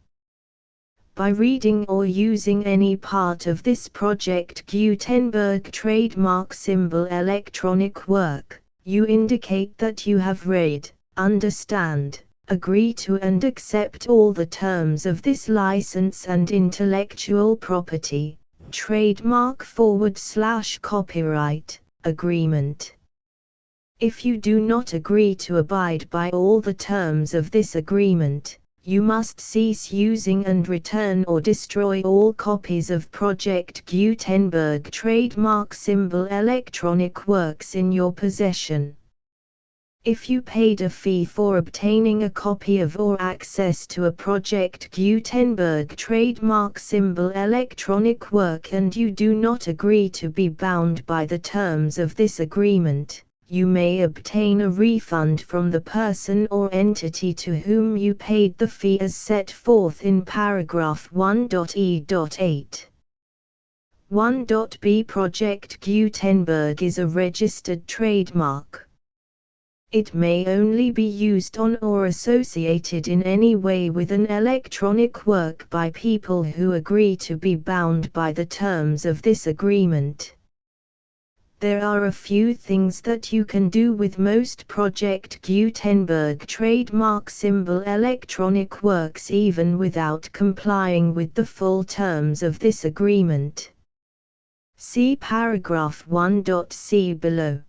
By reading or using any part of this Project Gutenberg trademark symbol electronic work, you indicate that you have read, understand, agree to and accept all the terms of this license and intellectual property, trademark/copyright, agreement. If you do not agree to abide by all the terms of this agreement, You must cease using and return or destroy all copies of Project Gutenberg trademark symbol electronic works in your possession. If you paid a fee for obtaining a copy of or access to a Project Gutenberg trademark symbol electronic work and you do not agree to be bound by the terms of this agreement, you may obtain a refund from the person or entity to whom you paid the fee as set forth in paragraph 1.e.8. 1.b Project Gutenberg is a registered trademark. It may only be used on or associated in any way with an electronic work by people who agree to be bound by the terms of this agreement. There are a few things that you can do with most Project Gutenberg trademark symbol electronic works even without complying with the full terms of this agreement. See paragraph 1.c below.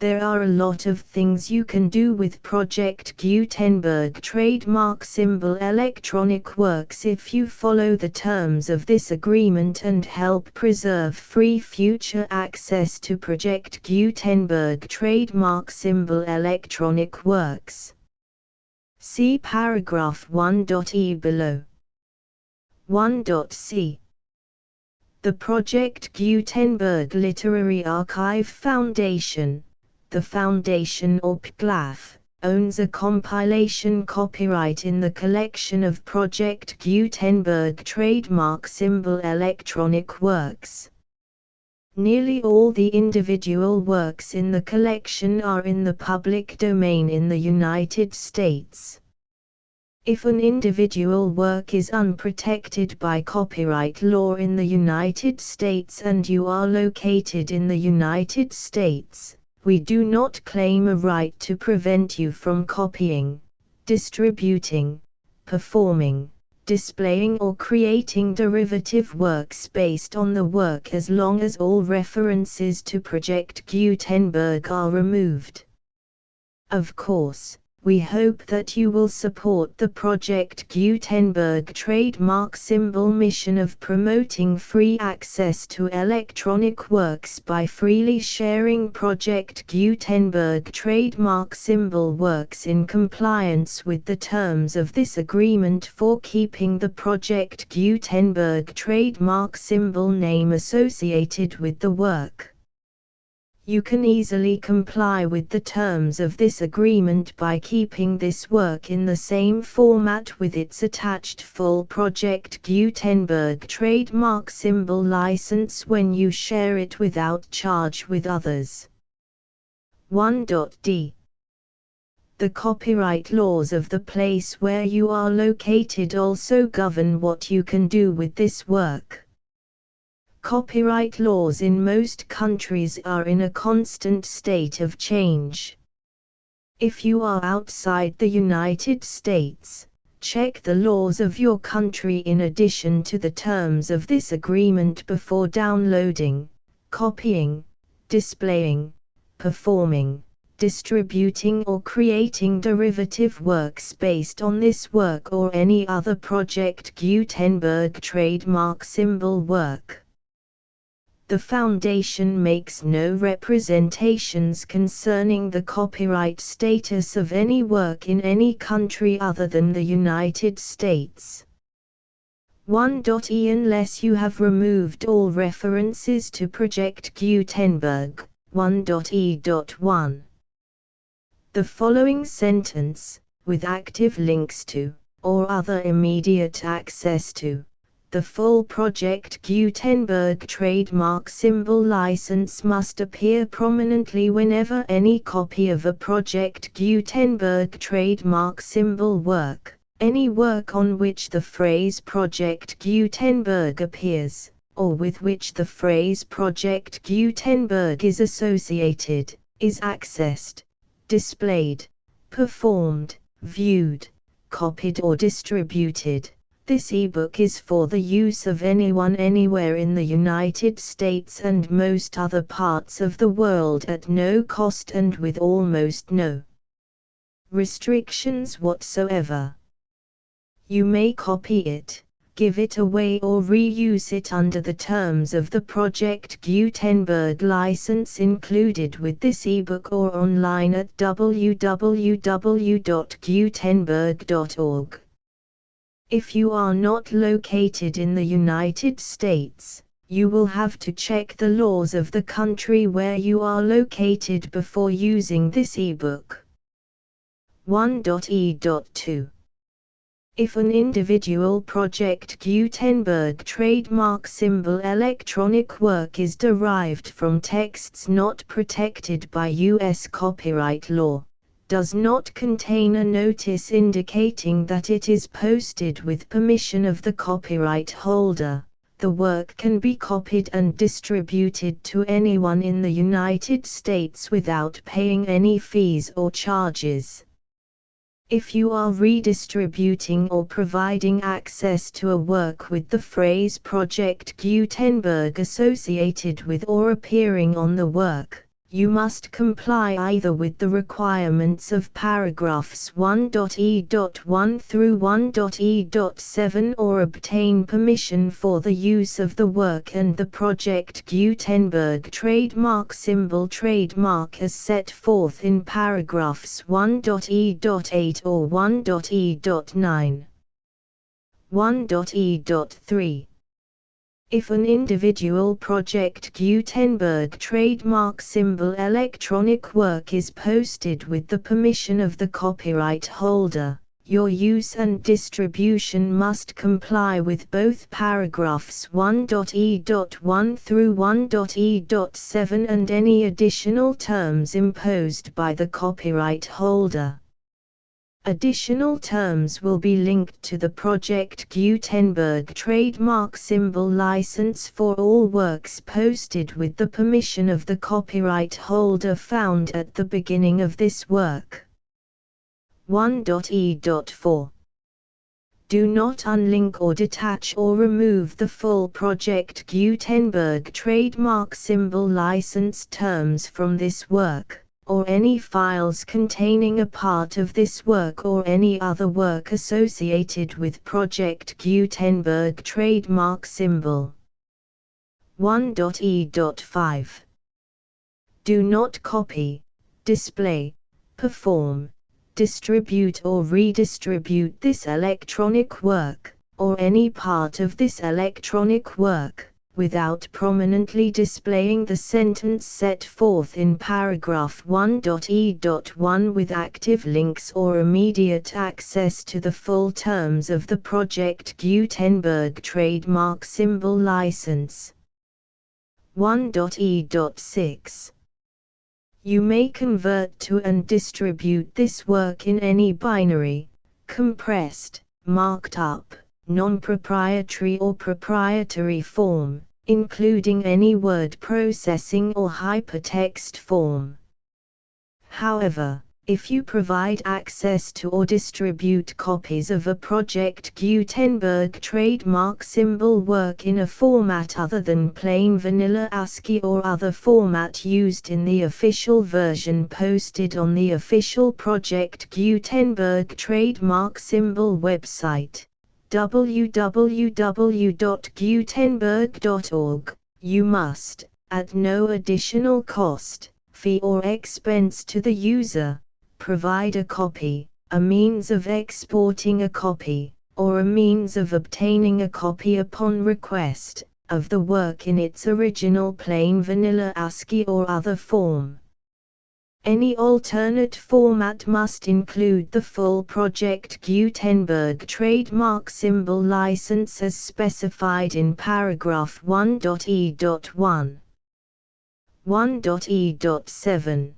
There are a lot of things you can do with Project Gutenberg trademark symbol electronic works if you follow the terms of this agreement and help preserve free future access to Project Gutenberg trademark symbol electronic works. See paragraph 1.e below. 1.c The Project Gutenberg Literary Archive Foundation, the Foundation or PGLAF, owns a compilation copyright in the collection of Project Gutenberg trademark symbol electronic works. Nearly all the individual works in the collection are in the public domain in the United States. If an individual work is unprotected by copyright law in the United States and you are located in the United States, we do not claim a right to prevent you from copying, distributing, performing, displaying or creating derivative works based on the work as long as all references to Project Gutenberg are removed. Of course, we hope that you will support the Project Gutenberg trademark symbol mission of promoting free access to electronic works by freely sharing Project Gutenberg trademark symbol works in compliance with the terms of this agreement for keeping the Project Gutenberg trademark symbol name associated with the work. You can easily comply with the terms of this agreement by keeping this work in the same format with its attached full Project Gutenberg trademark symbol license when you share it without charge with others. 1.d The copyright laws of the place where you are located also govern what you can do with this work. Copyright laws in most countries are in a constant state of change. If you are outside the United States, check the laws of your country in addition to the terms of this agreement before downloading, copying, displaying, performing, distributing or creating derivative works based on this work or any other Project Gutenberg trademark symbol work. The Foundation makes no representations concerning the copyright status of any work in any country other than the United States. 1.e Unless you have removed all references to Project Gutenberg, 1.e.1. The following sentence, with active links to, or other immediate access to, the full Project Gutenberg trademark symbol license must appear prominently whenever any copy of a Project Gutenberg trademark symbol work, any work on which the phrase Project Gutenberg appears, or with which the phrase Project Gutenberg is associated, is accessed, displayed, performed, viewed, copied or distributed. This ebook is for the use of anyone anywhere in the United States and most other parts of the world at no cost and with almost no restrictions whatsoever. You may copy it, give it away or reuse it under the terms of the Project Gutenberg license included with this ebook or online at www.gutenberg.org. If you are not located in the United States, you will have to check the laws of the country where you are located before using this ebook. 1.e.2 If an individual Project Gutenberg trademark symbol electronic work is derived from texts not protected by U.S. copyright law, does not contain a notice indicating that it is posted with permission of the copyright holder, the work can be copied and distributed to anyone in the United States without paying any fees or charges. If you are redistributing or providing access to a work with the phrase Project Gutenberg associated with or appearing on the work, you must comply either with the requirements of paragraphs 1.e.1 through 1.e.7 or obtain permission for the use of the work and the Project Gutenberg trademark symbol trademark as set forth in paragraphs 1.e.8 or 1.e.9. 1.e.3 If an individual Project Gutenberg trademark symbol electronic work is posted with the permission of the copyright holder, your use and distribution must comply with both paragraphs 1.e.1 through 1.e.7 and any additional terms imposed by the copyright holder. Additional terms will be linked to the Project Gutenberg trademark symbol license for all works posted with the permission of the copyright holder found at the beginning of this work. 1.e.4 Do not unlink or detach or remove the full Project Gutenberg trademark symbol license terms from this work, or any files containing a part of this work or any other work associated with Project Gutenberg trademark symbol. 1.e.5 Do not copy, display, perform, distribute or redistribute this electronic work, or any part of this electronic work, without prominently displaying the sentence set forth in paragraph 1.e.1 with active links or immediate access to the full terms of the Project Gutenberg trademark symbol license. 1.e.6 You may convert to and distribute this work in any binary, compressed, marked up, non-proprietary or proprietary form, including any word processing or hypertext form. However, if you provide access to or distribute copies of a Project Gutenberg trademark symbol work in a format other than plain vanilla ASCII or other format used in the official version posted on the official Project Gutenberg trademark symbol website, www.gutenberg.org, you must, at no additional cost, fee or expense to the user, provide a copy, a means of exporting a copy, or a means of obtaining a copy upon request, of the work in its original plain vanilla ASCII or other form. Any alternate format must include the full Project Gutenberg trademark symbol license as specified in paragraph 1.e.1. 1.e.7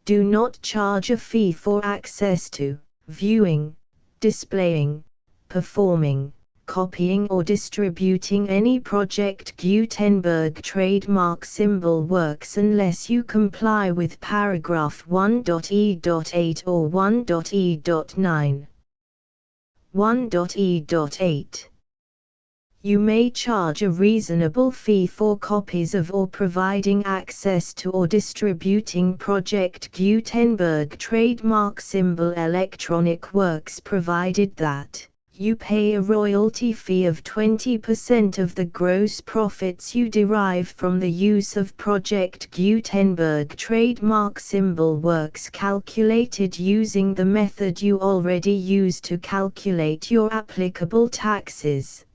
Do not charge a fee for access to, viewing, displaying, performing, copying or distributing any Project Gutenberg trademark symbol works unless you comply with paragraph 1.e.8 or 1.e.9. 1.e.8 You may charge a reasonable fee for copies of or providing access to or distributing Project Gutenberg trademark symbol electronic works, provided that you pay a royalty fee of 20% of the gross profits you derive from the use of Project Gutenberg trademark symbol works calculated using the method you already use to calculate your applicable taxes.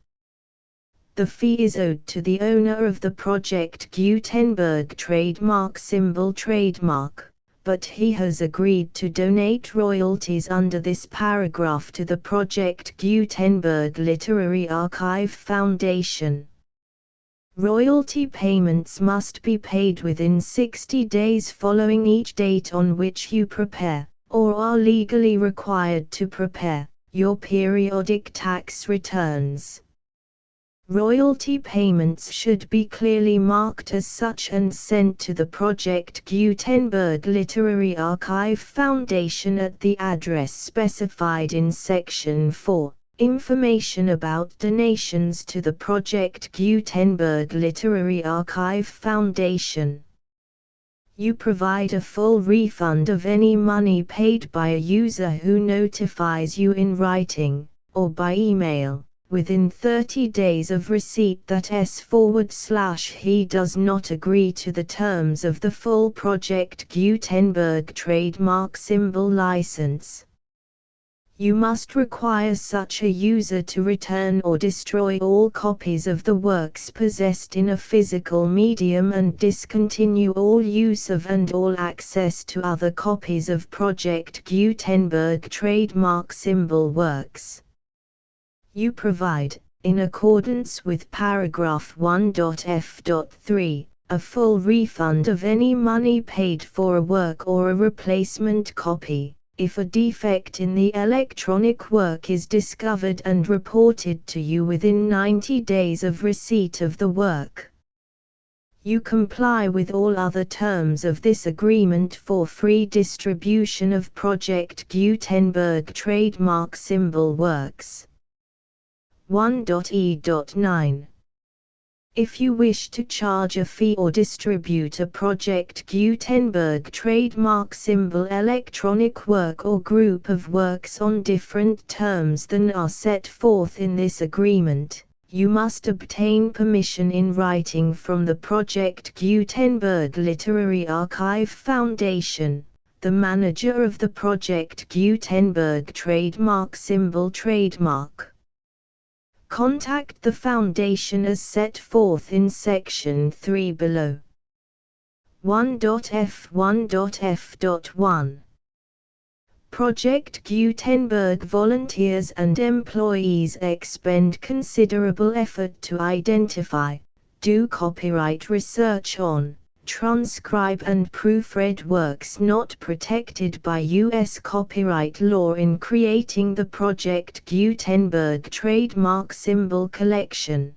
The fee is owed to the owner of the Project Gutenberg trademark symbol trademark, but he has agreed to donate royalties under this paragraph to the Project Gutenberg Literary Archive Foundation. Royalty payments must be paid within 60 days following each date on which you prepare, or are legally required to prepare, your periodic tax returns. Royalty payments should be clearly marked as such and sent to the Project Gutenberg Literary Archive Foundation at the address specified in Section 4. Information about donations to the Project Gutenberg Literary Archive Foundation. You provide a full refund of any money paid by a user who notifies you in writing, or by email, within 30 days of receipt that he does not agree to the terms of the full Project Gutenberg trademark symbol license. You must require such a user to return or destroy all copies of the works possessed in a physical medium and discontinue all use of and all access to other copies of Project Gutenberg trademark symbol works. You provide, in accordance with paragraph 1.f.3, a full refund of any money paid for a work or a replacement copy, if a defect in the electronic work is discovered and reported to you within 90 days of receipt of the work. You comply with all other terms of this agreement for free distribution of Project Gutenberg trademark symbol works. 1.e.9. If you wish to charge a fee or distribute a Project Gutenberg trademark symbol electronic work or group of works on different terms than are set forth in this agreement, you must obtain permission in writing from the Project Gutenberg Literary Archive Foundation, the manager of the Project Gutenberg trademark symbol trademark. Contact the Foundation as set forth in Section 3 below. 1.f1.f.1. Project Gutenberg volunteers and employees expend considerable effort to identify, do copyright research on, transcribe and proofread works not protected by U.S. copyright law in creating the Project Gutenberg trademark symbol collection.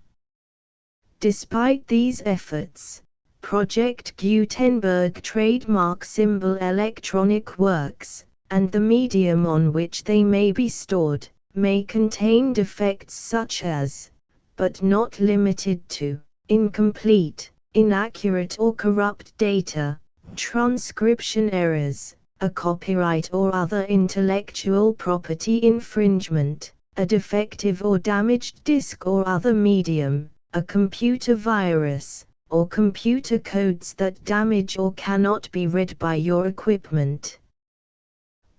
Despite these efforts, Project Gutenberg trademark symbol electronic works, and the medium on which they may be stored, may contain defects such as, but not limited to, incomplete, inaccurate or corrupt data, transcription errors, a copyright or other intellectual property infringement, a defective or damaged disk or other medium, a computer virus, or computer codes that damage or cannot be read by your equipment.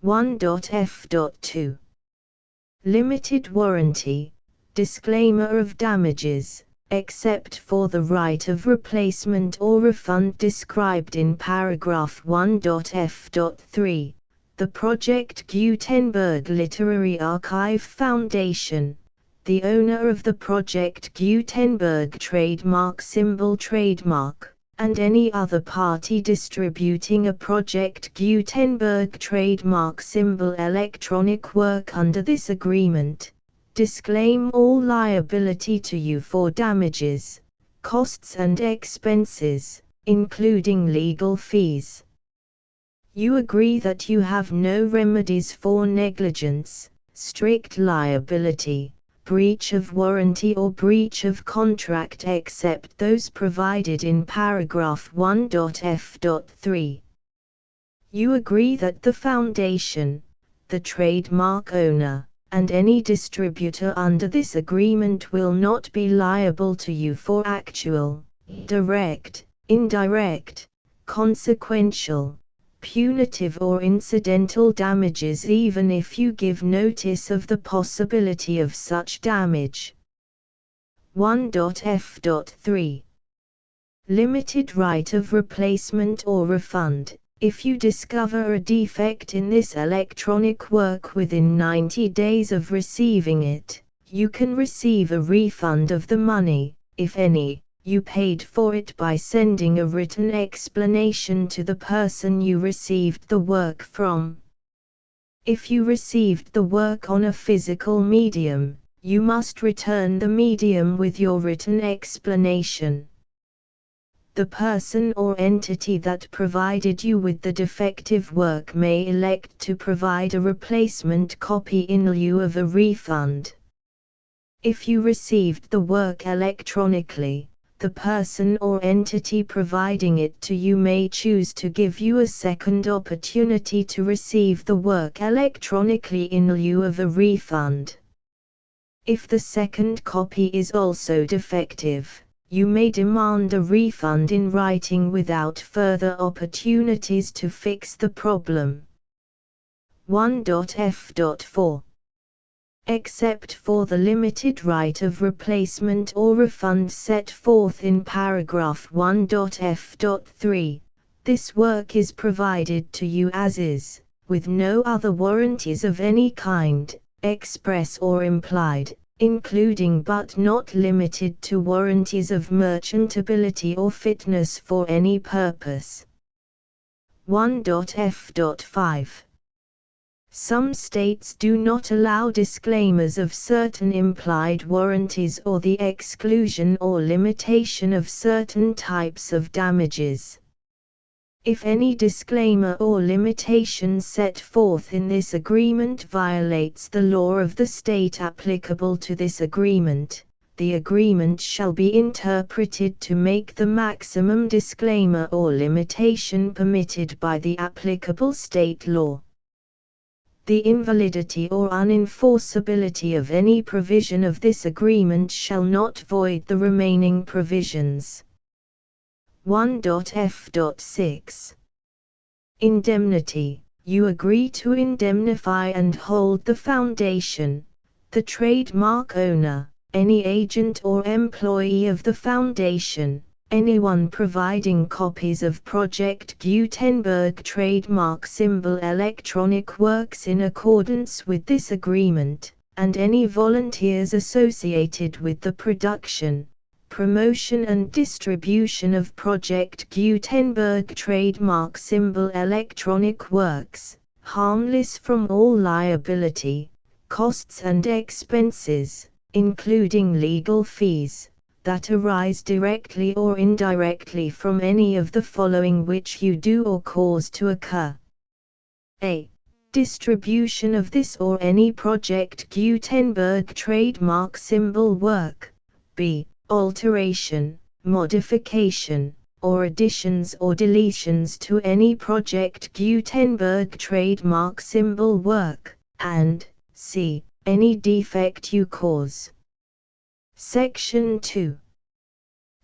1.f.2. Limited warranty, disclaimer of damages, except for the right of replacement or refund described in paragraph 1.f.3, the Project Gutenberg Literary Archive Foundation, the owner of the Project Gutenberg trademark symbol trademark, and any other party distributing a Project Gutenberg trademark symbol electronic work under this agreement, disclaim all liability to you for damages, costs and expenses, including legal fees. You agree that you have no remedies for negligence, strict liability, breach of warranty or breach of contract except those provided in paragraph 1.f.3. You agree that the foundation, the trademark owner, and any distributor under this agreement will not be liable to you for actual, direct, indirect, consequential, punitive or incidental damages even if you give notice of the possibility of such damage. 1.f.3. Limited right of replacement or refund. If you discover a defect in this electronic work within 90 days of receiving it, you can receive a refund of the money, if any, you paid for it by sending a written explanation to the person you received the work from. If you received the work on a physical medium, you must return the medium with your written explanation. The person or entity that provided you with the defective work may elect to provide a replacement copy in lieu of a refund. If you received the work electronically, the person or entity providing it to you may choose to give you a second opportunity to receive the work electronically in lieu of a refund. If the second copy is also defective, you may demand a refund in writing without further opportunities to fix the problem. 1.f.4. Except for the limited right of replacement or refund set forth in paragraph 1.f.3, this work is provided to you as is, with no other warranties of any kind, express or implied, including but not limited to warranties of merchantability or fitness for any purpose. 1.f.5. Some states do not allow disclaimers of certain implied warranties or the exclusion or limitation of certain types of damages. If any disclaimer or limitation set forth in this agreement violates the law of the state applicable to this agreement, the agreement shall be interpreted to make the maximum disclaimer or limitation permitted by the applicable state law. The invalidity or unenforceability of any provision of this agreement shall not void the remaining provisions. 1.f.6. Indemnity. You agree to indemnify and hold the foundation, the trademark owner, any agent or employee of the foundation, anyone providing copies of Project Gutenberg trademark symbol electronic works in accordance with this agreement, and any volunteers associated with the production, promotion and distribution of Project Gutenberg trademark symbol electronic works, harmless from all liability, costs and expenses, including legal fees, that arise directly or indirectly from any of the following which you do or cause to occur. A. Distribution of this or any Project Gutenberg trademark symbol work. B. Alteration, modification, or additions or deletions to any Project Gutenberg trademark symbol work, and c. Any defect you cause. Section 2.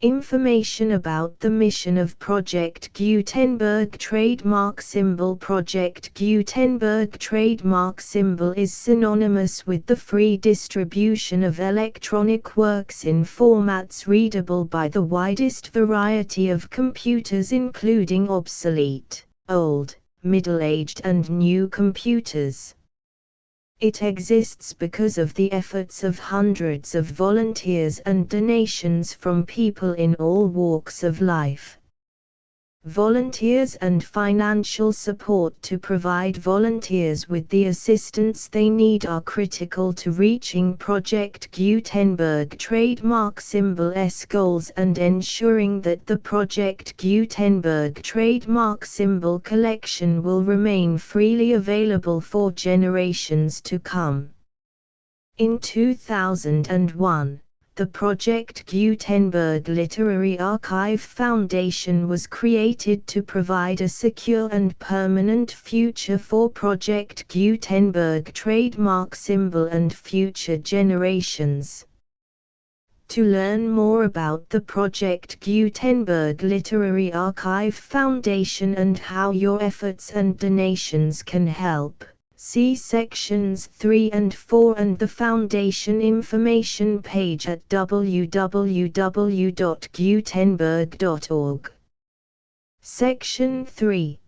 Information about the mission of Project Gutenberg trademark symbol. Project Gutenberg trademark symbol is synonymous with the free distribution of electronic works in formats readable by the widest variety of computers, including obsolete, old, middle-aged and new computers. It exists because of the efforts of hundreds of volunteers and donations from people in all walks of life. Volunteers and financial support to provide volunteers with the assistance they need are critical to reaching Project Gutenberg trademark symbol's goals and ensuring that the Project Gutenberg trademark symbol collection will remain freely available for generations to come. In 2001, the Project Gutenberg Literary Archive Foundation was created to provide a secure and permanent future for Project Gutenberg trademark symbol and future generations. To learn more about the Project Gutenberg Literary Archive Foundation and how your efforts and donations can help, see sections 3 and 4 and the Foundation information page at www.gutenberg.org. Section 3.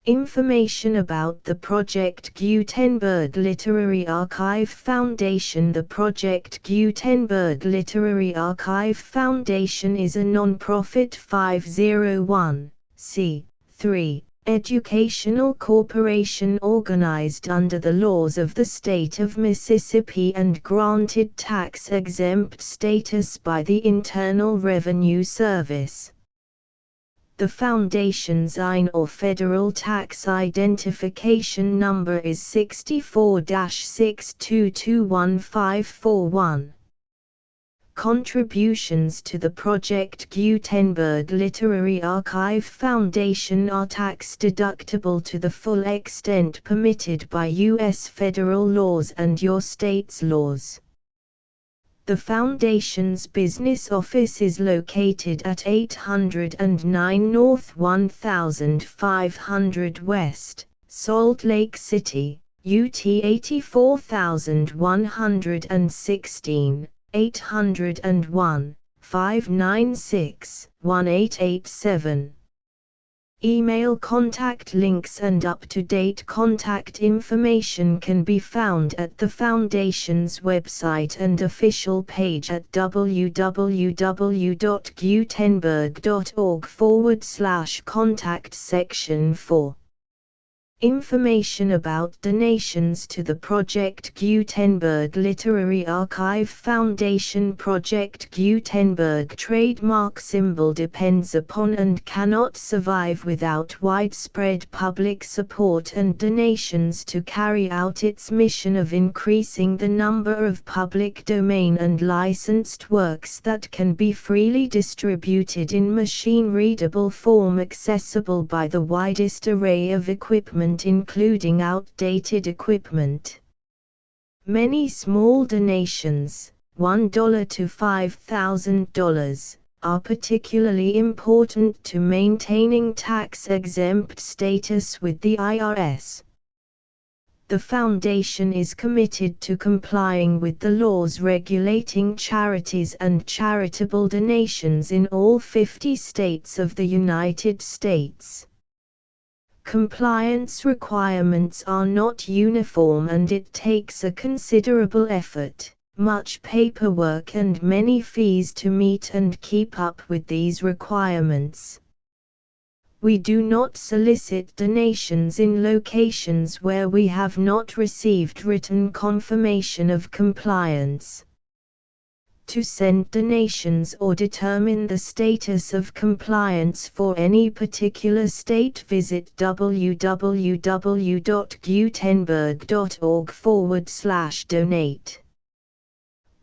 Information about the Project Gutenberg Literary Archive Foundation. The Project Gutenberg Literary Archive Foundation is a non-profit 501(c)(3) educational corporation organized under the laws of the state of Mississippi and granted tax-exempt status by the Internal Revenue Service. The Foundation's IN or Federal Tax Identification Number is 64-6221541. Contributions to the Project Gutenberg Literary Archive Foundation are tax-deductible to the full extent permitted by U.S. federal laws and your state's laws. The Foundation's business office is located at 809 North 1500 West, Salt Lake City, UT 84116. 801-596-1887. Email contact links and up-to-date contact information can be found at the Foundation's website and official page at www.gutenberg.org/contact section 4. Information about donations to the Project Gutenberg Literary Archive Foundation. Project Gutenberg trademark symbol depends upon and cannot survive without widespread public support and donations to carry out its mission of increasing the number of public domain and licensed works that can be freely distributed in machine-readable form accessible by the widest array of equipment including outdated equipment. Many small donations, $1 to $5,000, are particularly important to maintaining tax-exempt status with the IRS. The Foundation is committed to complying with the laws regulating charities and charitable donations in all 50 states of the United States. Compliance requirements are not uniform and it takes a considerable effort, much paperwork and many fees to meet and keep up with these requirements. We do not solicit donations in locations where we have not received written confirmation of compliance. To send donations or determine the status of compliance for any particular state, visit www.gutenberg.org/donate.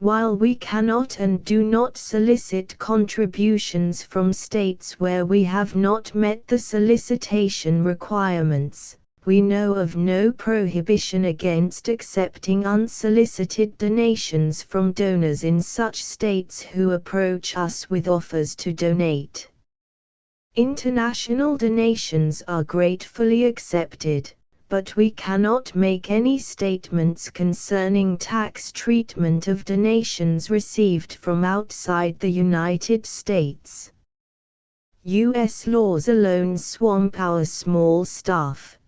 While we cannot and do not solicit contributions from states where we have not met the solicitation requirements, we know of no prohibition against accepting unsolicited donations from donors in such states who approach us with offers to donate. International donations are gratefully accepted, but we cannot make any statements concerning tax treatment of donations received from outside the United States. U.S. laws alone swamp our small staff.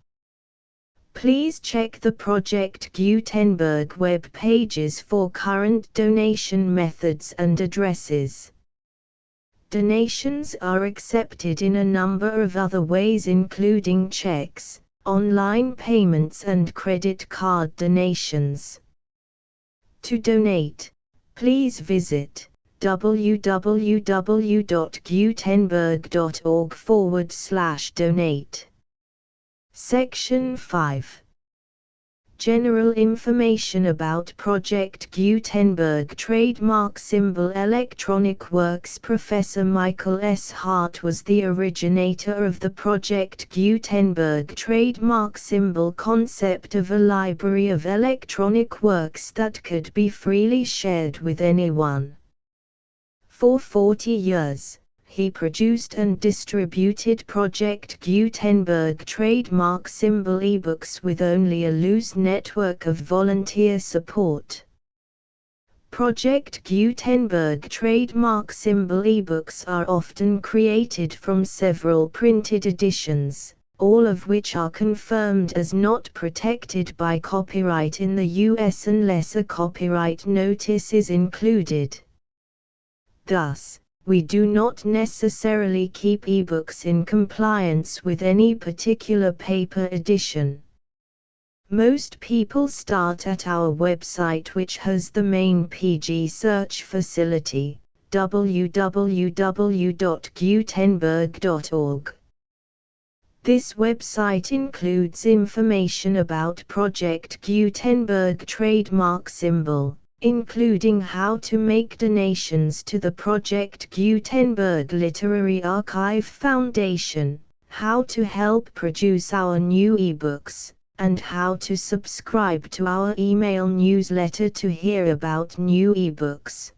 Please check the Project Gutenberg web pages for current donation methods and addresses. Donations are accepted in a number of other ways including checks, online payments and credit card donations. To donate, please visit www.gutenberg.org/donate. Section 5. General information about Project Gutenberg trademark symbol electronic works. Professor Michael S. Hart was the originator of the Project Gutenberg trademark symbol concept of a library of electronic works that could be freely shared with anyone. For 40 years, he produced and distributed Project Gutenberg trademark symbol ebooks with only a loose network of volunteer support. Project Gutenberg trademark symbol ebooks are often created from several printed editions, all of which are confirmed as not protected by copyright in the US unless a copyright notice is included. Thus, we do not necessarily keep ebooks in compliance with any particular paper edition. Most people start at our website, which has the main PG search facility, www.gutenberg.org. This website includes information about Project Gutenberg trademark symbol, including how to make donations to the Project Gutenberg Literary Archive Foundation, how to help produce our new ebooks, and how to subscribe to our email newsletter to hear about new ebooks.